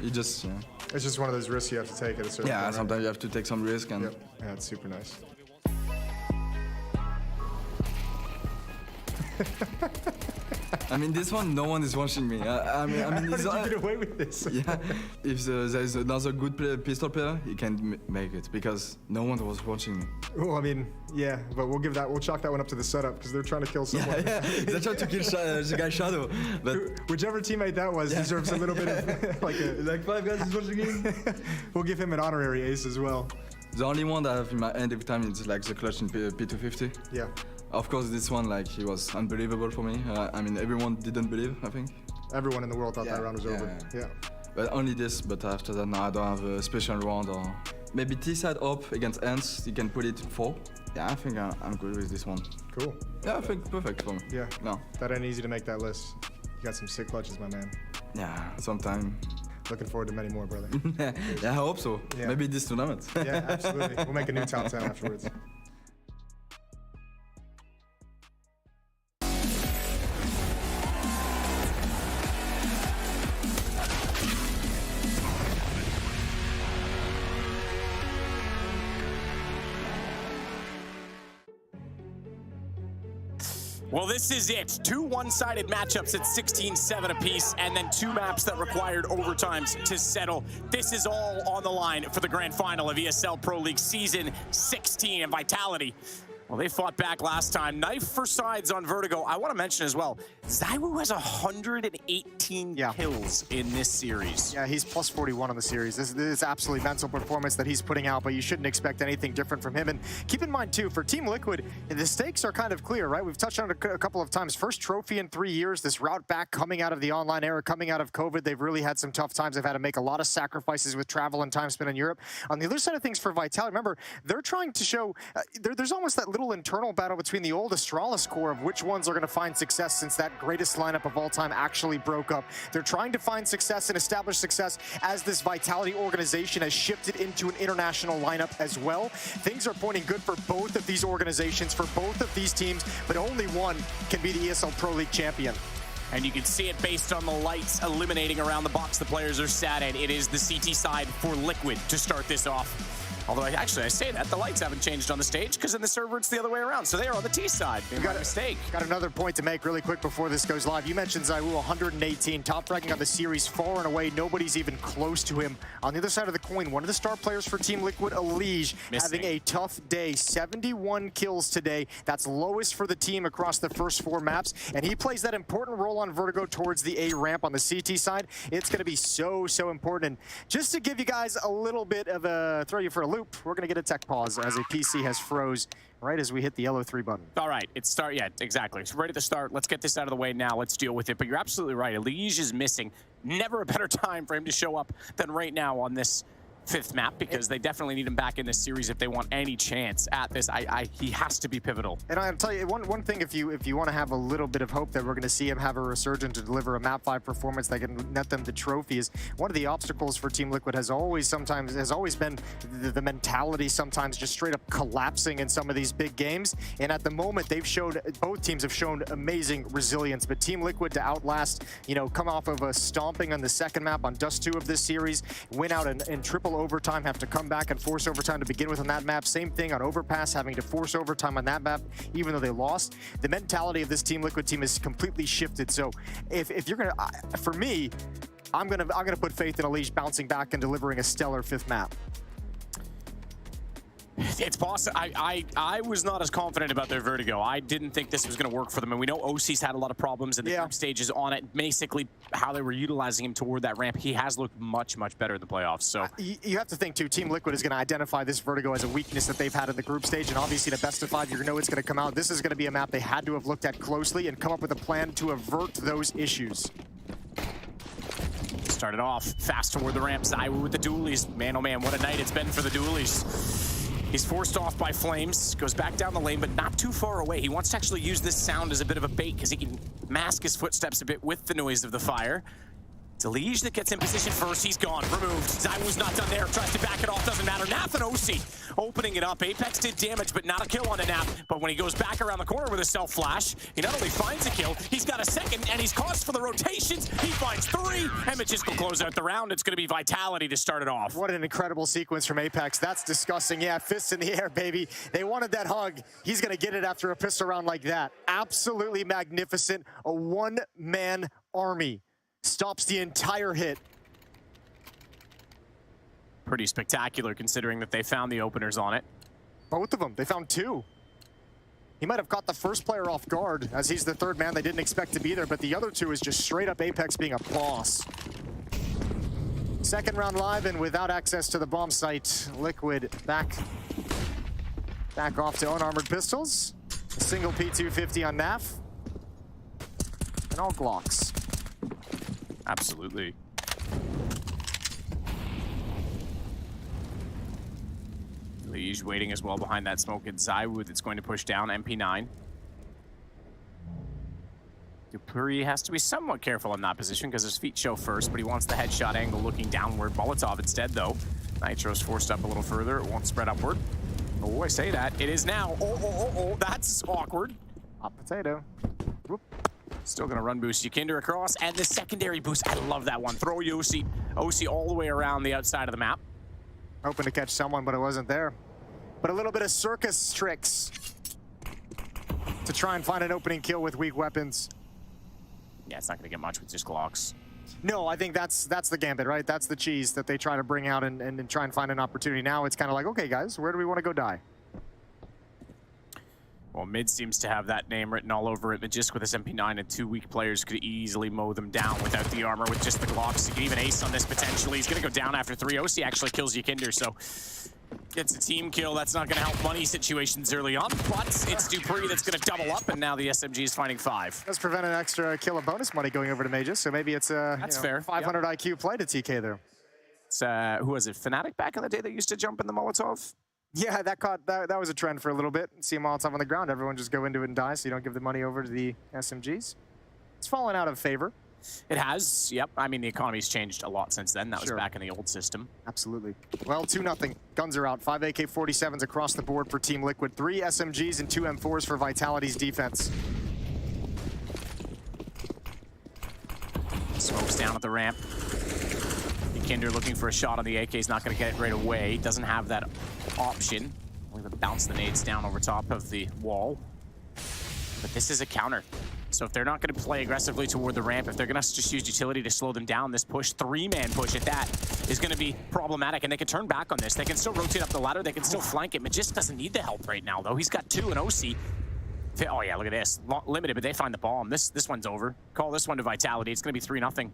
it just. It's just one of those risks you have to take at a certain point. Sometimes you have to take some risk, and yeah, it's super nice. I mean, this one, no one is watching me. I mean, how did you get away with this? Yeah, if there is another good pistol player, he can make it because no one was watching me. Well, I mean, yeah, but we'll chalk that one up to the setup because they're trying to kill someone. Yeah, they're trying to kill the guy Shadow. But whichever teammate that was deserves a little bit of like 5 guys is watching him. We'll give him an honorary ace as well. The only one that I have in my hand every time is like the clutch in P250. Yeah. Of course, this one, like, he was unbelievable for me. I mean, everyone didn't believe, I think. Everyone in the world thought that round was over. Yeah. But only this, but after that, no, I don't have a special round or... Maybe T-side up against Ants, you can put it 4. Yeah, I think I'm good with this one. Cool. Yeah, I think perfect for me. Yeah. No. That ain't easy to make that list. You got some sick clutches, my man. Yeah, sometime. Looking forward to many more, brother. Yeah, I hope so. Yeah. Maybe this tournament. Yeah, absolutely. We'll make a new top 10 afterwards. Well, this is it. 2 one-sided matchups at 16-7 apiece, and then 2 maps that required overtimes to settle. This is all on the line for the grand final of ESL Pro League Season 16, and Vitality, well, they fought back last time. Knife for sides on Vertigo. I want to mention as well, ZywOo has 118 kills in this series. Yeah, he's plus 41 on the series. This is absolutely mental performance that he's putting out, but you shouldn't expect anything different from him. And keep in mind, too, for Team Liquid, the stakes are kind of clear, right? We've touched on it a couple of times. First trophy in 3 years, this route back coming out of the online era, coming out of COVID. They've really had some tough times. They've had to make a lot of sacrifices with travel and time spent in Europe. On the other side of things for Vitality, remember, they're trying to show, there's almost that little internal battle between the old Astralis core of which ones are going to find success since that greatest lineup of all time actually broke up. They're trying to find success and establish success as this Vitality organization has shifted into an international lineup as well. Things are pointing good for both of these organizations, for both of these teams, but only one can be the ESL Pro League champion. And you can see it based on the lights illuminating around the box the players are sat in. It is the CT side for Liquid to start this off. Although, I say that, the lights haven't changed on the stage because in the server it's the other way around. So they are on the T side. Got a mistake. Got another point to make really quick before this goes live. You mentioned ZywOo, 118, top ranking on the series, far and away. Nobody's even close to him. On the other side of the coin, one of the star players for Team Liquid, ENG, having a tough day. 71 kills today. That's lowest for the team across the first 4 maps. And he plays that important role on Vertigo towards the A ramp on the CT side. It's going to be so important. And just to give you guys a little bit of a throw you for a loop, we're going to get a tech pause as a PC has froze right as we hit the yellow 3 button. All right, yeah, exactly. It's ready to start. Let's get this out of the way now. Let's deal with it. But you're absolutely right. ENG is missing. Never a better time for him to show up than right now on this 5th map, because they definitely need him back in this series if they want any chance at this. He has to be pivotal. And I'll tell you one thing, if you want to have a little bit of hope that we're going to see him have a resurgence to deliver a map 5 performance that can net them the trophy, is one of the obstacles for Team Liquid has always been the mentality sometimes just straight up collapsing in some of these big games. And at the moment, both teams have shown amazing resilience. But Team Liquid to outlast, come off of a stomping on the 2nd map on Dust 2 of this series, win out in triple overtime, have to come back and force overtime to begin with on that map. Same thing on Overpass, having to force overtime on that map, even though they lost. The mentality of this Team Liquid team is completely shifted. So if you're gonna, for me, I'm gonna put faith in ENG bouncing back and delivering a stellar 5th map. It's possible. I was not as confident about their Vertigo. I didn't think this was going to work for them. And we know OC's had a lot of problems in the group stages on it. Basically, how they were utilizing him toward that ramp, he has looked much better in the playoffs. So you have to think, too, Team Liquid is going to identify this Vertigo as a weakness that they've had in the group stage. And obviously, the best of 5, you know it's going to come out. This is going to be a map they had to have looked at closely and come up with a plan to avert those issues. Started off fast toward the ramp. ZywOo with the dualies. Man, oh man, what a night it's been for the dualies. He's forced off by Flames, goes back down the lane, but not too far away. He wants to actually use this sound as a bit of a bait because he can mask his footsteps a bit with the noise of the fire. It's ENG that gets in position first. He's gone, removed. ZywOo's not done there, tries to back it off, doesn't matter. Naf and OC opening it up. Apex did damage, but not a kill on the Naf. But when he goes back around the corner with a self-flash, he not only finds a kill, he's got a 2nd, and he's caused for the rotations. He finds 3, and Majisco will close out the round. It's going to be Vitality to start it off. What an incredible sequence from Apex. That's disgusting. Yeah, fists in the air, baby. They wanted that hug. He's going to get it after a pistol round like that. Absolutely magnificent. A one-man army. Stops the entire hit. Pretty spectacular considering that they found the openers on it. Both of them. They found 2. He might have caught the first player off guard as he's the 3rd man they didn't expect to be there, but the other 2 is just straight up Apex being a boss. 2nd round live and without access to the bomb site. Liquid back off to unarmored pistols. A single P250 on Naf. And all Glocks. Absolutely. Lige waiting as well behind that smoke. It's ZywOo that's going to push down MP9. Dupree has to be somewhat careful in that position because his feet show first, but he wants the headshot angle looking downward. Molotov instead, though. Nitro's forced up a little further. It won't spread upward. Oh, I say that. It is now. Oh, that's awkward. Hot potato. Whoop. Still going to run boost Yakinder across, and the secondary boost. I love that one. Throw Yossi all the way around the outside of the map. Hoping to catch someone, but it wasn't there. But a little bit of circus tricks to try and find an opening kill with weak weapons. Yeah, it's not going to get much with just Glocks. No, I think that's the Gambit, right? That's the cheese that they try to bring out and try and find an opportunity. Now it's kind of like, okay, guys, where do we want to go die? Well, mid seems to have that name written all over it, but just with this MP9 and 2 weak players could easily mow them down without the armor with just the Glocks. You can even ace on this potentially. He's going to go down after 3. OC actually kills Yakinder, so it's a team kill. That's not going to help money situations early on, but it's Dupree that's going to double up, and now the SMG is finding 5. Does prevent an extra kill of bonus money going over to Mages, so maybe it's a that's fair. 500 IQ play to TK there. It's, who was it, Fnatic back in the day that used to jump in the Molotov? Yeah, that was a trend for a little bit. See a Molotov on the ground, everyone just go into it and die, so you don't give the money over to the SMGs. It's fallen out of favor. It has, yep. I mean, the economy's changed a lot since then. That was back in the old system. Absolutely. Well, 2-0. Guns are out. 5 AK-47s across the board for Team Liquid. 3 SMGs and 2 M4s for Vitality's defense. Smoke's down at the ramp. Kinder looking for a shot on the AK. He's not going to get it right away. Doesn't have that option. We're going to bounce the nades down over top of the wall. But this is a counter. So if they're not going to play aggressively toward the ramp, if they're going to just use utility to slow them down, this push, 3-man push at that, is going to be problematic. And they can turn back on this. They can still rotate up the ladder. They can still flank it. Magist doesn't need the help right now, though. He's got 2 and OC. Oh, yeah, look at this. Limited, but they find the bomb. This one's over. Call this one to Vitality. It's going to be 3-0.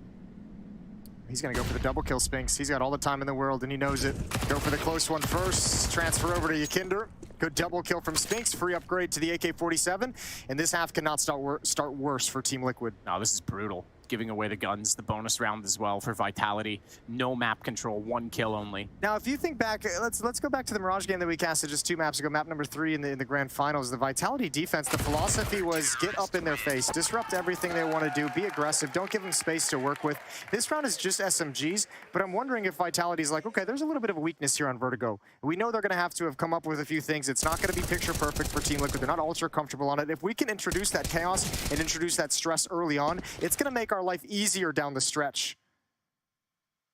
He's going to go for the double kill, Spinks. He's got all the time in the world, and he knows it. Go for the close one first. Transfer over to Yakinder. Good double kill from Spinks. Free upgrade to the AK-47. And this half cannot start worse for Team Liquid. No, this is brutal. Giving away the guns, the bonus round as well for Vitality. No map control, 1 kill only. Now, if you think back, let's go back to the Mirage game that we casted just 2 maps ago, map number 3 in the grand finals. The Vitality defense, the philosophy was get up in their face, disrupt everything they want to do, be aggressive, don't give them space to work with. This round is just SMGs, but I'm wondering if Vitality's like, okay, there's a little bit of a weakness here on Vertigo. We know they're going to have come up with a few things. It's not going to be picture perfect for Team Liquid. They're not ultra comfortable on it. If we can introduce that chaos and introduce that stress early on, it's going to make our life easier down the stretch.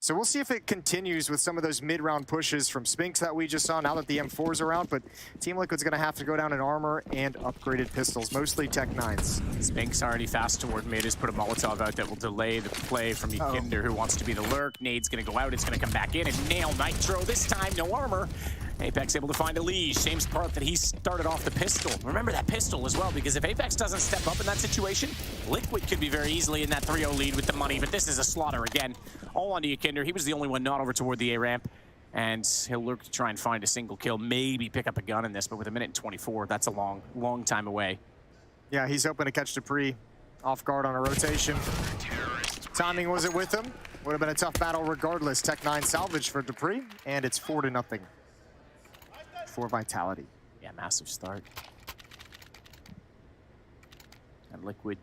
So we'll see if it continues with some of those mid-round pushes from Spinks that we just saw now that the M4s are out, but Team Liquid's going to have to go down in armor and upgraded pistols, mostly Tech 9s. Spinks already fast toward mid, has put a Molotov out that will delay the play from Yakinder, who wants to be the lurk. Nade's going to go out, it's going to come back in and nail Nitro. This time, no armor. Apex able to find a Lige. Same part that he started off the pistol. Remember that pistol as well, because if Apex doesn't step up in that situation, Liquid could be very easily in that 3-0 lead with the money, but this is a slaughter again. All onto Yakinder. He was the only one not over toward the A ramp, and he'll lurk to try and find a single kill, maybe pick up a gun in this, but with 1:24, that's a long time away. Yeah, he's hoping to catch Dupree off guard on a rotation. Timing wasn't with him. Would have been a tough battle regardless. Tech 9 salvage for Dupree, and it's 4-0 for Vitality. Yeah, massive start. And Liquid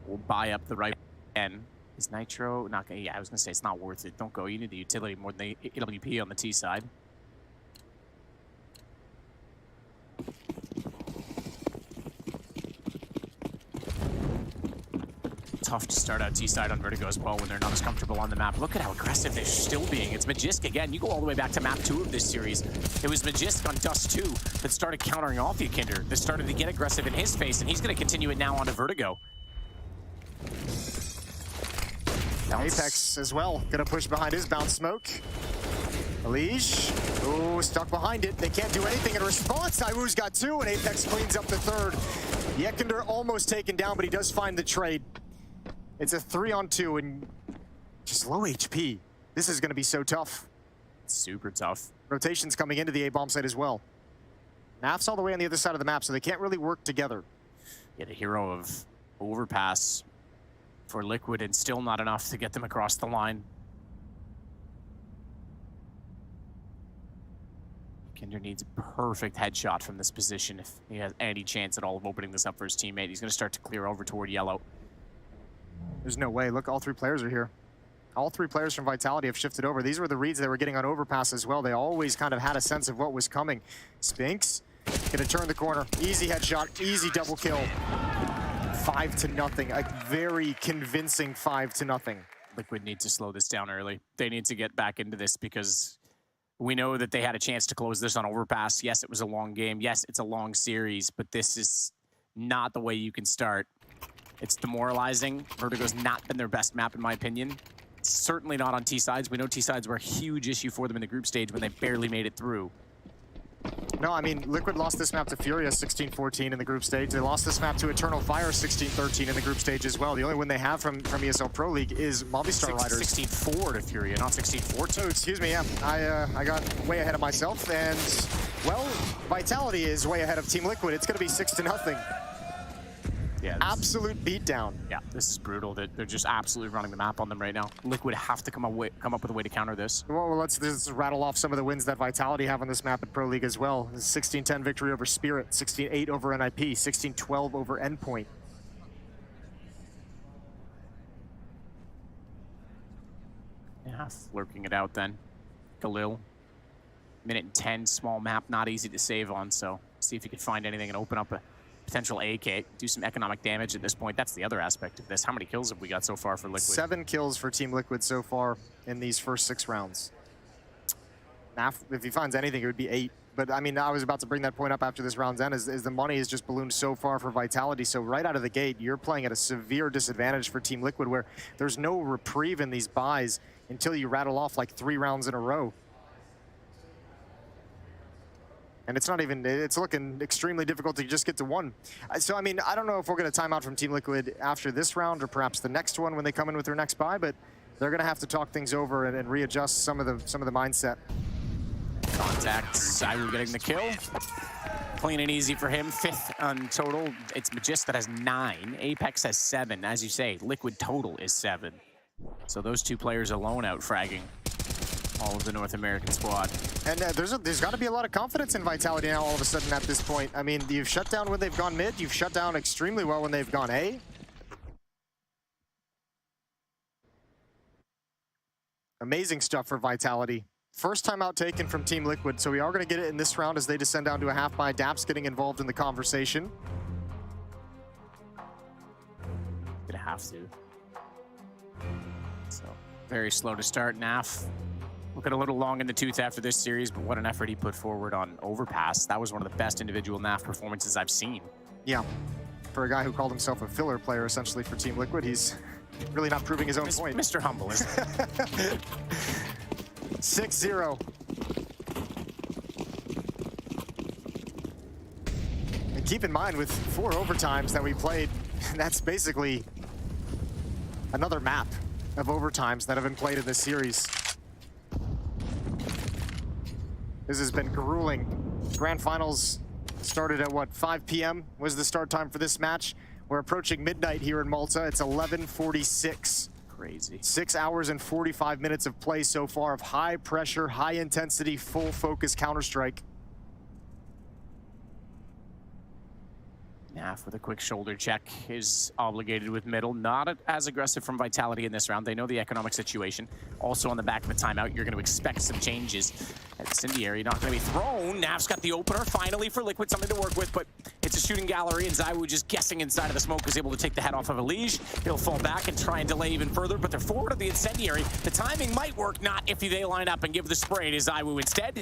will buy up the right end. Is Nitro not gonna? Yeah, I was gonna say it's not worth it. Don't go. You need the utility more than the AWP on the T side. Tough to start out T side on Vertigo as well when they're not as comfortable on the map. Look at how aggressive they're still being. It's Magisk again. You go all the way back to map 2 of this series. It was Magisk on Dust 2 that started countering off Yakinder, that started to get aggressive in his face, and he's going to continue it now onto Vertigo. Apex as well, gonna push behind his bounce smoke. Lige, oh, stuck behind it. They can't do anything in response. ZywOo's got 2, and Apex cleans up the 3rd. Yakinder almost taken down, but he does find the trade. It's a 3-on-2 and just low HP. This is gonna be so tough. Super tough. Rotations coming into the A-bomb site as well. Naf's all the way on the other side of the map, so they can't really work together. Yeah, the hero of overpass for Liquid, and still not enough to get them across the line. Kinder needs a perfect headshot from this position if he has any chance at all of opening this up for his teammate. He's going to start to clear over toward yellow. There's no way. Look, all three players are here. All three players from Vitality have shifted over. These were the reads they were getting on overpass as well. They always kind of had a sense of what was coming. Spinks gonna turn the corner. Easy headshot, easy double kill. 5-0, a very convincing 5-0. Liquid need to slow this down early. They need to get back into this because we know that they had a chance to close this on overpass. Yes, it was a long game. Yes, it's a long series, but this is not the way you can start. It's demoralizing. Vertigo's not been their best map, in my opinion. Certainly not on T-sides. We know T-sides were a huge issue for them in the group stage when they barely made it through. No, I mean, Liquid lost this map to Furia 16-14 in the group stage. They lost this map to Eternal Fire 16-13 in the group stage as well. The only win they have from ESL Pro League is Movistar Riders. 16-4 to Furia, not 16-14. Oh, excuse me, yeah. I got way ahead of myself, and, well, Vitality is way ahead of Team Liquid. It's going to be 6-0. Yeah, absolute beatdown. Yeah, this is brutal. They're just absolutely running the map on them right now. Liquid have to come up with a way to counter this. Well, let's rattle off some of the wins that Vitality have on this map at Pro League as well. 16-10 victory over Spirit, 16-8 over NIP, 16-12 over Endpoint. Yeah, lurking it out then. Galil. Minute and 10, small map, not easy to save on, so see if you can find anything and open up a potential AK, do some economic damage at this point. That's the other aspect of this. How many kills have we got so far for Liquid? 7 kills for Team Liquid so far in these first 6 rounds. Naf, if he finds anything, it would be 8. But I mean, I was about to bring that point up after this round's end, is the money has just ballooned so far for Vitality. So right out of the gate, you're playing at a severe disadvantage for Team Liquid, where there's no reprieve in these buys until you rattle off like 3 rounds in a row. And it's not even, it's looking extremely difficult to just get to 1. So, I mean, I don't know if we're going to time out from Team Liquid after this round or perhaps the next one when they come in with their next buy, but they're going to have to talk things over and readjust some of the mindset. Contact, Zywoo getting the kill. Clean and easy for him. 5th on total. It's Magist that has 9. Apex has 7. As you say, Liquid total is 7. So those 2 players alone out fragging all of the North American squad. And there's got to be a lot of confidence in Vitality now all of a sudden at this point. I mean, you've shut down when they've gone mid. You've shut down extremely well when they've gone A. Amazing stuff for Vitality. First time out taken from Team Liquid, so we are going to get it in this round as they descend down to a half buy. Daps getting involved in the conversation. Gonna have to. So, very slow to start. Naf looking a little long in the tooth after this series, but what an effort he put forward on Overpass. That was one of the best individual Naf performances I've seen. Yeah, for a guy who called himself a filler player essentially for Team Liquid, he's really not proving his own point. Mr. Humble, isn't it? 6-0. And keep in mind, with 4 overtimes that we played, that's basically another map of overtimes that have been played in this series. This has been grueling. Grand Finals started at, what, 5 p.m. was the start time for this match. We're approaching midnight here in Malta. It's 11:46. Crazy. 6 hours and 45 minutes of play so far of high pressure, high intensity, full focus Counter-Strike. Naf with a quick shoulder check is obligated with middle. Not as aggressive from Vitality in this round. They know the economic situation. Also on the back of a timeout, you're going to expect some changes. Incendiary not going to be thrown. Naf's got the opener finally for Liquid, something to work with, but it's a shooting gallery, and Zywoo just guessing inside of the smoke is able to take the head off of Elige. He'll fall back and try and delay even further, but they're forward of the Incendiary. The timing might work, not if they line up and give the spray to Zywoo instead.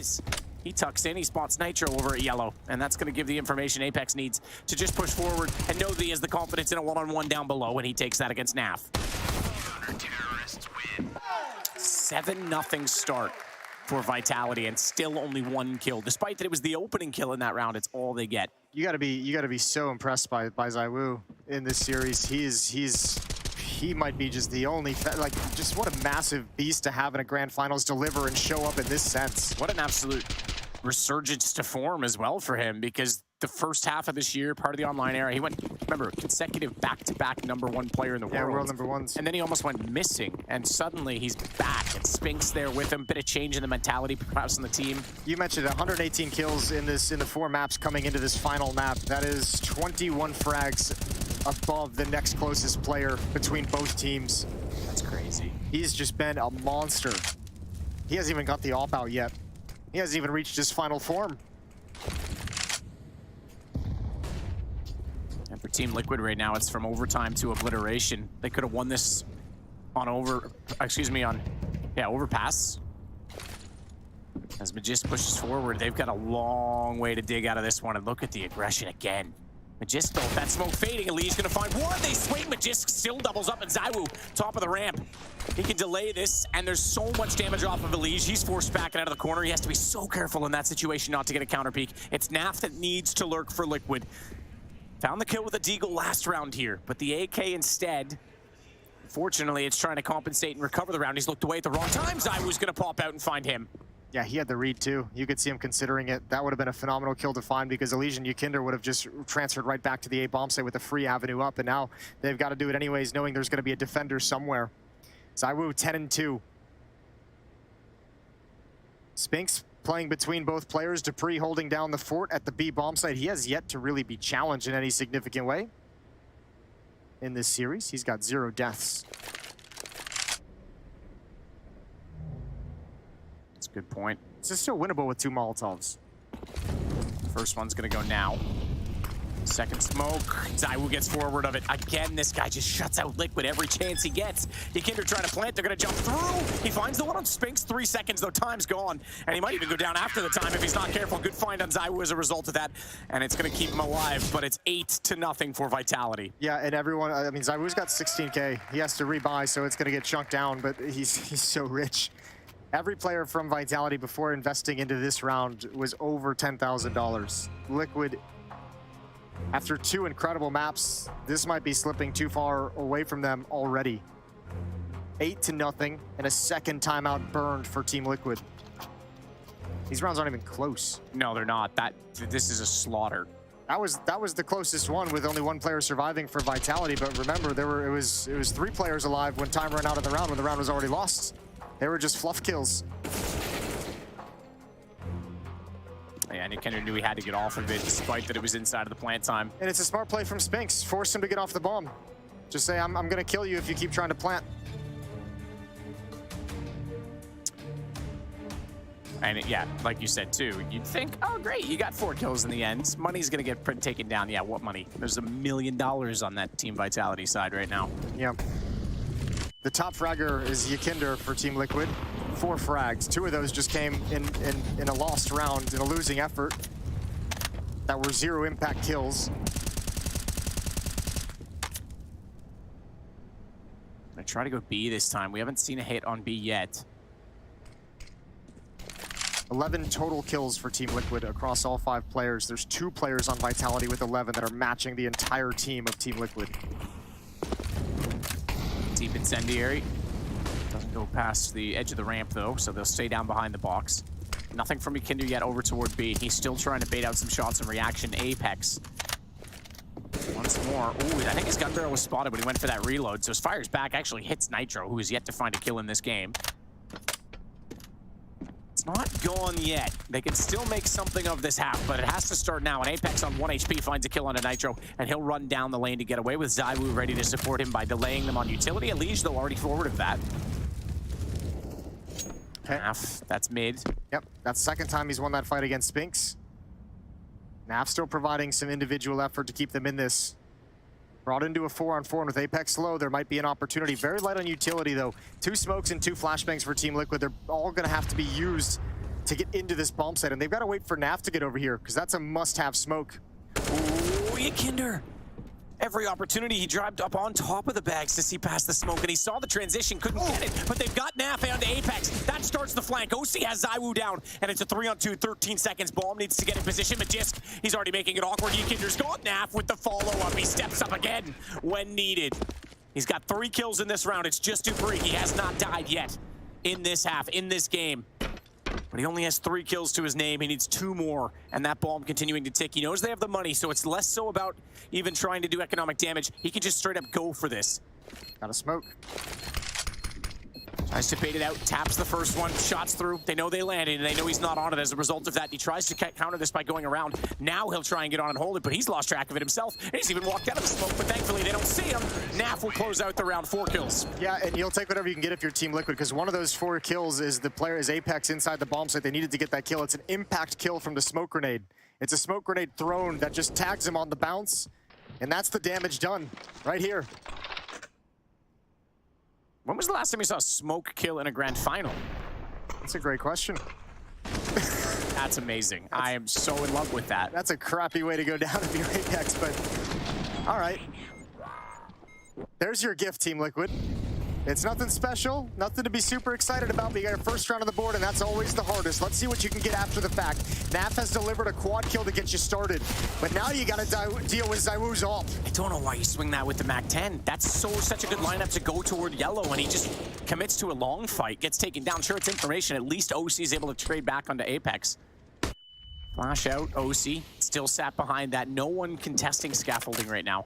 He tucks in, he spots Nitro over at yellow, and that's going to give the information Apex needs to just push forward and know that he has the confidence in a one-on-one down below when he takes that against Naf. 7-0 start for Vitality, and still only 1 kill. Despite that it was the opening kill in that round, it's all they get. You gotta be so impressed by Zywoo in this series. He might be just the only, like, just what a massive beast to have in a Grand Finals deliver and show up in this sense. What an absolute resurgence to form as well for him, because the first half of this year, part of the online era, he went, remember, consecutive back-to-back #1 player in the world. Yeah, world #1s. And then he almost went missing, and suddenly he's back, and Spinks there with him. Bit of change in the mentality, perhaps, on the team. You mentioned 118 kills in the 4 maps coming into this final map. That is 21 frags above the next closest player between both teams. That's crazy. He's just been a monster. He hasn't even got the op out yet. He hasn't even reached his final form. And for Team Liquid right now, it's from overtime to obliteration. They could have won this on overpass. As Magist pushes forward, they've got a long way to dig out of this one. And look at the aggression again. Magist, though, that smoke fading, Eli's gonna find one. They swing, Magist still doubles up, and ZywOo, top of the ramp. He can delay this, and there's so much damage off of Elise. He's forced back and out of the corner. He has to be so careful in that situation not to get a counter peek. It's Naf that needs to lurk for Liquid. Found the kill with a Deagle last round here, but the AK instead, fortunately, it's trying to compensate and recover the round. He's looked away at the wrong time. ZywOo's gonna pop out and find him. Yeah, he had the read too. You could see him considering it. That would have been a phenomenal kill to find because Elysian Yukinder would have just transferred right back to the A bomb site with a free avenue up, and now they've got to do it anyways, knowing there's going to be a defender somewhere. ZywOo 10-2. Spinks playing between both players. Dupree holding down the fort at the B bomb site. He has yet to really be challenged in any significant way in this series. He's got 0 deaths. Good point. This is still winnable with 2 Molotovs. First one's gonna go now. Second smoke. ZywOo gets forward of it. Again, this guy just shuts out Liquid every chance he gets. Yukinder trying to plant. They're gonna jump through. He finds the one on Spinks. 3 seconds, though. Time's gone. And he might even go down after the time if he's not careful. Good find on ZywOo as a result of that. And it's gonna keep him alive, but it's 8-0 for Vitality. Yeah, and everyone, I mean, ZywOo's got 16K. He has to rebuy, so it's gonna get chunked down, but he's so rich. Every player from Vitality before investing into this round was over $10,000. Liquid, after 2 incredible maps, this might be slipping too far away from them already. 8-0 and a second timeout burned for Team Liquid. These rounds aren't even close. No, they're not. This is a slaughter. That was the closest one with only 1 player surviving for Vitality, but remember, it was 3 players alive when time ran out of the round when the round was already lost. They were just fluff kills. Yeah, and Yukinder knew he had to get off of it, despite that it was inside of the plant time. And it's a smart play from Spinks. Force him to get off the bomb. Just say, I'm gonna kill you if you keep trying to plant. And yeah, like you said too, you'd think, oh great, you got 4 kills in the end. Money's gonna get taken down. Yeah, what money? There's $1 million on that Team Vitality side right now. Yeah. The top fragger is Yukinder for Team Liquid. 4 frags. 2 of those just came in a lost round, in a losing effort. That were 0 impact kills. I try to go B this time. We haven't seen a hit on B yet. 11 total kills for Team Liquid across all 5 players. There's 2 players on Vitality with 11 that are matching the entire team of Team Liquid. Deep incendiary. Doesn't go past the edge of the ramp though, so they'll stay down behind the box. Nothing from Yukinder yet over toward B. He's still trying to bait out some shots in reaction. Apex. Once more. Ooh, I think his gun barrel was spotted when he went for that reload, so his fire's back actually hits Nitro, who is yet to find a kill in this game. It's not gone yet. They can still make something of this half, but it has to start now. And Apex on 1 HP finds a kill on a Nitro, and he'll run down the lane to get away with ZywOo ready to support him by delaying them on utility. Elige, though, already forward of that. Okay. Naf, that's mid. Yep, that's the 2nd time he's won that fight against Spinks. Naf still providing some individual effort to keep them in this. Brought into a 4-on-4, and with Apex low, there might be an opportunity. Very light on utility, though. 2 smokes and 2 flashbangs for Team Liquid. They're all going to have to be used to get into this bomb site, and they've got to wait for Naf to get over here, because that's a must-have smoke. Ooh, Yukinder. Every opportunity, he dropped up on top of the bags to see past the smoke, and he saw the transition, couldn't get it, but they've got Naf onto Apex. That starts the flank. OC has ZywOo down, and it's a 3-on-2, 13 seconds. Bomb needs to get in position. Magisk, he's already making it awkward. Yukinder's got Naf with the follow-up. He steps up again when needed. He's got 3 kills in this round. It's just Dupree. He has not died yet in this half, in this game. But he only has 3 kills to his name. He needs 2 more, and that bomb continuing to tick. He knows they have the money, so it's less so about even trying to do economic damage. He can just straight up go for this. Got a smoke. Tries to bait it out, taps the first one, shots through. They know they landed, and they know he's not on it as a result of that. He tries to counter this by going around. Now he'll try and get on and hold it, but he's lost track of it himself. He's even walked out of the smoke, but thankfully they don't see him. Naf will close out the round, 4 kills. Yeah, and you'll take whatever you can get if you're Team Liquid, because one of those 4 kills is the player is Apex inside the bomb site. They needed to get that kill. It's an impact kill from the smoke grenade. It's a smoke grenade thrown that just tags him on the bounce, and that's the damage done right here. When was the last time you saw a smoke kill in a grand final? That's a great question. That's amazing. I am so in love with that. That's a crappy way to go down if you're Apex, but all right. There's your gift, Team Liquid. It's nothing special, nothing to be super excited about, but you got a first round on the board, and that's always the hardest. Let's see what you can get after the fact. Naf has delivered a quad kill to get you started, but now you got to deal with ZywOo's ult. I don't know why you swing that with the MAC-10. That's such a good lineup to go toward yellow, and he just commits to a long fight, gets taken down. Sure, it's information. At least OC is able to trade back onto Apex. Flash out, OC, still sat behind that. No one contesting scaffolding right now.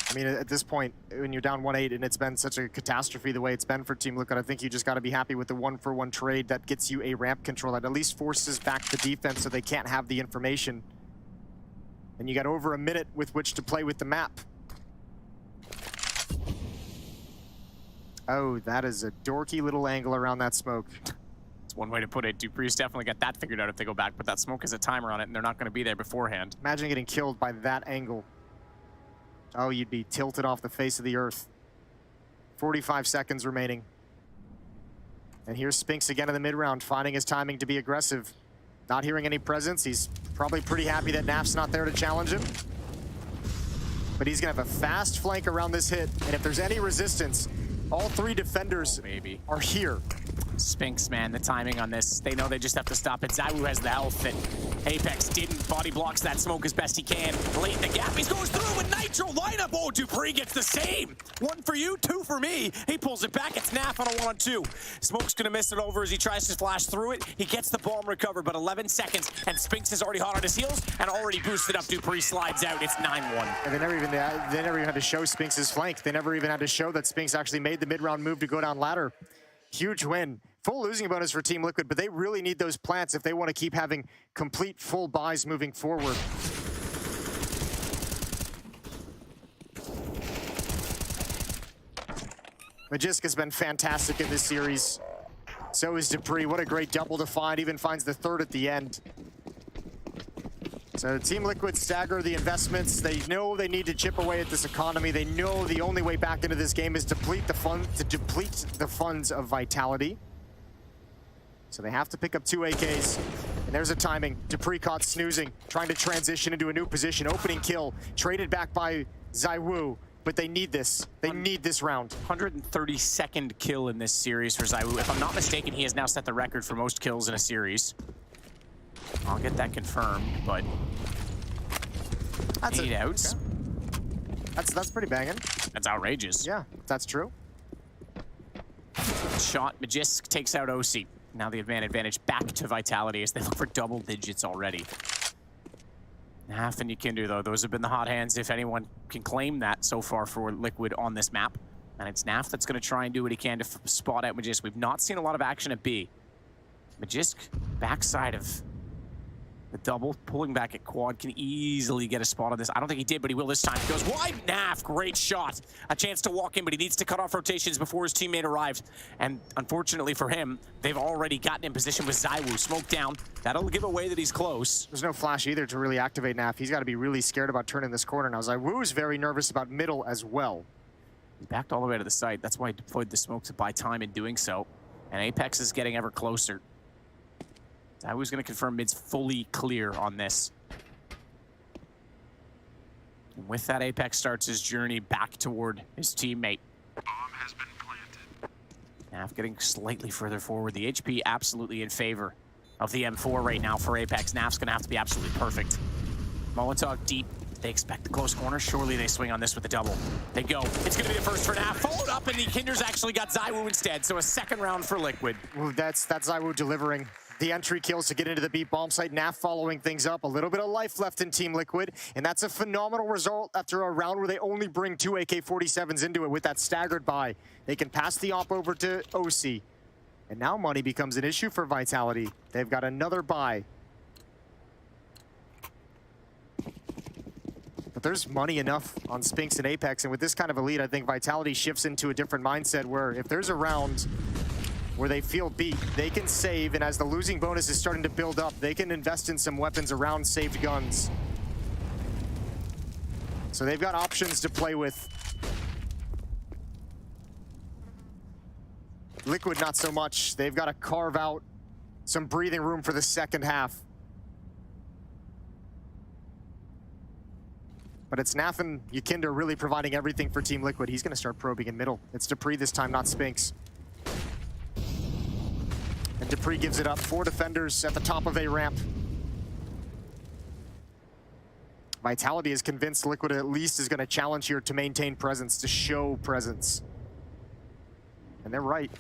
I mean, at this point, when you're down 1-8 and it's been such a catastrophe the way it's been for Team Liquid, I think you just got to be happy with the 1-for-1 trade that gets you a ramp control that at least forces back the defense so they can't have the information. And you got over a minute with which to play with the map. Oh, that is a dorky little angle around that smoke. It's one way to put it. dupree's definitely got that figured out if they go back, but that smoke has a timer on it, and they're not going to be there beforehand. Imagine getting killed by that angle. Oh, you'd be tilted off the face of the earth. 45 seconds remaining. And here's Spinks again in the mid-round, finding his timing to be aggressive. Not hearing any presence. He's probably pretty happy that Naf's not there to challenge him. But he's gonna have a fast flank around this hit. And if there's any resistance, all 3 defenders are here. Spinks, man, the timing on this. They know they just have to stop it. ZywOo has the health that Apex didn't. Body blocks that smoke as best he can. Late in the gap, he goes through with Nitro lineup. Oh, dupreeh gets the same. 1 for you, 2 for me. He pulls it back. It's Naf on a 1-on-2. Smoke's gonna miss it over as he tries to flash through it. He gets the bomb recovered, but 11 seconds, and Spinks is already hot on his heels and already boosted up. dupreeh slides out. It's 9-1. And they never even had to show Spinks' flank. They never even had to show that Spinks actually made the mid-round move to go down ladder. Huge win. Full losing bonus for Team Liquid, but they really need those plants if they want to keep having complete full buys moving forward. Magisk has been fantastic in this series. So is dupreeh. What a great double to find. Even finds the 3rd at the end. So Team Liquid stagger the investments. They know they need to chip away at this economy. They know the only way back into this game is to deplete the funds of Vitality. So they have to pick up 2 AKs. And there's a timing. dupreeh caught snoozing, trying to transition into a new position. Opening kill, traded back by ZywOo. But they need this. They need this round. 132nd kill in this series for ZywOo. If I'm not mistaken, he has now set the record for most kills in a series. I'll get that confirmed, but that's 8 outs. Okay. That's pretty banging. That's outrageous. Yeah, that's true. Shot. Magisk takes out OC. Now the advantage back to Vitality as they look for double digits already. Nothing you can do, though. Those have been the hot hands, if anyone can claim that so far for Liquid on this map. And it's Naf that's going to try and do what he can to spot out Magisk. We've not seen a lot of action at B. Magisk, backside of the double, pulling back at quad, can easily get a spot on this. I don't think he did, but he will this time. He goes wide. Naf, great shot. A chance to walk in, but he needs to cut off rotations before his teammate arrives. And unfortunately for him, they've already gotten in position with ZywOo. Smoke down. That'll give away that he's close. There's no flash either to really activate Naf. He's got to be really scared about turning this corner now. ZywOo is very nervous about middle as well. He backed all the way to the site. That's why he deployed the smoke to buy time in doing so. And Apex is getting ever closer. ZywOo's going to confirm mid's fully clear on this. And with that, Apex starts his journey back toward his teammate. Bomb has been planted. Naf getting slightly further forward. The HP absolutely in favor of the M4 right now for Apex. Naf's going to have to be absolutely perfect. Molotov deep. They expect the close corner. Surely they swing on this with the double. They go. It's going to be the first for Naf. Followed up, and the Kinder's actually got ZywOo instead. So a second round for Liquid. Well, that's ZywOo delivering the entry kills to get into the B bomb site. Naf following things up. A little bit of life left in Team Liquid, and that's a phenomenal result after a round where they only bring 2 AK-47s into it with that staggered buy. They can pass the op over to OC. And now money becomes an issue for Vitality. They've got another buy. But there's money enough on Spinx and Apex, and with this kind of a lead, I think Vitality shifts into a different mindset where if there's a round where they feel beat, they can save, and as the losing bonus is starting to build up, they can invest in some weapons around saved guns. So they've got options to play with. Liquid, not so much. They've got to carve out some breathing room for the second half. But it's Naf and Yukinder really providing everything for Team Liquid. He's going to start probing in middle. It's Dupree this time, not Spinx. And Dupree gives it up. 4 defenders at the top of a ramp. Vitality is convinced Liquid at least is going to challenge here to maintain presence, to show presence. And they're right.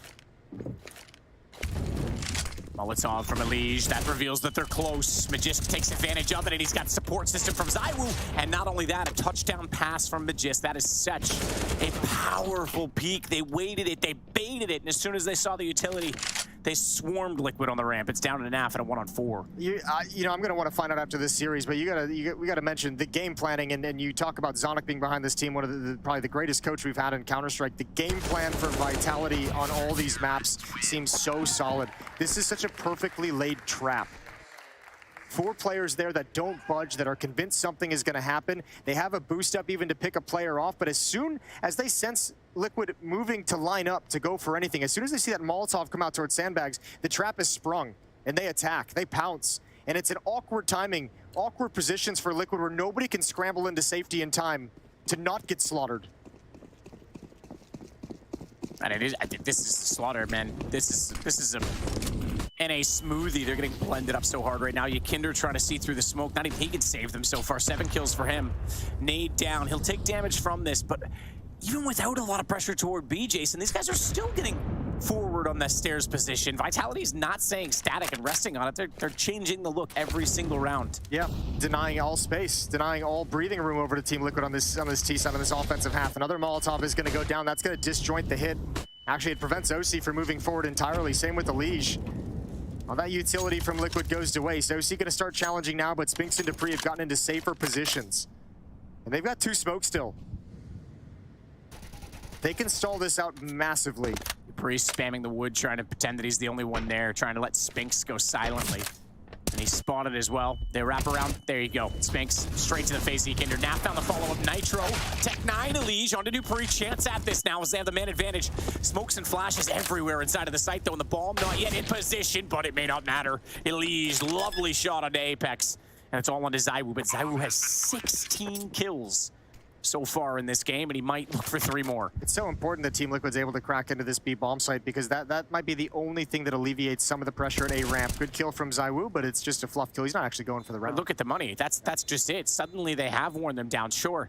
Molotov from Elige, that reveals that they're close. Magist takes advantage of it, and he's got support system from ZywOo. And not only that, a touchdown pass from Magist. That is such a powerful peek. They waited it, they baited it, and as soon as they saw the utility, they swarmed Liquid on the ramp. It's down to Naf at a 1-on-4. You know, I'm going to want to find out after this series, but we got to mention the game planning, and you talk about Zonic being behind this team, one of probably the greatest coach we've had in Counter-Strike. The game plan for Vitality on all these maps seems so solid. This is such a perfectly laid trap. 4 players there that don't budge, that are convinced something is going to happen. They have a boost up even to pick a player off, but as soon as they sense Liquid moving to line up to go for anything, as soon as they see that Molotov come out towards sandbags, the trap is sprung, and they attack, they pounce. And it's an awkward timing, awkward positions for Liquid where nobody can scramble into safety in time to not get slaughtered. And it is, this is slaughter, man. This is a NA smoothie. They're getting blended up so hard right now. Yukinder trying to see through the smoke. Not even he can save them so far. 7 kills for him. Nade down. He'll take damage from this, but even without a lot of pressure toward B, Jason, these guys are still getting forward on the stairs position. Vitality's not staying static and resting on it. They're changing the look every single round. Yeah, denying all space, denying all breathing room over to Team Liquid on this T side on this offensive half. Another Molotov is going to go down. That's going to disjoint the hit. Actually, it prevents OC from moving forward entirely. Same with the Elige. Well, that utility from Liquid goes to waste. OC going to start challenging now, but Spinx and Dupree have gotten into safer positions. And they've got 2 smokes still. They can stall this out massively. Dupree spamming the wood, trying to pretend that he's the only one there, trying to let Spinx go silently. And he's spotted as well. They wrap around. There you go. Spinx straight to the face of Yukinder. Now found the follow-up. Nitro. Tech 9, Elige onto Dupree. Chance at this now as they have the man advantage. Smokes and flashes everywhere inside of the site, though, and the bomb not yet in position, but it may not matter. Elige, lovely shot onto Apex. And it's all onto ZywOo, but ZywOo has 16 kills so far in this game, and he might look for 3 more. It's so important that Team Liquid's able to crack into this B bomb site, because that might be the only thing that alleviates some of the pressure at A ramp. Good kill from ZywOo, but it's just a fluff kill. He's not actually going for the round. Look at the money. That's just it. Suddenly they have worn them down. Sure,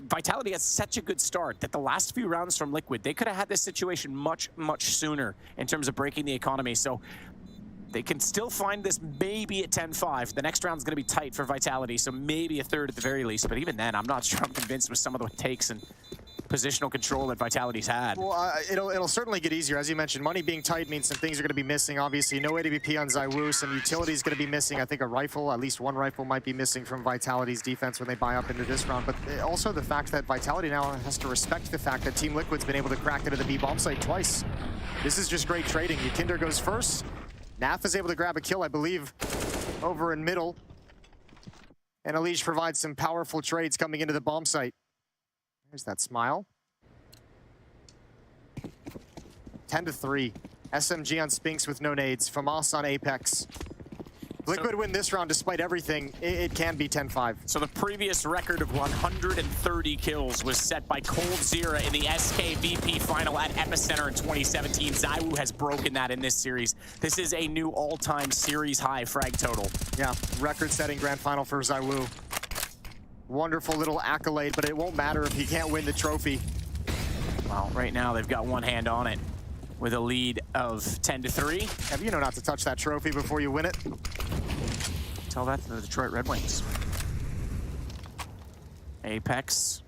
Vitality has such a good start that the last few rounds from Liquid, they could have had this situation much, much sooner in terms of breaking the economy. So they can still find this maybe at 10-5. The next round's going to be tight for Vitality, so maybe a third at the very least. But even then, I'm not sure I'm convinced with some of the takes and positional control that Vitality's had. Well, it'll certainly get easier. As you mentioned, money being tight means some things are going to be missing. Obviously, no AWP on ZywOo. Some utilities going to be missing. I think a rifle, at least 1 rifle, might be missing from Vitality's defense when they buy up into this round. But also the fact that Vitality now has to respect the fact that Team Liquid's been able to crack into the B bomb site twice. This is just great trading. Yukinder goes first. Naf is able to grab a kill, I believe, over in middle. And Elige provides some powerful trades coming into the bomb site. There's that smile. 10-3. SMG on Spinx with no nades. Famas on Apex. Liquid win this round despite everything. It can be 10-5. So the previous record of 130 kills was set by Cold Zera in the SKVP final at Epicenter in 2017. ZywOo has broken that in this series. This is a new all-time series high frag total. Yeah, record-setting grand final for ZywOo. Wonderful little accolade, but it won't matter if he can't win the trophy. Well, right now they've got one hand on it with a lead of 10-3. Have you know not to touch that trophy before you win it? Tell that to the Detroit Red Wings. Apex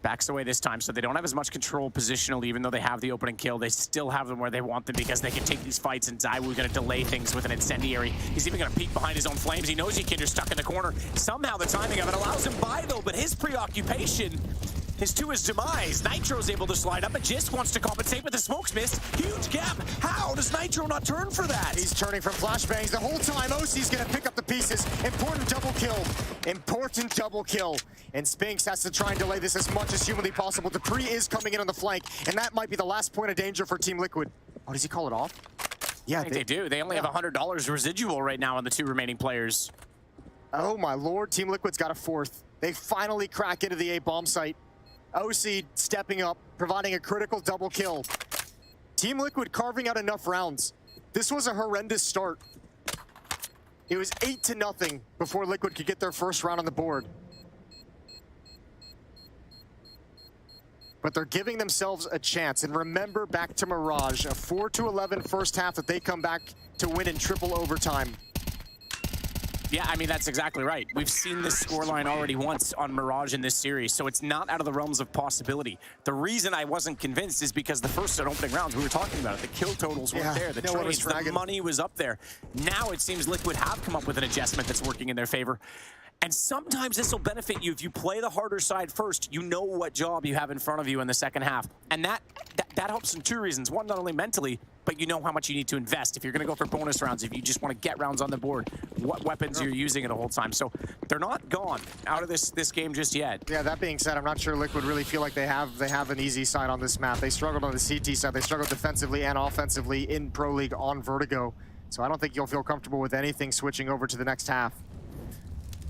backs away this time, so they don't have as much control positionally, even though they have the opening kill. They still have them where they want them because they can take these fights, and ZywOo going to delay things with an incendiary. He's even going to peek behind his own flames. He knows Kinder's stuck in the corner. Somehow the timing of it allows him by, though, but his preoccupation is to his demise. Nitro's able to slide up, but Jisk wants to compensate, but the smoke's missed. Huge gap. How does Nitro not turn for that? He's turning from flashbangs the whole time. OC's gonna pick up the pieces. Important double kill. Important double kill. And Spinks has to try and delay this as much as humanly possible. Dupree is coming in on the flank, and that might be the last point of danger for Team Liquid. Oh, does he call it off? Yeah, I think they do. They only have $100 residual right now on the two remaining players. Oh my lord, Team Liquid's got a fourth. They finally crack into the A bomb site. OC stepping up, providing a critical double kill. Team Liquid carving out enough rounds. This was a horrendous start. It was 8-0 before Liquid could get their first round on the board. But they're giving themselves a chance. And remember back to Mirage, a 4-11 first half that they come back to win in triple overtime. Yeah, I mean, that's exactly right. We've seen this scoreline already once on Mirage in this series, so it's not out of the realms of possibility. The reason I wasn't convinced is because the first opening rounds, we were talking about it, the kill totals weren't there, the trades, the money was up there. Now it seems Liquid have come up with an adjustment that's working in their favor. And sometimes this will benefit you if you play the harder side first. You know what job you have in front of you in the second half. And that helps in two reasons. One, not only mentally, but you know how much you need to invest. If you're going to go for bonus rounds, if you just want to get rounds on the board, what weapons you're using the whole time. So they're not gone out of this game just yet. Yeah, that being said, I'm not sure Liquid really feel like they have an easy side on this map. They struggled on the CT side. They struggled defensively and offensively in Pro League on Vertigo. So I don't think you'll feel comfortable with anything switching over to the next half.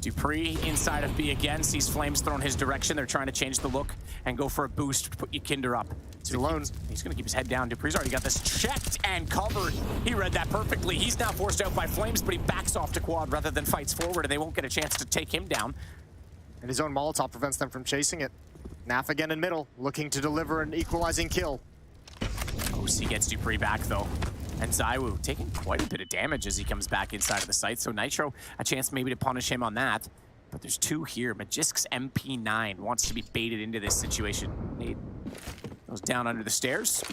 Dupree inside of B again, sees Flames thrown his direction. They're trying to change the look and go for a boost to put Kinder up. He's alone. He's going to keep his head down. Dupree's already got this checked and covered. He read that perfectly. He's now forced out by Flames, but he backs off to Quad rather than fights forward, and they won't get a chance to take him down. And his own Molotov prevents them from chasing it. Naf again in middle, looking to deliver an equalizing kill. OC gets Dupree back, though. And ZywOo taking quite a bit of damage as he comes back inside of the site. So Nitro, a chance maybe to punish him on that. But there's two here. Magisk's MP9 wants to be baited into this situation. Nate goes down under the stairs.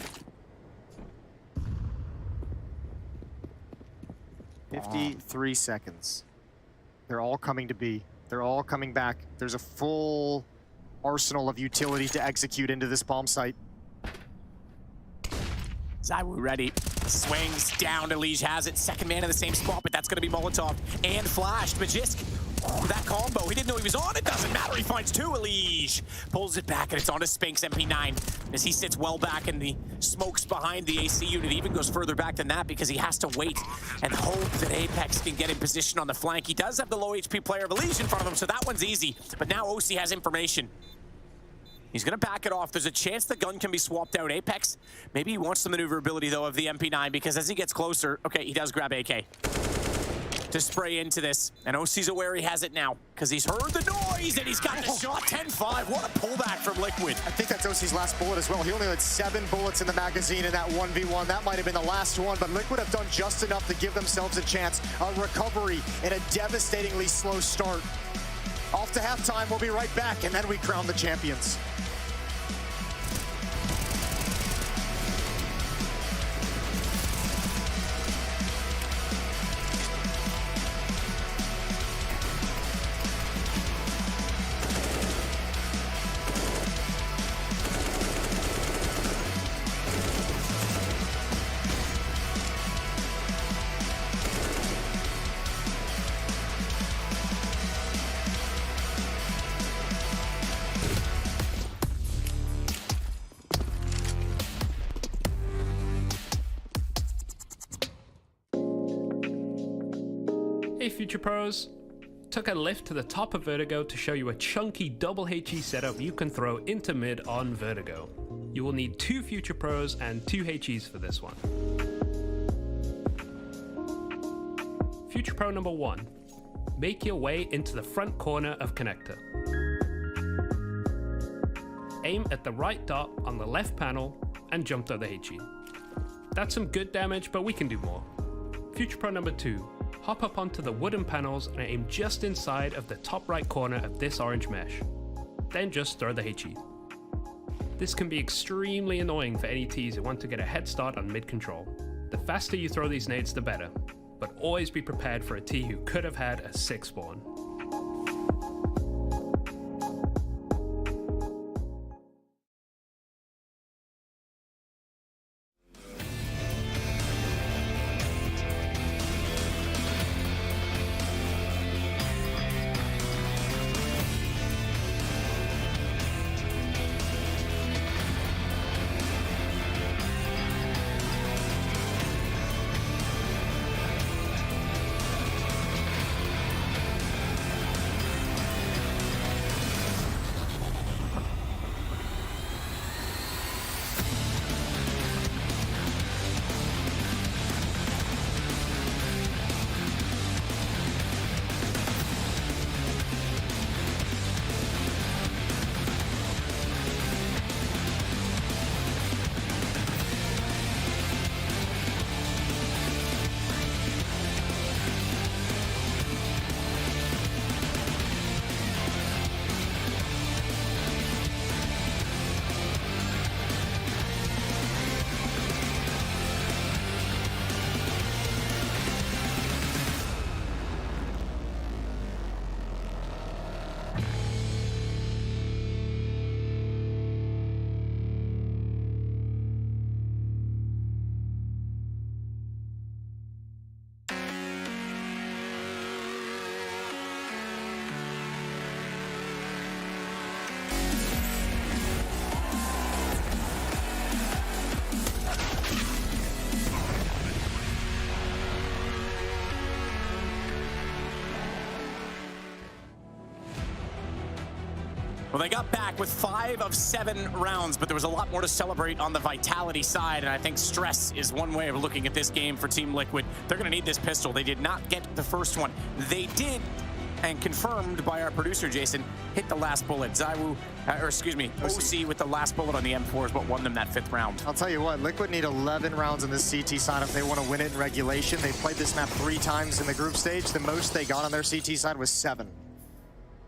53 seconds. They're all coming to B. They're all coming back. There's a full arsenal of utility to execute into this bomb site. ZywOo ready. Swings down to Lige, has it. Second man in the same spot, but that's going to be Molotov and flashed. Magisk, that combo, he didn't know he was on. It doesn't matter. He finds two. Lige pulls it back, and it's on to Spinks MP9 as he sits well back in the smokes behind the AC unit. Even goes further back than that because he has to wait and hope that Apex can get in position on the flank. He does have the low HP player of Lige in front of him, so that one's easy. But now OC has information. He's going to back it off. There's a chance the gun can be swapped out. Apex, maybe he wants the maneuverability, though, of the MP9, because as he gets closer, okay, he does grab AK to spray into this. And OC's aware he has it now, because he's heard the noise, and he's got the shot. 10-5. What a pullback from Liquid. I think that's OC's last bullet as well. He only had 7 bullets in the magazine in that 1v1. That might have been the last one, but Liquid have done just enough to give themselves a chance. A recovery in a devastatingly slow start. Off to halftime, we'll be right back, and then we crown the champions. Hey Future Pros, took a lift to the top of Vertigo to show you a chunky double HE setup you can throw into mid on Vertigo. You will need 2 Future Pros and 2 HEs for this one. Future Pro number 1. make your way into the front corner of connector. Aim at the right dot on the left panel and jump to the HE. That's some good damage, but we can do more. Future Pro number 2, hop up onto the wooden panels and aim just inside of the top right corner of this orange mesh. Then just throw the HE. This can be extremely annoying for any Ts who want to get a head start on mid control. The faster you throw these nades, the better, but always be prepared for a T who could have had a 6 spawn. Well, they got back with 5 of 7 rounds, but there was a lot more to celebrate on the Vitality side, and I think stress is one way of looking at this game for Team Liquid. They're going to need this pistol. They did not get the first one. They did, and confirmed by our producer, Jason, hit the last bullet. ZywOo, OC with the last bullet on the M4 is what won them that 5th round. I'll tell you what, Liquid need 11 rounds in this CT side if they want to win it in regulation. They played this map 3 times in the group stage. The most they got on their CT side was 7.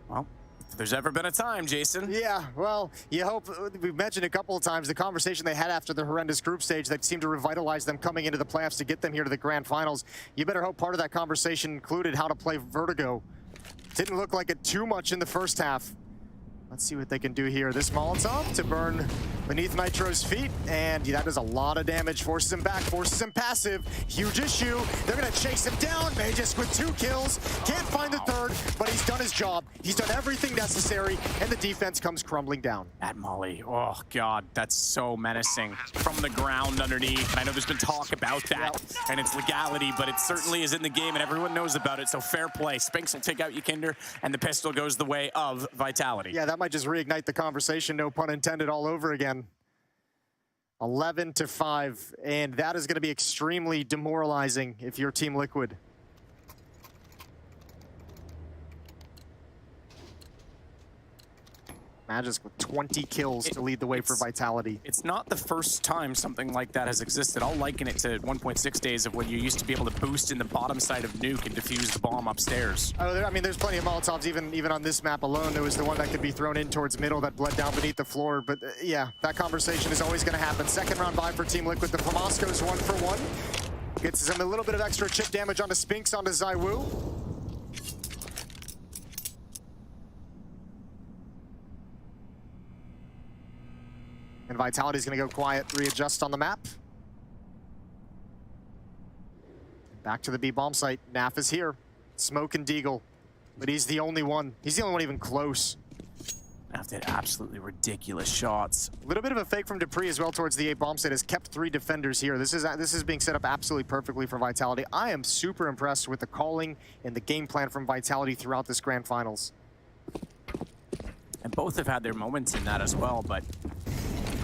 Well, if there's ever been a time, Jason. Yeah, well, you hope. We've mentioned a couple of times the conversation they had after the horrendous group stage that seemed to revitalize them coming into the playoffs to get them here to the grand finals. You better hope part of that conversation included how to play Vertigo. Didn't look like it too much in the first half. Let's see what they can do here. This Molotov to burn beneath Nitro's feet, and that does a lot of damage. Forces him back, forces him passive. Huge issue. They're gonna chase him down. Magisk with 2 kills. Can't find the 3rd, but he's done his job. He's done everything necessary, and the defense comes crumbling down. That Molly, oh God, that's so menacing. From the ground underneath. I know there's been talk about that and its legality, but it certainly is in the game and everyone knows about it, so fair play. Spinks will take out Ykinder, and the pistol goes the way of Vitality. Yeah, that might just reignite the conversation, no pun intended, all over again. 11-5, and that is going to be extremely demoralizing if you're Team Liquid. Magisk with 20 kills to lead the way for Vitality. It's not the first time something like that has existed. I'll liken it to 1.6 days of when you used to be able to boost in the bottom side of nuke and defuse the bomb upstairs. Oh, I mean, there's plenty of Molotovs even on this map alone. There was the one that could be thrown in towards middle that bled down beneath the floor. But yeah, that conversation is always going to happen. Second round buy for Team Liquid. The Famasco's 1 for 1. Gets him a little bit of extra chip damage onto Spinks, onto ZywOo. And Vitality's gonna go quiet, readjust on the map. Back to the B bomb site. Naf is here. Smoke and Deagle. But he's the only one. He's the only one even close. Naf did absolutely ridiculous shots. A little bit of a fake from Dupree as well towards the A bomb site has kept 3 defenders here. This is being set up absolutely perfectly for Vitality. I am super impressed with the calling and the game plan from Vitality throughout this grand finals. And both have had their moments in that as well, but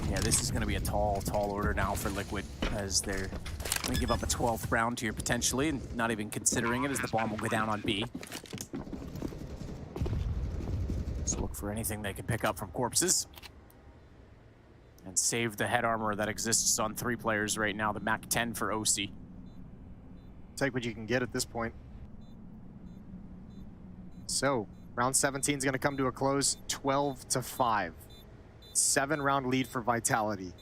yeah, this is going to be a tall order now for Liquid as they're going to give up a 12th round here potentially, and not even considering it as the bomb will go down on B. So look for anything they can pick up from corpses. And save the head armor that exists on 3 players right now, the Mac 10 for OC. Take what you can get at this point. So, round 17 is going to come to a close, 12-5. 7-round lead for Vitality.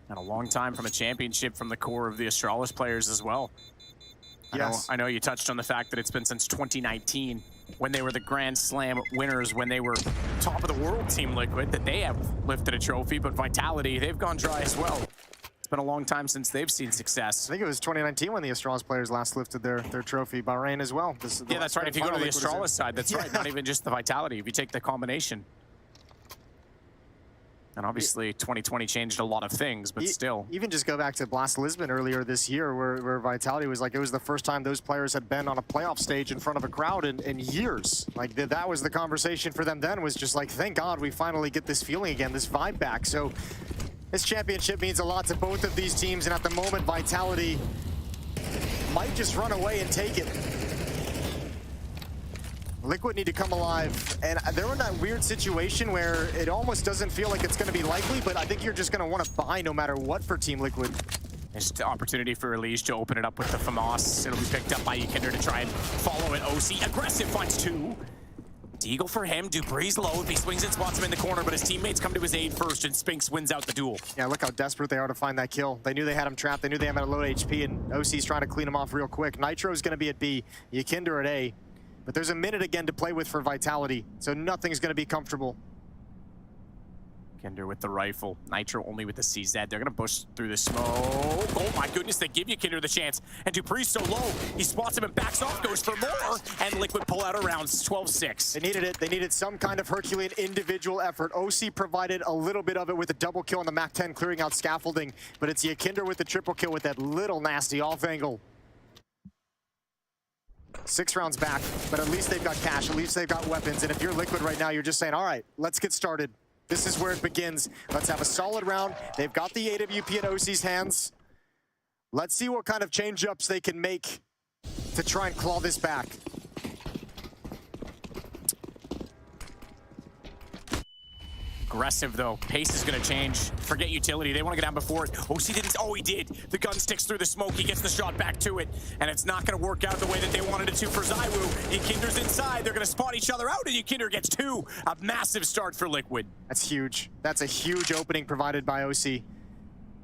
And a long time from a championship from the core of the Astralis players as well. Yes. I know you touched on the fact that it's been since 2019 when they were the Grand Slam winners, when they were top of the world, Team Liquid, that they have lifted a trophy, but Vitality, they've gone dry as well. It's been a long time since they've seen success. I think it was 2019 when the Astralis players last lifted their trophy. Bahrain as well. Yeah, that's right. If you go to the Astralis side, that's right. Not even just the Vitality. If you take the combination. And obviously, 2020 changed a lot of things, but still. Even just go back to Blast Lisbon earlier this year, where Vitality was like, it was the first time those players had been on a playoff stage in front of a crowd in years. Like, that was the conversation for them then, was just like, thank God we finally get this feeling again, this vibe back. So this championship means a lot to both of these teams, and at the moment, Vitality might just run away and take it. Liquid need to come alive, and they're in that weird situation where it almost doesn't feel like it's going to be likely, but I think you're just going to want to buy no matter what for Team Liquid. There's the opportunity for Elise to open it up with the FAMAS. It'll be picked up by Ekinder to try and follow it. OC aggressive, finds 2. Deagle for him, Dupree's low. If he swings it, spots him in the corner, but his teammates come to his aid first, and Spinks wins out the duel. Yeah, look how desperate they are to find that kill. They knew they had him trapped. They knew they had him at low HP, and OC's trying to clean him off real quick. Nitro's going to be at B, Ekinder at A. But there's a minute again to play with for Vitality, so nothing's going to be comfortable. Kinder with the rifle. Nitro only with the CZ. They're going to push through the smoke. Oh my goodness, they give you Kinder the chance. And Dupree's so low, he spots him and backs off, goes for more, and Liquid pull out of rounds 12-6. They needed it. They needed some kind of Herculean individual effort. OC provided a little bit of it with a double kill on the Mac 10, clearing out scaffolding, but it's Ekinder with the triple kill with that little nasty off angle. 6 rounds back, but at least they've got cash, at least they've got weapons, and if you're Liquid right now, you're just saying, all right, let's get started. This is where it begins. Let's have a solid round. They've got the AWP in OC's hands. Let's see what kind of change-ups they can make to try and claw this back. Aggressive though, pace is gonna change. Forget utility, they wanna get down before it. OC didn't, oh he did. The gun sticks through the smoke, he gets the shot back to it, and it's not gonna work out the way that they wanted it to for ZywOo. Ekinder's inside, they're gonna spot each other out, and Ekinder gets 2. A massive start for Liquid. That's huge. That's a huge opening provided by OC.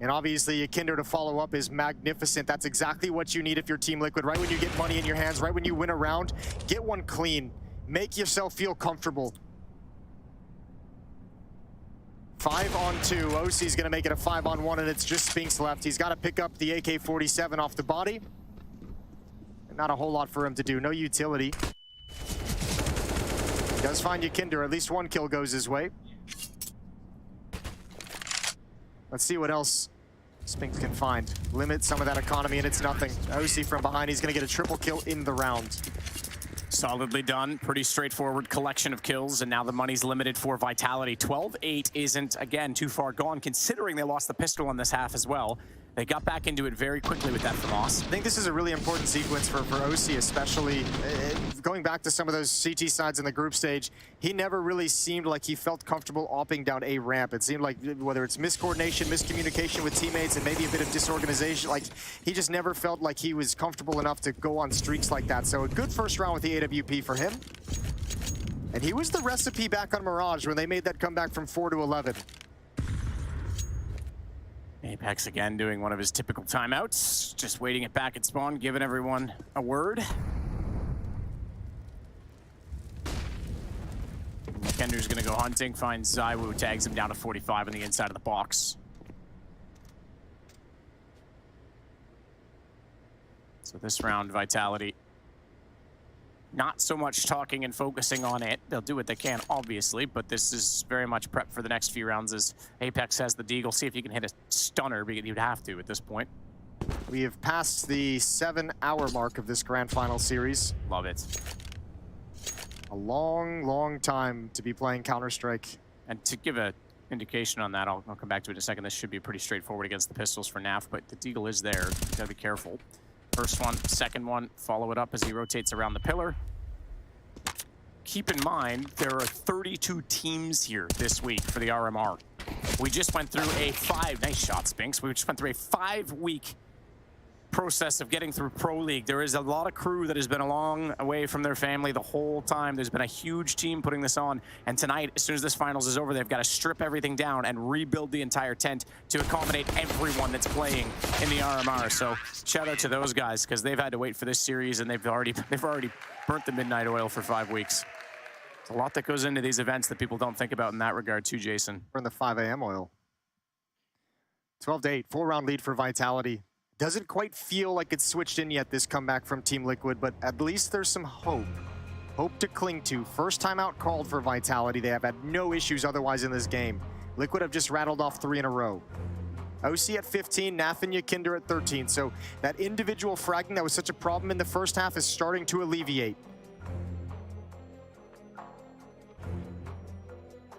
And obviously, Ekinder to follow up is magnificent. That's exactly what you need if you're Team Liquid. Right when you get money in your hands, right when you win a round, get one clean. Make yourself feel comfortable. 5-on-2. OC's gonna make it a 5-on-1, and it's just Spinks left. He's got to pick up the AK-47 off the body. And not a whole lot for him to do. No utility. He does find Ekinder. At least 1 kill goes his way. Let's see what else Spinks can find. Limit some of that economy, and it's nothing. OC from behind. He's gonna get a triple kill in the round. Solidly done, pretty straightforward collection of kills, and now the money's limited for Vitality. 12-8 isn't, again, too far gone, considering they lost the pistol in this half as well. They got back into it very quickly with that FAMAS. I think this is a really important sequence for OC, especially going back to some of those CT sides in the group stage. He never really seemed like he felt comfortable opping down a ramp. It seemed like whether it's miscoordination, miscommunication with teammates, and maybe a bit of disorganization, like he just never felt like he was comfortable enough to go on streaks like that. So a good first round with the AWP for him. And he was the recipe back on Mirage when they made that comeback from 4 to 11. Apex again doing one of his typical timeouts, just waiting it back at spawn, giving everyone a word. Kender's gonna go hunting, finds ZywOo, tags him down to 45 on the inside of the box. So this round, Vitality, not so much talking and focusing on it. They'll do what they can, obviously, but this is very much prep for the next few rounds as Apex has the deagle. See if you can hit a stunner, because you'd have to at this point. We have passed the 7-hour mark of this Grand Final series. Love it. A long, long time to be playing Counter-Strike. And to give an indication on that, I'll come back to it in a second. This should be pretty straightforward against the pistols for NAF, but the deagle is there. You gotta be careful. First one, second one, follow it up as he rotates around the pillar. Keep in mind, there are 32 teams here this week for the RMR. We just went through nice shot, Spinks. We just went through a 5-week process of getting through Pro League. There is a lot of crew that has been a long way from their family the whole time. There's been a huge team putting this on. And tonight, as soon as this finals is over, they've got to strip everything down and rebuild the entire tent to accommodate everyone that's playing in the RMR. So shout out to those guys, because they've had to wait for this series and they've already burnt the midnight oil for 5 weeks. There's a lot that goes into these events that people don't think about in that regard too, Jason. Burn the 5 a.m. oil. 12-8, 4-round lead for Vitality. Doesn't quite feel like it's switched in yet, this comeback from Team Liquid, but at least there's some hope. Hope to cling to. First time out called for Vitality. They have had no issues otherwise in this game. Liquid have just rattled off 3 in a row. OC at 15, Naf and Yakinder at 13. So that individual fragging that was such a problem in the first half is starting to alleviate.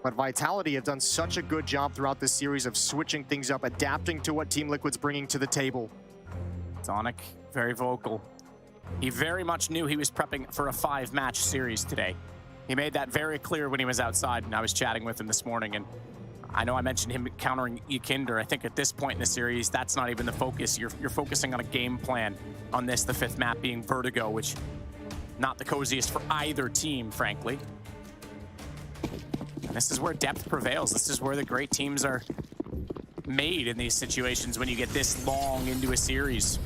But Vitality have done such a good job throughout this series of switching things up, adapting to what Team Liquid's bringing to the table. Tonic, very vocal. He very much knew he was prepping for a 5-match series today. He made that very clear when he was outside, and I was chatting with him this morning, and I know I mentioned him countering Yakinder. I think at this point in the series, that's not even the focus. You're focusing on a game plan on this, the 5th map being Vertigo, which not the coziest for either team, frankly. And this is where depth prevails. This is where the great teams are made in these situations when you get this long into a series.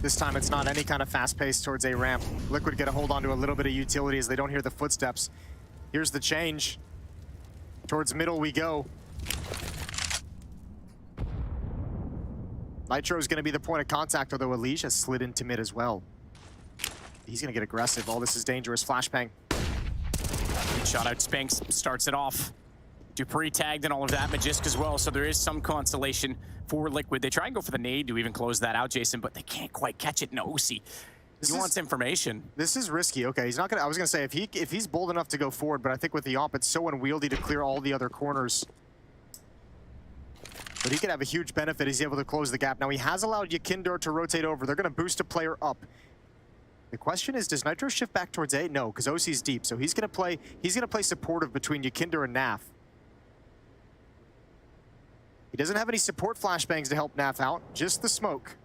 This time it's not any kind of fast pace towards A ramp. Liquid get a hold onto a little bit of utility as they don't hear the footsteps. Here's the change. Towards middle we go. Nitro is going to be the point of contact, although Elige has slid into mid as well. He's going to get aggressive. All this is dangerous. Flashbang. Good shot out. Spanks starts it off. Dupree tagged and all of that. Magisk as well, so there is some consolation for Liquid. They try and go for the nade to even close that out, Jason, but they can't quite catch it in OC. He wants information. This is risky. Okay, he's not gonna. I was gonna say if he's bold enough to go forward, but I think with the op, it's so unwieldy to clear all the other corners. But he could have a huge benefit. He's able to close the gap. Now he has allowed Yakinder to rotate over. They're gonna boost a player up. The question is, does Nitro shift back towards A? No, because OC's deep, so he's gonna play supportive between Yakinder and Naf. He doesn't have any support flashbangs to help Naf out, just the smoke.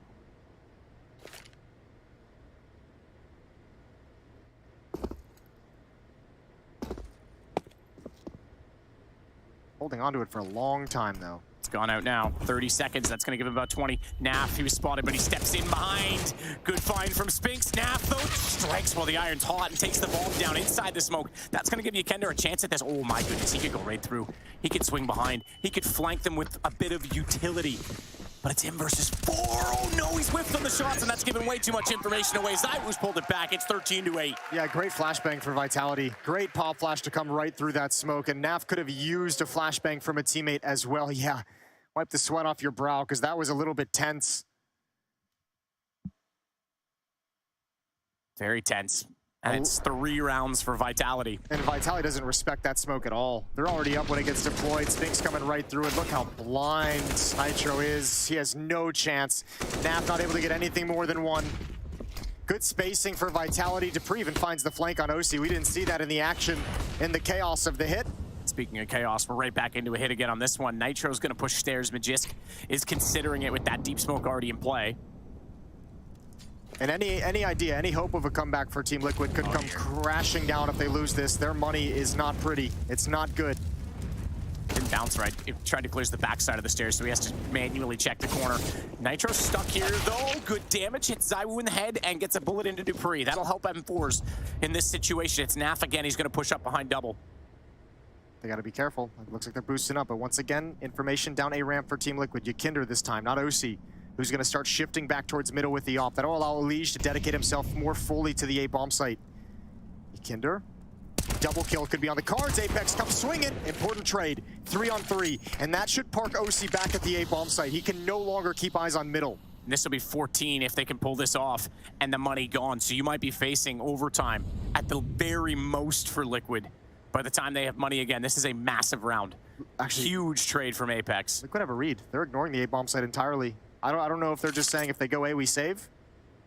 Holding onto it for a long time, though. It's gone out now. 30 seconds. That's going to give him about 20. Naf, he was spotted, but he steps in behind. Good find from Spinks. Naf, though, strikes while the iron's hot and takes the bomb down inside the smoke. That's going to give Yakinder a chance at this. Oh, my goodness. He could go right through. He could swing behind. He could flank them with a bit of utility. But it's him versus 4. Oh, no, he's whiffed on the shots, and that's giving way too much information away. ZywOo's pulled it back. It's 13-8. Yeah, great flashbang for Vitality. Great pop flash to come right through that smoke, and Naf could have used a flashbang from a teammate as well. Yeah, wipe the sweat off your brow, because that was a little bit tense. Very tense. And it's 3 rounds for Vitality. And Vitality doesn't respect that smoke at all. They're already up when it gets deployed. Spinks coming right through it. Look how blind Nitro is. He has no chance. Naf not able to get anything more than 1. Good spacing for Vitality. Dupree even finds the flank on OC. We didn't see that in the action in the chaos of the hit. Speaking of chaos, we're right back into a hit again on this one. Nitro's going to push stairs. Magisk is considering it with that deep smoke already in play. And any idea, any hope of a comeback for Team Liquid could come crashing down if they lose this. Their money is not pretty. It's not good. Didn't bounce right. It tried to clear the backside of the stairs, so he has to manually check the corner. Nitro stuck here, though. Good damage. Hits ZywOo in the head and gets a bullet into Dupree. That'll help M4s in this situation. It's Naf again. He's going to push up behind double. They got to be careful. It looks like they're boosting up, but once again, information down A ramp for Team Liquid. Yakinder this time, not OC, who's going to start shifting back towards middle with the op. That'll allow Elige to dedicate himself more fully to the A bomb site. Yakinder, double kill could be on the cards. Apex comes swinging. Important trade, 3-on-3, and that should park OC back at the A bomb site. He can no longer keep eyes on middle. And this will be 14 if they can pull this off, and the money gone. So you might be facing overtime at the very most for Liquid. By the time they have money again, this is a massive round. Actually, huge trade from Apex. They could have a read. They're ignoring the A-bomb site entirely. I don't know if they're just saying if they go A, we save.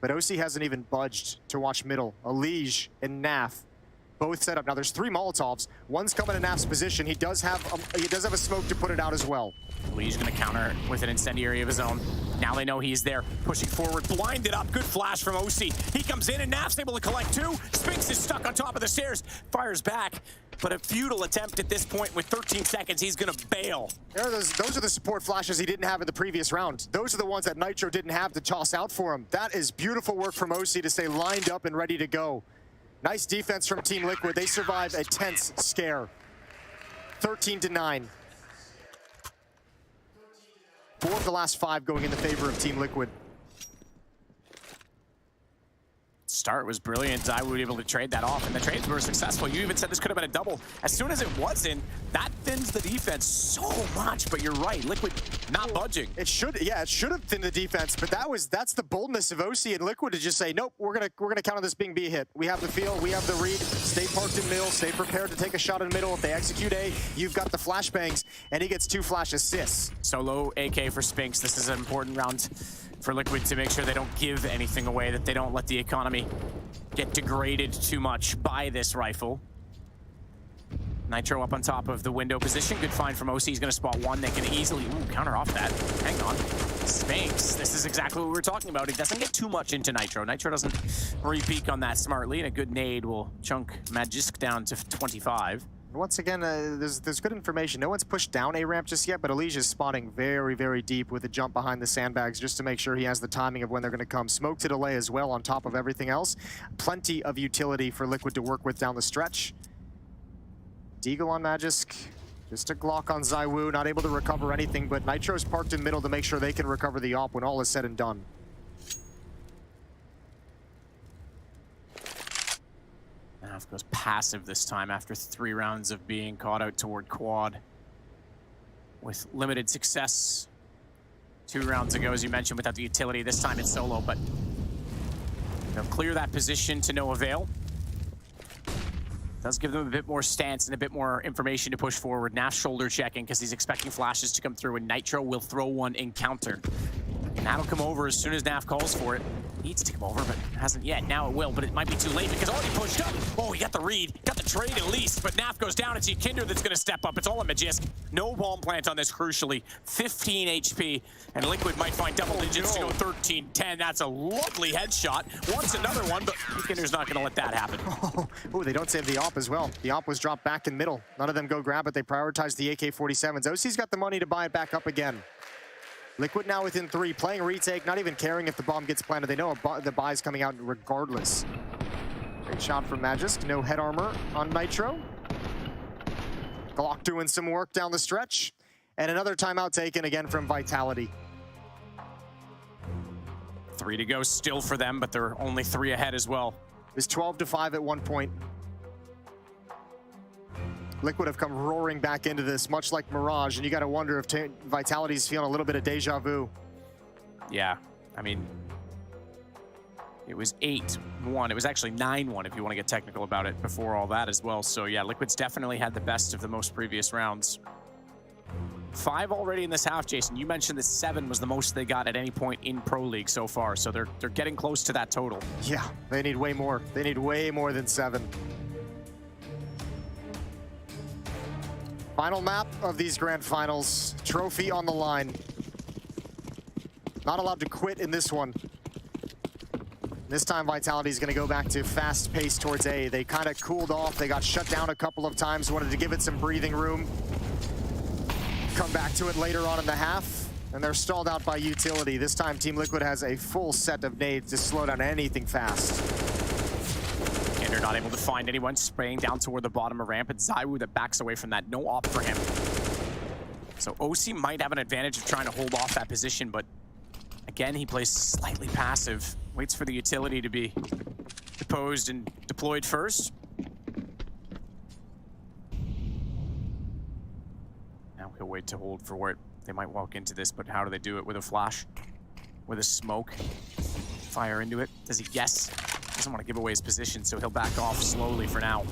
But OC hasn't even budged to watch middle. Elige and Naf both set up. Now there's 3 Molotovs. One's coming in Naf's position. He does have a smoke to put it out as well. Elige's gonna counter with an incendiary of his own. Now they know he's there, pushing forward, blinded up. Good flash from OC. He comes in and Naf's able to collect 2. Spinks is stuck on top of the stairs, fires back. But a futile attempt at this point with 13 seconds. He's gonna bail. Those are the support flashes he didn't have in the previous round. Those are the ones that Nitro didn't have to toss out for him. That is beautiful work from OC to stay lined up and ready to go. Nice defense from Team Liquid. They survive a tense scare. 13-9. 4 of the last 5 going in the favor of Team Liquid. Start was brilliant. ZywOo was able to trade that off, and the trades were successful. You even said this could have been a double. As soon as it wasn't, that thins the defense so much, but you're right, Liquid not budging. It should have thinned the defense, but that's the boldness of OC and Liquid to just say, nope, we're gonna count on this being B a hit. We have the feel, we have the read, stay parked in middle, stay prepared to take a shot in middle. If they execute A, you've got the flashbangs, and he gets 2 flash assists. Solo AK for Spinks. This is an important round for Liquid to make sure they don't give anything away, that they don't let the economy get degraded too much by this rifle. Nitro up on top of the window position. Good find from OC. He's going to spot 1. They can easily counter off that. Hang on. Spinks. This is exactly what we were talking about. It doesn't get too much into Nitro. Nitro doesn't re-peek on that smartly, and a good nade will chunk Magisk down to 25. Once again, there's good information. No one's pushed down A-ramp just yet, but Elige is spotting very, very deep with a jump behind the sandbags just to make sure he has the timing of when they're going to come. Smoke to delay as well on top of everything else. Plenty of utility for Liquid to work with down the stretch. Deagle on Magisk. Just a Glock on ZywOo, not able to recover anything, but Nitro's parked in middle to make sure they can recover the op when all is said and done. Naf goes passive this time after 3 rounds of being caught out toward quad with limited success 2 rounds ago, as you mentioned, without the utility. This time it's solo, but they'll clear that position to no avail. Does give them a bit more stance and a bit more information to push forward. Naf shoulder checking because he's expecting flashes to come through, and Nitro will throw one in counter. And that'll come over as soon as Naf calls for it. Needs to come over, but hasn't yet. Now it will, but it might be too late because already pushed up. Oh, he got the read, got the trade at least, but Naf goes down. It's Kinder that's going to step up. It's all a Magisk. No bomb plant on this, crucially. 15 HP, and Liquid might find double digits to go 13-10. That's a lovely headshot. Wants another one, but Kinder's not going to let that happen. Oh, they don't save the op as well. The op was dropped back in middle. None of them go grab it. They prioritize the AK-47s. OC's got the money to buy it back up again. Liquid now within 3, playing retake, not even caring if the bomb gets planted. They know the buy's coming out regardless. Great shot from Magisk. No head armor on Nitro. Glock doing some work down the stretch. And another timeout taken again from Vitality. 3 to go still for them, but they're only 3 ahead as well. It was 12-5 at one point. Liquid have come roaring back into this, much like Mirage, and you got to wonder if Vitality's feeling a little bit of deja vu. Yeah, I mean, it was 8-1. It was actually 9-1 if you want to get technical about it before all that as well. So yeah, Liquid's definitely had the best of the most previous rounds. 5 already in this half, Jason. You mentioned that 7 was the most they got at any point in Pro League so far, so they're getting close to that total. Yeah, they need way more. They need way more than 7. Final map of these grand finals. Trophy on the line. Not allowed to quit in this one. This time Vitality is going to go back to fast pace towards A. They kind of cooled off. They got shut down a couple of times. Wanted to give it some breathing room. Come back to it later on in the half. And they're stalled out by utility. This time Team Liquid has a full set of nades to slow down anything fast. They're not able to find anyone, spraying down toward the bottom of ramp. It's ZywOo that backs away from that. No op for him. So OC might have an advantage of trying to hold off that position, but again, he plays slightly passive. Waits for the utility to be deposed and deployed first. Now he'll wait to hold for where they might walk into this, but how do they do it? With a flash? With a smoke? Fire into it? Does he guess? Doesn't want to give away his position, so he'll back off slowly for now.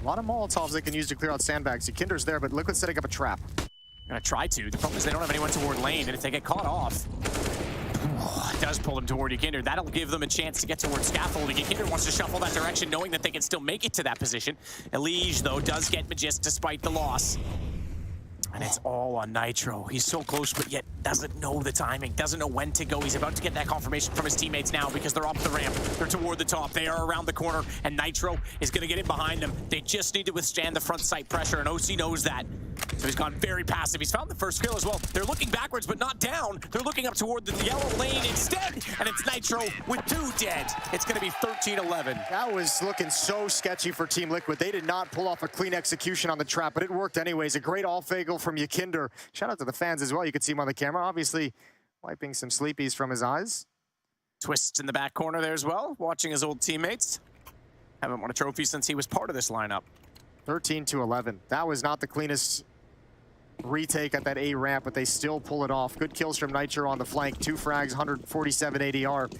A lot of Molotovs they can use to clear out sandbags. Kinder's there, but Liquid's setting up a trap. Gonna try to. The problem is they don't have anyone toward lane, and if they get caught off, it does pull them toward Yakinder. That'll give them a chance to get towards scaffolding. Yakinder wants to shuffle that direction, knowing that they can still make it to that position. Elige, though, does get Magist despite the loss. And it's all on Nitro. He's so close, but yet doesn't know the timing, doesn't know when to go. He's about to get that confirmation from his teammates now because they're up the ramp. They're toward the top. They are around the corner, and Nitro is going to get in behind them. They just need to withstand the front sight pressure, and OC knows that. So he's gone very passive. He's found the first kill as well. They're looking backwards, but not down. They're looking up toward the yellow lane instead, and it's Nitro with 2 dead. It's going to be 13-11. That was looking so sketchy for Team Liquid. They did not pull off a clean execution on the trap, but it worked anyways. A great off-fagel from Yakinder. Shout out to the fans as well. You could see him on the camera, obviously wiping some sleepies from his eyes. Twists in the back corner there as well, watching his old teammates. Haven't won a trophy since he was part of this lineup. 13-11. That was not the cleanest retake at that A ramp, but they still pull it off. Good kills from Nitro on the flank. 2 frags, 147 ADR.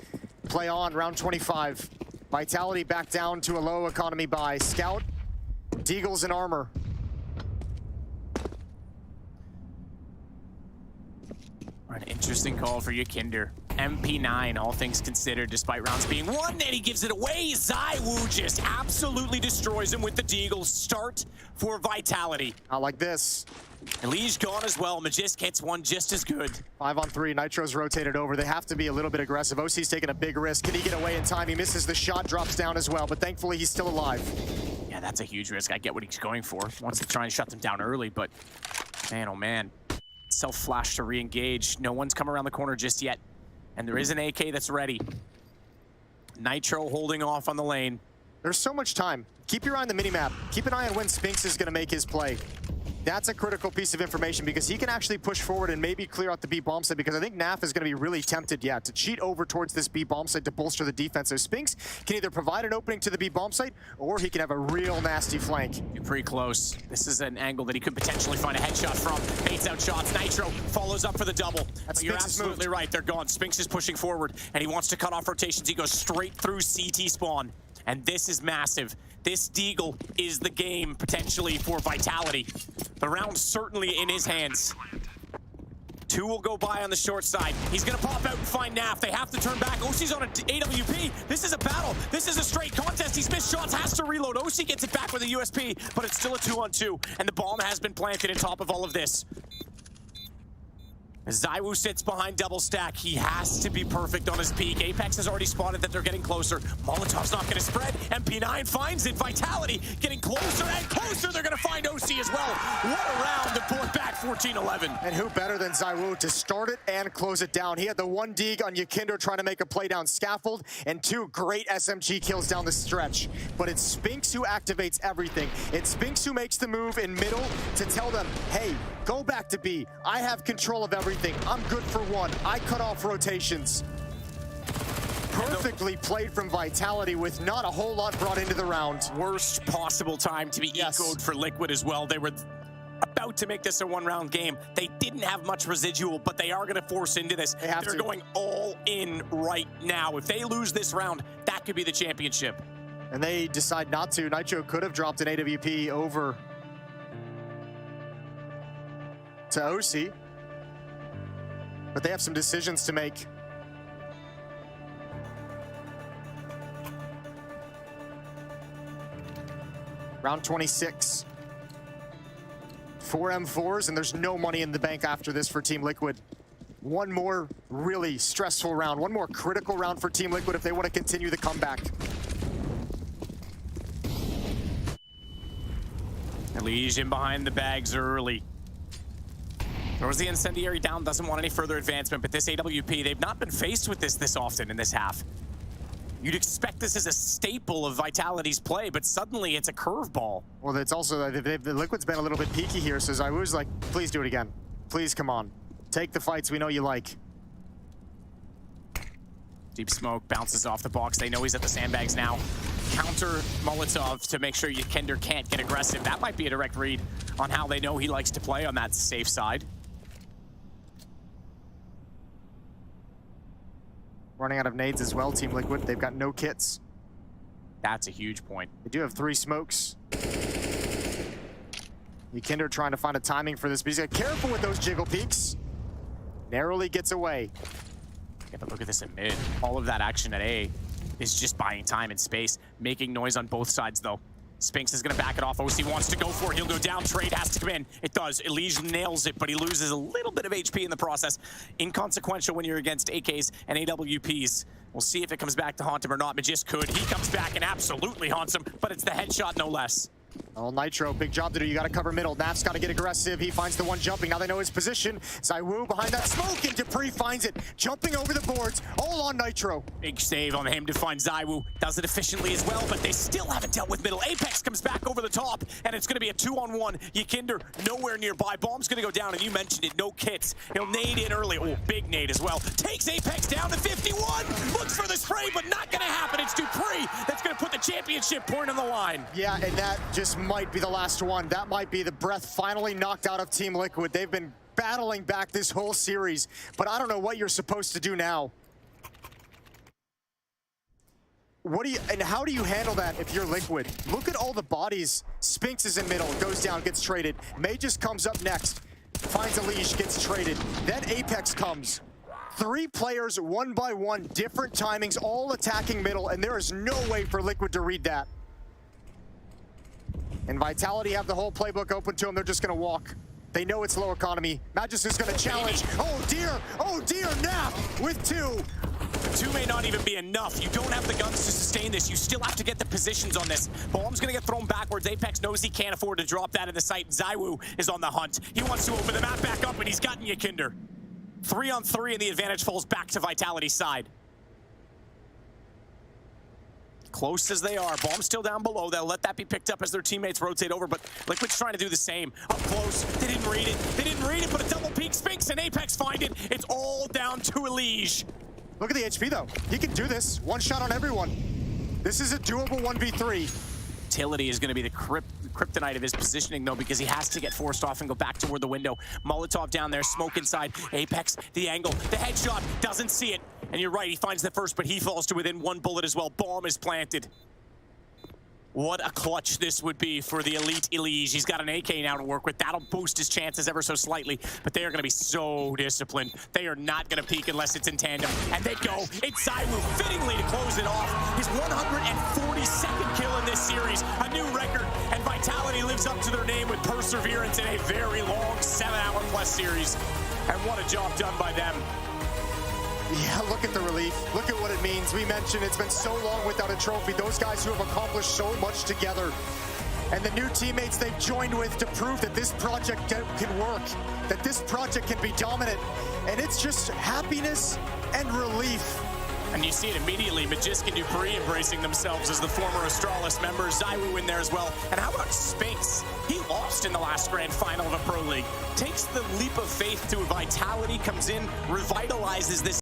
Play on, round 25. Vitality back down to a low economy buy. Scout, Deagles and Armor. An interesting call for Yakinder. MP9, all things considered, despite rounds being won, and he gives it away. ZywOo just absolutely destroys him with the Deagle. Start for Vitality. Not like this. Elige gone as well. Magist hits one just as good. 5 on 3. Nitro's rotated over. They have to be a little bit aggressive. OC's taking a big risk. Can he get away in time? He misses the shot, drops down as well, but thankfully he's still alive. Yeah, that's a huge risk. I get what he's going for. Wants to try and shut them down early, but man, oh man. Self-flash to re-engage. No one's come around the corner just yet. And there is an AK that's ready. Nitro holding off on the lane. There's so much time. Keep your eye on the minimap. Keep an eye on when Spinks is going to make his play. That's a critical piece of information because he can actually push forward and maybe clear out the B bomb site, because I think Naf is going to be really tempted, to cheat over towards this B bomb site to bolster the defense. So Spinks can either provide an opening to the B bomb site or he can have a real nasty flank. You're pretty close. This is an angle that he could potentially find a headshot from. Baits out shots. Nitro follows up for the double. You're absolutely right. They're gone. Spinks is pushing forward and he wants to cut off rotations. He goes straight through CT spawn. And this is massive. This Deagle is the game, potentially, for Vitality. The round's certainly in his hands. 2 will go by on the short side. He's gonna pop out and find Naf. They have to turn back. OC's on an AWP. This is a battle. This is a straight contest. He's missed shots, has to reload. OC gets it back with a USP, but it's still a 2-on-2. And the bomb has been planted on top of all of this. ZywOo sits behind double stack. He has to be perfect on his peak. Apex has already spotted that they're getting closer. Molotov's not going to spread. MP9 finds it. Vitality getting closer and closer. They're going to find OC as well. What a round to pull it back 14-11. And who better than ZywOo to start it and close it down? He had the 1 dig on Yakinder trying to make a play down scaffold and 2 great SMG kills down the stretch. But it's Spinks who activates everything. It's Spinks who makes the move in middle to tell them, hey, go back to B. I have control of everything. I'm good for 1. I cut off rotations. Perfectly played from Vitality with not a whole lot brought into the round. Worst possible time to be ecoed for Liquid as well. They were about to make this a 1-round game. They didn't have much residual, but they are going to force into this. They're going all in right now. If they lose this round, that could be the championship. And they decide not to. Nitro could have dropped an AWP over to OC. But they have some decisions to make. Round 26. 4 M4s, and there's no money in the bank after this for Team Liquid. One more really stressful round. One more critical round for Team Liquid if they want to continue the comeback. Elige in behind the bags early. Throws the incendiary down, doesn't want any further advancement, but this AWP, they've not been faced with this often in this half. You'd expect this as a staple of Vitality's play, but suddenly it's a curveball. Well, it's also, the Liquid's been a little bit peaky here, so ZywOo's like, please do it again. Please, come on. Take the fights we know you like. Deep smoke bounces off the box. They know he's at the sandbags now. Counter Molotov to make sure Yakinder can't get aggressive. That might be a direct read on how they know he likes to play on that safe side. Running out of nades as well, Team Liquid. They've got no kits. That's a huge point. They do have 3 smokes. Yikinder trying to find a timing for this, but he's got careful with those jiggle peaks. Narrowly gets away. Yeah, but look at this in mid. All of that action at A is just buying time and space, making noise on both sides though. Spinks is gonna back it off. OC wants to go for it. He'll go down. Trade has to come in. It does. Elige nails it, but he loses a little bit of HP in the process. Inconsequential when you're against AKs and AWPs. We'll see if it comes back to haunt him or not. Magist could. He comes back and absolutely haunts him, but it's the headshot no less. Oh, Nitro, big job to do. You got to cover middle. Naf's got to get aggressive. He finds the one jumping. Now they know his position. ZywOo behind that smoke, and Dupree finds it. Jumping over the boards, all on Nitro. Big save on him to find ZywOo. Does it efficiently as well, but they still haven't dealt with middle. Apex comes back over the top, and it's going to be a 2-on-1. Yikinder nowhere nearby. Bomb's going to go down, and you mentioned it. No kits. He'll nade in early. Oh, big nade as well. Takes Apex down to 51. Looks for the spray, but not going to happen. It's Dupree that's going to put the championship point on the line. Yeah, and that just might be the last one. That might be the breath finally knocked out of Team Liquid. They've been battling back this whole series, but I don't know what you're supposed to do now. How do you handle that if you're Liquid? Look at all the bodies. Spinks is in middle, goes down, gets traded. May just comes up next, finds Elige, gets traded. Then Apex comes. 3 players, one by one, different timings, all attacking middle, and there is no way for Liquid to read that. And Vitality have the whole playbook open to them. They're just going to walk. They know it's low economy. Magist is going to challenge. Oh dear, Naf with 2. 2 may not even be enough. You don't have the guns to sustain this. You still have to get the positions on this. Bomb's going to get thrown backwards. Apex knows he can't afford to drop that in the sight. ZywOo is on the hunt. He wants to open the map back up, and he's gotten Yikinder. 3-on-3, and the advantage falls back to Vitality's side. Close as they are, Bomb still down below. They'll let that be picked up as their teammates rotate over, but Liquid's trying to do the same. Up close, they didn't read it, but a double peek. Spinks and Apex find it. It's all down to Elige. Look at the HP though. He can do this. One shot on everyone. This is a doable 1v3. Utility is going to be the kryptonite of his positioning though, because he has to get forced off and go back toward the window. Molotov down there, smoke inside. Apex, the angle, the headshot, doesn't see it. And you're right, he finds the first, but he falls to within 1 bullet as well. Bomb is planted. What a clutch this would be for the elite Elige. He's got an AK now to work with. That'll boost his chances ever so slightly, but they are going to be so disciplined. They are not going to peek unless it's in tandem. And they go. It's ZywOo fittingly to close it off. His 142nd kill in this series, a new record. And Vitality lives up to their name with perseverance in a very long 7-hour-plus series. And what a job done by them. Yeah, look at the relief. Look at what it means. We mentioned it's been so long without a trophy. Those guys who have accomplished so much together. And the new teammates they've joined with to prove that this project can work, that this project can be dominant. And it's just happiness and relief. And you see it immediately, Magist and Dupree embracing themselves as the former Astralis members. ZywOo in there as well. And how about Spinks? He lost in the last grand final of a Pro League. Takes the leap of faith to Vitality, comes in, revitalizes this